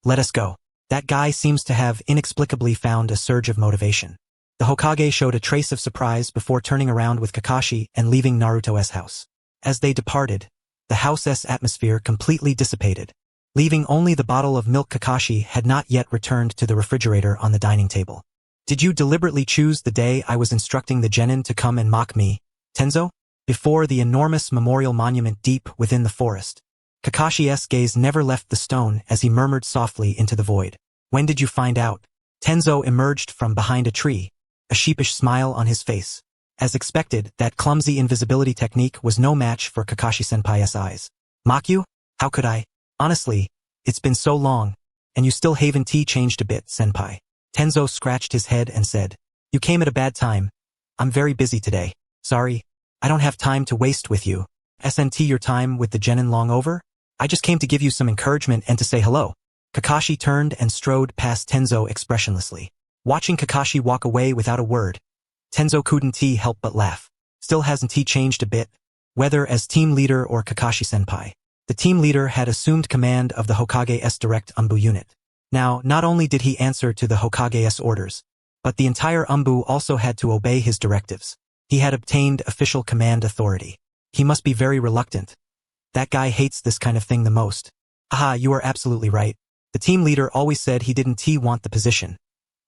Let us go. That guy seems to have inexplicably found a surge of motivation. The Hokage showed a trace of surprise before turning around with Kakashi and leaving Naruto's house. As they departed, the house's atmosphere completely dissipated, leaving only the bottle of milk. Kakashi had not yet returned to the refrigerator on the dining table. Did you deliberately choose the day I was instructing the genin to come and mock me, Tenzo? Before the enormous memorial monument deep within the forest, Kakashi's gaze never left the stone as he murmured softly into the void. When did you find out? Tenzo emerged from behind a tree, a sheepish smile on his face. As expected, that clumsy invisibility technique was no match for Kakashi-senpai's eyes. Mock you? How could I? Honestly, it's been so long, and you still haven't changed a bit, senpai. Tenzo scratched his head and said, You came at a bad time. I'm very busy today. Sorry, I don't have time to waste with you. Isn't your time with the genin long over? I just came to give you some encouragement and to say hello. Kakashi turned and strode past Tenzo expressionlessly. Watching Kakashi walk away without a word, Tenzo couldn't help but laugh. Still hasn't he changed a bit? Whether as team leader or Kakashi-senpai, the team leader had assumed command of the Hokage's direct Umbu unit. Now, not only did he answer to the Hokage's orders, but the entire Umbu also had to obey his directives. He had obtained official command authority. He must be very reluctant. That guy hates this kind of thing the most. Aha, you are absolutely right. The team leader always said he didn't want the position.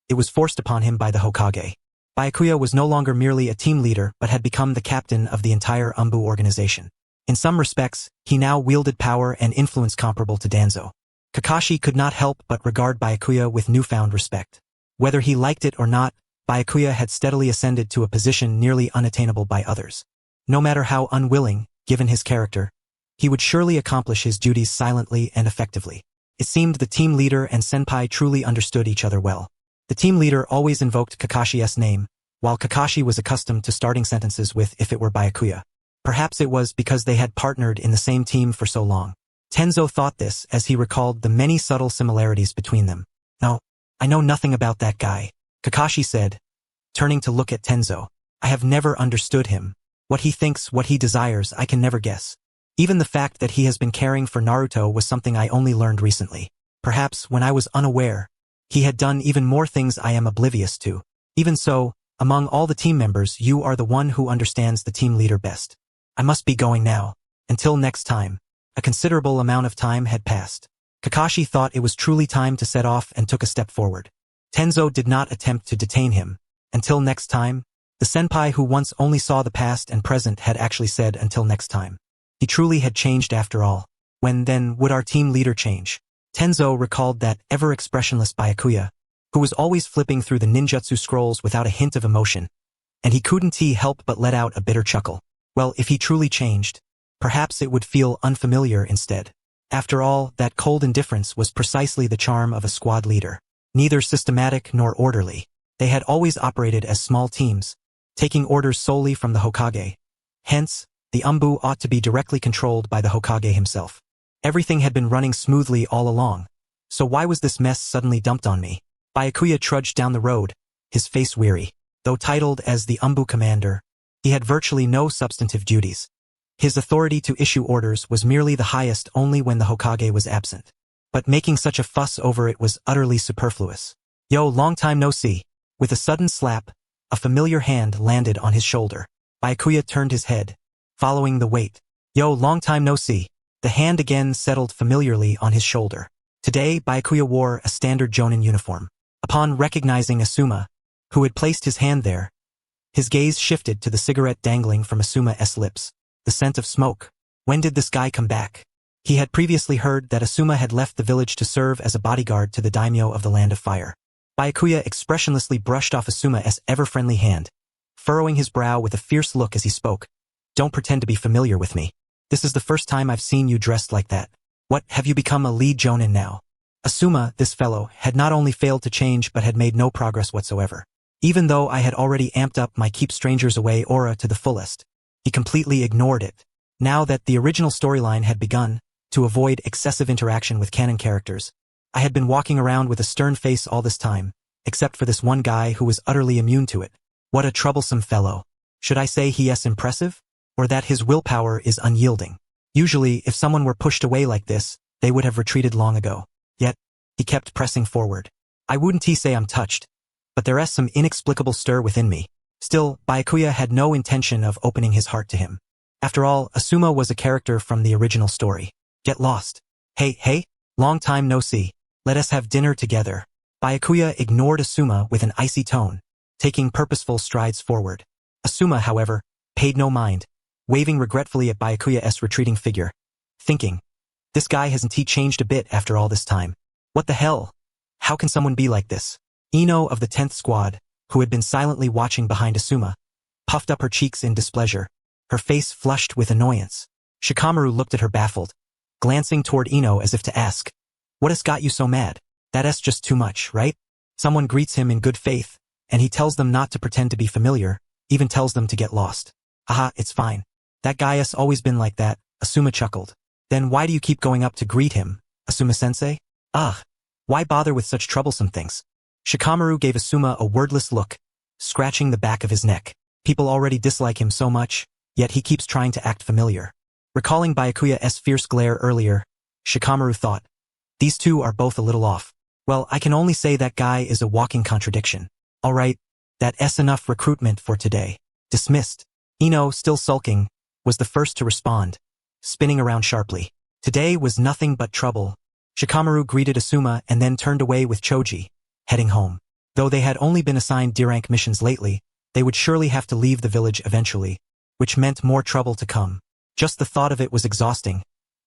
It was forced upon him by the Hokage. Byakuya was no longer merely a team leader but had become the captain of the entire Umbu organization. In some respects, he now wielded power and influence comparable to Danzo. Kakashi could not help but regard Byakuya with newfound respect. Whether he liked it or not, Byakuya had steadily ascended to a position nearly unattainable by others. No matter how unwilling, given his character, he would surely accomplish his duties silently and effectively. It seemed the team leader and senpai truly understood each other well. The team leader always invoked Kakashi's name, while Kakashi was accustomed to starting sentences with "if it were Byakuya." Perhaps it was because they had partnered in the same team for so long. Tenzo thought this as he recalled the many subtle similarities between them. "No, I know nothing about that guy," Kakashi said, turning to look at Tenzo. "I have never understood him. What he thinks, what he desires, I can never guess. Even the fact that he has been caring for Naruto was something I only learned recently. Perhaps, when I was unaware, he had done even more things I am oblivious to. Even so, among all the team members, you are the one who understands the team leader best. I must be going now. Until next time." A considerable amount of time had passed. Kakashi thought it was truly time to set off and took a step forward. Tenzo did not attempt to detain him. Until next time, the senpai who once only saw the past and present had actually said until next time. He truly had changed after all. When then would our team leader change? Tenzo recalled that ever-expressionless Byakuya, who was always flipping through the ninjutsu scrolls without a hint of emotion, and he couldn't help but let out a bitter chuckle. Well, if he truly changed, perhaps it would feel unfamiliar instead. After all, that cold indifference was precisely the charm of a squad leader. Neither systematic nor orderly, they had always operated as small teams, taking orders solely from the Hokage. Hence, the Umbu ought to be directly controlled by the Hokage himself. Everything had been running smoothly all along, so why was this mess suddenly dumped on me? Byakuya trudged down the road, his face weary. Though titled as the Umbu commander, he had virtually no substantive duties. His authority to issue orders was merely the highest only when the Hokage was absent. But making such a fuss over it was utterly superfluous. "Yo, long time no see." With a sudden slap, a familiar hand landed on his shoulder. Byakuya turned his head, following the weight. "Yo, long time no see." The hand again settled familiarly on his shoulder. Today, Byakuya wore a standard Jonin uniform. Upon recognizing Asuma, who had placed his hand there, his gaze shifted to the cigarette dangling from Asuma's lips. The scent of smoke. When did this guy come back? He had previously heard that Asuma had left the village to serve as a bodyguard to the daimyo of the Land of Fire. Byakuya expressionlessly brushed off Asuma's ever-friendly hand, furrowing his brow with a fierce look as he spoke. "Don't pretend to be familiar with me. This is the first time I've seen you dressed like that. What, have you become a lead Jonin now?" Asuma, this fellow, had not only failed to change but had made no progress whatsoever. Even though I had already amped up my keep strangers away aura to the fullest, he completely ignored it. Now that the original storyline had begun, to avoid excessive interaction with canon characters, I had been walking around with a stern face all this time, except for this one guy who was utterly immune to it. What a troublesome fellow. Should I say he is impressive? Or that his willpower is unyielding? Usually, if someone were pushed away like this, they would have retreated long ago. Yet, he kept pressing forward. I wouldn't say I'm touched, but there is some inexplicable stir within me. Still, Byakuya had no intention of opening his heart to him. After all, Asuma was a character from the original story. Get lost. Hey, long time no see. Let us have dinner together. Byakuya ignored Asuma with an icy tone, taking purposeful strides forward. Asuma, however, paid no mind, waving regretfully at Byakuya's retreating figure, thinking, this guy hasn't changed a bit after all this time. What the hell? How can someone be like this? Ino of the 10th squad, who had been silently watching behind Asuma, puffed up her cheeks in displeasure, her face flushed with annoyance. Shikamaru looked at her baffled, glancing toward Ino as if to ask, what has got you so mad? That's just too much, right? Someone greets him in good faith, and he tells them not to pretend to be familiar, even tells them to get lost. Haha, it's fine. That guy has always been like that, Asuma chuckled. Then why do you keep going up to greet him, Asuma-sensei? Ugh, why bother with such troublesome things? Shikamaru gave Asuma a wordless look, scratching the back of his neck. People already dislike him so much, yet he keeps trying to act familiar. Recalling Byakuya's fierce glare earlier, Shikamaru thought, these two are both a little off. Well, I can only say that guy is a walking contradiction. Alright, that's enough recruitment for today. Dismissed. Ino, still sulking, was the first to respond, spinning around sharply. Today was nothing but trouble. Shikamaru greeted Asuma and then turned away with Choji, heading home. Though they had only been assigned D-rank missions lately, they would surely have to leave the village eventually, which meant more trouble to come. Just the thought of it was exhausting,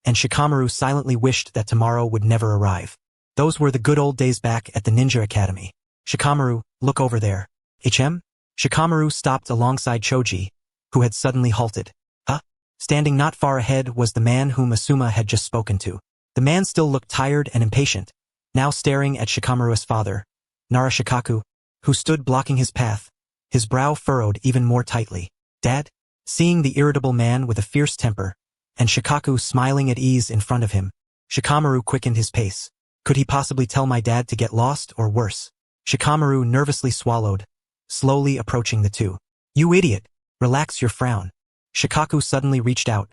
and Shikamaru silently wished that tomorrow would never arrive. Those were the good old days back at the Ninja Academy. Shikamaru, look over there. HM? Shikamaru stopped alongside Choji, who had suddenly halted. Huh? Standing not far ahead was the man whom Asuma had just spoken to. The man still looked tired and impatient, now staring at Shikamaru's father, Shikaku, who stood blocking his path, his brow furrowed even more tightly. Dad? Seeing the irritable man with a fierce temper, and Shikaku smiling at ease in front of him, Shikamaru quickened his pace. Could he possibly tell my dad to get lost or worse? Shikamaru nervously swallowed, slowly approaching the two. You idiot! Relax your frown. Shikaku suddenly reached out,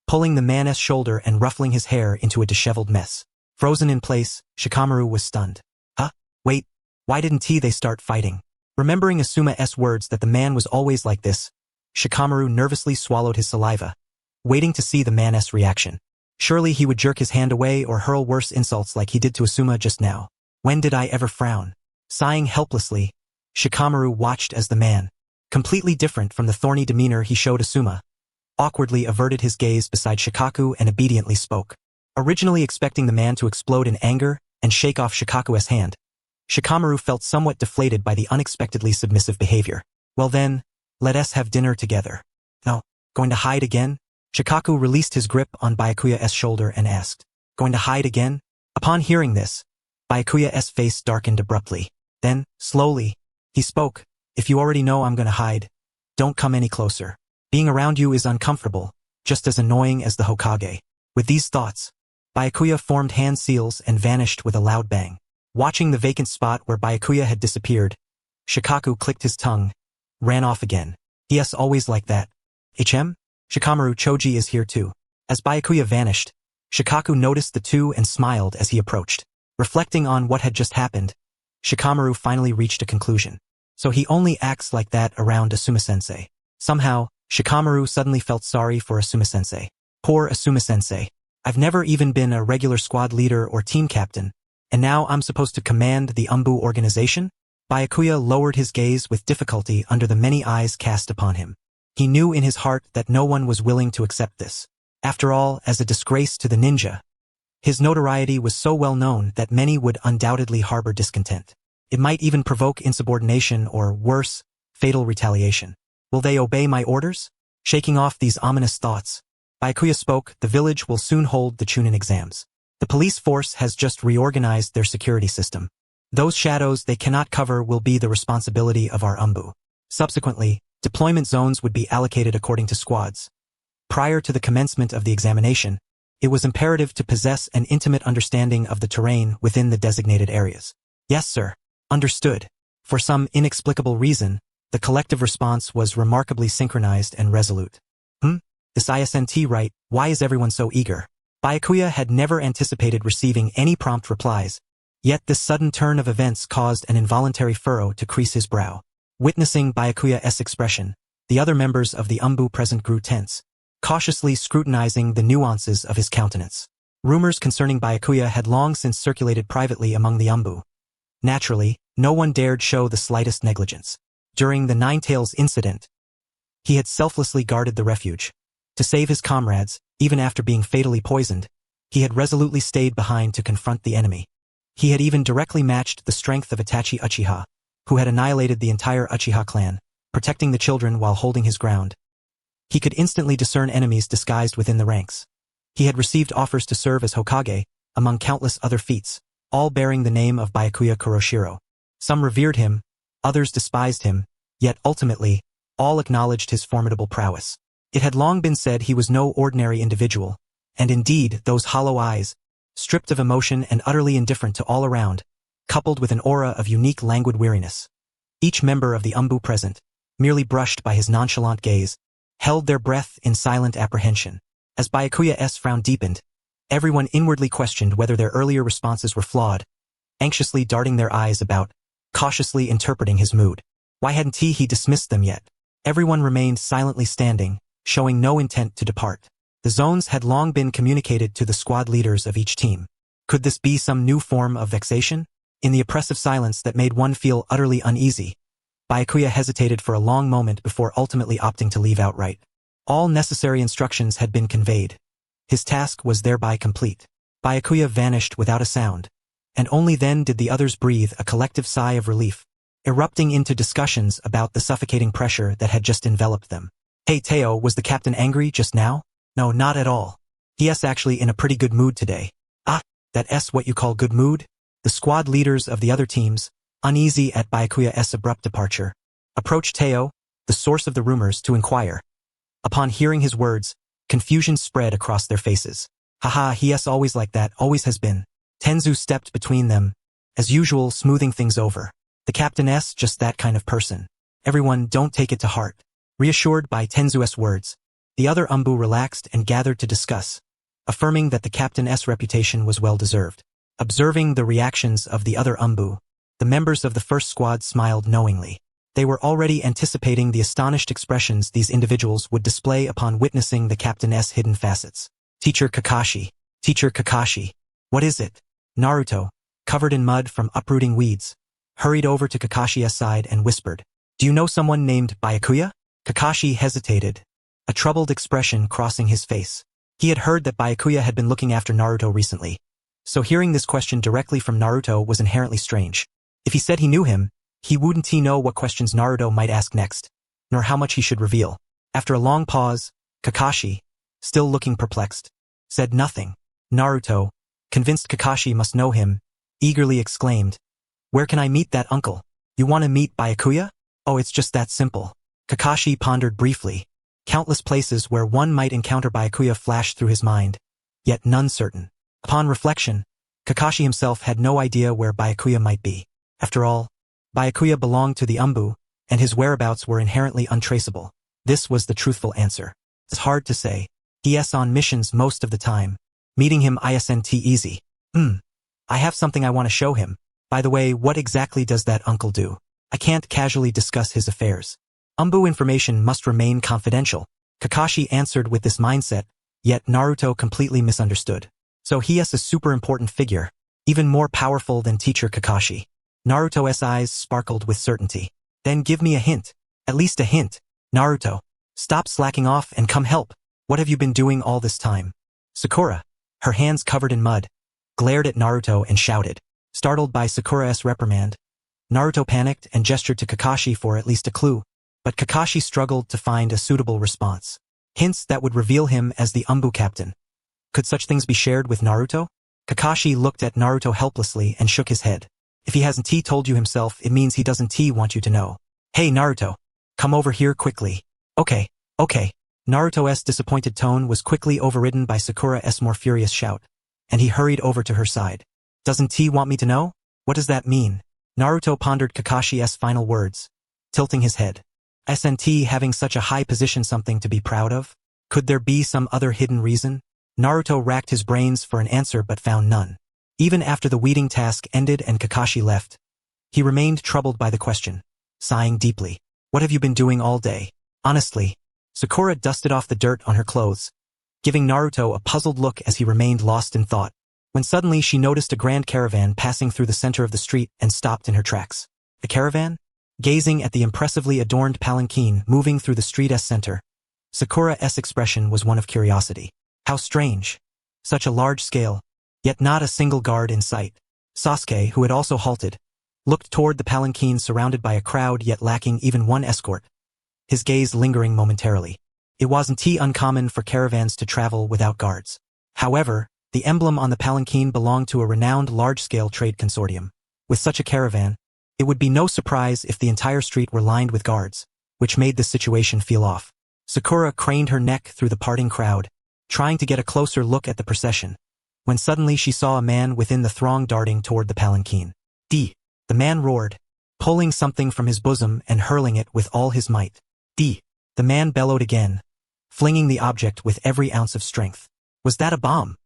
pulling the man's shoulder and ruffling his hair into a disheveled mess. Frozen in place, Shikamaru was stunned. Huh? Wait, why didn't they start fighting? Remembering Asuma's words that the man was always like this, Shikamaru nervously swallowed his saliva, waiting to see the man's reaction. Surely he would jerk his hand away or hurl worse insults like he did to Asuma just now. When did I ever frown? Sighing helplessly, Shikamaru watched as the man, completely different from the thorny demeanor he showed Asuma, awkwardly averted his gaze beside Shikaku and obediently spoke. Originally expecting the man to explode in anger and shake off Shikaku's hand, Shikamaru felt somewhat deflated by the unexpectedly submissive behavior. Well then, let us have dinner together. No, going to hide again? Shikaku released his grip on Byakuya's shoulder and asked, Going to hide again? Upon hearing this, Byakuya's face darkened abruptly. Then, slowly, he spoke, If you already know I'm going to hide, don't come any closer. Being around you is uncomfortable, just as annoying as the Hokage. With these thoughts, Byakuya formed hand seals and vanished with a loud bang. Watching the vacant spot where Byakuya had disappeared, Shikaku clicked his tongue, ran off again. Yes, always like that. HM? Shikamaru Choji is here too. As Byakuya vanished, Shikaku noticed the two and smiled as he approached. Reflecting on what had just happened, Shikamaru finally reached a conclusion. So he only acts like that around Asuma-sensei. Somehow, Shikamaru suddenly felt sorry for Asuma-sensei. Poor Asuma-sensei. I've never even been a regular squad leader or team captain, and now I'm supposed to command the Umbu organization? Byakuya lowered his gaze with difficulty under the many eyes cast upon him. He knew in his heart that no one was willing to accept this. After all, as a disgrace to the ninja, his notoriety was so well known that many would undoubtedly harbor discontent. It might even provoke insubordination or, worse, fatal retaliation. Will they obey my orders? Shaking off these ominous thoughts, Byakuya spoke, the village will soon hold the Chunin exams. The police force has just reorganized their security system. Those shadows they cannot cover will be the responsibility of our Umbu. Subsequently, deployment zones would be allocated according to squads. Prior to the commencement of the examination, it was imperative to possess an intimate understanding of the terrain within the designated areas. Yes, sir. Understood. For some inexplicable reason, the collective response was remarkably synchronized and resolute. This ISNT right, why is everyone so eager? Byakuya had never anticipated receiving any prompt replies, yet this sudden turn of events caused an involuntary furrow to crease his brow. Witnessing Byakuya's expression, the other members of the Umbu present grew tense, cautiously scrutinizing the nuances of his countenance. Rumors concerning Byakuya had long since circulated privately among the Umbu. Naturally, no one dared show the slightest negligence. During the Nine-Tails incident, he had selflessly guarded the refuge. To save his comrades, even after being fatally poisoned, he had resolutely stayed behind to confront the enemy. He had even directly matched the strength of Itachi Uchiha, who had annihilated the entire Uchiha clan, protecting the children while holding his ground. He could instantly discern enemies disguised within the ranks. He had received offers to serve as Hokage, among countless other feats, all bearing the name of Byakuya Kuroshiro. Some revered him, others despised him, yet ultimately, all acknowledged his formidable prowess. It had long been said he was no ordinary individual, and indeed those hollow eyes, stripped of emotion and utterly indifferent to all around, coupled with an aura of unique languid weariness. Each member of the Umbu present, merely brushed by his nonchalant gaze, held their breath in silent apprehension. As Byakuya's frown deepened, everyone inwardly questioned whether their earlier responses were flawed, anxiously darting their eyes about, cautiously interpreting his mood. Why hadn't he dismissed them yet? Everyone remained silently standing, showing no intent to depart. The zones had long been communicated to the squad leaders of each team. Could this be some new form of vexation? In the oppressive silence that made one feel utterly uneasy, Byakuya hesitated for a long moment before ultimately opting to leave outright. All necessary instructions had been conveyed. His task was thereby complete. Byakuya vanished without a sound, and only then did the others breathe a collective sigh of relief, erupting into discussions about the suffocating pressure that had just enveloped them. Hey Teo, was the captain angry just now? No, not at all. He's actually in a pretty good mood today. Ah, that's what you call good mood? The squad leaders of the other teams, uneasy at Byakuya's abrupt departure, approached Teo, the source of the rumors, to inquire. Upon hearing his words, confusion spread across their faces. Haha, he's always like that, always has been. Tenzu stepped between them, as usual smoothing things over. The captainess, just that kind of person. Everyone, don't take it to heart. Reassured by Tenzu's words, the other Umbu relaxed and gathered to discuss, affirming that the captain's reputation was well-deserved. Observing the reactions of the other Umbu, the members of the first squad smiled knowingly. They were already anticipating the astonished expressions these individuals would display upon witnessing the captain's hidden facets. Teacher Kakashi. Teacher Kakashi. What is it? Naruto, covered in mud from uprooting weeds, hurried over to Kakashi's side and whispered, "Do you know someone named Byakuya?" Kakashi hesitated, a troubled expression crossing his face. He had heard that Byakuya had been looking after Naruto recently, so hearing this question directly from Naruto was inherently strange. If he said he knew him, he wouldn't know what questions Naruto might ask next, nor how much he should reveal. After a long pause, Kakashi, still looking perplexed, said nothing. Naruto, convinced Kakashi must know him, eagerly exclaimed, "Where can I meet that uncle? You want to meet Byakuya? Oh, it's just that simple." Kakashi pondered briefly. Countless places where one might encounter Byakuya flashed through his mind, yet none certain. Upon reflection, Kakashi himself had no idea where Byakuya might be. After all, Byakuya belonged to the Umbu, and his whereabouts were inherently untraceable. This was the truthful answer. It's hard to say. He's on missions most of the time. Meeting him isn't easy. I have something I want to show him. By the way, what exactly does that uncle do? I can't casually discuss his affairs. Umbu information must remain confidential. Kakashi answered with this mindset, yet Naruto completely misunderstood. So he is a super important figure, even more powerful than teacher Kakashi. Naruto's eyes sparkled with certainty. Then give me a hint. At least a hint. Naruto, stop slacking off and come help. What have you been doing all this time? Sakura, her hands covered in mud, glared at Naruto and shouted. Startled by Sakura's reprimand, Naruto panicked and gestured to Kakashi for at least a clue, but Kakashi struggled to find a suitable response. Hints that would reveal him as the Umbu captain. Could such things be shared with Naruto? Kakashi looked at Naruto helplessly and shook his head. If he hasn't told you himself, it means he doesn't want you to know. Hey Naruto, come over here quickly. Okay. Naruto's disappointed tone was quickly overridden by Sakura's more furious shout, and he hurried over to her side. Doesn't he want me to know? What does that mean? Naruto pondered Kakashi's final words, tilting his head. Isn't having such a high position something to be proud of? Could there be some other hidden reason? Naruto racked his brains for an answer but found none. Even after the weeding task ended and Kakashi left, he remained troubled by the question, sighing deeply. What have you been doing all day? Honestly, Sakura dusted off the dirt on her clothes, giving Naruto a puzzled look as he remained lost in thought, when suddenly she noticed a grand caravan passing through the center of the street and stopped in her tracks. The caravan? Gazing at the impressively adorned palanquin moving through the street's center, Sakura's expression was one of curiosity. How strange. Such a large scale, yet not a single guard in sight. Sasuke, who had also halted, looked toward the palanquin surrounded by a crowd yet lacking even one escort, his gaze lingering momentarily. It wasn't uncommon for caravans to travel without guards. However, the emblem on the palanquin belonged to a renowned large-scale trade consortium. With such a caravan, it would be no surprise if the entire street were lined with guards, which made the situation feel off. Sakura craned her neck through the parting crowd, trying to get a closer look at the procession, when suddenly she saw a man within the throng darting toward the palanquin. The man roared, pulling something from his bosom and hurling it with all his might. The man bellowed again, flinging the object with every ounce of strength. Was that a bomb?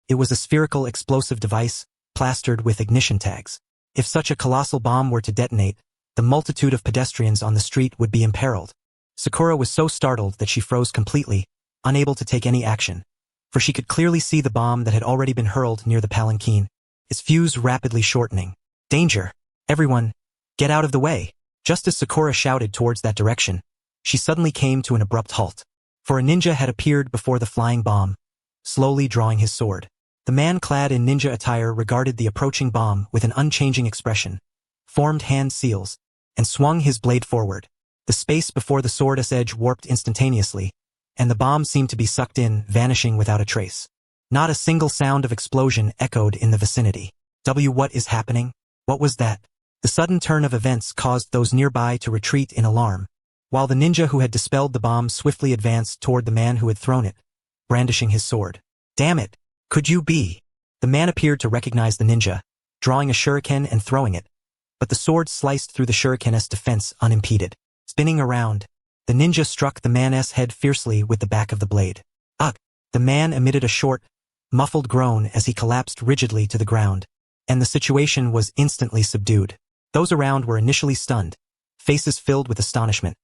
It was a spherical explosive device, plastered with ignition tags. If such a colossal bomb were to detonate, the multitude of pedestrians on the street would be imperiled. Sakura was so startled that she froze completely, unable to take any action, for she could clearly see the bomb that had already been hurled near the palanquin, its fuse rapidly shortening. Danger! Everyone, get out of the way! Just as Sakura shouted towards that direction, she suddenly came to an abrupt halt. For a ninja had appeared before the flying bomb, slowly drawing his sword. The man clad in ninja attire regarded the approaching bomb with an unchanging expression, formed hand seals, and swung his blade forward. The space before the sword's edge warped instantaneously, and the bomb seemed to be sucked in, vanishing without a trace. Not a single sound of explosion echoed in the vicinity. What is happening? What was that? The sudden turn of events caused those nearby to retreat in alarm, while the ninja who had dispelled the bomb swiftly advanced toward the man who had thrown it, brandishing his sword. Damn it! Could you be? The man appeared to recognize the ninja, drawing a shuriken and throwing it, but the sword sliced through the shuriken's defense unimpeded. Spinning around, the ninja struck the man's head fiercely with the back of the blade. Ugh! The man emitted a short, muffled groan as he collapsed rigidly to the ground, and the situation was instantly subdued. Those around were initially stunned, faces filled with astonishment.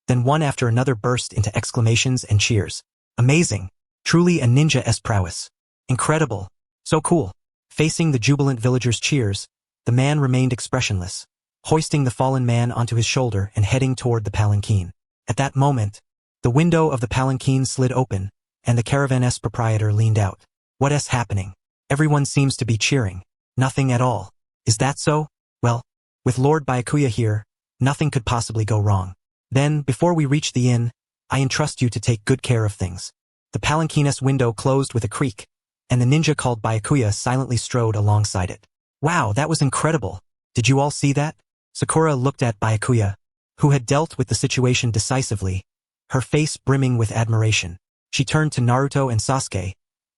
Then one after another burst into exclamations and cheers. Amazing! Truly a ninja-esque prowess. Incredible! So cool! Facing the jubilant villagers' cheers, the man remained expressionless, hoisting the fallen man onto his shoulder and heading toward the palanquin. At that moment, the window of the palanquin slid open, and the caravan's proprietor leaned out. What's happening? Everyone seems to be cheering. Nothing at all. Is that so? Well, with Lord Byakuya here, nothing could possibly go wrong. Then, before we reach the inn, I entrust you to take good care of things. The palanquin's window closed with a creak, and the ninja called Byakuya silently strode alongside it. Wow, that was incredible. Did you all see that? Sakura looked at Byakuya, who had dealt with the situation decisively, her face brimming with admiration. She turned to Naruto and Sasuke,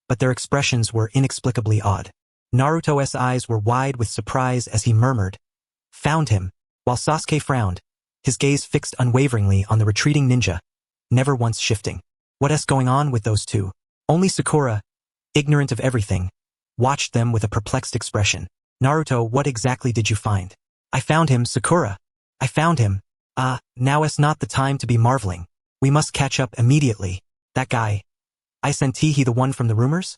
but their expressions were inexplicably odd. Naruto's eyes were wide with surprise as he murmured, "Found him," while Sasuke frowned, his gaze fixed unwaveringly on the retreating ninja, never once shifting. What's going on with those two? Only Sakura, ignorant of everything, watched them with a perplexed expression. Naruto, what exactly did you find? I found him, Sakura. I found him. Now's not the time to be marveling. We must catch up immediately. That guy. Isn't he the one from the rumors?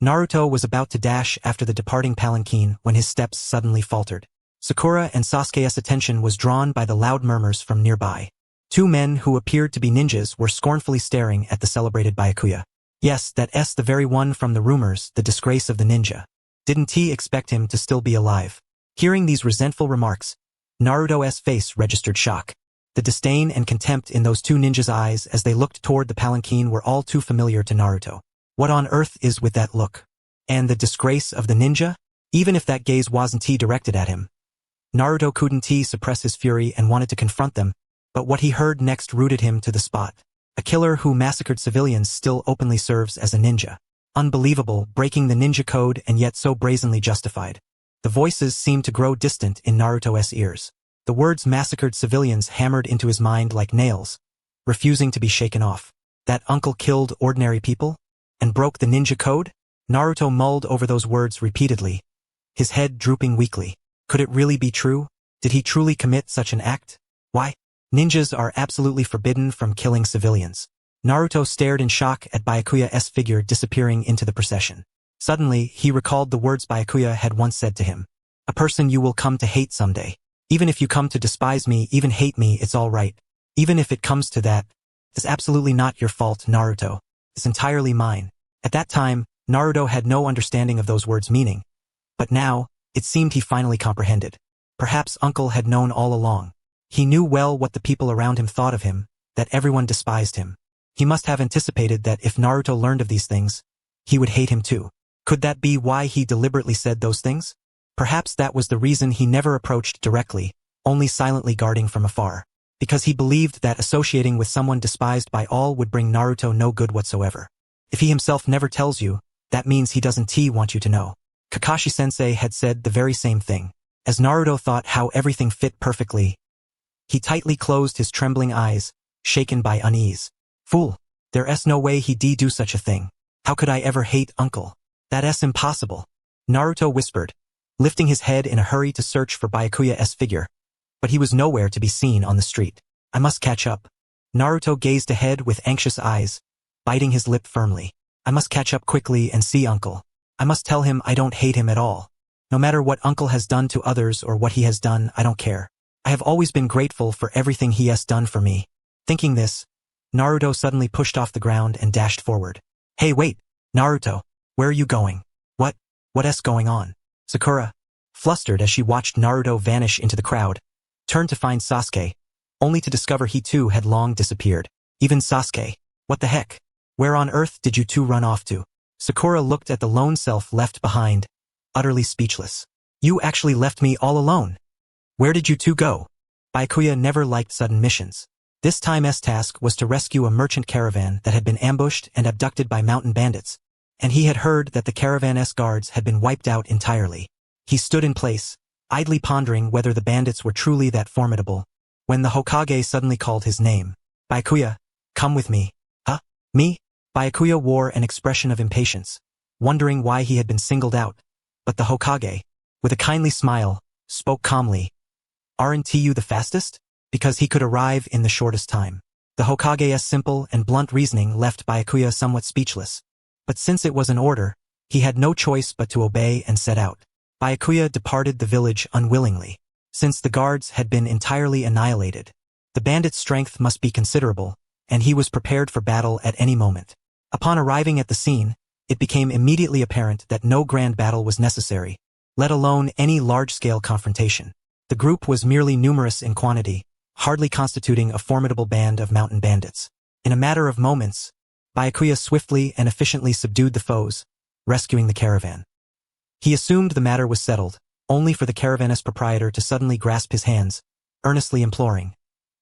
Naruto was about to dash after the departing palanquin when his steps suddenly faltered. Sakura and Sasuke's attention was drawn by the loud murmurs from nearby. Two men who appeared to be ninjas were scornfully staring at the celebrated Byakuya. Yes, that's the very one from the rumors, the disgrace of the ninja. Didn't he expect him to still be alive? Hearing these resentful remarks, Naruto's face registered shock. The disdain and contempt in those two ninjas' eyes as they looked toward the palanquin were all too familiar to Naruto. What on earth is with that look? And the disgrace of the ninja? Even if that gaze wasn't directed at him, Naruto couldn't suppress his fury and wanted to confront them, but what he heard next rooted him to the spot. A killer who massacred civilians still openly serves as a ninja. Unbelievable, breaking the ninja code and yet so brazenly justified. The voices seemed to grow distant in Naruto's ears. The words massacred civilians hammered into his mind like nails, refusing to be shaken off. That uncle killed ordinary people? And broke the ninja code? Naruto mulled over those words repeatedly, his head drooping weakly. Could it really be true? Did he truly commit such an act? Why? Ninjas are absolutely forbidden from killing civilians. Naruto stared in shock at Byakuya's figure disappearing into the procession. Suddenly, he recalled the words Byakuya had once said to him. A person you will come to hate someday. Even if you come to despise me, even hate me, it's all right. Even if it comes to that, it's absolutely not your fault, Naruto. It's entirely mine. At that time, Naruto had no understanding of those words' meaning. But now, it seemed he finally comprehended. Perhaps Uncle had known all along. He knew well what the people around him thought of him, that everyone despised him. He must have anticipated that if Naruto learned of these things, he would hate him too. Could that be why he deliberately said those things? Perhaps that was the reason he never approached directly, only silently guarding from afar. Because he believed that associating with someone despised by all would bring Naruto no good whatsoever. If he himself never tells you, that means he doesn't want you to know. Kakashi-sensei had said the very same thing. As Naruto thought how everything fit perfectly, he tightly closed his trembling eyes, shaken by unease. Fool! There's no way he'd do such a thing. How could I ever hate Uncle? That's impossible. Naruto whispered, lifting his head in a hurry to search for Byakuya's figure. But he was nowhere to be seen on the street. I must catch up. Naruto gazed ahead with anxious eyes, biting his lip firmly. I must catch up quickly and see Uncle. I must tell him I don't hate him at all. No matter what Uncle has done to others or what he has done, I don't care. I have always been grateful for everything he has done for me. Thinking this, Naruto suddenly pushed off the ground and dashed forward. Hey wait, Naruto, where are you going? What's going on? Sakura, flustered as she watched Naruto vanish into the crowd, turned to find Sasuke, only to discover he too had long disappeared. Even Sasuke, what the heck? Where on earth did you two run off to? Sakura looked at the lone self left behind, utterly speechless. You actually left me all alone. Where did you two go? Byakuya never liked sudden missions. This time's task was to rescue a merchant caravan that had been ambushed and abducted by mountain bandits, and he had heard that the caravan's guards had been wiped out entirely. He stood in place, idly pondering whether the bandits were truly that formidable, when the Hokage suddenly called his name. Byakuya, come with me. Huh? Me? Byakuya wore an expression of impatience, wondering why he had been singled out, but the Hokage, with a kindly smile, spoke calmly. Aren't you the fastest? Because he could arrive in the shortest time. The Hokage's simple and blunt reasoning left Byakuya somewhat speechless, but since it was an order, he had no choice but to obey and set out. Byakuya departed the village unwillingly. Since the guards had been entirely annihilated, the bandits' strength must be considerable, and he was prepared for battle at any moment. Upon arriving at the scene, it became immediately apparent that no grand battle was necessary, let alone any large-scale confrontation. The group was merely numerous in quantity, hardly constituting a formidable band of mountain bandits. In a matter of moments, Byakuya swiftly and efficiently subdued the foes, rescuing the caravan. He assumed the matter was settled, only for the caravan's proprietor to suddenly grasp his hands, earnestly imploring,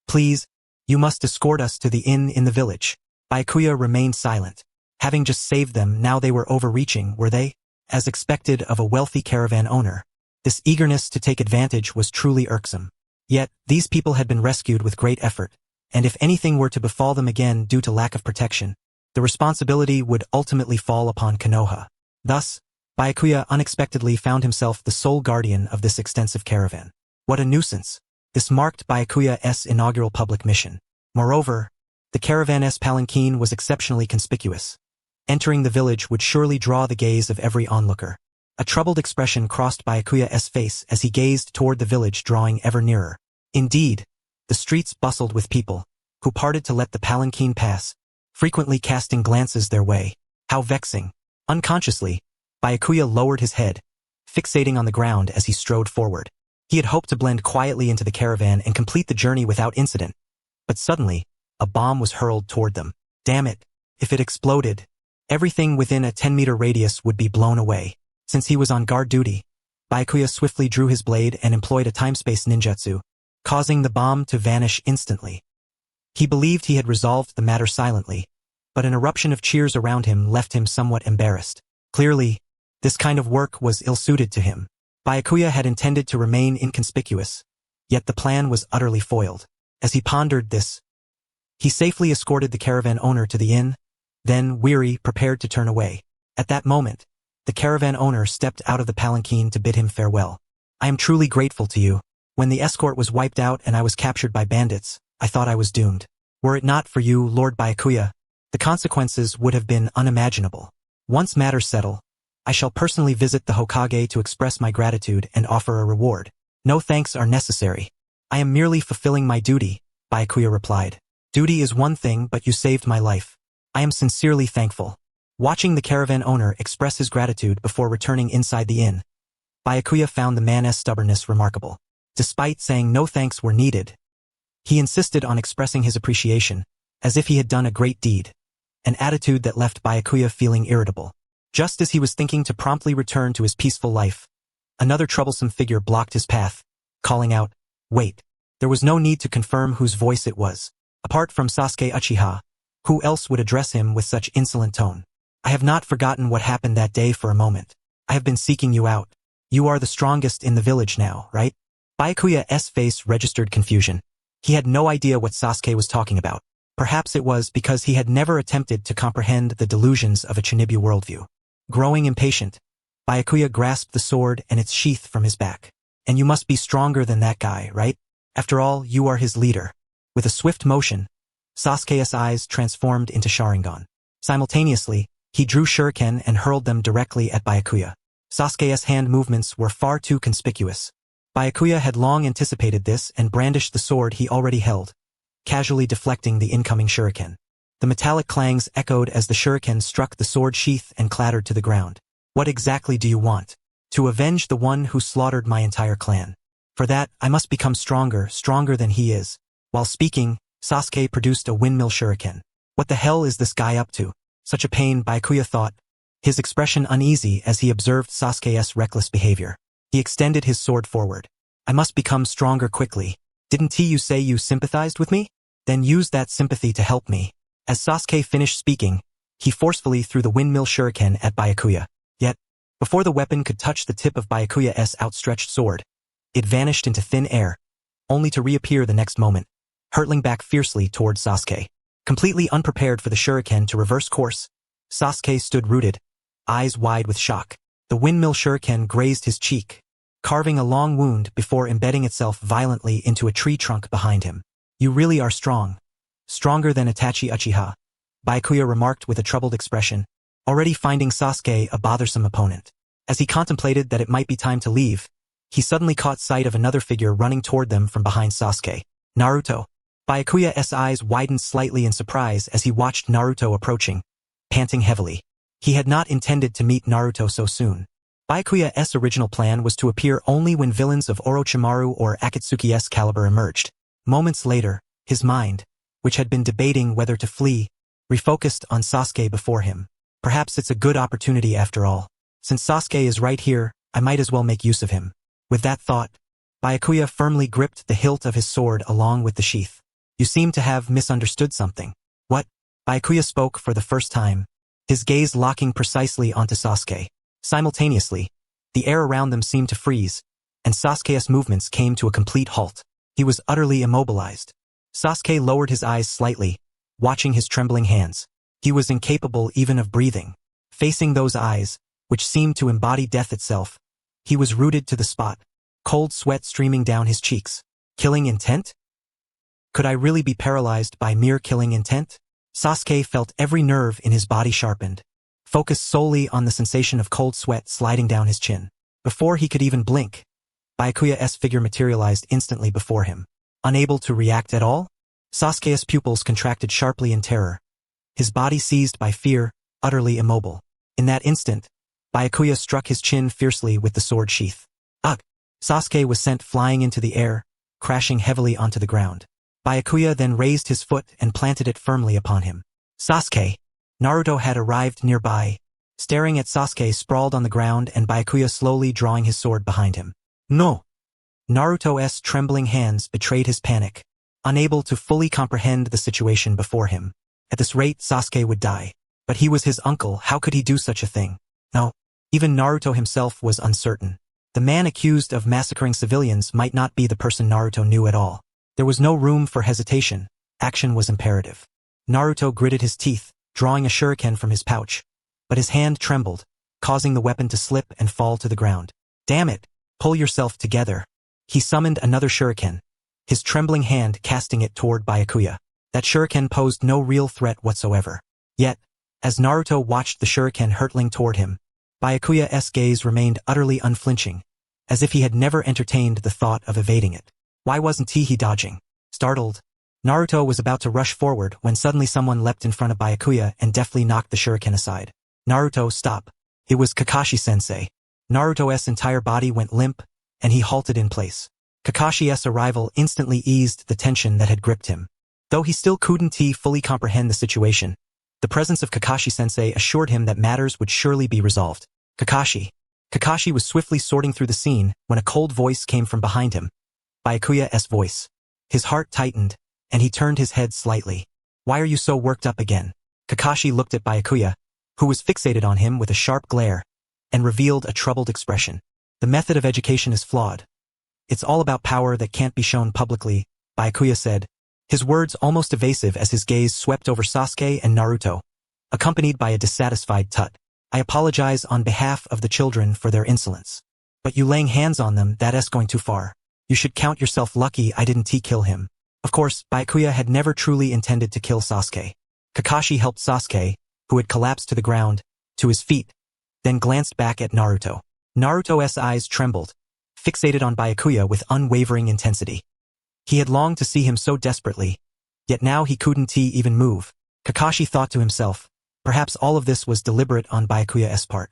"Please, you must escort us to the inn in the village." Byakuya remained silent. Having just saved them, now they were overreaching, were they? As expected of a wealthy caravan owner, this eagerness to take advantage was truly irksome. Yet, these people had been rescued with great effort, and if anything were to befall them again due to lack of protection, the responsibility would ultimately fall upon Konoha. Thus, Byakuya unexpectedly found himself the sole guardian of this extensive caravan. What a nuisance! This marked Byakuya's inaugural public mission. Moreover, the caravan's palanquin was exceptionally conspicuous. Entering the village would surely draw the gaze of every onlooker. A troubled expression crossed Byakuya's face as he gazed toward the village drawing ever nearer. Indeed, the streets bustled with people, who parted to let the palanquin pass, frequently casting glances their way. How vexing! Unconsciously, Byakuya lowered his head, fixating on the ground as he strode forward. He had hoped to blend quietly into the caravan and complete the journey without incident. But suddenly, a bomb was hurled toward them. Damn it! If it exploded, everything within a 10-meter radius would be blown away. Since he was on guard duty, Byakuya swiftly drew his blade and employed a time-space ninjutsu, causing the bomb to vanish instantly. He believed he had resolved the matter silently, but an eruption of cheers around him left him somewhat embarrassed. Clearly, this kind of work was ill-suited to him. Byakuya had intended to remain inconspicuous, yet the plan was utterly foiled. As he pondered this, he safely escorted the caravan owner to the inn, then, weary, prepared to turn away. At that moment, the caravan owner stepped out of the palanquin to bid him farewell. "I am truly grateful to you. When the escort was wiped out and I was captured by bandits, I thought I was doomed. Were it not for you, Lord Byakuya, the consequences would have been unimaginable. Once matters settle, I shall personally visit the Hokage to express my gratitude and offer a reward." "No thanks are necessary. I am merely fulfilling my duty," Byakuya replied. "Duty is one thing, but you saved my life. I am sincerely thankful." Watching the caravan owner express his gratitude before returning inside the inn, Byakuya found the man's stubbornness remarkable. Despite saying no thanks were needed, he insisted on expressing his appreciation, as if he had done a great deed, an attitude that left Byakuya feeling irritable. Just as he was thinking to promptly return to his peaceful life, another troublesome figure blocked his path, calling out, "Wait." There was no need to confirm whose voice it was. Apart from Sasuke Uchiha, who else would address him with such insolent tone? "I have not forgotten what happened that day for a moment. I have been seeking you out. You are the strongest in the village now, right?" Byakuya's face registered confusion. He had no idea what Sasuke was talking about. Perhaps it was because he had never attempted to comprehend the delusions of a Chinibu worldview. Growing impatient, Byakuya grasped the sword and its sheath from his back. "And you must be stronger than that guy, right? After all, you are his leader." With a swift motion, Sasuke's eyes transformed into Sharingan. Simultaneously, he drew shuriken and hurled them directly at Byakuya. Sasuke's hand movements were far too conspicuous. Byakuya had long anticipated this and brandished the sword he already held, casually deflecting the incoming shuriken. The metallic clangs echoed as the shuriken struck the sword sheath and clattered to the ground. "What exactly do you want?" "To avenge the one who slaughtered my entire clan. For that, I must become stronger than he is." While speaking, Sasuke produced a windmill shuriken. What the hell is this guy up to? Such a pain, Byakuya thought, his expression uneasy as he observed Sasuke's reckless behavior. He extended his sword forward. I must become stronger quickly. Didn't you say you sympathized with me? Then use that sympathy to help me. As Sasuke finished speaking, he forcefully threw the windmill shuriken at Byakuya. Yet, before the weapon could touch the tip of Byakuya's outstretched sword, it vanished into thin air, only to reappear the next moment, hurtling back fiercely toward Sasuke. Completely unprepared for the shuriken to reverse course, Sasuke stood rooted, eyes wide with shock. The windmill shuriken grazed his cheek, carving a long wound before embedding itself violently into a tree trunk behind him. You really are strong. Stronger than Itachi Uchiha, Byakuya remarked with a troubled expression, already finding Sasuke a bothersome opponent. As he contemplated that it might be time to leave, he suddenly caught sight of another figure running toward them from behind Sasuke. Naruto. Byakuya's eyes widened slightly in surprise as he watched Naruto approaching, panting heavily. He had not intended to meet Naruto so soon. Byakuya's original plan was to appear only when villains of Orochimaru or Akatsuki's caliber emerged. Moments later, his mind, which had been debating whether to flee, refocused on Sasuke before him. Perhaps it's a good opportunity after all. Since Sasuke is right here, I might as well make use of him. With that thought, Byakuya firmly gripped the hilt of his sword along with the sheath. You seem to have misunderstood something. What? Byakuya spoke for the first time, his gaze locking precisely onto Sasuke. Simultaneously, the air around them seemed to freeze, and Sasuke's movements came to a complete halt. He was utterly immobilized. Sasuke lowered his eyes slightly, watching his trembling hands. He was incapable even of breathing. Facing those eyes, which seemed to embody death itself, he was rooted to the spot, cold sweat streaming down his cheeks. Killing intent? Could I really be paralyzed by mere killing intent? Sasuke felt every nerve in his body sharpened, focused solely on the sensation of cold sweat sliding down his chin. Before he could even blink, Byakuya's figure materialized instantly before him. Unable to react at all, Sasuke's pupils contracted sharply in terror, his body seized by fear, utterly immobile. In that instant, Byakuya struck his chin fiercely with the sword sheath. Ugh! Sasuke was sent flying into the air, crashing heavily onto the ground. Byakuya then raised his foot and planted it firmly upon him. Sasuke! Naruto had arrived nearby, staring at Sasuke sprawled on the ground and Byakuya slowly drawing his sword behind him. No! Naruto's trembling hands betrayed his panic, unable to fully comprehend the situation before him. At this rate, Sasuke would die. But he was his uncle, how could he do such a thing? No. Even Naruto himself was uncertain. The man accused of massacring civilians might not be the person Naruto knew at all. There was no room for hesitation. Action was imperative. Naruto gritted his teeth, drawing a shuriken from his pouch. But his hand trembled, causing the weapon to slip and fall to the ground. Damn it! Pull yourself together. He summoned another shuriken, his trembling hand casting it toward Byakuya. That shuriken posed no real threat whatsoever. Yet, as Naruto watched the shuriken hurtling toward him, Byakuya's gaze remained utterly unflinching, as if he had never entertained the thought of evading it. Why wasn't he dodging? Startled, Naruto was about to rush forward when suddenly someone leapt in front of Byakuya and deftly knocked the shuriken aside. Naruto, stop. It was Kakashi-sensei. Naruto's entire body went limp, and he halted in place. Kakashi's arrival instantly eased the tension that had gripped him. Though he still couldn't fully comprehend the situation, the presence of Kakashi-sensei assured him that matters would surely be resolved. Kakashi. Kakashi was swiftly sorting through the scene when a cold voice came from behind him. Byakuya's voice. His heart tightened, and he turned his head slightly. Why are you so worked up again? Kakashi looked at Byakuya, who was fixated on him with a sharp glare, and revealed a troubled expression. The method of education is flawed. It's all about power that can't be shown publicly, Byakuya said, his words almost evasive as his gaze swept over Sasuke and Naruto, accompanied by a dissatisfied tut. I apologize on behalf of the children for their insolence. But you laying hands on them, that's going too far. You should count yourself lucky I didn't kill him. Of course, Byakuya had never truly intended to kill Sasuke. Kakashi helped Sasuke, who had collapsed to the ground, to his feet, then glanced back at Naruto. Naruto's eyes trembled, fixated on Byakuya with unwavering intensity. He had longed to see him so desperately, yet now he couldn't even move. Kakashi thought to himself, perhaps all of this was deliberate on Byakuya's part.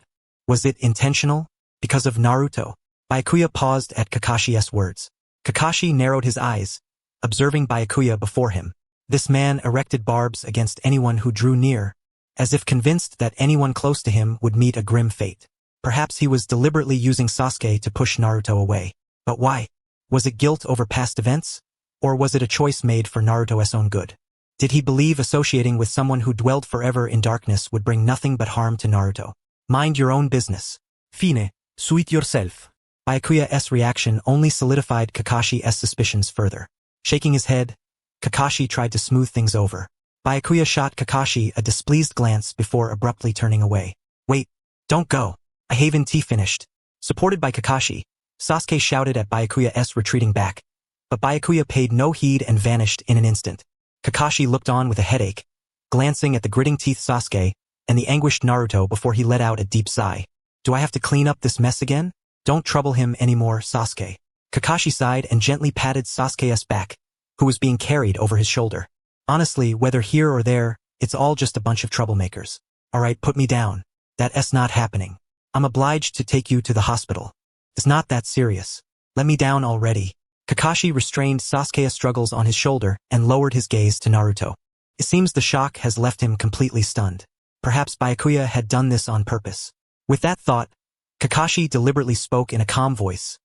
Was it intentional? Because of Naruto? Byakuya paused at Kakashi's words. Kakashi narrowed his eyes, observing Byakuya before him. This man erected barbs against anyone who drew near, as if convinced that anyone close to him would meet a grim fate. Perhaps he was deliberately using Sasuke to push Naruto away. But why? Was it guilt over past events? Or was it a choice made for Naruto's own good? Did he believe associating with someone who dwelled forever in darkness would bring nothing but harm to Naruto? Mind your own business. Fine, suit yourself. Byakuya's reaction only solidified Kakashi's suspicions further. Shaking his head, Kakashi tried to smooth things over. Byakuya shot Kakashi a displeased glance before abruptly turning away. Wait, don't go. I haven't finished. Supported by Kakashi, Sasuke shouted at Byakuya's retreating back. But Byakuya paid no heed and vanished in an instant. Kakashi looked on with a headache, glancing at the gritting teeth Sasuke and the anguished Naruto before he let out a deep sigh. Do I have to clean up this mess again? Don't trouble him anymore, Sasuke. Kakashi sighed and gently patted Sasuke's back, who was being carried over his shoulder. Honestly, whether here or there, it's all just a bunch of troublemakers. Alright, put me down. That's not happening. I'm obliged to take you to the hospital. It's not that serious. Let me down already. Kakashi restrained Sasuke's struggles on his shoulder and lowered his gaze to Naruto. It seems the shock has left him completely stunned. Perhaps Byakuya had done this on purpose. With that thought, Kakashi deliberately spoke in a calm voice.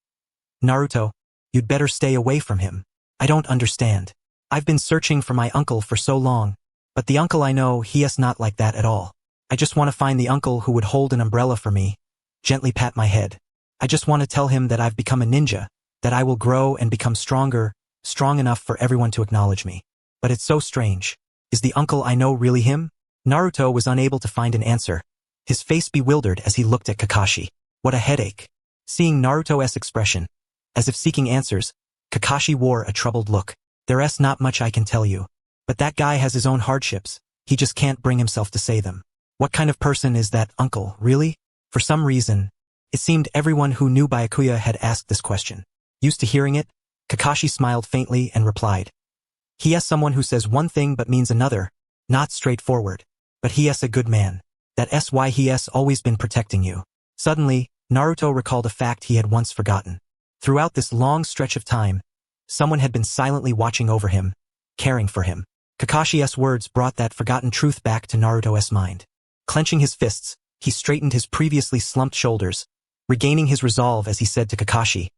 Naruto, you'd better stay away from him. I don't understand. I've been searching for my uncle for so long, but the uncle I know, he's not like that at all. I just want to find the uncle who would hold an umbrella for me, gently pat my head. I just want to tell him that I've become a ninja, that I will grow and become stronger, strong enough for everyone to acknowledge me. But it's so strange. Is the uncle I know really him? Naruto was unable to find an answer, his face bewildered as he looked at Kakashi. What a headache. Seeing Naruto's expression, as if seeking answers, Kakashi wore a troubled look. There's not much I can tell you. But that guy has his own hardships. He just can't bring himself to say them. What kind of person is that uncle, really? For some reason, it seemed everyone who knew Byakuya had asked this question. Used to hearing it, Kakashi smiled faintly and replied. He is someone who says one thing but means another, not straightforward. But he is a good man. That's why he has always been protecting you. Suddenly, Naruto recalled a fact he had once forgotten. Throughout this long stretch of time, someone had been silently watching over him, caring for him. Kakashi's words brought that forgotten truth back to Naruto's mind. Clenching his fists, he straightened his previously slumped shoulders, regaining his resolve as he said to Kakashi.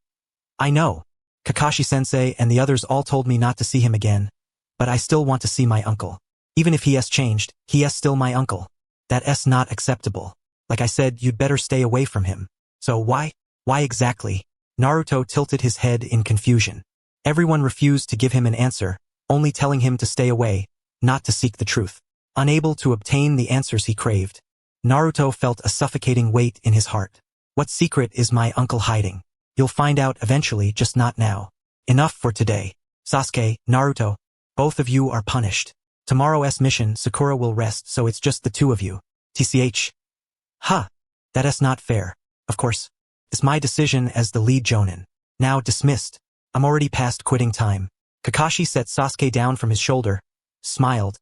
I know. Kakashi-sensei and the others all told me not to see him again, but I still want to see my uncle. Even if he has changed, he is still my uncle. That's not acceptable. Like I said, you'd better stay away from him. So why? Why exactly? Naruto tilted his head in confusion. Everyone refused to give him an answer, only telling him to stay away, not to seek the truth. Unable to obtain the answers he craved, Naruto felt a suffocating weight in his heart. What secret is my uncle hiding? You'll find out eventually, just not now. Enough for today. Sasuke, Naruto, both of you are punished. Tomorrow's mission, Sakura will rest, so it's just the two of you. TCH. Huh. That is not fair. Of course. It's my decision as the lead jonin. Now dismissed. I'm already past quitting time. Kakashi set Sasuke down from his shoulder, smiled,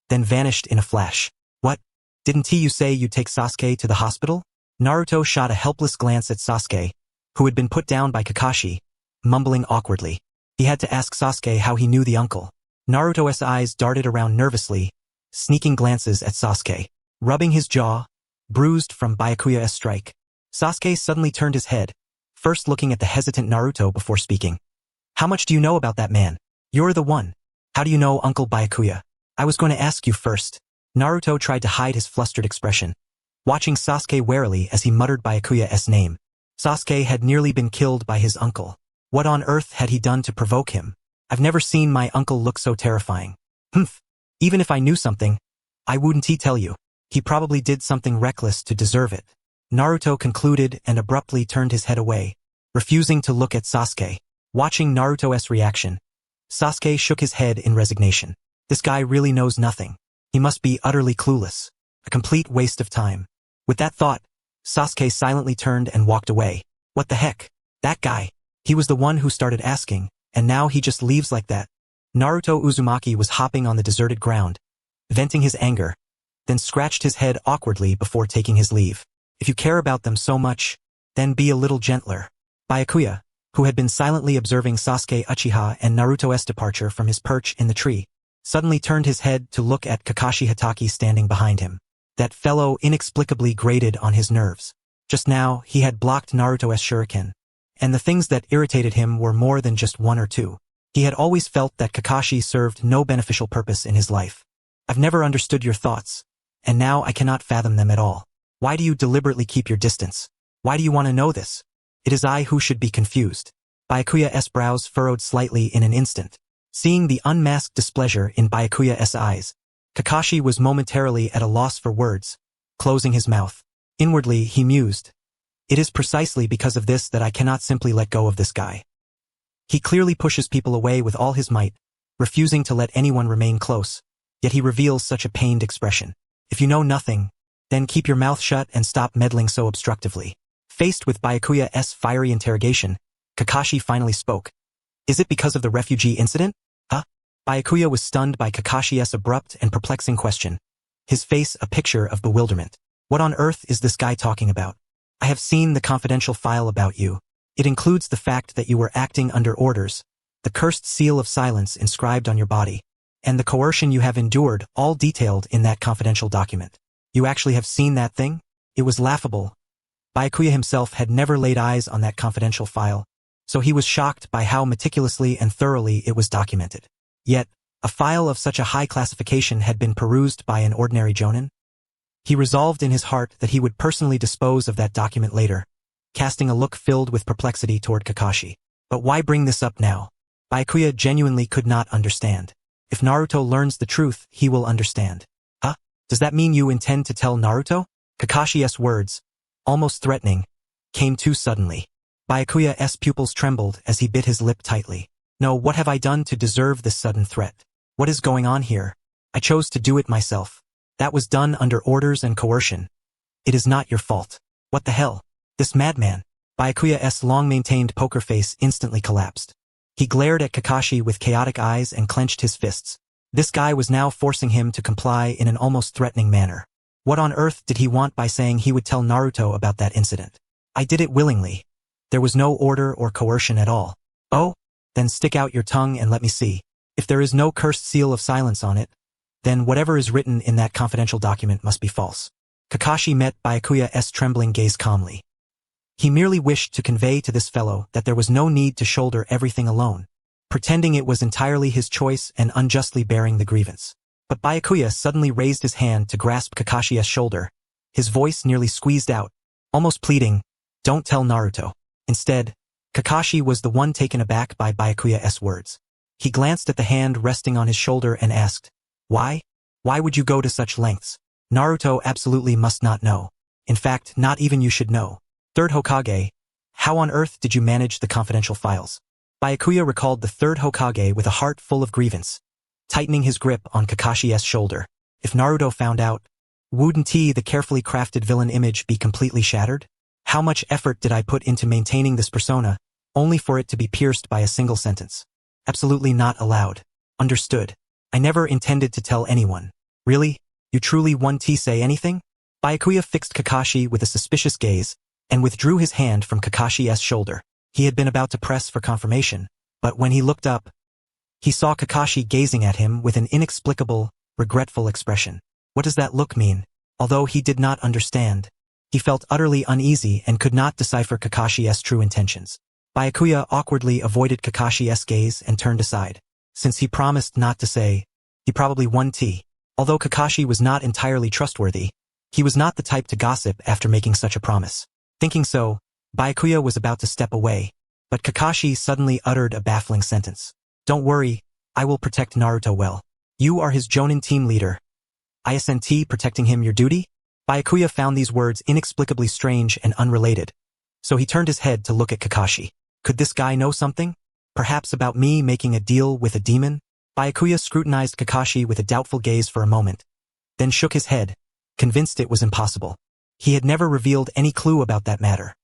then vanished in a flash. What? Didn't you say you'd take Sasuke to the hospital? Naruto shot a helpless glance at Sasuke, who had been put down by Kakashi, mumbling awkwardly. He had to ask Sasuke how he knew the uncle. Naruto's eyes darted around nervously, sneaking glances at Sasuke, rubbing his jaw, bruised from Byakuya's strike. Sasuke suddenly turned his head, first looking at the hesitant Naruto before speaking. How much do you know about that man? You're the one. How do you know Uncle Byakuya? I was going to ask you first. Naruto tried to hide his flustered expression, watching Sasuke warily as he muttered Byakuya's name. Sasuke had nearly been killed by his uncle. What on earth had he done to provoke him? I've never seen my uncle look so terrifying. Humph. Even if I knew something, I wouldn't tell you. He probably did something reckless to deserve it. Naruto concluded and abruptly turned his head away, refusing to look at Sasuke. Watching Naruto's reaction, Sasuke shook his head in resignation. This guy really knows nothing. He must be utterly clueless. A complete waste of time. With that thought, Sasuke silently turned and walked away. What the heck? That guy. He was the one who started asking, and now he just leaves like that. Naruto Uzumaki was hopping on the deserted ground, venting his anger, then scratched his head awkwardly before taking his leave. If you care about them so much, then be a little gentler. Byakuya, who had been silently observing Sasuke Uchiha and Naruto's departure from his perch in the tree, suddenly turned his head to look at Kakashi Hatake standing behind him. That fellow inexplicably grated on his nerves. Just now, he had blocked Naruto's shuriken, And the things that irritated him were more than just one or two. He had always felt that Kakashi served no beneficial purpose in his life. I've never understood your thoughts, and now I cannot fathom them at all. Why do you deliberately keep your distance? Why do you want to know this? It is I who should be confused. Byakuya's brows furrowed slightly in an instant. Seeing the unmasked displeasure in Byakuya's eyes, Kakashi was momentarily at a loss for words, closing his mouth. Inwardly, he mused. It is precisely because of this that I cannot simply let go of this guy. He clearly pushes people away with all his might, refusing to let anyone remain close, yet he reveals such a pained expression. If you know nothing, then keep your mouth shut and stop meddling so obstructively. Faced with Byakuya's fiery interrogation, Kakashi finally spoke. Is it because of the refugee incident? Huh? Byakuya was stunned by Kakashi's abrupt and perplexing question, his face a picture of bewilderment. What on earth is this guy talking about? I have seen the confidential file about you. It includes the fact that you were acting under orders, the cursed seal of silence inscribed on your body, and the coercion you have endured, all detailed in that confidential document. You actually have seen that thing? It was laughable. Byakuya himself had never laid eyes on that confidential file, so he was shocked by how meticulously and thoroughly it was documented. Yet, a file of such a high classification had been perused by an ordinary jonin? He resolved in his heart that he would personally dispose of that document later, casting a look filled with perplexity toward Kakashi. But why bring this up now? Byakuya genuinely could not understand. If Naruto learns the truth, he will understand. Huh? Does that mean you intend to tell Naruto? Kakashi's words, almost threatening, came too suddenly. Byakuya's pupils trembled as he bit his lip tightly. No, what have I done to deserve this sudden threat? What is going on here? I chose to do it myself. That was done under orders and coercion. It is not your fault. What the hell? This madman. Byakuya's long-maintained poker face instantly collapsed. He glared at Kakashi with chaotic eyes and clenched his fists. This guy was now forcing him to comply in an almost threatening manner. What on earth did he want by saying he would tell Naruto about that incident? I did it willingly. There was no order or coercion at all. Oh? Then stick out your tongue and let me see. If there is no cursed seal of silence on it, then whatever is written in that confidential document must be false. Kakashi met Byakuya's trembling gaze calmly. He merely wished to convey to this fellow that there was no need to shoulder everything alone, pretending it was entirely his choice and unjustly bearing the grievance. But Byakuya suddenly raised his hand to grasp Kakashi's shoulder, his voice nearly squeezed out, almost pleading, "Don't tell Naruto." Instead, Kakashi was the one taken aback by Byakuya's words. He glanced at the hand resting on his shoulder and asked, "Why? Why would you go to such lengths? Naruto absolutely must not know. In fact, not even you should know. Third Hokage, how on earth did you manage the confidential files?" Byakuya recalled the third Hokage with a heart full of grievance, tightening his grip on Kakashi's shoulder. If Naruto found out, wouldn't he, the carefully crafted villain image, be completely shattered? How much effort did I put into maintaining this persona, only for it to be pierced by a single sentence? Absolutely not allowed. Understood. I never intended to tell anyone. Really? You truly won't say anything? Byakuya fixed Kakashi with a suspicious gaze, and withdrew his hand from Kakashi's shoulder. He had been about to press for confirmation, but when he looked up, he saw Kakashi gazing at him with an inexplicable, regretful expression. What does that look mean? Although he did not understand, he felt utterly uneasy and could not decipher Kakashi's true intentions. Byakuya awkwardly avoided Kakashi's gaze and turned aside. Since he promised not to say, he probably won't. Although Kakashi was not entirely trustworthy, he was not the type to gossip after making such a promise. Thinking so, Byakuya was about to step away, but Kakashi suddenly uttered a baffling sentence. "Don't worry, I will protect Naruto well. You are his Jonin team leader. Isn't protecting him your duty?" Byakuya found these words inexplicably strange and unrelated, so he turned his head to look at Kakashi. Could this guy know something? Perhaps about me making a deal with a demon? Byakuya scrutinized Kakashi with a doubtful gaze for a moment, then shook his head, convinced it was impossible. He had never revealed any clue about that matter.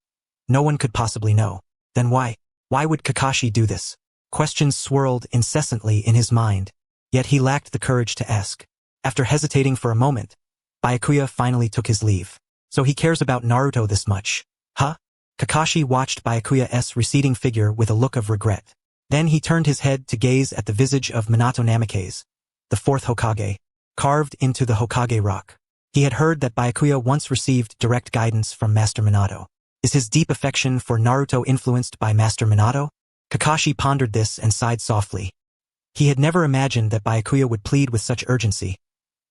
No one could possibly know. Then why? Why would Kakashi do this? Questions swirled incessantly in his mind, yet he lacked the courage to ask. After hesitating for a moment, Byakuya finally took his leave. So he cares about Naruto this much? Huh? Kakashi watched Byakuya's receding figure with a look of regret. Then he turned his head to gaze at the visage of Minato Namikaze, the fourth Hokage, carved into the Hokage rock. He had heard that Byakuya once received direct guidance from Master Minato. Is his deep affection for Naruto influenced by Master Minato? Kakashi pondered this and sighed softly. He had never imagined that Byakuya would plead with such urgency,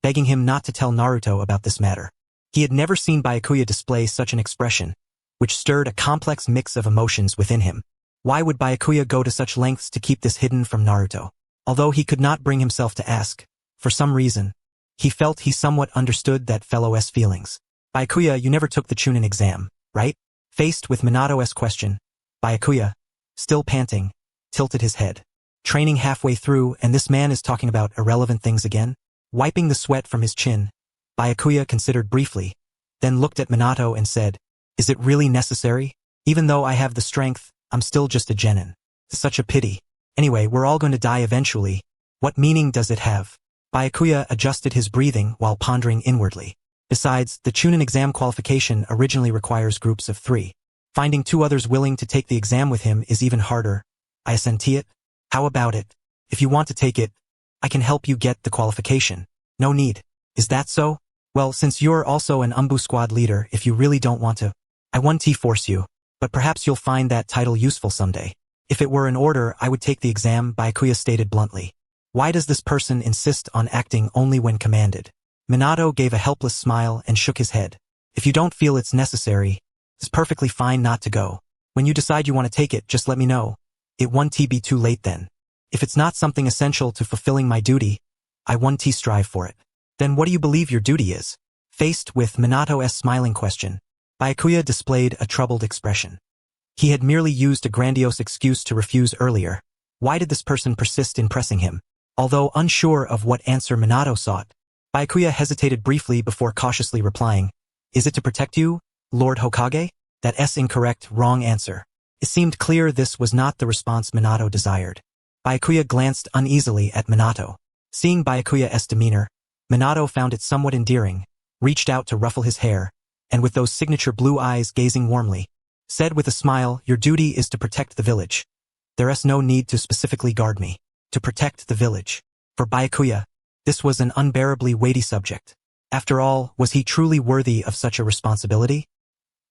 begging him not to tell Naruto about this matter. He had never seen Byakuya display such an expression, which stirred a complex mix of emotions within him. Why would Byakuya go to such lengths to keep this hidden from Naruto? Although he could not bring himself to ask, for some reason, he felt he somewhat understood that fellow's feelings. Byakuya, you never took the Chunin exam, right? Faced with Minato's question, Byakuya, still panting, tilted his head. Training halfway through, and this man is talking about irrelevant things again? Wiping the sweat from his chin, Byakuya considered briefly, then looked at Minato and said, is it really necessary? Even though I have the strength, I'm still just a genin. Such a pity. Anyway, we're all going to die eventually. What meaning does it have? Byakuya adjusted his breathing while pondering inwardly. Besides, the Chunin exam qualification originally requires groups of 3. Finding 2 others willing to take the exam with him is even harder. I assent it? How about it? If you want to take it, I can help you get the qualification. No need. Is that so? Well, since you're also an Umbu squad leader, if you really don't want to, I won't force you, but perhaps you'll find that title useful someday. If it were in order, I would take the exam, Byakuya stated bluntly. Why does this person insist on acting only when commanded? Minato gave a helpless smile and shook his head. If you don't feel it's necessary, it's perfectly fine not to go. When you decide you want to take it, just let me know. It won't be too late then. If it's not something essential to fulfilling my duty, I won't strive for it. Then what do you believe your duty is? Faced with Minato's smiling question, Byakuya displayed a troubled expression. He had merely used a grandiose excuse to refuse earlier. Why did this person persist in pressing him? Although unsure of what answer Minato sought, Byakuya hesitated briefly before cautiously replying, is it to protect you, Lord Hokage? That's incorrect, wrong answer. It seemed clear this was not the response Minato desired. Byakuya glanced uneasily at Minato. Seeing Byakuya's demeanor, Minato found it somewhat endearing, reached out to ruffle his hair, and with those signature blue eyes gazing warmly, said with a smile, your duty is to protect the village. There's no need to specifically guard me. To protect the village. For Byakuya, this was an unbearably weighty subject. After all, was he truly worthy of such a responsibility?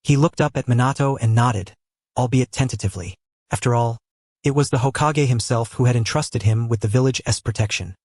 He looked up at Minato and nodded, albeit tentatively. After all, it was the Hokage himself who had entrusted him with the village's protection.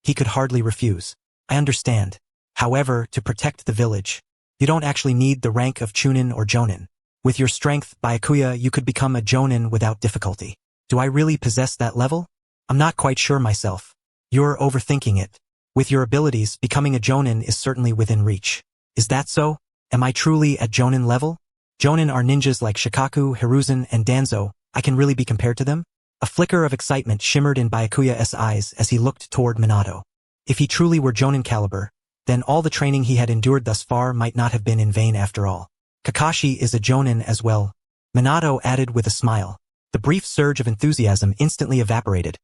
He could hardly refuse. I understand. However, to protect the village, you don't actually need the rank of Chunin or Jonin. With your strength, Byakuya, you could become a Jonin without difficulty. Do I really possess that level? I'm not quite sure myself. You're overthinking it. With your abilities, becoming a Jonin is certainly within reach. Is that so? Am I truly at Jonin level? Jonin are ninjas like Shikaku, Hiruzen, and Danzo. I can really be compared to them? A flicker of excitement shimmered in Byakuya's eyes as he looked toward Minato. If he truly were Jonin caliber, then all the training he had endured thus far might not have been in vain after all. Kakashi is a Jonin as well, Minato added with a smile. The brief surge of enthusiasm instantly evaporated,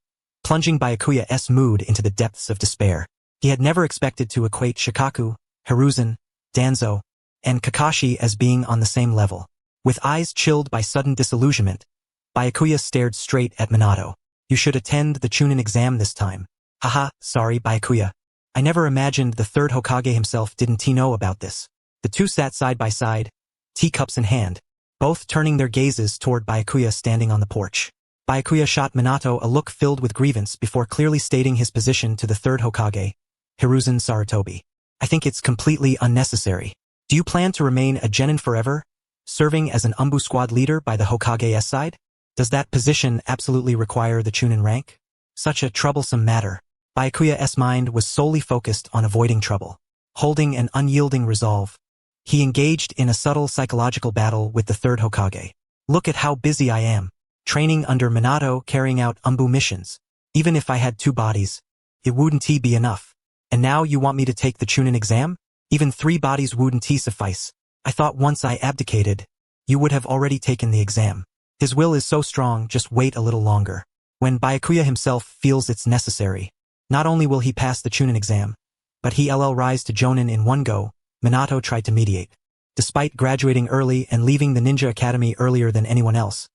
plunging Byakuya's mood into the depths of despair. He had never expected to equate Shikaku, Hiruzen, Danzo, and Kakashi as being on the same level. With eyes chilled by sudden disillusionment, Byakuya stared straight at Minato. You should attend the Chunin exam this time. Haha, sorry Byakuya. I never imagined the third Hokage himself didn't know about this. The two sat side by side, teacups in hand, both turning their gazes toward Byakuya standing on the porch. Byakuya shot Minato a look filled with grievance before clearly stating his position to the third Hokage, Hiruzen Sarutobi. I think it's completely unnecessary. Do you plan to remain a genin forever, serving as an Umbu squad leader by the Hokage's side? Does that position absolutely require the Chunin rank? Such a troublesome matter. Byakuya's mind was solely focused on avoiding trouble. Holding an unyielding resolve, he engaged in a subtle psychological battle with the third Hokage. Look at how busy I am, training under Minato carrying out Umbu missions. Even if I had 2 bodies, it wouldn't be enough. And now you want me to take the Chunin exam? Even 3 bodies wouldn't suffice. I thought once I abdicated, you would have already taken the exam. His will is so strong, just wait a little longer. When Byakuya himself feels it's necessary, not only will he pass the Chunin exam, but he'll rise to Jonin in one go. Minato tried to mediate. Despite graduating early and leaving the ninja academy earlier than anyone else,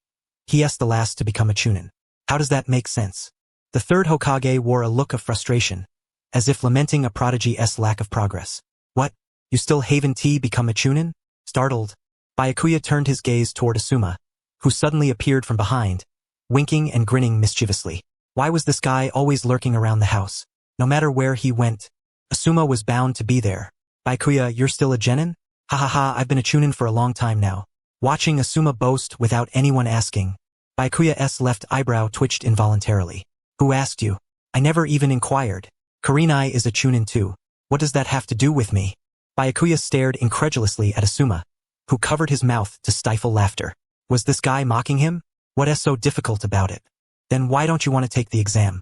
he's the last to become a Chunin. How does that make sense? The third Hokage wore a look of frustration, as if lamenting a prodigy's lack of progress. What? You still haven't become a Chunin? Startled, Byakuya turned his gaze toward Asuma, who suddenly appeared from behind, winking and grinning mischievously. Why was this guy always lurking around the house? No matter where he went, Asuma was bound to be there. Byakuya, you're still a genin? Ha ha ha, I've been a chunin for a long time now. Watching Asuma boast without anyone asking, Byakuya's left eyebrow twitched involuntarily. Who asked you? I never even inquired. Kurenai is a chunin too. What does that have to do with me? Byakuya stared incredulously at Asuma, who covered his mouth to stifle laughter. Was this guy mocking him? What is so difficult about it? Then why don't you want to take the exam?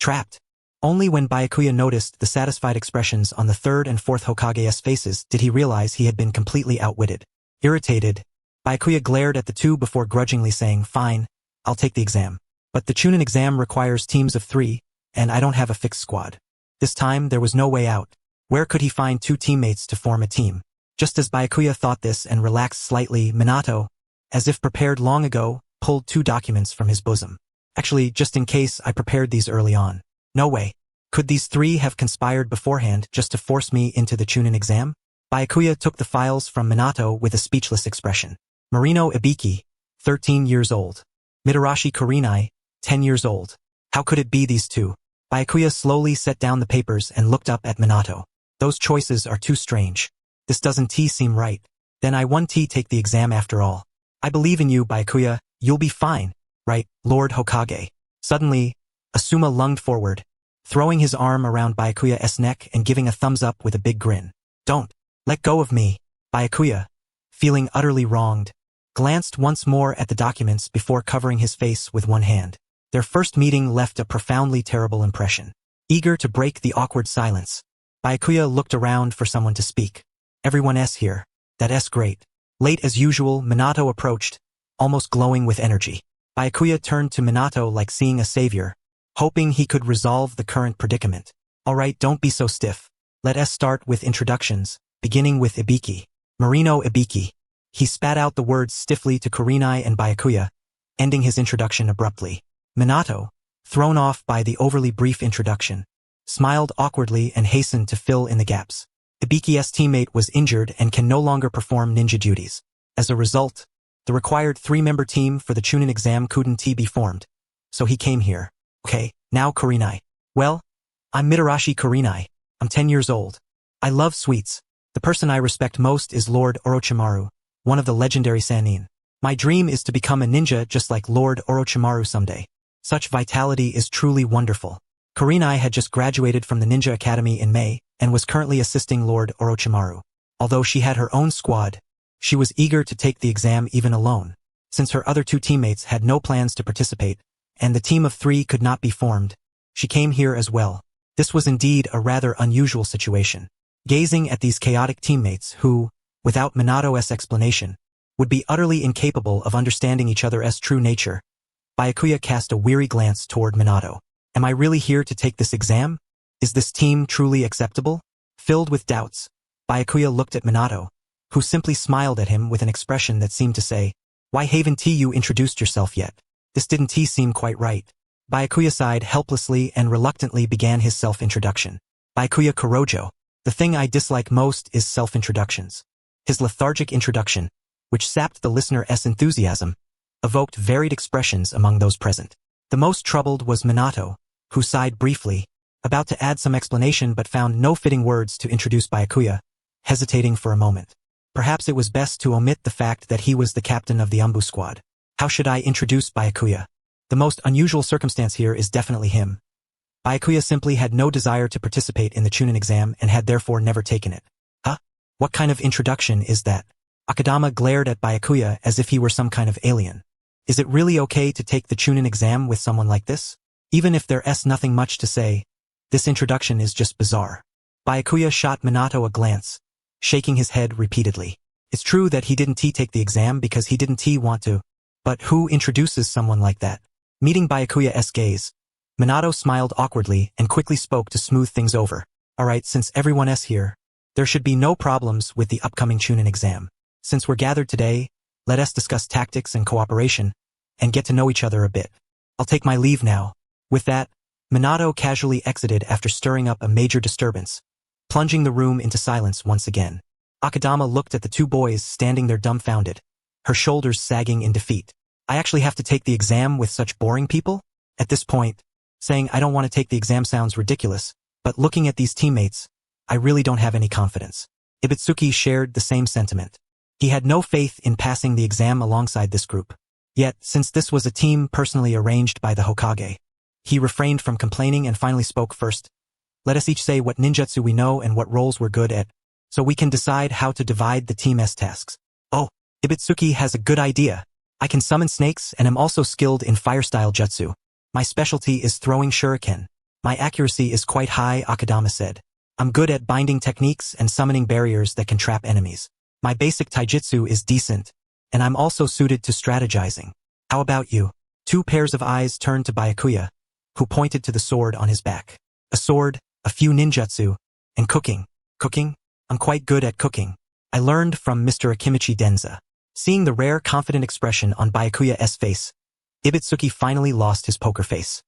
Trapped. Only when Byakuya noticed the satisfied expressions on the third and fourth Hokage's faces did he realize he had been completely outwitted. Irritated, Byakuya glared at the two before grudgingly saying, fine, I'll take the exam. But the chunin exam requires teams of 3, and I don't have a fixed squad. This time there was no way out. Where could he find 2 teammates to form a team? Just as Byakuya thought this and relaxed slightly, Minato, as if prepared long ago, pulled 2 documents from his bosom. Actually, just in case, I prepared these early on. No way. Could these 3 have conspired beforehand just to force me into the chunin exam? Byakuya took the files from Minato with a speechless expression. Marino Ibiki, 13 years old. Mitarashi Kurenai, 10 years old. How could it be these 2? Byakuya slowly set down the papers and looked up at Minato. Those choices are too strange. This doesn't seem right. Then I won't take the exam after all. I believe in you, Byakuya. You'll be fine. Right, Lord Hokage. Suddenly, Asuma lunged forward, throwing his arm around Byakuya's neck and giving a thumbs up with a big grin. Don't. Let go of me. Byakuya, feeling utterly wronged, glanced once more at the documents before covering his face with one hand. Their first meeting left a profoundly terrible impression. Eager to break the awkward silence, Byakuya looked around for someone to speak. Everyone's here. That's great. Late as usual, Minato approached, almost glowing with energy. Byakuya turned to Minato like seeing a savior, hoping he could resolve the current predicament. Alright, don't be so stiff. Let us start with introductions, beginning with Ibiki. Marino Ibiki. He spat out the words stiffly to Kurenai and Byakuya, ending his introduction abruptly. Minato, thrown off by the overly brief introduction, smiled awkwardly and hastened to fill in the gaps. Ibiki's teammate was injured and can no longer perform ninja duties. As a result, the required 3-member team for the chunin exam couldn't be formed, so he came here. Okay, now Kurenai. Well, I'm Mitarashi Kurenai. I'm 10 years old. I love sweets. The person I respect most is Lord Orochimaru, one of the legendary Sannin. My dream is to become a ninja just like Lord Orochimaru someday. Such vitality is truly wonderful. Kurenai had just graduated from the Ninja Academy in May and was currently assisting Lord Orochimaru. Although she had her own squad, she was eager to take the exam even alone, since her other 2 teammates had no plans to participate, and the team of 3 could not be formed. She came here as well. This was indeed a rather unusual situation. Gazing at these chaotic teammates who, without Minato's explanation, would be utterly incapable of understanding each other's true nature, Byakuya cast a weary glance toward Minato. Am I really here to take this exam? Is this team truly acceptable? Filled with doubts, Byakuya looked at Minato, who simply smiled at him with an expression that seemed to say, why haven't you introduced yourself yet? This didn't seem quite right. Byakuya sighed helplessly and reluctantly began his self-introduction. Byakuya Kurojo. The thing I dislike most is self-introductions. His lethargic introduction, which sapped the listener's enthusiasm, evoked varied expressions among those present. The most troubled was Minato, who sighed briefly, about to add some explanation but found no fitting words to introduce Byakuya, hesitating for a moment. Perhaps it was best to omit the fact that he was the captain of the Umbu squad. How should I introduce Byakuya? The most unusual circumstance here is definitely him. Byakuya simply had no desire to participate in the chunin exam and had therefore never taken it. Huh? What kind of introduction is that? Akadama glared at Byakuya as if he were some kind of alien. Is it really okay to take the chunin exam with someone like this? Even if there's nothing much to say, this introduction is just bizarre. Byakuya shot Minato a glance, shaking his head repeatedly. It's true that he didn't take the exam because he didn't want to, but who introduces someone like that? Meeting Byakuya's gaze, Minato smiled awkwardly and quickly spoke to smooth things over. Alright, since everyone's here, there should be no problems with the upcoming chunin exam. Since we're gathered today, let us discuss tactics and cooperation, and get to know each other a bit. I'll take my leave now. With that, Minato casually exited after stirring up a major disturbance, plunging the room into silence once again. Akadama looked at the two boys standing there dumbfounded, her shoulders sagging in defeat. I actually have to take the exam with such boring people? At this point, saying I don't want to take the exam sounds ridiculous, but looking at these teammates, I really don't have any confidence. Ibutsuki shared the same sentiment. He had no faith in passing the exam alongside this group. Yet, since this was a team personally arranged by the Hokage, he refrained from complaining and finally spoke first. Let us each say what ninjutsu we know and what roles we're good at, so we can decide how to divide the team's tasks. Oh, Ibutsuki has a good idea. I can summon snakes and am also skilled in fire-style jutsu. My specialty is throwing shuriken. My accuracy is quite high, Akadama said. I'm good at binding techniques and summoning barriers that can trap enemies. My basic taijutsu is decent, and I'm also suited to strategizing. How about you? Two pairs of eyes turned to Byakuya, who pointed to the sword on his back. A sword, a few ninjutsu, and cooking. Cooking? I'm quite good at cooking. I learned from Mr. Akimichi Denza. Seeing the rare confident expression on Byakuya's face, Ibutsuki finally lost his poker face.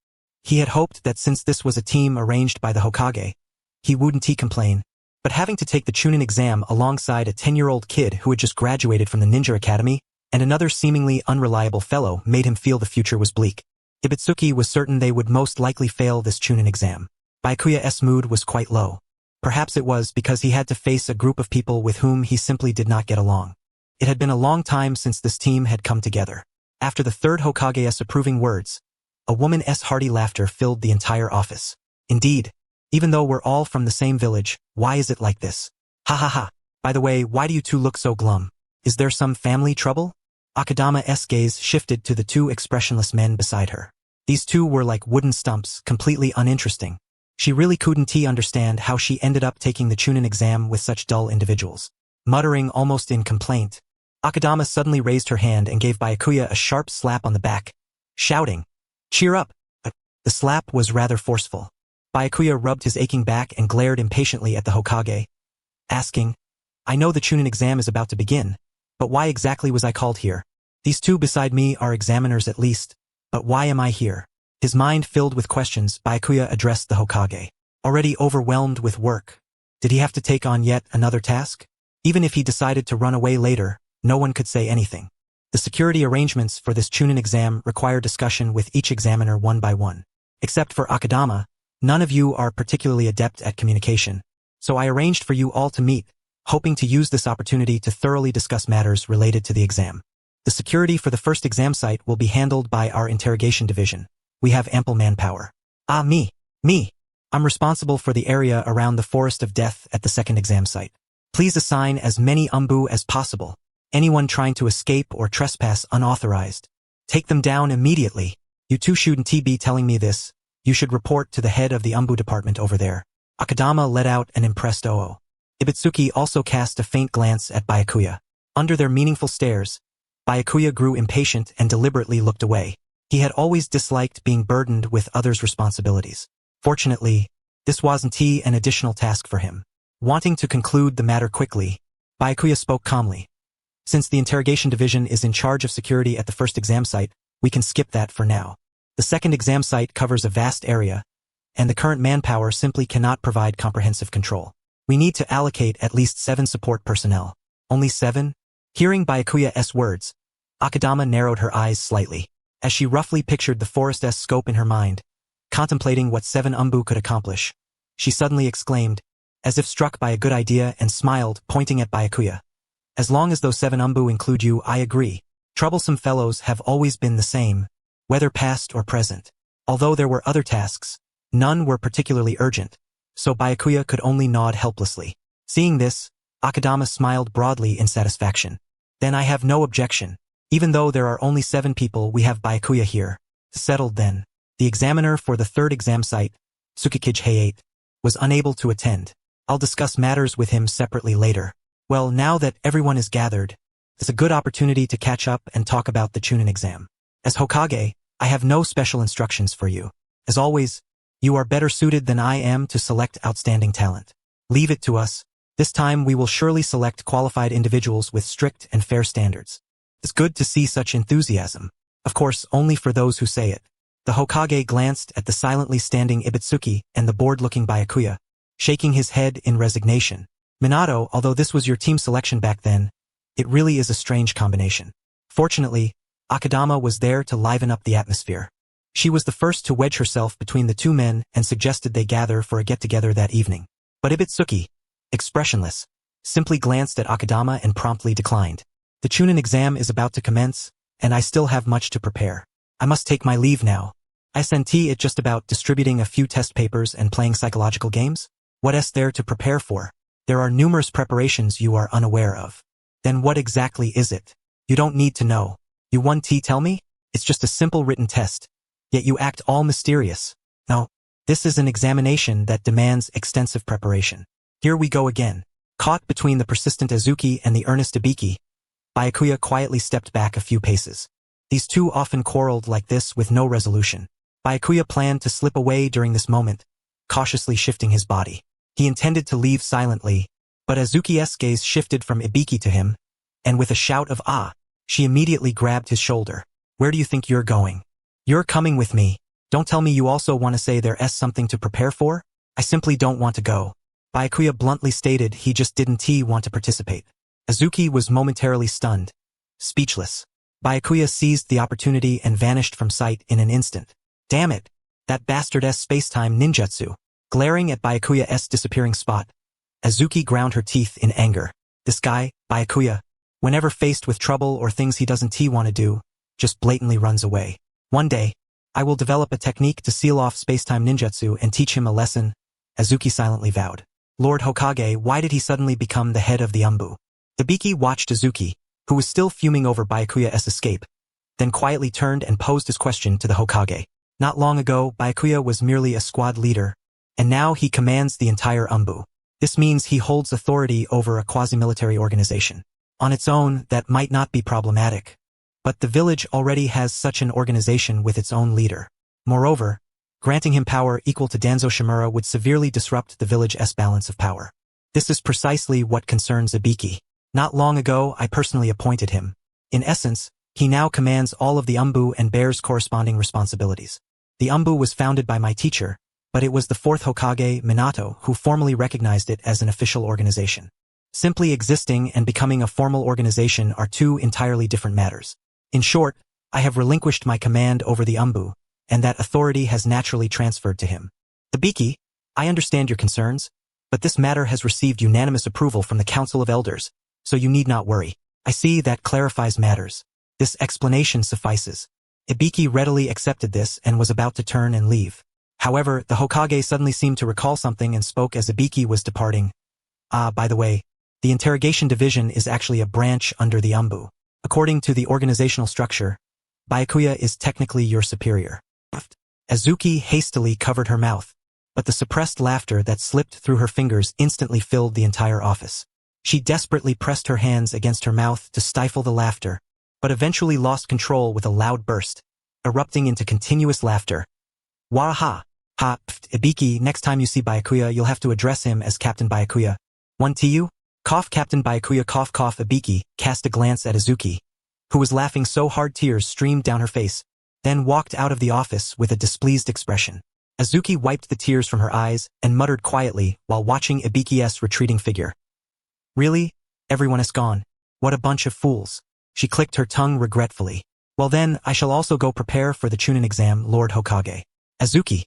He had hoped that since this was a team arranged by the Hokage, he wouldn't complain, but having to take the Chunin exam alongside a 10-year-old kid who had just graduated from the Ninja Academy and another seemingly unreliable fellow made him feel the future was bleak. Ibutsuki was certain they would most likely fail this Chunin exam. Byakuya's mood was quite low. Perhaps it was because he had to face a group of people with whom he simply did not get along. It had been a long time since this team had come together. After the third Hokage's approving words, a woman's hearty laughter filled the entire office. Indeed, even though we're all from the same village, why is it like this? Ha ha ha. By the way, why do you two look so glum? Is there some family trouble? Akadama's gaze shifted to the two expressionless men beside her. These two were like wooden stumps, completely uninteresting. She really couldn't understand how she ended up taking the Chunin exam with such dull individuals. Muttering almost in complaint, Akadama suddenly raised her hand and gave Byakuya a sharp slap on the back, shouting, "Cheer up!" The slap was rather forceful. Byakuya rubbed his aching back and glared impatiently at the Hokage, asking, I know the Chunin exam is about to begin, but why exactly was I called here? These two beside me are examiners at least, but why am I here? His mind filled with questions, Byakuya addressed the Hokage. Already overwhelmed with work, did he have to take on yet another task? Even if he decided to run away later, no one could say anything. The security arrangements for this Chunin exam require discussion with each examiner one by one. Except for Akadama, none of you are particularly adept at communication, so I arranged for you all to meet, hoping to use this opportunity to thoroughly discuss matters related to the exam. The security for the first exam site will be handled by our interrogation division. We have ample manpower. Me. I'm responsible for the area around the Forest of Death at the second exam site. Please assign as many umbu as possible. Anyone trying to escape or trespass unauthorized, take them down immediately. You two shouldn't be telling me this. You should report to the head of the umbu department over there. Akadama let out an impressed "oh." Ibutsuki also cast a faint glance at Byakuya. Under their meaningful stares, Byakuya grew impatient and deliberately looked away. He had always disliked being burdened with others' responsibilities. Fortunately, this wasn't an additional task for him. Wanting to conclude the matter quickly, Byakuya spoke calmly. Since the interrogation division is in charge of security at the first exam site, we can skip that for now. The second exam site covers a vast area, and the current manpower simply cannot provide comprehensive control. We need to allocate at least 7 support personnel. Only 7? Hearing Byakuya's words, Akadama narrowed her eyes slightly. As she roughly pictured the forest's scope in her mind, contemplating what 7 umbu could accomplish, she suddenly exclaimed, as if struck by a good idea, and smiled, pointing at Byakuya. As long as those 7 umbu include you, I agree. Troublesome fellows have always been the same, whether past or present. Although there were other tasks, none were particularly urgent, so Byakuya could only nod helplessly. Seeing this, Akadama smiled broadly in satisfaction. Then I have no objection. Even though there are only 7 people, we have Byakuya here. Settled then. The examiner for the third exam site, Tsukikage Hayate, was unable to attend. I'll discuss matters with him separately later. Well, now that everyone is gathered, it's a good opportunity to catch up and talk about the Chunin exam. As Hokage, I have no special instructions for you. As always, you are better suited than I am to select outstanding talent. Leave it to us. This time we will surely select qualified individuals with strict and fair standards. It's good to see such enthusiasm. Of course, only for those who say it. The Hokage glanced at the silently standing Ibutsuki and the bored-looking Byakuya, shaking his head in resignation. Minato, although this was your team selection back then, it really is a strange combination. Fortunately, Akadama was there to liven up the atmosphere. She was the first to wedge herself between the two men and suggested they gather for a get-together that evening. But Ibitsuki, expressionless, simply glanced at Akadama and promptly declined. The Chunin exam is about to commence, and I still have much to prepare. I must take my leave now. Isn't it just about distributing a few test papers and playing psychological games? What is there to prepare for? There are numerous preparations you are unaware of. Then what exactly is it? You don't need to know. You want to tell me? It's just a simple written test. Yet you act all mysterious. No, this is an examination that demands extensive preparation. Here we go again. Caught between the persistent Azuki and the earnest Ibiki, Byakuya quietly stepped back a few paces. These two often quarreled like this with no resolution. Byakuya planned to slip away during this moment, cautiously shifting his body. He intended to leave silently, but Azuki's gaze shifted from Ibiki to him, and with a shout of "Ah!" she immediately grabbed his shoulder. Where do you think you're going? You're coming with me. Don't tell me you also want to say there's something to prepare for? I simply don't want to go. Byakuya bluntly stated he just didn't want to participate. Azuki was momentarily stunned, speechless. Byakuya seized the opportunity and vanished from sight in an instant. Damn it! That bastard's space-time ninjutsu. Glaring at Byakuya's disappearing spot, Azuki ground her teeth in anger. This guy, Byakuya, whenever faced with trouble or things he doesn't want to do, just blatantly runs away. One day, I will develop a technique to seal off space-time ninjutsu and teach him a lesson, Azuki silently vowed. Lord Hokage, why did he suddenly become the head of the Umbu? Ibiki watched Azuki, who was still fuming over Byakuya's escape, then quietly turned and posed his question to the Hokage. Not long ago, Byakuya was merely a squad leader, and now he commands the entire Umbu. This means he holds authority over a quasi-military organization. On its own, that might not be problematic, but the village already has such an organization with its own leader. Moreover, granting him power equal to Danzo Shimura would severely disrupt the village's balance of power. This is precisely what concerns Ibiki. Not long ago, I personally appointed him. In essence, he now commands all of the Umbu and bears corresponding responsibilities. The Umbu was founded by my teacher, but it was the fourth Hokage, Minato, who formally recognized it as an official organization. Simply existing and becoming a formal organization are two entirely different matters. In short, I have relinquished my command over the Umbu, and that authority has naturally transferred to him. Ibiki, I understand your concerns, but this matter has received unanimous approval from the Council of Elders, so you need not worry. I see that clarifies matters. This explanation suffices. Ibiki readily accepted this and was about to turn and leave. However, the Hokage suddenly seemed to recall something and spoke as Ibiki was departing. By the way, the interrogation division is actually a branch under the Umbu. According to the organizational structure, Byakuya is technically your superior. Azuki hastily covered her mouth, but the suppressed laughter that slipped through her fingers instantly filled the entire office. She desperately pressed her hands against her mouth to stifle the laughter, but eventually lost control with a loud burst, erupting into continuous laughter. Waha! Ha! Ibiki, next time you see Byakuya, you'll have to address him as Captain Byakuya. One to you? Cough. Captain Byakuya cough. Ibiki cast a glance at Azuki, who was laughing so hard tears streamed down her face, then walked out of the office with a displeased expression. Azuki wiped the tears from her eyes and muttered quietly while watching Ibiki's retreating figure. Really? Everyone is gone. What a bunch of fools. She clicked her tongue regretfully. Well then, I shall also go prepare for the Chunin exam, Lord Hokage. Azuki,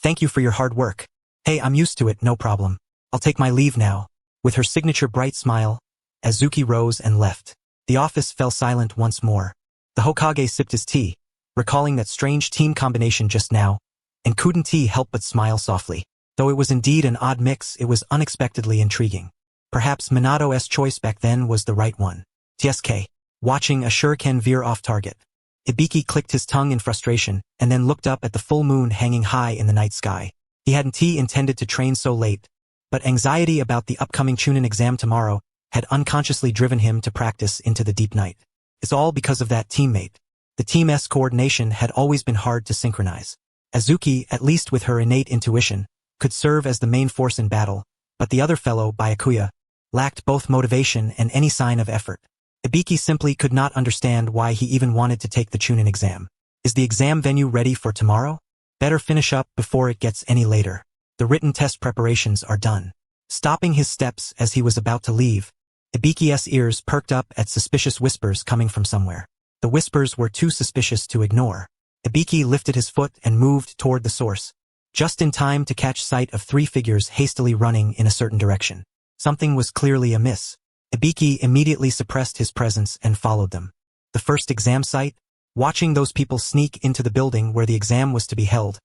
thank you for your hard work. Hey, I'm used to it, no problem. I'll take my leave now. With her signature bright smile, Azuki rose and left. The office fell silent once more. The Hokage sipped his tea, recalling that strange team combination just now, and couldn't help but smile softly. Though it was indeed an odd mix, it was unexpectedly intriguing. Perhaps Minato's choice back then was the right one. TSK. Watching a shuriken veer off target. Ibiki clicked his tongue in frustration and then looked up at the full moon hanging high in the night sky. He hadn't intended to train so late, but anxiety about the upcoming Chunin exam tomorrow had unconsciously driven him to practice into the deep night. It's all because of that teammate. The team's coordination had always been hard to synchronize. Azuki, at least with her innate intuition, could serve as the main force in battle, but the other fellow, Byakuya, lacked both motivation and any sign of effort. Ibiki simply could not understand why he even wanted to take the Chunin exam. Is the exam venue ready for tomorrow? Better finish up before it gets any later. The written test preparations are done. Stopping his steps as he was about to leave, Ibiki's ears perked up at suspicious whispers coming from somewhere. The whispers were too suspicious to ignore. Ibiki lifted his foot and moved toward the source, just in time to catch sight of 3 figures hastily running in a certain direction. Something was clearly amiss. Ibiki immediately suppressed his presence and followed them. The first exam site? Watching those people sneak into the building where the exam was to be held,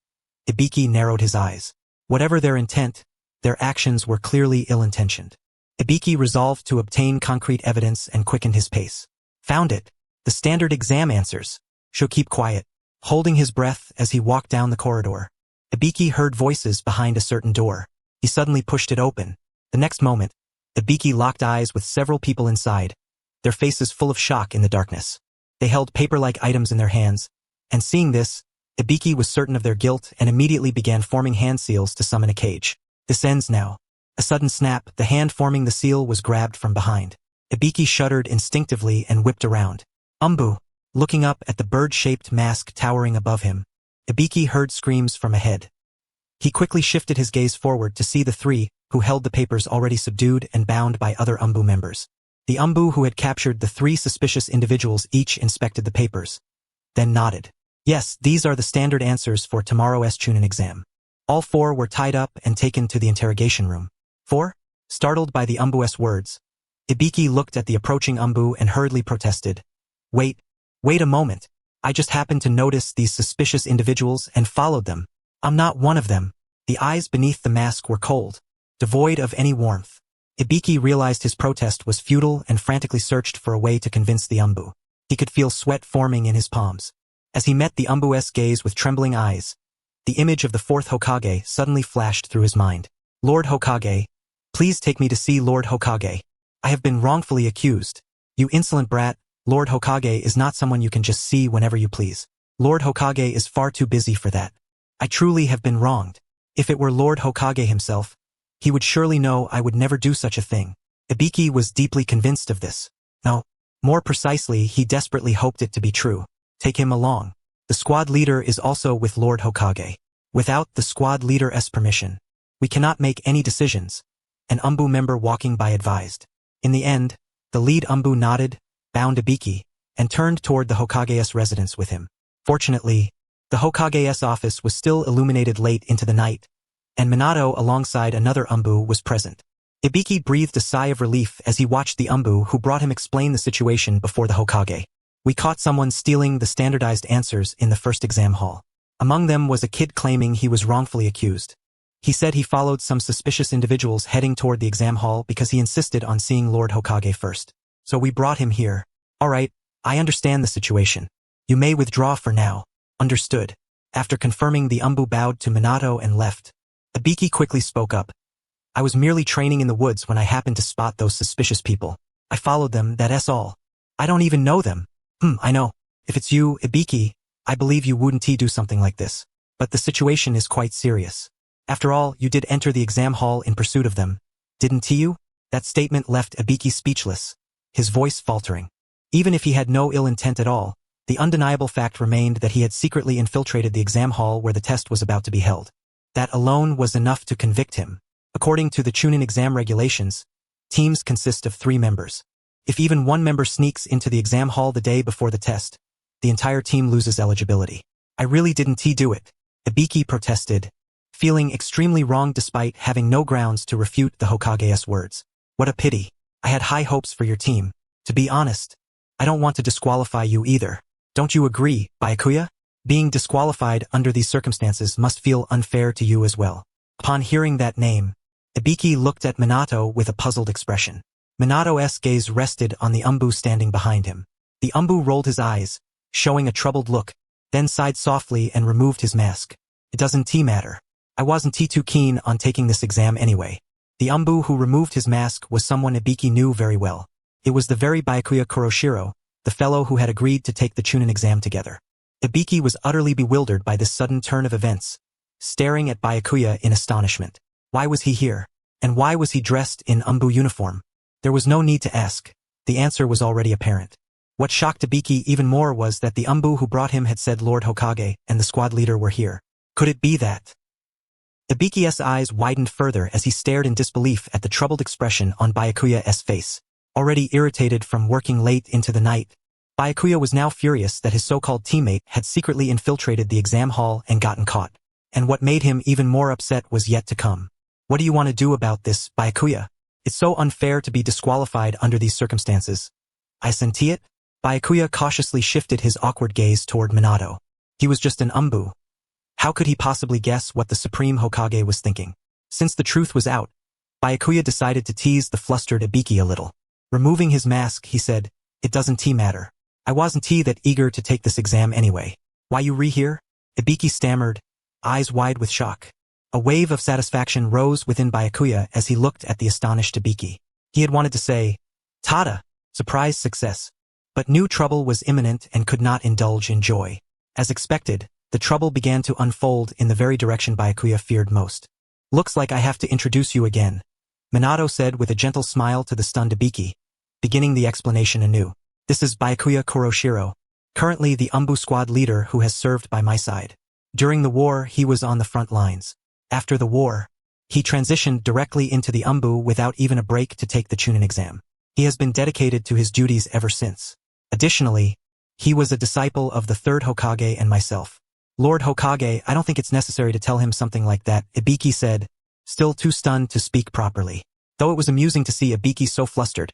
Ibiki narrowed his eyes. Whatever their intent, their actions were clearly ill-intentioned. Ibiki resolved to obtain concrete evidence and quickened his pace. Found it. The standard exam answers. She'll keep quiet. Holding his breath as he walked down the corridor, Ibiki heard voices behind a certain door. He suddenly pushed it open. The next moment, Ibiki locked eyes with several people inside, their faces full of shock in the darkness. They held paper-like items in their hands, and seeing this, Ibiki was certain of their guilt and immediately began forming hand seals to summon a cage. This ends now. A sudden snap, the hand forming the seal was grabbed from behind. Ibiki shuddered instinctively and whipped around. Umbu! Looking up at the bird-shaped mask towering above him, Ibiki heard screams from ahead. He quickly shifted his gaze forward to see the 3 who held the papers already subdued and bound by other Umbu members. The Umbu who had captured the 3 suspicious individuals each inspected the papers, then nodded. Yes, these are the standard answers for tomorrow's Chunin exam. All 4 were tied up and taken to the interrogation room. 4? Startled by the Umbu's words, Ibiki looked at the approaching Umbu and hurriedly protested. Wait a moment. I just happened to notice these suspicious individuals and followed them. I'm not one of them. The eyes beneath the mask were cold, devoid of any warmth. Ibiki realized his protest was futile and frantically searched for a way to convince the Umbu. He could feel sweat forming in his palms. As he met the Umbu's gaze with trembling eyes, the image of the 4th Hokage suddenly flashed through his mind. Lord Hokage, please take me to see Lord Hokage. I have been wrongfully accused. You insolent brat, Lord Hokage is not someone you can just see whenever you please. Lord Hokage is far too busy for that. I truly have been wronged. If it were Lord Hokage himself, he would surely know I would never do such a thing. Ibiki was deeply convinced of this. No, more precisely, he desperately hoped it to be true. Take him along. The squad leader is also with Lord Hokage. Without the squad leader's permission, we cannot make any decisions, an Umbu member walking by advised. In the end, the lead Umbu nodded, bound Ibiki, and turned toward the Hokage's residence with him. Fortunately, the Hokage's office was still illuminated late into the night, and Minato alongside another Umbu was present. Ibiki breathed a sigh of relief as he watched the Umbu who brought him explain the situation before the Hokage. We caught someone stealing the standardized answers in the first exam hall. Among them was a kid claiming he was wrongfully accused. He said he followed some suspicious individuals heading toward the exam hall because he insisted on seeing Lord Hokage first. So we brought him here. All right, I understand the situation. You may withdraw for now. Understood. After confirming, the Umbu bowed to Minato and left. Ibiki quickly spoke up. I was merely training in the woods when I happened to spot those suspicious people. I followed them, that's all. I don't even know them. I know. If it's you, Ibiki, I believe you wouldn't do something like this. But the situation is quite serious. After all, you did enter the exam hall in pursuit of them, didn't you? That statement left Ibiki speechless, his voice faltering. Even if he had no ill intent at all, the undeniable fact remained that he had secretly infiltrated the exam hall where the test was about to be held. That alone was enough to convict him. According to the Chunin exam regulations, teams consist of 3 members. If even one member sneaks into the exam hall the day before the test, the entire team loses eligibility. I really didn't do it, Ibiki protested, feeling extremely wrong despite having no grounds to refute the Hokage's words. What a pity. I had high hopes for your team. To be honest, I don't want to disqualify you either. Don't you agree, Byakuya? Being disqualified under these circumstances must feel unfair to you as well. Upon hearing that name, Ibiki looked at Minato with a puzzled expression. Minato's gaze rested on the Umbu standing behind him. The Umbu rolled his eyes, showing a troubled look, then sighed softly and removed his mask. It doesn't matter. I wasn't too keen on taking this exam anyway. The Umbu who removed his mask was someone Ibiki knew very well. It was the very Byakuya Kuroshiro, the fellow who had agreed to take the Chunin exam together. Ibiki was utterly bewildered by this sudden turn of events, staring at Byakuya in astonishment. Why was he here? And why was he dressed in Umbu uniform? There was no need to ask. The answer was already apparent. What shocked Ibiki even more was that the Umbu who brought him had said Lord Hokage and the squad leader were here. Could it be that Ibiki's eyes widened further as he stared in disbelief at the troubled expression on Byakuya's face. Already irritated from working late into the night, Byakuya was now furious that his so-called teammate had secretly infiltrated the exam hall and gotten caught. And what made him even more upset was yet to come. What do you want to do about this, Byakuya? It's so unfair to be disqualified under these circumstances. I senti it? Byakuya cautiously shifted his awkward gaze toward Minato. He was just an umbu. How could he possibly guess what the Supreme Hokage was thinking? Since the truth was out, Byakuya decided to tease the flustered Ibiki a little. Removing his mask, he said, "It doesn't matter. I wasn't that eager to take this exam anyway. Why you here?" Ibiki stammered, eyes wide with shock. A wave of satisfaction rose within Byakuya as he looked at the astonished Ibiki. He had wanted to say, "Tada! Surprise success." But new trouble was imminent and could not indulge in joy. As expected, the trouble began to unfold in the very direction Byakuya feared most. "Looks like I have to introduce you again," Minato said with a gentle smile to the stunned Ibiki, beginning the explanation anew. "This is Byakuya Kuroshiro, currently the Umbu squad leader who has served by my side. During the war, he was on the front lines. After the war, he transitioned directly into the Umbu without even a break to take the Chunin exam. He has been dedicated to his duties ever since. Additionally, he was a disciple of the third Hokage and myself." "Lord Hokage, I don't think it's necessary to tell him something like that," Ibiki said, still too stunned to speak properly. Though it was amusing to see Ibiki so flustered,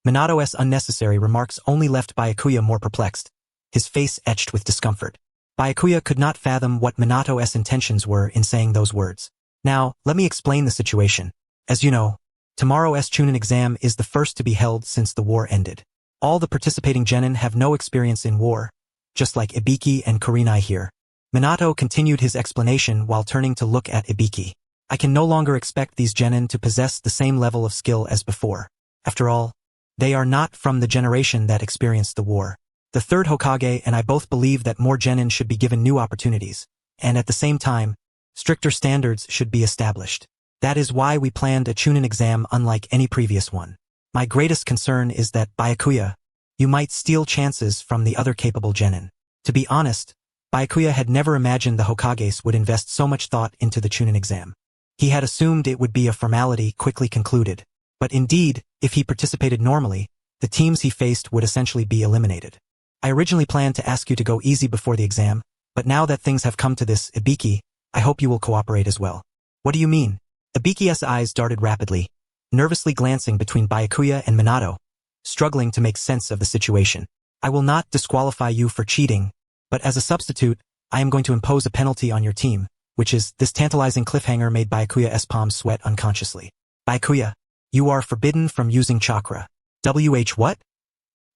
Minato's unnecessary remarks only left Byakuya more perplexed, his face etched with discomfort. Byakuya could not fathom what Minato's intentions were in saying those words. "Now, let me explain the situation. As you know, tomorrow's Chunin exam is the first to be held since the war ended. All the participating genin have no experience in war, just like Ibiki and Kurenai here." Minato continued his explanation while turning to look at Ibiki. "I can no longer expect these genin to possess the same level of skill as before. After all, they are not from the generation that experienced the war. The third Hokage and I both believe that more genin should be given new opportunities, and at the same time, stricter standards should be established. That is why we planned a Chunin exam unlike any previous one. My greatest concern is that, Byakuya, you might steal chances from the other capable genin." To be honest, Byakuya had never imagined the Hokages would invest so much thought into the Chunin exam. He had assumed it would be a formality quickly concluded. But indeed, if he participated normally, the teams he faced would essentially be eliminated. "I originally planned to ask you to go easy before the exam, but now that things have come to this, Ibiki, I hope you will cooperate as well." "What do you mean?" Ibiki's eyes darted rapidly, nervously glancing between Byakuya and Minato, struggling to make sense of the situation. "I will not disqualify you for cheating, but as a substitute, I am going to impose a penalty on your team, which is this tantalizing cliffhanger made Byakuya's palms sweat unconsciously. "Byakuya, you are forbidden from using chakra." What?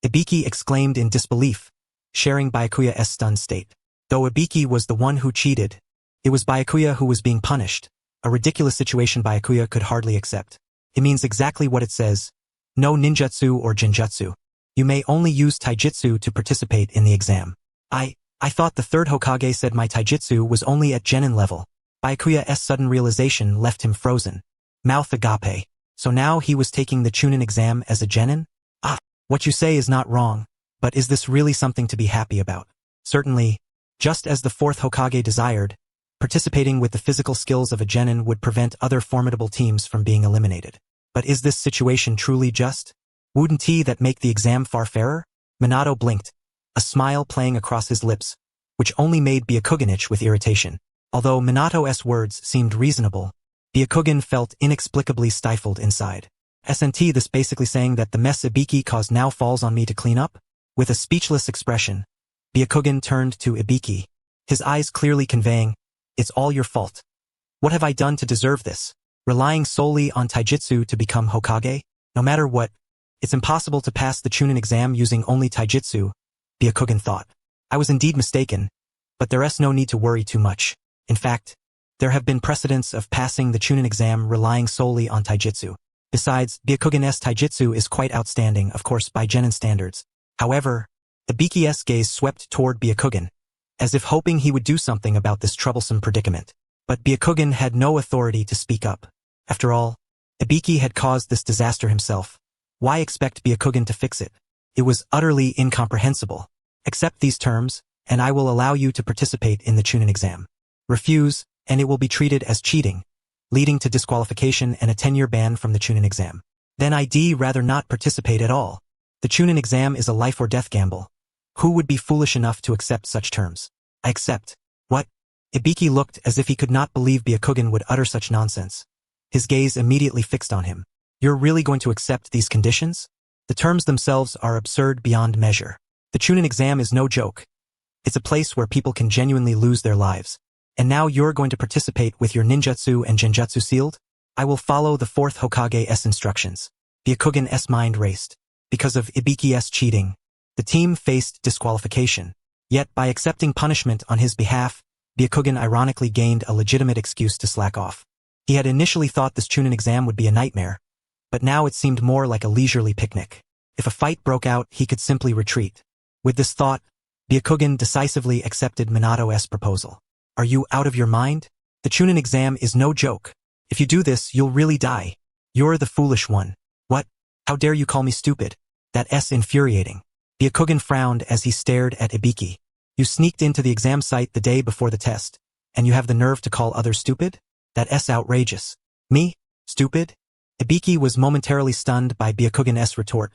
Ibiki exclaimed in disbelief, sharing Byakuya's stunned state. Though Ibiki was the one who cheated, it was Byakuya who was being punished, a ridiculous situation Byakuya could hardly accept. "It means exactly what it says. No ninjutsu or jinjutsu. You may only use taijutsu to participate in the exam." I thought the third Hokage said my taijutsu was only at genin level." Byakuya's sudden realization left him frozen. Mouth agape. So now he was taking the Chunin exam as a genin? What you say is not wrong, but is this really something to be happy about? Certainly, just as the fourth Hokage desired, participating with the physical skills of a genin would prevent other formidable teams from being eliminated. But is this situation truly just? Wouldn't that make the exam far fairer? Minato blinked, a smile playing across his lips, which only made Byakugan itch with irritation. Although Minato's words seemed reasonable, Byakugan felt inexplicably stifled inside. "Snt this basically saying that the mess Ibiki caused now falls on me to clean up?" With a speechless expression, Byakugan turned to Ibiki, his eyes clearly conveying, "It's all your fault. What have I done to deserve this? Relying solely on taijutsu to become Hokage? No matter what, it's impossible to pass the Chunin exam using only taijutsu," Byakugan thought. "I was indeed mistaken, but there's no need to worry too much. In fact, there have been precedents of passing the Chunin exam relying solely on taijutsu. Besides, Byakugan's taijutsu is quite outstanding, of course, by genin standards." However, Ibiki's gaze swept toward Byakugan, as if hoping he would do something about this troublesome predicament. But Byakugan had no authority to speak up. After all, Ibiki had caused this disaster himself. Why expect Byakugan to fix it? It was utterly incomprehensible. "Accept these terms, and I will allow you to participate in the Chunin exam. Refuse, and it will be treated as cheating, leading to disqualification and a 10-year ban from the Chunin exam. Then I'd rather not participate at all. The Chunin exam is a life or death gamble. Who would be foolish enough to accept such terms? I accept. What? Ibiki looked as if he could not believe Byakugan would utter such nonsense. His gaze immediately fixed on him. You're really going to accept these conditions? The terms themselves are absurd beyond measure. The Chunin exam is no joke. It's a place where people can genuinely lose their lives. And now you're going to participate with your ninjutsu and genjutsu sealed? I will follow the 4th Hokage's instructions. Byakugan's mind raced. Because of Ibiki's cheating, the team faced disqualification. Yet by accepting punishment on his behalf, Byakugan ironically gained a legitimate excuse to slack off. He had initially thought this Chunin exam would be a nightmare, but now it seemed more like a leisurely picnic. If a fight broke out, he could simply retreat. With this thought, Byakugan decisively accepted Minato's proposal. Are you out of your mind? The Chunin exam is no joke. If you do this, you'll really die. You're the foolish one. What? How dare you call me stupid? That's infuriating. Byakugan frowned as he stared at Ibiki. You sneaked into the exam site the day before the test, and you have the nerve to call others stupid? That's outrageous. Me? Stupid? Ibiki was momentarily stunned by Byakugan's retort,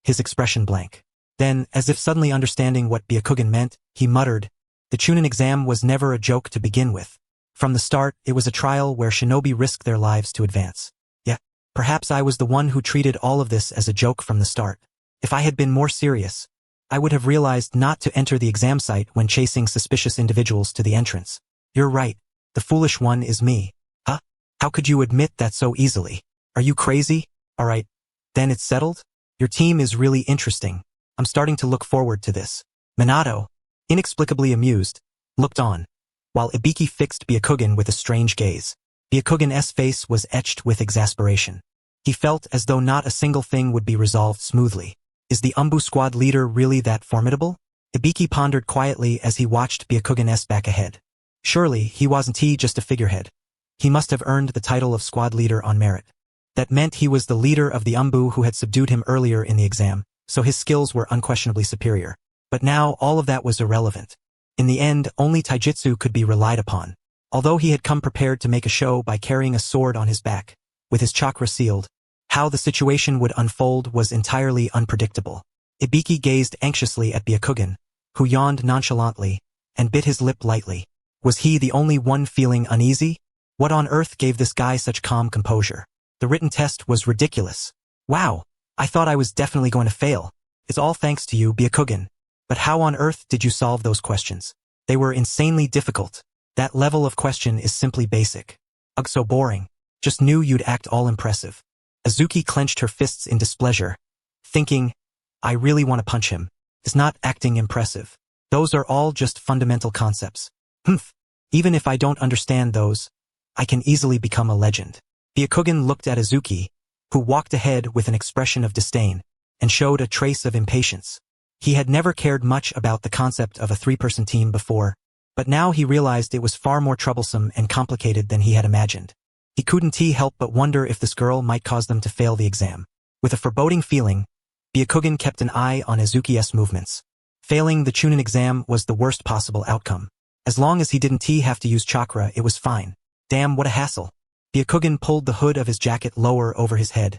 his expression blank. Then, as if suddenly understanding what Byakugan meant, he muttered, the Chunin exam was never a joke to begin with. From the start, it was a trial where shinobi risked their lives to advance. Yeah, perhaps I was the one who treated all of this as a joke from the start. If I had been more serious, I would have realized not to enter the exam site when chasing suspicious individuals to the entrance. You're right, the foolish one is me. Huh? How could you admit that so easily? Are you crazy? Alright, then it's settled? Your team is really interesting. I'm starting to look forward to this. Minato, inexplicably amused, looked on, while Ibiki fixed Byakugan with a strange gaze. Byakugan's face was etched with exasperation. He felt as though not a single thing would be resolved smoothly. Is the Umbu squad leader really that formidable? Ibiki pondered quietly as he watched Byakugan's back ahead. Surely, he wasn't just a figurehead. He must have earned the title of squad leader on merit. That meant he was the leader of the Umbu who had subdued him earlier in the exam, so his skills were unquestionably superior. But now all of that was irrelevant. In the end, only taijutsu could be relied upon. Although he had come prepared to make a show by carrying a sword on his back, with his chakra sealed, how the situation would unfold was entirely unpredictable. Ibiki gazed anxiously at Byakugan, who yawned nonchalantly, and bit his lip lightly. Was he the only one feeling uneasy? What on earth gave this guy such calm composure? The written test was ridiculous. Wow, I thought I was definitely going to fail. It's all thanks to you, Byakugan. But how on earth did you solve those questions? They were insanely difficult. That level of question is simply basic. Ugh, so boring. Just knew you'd act all impressive. Azuki clenched her fists in displeasure, thinking, I really want to punch him. Is not acting impressive. Those are all just fundamental concepts. Humph. Even if I don't understand those, I can easily become a legend. Byakugan looked at Azuki, who walked ahead with an expression of disdain, and showed a trace of impatience. He had never cared much about the concept of a 3-person team before, but now he realized it was far more troublesome and complicated than he had imagined. He couldn't help but wonder if this girl might cause them to fail the exam. With a foreboding feeling, Byakugan kept an eye on Azuki's movements. Failing the Chunin exam was the worst possible outcome. As long as he didn't have to use chakra, it was fine. Damn, what a hassle. Byakugan pulled the hood of his jacket lower over his head,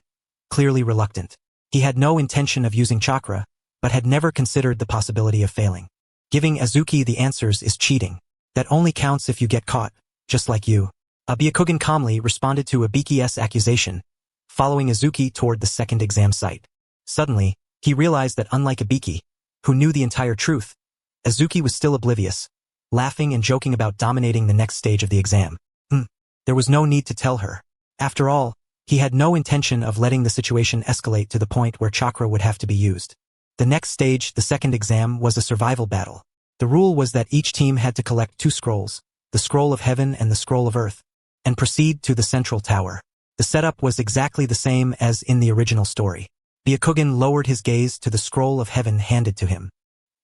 clearly reluctant. He had no intention of using chakra, but had never considered the possibility of failing. Giving Azuki the answers is cheating. That only counts if you get caught, just like you. Byakugan calmly responded to Ibiki's accusation, following Azuki toward the second exam site. Suddenly, he realized that unlike Ibiki, who knew the entire truth, Azuki was still oblivious, laughing and joking about dominating the next stage of the exam. There was no need to tell her. After all, he had no intention of letting the situation escalate to the point where chakra would have to be used. The next stage, the second exam, was a survival battle. The rule was that each team had to collect 2 scrolls, the Scroll of Heaven and the Scroll of Earth, and proceed to the central tower. The setup was exactly the same as in the original story. Byakugan lowered his gaze to the Scroll of Heaven handed to him.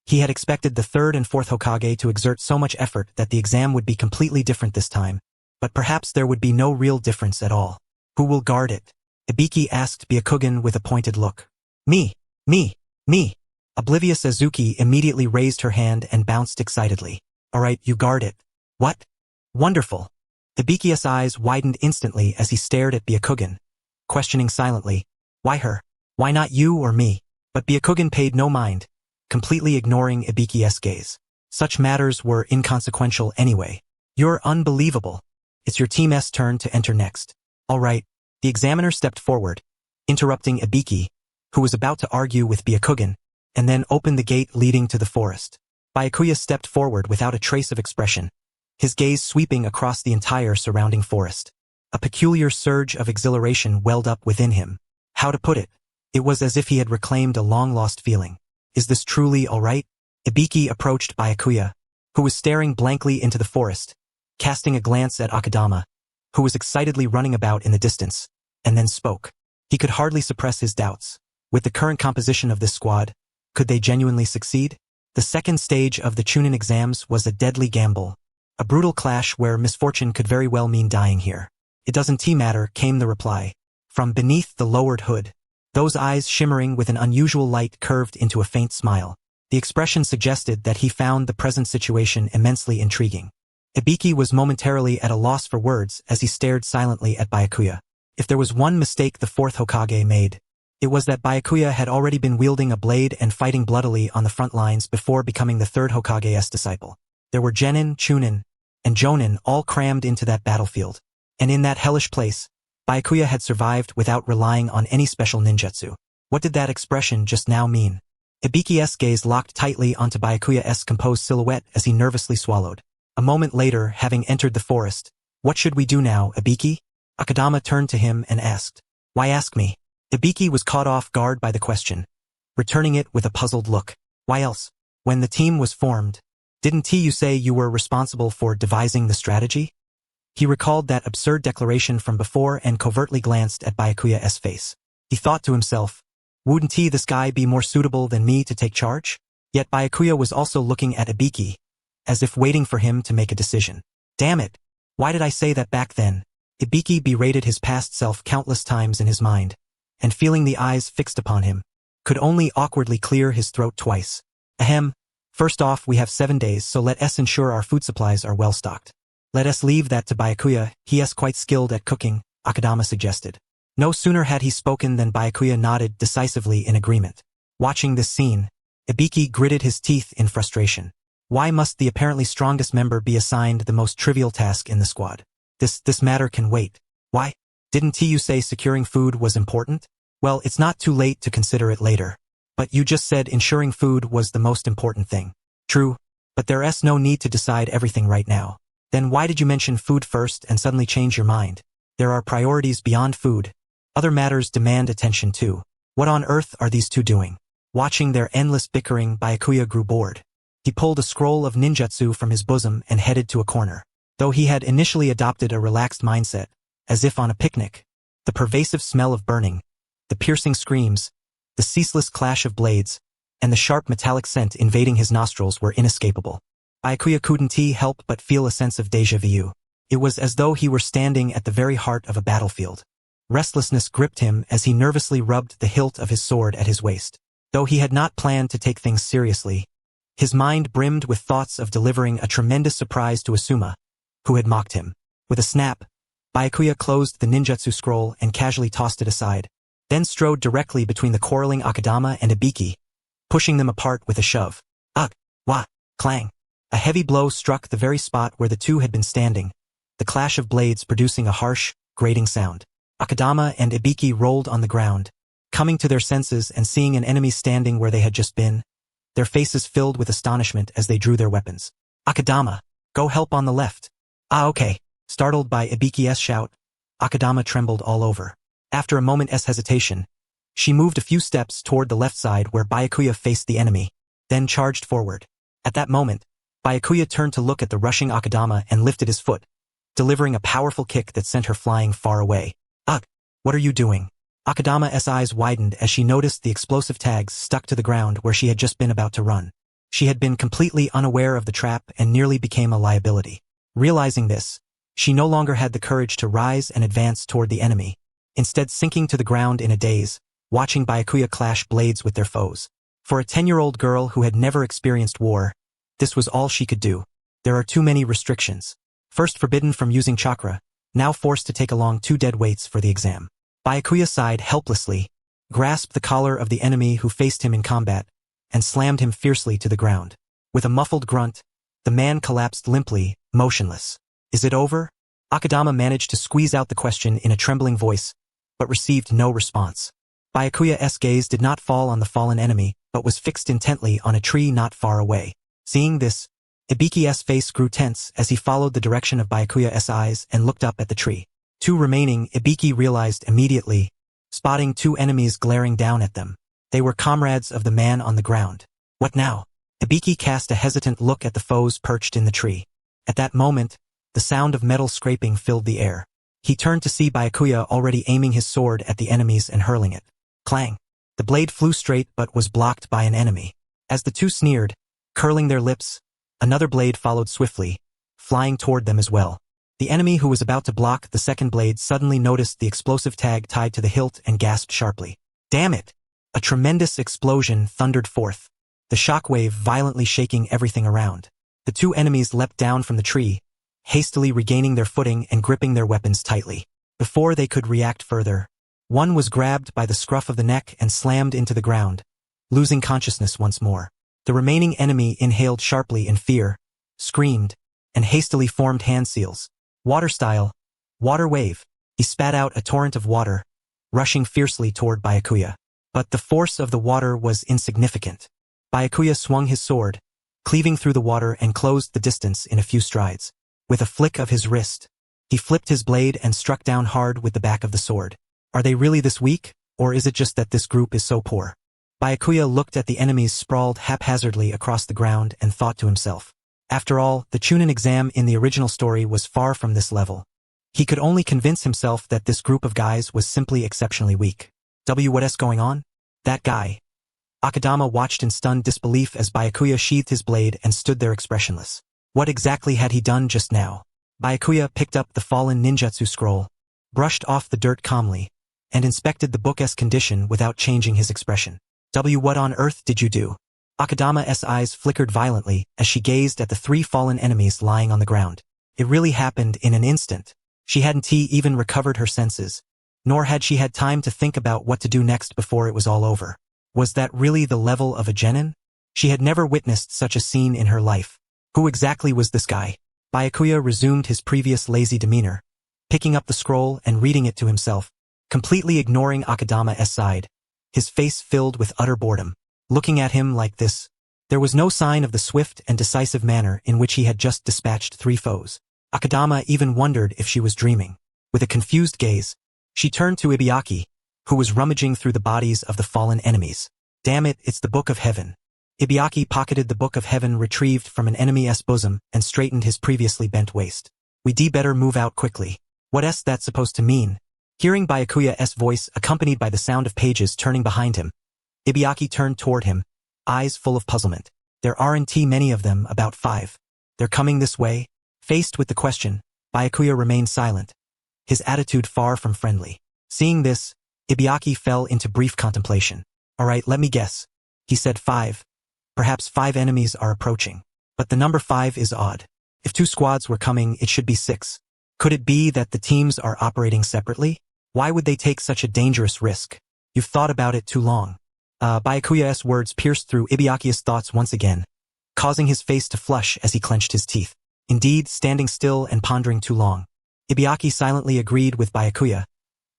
He had expected the 3rd and 4th Hokage to exert so much effort that the exam would be completely different this time, but perhaps there would be no real difference at all. Who will guard it? Ibiki asked Byakugan with a pointed look. Me. Oblivious Azuki immediately raised her hand and bounced excitedly. Alright, you guard it. What? Wonderful. Ibiki's eyes widened instantly as he stared at Byakugan, questioning silently, "Why her? Why not you or me?" But Byakugan paid no mind, completely ignoring Ibiki's gaze. Such matters were inconsequential anyway. "You're unbelievable. It's your team's turn to enter next." "All right." The examiner stepped forward, interrupting Ibiki, who was about to argue with Byakugan, and then opened the gate leading to the forest. Byakuya stepped forward without a trace of expression, his gaze sweeping across the entire surrounding forest. A peculiar surge of exhilaration welled up within him. How to put it? It was as if he had reclaimed a long-lost feeling. Is this truly all right? Ibiki approached Byakuya, who was staring blankly into the forest, casting a glance at Akadama, who was excitedly running about in the distance, and then spoke. He could hardly suppress his doubts. With the current composition of this squad, could they genuinely succeed? The second stage of the Chunin exams was a deadly gamble, a brutal clash where misfortune could very well mean dying here. "It doesn't matter," came the reply. From beneath the lowered hood, those eyes shimmering with an unusual light curved into a faint smile. The expression suggested that he found the present situation immensely intriguing. Ibiki was momentarily at a loss for words as he stared silently at Byakuya. If there was one mistake the fourth Hokage made, it was that Byakuya had already been wielding a blade and fighting bloodily on the front lines before becoming the third Hokage's disciple. There were Genin, Chunin, and Jonin all crammed into that battlefield. And in that hellish place, Byakuya had survived without relying on any special ninjutsu. What did that expression just now mean? Ibiki's gaze locked tightly onto Byakuya's composed silhouette as he nervously swallowed. A moment later, having entered the forest, "What should we do now, Ibiki?" Akadama turned to him and asked. "Why ask me?" Ibiki was caught off guard by the question, returning it with a puzzled look. "Why else? When the team was formed, didn't you say you were responsible for devising the strategy?" He recalled that absurd declaration from before and covertly glanced at Byakuya's face. He thought to himself, wouldn't this guy be more suitable than me to take charge? Yet Byakuya was also looking at Ibiki, as if waiting for him to make a decision. Damn it! Why did I say that back then? Ibiki berated his past self countless times in his mind, and feeling the eyes fixed upon him, could only awkwardly clear his throat twice. Ahem. First off, we have 7 days, so let us ensure our food supplies are well stocked. Let us leave that to Byakuya, he is quite skilled at cooking, Akadama suggested. No sooner had he spoken than Byakuya nodded decisively in agreement. Watching this scene, Ibiki gritted his teeth in frustration. Why must the apparently strongest member be assigned the most trivial task in the squad? This matter can wait. Why? Didn't you say securing food was important? Well, it's not too late to consider it later. But you just said ensuring food was the most important thing. True, but there's no need to decide everything right now. Then why did you mention food first and suddenly change your mind? There are priorities beyond food. Other matters demand attention too. What on earth are these two doing? Watching their endless bickering, Byakuya grew bored. He pulled a scroll of ninjutsu from his bosom and headed to a corner. Though he had initially adopted a relaxed mindset, as if on a picnic, the pervasive smell of burning, the piercing screams, the ceaseless clash of blades, and the sharp metallic scent invading his nostrils were inescapable. Byakuya couldn't help but feel a sense of déjà vu. It was as though he were standing at the very heart of a battlefield. Restlessness gripped him as he nervously rubbed the hilt of his sword at his waist. Though he had not planned to take things seriously, his mind brimmed with thoughts of delivering a tremendous surprise to Asuma, who had mocked him. With a snap, Byakuya closed the ninjutsu scroll and casually tossed it aside, then strode directly between the quarreling Akadama and Ibiki, pushing them apart with a shove. Ugh! Wah! Clang! A heavy blow struck the very spot where the two had been standing, the clash of blades producing a harsh, grating sound. Akadama and Ibiki rolled on the ground, coming to their senses and seeing an enemy standing where they had just been, their faces filled with astonishment as they drew their weapons. Akadama, go help on the left. Ah, okay. Startled by Ibiki's shout, Akadama trembled all over. After a moment's hesitation, she moved a few steps toward the left side where Byakuya faced the enemy, then charged forward. At that moment, Byakuya turned to look at the rushing Akadama and lifted his foot, delivering a powerful kick that sent her flying far away. Ugh! What are you doing? Akadama's eyes widened as she noticed the explosive tags stuck to the ground where she had just been about to run. She had been completely unaware of the trap and nearly became a liability. Realizing this, she no longer had the courage to rise and advance toward the enemy, instead sinking to the ground in a daze, watching Byakuya clash blades with their foes. For a 10-year-old girl who had never experienced war, this was all she could do. There are too many restrictions. First forbidden from using chakra, now forced to take along 2 dead weights for the exam. Byakuya sighed helplessly, grasped the collar of the enemy who faced him in combat, and slammed him fiercely to the ground. With a muffled grunt, the man collapsed limply, motionless. Is it over? Akadama managed to squeeze out the question in a trembling voice, but received no response. Byakuya's gaze did not fall on the fallen enemy, but was fixed intently on a tree not far away. Seeing this, Ibiki's face grew tense as he followed the direction of Byakuya's eyes and looked up at the tree. 2 remaining, Ibiki realized immediately, spotting 2 enemies glaring down at them. They were comrades of the man on the ground. What now? Ibiki cast a hesitant look at the foes perched in the tree. At that moment, the sound of metal scraping filled the air. He turned to see Byakuya already aiming his sword at the enemies and hurling it. Clang! The blade flew straight but was blocked by an enemy. As the 2 sneered, curling their lips, another blade followed swiftly, flying toward them as well. The enemy who was about to block the second blade suddenly noticed the explosive tag tied to the hilt and gasped sharply. Damn it! A tremendous explosion thundered forth, the shockwave violently shaking everything around. The 2 enemies leapt down from the tree, hastily regaining their footing and gripping their weapons tightly. Before they could react further, one was grabbed by the scruff of the neck and slammed into the ground, losing consciousness once more. The remaining enemy inhaled sharply in fear, screamed, and hastily formed hand seals. Water style, water wave. He spat out a torrent of water, rushing fiercely toward Byakuya. But the force of the water was insignificant. Byakuya swung his sword, cleaving through the water and closed the distance in a few strides. With a flick of his wrist, he flipped his blade and struck down hard with the back of the sword. Are they really this weak, or is it just that this group is so poor? Byakuya looked at the enemies sprawled haphazardly across the ground and thought to himself. After all, the Chunin exam in the original story was far from this level. He could only convince himself that this group of guys was simply exceptionally weak. What's going on? That guy. Akadama watched in stunned disbelief as Byakuya sheathed his blade and stood there expressionless. What exactly had he done just now? Byakuya picked up the fallen ninjutsu scroll, brushed off the dirt calmly, and inspected the book's condition without changing his expression. What on earth did you do? Akadama's eyes flickered violently as she gazed at the 3 fallen enemies lying on the ground. It really happened in an instant. She hadn't even recovered her senses, nor had she had time to think about what to do next before it was all over. Was that really the level of a genin? She had never witnessed such a scene in her life. Who exactly was this guy? Byakuya resumed his previous lazy demeanor, picking up the scroll and reading it to himself, completely ignoring Akadama's side, his face filled with utter boredom. Looking at him like this, there was no sign of the swift and decisive manner in which he had just dispatched 3 foes. Akadama even wondered if she was dreaming. With a confused gaze, she turned to Ibiaki, who was rummaging through the bodies of the fallen enemies. Damn it, it's the Book of Heaven. Ibiaki pocketed the Book of Heaven retrieved from an enemy's bosom and straightened his previously bent waist. We'd better move out quickly. What's that supposed to mean? Hearing Byakuya's voice accompanied by the sound of pages turning behind him, Ibiaki turned toward him, eyes full of puzzlement. There aren't many of them, about 5. They're coming this way? Faced with the question, Byakuya remained silent, his attitude far from friendly. Seeing this, Ibiaki fell into brief contemplation. All right, let me guess. He said 5. Perhaps 5 enemies are approaching. But the number 5 is odd. If 2 squads were coming, it should be 6. Could it be that the teams are operating separately? Why would they take such a dangerous risk? You've thought about it too long. Byakuya's words pierced through Ibiaki's thoughts once again, causing his face to flush as he clenched his teeth. Indeed, standing still and pondering too long, Ibiaki silently agreed with Byakuya,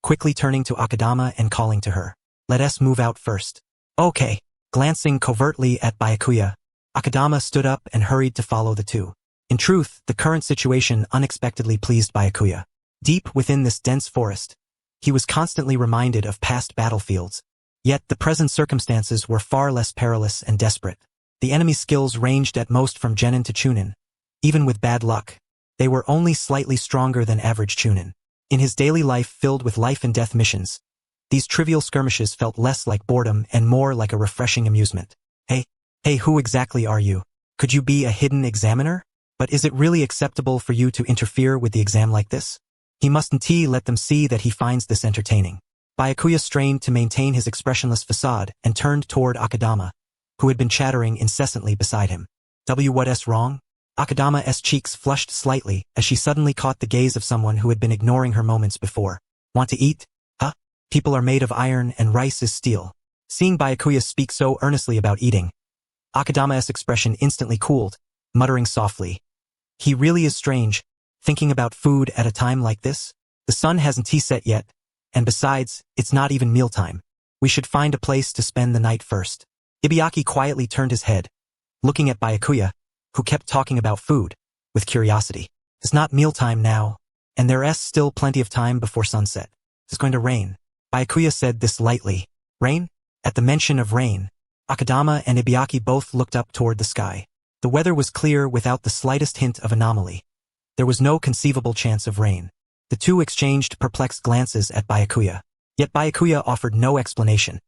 quickly turning to Akadama and calling to her. Let us move out first. Okay. Glancing covertly at Byakuya, Akadama stood up and hurried to follow the 2. In truth, the current situation unexpectedly pleased Byakuya. Deep within this dense forest, he was constantly reminded of past battlefields, yet the present circumstances were far less perilous and desperate. The enemy's skills ranged at most from Genin to Chunin. Even with bad luck, they were only slightly stronger than average Chunin. In his daily life filled with life and death missions, these trivial skirmishes felt less like boredom and more like a refreshing amusement. Hey, who exactly are you? Could you be a hidden examiner? But is it really acceptable for you to interfere with the exam like this? He mustn't let them see that he finds this entertaining. Byakuya strained to maintain his expressionless facade and turned toward Akadama, who had been chattering incessantly beside him. What's wrong? Akadama's cheeks flushed slightly as she suddenly caught the gaze of someone who had been ignoring her moments before. Want to eat? Huh? People are made of iron and rice is steel. Seeing Byakuya speak so earnestly about eating, Akadama's expression instantly cooled, muttering softly. He really is strange, thinking about food at a time like this. The sun hasn't set yet, and besides, it's not even mealtime. We should find a place to spend the night first. Ibiaki quietly turned his head, looking at Byakuya, who kept talking about food, with curiosity. It's not mealtime now, and there's still plenty of time before sunset. It's going to rain. Byakuya said this lightly. Rain? At the mention of rain, Akadama and Ibiaki both looked up toward the sky. The weather was clear without the slightest hint of anomaly. There was no conceivable chance of rain. The two exchanged perplexed glances at Byakuya. Yet Byakuya offered no explanation,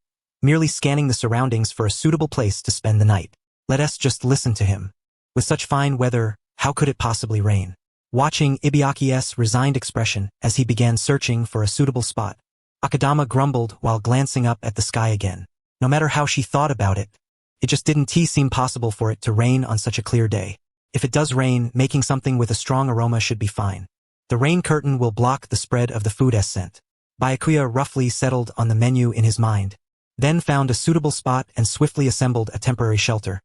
merely scanning the surroundings for a suitable place to spend the night. Let us just listen to him. With such fine weather, how could it possibly rain? Watching Ibiaki's resigned expression as he began searching for a suitable spot, Akadama grumbled while glancing up at the sky again. No matter how she thought about it, it just didn't seem possible for it to rain on such a clear day. If it does rain, making something with a strong aroma should be fine. The rain curtain will block the spread of the food's scent. Byakuya roughly settled on the menu in his mind, then found a suitable spot and swiftly assembled a temporary shelter,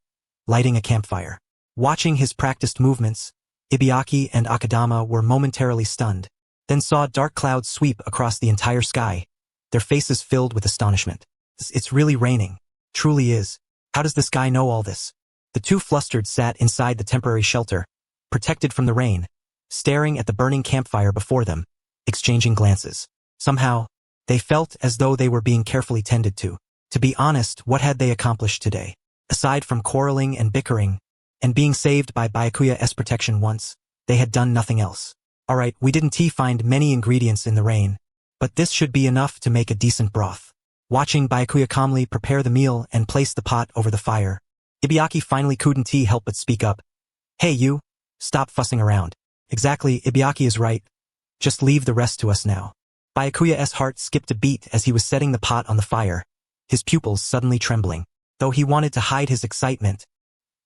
lighting a campfire. Watching his practiced movements, Ibiaki and Akadama were momentarily stunned, then saw dark clouds sweep across the entire sky, their faces filled with astonishment. It's really raining. Truly is. How does this guy know all this? The two flustered sat inside the temporary shelter, protected from the rain, staring at the burning campfire before them, exchanging glances. Somehow, they felt as though they were being carefully tended to. To be honest, what had they accomplished today? Aside from quarreling and bickering, and being saved by Byakuya's protection once, they had done nothing else. Alright, we didn't find many ingredients in the rain, but this should be enough to make a decent broth. Watching Byakuya calmly prepare the meal and place the pot over the fire, Ibiaki finally couldn't help but speak up. Hey you, stop fussing around. Exactly, Ibiaki is right. Just leave the rest to us now. Byakuya's heart skipped a beat as he was setting the pot on the fire, his pupils suddenly trembling. Though he wanted to hide his excitement,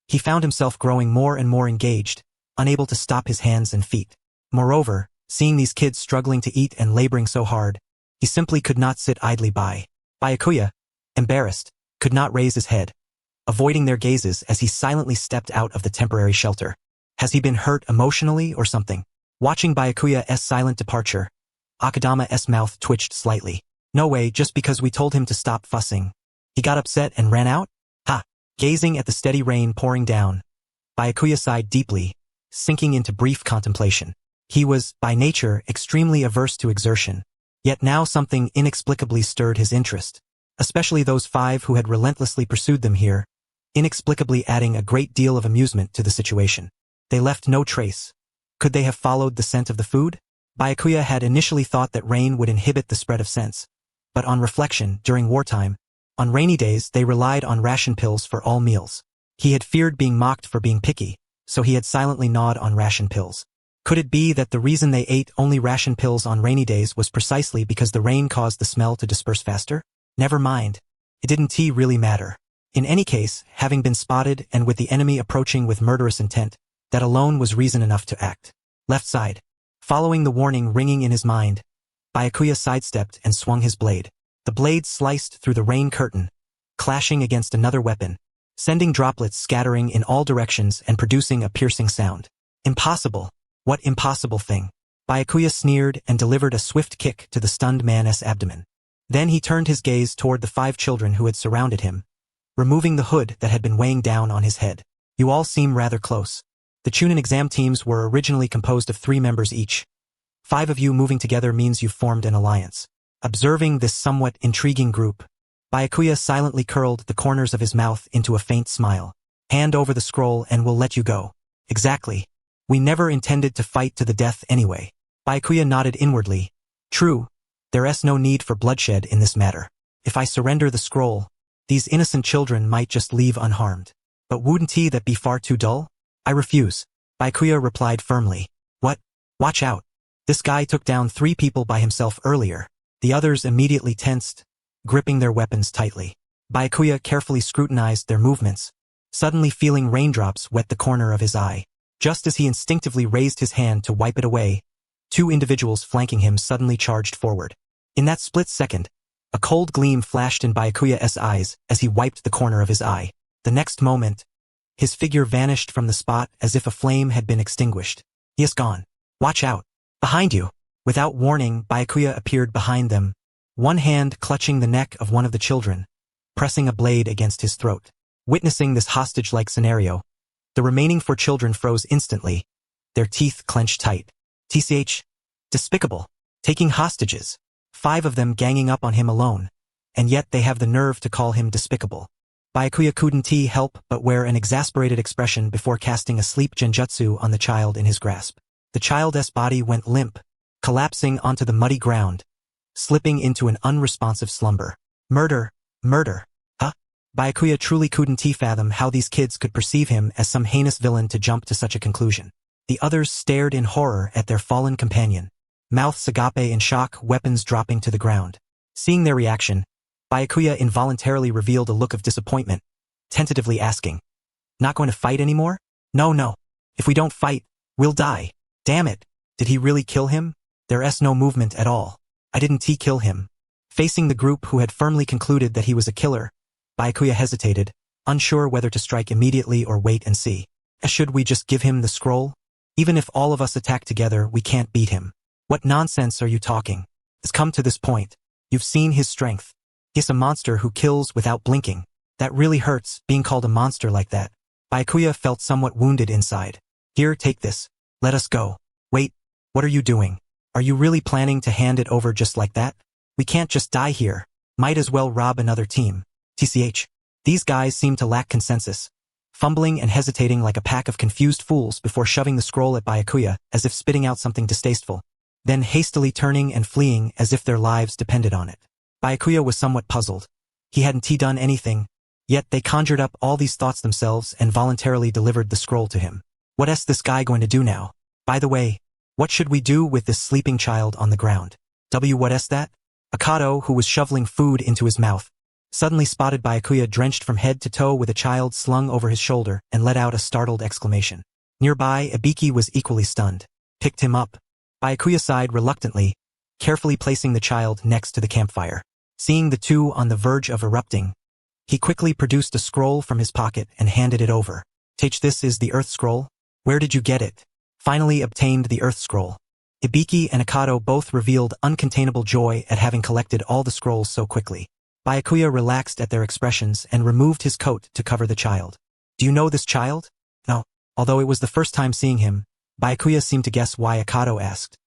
he found himself growing more and more engaged, unable to stop his hands and feet. Moreover, seeing these kids struggling to eat and laboring so hard, he simply could not sit idly by. Byakuya, embarrassed, could not raise his head, avoiding their gazes as he silently stepped out of the temporary shelter. Has he been hurt emotionally or something? Watching Byakuya's silent departure, Akadama's mouth twitched slightly. No way, just because we told him to stop fussing, he got upset and ran out? Ha! Gazing at the steady rain pouring down, Byakuya sighed deeply, sinking into brief contemplation. He was, by nature, extremely averse to exertion. Yet now something inexplicably stirred his interest, especially those 5 who had relentlessly pursued them here, inexplicably adding a great deal of amusement to the situation. They left no trace. Could they have followed the scent of the food? Byakuya had initially thought that rain would inhibit the spread of scents, but on reflection, during wartime, on rainy days they relied on ration pills for all meals. He had feared being mocked for being picky, so he had silently gnawed on ration pills. Could it be that the reason they ate only ration pills on rainy days was precisely because the rain caused the smell to disperse faster? Never mind. It didn't really matter. In any case, having been spotted and with the enemy approaching with murderous intent, that alone was reason enough to act. Left side. Following the warning ringing in his mind, Byakuya sidestepped and swung his blade. The blade sliced through the rain curtain, clashing against another weapon, sending droplets scattering in all directions and producing a piercing sound. Impossible. What impossible thing? Byakuya sneered and delivered a swift kick to the stunned man's abdomen. Then he turned his gaze toward the 5 children who had surrounded him, removing the hood that had been weighing down on his head. You all seem rather close. The Chunin exam teams were originally composed of 3 members each. 5 of you moving together means you've formed an alliance. Observing this somewhat intriguing group, Byakuya silently curled the corners of his mouth into a faint smile. Hand over the scroll and we'll let you go. Exactly. We never intended to fight to the death anyway. Byakuya nodded inwardly. True, there's no need for bloodshed in this matter. If I surrender the scroll, these innocent children might just leave unharmed. But wouldn't that be far too dull? I refuse. Byakuya replied firmly. What? Watch out. This guy took down 3 people by himself earlier. The others immediately tensed, gripping their weapons tightly. Byakuya carefully scrutinized their movements, suddenly feeling raindrops wet the corner of his eye. Just as he instinctively raised his hand to wipe it away, two individuals flanking him suddenly charged forward. In that split second, a cold gleam flashed in Byakuya's eyes as he wiped the corner of his eye. The next moment, his figure vanished from the spot as if a flame had been extinguished. He is gone. Watch out. Behind you. Without warning, Byakuya appeared behind them, one hand clutching the neck of one of the children, pressing a blade against his throat. Witnessing this hostage-like scenario, the remaining four children froze instantly, their teeth clenched tight. TCH. Despicable. Taking hostages. 5 of them ganging up on him alone, and yet they have the nerve to call him despicable. Byakuya couldn't help but wear an exasperated expression before casting a sleep genjutsu on the child in his grasp. The child's body went limp, collapsing onto the muddy ground, slipping into an unresponsive slumber. Murder. Murder. Huh? Byakuya truly couldn't fathom how these kids could perceive him as some heinous villain to jump to such a conclusion. The others stared in horror at their fallen companion, mouths agape in shock, weapons dropping to the ground. Seeing their reaction, Byakuya involuntarily revealed a look of disappointment, tentatively asking, "Not going to fight anymore?" No. If we don't fight, we'll die. Damn it. Did he really kill him? There's no movement at all. I didn't kill him. Facing the group who had firmly concluded that he was a killer, Byakuya hesitated, unsure whether to strike immediately or wait and see. Should we just give him the scroll? Even if all of us attack together, we can't beat him. What nonsense are you talking? It's come to this point. You've seen his strength. He's a monster who kills without blinking. That really hurts, being called a monster like that. Byakuya felt somewhat wounded inside. Here, take this. Let us go. Wait, what are you doing? Are you really planning to hand it over just like that? We can't just die here. Might as well rob another team. TCH. These guys seem to lack consensus, fumbling and hesitating like a pack of confused fools before shoving the scroll at Byakuya as if spitting out something distasteful, then hastily turning and fleeing as if their lives depended on it. Byakuya was somewhat puzzled. He hadn't done anything, yet they conjured up all these thoughts themselves and voluntarily delivered the scroll to him. What's this guy going to do now? By the way, what should we do with this sleeping child on the ground? What's that? Akado, who was shoveling food into his mouth, suddenly spotted Byakuya drenched from head to toe with a child slung over his shoulder and let out a startled exclamation. Nearby, Ibiki was equally stunned. Picked him up. Byakuya sighed reluctantly, carefully placing the child next to the campfire. Seeing the two on the verge of erupting, he quickly produced a scroll from his pocket and handed it over. Take, this is the Earth Scroll? Where did you get it? Finally obtained the Earth Scroll. Ibiki and Akado both revealed uncontainable joy at having collected all the scrolls so quickly. Byakuya relaxed at their expressions and removed his coat to cover the child. Do you know this child? No. Although it was the first time seeing him, Byakuya seemed to guess why Akado asked,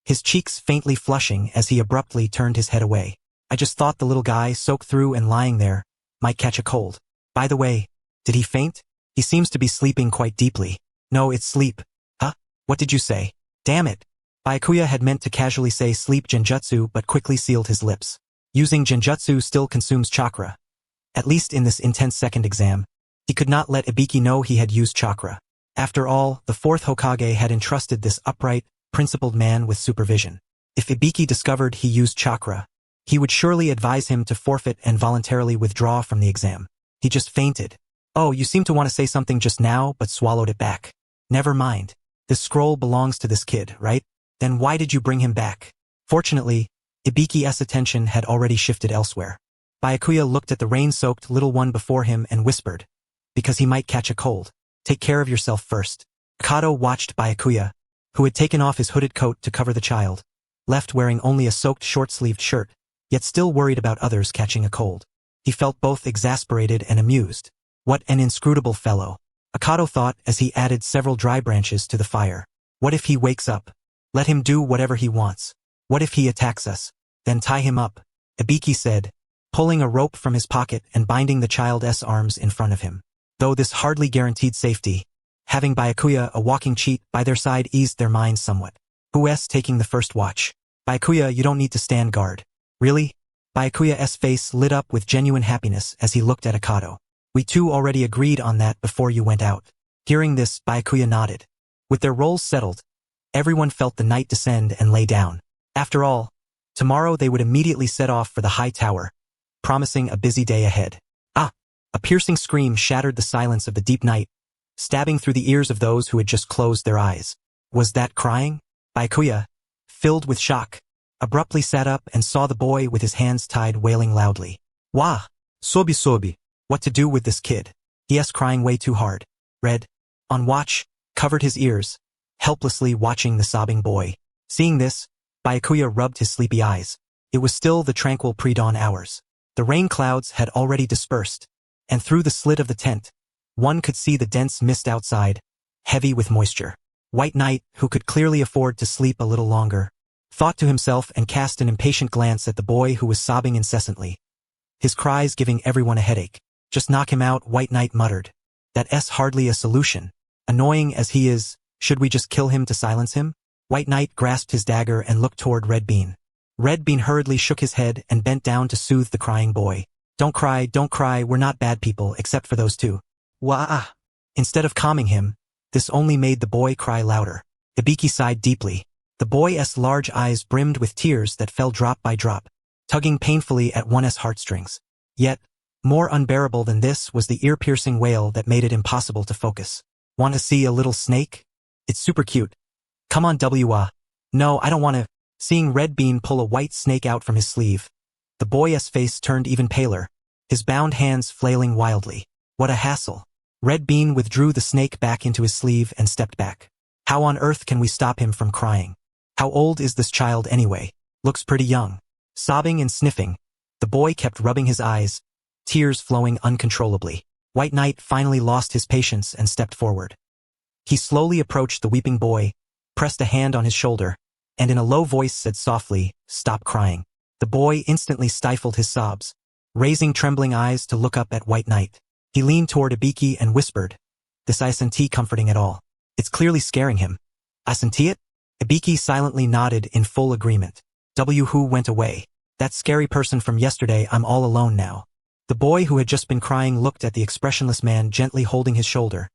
his cheeks faintly flushing as he abruptly turned his head away. I just thought the little guy, soaked through and lying there, might catch a cold. By the way, did he faint? He seems to be sleeping quite deeply. No, it's sleep. Huh? What did you say? Damn it. Byakuya had meant to casually say sleep genjutsu but quickly sealed his lips. Using genjutsu still consumes chakra. At least in this intense second exam, he could not let Ibiki know he had used chakra. After all, the 4th Hokage had entrusted this upright, principled man with supervision. If Ibiki discovered he used chakra, he would surely advise him to forfeit and voluntarily withdraw from the exam. He just fainted. Oh, you seem to want to say something just now, but swallowed it back. Never mind. This scroll belongs to this kid, right? Then why did you bring him back? Fortunately, Ibiki's attention had already shifted elsewhere. Byakuya looked at the rain-soaked little one before him and whispered, because he might catch a cold. Take care of yourself first. Akado watched Byakuya, who had taken off his hooded coat to cover the child, left wearing only a soaked short-sleeved shirt, yet still worried about others catching a cold. He felt both exasperated and amused. What an inscrutable fellow. Akado thought as he added several dry branches to the fire. What if he wakes up? Let him do whatever he wants. What if he attacks us? Then tie him up, Ibiki said, pulling a rope from his pocket and binding the child's arms in front of him. Though this hardly guaranteed safety, having Byakuya, a walking cheat, by their side eased their minds somewhat. Who's taking the first watch? Byakuya, you don't need to stand guard. Really? Byakuya's face lit up with genuine happiness as he looked at Akado. We two already agreed on that before you went out. Hearing this, Byakuya nodded. With their roles settled, everyone felt the night descend and lay down. After all, tomorrow they would immediately set off for the high tower, promising a busy day ahead. Ah! A piercing scream shattered the silence of the deep night, stabbing through the ears of those who had just closed their eyes. Was that crying? Byakuya, filled with shock, abruptly sat up and saw the boy with his hands tied wailing loudly. Wah! Sobi sobi. What to do with this kid? He crying way too hard. Red, on watch, covered his ears, helplessly watching the sobbing boy. Seeing this, Byakuya rubbed his sleepy eyes. It was still the tranquil pre-dawn hours. The rain clouds had already dispersed, and through the slit of the tent, one could see the dense mist outside, heavy with moisture. White Knight, who could clearly afford to sleep a little longer, thought to himself and cast an impatient glance at the boy who was sobbing incessantly, his cries giving everyone a headache. Just knock him out, White Knight muttered. That's hardly a solution. Annoying as he is, should we just kill him to silence him? White Knight grasped his dagger and looked toward Red Bean. Red Bean hurriedly shook his head and bent down to soothe the crying boy. Don't cry, we're not bad people except for those two. Wah! Instead of calming him, this only made the boy cry louder. Ibiki sighed deeply. The boy's large eyes brimmed with tears that fell drop by drop, tugging painfully at one's heartstrings. Yet, more unbearable than this was the ear-piercing wail that made it impossible to focus. Want to see a little snake? It's super cute. Come on No, I don't want to. Seeing Red Bean pull a white snake out from his sleeve, the boy's face turned even paler, his bound hands flailing wildly. What a hassle. Red Bean withdrew the snake back into his sleeve and stepped back. How on earth can we stop him from crying? How old is this child anyway? Looks pretty young. Sobbing and sniffing, the boy kept rubbing his eyes, tears flowing uncontrollably. White Knight finally lost his patience and stepped forward. He slowly approached the weeping boy, pressed a hand on his shoulder, and in a low voice said softly, "Stop crying." The boy instantly stifled his sobs, raising trembling eyes to look up at White Knight. He leaned toward Ibiki and whispered, "This isn't comforting at all. It's clearly scaring him." "Isn't it?" Ibiki silently nodded in full agreement. Who went away. That scary person from yesterday. I'm all alone now. The boy who had just been crying looked at the expressionless man gently holding his shoulder.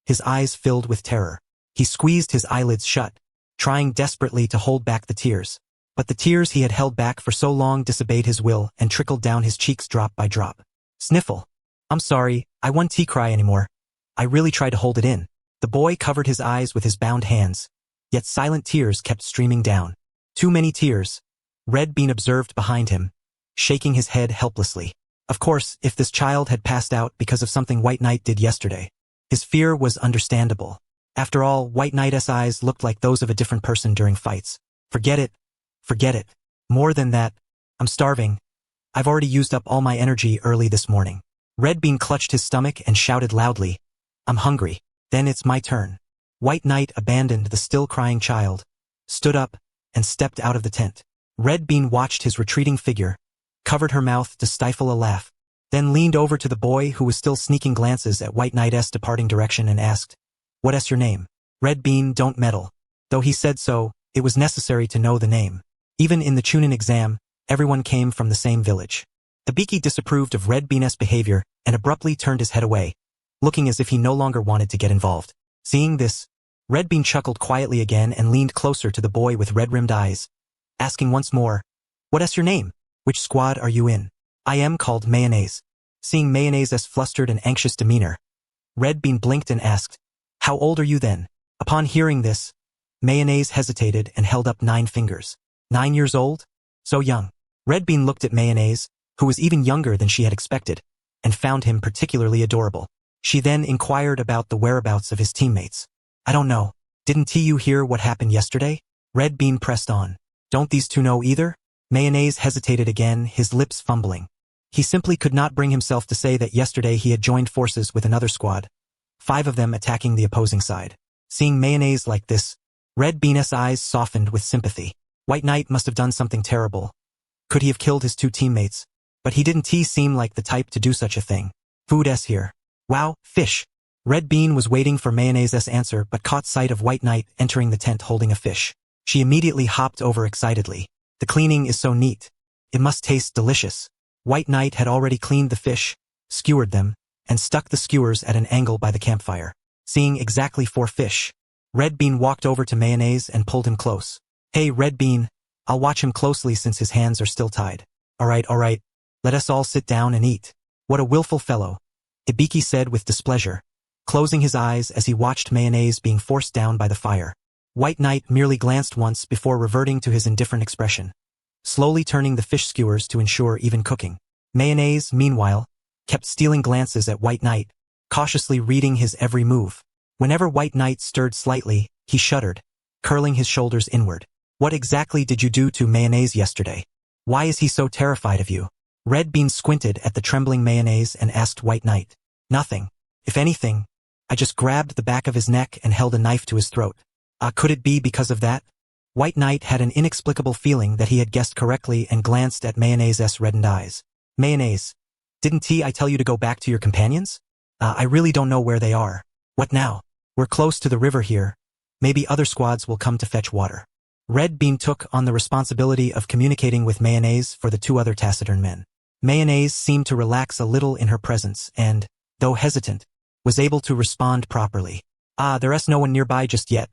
His eyes filled with terror. He squeezed his eyelids shut, trying desperately to hold back the tears. But the tears he had held back for so long disobeyed his will and trickled down his cheeks drop by drop. Sniffle. I'm sorry, I won't cry anymore. I really tried to hold it in. The boy covered his eyes with his bound hands, yet silent tears kept streaming down. Too many tears. Red Bean observed behind him, shaking his head helplessly. Of course, if this child had passed out because of something White Knight did yesterday, his fear was understandable. After all, White Knight's eyes looked like those of a different person during fights. Forget it. Forget it. More than that, I'm starving. I've already used up all my energy early this morning. Red Bean clutched his stomach and shouted loudly, "I'm hungry." Then it's my turn. White Knight abandoned the still crying child, stood up, and stepped out of the tent. Red Bean watched his retreating figure, covered her mouth to stifle a laugh, then leaned over to the boy who was still sneaking glances at White Knight's departing direction and asked, "What's your name?" Red Bean don't meddle. Though he said so, it was necessary to know the name. Even in the Chunin exam, everyone came from the same village. Ibiki disapproved of Red Bean's behavior and abruptly turned his head away, looking as if he no longer wanted to get involved. Seeing this, Red Bean chuckled quietly again and leaned closer to the boy with red-rimmed eyes, asking once more, "What's your name? Which squad are you in?" "I am called Mayonnaise." Seeing Mayonnaise's flustered and anxious demeanor, Red Bean blinked and asked, "How old are you then?" Upon hearing this, Mayonnaise hesitated and held up 9 fingers. 9 years old? So young. Red Bean looked at Mayonnaise, who was even younger than she had expected, and found him particularly adorable. She then inquired about the whereabouts of his teammates. "I don't know. Didn't you hear what happened yesterday?" Red Bean pressed on. "Don't these two know either?" Mayonnaise hesitated again, his lips fumbling. He simply could not bring himself to say that yesterday he had joined forces with another squad, 5 of them attacking the opposing side. Seeing Mayonnaise like this, Red Bean's eyes softened with sympathy. White Knight must have done something terrible. Could he have killed his 2 teammates? But he didn't seem like the type to do such a thing. "Food's here." "Wow, fish." Red Bean was waiting for Mayonnaise's answer but caught sight of White Knight entering the tent holding a fish. She immediately hopped over excitedly. "The cleaning is so neat. It must taste delicious." White Knight had already cleaned the fish, skewered them, and stuck the skewers at an angle by the campfire. Seeing exactly 4 fish, Red Bean walked over to Mayonnaise and pulled him close. "Hey, Red Bean, I'll watch him closely since his hands are still tied." All right. Let us all sit down and eat." "What a willful fellow," Ibiki said with displeasure, closing his eyes as he watched mayonnaise being forced down by the fire. White Knight merely glanced once before reverting to his indifferent expression, slowly turning the fish skewers to ensure even cooking. Mayonnaise, meanwhile, kept stealing glances at White Knight, cautiously reading his every move. Whenever White Knight stirred slightly, he shuddered, curling his shoulders inward. What exactly did you do to Mayonnaise yesterday? Why is he so terrified of you? Red Bean squinted at the trembling Mayonnaise and asked White Knight. Nothing. If anything, I just grabbed the back of his neck and held a knife to his throat. Could it be because of that? White Knight had an inexplicable feeling that he had guessed correctly and glanced at Mayonnaise's reddened eyes. Mayonnaise, didn't I tell you to go back to your companions? I really don't know where they are. What now? We're close to the river here. Maybe other squads will come to fetch water. Red Bean took on the responsibility of communicating with Mayonnaise for the two other taciturn men. Mayonnaise seemed to relax a little in her presence and, though hesitant, was able to respond properly. There's no one nearby just yet,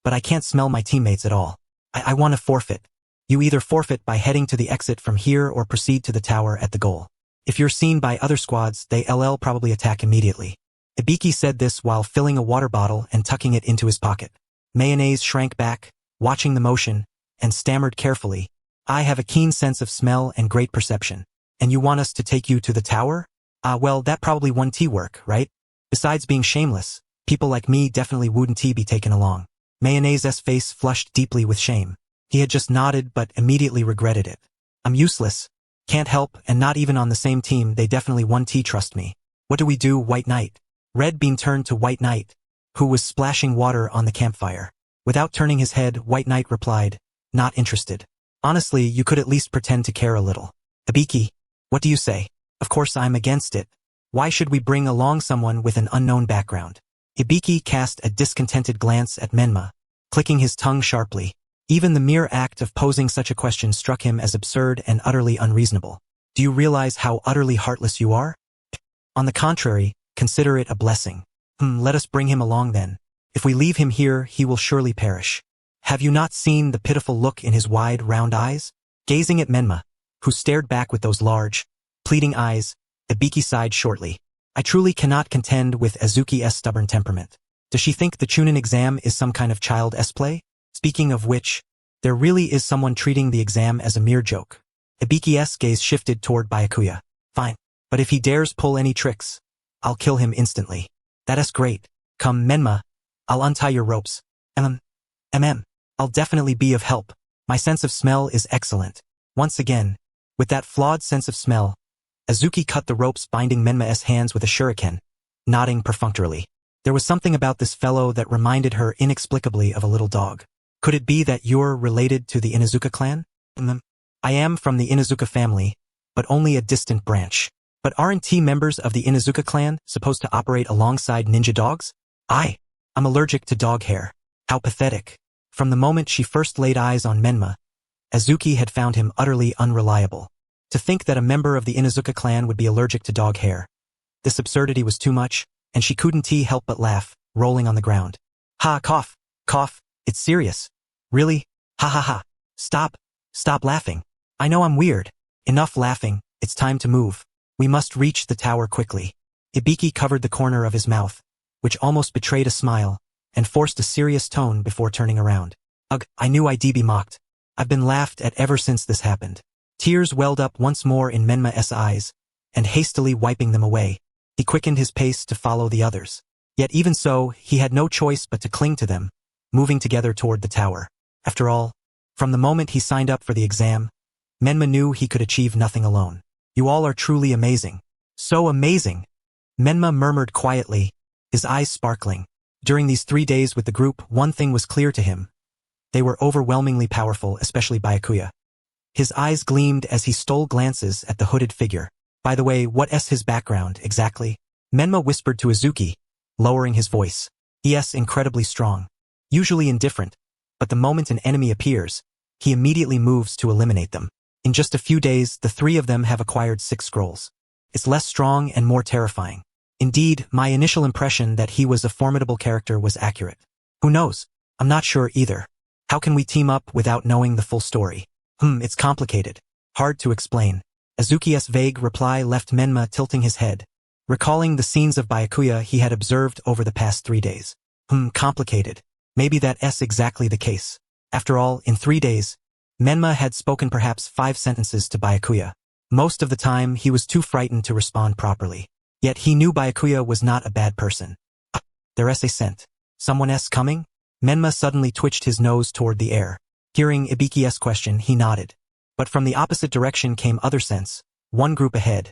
but I can't smell my teammates at all. I want to forfeit. You either forfeit by heading to the exit from here or proceed to the tower at the goal. If you're seen by other squads, they'll probably attack immediately. Ibiki said this while filling a water bottle and tucking it into his pocket. Mayonnaise shrank back, watching the motion, and stammered carefully. I have a keen sense of smell and great perception. And you want us to take you to the tower? Well, that probably wouldn't work, right? Besides being shameless, people like me definitely wouldn't be taken along. Mayonnaise's face flushed deeply with shame. He had just nodded but immediately regretted it. I'm useless. Can't help, and not even on the same team, they definitely won't trust me. What do we do, White Knight? Red Bean turned to White Knight, who was splashing water on the campfire. Without turning his head, White Knight replied, not interested. Honestly, you could at least pretend to care a little. Ibiki, what do you say? Of course I'm against it. Why should we bring along someone with an unknown background? Ibiki cast a discontented glance at Menma, clicking his tongue sharply. Even the mere act of posing such a question struck him as absurd and utterly unreasonable. Do you realize how utterly heartless you are? On the contrary, consider it a blessing. Let us bring him along then. If we leave him here, he will surely perish. Have you not seen the pitiful look in his wide, round eyes? Gazing at Menma, who stared back with those large, pleading eyes, Ibiki sighed shortly. I truly cannot contend with Azuki's stubborn temperament. Does she think the Chunin exam is some kind of child's play? Speaking of which, there really is someone treating the exam as a mere joke. Ibiki's gaze shifted toward Byakuya. Fine. But if he dares pull any tricks, I'll kill him instantly. That's great. Come, Menma. I'll untie your ropes. I'll definitely be of help. My sense of smell is excellent. Once again, with that flawed sense of smell, Azuki cut the ropes binding Menma's hands with a shuriken, nodding perfunctorily. There was something about this fellow that reminded her inexplicably of a little dog. Could it be that you're related to the Inuzuka clan? I am from the Inuzuka family, but only a distant branch. But aren't members of the Inuzuka clan supposed to operate alongside ninja dogs? I'm allergic to dog hair. How pathetic. From the moment she first laid eyes on Menma, Azuki had found him utterly unreliable. To think that a member of the Inuzuka clan would be allergic to dog hair. This absurdity was too much, and she couldn't help but laugh, rolling on the ground. Cough, it's serious. Really? Ha. Stop laughing. I know I'm weird. Enough laughing, it's time to move. We must reach the tower quickly. Ibiki covered the corner of his mouth, which almost betrayed a smile, and forced a serious tone before turning around. Ugh, I knew I'd be mocked. I've been laughed at ever since this happened. Tears welled up once more in Menma's eyes, and hastily wiping them away, he quickened his pace to follow the others. Yet even so, he had no choice but to cling to them, moving together toward the tower. After all, from the moment he signed up for the exam, Menma knew he could achieve nothing alone. You all are truly amazing. So amazing. Menma murmured quietly, his eyes sparkling. During these 3 days with the group, one thing was clear to him. They were overwhelmingly powerful, especially Byakuya. His eyes gleamed as he stole glances at the hooded figure. By the way, what's his background, exactly? Menma whispered to Azuki, lowering his voice. He's incredibly strong. Usually indifferent, but the moment an enemy appears, he immediately moves to eliminate them. In just a few days, the 3 of them have acquired 6 scrolls. It's less strong and more terrifying. Indeed, my initial impression that he was a formidable character was accurate. Who knows? I'm not sure either. How can we team up without knowing the full story? It's complicated. Hard to explain. Azuki's vague reply left Menma tilting his head, recalling the scenes of Byakuya he had observed over the past 3 days. Complicated. Maybe that's exactly the case. After all, in 3 days, Menma had spoken perhaps 5 sentences to Byakuya. Most of the time, he was too frightened to respond properly. Yet he knew Byakuya was not a bad person. There's a scent. Someone coming? Menma suddenly twitched his nose toward the air. Hearing Ibiki's question, he nodded. But from the opposite direction came other scents, one group ahead,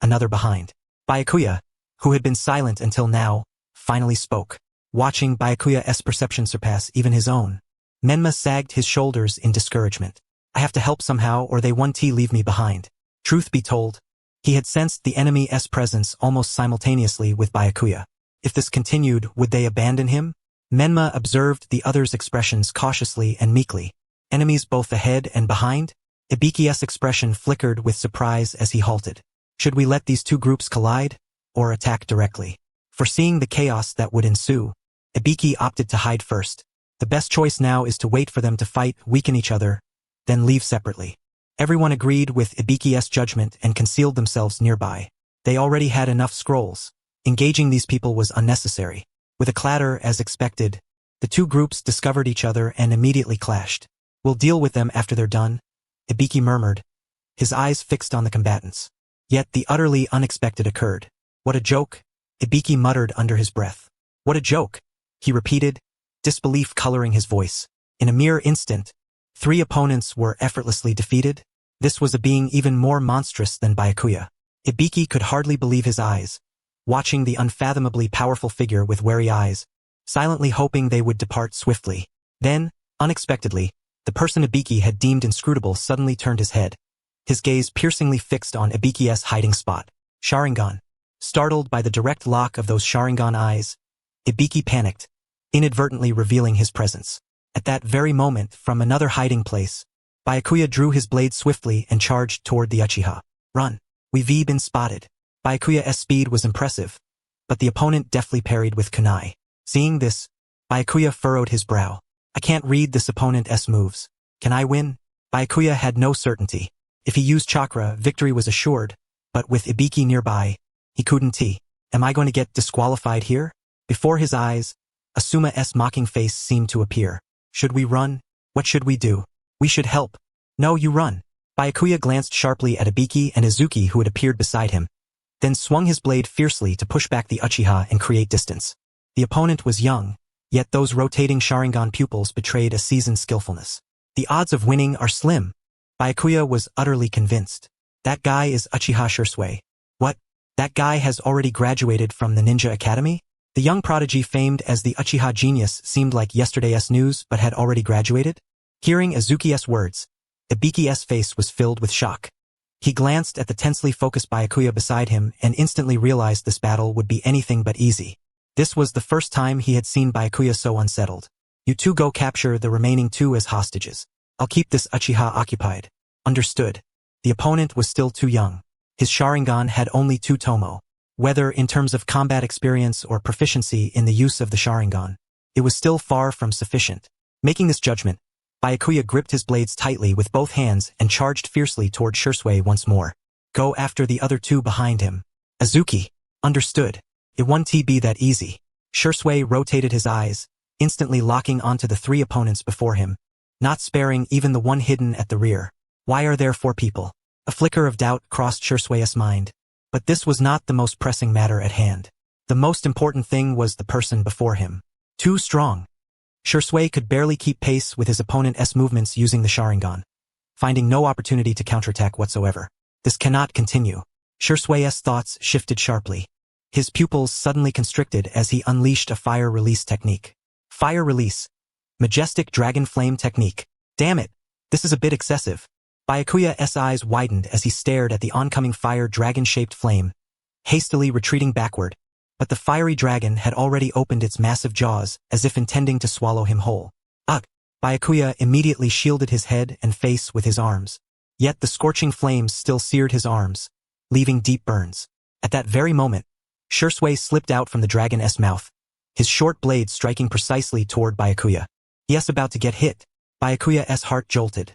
another behind. Byakuya, who had been silent until now, finally spoke. Watching Byakuya's perception surpass even his own, Menma sagged his shoulders in discouragement. I have to help somehow or they won't leave me behind. Truth be told, he had sensed the enemy's presence almost simultaneously with Byakuya. If this continued, would they abandon him? Menma observed the others' expressions cautiously and meekly. Enemies both ahead and behind? Ibiki's expression flickered with surprise as he halted. Should we let these two groups collide, or attack directly? Foreseeing the chaos that would ensue, Ibiki opted to hide first. The best choice now is to wait for them to fight, weaken each other, then leave separately. Everyone agreed with Ibiki's judgment and concealed themselves nearby. They already had enough scrolls. Engaging these people was unnecessary. With a clatter as expected, the two groups discovered each other and immediately clashed. We'll deal with them after they're done, Ibiki murmured, his eyes fixed on the combatants. Yet the utterly unexpected occurred. What a joke, Ibiki muttered under his breath. What a joke, he repeated, disbelief coloring his voice. In a mere instant, 3 opponents were effortlessly defeated. This was a being even more monstrous than Byakuya. Ibiki could hardly believe his eyes, watching the unfathomably powerful figure with wary eyes, silently hoping they would depart swiftly. Then, unexpectedly, the person Ibiki had deemed inscrutable suddenly turned his head, his gaze piercingly fixed on Ibiki's hiding spot. Sharingan. Startled by the direct lock of those Sharingan eyes, Ibiki panicked, inadvertently revealing his presence. At that very moment, from another hiding place, Byakuya drew his blade swiftly and charged toward the Uchiha. Run. We've been spotted. Byakuya's speed was impressive, but the opponent deftly parried with kunai. Seeing this, Byakuya furrowed his brow. I can't read this opponent's moves. Can I win? Byakuya had no certainty. If he used chakra, victory was assured, but with Ibiki nearby, he couldn't. Am I going to get disqualified here? Before his eyes, Asuma's mocking face seemed to appear. Should we run? What should we do? We should help. No, you run. Byakuya glanced sharply at Ibiki and Izuki who had appeared beside him, then swung his blade fiercely to push back the Uchiha and create distance. The opponent was young, yet those rotating Sharingan pupils betrayed a seasoned skillfulness. The odds of winning are slim. Byakuya was utterly convinced. That guy is Uchiha Shursui. What? That guy has already graduated from the Ninja Academy? The young prodigy famed as the Uchiha genius seemed like yesterday's news but had already graduated? Hearing Izuki's words, Ibiki's face was filled with shock. He glanced at the tensely focused Byakuya beside him and instantly realized this battle would be anything but easy. This was the first time he had seen Byakuya so unsettled. You two go capture the remaining 2 as hostages. I'll keep this Uchiha occupied. Understood. The opponent was still too young. His Sharingan had only 2 tomo. Whether in terms of combat experience or proficiency in the use of the Sharingan, it was still far from sufficient. Making this judgment, Byakuya gripped his blades tightly with both hands and charged fiercely toward Shursui once more. Go after the other 2 behind him. Izuki. Understood. It won't be that easy. Shursui rotated his eyes, instantly locking onto the 3 opponents before him, not sparing even the one hidden at the rear. Why are there 4 people? A flicker of doubt crossed Shursui's mind. But this was not the most pressing matter at hand. The most important thing was the person before him. Too strong. Shursui could barely keep pace with his opponent's movements using the Sharingan, finding no opportunity to counterattack whatsoever. This cannot continue. Shursui's thoughts shifted sharply. His pupils suddenly constricted as he unleashed a fire release technique. Fire release. Majestic dragon flame technique. Damn it, this is a bit excessive. Byakuya's eyes widened as he stared at the oncoming fire dragon-shaped flame, hastily retreating backward, but the fiery dragon had already opened its massive jaws as if intending to swallow him whole. Ugh! Byakuya immediately shielded his head and face with his arms. Yet the scorching flames still seared his arms, leaving deep burns. At that very moment, Shursui slipped out from the dragon's mouth, his short blade striking precisely toward Byakuya. Yes, about to get hit. Byakuya's heart jolted.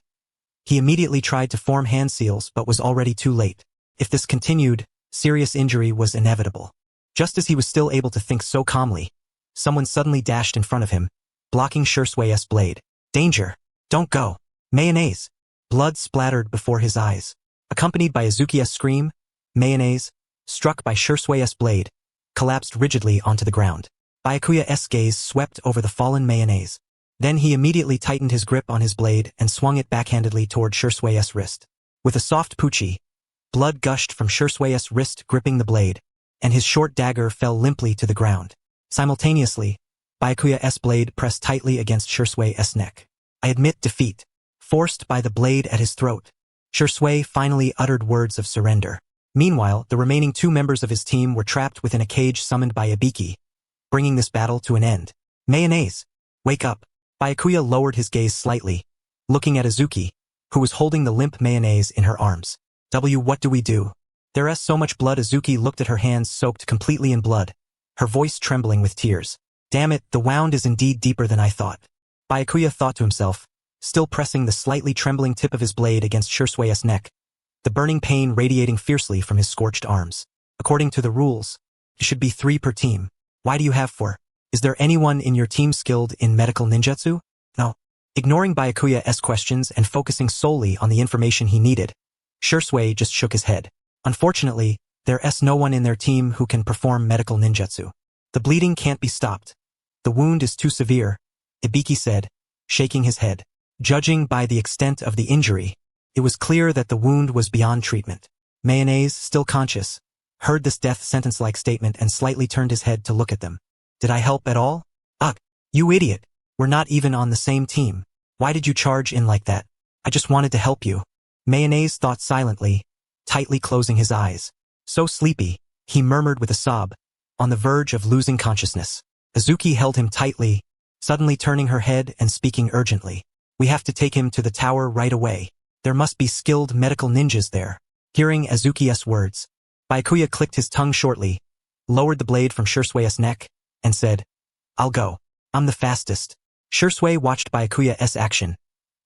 He immediately tried to form hand seals but was already too late. If this continued, Serious injury was inevitable. Just as he was still able to think so calmly, someone suddenly dashed in front of him, blocking Shusui's blade. Danger! Don't go! Mayonnaise! Blood splattered before his eyes. Accompanied by Azuki's scream, Mayonnaise, struck by Shusui's blade, collapsed rigidly onto the ground. Byakuya's gaze swept over the fallen Mayonnaise. Then he immediately tightened his grip on his blade and swung it backhandedly toward Shusui's wrist. With a soft puchi, blood gushed from Shusui's wrist gripping the blade, and his short dagger fell limply to the ground. Simultaneously, Byakuya's blade pressed tightly against Shusui's neck. I admit defeat. Forced by the blade at his throat, Shusui finally uttered words of surrender. Meanwhile, the remaining 2 members of his team were trapped within a cage summoned by Ibiki, bringing this battle to an end. Mayonnaise! Wake up! Byakuya lowered his gaze slightly, looking at Azuki, who was holding the limp Mayonnaise in her arms. What do we do? There's so much blood. Azuki looked at her hands soaked completely in blood, her voice trembling with tears. Damn it, the wound is indeed deeper than I thought. Byakuya thought to himself, still pressing the slightly trembling tip of his blade against Shusui's neck, the burning pain radiating fiercely from his scorched arms. According to the rules, it should be 3 per team. Why do you have 4? Is there anyone in your team skilled in medical ninjutsu? No. Ignoring Byakuya's questions and focusing solely on the information he needed, Shusui just shook his head. Unfortunately, there's no one in their team who can perform medical ninjutsu. The bleeding can't be stopped. The wound is too severe, Ibiki said, shaking his head. Judging by the extent of the injury, it was clear that the wound was beyond treatment. Mayonnaise, still conscious, heard this death sentence-like statement and slightly turned his head to look at them. Did I help at all? Ugh, you idiot. We're not even on the same team. Why did you charge in like that? I just wanted to help you. Mayonnaise thought silently, tightly closing his eyes. So sleepy, he murmured with a sob, on the verge of losing consciousness. Azuki held him tightly, suddenly turning her head and speaking urgently. We have to take him to the tower right away. There must be skilled medical ninjas there. Hearing Azuki's words, Byakuya clicked his tongue shortly, lowered the blade from Shusui's neck, and said, I'll go. I'm the fastest. Shusui watched Byakuya's action,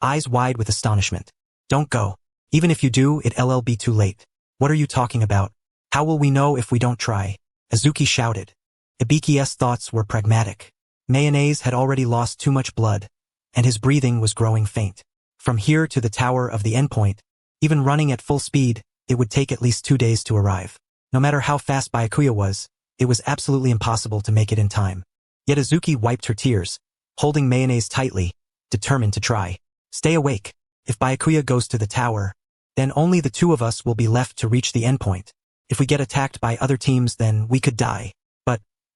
eyes wide with astonishment. Don't go. Even if you do, it'll be too late. What are you talking about? How will we know if we don't try? Azuki shouted. Ibiki's thoughts were pragmatic. Mayonnaise had already lost too much blood, and his breathing was growing faint. From here to the tower of the endpoint, even running at full speed, it would take at least 2 days to arrive. No matter how fast Byakuya was, it was absolutely impossible to make it in time. Yet Azuki wiped her tears, holding Mayonnaise tightly, determined to try. Stay awake. If Byakuya goes to the tower, then only the 2 of us will be left to reach the endpoint. If we get attacked by other teams, then we could die.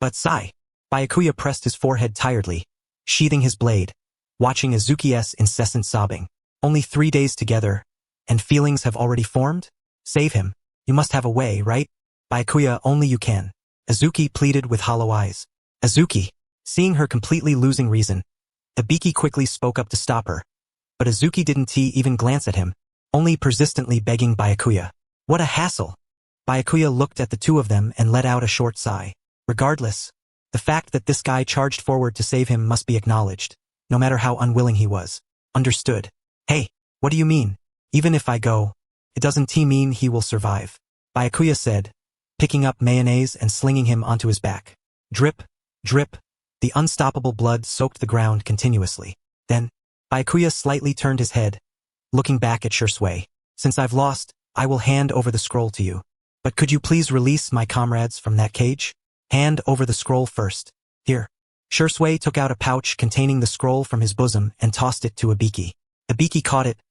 But sigh. Byakuya pressed his forehead tiredly, sheathing his blade, watching Azuki's incessant sobbing. Only 3 days together, and feelings have already formed? Save him. You must have a way, right? Byakuya, only you can. Azuki pleaded with hollow eyes. Azuki. Seeing her completely losing reason, Ibiki quickly spoke up to stop her. But Azuki didn't even glance at him, only persistently begging Byakuya. What a hassle. Byakuya looked at the 2 of them and let out a short sigh. Regardless, the fact that this guy charged forward to save him must be acknowledged, no matter how unwilling he was. Understood. Hey, what do you mean? Even if I go, it doesn't mean he will survive. Byakuya said, picking up Mayonnaise and slinging him onto his back. Drip, drip, the unstoppable blood soaked the ground continuously. Then, Byakuya slightly turned his head, looking back at Shusui. Since I've lost, I will hand over the scroll to you. But could you please release my comrades from that cage? Hand over the scroll first. Here. Shusui took out a pouch containing the scroll from his bosom and tossed it to Ibiki. Ibiki caught it,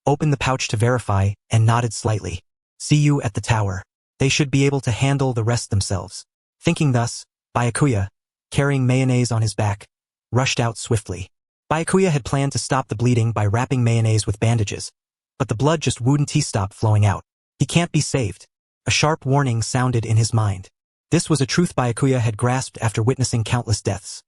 opened the pouch to verify, and nodded slightly. See you at the tower. They should be able to handle the rest themselves. Thinking thus, Byakuya, carrying Mayonnaise on his back, rushed out swiftly. Byakuya had planned to stop the bleeding by wrapping Mayonnaise with bandages, but the blood just wouldn't stop flowing out. He can't be saved. A sharp warning sounded in his mind. This was a truth Byakuya had grasped after witnessing countless deaths.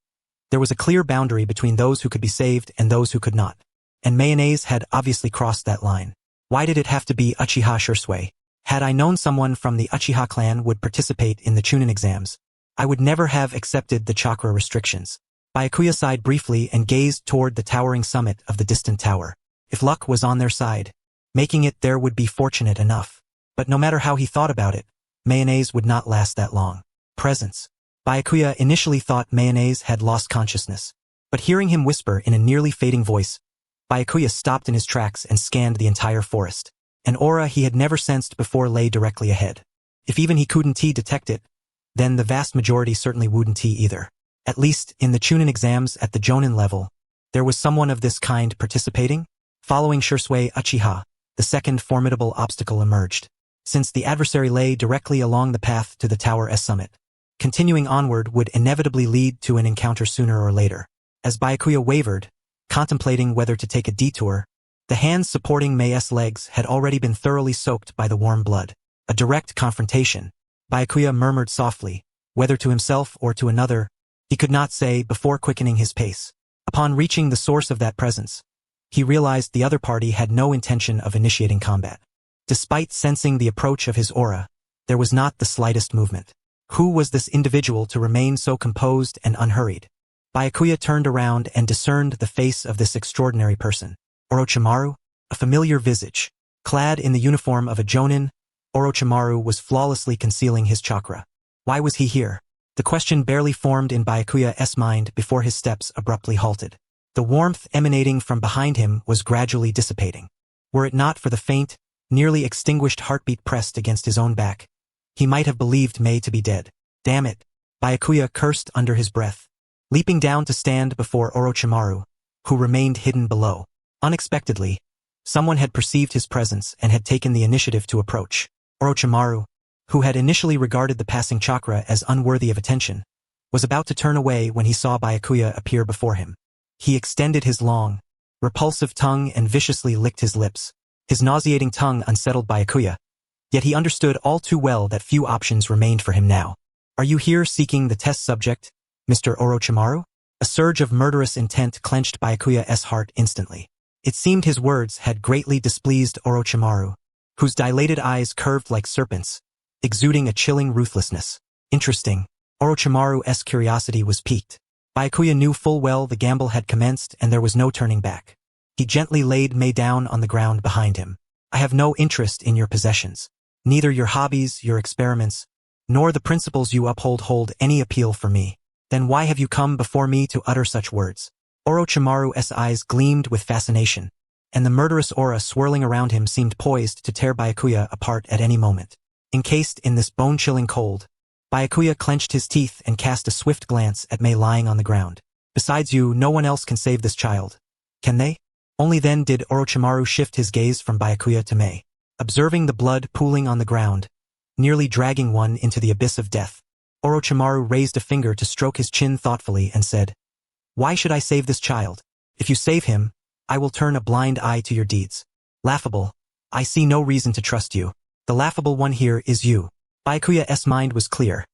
There was a clear boundary between those who could be saved and those who could not. And Mayonnaise had obviously crossed that line. Why did it have to be Uchiha Shusui? Had I known someone from the Uchiha clan would participate in the Chunin exams, I would never have accepted the chakra restrictions. Byakuya sighed briefly and gazed toward the towering summit of the distant tower. If luck was on their side, making it there would be fortunate enough. But no matter how he thought about it, Mayonnaise would not last that long. Presence. Byakuya initially thought Mayonnaise had lost consciousness. But hearing him whisper in a nearly fading voice, Byakuya stopped in his tracks and scanned the entire forest. An aura he had never sensed before lay directly ahead. If even he couldn't detect it, then the vast majority certainly wouldn't either. At least, in the Chunin exams at the Jonin level, there was someone of this kind participating. Following Shursui Uchiha, the second formidable obstacle emerged. Since the adversary lay directly along the path to the tower's summit, continuing onward would inevitably lead to an encounter sooner or later. As Byakuya wavered, contemplating whether to take a detour, the hands supporting Mei's legs had already been thoroughly soaked by the warm blood. A direct confrontation, Byakuya murmured softly, whether to himself or to another, he could not say before quickening his pace. Upon reaching the source of that presence, he realized the other party had no intention of initiating combat. Despite sensing the approach of his aura, there was not the slightest movement. Who was this individual to remain so composed and unhurried? Byakuya turned around and discerned the face of this extraordinary person. Orochimaru, a familiar visage. Clad in the uniform of a jonin, Orochimaru was flawlessly concealing his chakra. Why was he here? The question barely formed in Byakuya's mind before his steps abruptly halted. The warmth emanating from behind him was gradually dissipating. Were it not for the faint, nearly extinguished heartbeat pressed against his own back, he might have believed Mei to be dead. Damn it! Byakuya cursed under his breath, leaping down to stand before Orochimaru, who remained hidden below. Unexpectedly, someone had perceived his presence and had taken the initiative to approach. Orochimaru, who had initially regarded the passing chakra as unworthy of attention, was about to turn away when he saw Byakuya appear before him. He extended his long, repulsive tongue and viciously licked his lips. His nauseating tongue unsettled Byakuya, yet he understood all too well that few options remained for him now. Are you here seeking the test subject, Mr. Orochimaru? A surge of murderous intent clenched Byakuya's heart instantly. It seemed his words had greatly displeased Orochimaru, whose dilated eyes curved like serpents, exuding a chilling ruthlessness. Interesting. Orochimaru's curiosity was piqued. Byakuya knew full well the gamble had commenced and there was no turning back. He gently laid Mei down on the ground behind him. I have no interest in your possessions. Neither your hobbies, your experiments, nor the principles you uphold hold any appeal for me. Then why have you come before me to utter such words? Orochimaru's eyes gleamed with fascination, and the murderous aura swirling around him seemed poised to tear Byakuya apart at any moment. Encased in this bone-chilling cold, Byakuya clenched his teeth and cast a swift glance at Mei lying on the ground. Besides you, no one else can save this child. Can they? Only then did Orochimaru shift his gaze from Byakuya to Mei. Observing the blood pooling on the ground, nearly dragging one into the abyss of death, Orochimaru raised a finger to stroke his chin thoughtfully and said, Why should I save this child? If you save him, I will turn a blind eye to your deeds. Laughable. I see no reason to trust you. The laughable one here is you. Byakuya's mind was clear.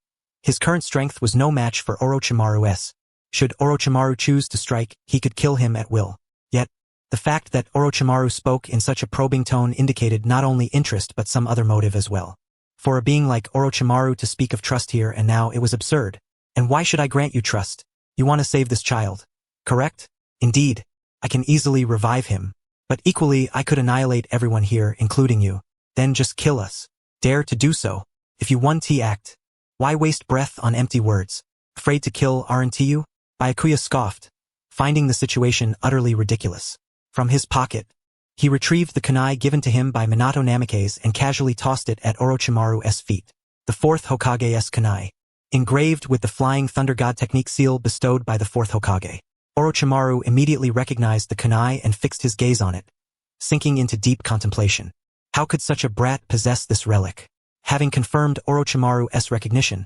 His current strength was no match for Orochimaru's. Should Orochimaru choose to strike, he could kill him at will. Yet, the fact that Orochimaru spoke in such a probing tone indicated not only interest but some other motive as well. For a being like Orochimaru to speak of trust here and now, it was absurd. And why should I grant you trust? You want to save this child, correct? Indeed, I can easily revive him. But equally, I could annihilate everyone here, including you. Then just kill us. Dare to do so. If you want to act, why waste breath on empty words? Afraid to kill, aren't you? Byakuya scoffed, finding the situation utterly ridiculous. From his pocket, he retrieved the kunai given to him by Minato Namikaze and casually tossed it at Orochimaru's feet. The fourth Hokage's kunai, engraved with the Flying Thunder God technique seal bestowed by the fourth Hokage. Orochimaru immediately recognized the kunai and fixed his gaze on it, sinking into deep contemplation. How could such a brat possess this relic? Having confirmed Orochimaru's recognition,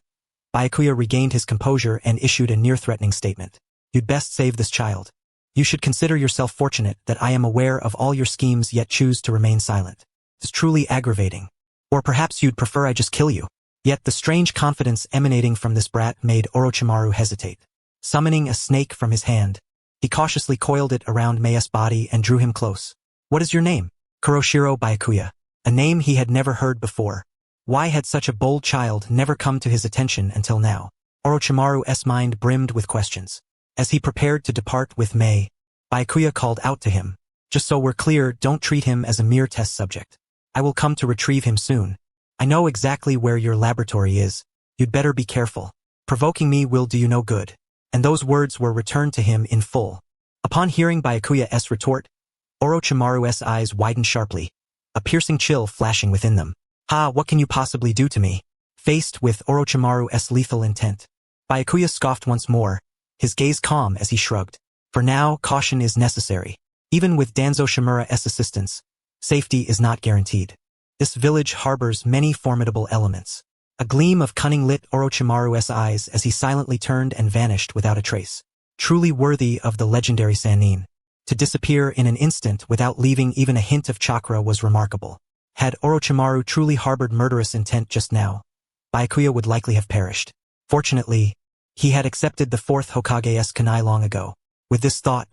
Byakuya regained his composure and issued a near-threatening statement. You'd best save this child. You should consider yourself fortunate that I am aware of all your schemes yet choose to remain silent. It's truly aggravating. Or perhaps you'd prefer I just kill you. Yet the strange confidence emanating from this brat made Orochimaru hesitate. Summoning a snake from his hand, he cautiously coiled it around Mei's body and drew him close. What is your name? Kuroshiro Byakuya. A name he had never heard before. Why had such a bold child never come to his attention until now? Orochimaru's mind brimmed with questions. As he prepared to depart with Mei, Byakuya called out to him. Just so we're clear, don't treat him as a mere test subject. I will come to retrieve him soon. I know exactly where your laboratory is. You'd better be careful. Provoking me will do you no good. And those words were returned to him in full. Upon hearing Byakuya's retort, Orochimaru's eyes widened sharply, a piercing chill flashing within them. Ha, what can you possibly do to me? Faced with Orochimaru's lethal intent, Byakuya scoffed once more, his gaze calm as he shrugged. For now, caution is necessary. Even with Danzo Shimura's assistance, safety is not guaranteed. This village harbors many formidable elements. A gleam of cunning lit Orochimaru's eyes as he silently turned and vanished without a trace. Truly worthy of the legendary Sannin. To disappear in an instant without leaving even a hint of chakra was remarkable. Had Orochimaru truly harbored murderous intent just now, Byakuya would likely have perished. Fortunately, he had accepted the fourth Hokage's kunai long ago. With this thought,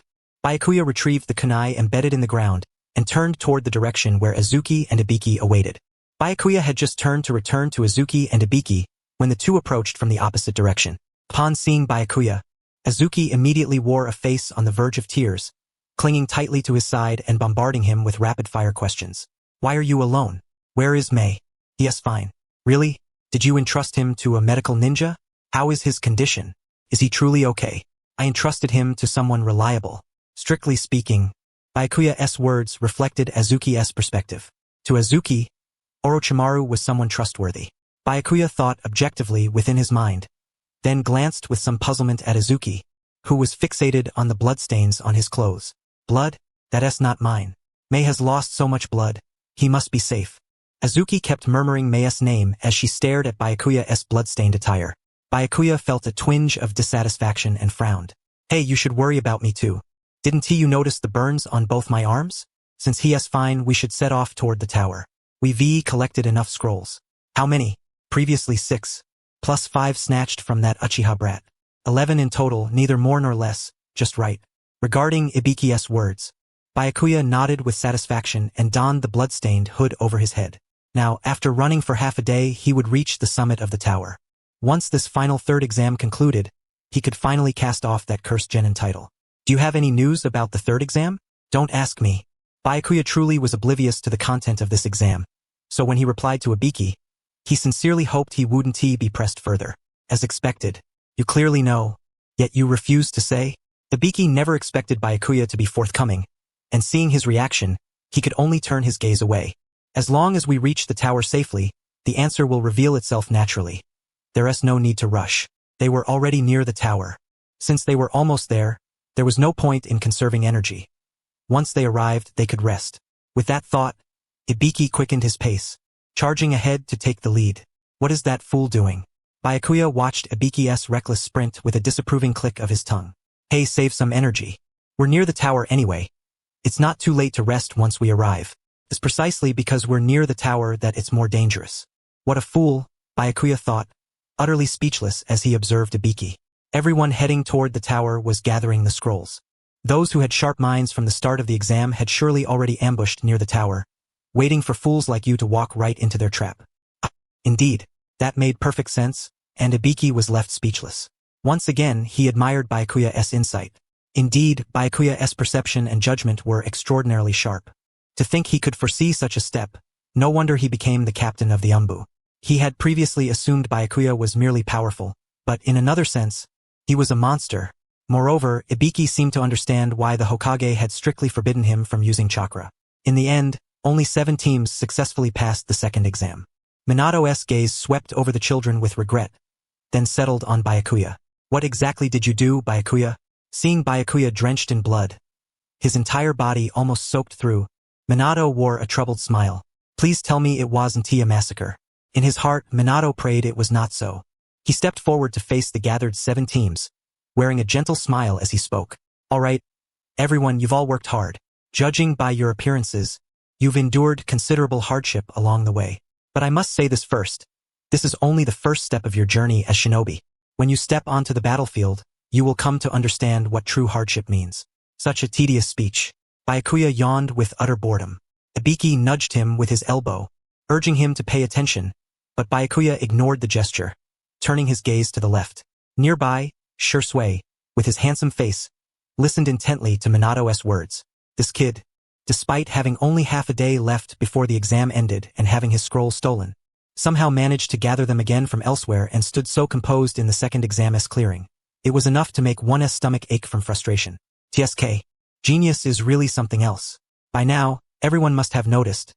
Byakuya retrieved the kunai embedded in the ground and turned toward the direction where Azuki and Ibiki awaited. Byakuya had just turned to return to Azuki and Ibiki when the two approached from the opposite direction. Upon seeing Byakuya, Azuki immediately wore a face on the verge of tears, clinging tightly to his side and bombarding him with rapid-fire questions. Why are you alone? Where is Mei? Yes, fine. Really? Did you entrust him to a medical ninja? How is his condition? Is he truly okay? I entrusted him to someone reliable. Strictly speaking, Byakuya's words reflected Azuki's perspective. To Azuki, Orochimaru was someone trustworthy. Byakuya thought objectively within his mind, then glanced with some puzzlement at Azuki, who was fixated on the bloodstains on his clothes. Blood? That's not mine. Mei has lost so much blood. He must be safe. Azuki kept murmuring Mei's name as she stared at Byakuya's bloodstained attire. Byakuya felt a twinge of dissatisfaction and frowned. Hey, you should worry about me too. Didn't you notice the burns on both my arms? Since he is fine, we should set off toward the tower. We've collected enough scrolls. How many? Previously 6. Plus 5 snatched from that Uchiha brat. 11 in total, neither more nor less, just right. Regarding Ibiki's words, Byakuya nodded with satisfaction and donned the bloodstained hood over his head. Now, after running for half a day, he would reach the summit of the tower. Once this final third exam concluded, he could finally cast off that cursed genin title. Do you have any news about the third exam? Don't ask me. Byakuya truly was oblivious to the content of this exam, so when he replied to Ibiki, he sincerely hoped he wouldn't be pressed further. As expected, you clearly know, yet you refuse to say? Ibiki never expected Byakuya to be forthcoming, and seeing his reaction, he could only turn his gaze away. As long as we reach the tower safely, the answer will reveal itself naturally. There is no need to rush. They were already near the tower. Since they were almost there was no point in conserving energy. Once they arrived, they could rest. With that thought, Ibiki quickened his pace, charging ahead to take the lead. What is that fool doing? Byakuya watched Ibiki's reckless sprint with a disapproving click of his tongue. Hey, save some energy. We're near the tower anyway. It's not too late to rest once we arrive. It's precisely because we're near the tower that it's more dangerous. What a fool, Byakuya thought, utterly speechless as he observed Ibiki. Everyone heading toward the tower was gathering the scrolls. Those who had sharp minds from the start of the exam had surely already ambushed near the tower, waiting for fools like you to walk right into their trap. Indeed, that made perfect sense, and Ibiki was left speechless. Once again, he admired Byakuya's insight. Indeed, Byakuya's perception and judgment were extraordinarily sharp. To think he could foresee such a step, no wonder he became the captain of the Umbu. He had previously assumed Byakuya was merely powerful, but in another sense, he was a monster. Moreover, Ibiki seemed to understand why the Hokage had strictly forbidden him from using chakra. In the end, only 7 teams successfully passed the second exam. Minato's gaze swept over the children with regret, then settled on Byakuya. What exactly did you do, Byakuya? Seeing Byakuya drenched in blood, his entire body almost soaked through, Minato wore a troubled smile. Please tell me it wasn't a massacre. In his heart, Minato prayed it was not so. He stepped forward to face the gathered 7 teams, wearing a gentle smile as he spoke. All right, everyone, you've all worked hard. Judging by your appearances, you've endured considerable hardship along the way. But I must say this first. This is only the first step of your journey as shinobi. When you step onto the battlefield, you will come to understand what true hardship means. Such a tedious speech. Byakuya yawned with utter boredom. Ibiki nudged him with his elbow, urging him to pay attention, but Byakuya ignored the gesture, turning his gaze to the left. Nearby, Shursui, with his handsome face, listened intently to Minato's words. This kid, despite having only half a day left before the exam ended and having his scroll stolen, somehow managed to gather them again from elsewhere and stood so composed in the second exam clearing. It was enough to make one's stomach ache from frustration. TSK. Genius is really something else. By now, everyone must have noticed.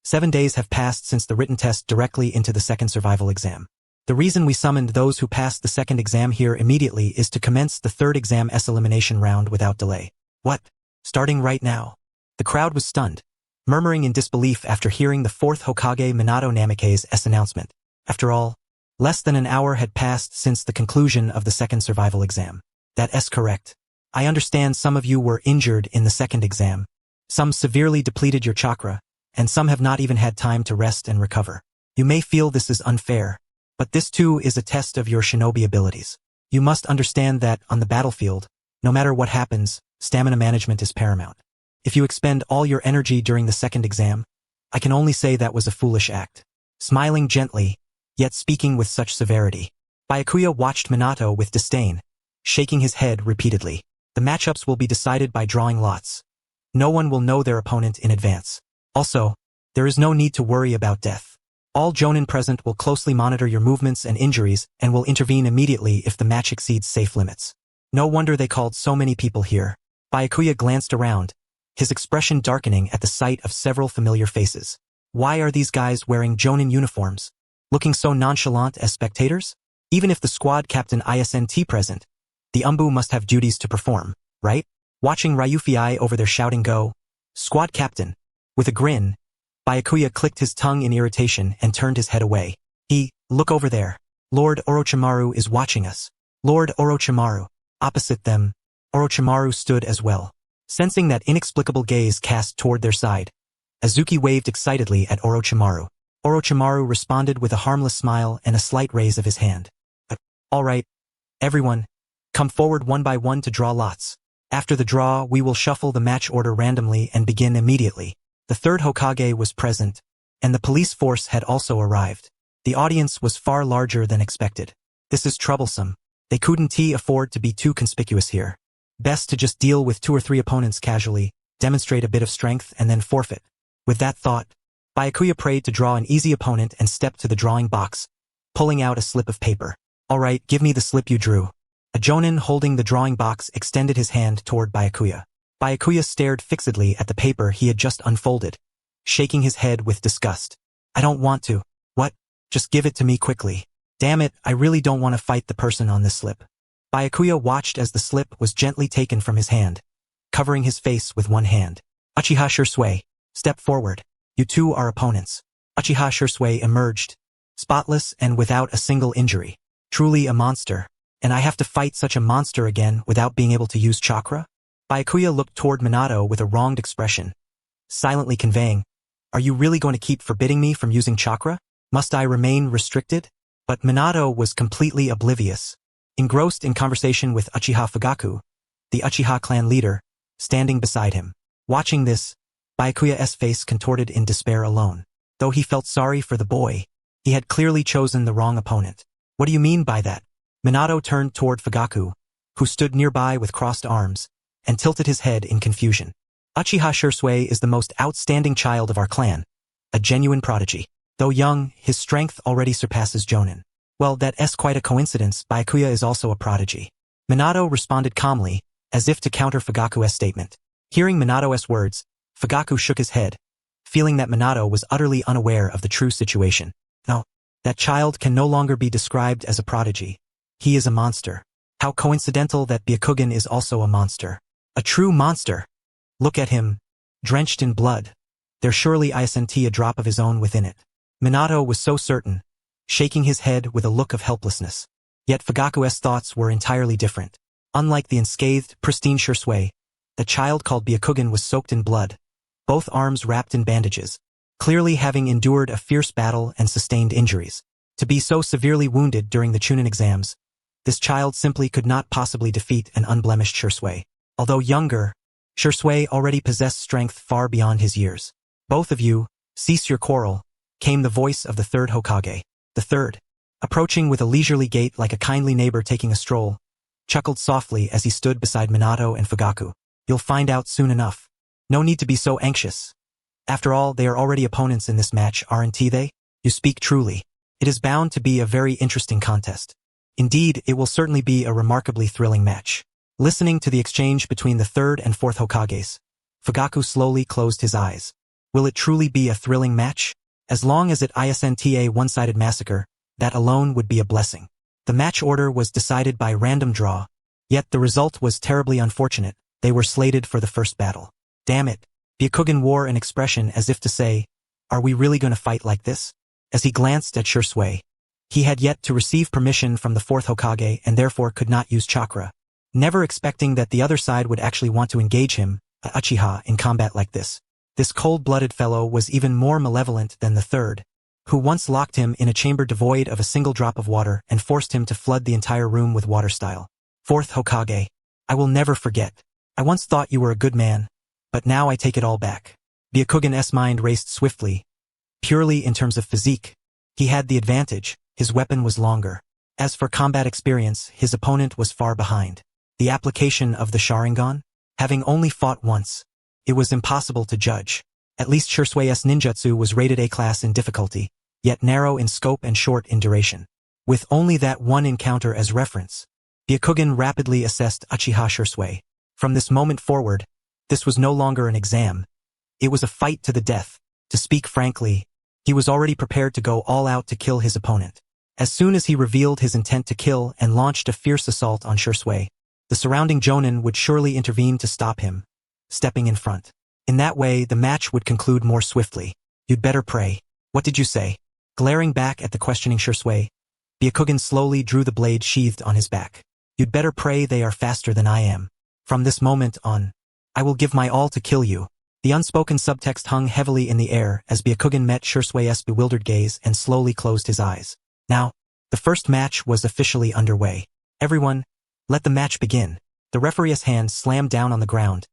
7 days have passed since the written test directly into the second survival exam. The reason we summoned those who passed the second exam here immediately is to commence the third exam elimination round without delay. What? Starting right now? The crowd was stunned, murmuring in disbelief after hearing the fourth Hokage Minato Namikaze's announcement. After all, less than an hour had passed since the conclusion of the second survival exam. That's correct. I understand some of you were injured in the second exam. Some severely depleted your chakra, and some have not even had time to rest and recover. You may feel this is unfair, but this too is a test of your shinobi abilities. You must understand that, on the battlefield, no matter what happens, stamina management is paramount. If you expend all your energy during the second exam, I can only say that was a foolish act. Smiling gently, yet speaking with such severity, Byakuya watched Minato with disdain, shaking his head repeatedly. The matchups will be decided by drawing lots. No one will know their opponent in advance. Also, there is no need to worry about death. All Jonin present will closely monitor your movements and injuries and will intervene immediately if the match exceeds safe limits. No wonder they called so many people here. Byakuya glanced around, his expression darkening at the sight of several familiar faces. Why are these guys wearing Jonin uniforms, looking so nonchalant as spectators? Even if the squad captain isn't present, the Umbu must have duties to perform, right? Watching Ryufi over there shouting go, "Squad captain!" With a grin, Byakuya clicked his tongue in irritation and turned his head away. Look over there. Lord Orochimaru is watching us. Lord Orochimaru. Opposite them, Orochimaru stood as well. Sensing that inexplicable gaze cast toward their side, Azuki waved excitedly at Orochimaru. Orochimaru responded with a harmless smile and a slight raise of his hand. All right, everyone, come forward one by one to draw lots. After the draw, we will shuffle the match order randomly and begin immediately. The third Hokage was present, and the police force had also arrived. The audience was far larger than expected. This is troublesome. They couldn't afford to be too conspicuous here. Best to just deal with 2 or 3 opponents casually, demonstrate a bit of strength, and then forfeit. With that thought, Byakuya prayed to draw an easy opponent and stepped to the drawing box, pulling out a slip of paper. All right, give me the slip you drew. A Jonin holding the drawing box extended his hand toward Byakuya. Byakuya stared fixedly at the paper he had just unfolded, shaking his head with disgust. I don't want to. What? Just give it to me quickly. Damn it, I really don't want to fight the person on this slip. Byakuya watched as the slip was gently taken from his hand, covering his face with one hand. Uchiha Shursui, step forward. You two are opponents. Uchiha Shursui emerged, spotless and without a single injury. Truly a monster. And I have to fight such a monster again without being able to use chakra? Byakuya looked toward Minato with a wronged expression, silently conveying, are you really going to keep forbidding me from using chakra? Must I remain restricted? But Minato was completely oblivious, engrossed in conversation with Uchiha Fugaku, the Uchiha clan leader, standing beside him. Watching this, Byakuya's face contorted in despair alone. Though he felt sorry for the boy, he had clearly chosen the wrong opponent. What do you mean by that? Minato turned toward Fugaku, who stood nearby with crossed arms, and tilted his head in confusion. Uchiha Shursui is the most outstanding child of our clan, a genuine prodigy. Though young, his strength already surpasses Jonin. Well, that's quite a coincidence. Byakuya is also a prodigy. Minato responded calmly, as if to counter Fugaku's statement. Hearing Minato's words, Fugaku shook his head, feeling that Minato was utterly unaware of the true situation. No, that child can no longer be described as a prodigy. He is a monster. How coincidental that Byakugan is also a monster. A true monster. Look at him, drenched in blood. There surely isn't a drop of his own within it. Minato was so certain, shaking his head with a look of helplessness. Yet Fugaku's thoughts were entirely different. Unlike the unscathed, pristine Shursui, the child called Byakugan was soaked in blood, both arms wrapped in bandages, clearly having endured a fierce battle and sustained injuries. To be so severely wounded during the Chunin exams, this child simply could not possibly defeat an unblemished Shursui. Although younger, Shursui already possessed strength far beyond his years. Both of you, cease your quarrel, came the voice of the third Hokage. The third, approaching with a leisurely gait like a kindly neighbor taking a stroll, chuckled softly as he stood beside Minato and Fugaku. You'll find out soon enough. No need to be so anxious. After all, they are already opponents in this match, aren't they? You speak truly. It is bound to be a very interesting contest. Indeed, it will certainly be a remarkably thrilling match. Listening to the exchange between the third and fourth Hokages, Fugaku slowly closed his eyes. Will it truly be a thrilling match? As long as it isn't a one-sided massacre, that alone would be a blessing. The match order was decided by random draw, yet the result was terribly unfortunate. They were slated for the first battle. Damn it. Byakugan wore an expression as if to say, are we really going to fight like this? As he glanced at Shursui, he had yet to receive permission from the fourth Hokage and therefore could not use chakra. Never expecting that the other side would actually want to engage him, Uchiha, in combat like this. This cold-blooded fellow was even more malevolent than the third, who once locked him in a chamber devoid of a single drop of water and forced him to flood the entire room with water style. Fourth Hokage, I will never forget. I once thought you were a good man, but now I take it all back. Byakugan's mind raced swiftly. Purely in terms of physique, he had the advantage. His weapon was longer. As for combat experience, his opponent was far behind. The application of the Sharingan? Having only fought once, it was impossible to judge. At least Shursui's ninjutsu was rated A-class in difficulty, yet narrow in scope and short in duration. With only that one encounter as reference, Byakugan rapidly assessed Uchiha Shursui. From this moment forward, this was no longer an exam. It was a fight to the death. To speak frankly, he was already prepared to go all out to kill his opponent. As soon as he revealed his intent to kill and launched a fierce assault on Shursui, the surrounding Jonin would surely intervene to stop him, stepping in front. In that way, the match would conclude more swiftly. You'd better pray. What did you say? Glaring back at the questioning Shursui, Byakugan slowly drew the blade sheathed on his back. You'd better pray they are faster than I am. From this moment on, I will give my all to kill you. The unspoken subtext hung heavily in the air as Byakugan met Shursui's bewildered gaze and slowly closed his eyes. Now, the first match was officially underway. Everyone, let the match begin. The referee's hand slammed down on the ground,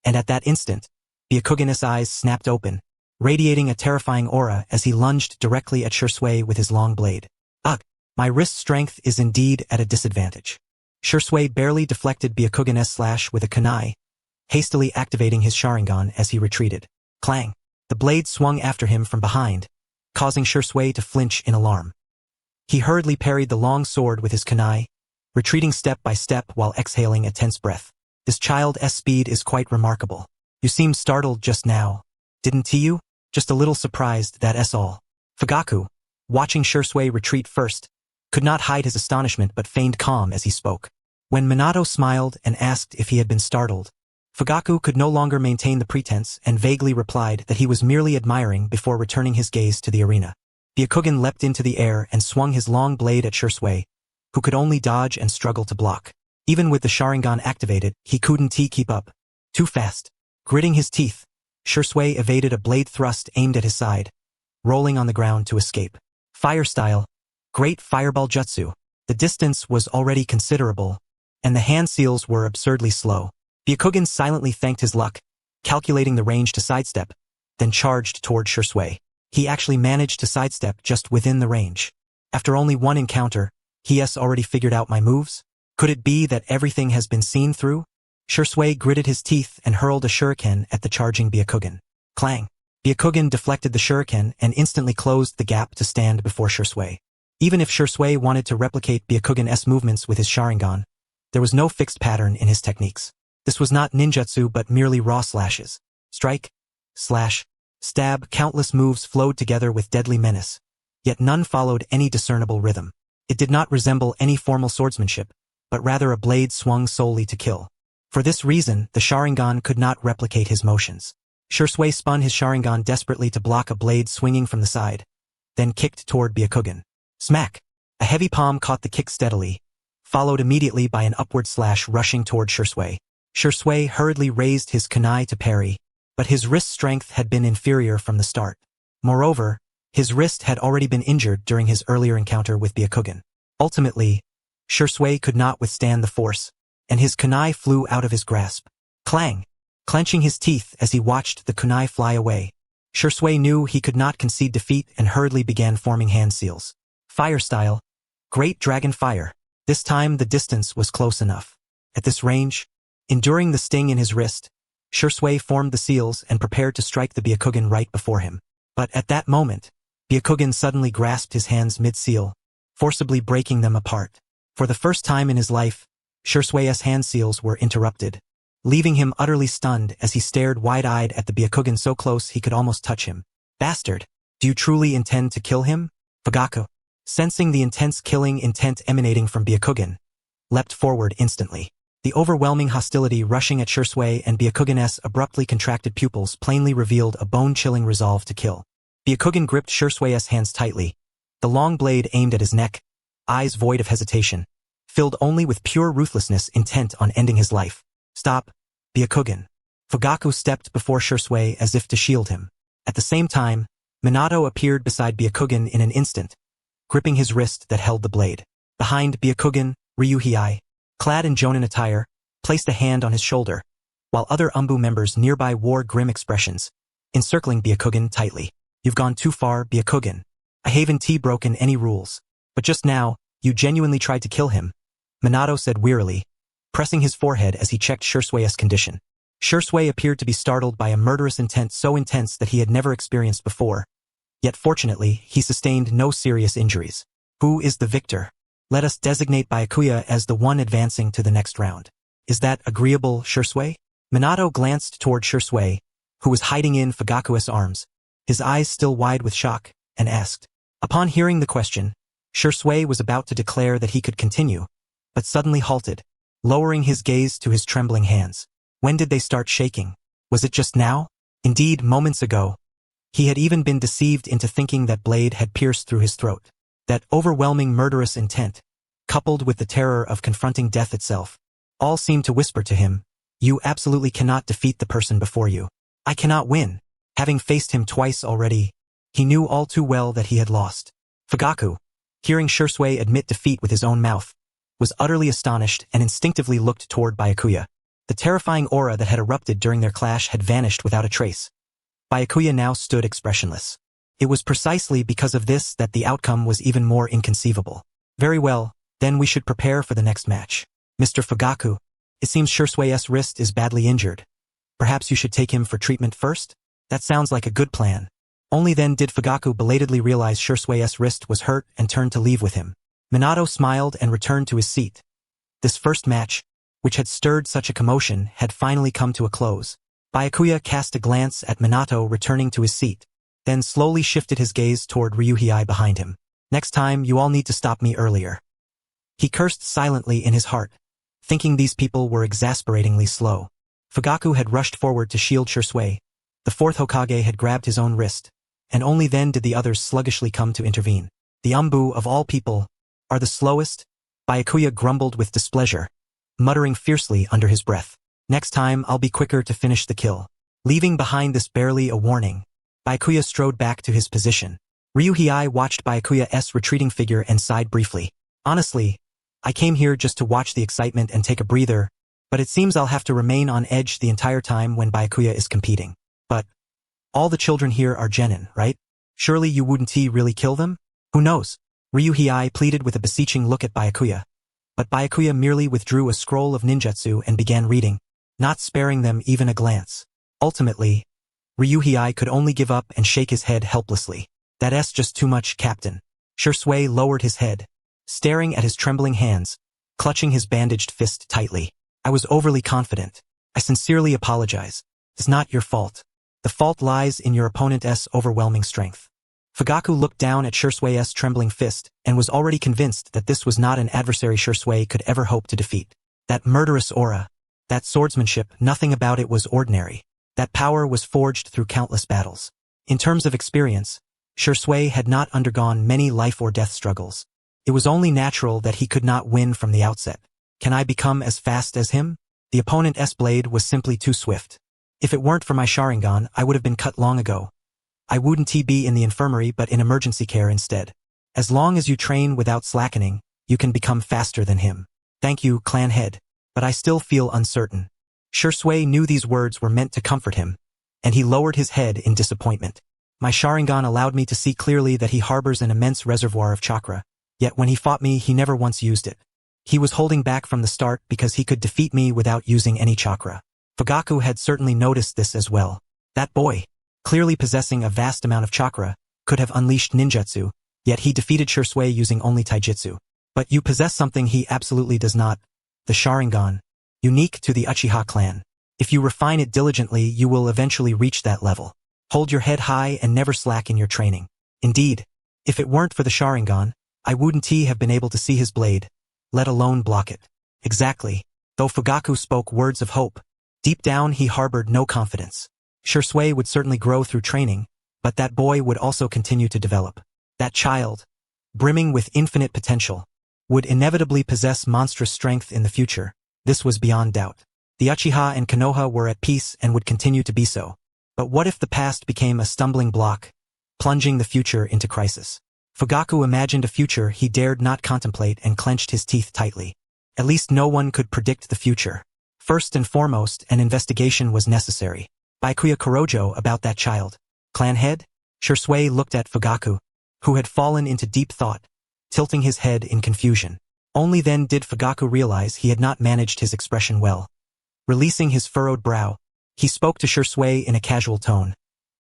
and at that instant, Byakugan's eyes snapped open, radiating a terrifying aura as he lunged directly at Shursui with his long blade. Ugh, my wrist strength is indeed at a disadvantage. Shursui barely deflected Byakugan's slash with a kunai, hastily activating his Sharingan as he retreated. Clang! The blade swung after him from behind, causing Shursui to flinch in alarm. He hurriedly parried the long sword with his kunai, retreating step by step while exhaling a tense breath. This child's speed is quite remarkable. You seemed startled just now, didn't you? Just a little surprised, that's all. Fugaku, watching Shursui retreat first, could not hide his astonishment but feigned calm as he spoke. When Minato smiled and asked if he had been startled, Fugaku could no longer maintain the pretense and vaguely replied that he was merely admiring before returning his gaze to the arena. Byakugan leapt into the air and swung his long blade at Shursui, who could only dodge and struggle to block. Even with the Sharingan activated, he couldn't keep up. Too fast. Gritting his teeth, Shursui evaded a blade thrust aimed at his side, rolling on the ground to escape. Fire style. Great fireball jutsu. The distance was already considerable, and the hand seals were absurdly slow. Byakugan silently thanked his luck, calculating the range to sidestep, then charged toward Shursui. He actually managed to sidestep just within the range. After only one encounter, he has already figured out my moves? Could it be that everything has been seen through? Shursui gritted his teeth and hurled a shuriken at the charging Byakugan. Clang! Byakugan deflected the shuriken and instantly closed the gap to stand before Shursui. Even if Shursui wanted to replicate Byakugan's movements with his Sharingan, there was no fixed pattern in his techniques. This was not ninjutsu but merely raw slashes. Strike, slash, stab, countless moves flowed together with deadly menace, yet none followed any discernible rhythm. It did not resemble any formal swordsmanship, but rather a blade swung solely to kill. For this reason, the Sharingan could not replicate his motions. Shursui spun his Sharingan desperately to block a blade swinging from the side, then kicked toward Byakugan. Smack! A heavy palm caught the kick steadily, followed immediately by an upward slash rushing toward Shursui. Shursui hurriedly raised his kunai to parry, but his wrist strength had been inferior from the start. Moreover, his wrist had already been injured during his earlier encounter with Byakugan. Ultimately, Shursui could not withstand the force, and his kunai flew out of his grasp. Clang! Clenching his teeth as he watched the kunai fly away, Shursui knew he could not concede defeat and hurriedly began forming hand seals. Fire style. Great Dragon Fire. This time the distance was close enough. At this range, enduring the sting in his wrist, Shursui formed the seals and prepared to strike the Byakugan right before him. But at that moment, Byakugan suddenly grasped his hands mid-seal, forcibly breaking them apart. For the first time in his life, Shusui's hand seals were interrupted, leaving him utterly stunned as he stared wide-eyed at the Byakugan so close he could almost touch him. Bastard! Do you truly intend to kill him? Fugaku, sensing the intense killing intent emanating from Byakugan, leapt forward instantly. The overwhelming hostility rushing at Shusui and Byakugan's abruptly contracted pupils plainly revealed a bone-chilling resolve to kill. Byakugan gripped Shusui's hands tightly, the long blade aimed at his neck, eyes void of hesitation, filled only with pure ruthlessness intent on ending his life. Stop, Byakugan. Fugaku stepped before Shusui as if to shield him. At the same time, Minato appeared beside Byakugan in an instant, gripping his wrist that held the blade. Behind Byakugan, Ryuhei, clad in Jonin attire, placed a hand on his shoulder, while other Umbu members nearby wore grim expressions, encircling Byakugan tightly. You've gone too far, Byakugan. I haven't broken any rules. But just now, you genuinely tried to kill him, Minato said wearily, pressing his forehead as he checked Shusui's condition. Shusui appeared to be startled by a murderous intent so intense that he had never experienced before. Yet fortunately, he sustained no serious injuries. Who is the victor? Let us designate Byakuya as the one advancing to the next round. Is that agreeable, Shusui? Minato glanced toward Shusui, who was hiding in Fugaku's arms, his eyes still wide with shock, and asked. Upon hearing the question, Shusui was about to declare that he could continue, but suddenly halted, lowering his gaze to his trembling hands. When did they start shaking? Was it just now? Indeed, moments ago. He had even been deceived into thinking that blade had pierced through his throat. That overwhelming murderous intent, coupled with the terror of confronting death itself, all seemed to whisper to him, you absolutely cannot defeat the person before you. I cannot win. Having faced him twice already, he knew all too well that he had lost. Fugaku, hearing Shusui admit defeat with his own mouth, was utterly astonished and instinctively looked toward Byakuya. The terrifying aura that had erupted during their clash had vanished without a trace. Byakuya now stood expressionless. It was precisely because of this that the outcome was even more inconceivable. Very well, then we should prepare for the next match. Mr. Fugaku, it seems Shusui's wrist is badly injured. Perhaps you should take him for treatment first? That sounds like a good plan. Only then did Fugaku belatedly realize Shusui's wrist was hurt and turned to leave with him. Minato smiled and returned to his seat. This first match, which had stirred such a commotion, had finally come to a close. Byakuya cast a glance at Minato returning to his seat, then slowly shifted his gaze toward Ryuhei behind him. Next time, you all need to stop me earlier. He cursed silently in his heart, thinking these people were exasperatingly slow. Fugaku had rushed forward to shield Shusui. The fourth Hokage had grabbed his own wrist, and only then did the others sluggishly come to intervene. The Umbu, of all people, are the slowest? Byakuya grumbled with displeasure, muttering fiercely under his breath. Next time, I'll be quicker to finish the kill. Leaving behind this barely a warning, Byakuya strode back to his position. Ryuhei watched Byakuya's retreating figure and sighed briefly. Honestly, I came here just to watch the excitement and take a breather, but it seems I'll have to remain on edge the entire time when Byakuya is competing. But all the children here are genin, right? Surely you wouldn't really kill them? Who knows? Ryuhei pleaded with a beseeching look at Byakuya. But Byakuya merely withdrew a scroll of ninjutsu and began reading, not sparing them even a glance. Ultimately, Ryuhei could only give up and shake his head helplessly. That's just too much, Captain. Shusui lowered his head, staring at his trembling hands, clutching his bandaged fist tightly. I was overly confident. I sincerely apologize. It's not your fault. The fault lies in your opponent's overwhelming strength. Fugaku looked down at Shusui's trembling fist and was already convinced that this was not an adversary Shusui could ever hope to defeat. That murderous aura, that swordsmanship, nothing about it was ordinary. That power was forged through countless battles. In terms of experience, Shusui had not undergone many life-or-death struggles. It was only natural that he could not win from the outset. Can I become as fast as him? The opponent's blade was simply too swift. If it weren't for my Sharingan, I would have been cut long ago. I wouldn't be in the infirmary but in emergency care instead. As long as you train without slackening, you can become faster than him. Thank you, clan head. But I still feel uncertain. Shusui knew these words were meant to comfort him, and he lowered his head in disappointment. My Sharingan allowed me to see clearly that he harbors an immense reservoir of chakra, yet when he fought me he never once used it. He was holding back from the start because he could defeat me without using any chakra. Fugaku had certainly noticed this as well. That boy, clearly possessing a vast amount of chakra, could have unleashed ninjutsu, yet he defeated Shursui using only taijutsu. But you possess something he absolutely does not, the Sharingan, unique to the Uchiha clan. If you refine it diligently, you will eventually reach that level. Hold your head high and never slack in your training. Indeed, if it weren't for the Sharingan, I wouldn't have been able to see his blade, let alone block it. Exactly. Though Fugaku spoke words of hope, deep down he harbored no confidence. Shursui would certainly grow through training, but that boy would also continue to develop. That child, brimming with infinite potential, would inevitably possess monstrous strength in the future. This was beyond doubt. The Uchiha and Konoha were at peace and would continue to be so. But what if the past became a stumbling block, plunging the future into crisis? Fugaku imagined a future he dared not contemplate and clenched his teeth tightly. At least no one could predict the future. First and foremost, an investigation was necessary. Byakuya Kurojo about that child. Clan head? Shursui looked at Fugaku, who had fallen into deep thought, tilting his head in confusion. Only then did Fugaku realize he had not managed his expression well. Releasing his furrowed brow, he spoke to Shursui in a casual tone.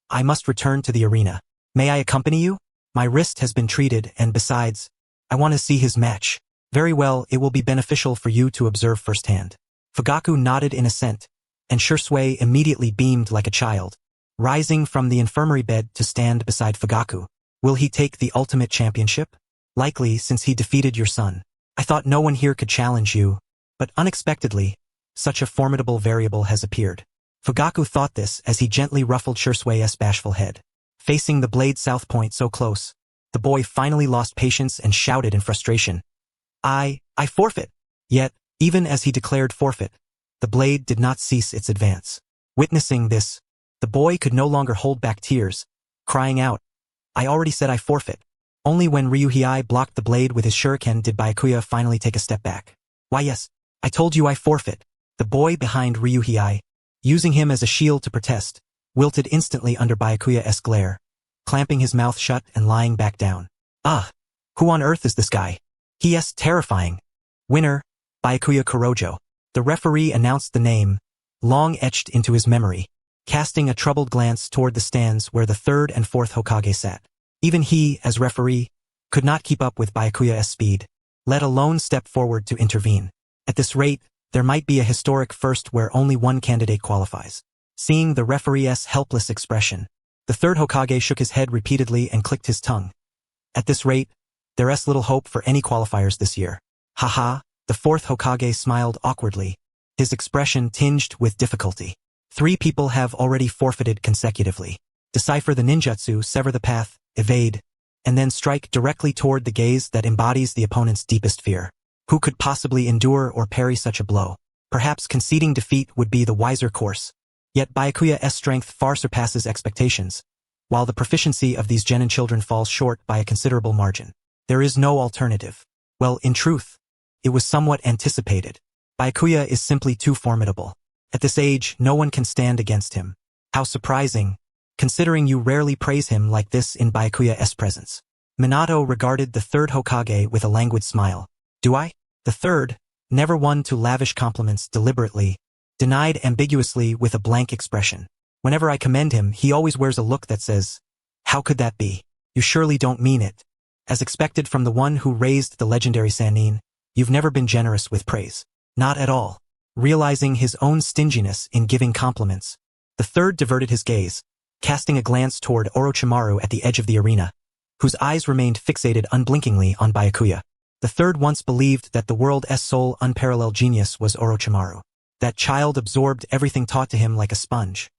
I must return to the arena. May I accompany you? My wrist has been treated, and besides, I want to see his match. Very well, it will be beneficial for you to observe firsthand. Fugaku nodded in assent, and Shursui immediately beamed like a child, rising from the infirmary bed to stand beside Fugaku. Will he take the ultimate championship? Likely, since he defeated your son. I thought no one here could challenge you, but unexpectedly, such a formidable variable has appeared. Fugaku thought this as he gently ruffled Shursui's bashful head. Facing the blade south point so close, the boy finally lost patience and shouted in frustration. I forfeit. Yet, even as he declared forfeit, the blade did not cease its advance. Witnessing this, the boy could no longer hold back tears, crying out, I already said I forfeit. Only when Ryuhei blocked the blade with his shuriken did Byakuya finally take a step back. Why yes, I told you I forfeit. The boy behind Ryuhei, using him as a shield to protest, wilted instantly under Byakuya's glare, clamping his mouth shut and lying back down. Who on earth is this guy? He is terrifying. Winner, Byakuya Kurojo. The referee announced the name, long etched into his memory, casting a troubled glance toward the stands where the third and fourth Hokage sat. Even he, as referee, could not keep up with Byakuya's speed, let alone step forward to intervene. At this rate, there might be a historic first where only one candidate qualifies. Seeing the referee's helpless expression, the third Hokage shook his head repeatedly and clicked his tongue. At this rate, there's little hope for any qualifiers this year. Haha, the fourth Hokage smiled awkwardly, his expression tinged with difficulty. 3 people have already forfeited consecutively. Decipher the ninjutsu, sever the path, evade, and then strike directly toward the gaze that embodies the opponent's deepest fear. Who could possibly endure or parry such a blow? Perhaps conceding defeat would be the wiser course. Yet Byakuya's strength far surpasses expectations, while the proficiency of these genin children falls short by a considerable margin. There is no alternative. Well, in truth, it was somewhat anticipated. Byakuya is simply too formidable. At this age, no one can stand against him. How surprising, considering you rarely praise him like this in Byakuya's presence. Minato regarded the third Hokage with a languid smile. Do I? The third, never one to lavish compliments deliberately, denied ambiguously with a blank expression. Whenever I commend him, he always wears a look that says, how could that be? You surely don't mean it. As expected from the one who raised the legendary Sannin, you've never been generous with praise. Not at all. Realizing his own stinginess in giving compliments, the third diverted his gaze, casting a glance toward Orochimaru at the edge of the arena, whose eyes remained fixated unblinkingly on Byakuya. The third once believed that the world's sole unparalleled genius was Orochimaru. That child absorbed everything taught to him like a sponge.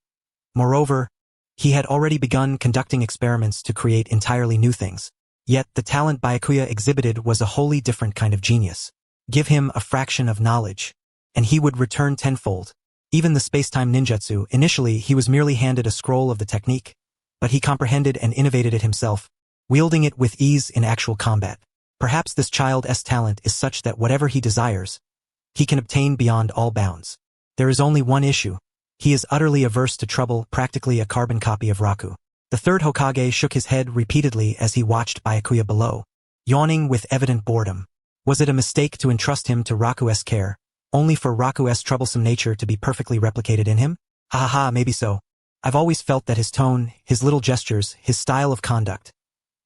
Moreover, he had already begun conducting experiments to create entirely new things. Yet the talent Byakuya exhibited was a wholly different kind of genius. Give him a fraction of knowledge, and he would return tenfold. Even the space-time ninjutsu, initially he was merely handed a scroll of the technique, but he comprehended and innovated it himself, wielding it with ease in actual combat. Perhaps this child's talent is such that whatever he desires, he can obtain beyond all bounds. There is only one issue. He is utterly averse to trouble, practically a carbon copy of Raku. The third Hokage shook his head repeatedly as he watched Byakuya below, yawning with evident boredom. Was it a mistake to entrust him to Raku's care, only for Raku's troublesome nature to be perfectly replicated in him? Ha ha ha, maybe so. I've always felt that his tone, his little gestures, his style of conduct,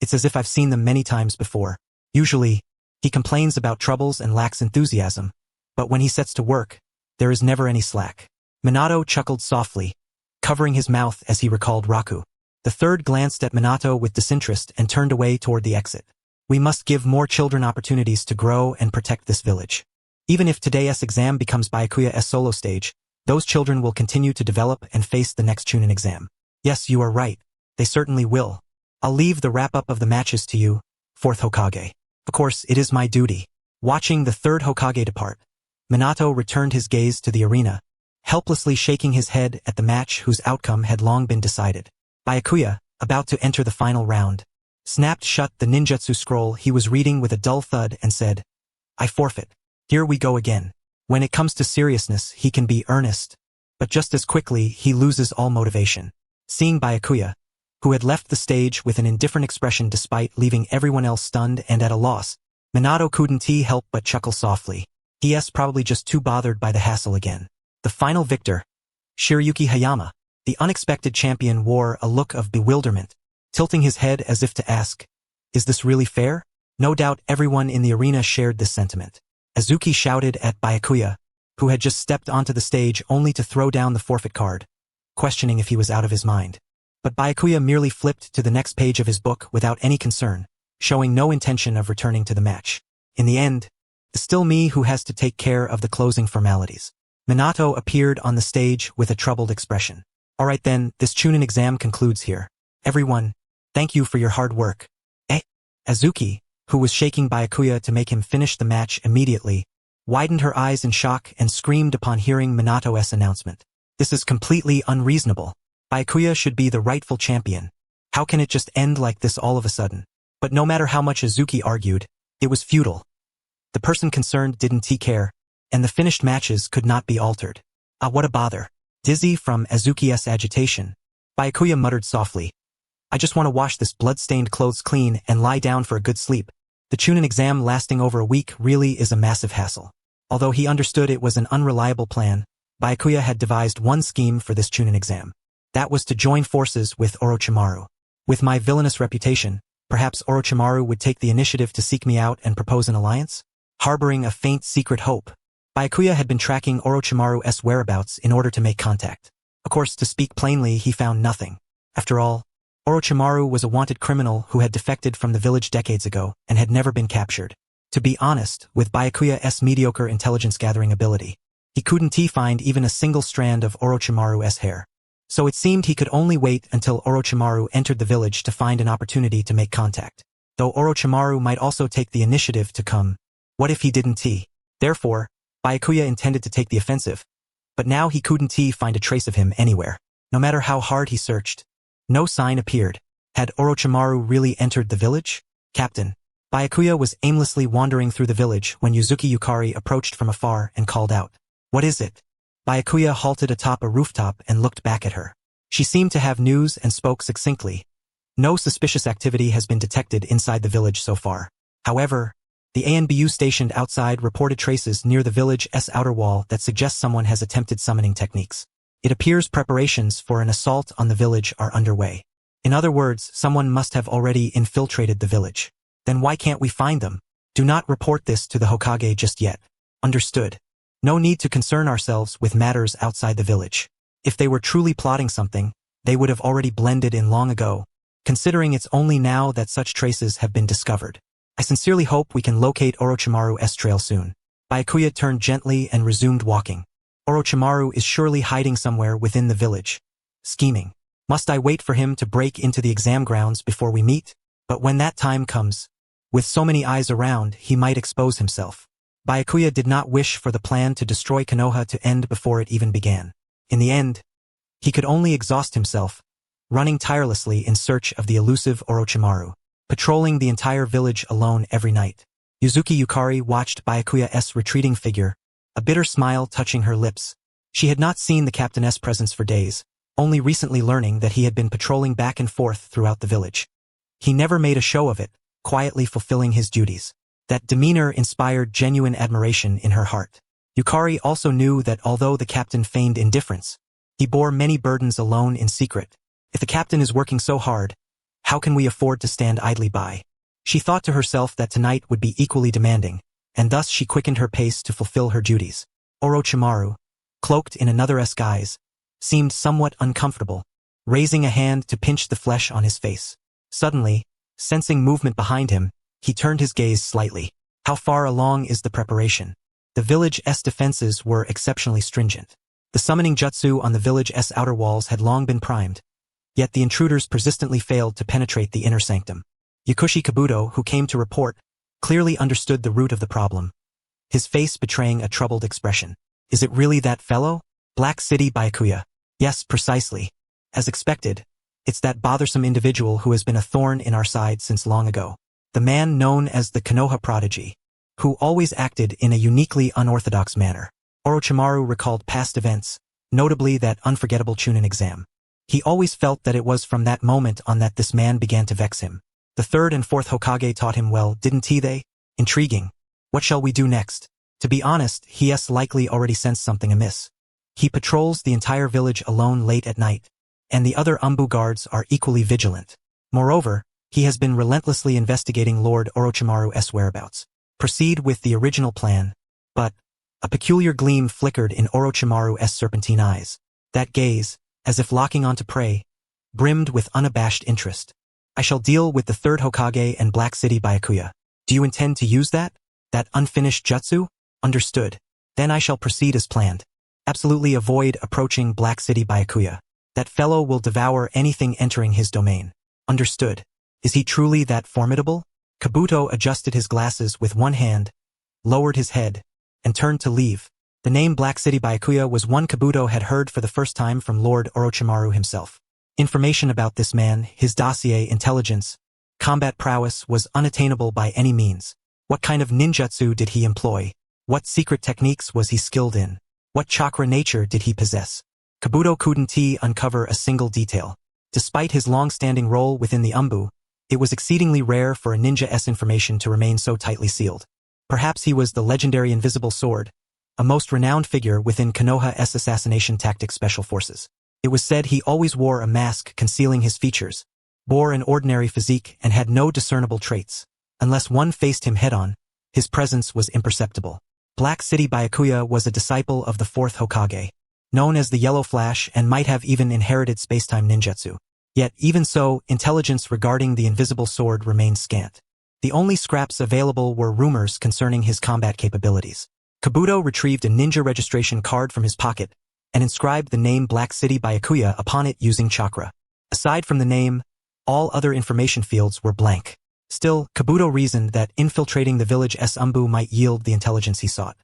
It's as if I've seen them many times before. Usually, he complains about troubles and lacks enthusiasm, but when he sets to work, there is never any slack. Minato chuckled softly, covering his mouth as he recalled Raku. The third glanced at Minato with disinterest and turned away toward the exit. We must give more children opportunities to grow and protect this village. Even if today's exam becomes Byakuya's solo stage, those children will continue to develop and face the next Chunin exam. Yes, you are right. They certainly will. I'll leave the wrap-up of the matches to you, fourth Hokage. Of course, it is my duty. Watching the third Hokage depart, Minato returned his gaze to the arena, helplessly shaking his head at the match whose outcome had long been decided. Byakuya, about to enter the final round, snapped shut the ninjutsu scroll he was reading with a dull thud and said, I forfeit. Here we go again. When it comes to seriousness, he can be earnest, but just as quickly he loses all motivation. Seeing Byakuya, who had left the stage with an indifferent expression despite leaving everyone else stunned and at a loss, Minato couldn't help but chuckle softly. He's probably just too bothered by the hassle again. The final victor, Shiryuki Hayama, the unexpected champion, wore a look of bewilderment, tilting his head as if to ask, is this really fair? No doubt everyone in the arena shared this sentiment. Azuki shouted at Byakuya, who had just stepped onto the stage only to throw down the forfeit card, questioning if he was out of his mind. But Byakuya merely flipped to the next page of his book without any concern, showing no intention of returning to the match. In the end, it's still me who has to take care of the closing formalities. Minato appeared on the stage with a troubled expression. Alright then, this Chunin exam concludes here. Everyone, thank you for your hard work. Azuki, who was shaking Byakuya to make him finish the match immediately, widened her eyes in shock and screamed upon hearing Minato's announcement. This is completely unreasonable. Byakuya should be the rightful champion. How can it just end like this all of a sudden? But no matter how much Azuki argued, it was futile. The person concerned didn't care, and the finished matches could not be altered. Ah, what a bother. Dizzy from Azuki's agitation, Byakuya muttered softly, I just want to wash this blood-stained clothes clean and lie down for a good sleep. The Chunin exam lasting over a week really is a massive hassle. Although he understood it was an unreliable plan, Byakuya had devised one scheme for this Chunin exam. That was to join forces with Orochimaru. With my villainous reputation, perhaps Orochimaru would take the initiative to seek me out and propose an alliance? Harboring a faint secret hope, Byakuya had been tracking Orochimaru's whereabouts in order to make contact. Of course, to speak plainly, he found nothing. After all, Orochimaru was a wanted criminal who had defected from the village decades ago and had never been captured. To be honest, with Byakuya's mediocre intelligence-gathering ability, he couldn't find even a single strand of Orochimaru's hair. So it seemed he could only wait until Orochimaru entered the village to find an opportunity to make contact. Though Orochimaru might also take the initiative to come. What if he didn't? Therefore, Byakuya intended to take the offensive. But now he couldn't find a trace of him anywhere. No matter how hard he searched, no sign appeared. Had Orochimaru really entered the village? Captain. Byakuya was aimlessly wandering through the village when Yuzuki Yukari approached from afar and called out. What is it? Byakuya halted atop a rooftop and looked back at her. She seemed to have news and spoke succinctly. No suspicious activity has been detected inside the village so far. However, the ANBU stationed outside reported traces near the village's outer wall that suggest someone has attempted summoning techniques. It appears preparations for an assault on the village are underway. In other words, someone must have already infiltrated the village. Then why can't we find them? Do not report this to the Hokage just yet. Understood. No need to concern ourselves with matters outside the village. If they were truly plotting something, they would have already blended in long ago, considering it's only now that such traces have been discovered. I sincerely hope we can locate Orochimaru's trail soon. Byakuya turned gently and resumed walking. Orochimaru is surely hiding somewhere within the village. Scheming. Must I wait for him to break into the exam grounds before we meet? But when that time comes, with so many eyes around, he might expose himself. Byakuya did not wish for the plan to destroy Konoha to end before it even began. In the end, he could only exhaust himself, running tirelessly in search of the elusive Orochimaru, patrolling the entire village alone every night. Yuzuki Yukari watched Byakuya's retreating figure, a bitter smile touching her lips. She had not seen the captain's presence for days, only recently learning that he had been patrolling back and forth throughout the village. He never made a show of it, quietly fulfilling his duties. That demeanor inspired genuine admiration in her heart. Yukari also knew that although the captain feigned indifference, he bore many burdens alone in secret. If the captain is working so hard, How can we afford to stand idly by? She thought to herself that tonight would be equally demanding, and thus she quickened her pace to fulfill her duties. Orochimaru, cloaked in another's guise, seemed somewhat uncomfortable, raising a hand to pinch the flesh on his face. Suddenly, sensing movement behind him, he turned his gaze slightly. How far along is the preparation? The village's defenses were exceptionally stringent. The summoning jutsu on the village's outer walls had long been primed, yet the intruders persistently failed to penetrate the inner sanctum. Yakushi Kabuto, who came to report, clearly understood the root of the problem, his face betraying a troubled expression. Is it really that fellow? Black City Byakuya. Yes, precisely. As expected, it's that bothersome individual who has been a thorn in our side since long ago. The man known as the Konoha prodigy, who always acted in a uniquely unorthodox manner. Orochimaru recalled past events, notably that unforgettable Chunin exam. He always felt that it was from that moment on that this man began to vex him. The third and fourth Hokage taught him well, didn't they? Intriguing. What shall we do next? To be honest, he's likely already sensed something amiss. He patrols the entire village alone late at night, and the other Umbu guards are equally vigilant. Moreover, he has been relentlessly investigating Lord Orochimaru's whereabouts. Proceed with the original plan, but a peculiar gleam flickered in Orochimaru's serpentine eyes. That gaze, as if locking onto prey, brimmed with unabashed interest. I shall deal with the third Hokage and Black City Byakuya. Do you intend to use that unfinished jutsu? Understood. Then I shall proceed as planned. Absolutely avoid approaching Black City Byakuya. That fellow will devour anything entering his domain. Understood. Is he truly that formidable? Kabuto adjusted his glasses with one hand, lowered his head, and turned to leave. The name Black City Byakuya was one Kabuto had heard for the first time from Lord Orochimaru himself. Information about this man, his dossier, intelligence, combat prowess was unattainable by any means. What kind of ninjutsu did he employ? What secret techniques was he skilled in? What chakra nature did he possess? Kabuto couldn't uncover a single detail. Despite his long-standing role within the Umbu, it was exceedingly rare for a ninja's information to remain so tightly sealed. Perhaps he was the legendary Invisible Sword, a most renowned figure within Konoha's assassination tactics special forces. It was said he always wore a mask concealing his features, bore an ordinary physique, and had no discernible traits. Unless one faced him head-on, his presence was imperceptible. Black City Byakuya was a disciple of the fourth Hokage, known as the Yellow Flash, and might have even inherited spacetime ninjutsu. Yet, even so, intelligence regarding the Invisible Sword remained scant. The only scraps available were rumors concerning his combat capabilities. Kabuto retrieved a ninja registration card from his pocket and inscribed the name Black City Byakuya upon it using chakra. Aside from the name, all other information fields were blank. Still, Kabuto reasoned that infiltrating the village's Umbu might yield the intelligence he sought.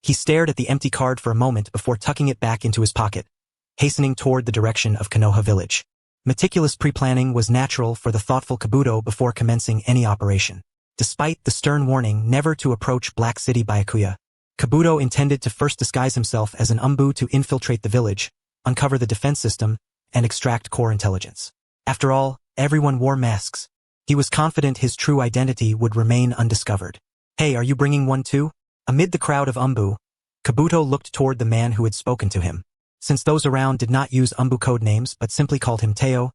He stared at the empty card for a moment before tucking it back into his pocket, hastening toward the direction of Konoha village. Meticulous pre-planning was natural for the thoughtful Kabuto before commencing any operation. Despite the stern warning never to approach Black City Byakuya, Kabuto intended to first disguise himself as an Umbu to infiltrate the village, uncover the defense system, and extract core intelligence. After all, everyone wore masks. He was confident his true identity would remain undiscovered. Hey, are you bringing one too? Amid the crowd of Umbu, Kabuto looked toward the man who had spoken to him. Since those around did not use Umbu code names but simply called him Teo,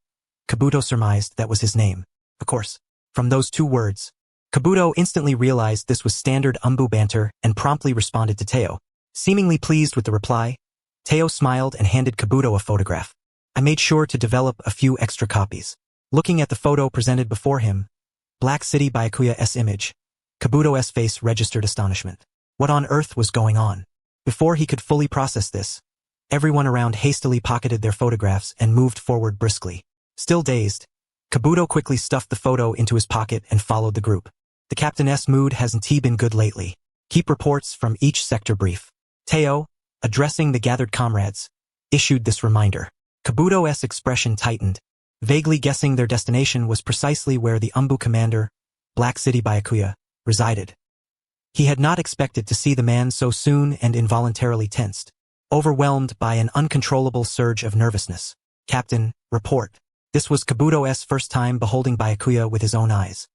Kabuto surmised that was his name. Of course, from those two words, Kabuto instantly realized this was standard Umbu banter and promptly responded to Teo. Seemingly pleased with the reply, Teo smiled and handed Kabuto a photograph. I made sure to develop a few extra copies. Looking at the photo presented before him, Black City Byakuya's image, Kabuto's face registered astonishment. What on earth was going on? Before he could fully process this, everyone around hastily pocketed their photographs and moved forward briskly. Still dazed, Kabuto quickly stuffed the photo into his pocket and followed the group. The captain's mood hasn't been good lately. Keep reports from each sector brief. Teo, addressing the gathered comrades, issued this reminder. Kabuto's expression tightened, vaguely guessing their destination was precisely where the Umbu commander, Black City Byakuya, resided. He had not expected to see the man so soon and involuntarily tensed, overwhelmed by an uncontrollable surge of nervousness. Captain, report. This was Kabuto's first time beholding Byakuya with his own eyes.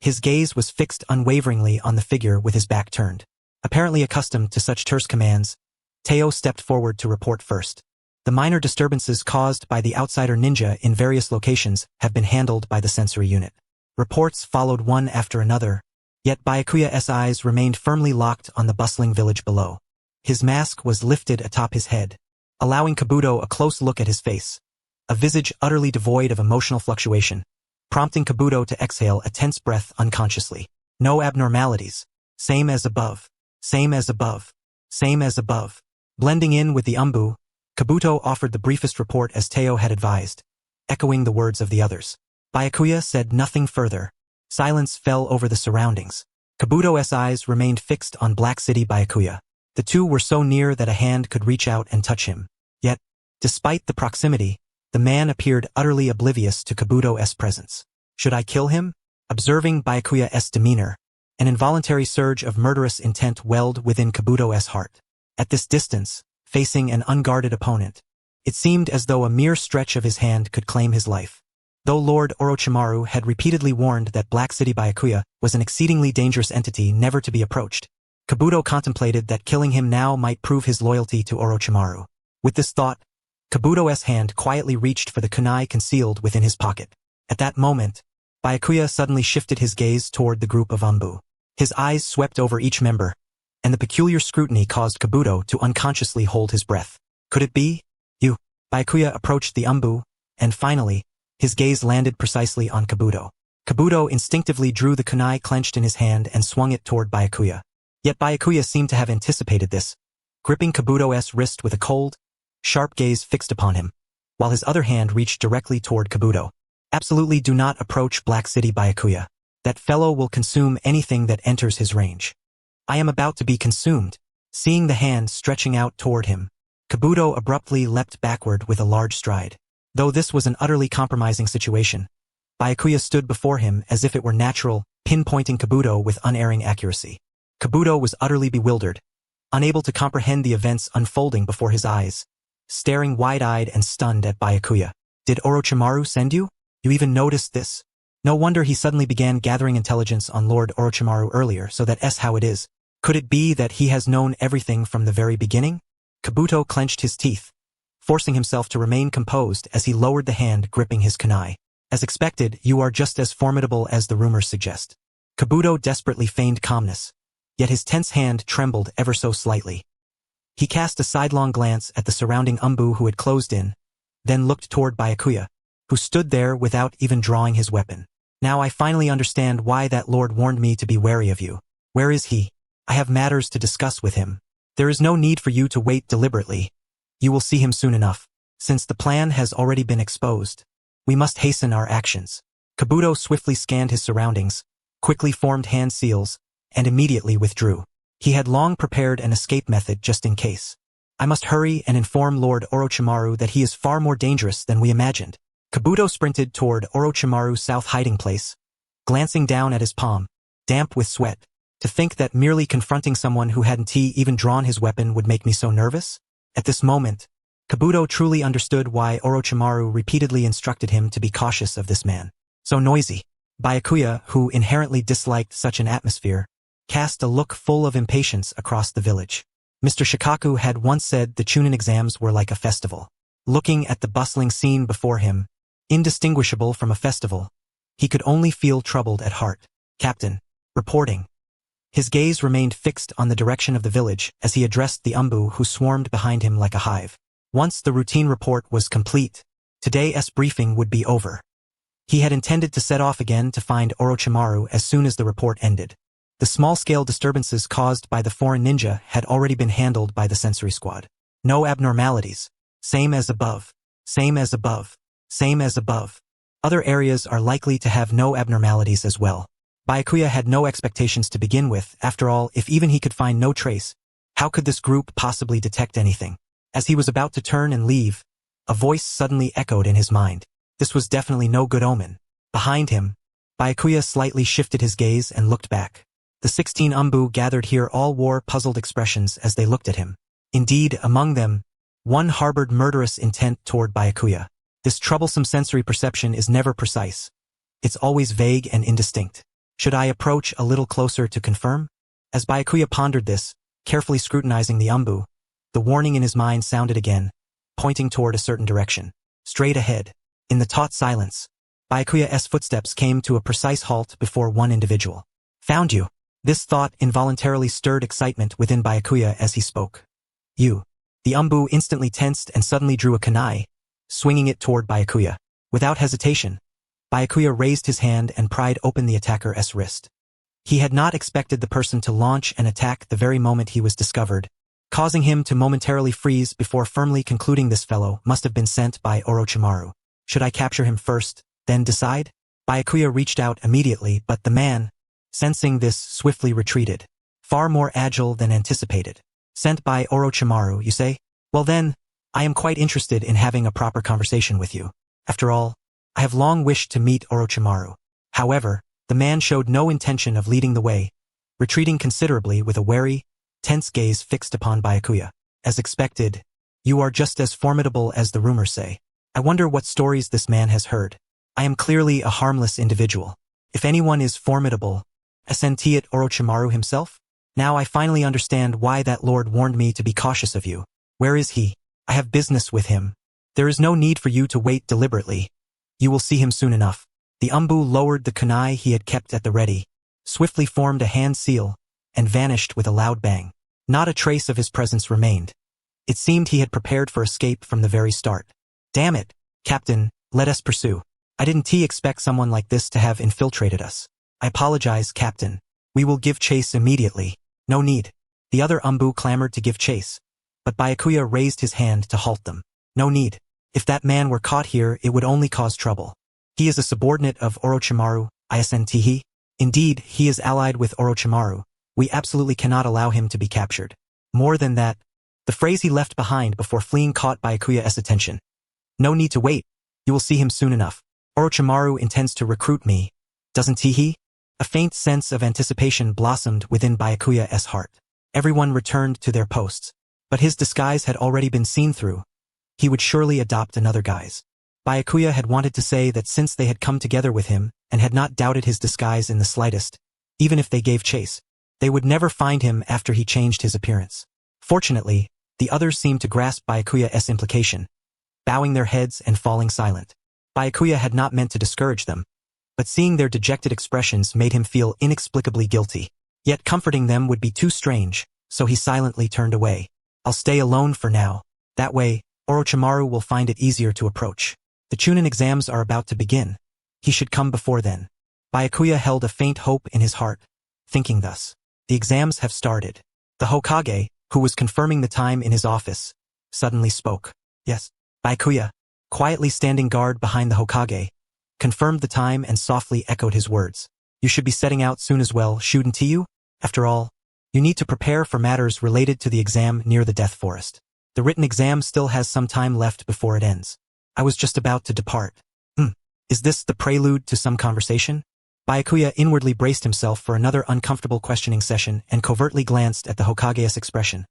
His gaze was fixed unwaveringly on the figure with his back turned. Apparently accustomed to such terse commands, Teo stepped forward to report first. The minor disturbances caused by the outsider ninja in various locations have been handled by the sensory unit. Reports followed one after another, yet Byakuya's eyes remained firmly locked on the bustling village below. His mask was lifted atop his head, allowing Kabuto a close look at his face, a visage utterly devoid of emotional fluctuation, prompting Kabuto to exhale a tense breath unconsciously. No abnormalities. Same as above. Same as above. Same as above. Blending in with the Umbu, Kabuto offered the briefest report as Teo had advised, echoing the words of the others. Byakuya said nothing further. Silence fell over the surroundings. Kabuto's eyes remained fixed on Black City Byakuya. The two were so near that a hand could reach out and touch him. Yet, despite the proximity, the man appeared utterly oblivious to Kabuto's presence. Should I kill him? Observing Byakuya's demeanor, an involuntary surge of murderous intent welled within Kabuto's heart. At this distance, facing an unguarded opponent, it seemed as though a mere stretch of his hand could claim his life. Though Lord Orochimaru had repeatedly warned that Black City Byakuya was an exceedingly dangerous entity never to be approached, Kabuto contemplated that killing him now might prove his loyalty to Orochimaru. With this thought, Kabuto's hand quietly reached for the kunai concealed within his pocket. At that moment, Byakuya suddenly shifted his gaze toward the group of Umbu. His eyes swept over each member, and the peculiar scrutiny caused Kabuto to unconsciously hold his breath. Could it be? You? Byakuya approached the Umbu, and finally, his gaze landed precisely on Kabuto. Kabuto instinctively drew the kunai clenched in his hand and swung it toward Byakuya. Yet Byakuya seemed to have anticipated this, gripping Kabuto's wrist with a cold, sharp gaze fixed upon him, while his other hand reached directly toward Kabuto. Absolutely do not approach Black City Byakuya. That fellow will consume anything that enters his range. I am about to be consumed. Seeing the hand stretching out toward him, Kabuto abruptly leapt backward with a large stride. Though this was an utterly compromising situation, Byakuya stood before him as if it were natural, pinpointing Kabuto with unerring accuracy. Kabuto was utterly bewildered, unable to comprehend the events unfolding before his eyes, staring wide-eyed and stunned at Byakuya. Did Orochimaru send you? You even noticed this? No wonder he suddenly began gathering intelligence on Lord Orochimaru earlier, so that's how it is. Could it be that he has known everything from the very beginning? Kabuto clenched his teeth, forcing himself to remain composed as he lowered the hand gripping his kunai. As expected, you are just as formidable as the rumors suggest. Kabuto desperately feigned calmness, yet his tense hand trembled ever so slightly. He cast a sidelong glance at the surrounding Umbu who had closed in, then looked toward Byakuya, who stood there without even drawing his weapon. Now I finally understand why that lord warned me to be wary of you. Where is he? I have matters to discuss with him. There is no need for you to wait deliberately. You will see him soon enough. Since the plan has already been exposed, we must hasten our actions. Kabuto swiftly scanned his surroundings, quickly formed hand seals, and immediately withdrew. He had long prepared an escape method just in case. I must hurry and inform Lord Orochimaru that he is far more dangerous than we imagined. Kabuto sprinted toward Orochimaru's south hiding place, glancing down at his palm, damp with sweat. To think that merely confronting someone who hadn't even drawn his weapon would make me so nervous? At this moment, Kabuto truly understood why Orochimaru repeatedly instructed him to be cautious of this man. So noisy. Byakuya, who inherently disliked such an atmosphere, cast a look full of impatience across the village. Mr. Shikaku had once said the Chunin exams were like a festival. Looking at the bustling scene before him, indistinguishable from a festival, he could only feel troubled at heart. Captain, reporting. His gaze remained fixed on the direction of the village as he addressed the Umbu who swarmed behind him like a hive. Once the routine report was complete, today's briefing would be over. He had intended to set off again to find Orochimaru as soon as the report ended. The small-scale disturbances caused by the foreign ninja had already been handled by the sensory squad. No abnormalities. Same as above. Same as above. Same as above. Other areas are likely to have no abnormalities as well. Byakuya had no expectations to begin with. After all, if even he could find no trace, how could this group possibly detect anything? As he was about to turn and leave, a voice suddenly echoed in his mind. This was definitely no good omen. Behind him, Byakuya slightly shifted his gaze and looked back. The 16 Umbu gathered here all wore puzzled expressions as they looked at him. Indeed, among them, one harbored murderous intent toward Byakuya. This troublesome sensory perception is never precise. It's always vague and indistinct. Should I approach a little closer to confirm? As Byakuya pondered this, carefully scrutinizing the Umbu, the warning in his mind sounded again. pointing toward a certain direction. Straight ahead. In the taut silence, Byakuya's footsteps came to a precise halt before one individual. Found you. This thought involuntarily stirred excitement within Byakuya as he spoke. You. The Umbu instantly tensed and suddenly drew a kunai, swinging it toward Byakuya. Without hesitation, Byakuya raised his hand and pried open the attacker's wrist. He had not expected the person to launch an attack the very moment he was discovered, causing him to momentarily freeze before firmly concluding this fellow must have been sent by Orochimaru. Should I capture him first, then decide? Byakuya reached out immediately, but the man, sensing this, swiftly retreated. Far more agile than anticipated. Sent by Orochimaru, you say? Well then, I am quite interested in having a proper conversation with you. After all, I have long wished to meet Orochimaru. However, the man showed no intention of leading the way, retreating considerably with a wary, tense gaze fixed upon Byakuya. As expected, you are just as formidable as the rumors say. I wonder what stories this man has heard. I am clearly a harmless individual. If anyone is formidable, isn't it Orochimaru himself? Now I finally understand why that lord warned me to be cautious of you. Where is he? I have business with him. There is no need for you to wait deliberately. You will see him soon enough. The Umbu lowered the kunai he had kept at the ready, swiftly formed a hand seal, and vanished with a loud bang. Not a trace of his presence remained. It seemed he had prepared for escape from the very start. Damn it, Captain, let us pursue. I didn't expect someone like this to have infiltrated us. I apologize, Captain. We will give chase immediately. No need. The other Umbu clamored to give chase, but Byakuya raised his hand to halt them. No need. If that man were caught here, it would only cause trouble. He is a subordinate of Orochimaru, isn't he? Indeed, he is allied with Orochimaru. We absolutely cannot allow him to be captured. More than that, the phrase he left behind before fleeing caught Byakuya's attention. No need to wait. You will see him soon enough. Orochimaru intends to recruit me, doesn't he? A faint sense of anticipation blossomed within Byakuya's heart. Everyone returned to their posts, but his disguise had already been seen through. He would surely adopt another guise. Byakuya had wanted to say that since they had come together with him and had not doubted his disguise in the slightest, even if they gave chase, they would never find him after he changed his appearance. Fortunately, the others seemed to grasp Byakuya's implication, bowing their heads and falling silent. Byakuya had not meant to discourage them, but seeing their dejected expressions made him feel inexplicably guilty. Yet comforting them would be too strange, so he silently turned away. I'll stay alone for now. That way, Orochimaru will find it easier to approach. The Chunin exams are about to begin. He should come before then. Byakuya held a faint hope in his heart, thinking thus. The exams have started. The Hokage, who was confirming the time in his office, suddenly spoke. Yes. Byakuya, quietly standing guard behind the Hokage, confirmed the time and softly echoed his words. You should be setting out soon as well, shouldn't you? After all, you need to prepare for matters related to the exam near the Death Forest. The written exam still has some time left before it ends. I was just about to depart. Is this the prelude to some conversation? Byakuya inwardly braced himself for another uncomfortable questioning session and covertly glanced at the Hokage's expression,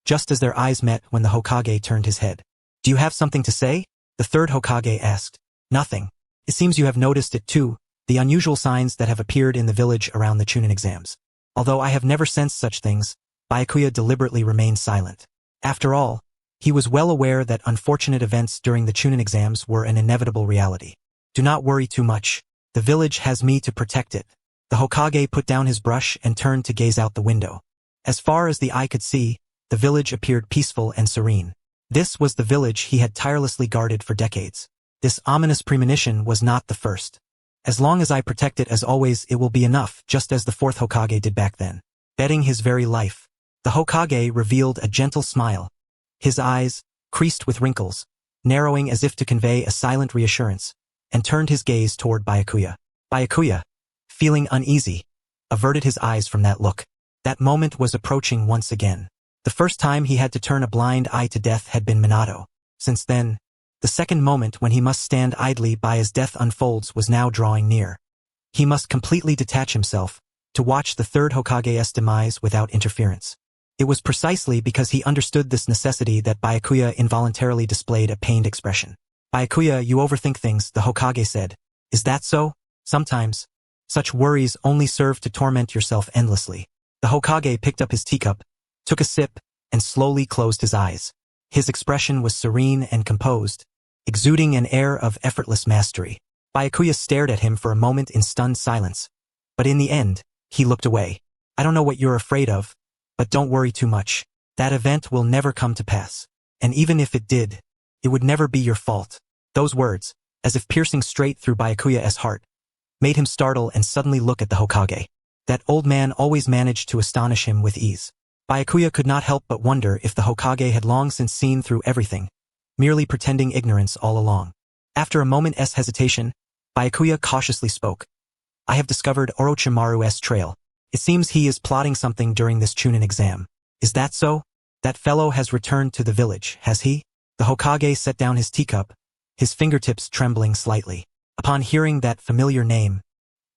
just as their eyes met when the Hokage turned his head. Do you have something to say? The third Hokage asked. Nothing. It seems you have noticed it too, the unusual signs that have appeared in the village around the Chunin exams. Although I have never sensed such things, Byakuya deliberately remained silent. After all, he was well aware that unfortunate events during the Chunin exams were an inevitable reality. Do not worry too much. The village has me to protect it. The Hokage put down his brush and turned to gaze out the window. As far as the eye could see, the village appeared peaceful and serene. This was the village he had tirelessly guarded for decades. This ominous premonition was not the first. As long as I protect it as always, it will be enough, just as the fourth Hokage did back then. Betting his very life. The Hokage revealed a gentle smile. His eyes, creased with wrinkles, narrowing as if to convey a silent reassurance, and turned his gaze toward Byakuya. Byakuya, feeling uneasy, averted his eyes from that look. That moment was approaching once again. The first time he had to turn a blind eye to death had been Minato. Since then, the second moment when he must stand idly by as death unfolds was now drawing near. He must completely detach himself, to watch the third Hokage's demise without interference. It was precisely because he understood this necessity that Byakuya involuntarily displayed a pained expression. Byakuya, you overthink things, the Hokage said. Is that so? Sometimes. Such worries only serve to torment yourself endlessly. The Hokage picked up his teacup, took a sip, and slowly closed his eyes. His expression was serene and composed, exuding an air of effortless mastery. Byakuya stared at him for a moment in stunned silence, but in the end, he looked away. I don't know what you're afraid of, but don't worry too much. That event will never come to pass. And even if it did, it would never be your fault. Those words, as if piercing straight through Byakuya's heart, made him startle and suddenly look at the Hokage. That old man always managed to astonish him with ease. Byakuya could not help but wonder if the Hokage had long since seen through everything, merely pretending ignorance all along. After a moment's hesitation, Byakuya cautiously spoke. I have discovered Orochimaru's trail. It seems he is plotting something during this Chunin exam. Is that so? That fellow has returned to the village, has he? The Hokage set down his teacup, his fingertips trembling slightly. Upon hearing that familiar name,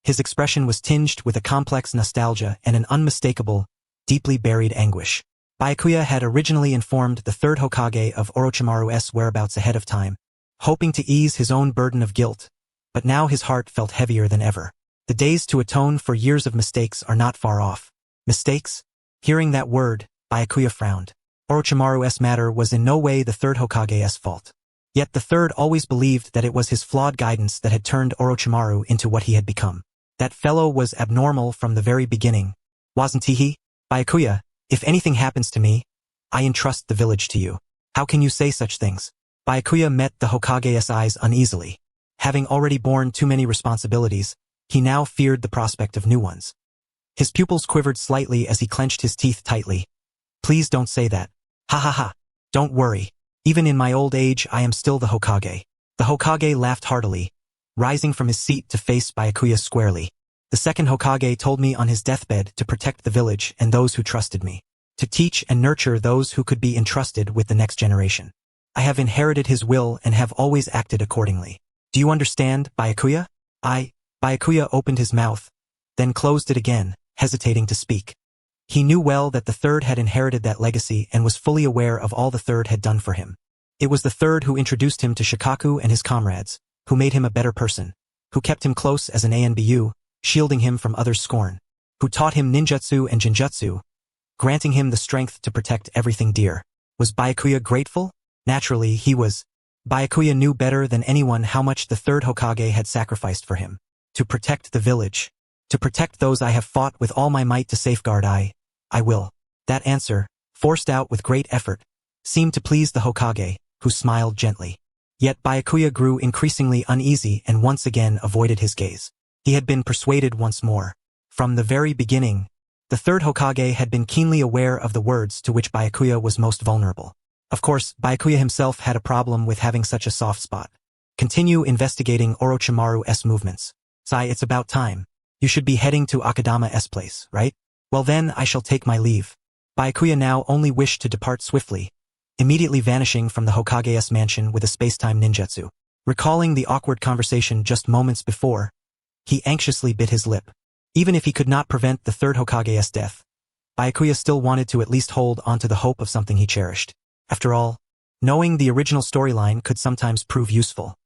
his expression was tinged with a complex nostalgia and an unmistakable, deeply buried anguish. Byakuya had originally informed the third Hokage of Orochimaru's whereabouts ahead of time, hoping to ease his own burden of guilt, but now his heart felt heavier than ever. The days to atone for years of mistakes are not far off. Mistakes? Hearing that word, Byakuya frowned. Orochimaru's matter was in no way the third Hokage's fault. Yet the third always believed that it was his flawed guidance that had turned Orochimaru into what he had become. That fellow was abnormal from the very beginning. Wasn't he? Byakuya, if anything happens to me, I entrust the village to you. How can you say such things? Byakuya met the Hokage's eyes uneasily. Having already borne too many responsibilities, he now feared the prospect of new ones. His pupils quivered slightly as he clenched his teeth tightly. Please don't say that. Ha ha ha. Don't worry. Even in my old age I am still the Hokage. The Hokage laughed heartily, rising from his seat to face Byakuya squarely. The second Hokage told me on his deathbed to protect the village and those who trusted me, to teach and nurture those who could be entrusted with the next generation. I have inherited his will and have always acted accordingly. Do you understand, Byakuya? Byakuya opened his mouth, then closed it again, hesitating to speak. He knew well that the third had inherited that legacy and was fully aware of all the third had done for him. It was the third who introduced him to Shikaku and his comrades, who made him a better person, who kept him close as an ANBU, shielding him from others' scorn, who taught him ninjutsu and jinjutsu, granting him the strength to protect everything dear. Was Byakuya grateful? Naturally, he was. Byakuya knew better than anyone how much the third Hokage had sacrificed for him. To protect the village. To protect those I have fought with all my might to safeguard I will. That answer, forced out with great effort, seemed to please the Hokage, who smiled gently. Yet Byakuya grew increasingly uneasy and once again avoided his gaze. He had been persuaded once more. From the very beginning, the third Hokage had been keenly aware of the words to which Byakuya was most vulnerable. Of course, Byakuya himself had a problem with having such a soft spot. Continue investigating Orochimaru's movements. Sai, it's about time. You should be heading to Akadama's place, right? Well then, I shall take my leave. Byakuya now only wished to depart swiftly, immediately vanishing from the Hokage's mansion with a space-time ninjutsu. Recalling the awkward conversation just moments before, he anxiously bit his lip. Even if he could not prevent the third Hokage's death, Byakuya still wanted to at least hold onto the hope of something he cherished. After all, knowing the original storyline could sometimes prove useful.